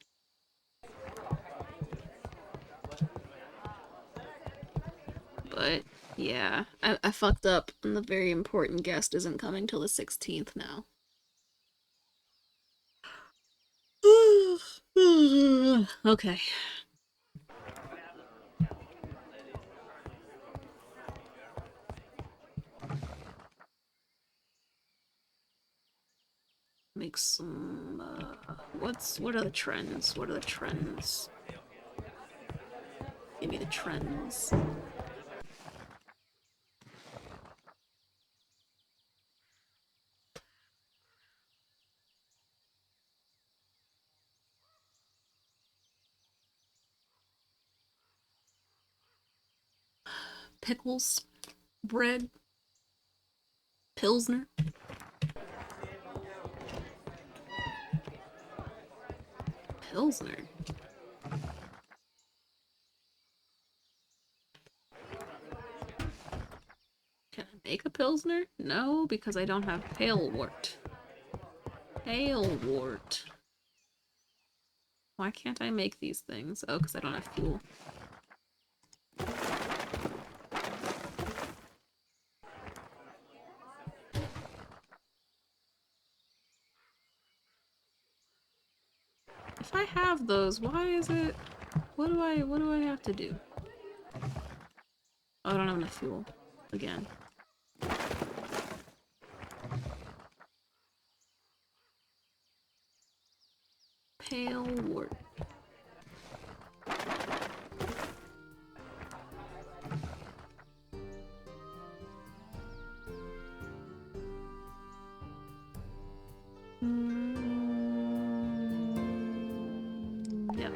But, yeah. I fucked up, and the very important guest isn't coming till the 16th now. Okay. Make some, what are the trends? What are the trends? Give me the trends. Pickles, bread, Pilsner. Pilsner. Can I make a Pilsner? No, because I don't have pale wort. Pale wort. Why can't I make these things? Oh, because I don't have fuel. If I have those, why is it... What do I have to do? Oh, I don't have enough fuel. Again. Pale wort. Yep.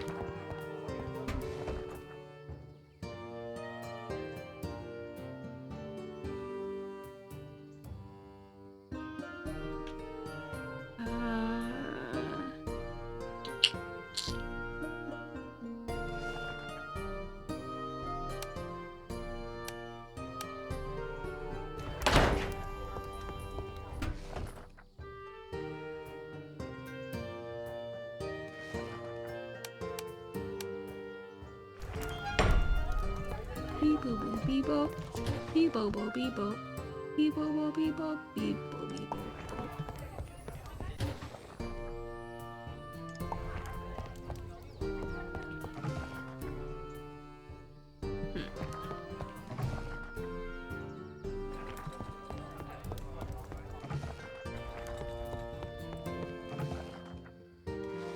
Beep-bo-bo, beep-bo. Beep-bo-bo, beep-bo. Beep-bo-bo, beep-bo. Beep-bo, beep-bo.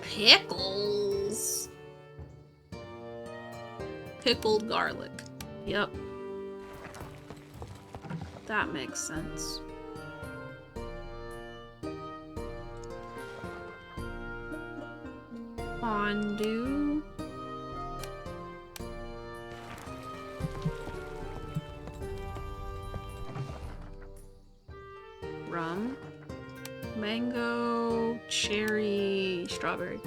Pickles. Pickled garlic. Yep. That makes sense. Fondue. Mango, cherry, strawberry.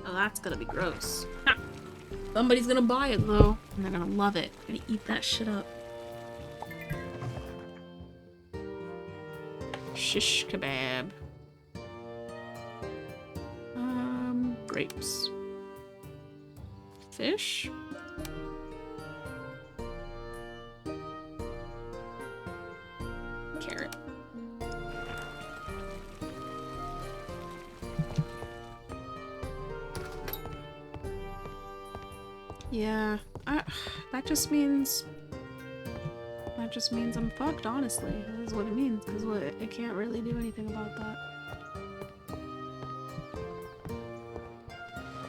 Oh, that's gonna be gross. Ha! Somebody's gonna buy it though, and they're gonna love it. Gonna eat that shit up. Shish kebab. Grapes. Fish? Carrot. Yeah, that just means I'm fucked, honestly. That is what it means, because I can't really do anything about that.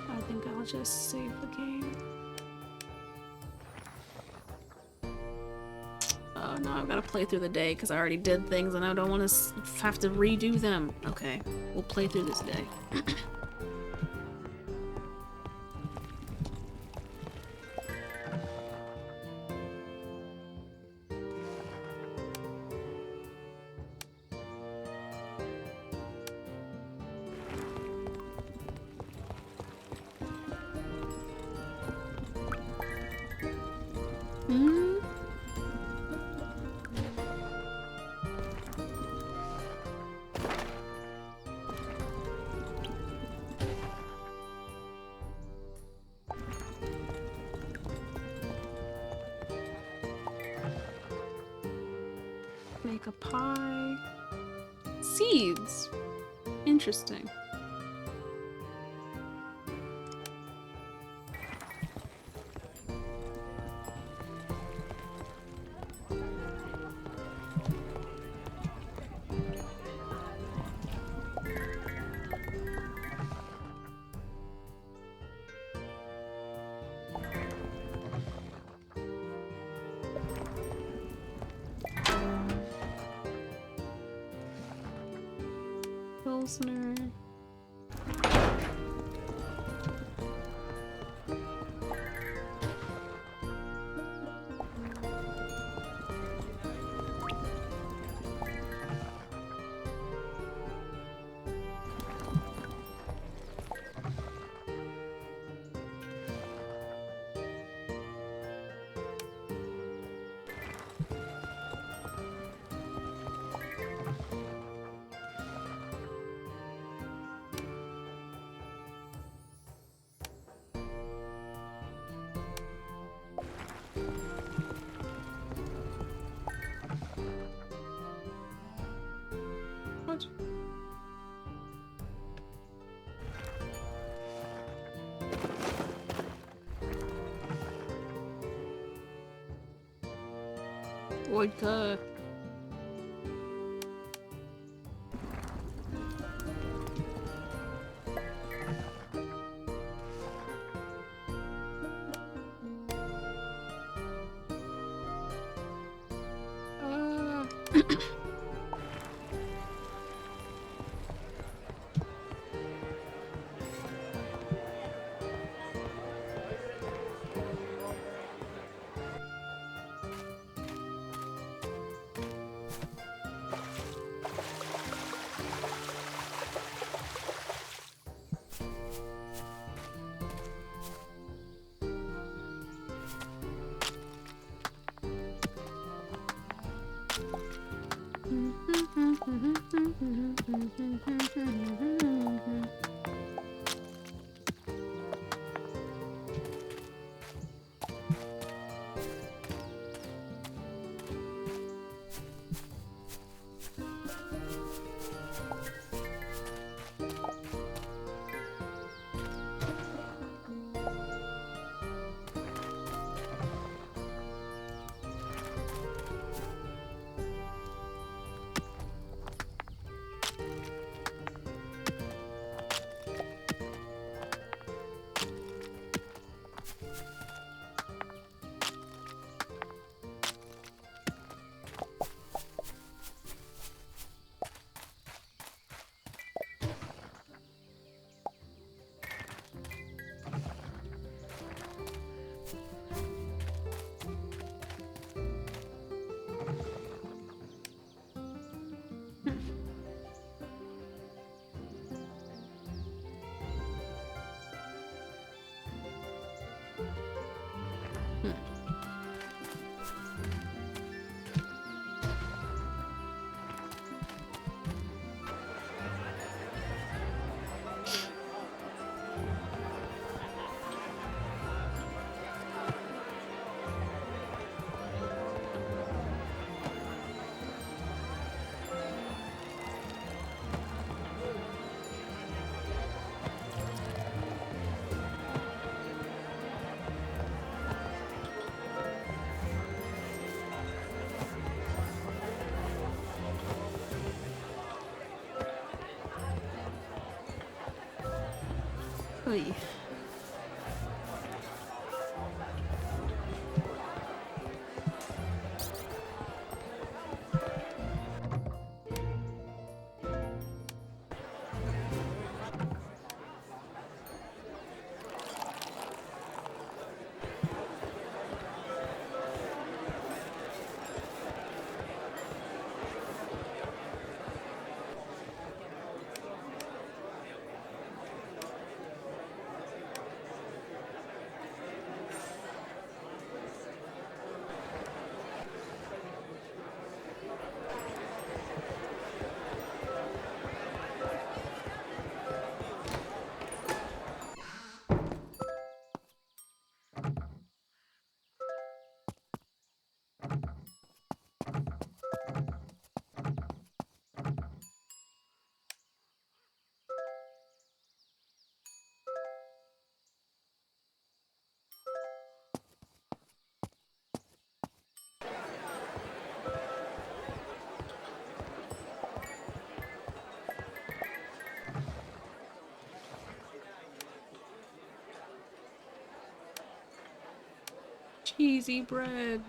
I think I'll just save the game. Oh no, I've got to play through the day because I already did things and I don't want to have to redo them. Okay, we'll play through this day. Make a pie. Seeds. Interesting. Pilsner. What? Vodka. Oy. Cheesy bread.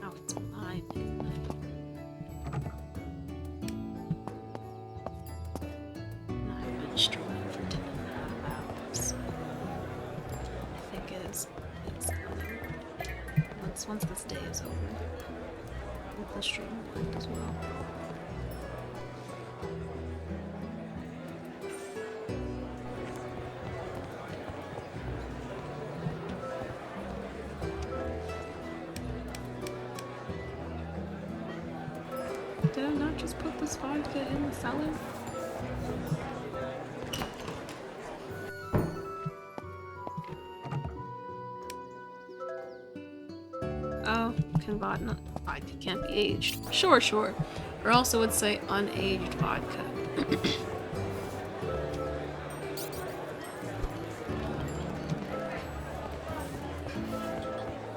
Now it's my midnight. And I've been streaming for 10.5 hours. I think it's coming. Once this day is over, the stream will end as well. Did I not just put this vodka in the cellar? Oh, vodka can't be aged. Sure. Or also would say unaged vodka.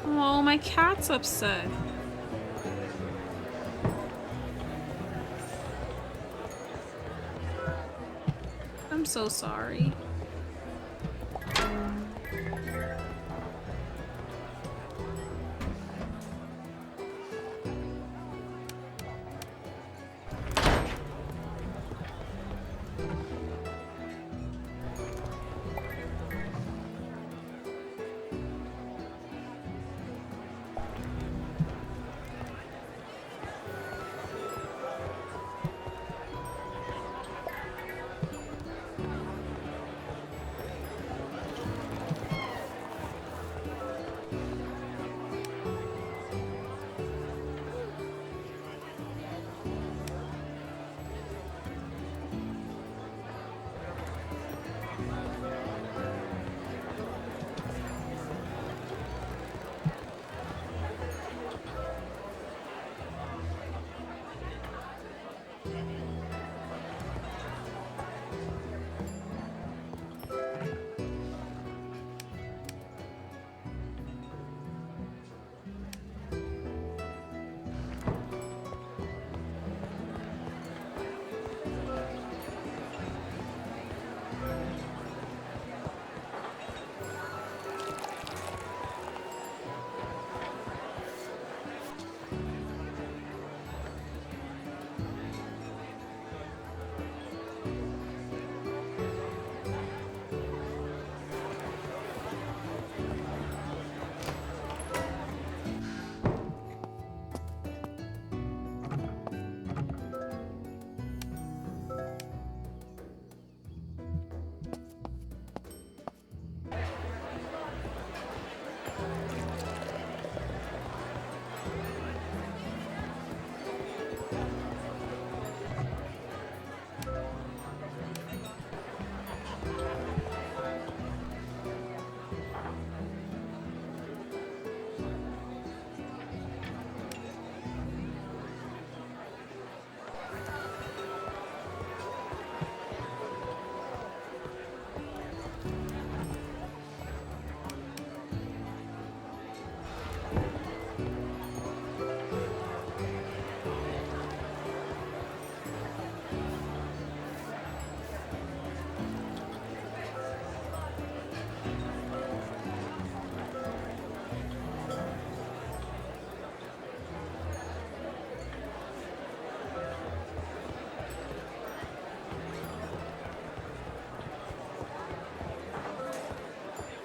Oh, my cat's upset. I'm so sorry.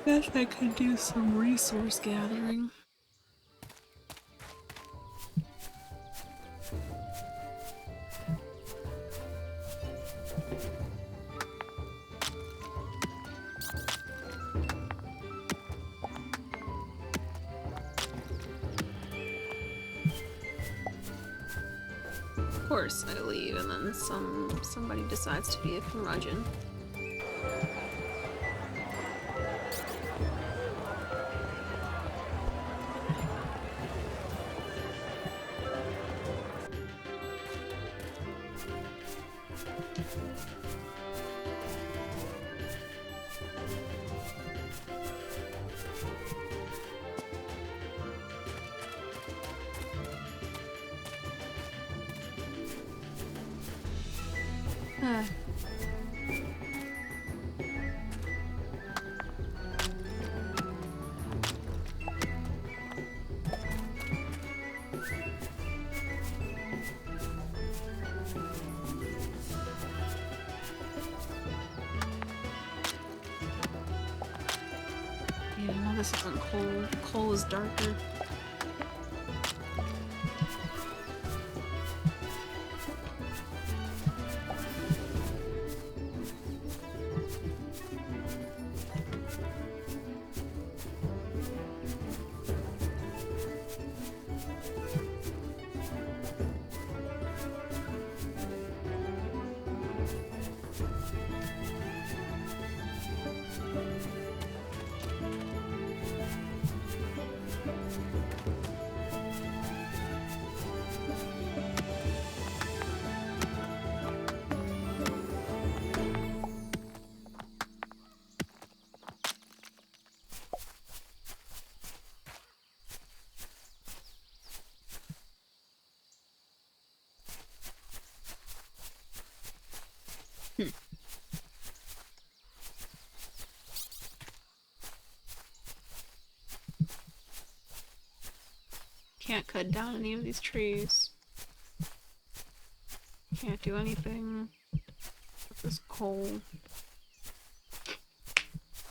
guess I could do some resource gathering. Of course, I leave, and then somebody decides to be a curmudgeon. Yeah, no, this isn't coal. Coal is darker. Can't cut down any of these trees. Can't do anything with this coal.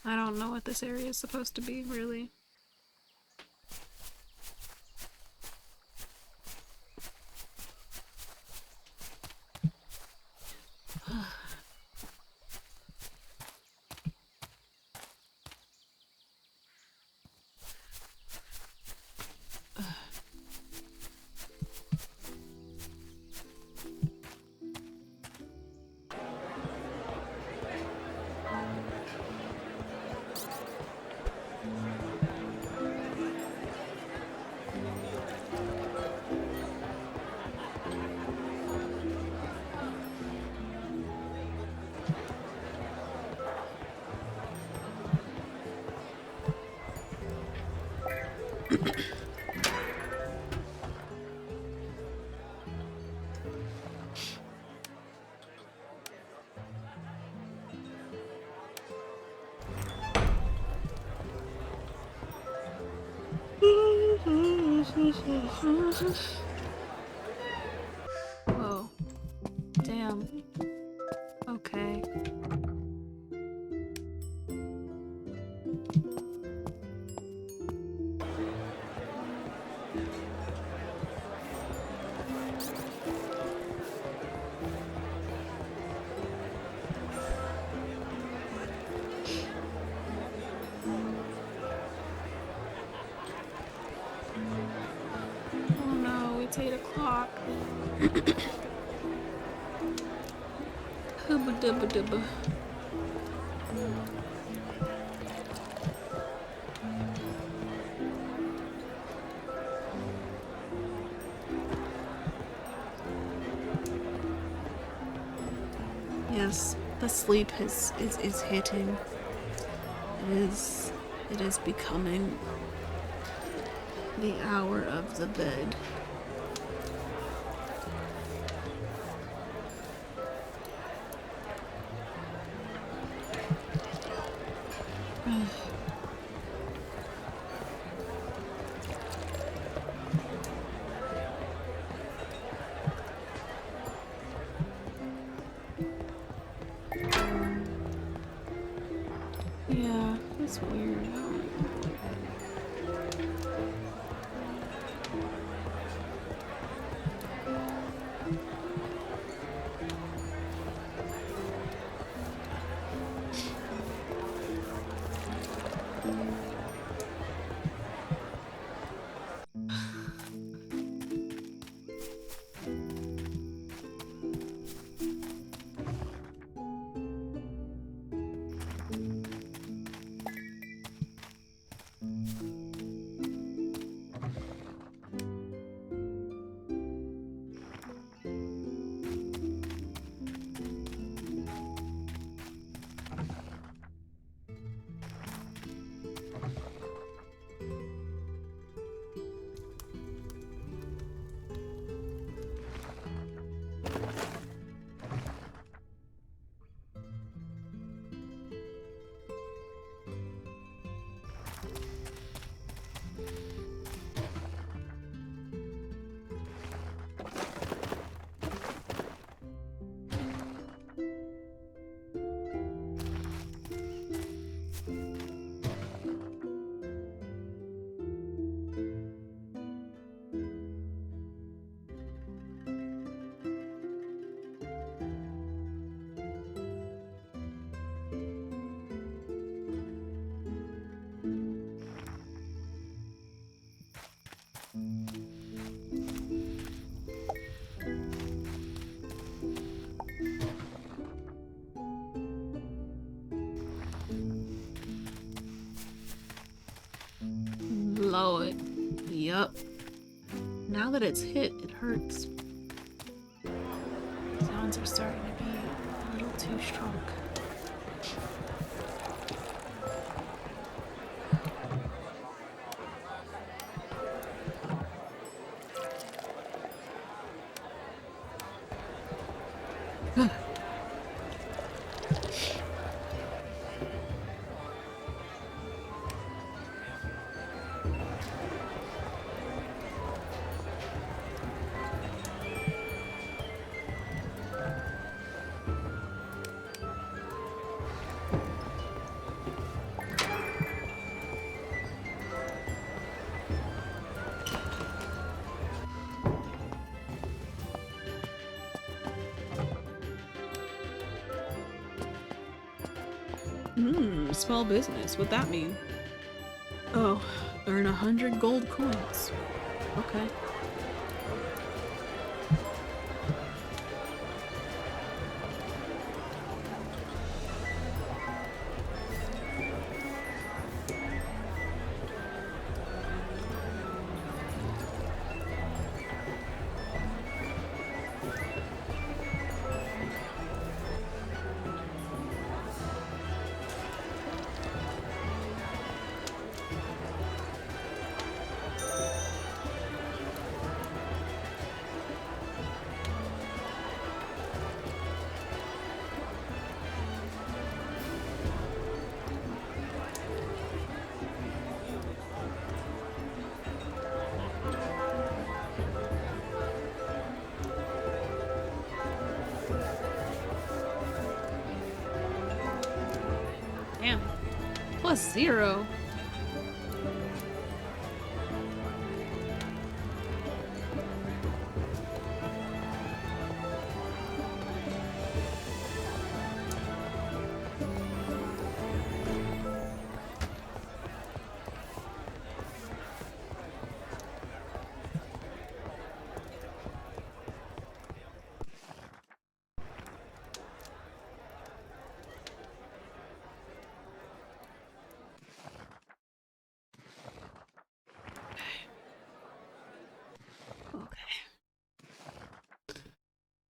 I don't know what this area is supposed to be, really. Whoa. Damn. Okay. Oh no, it's 8 o'clock. Hubba dubba dubba. Yes, the sleep is hitting. It is becoming the hour of the bed. Yeah, that's weird. Blow it. Yup. Now that it's hit, it hurts. Sounds are starting to be a little too strong. Small business. What'd that mean? Oh, earn 100 gold coins. Okay. Damn. +0.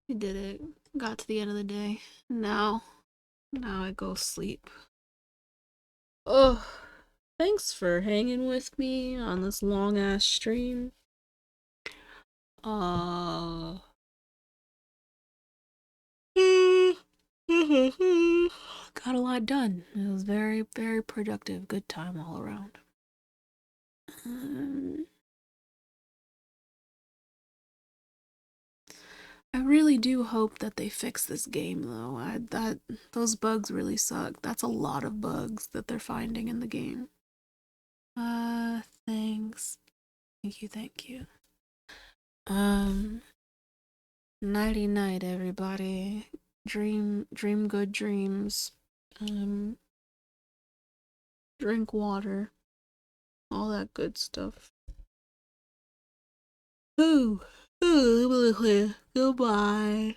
We did it. Got to the end of the day. Now I go sleep. Oh, thanks for hanging with me on this long ass stream. Got a lot done. It was very, very productive. Good time all around. I really do hope that they fix this game, though. Those bugs really suck. That's a lot of bugs that they're finding in the game. Thanks. Thank you. Nighty night, everybody. Dream good dreams. Drink water. All that good stuff. Ooh. Goodbye.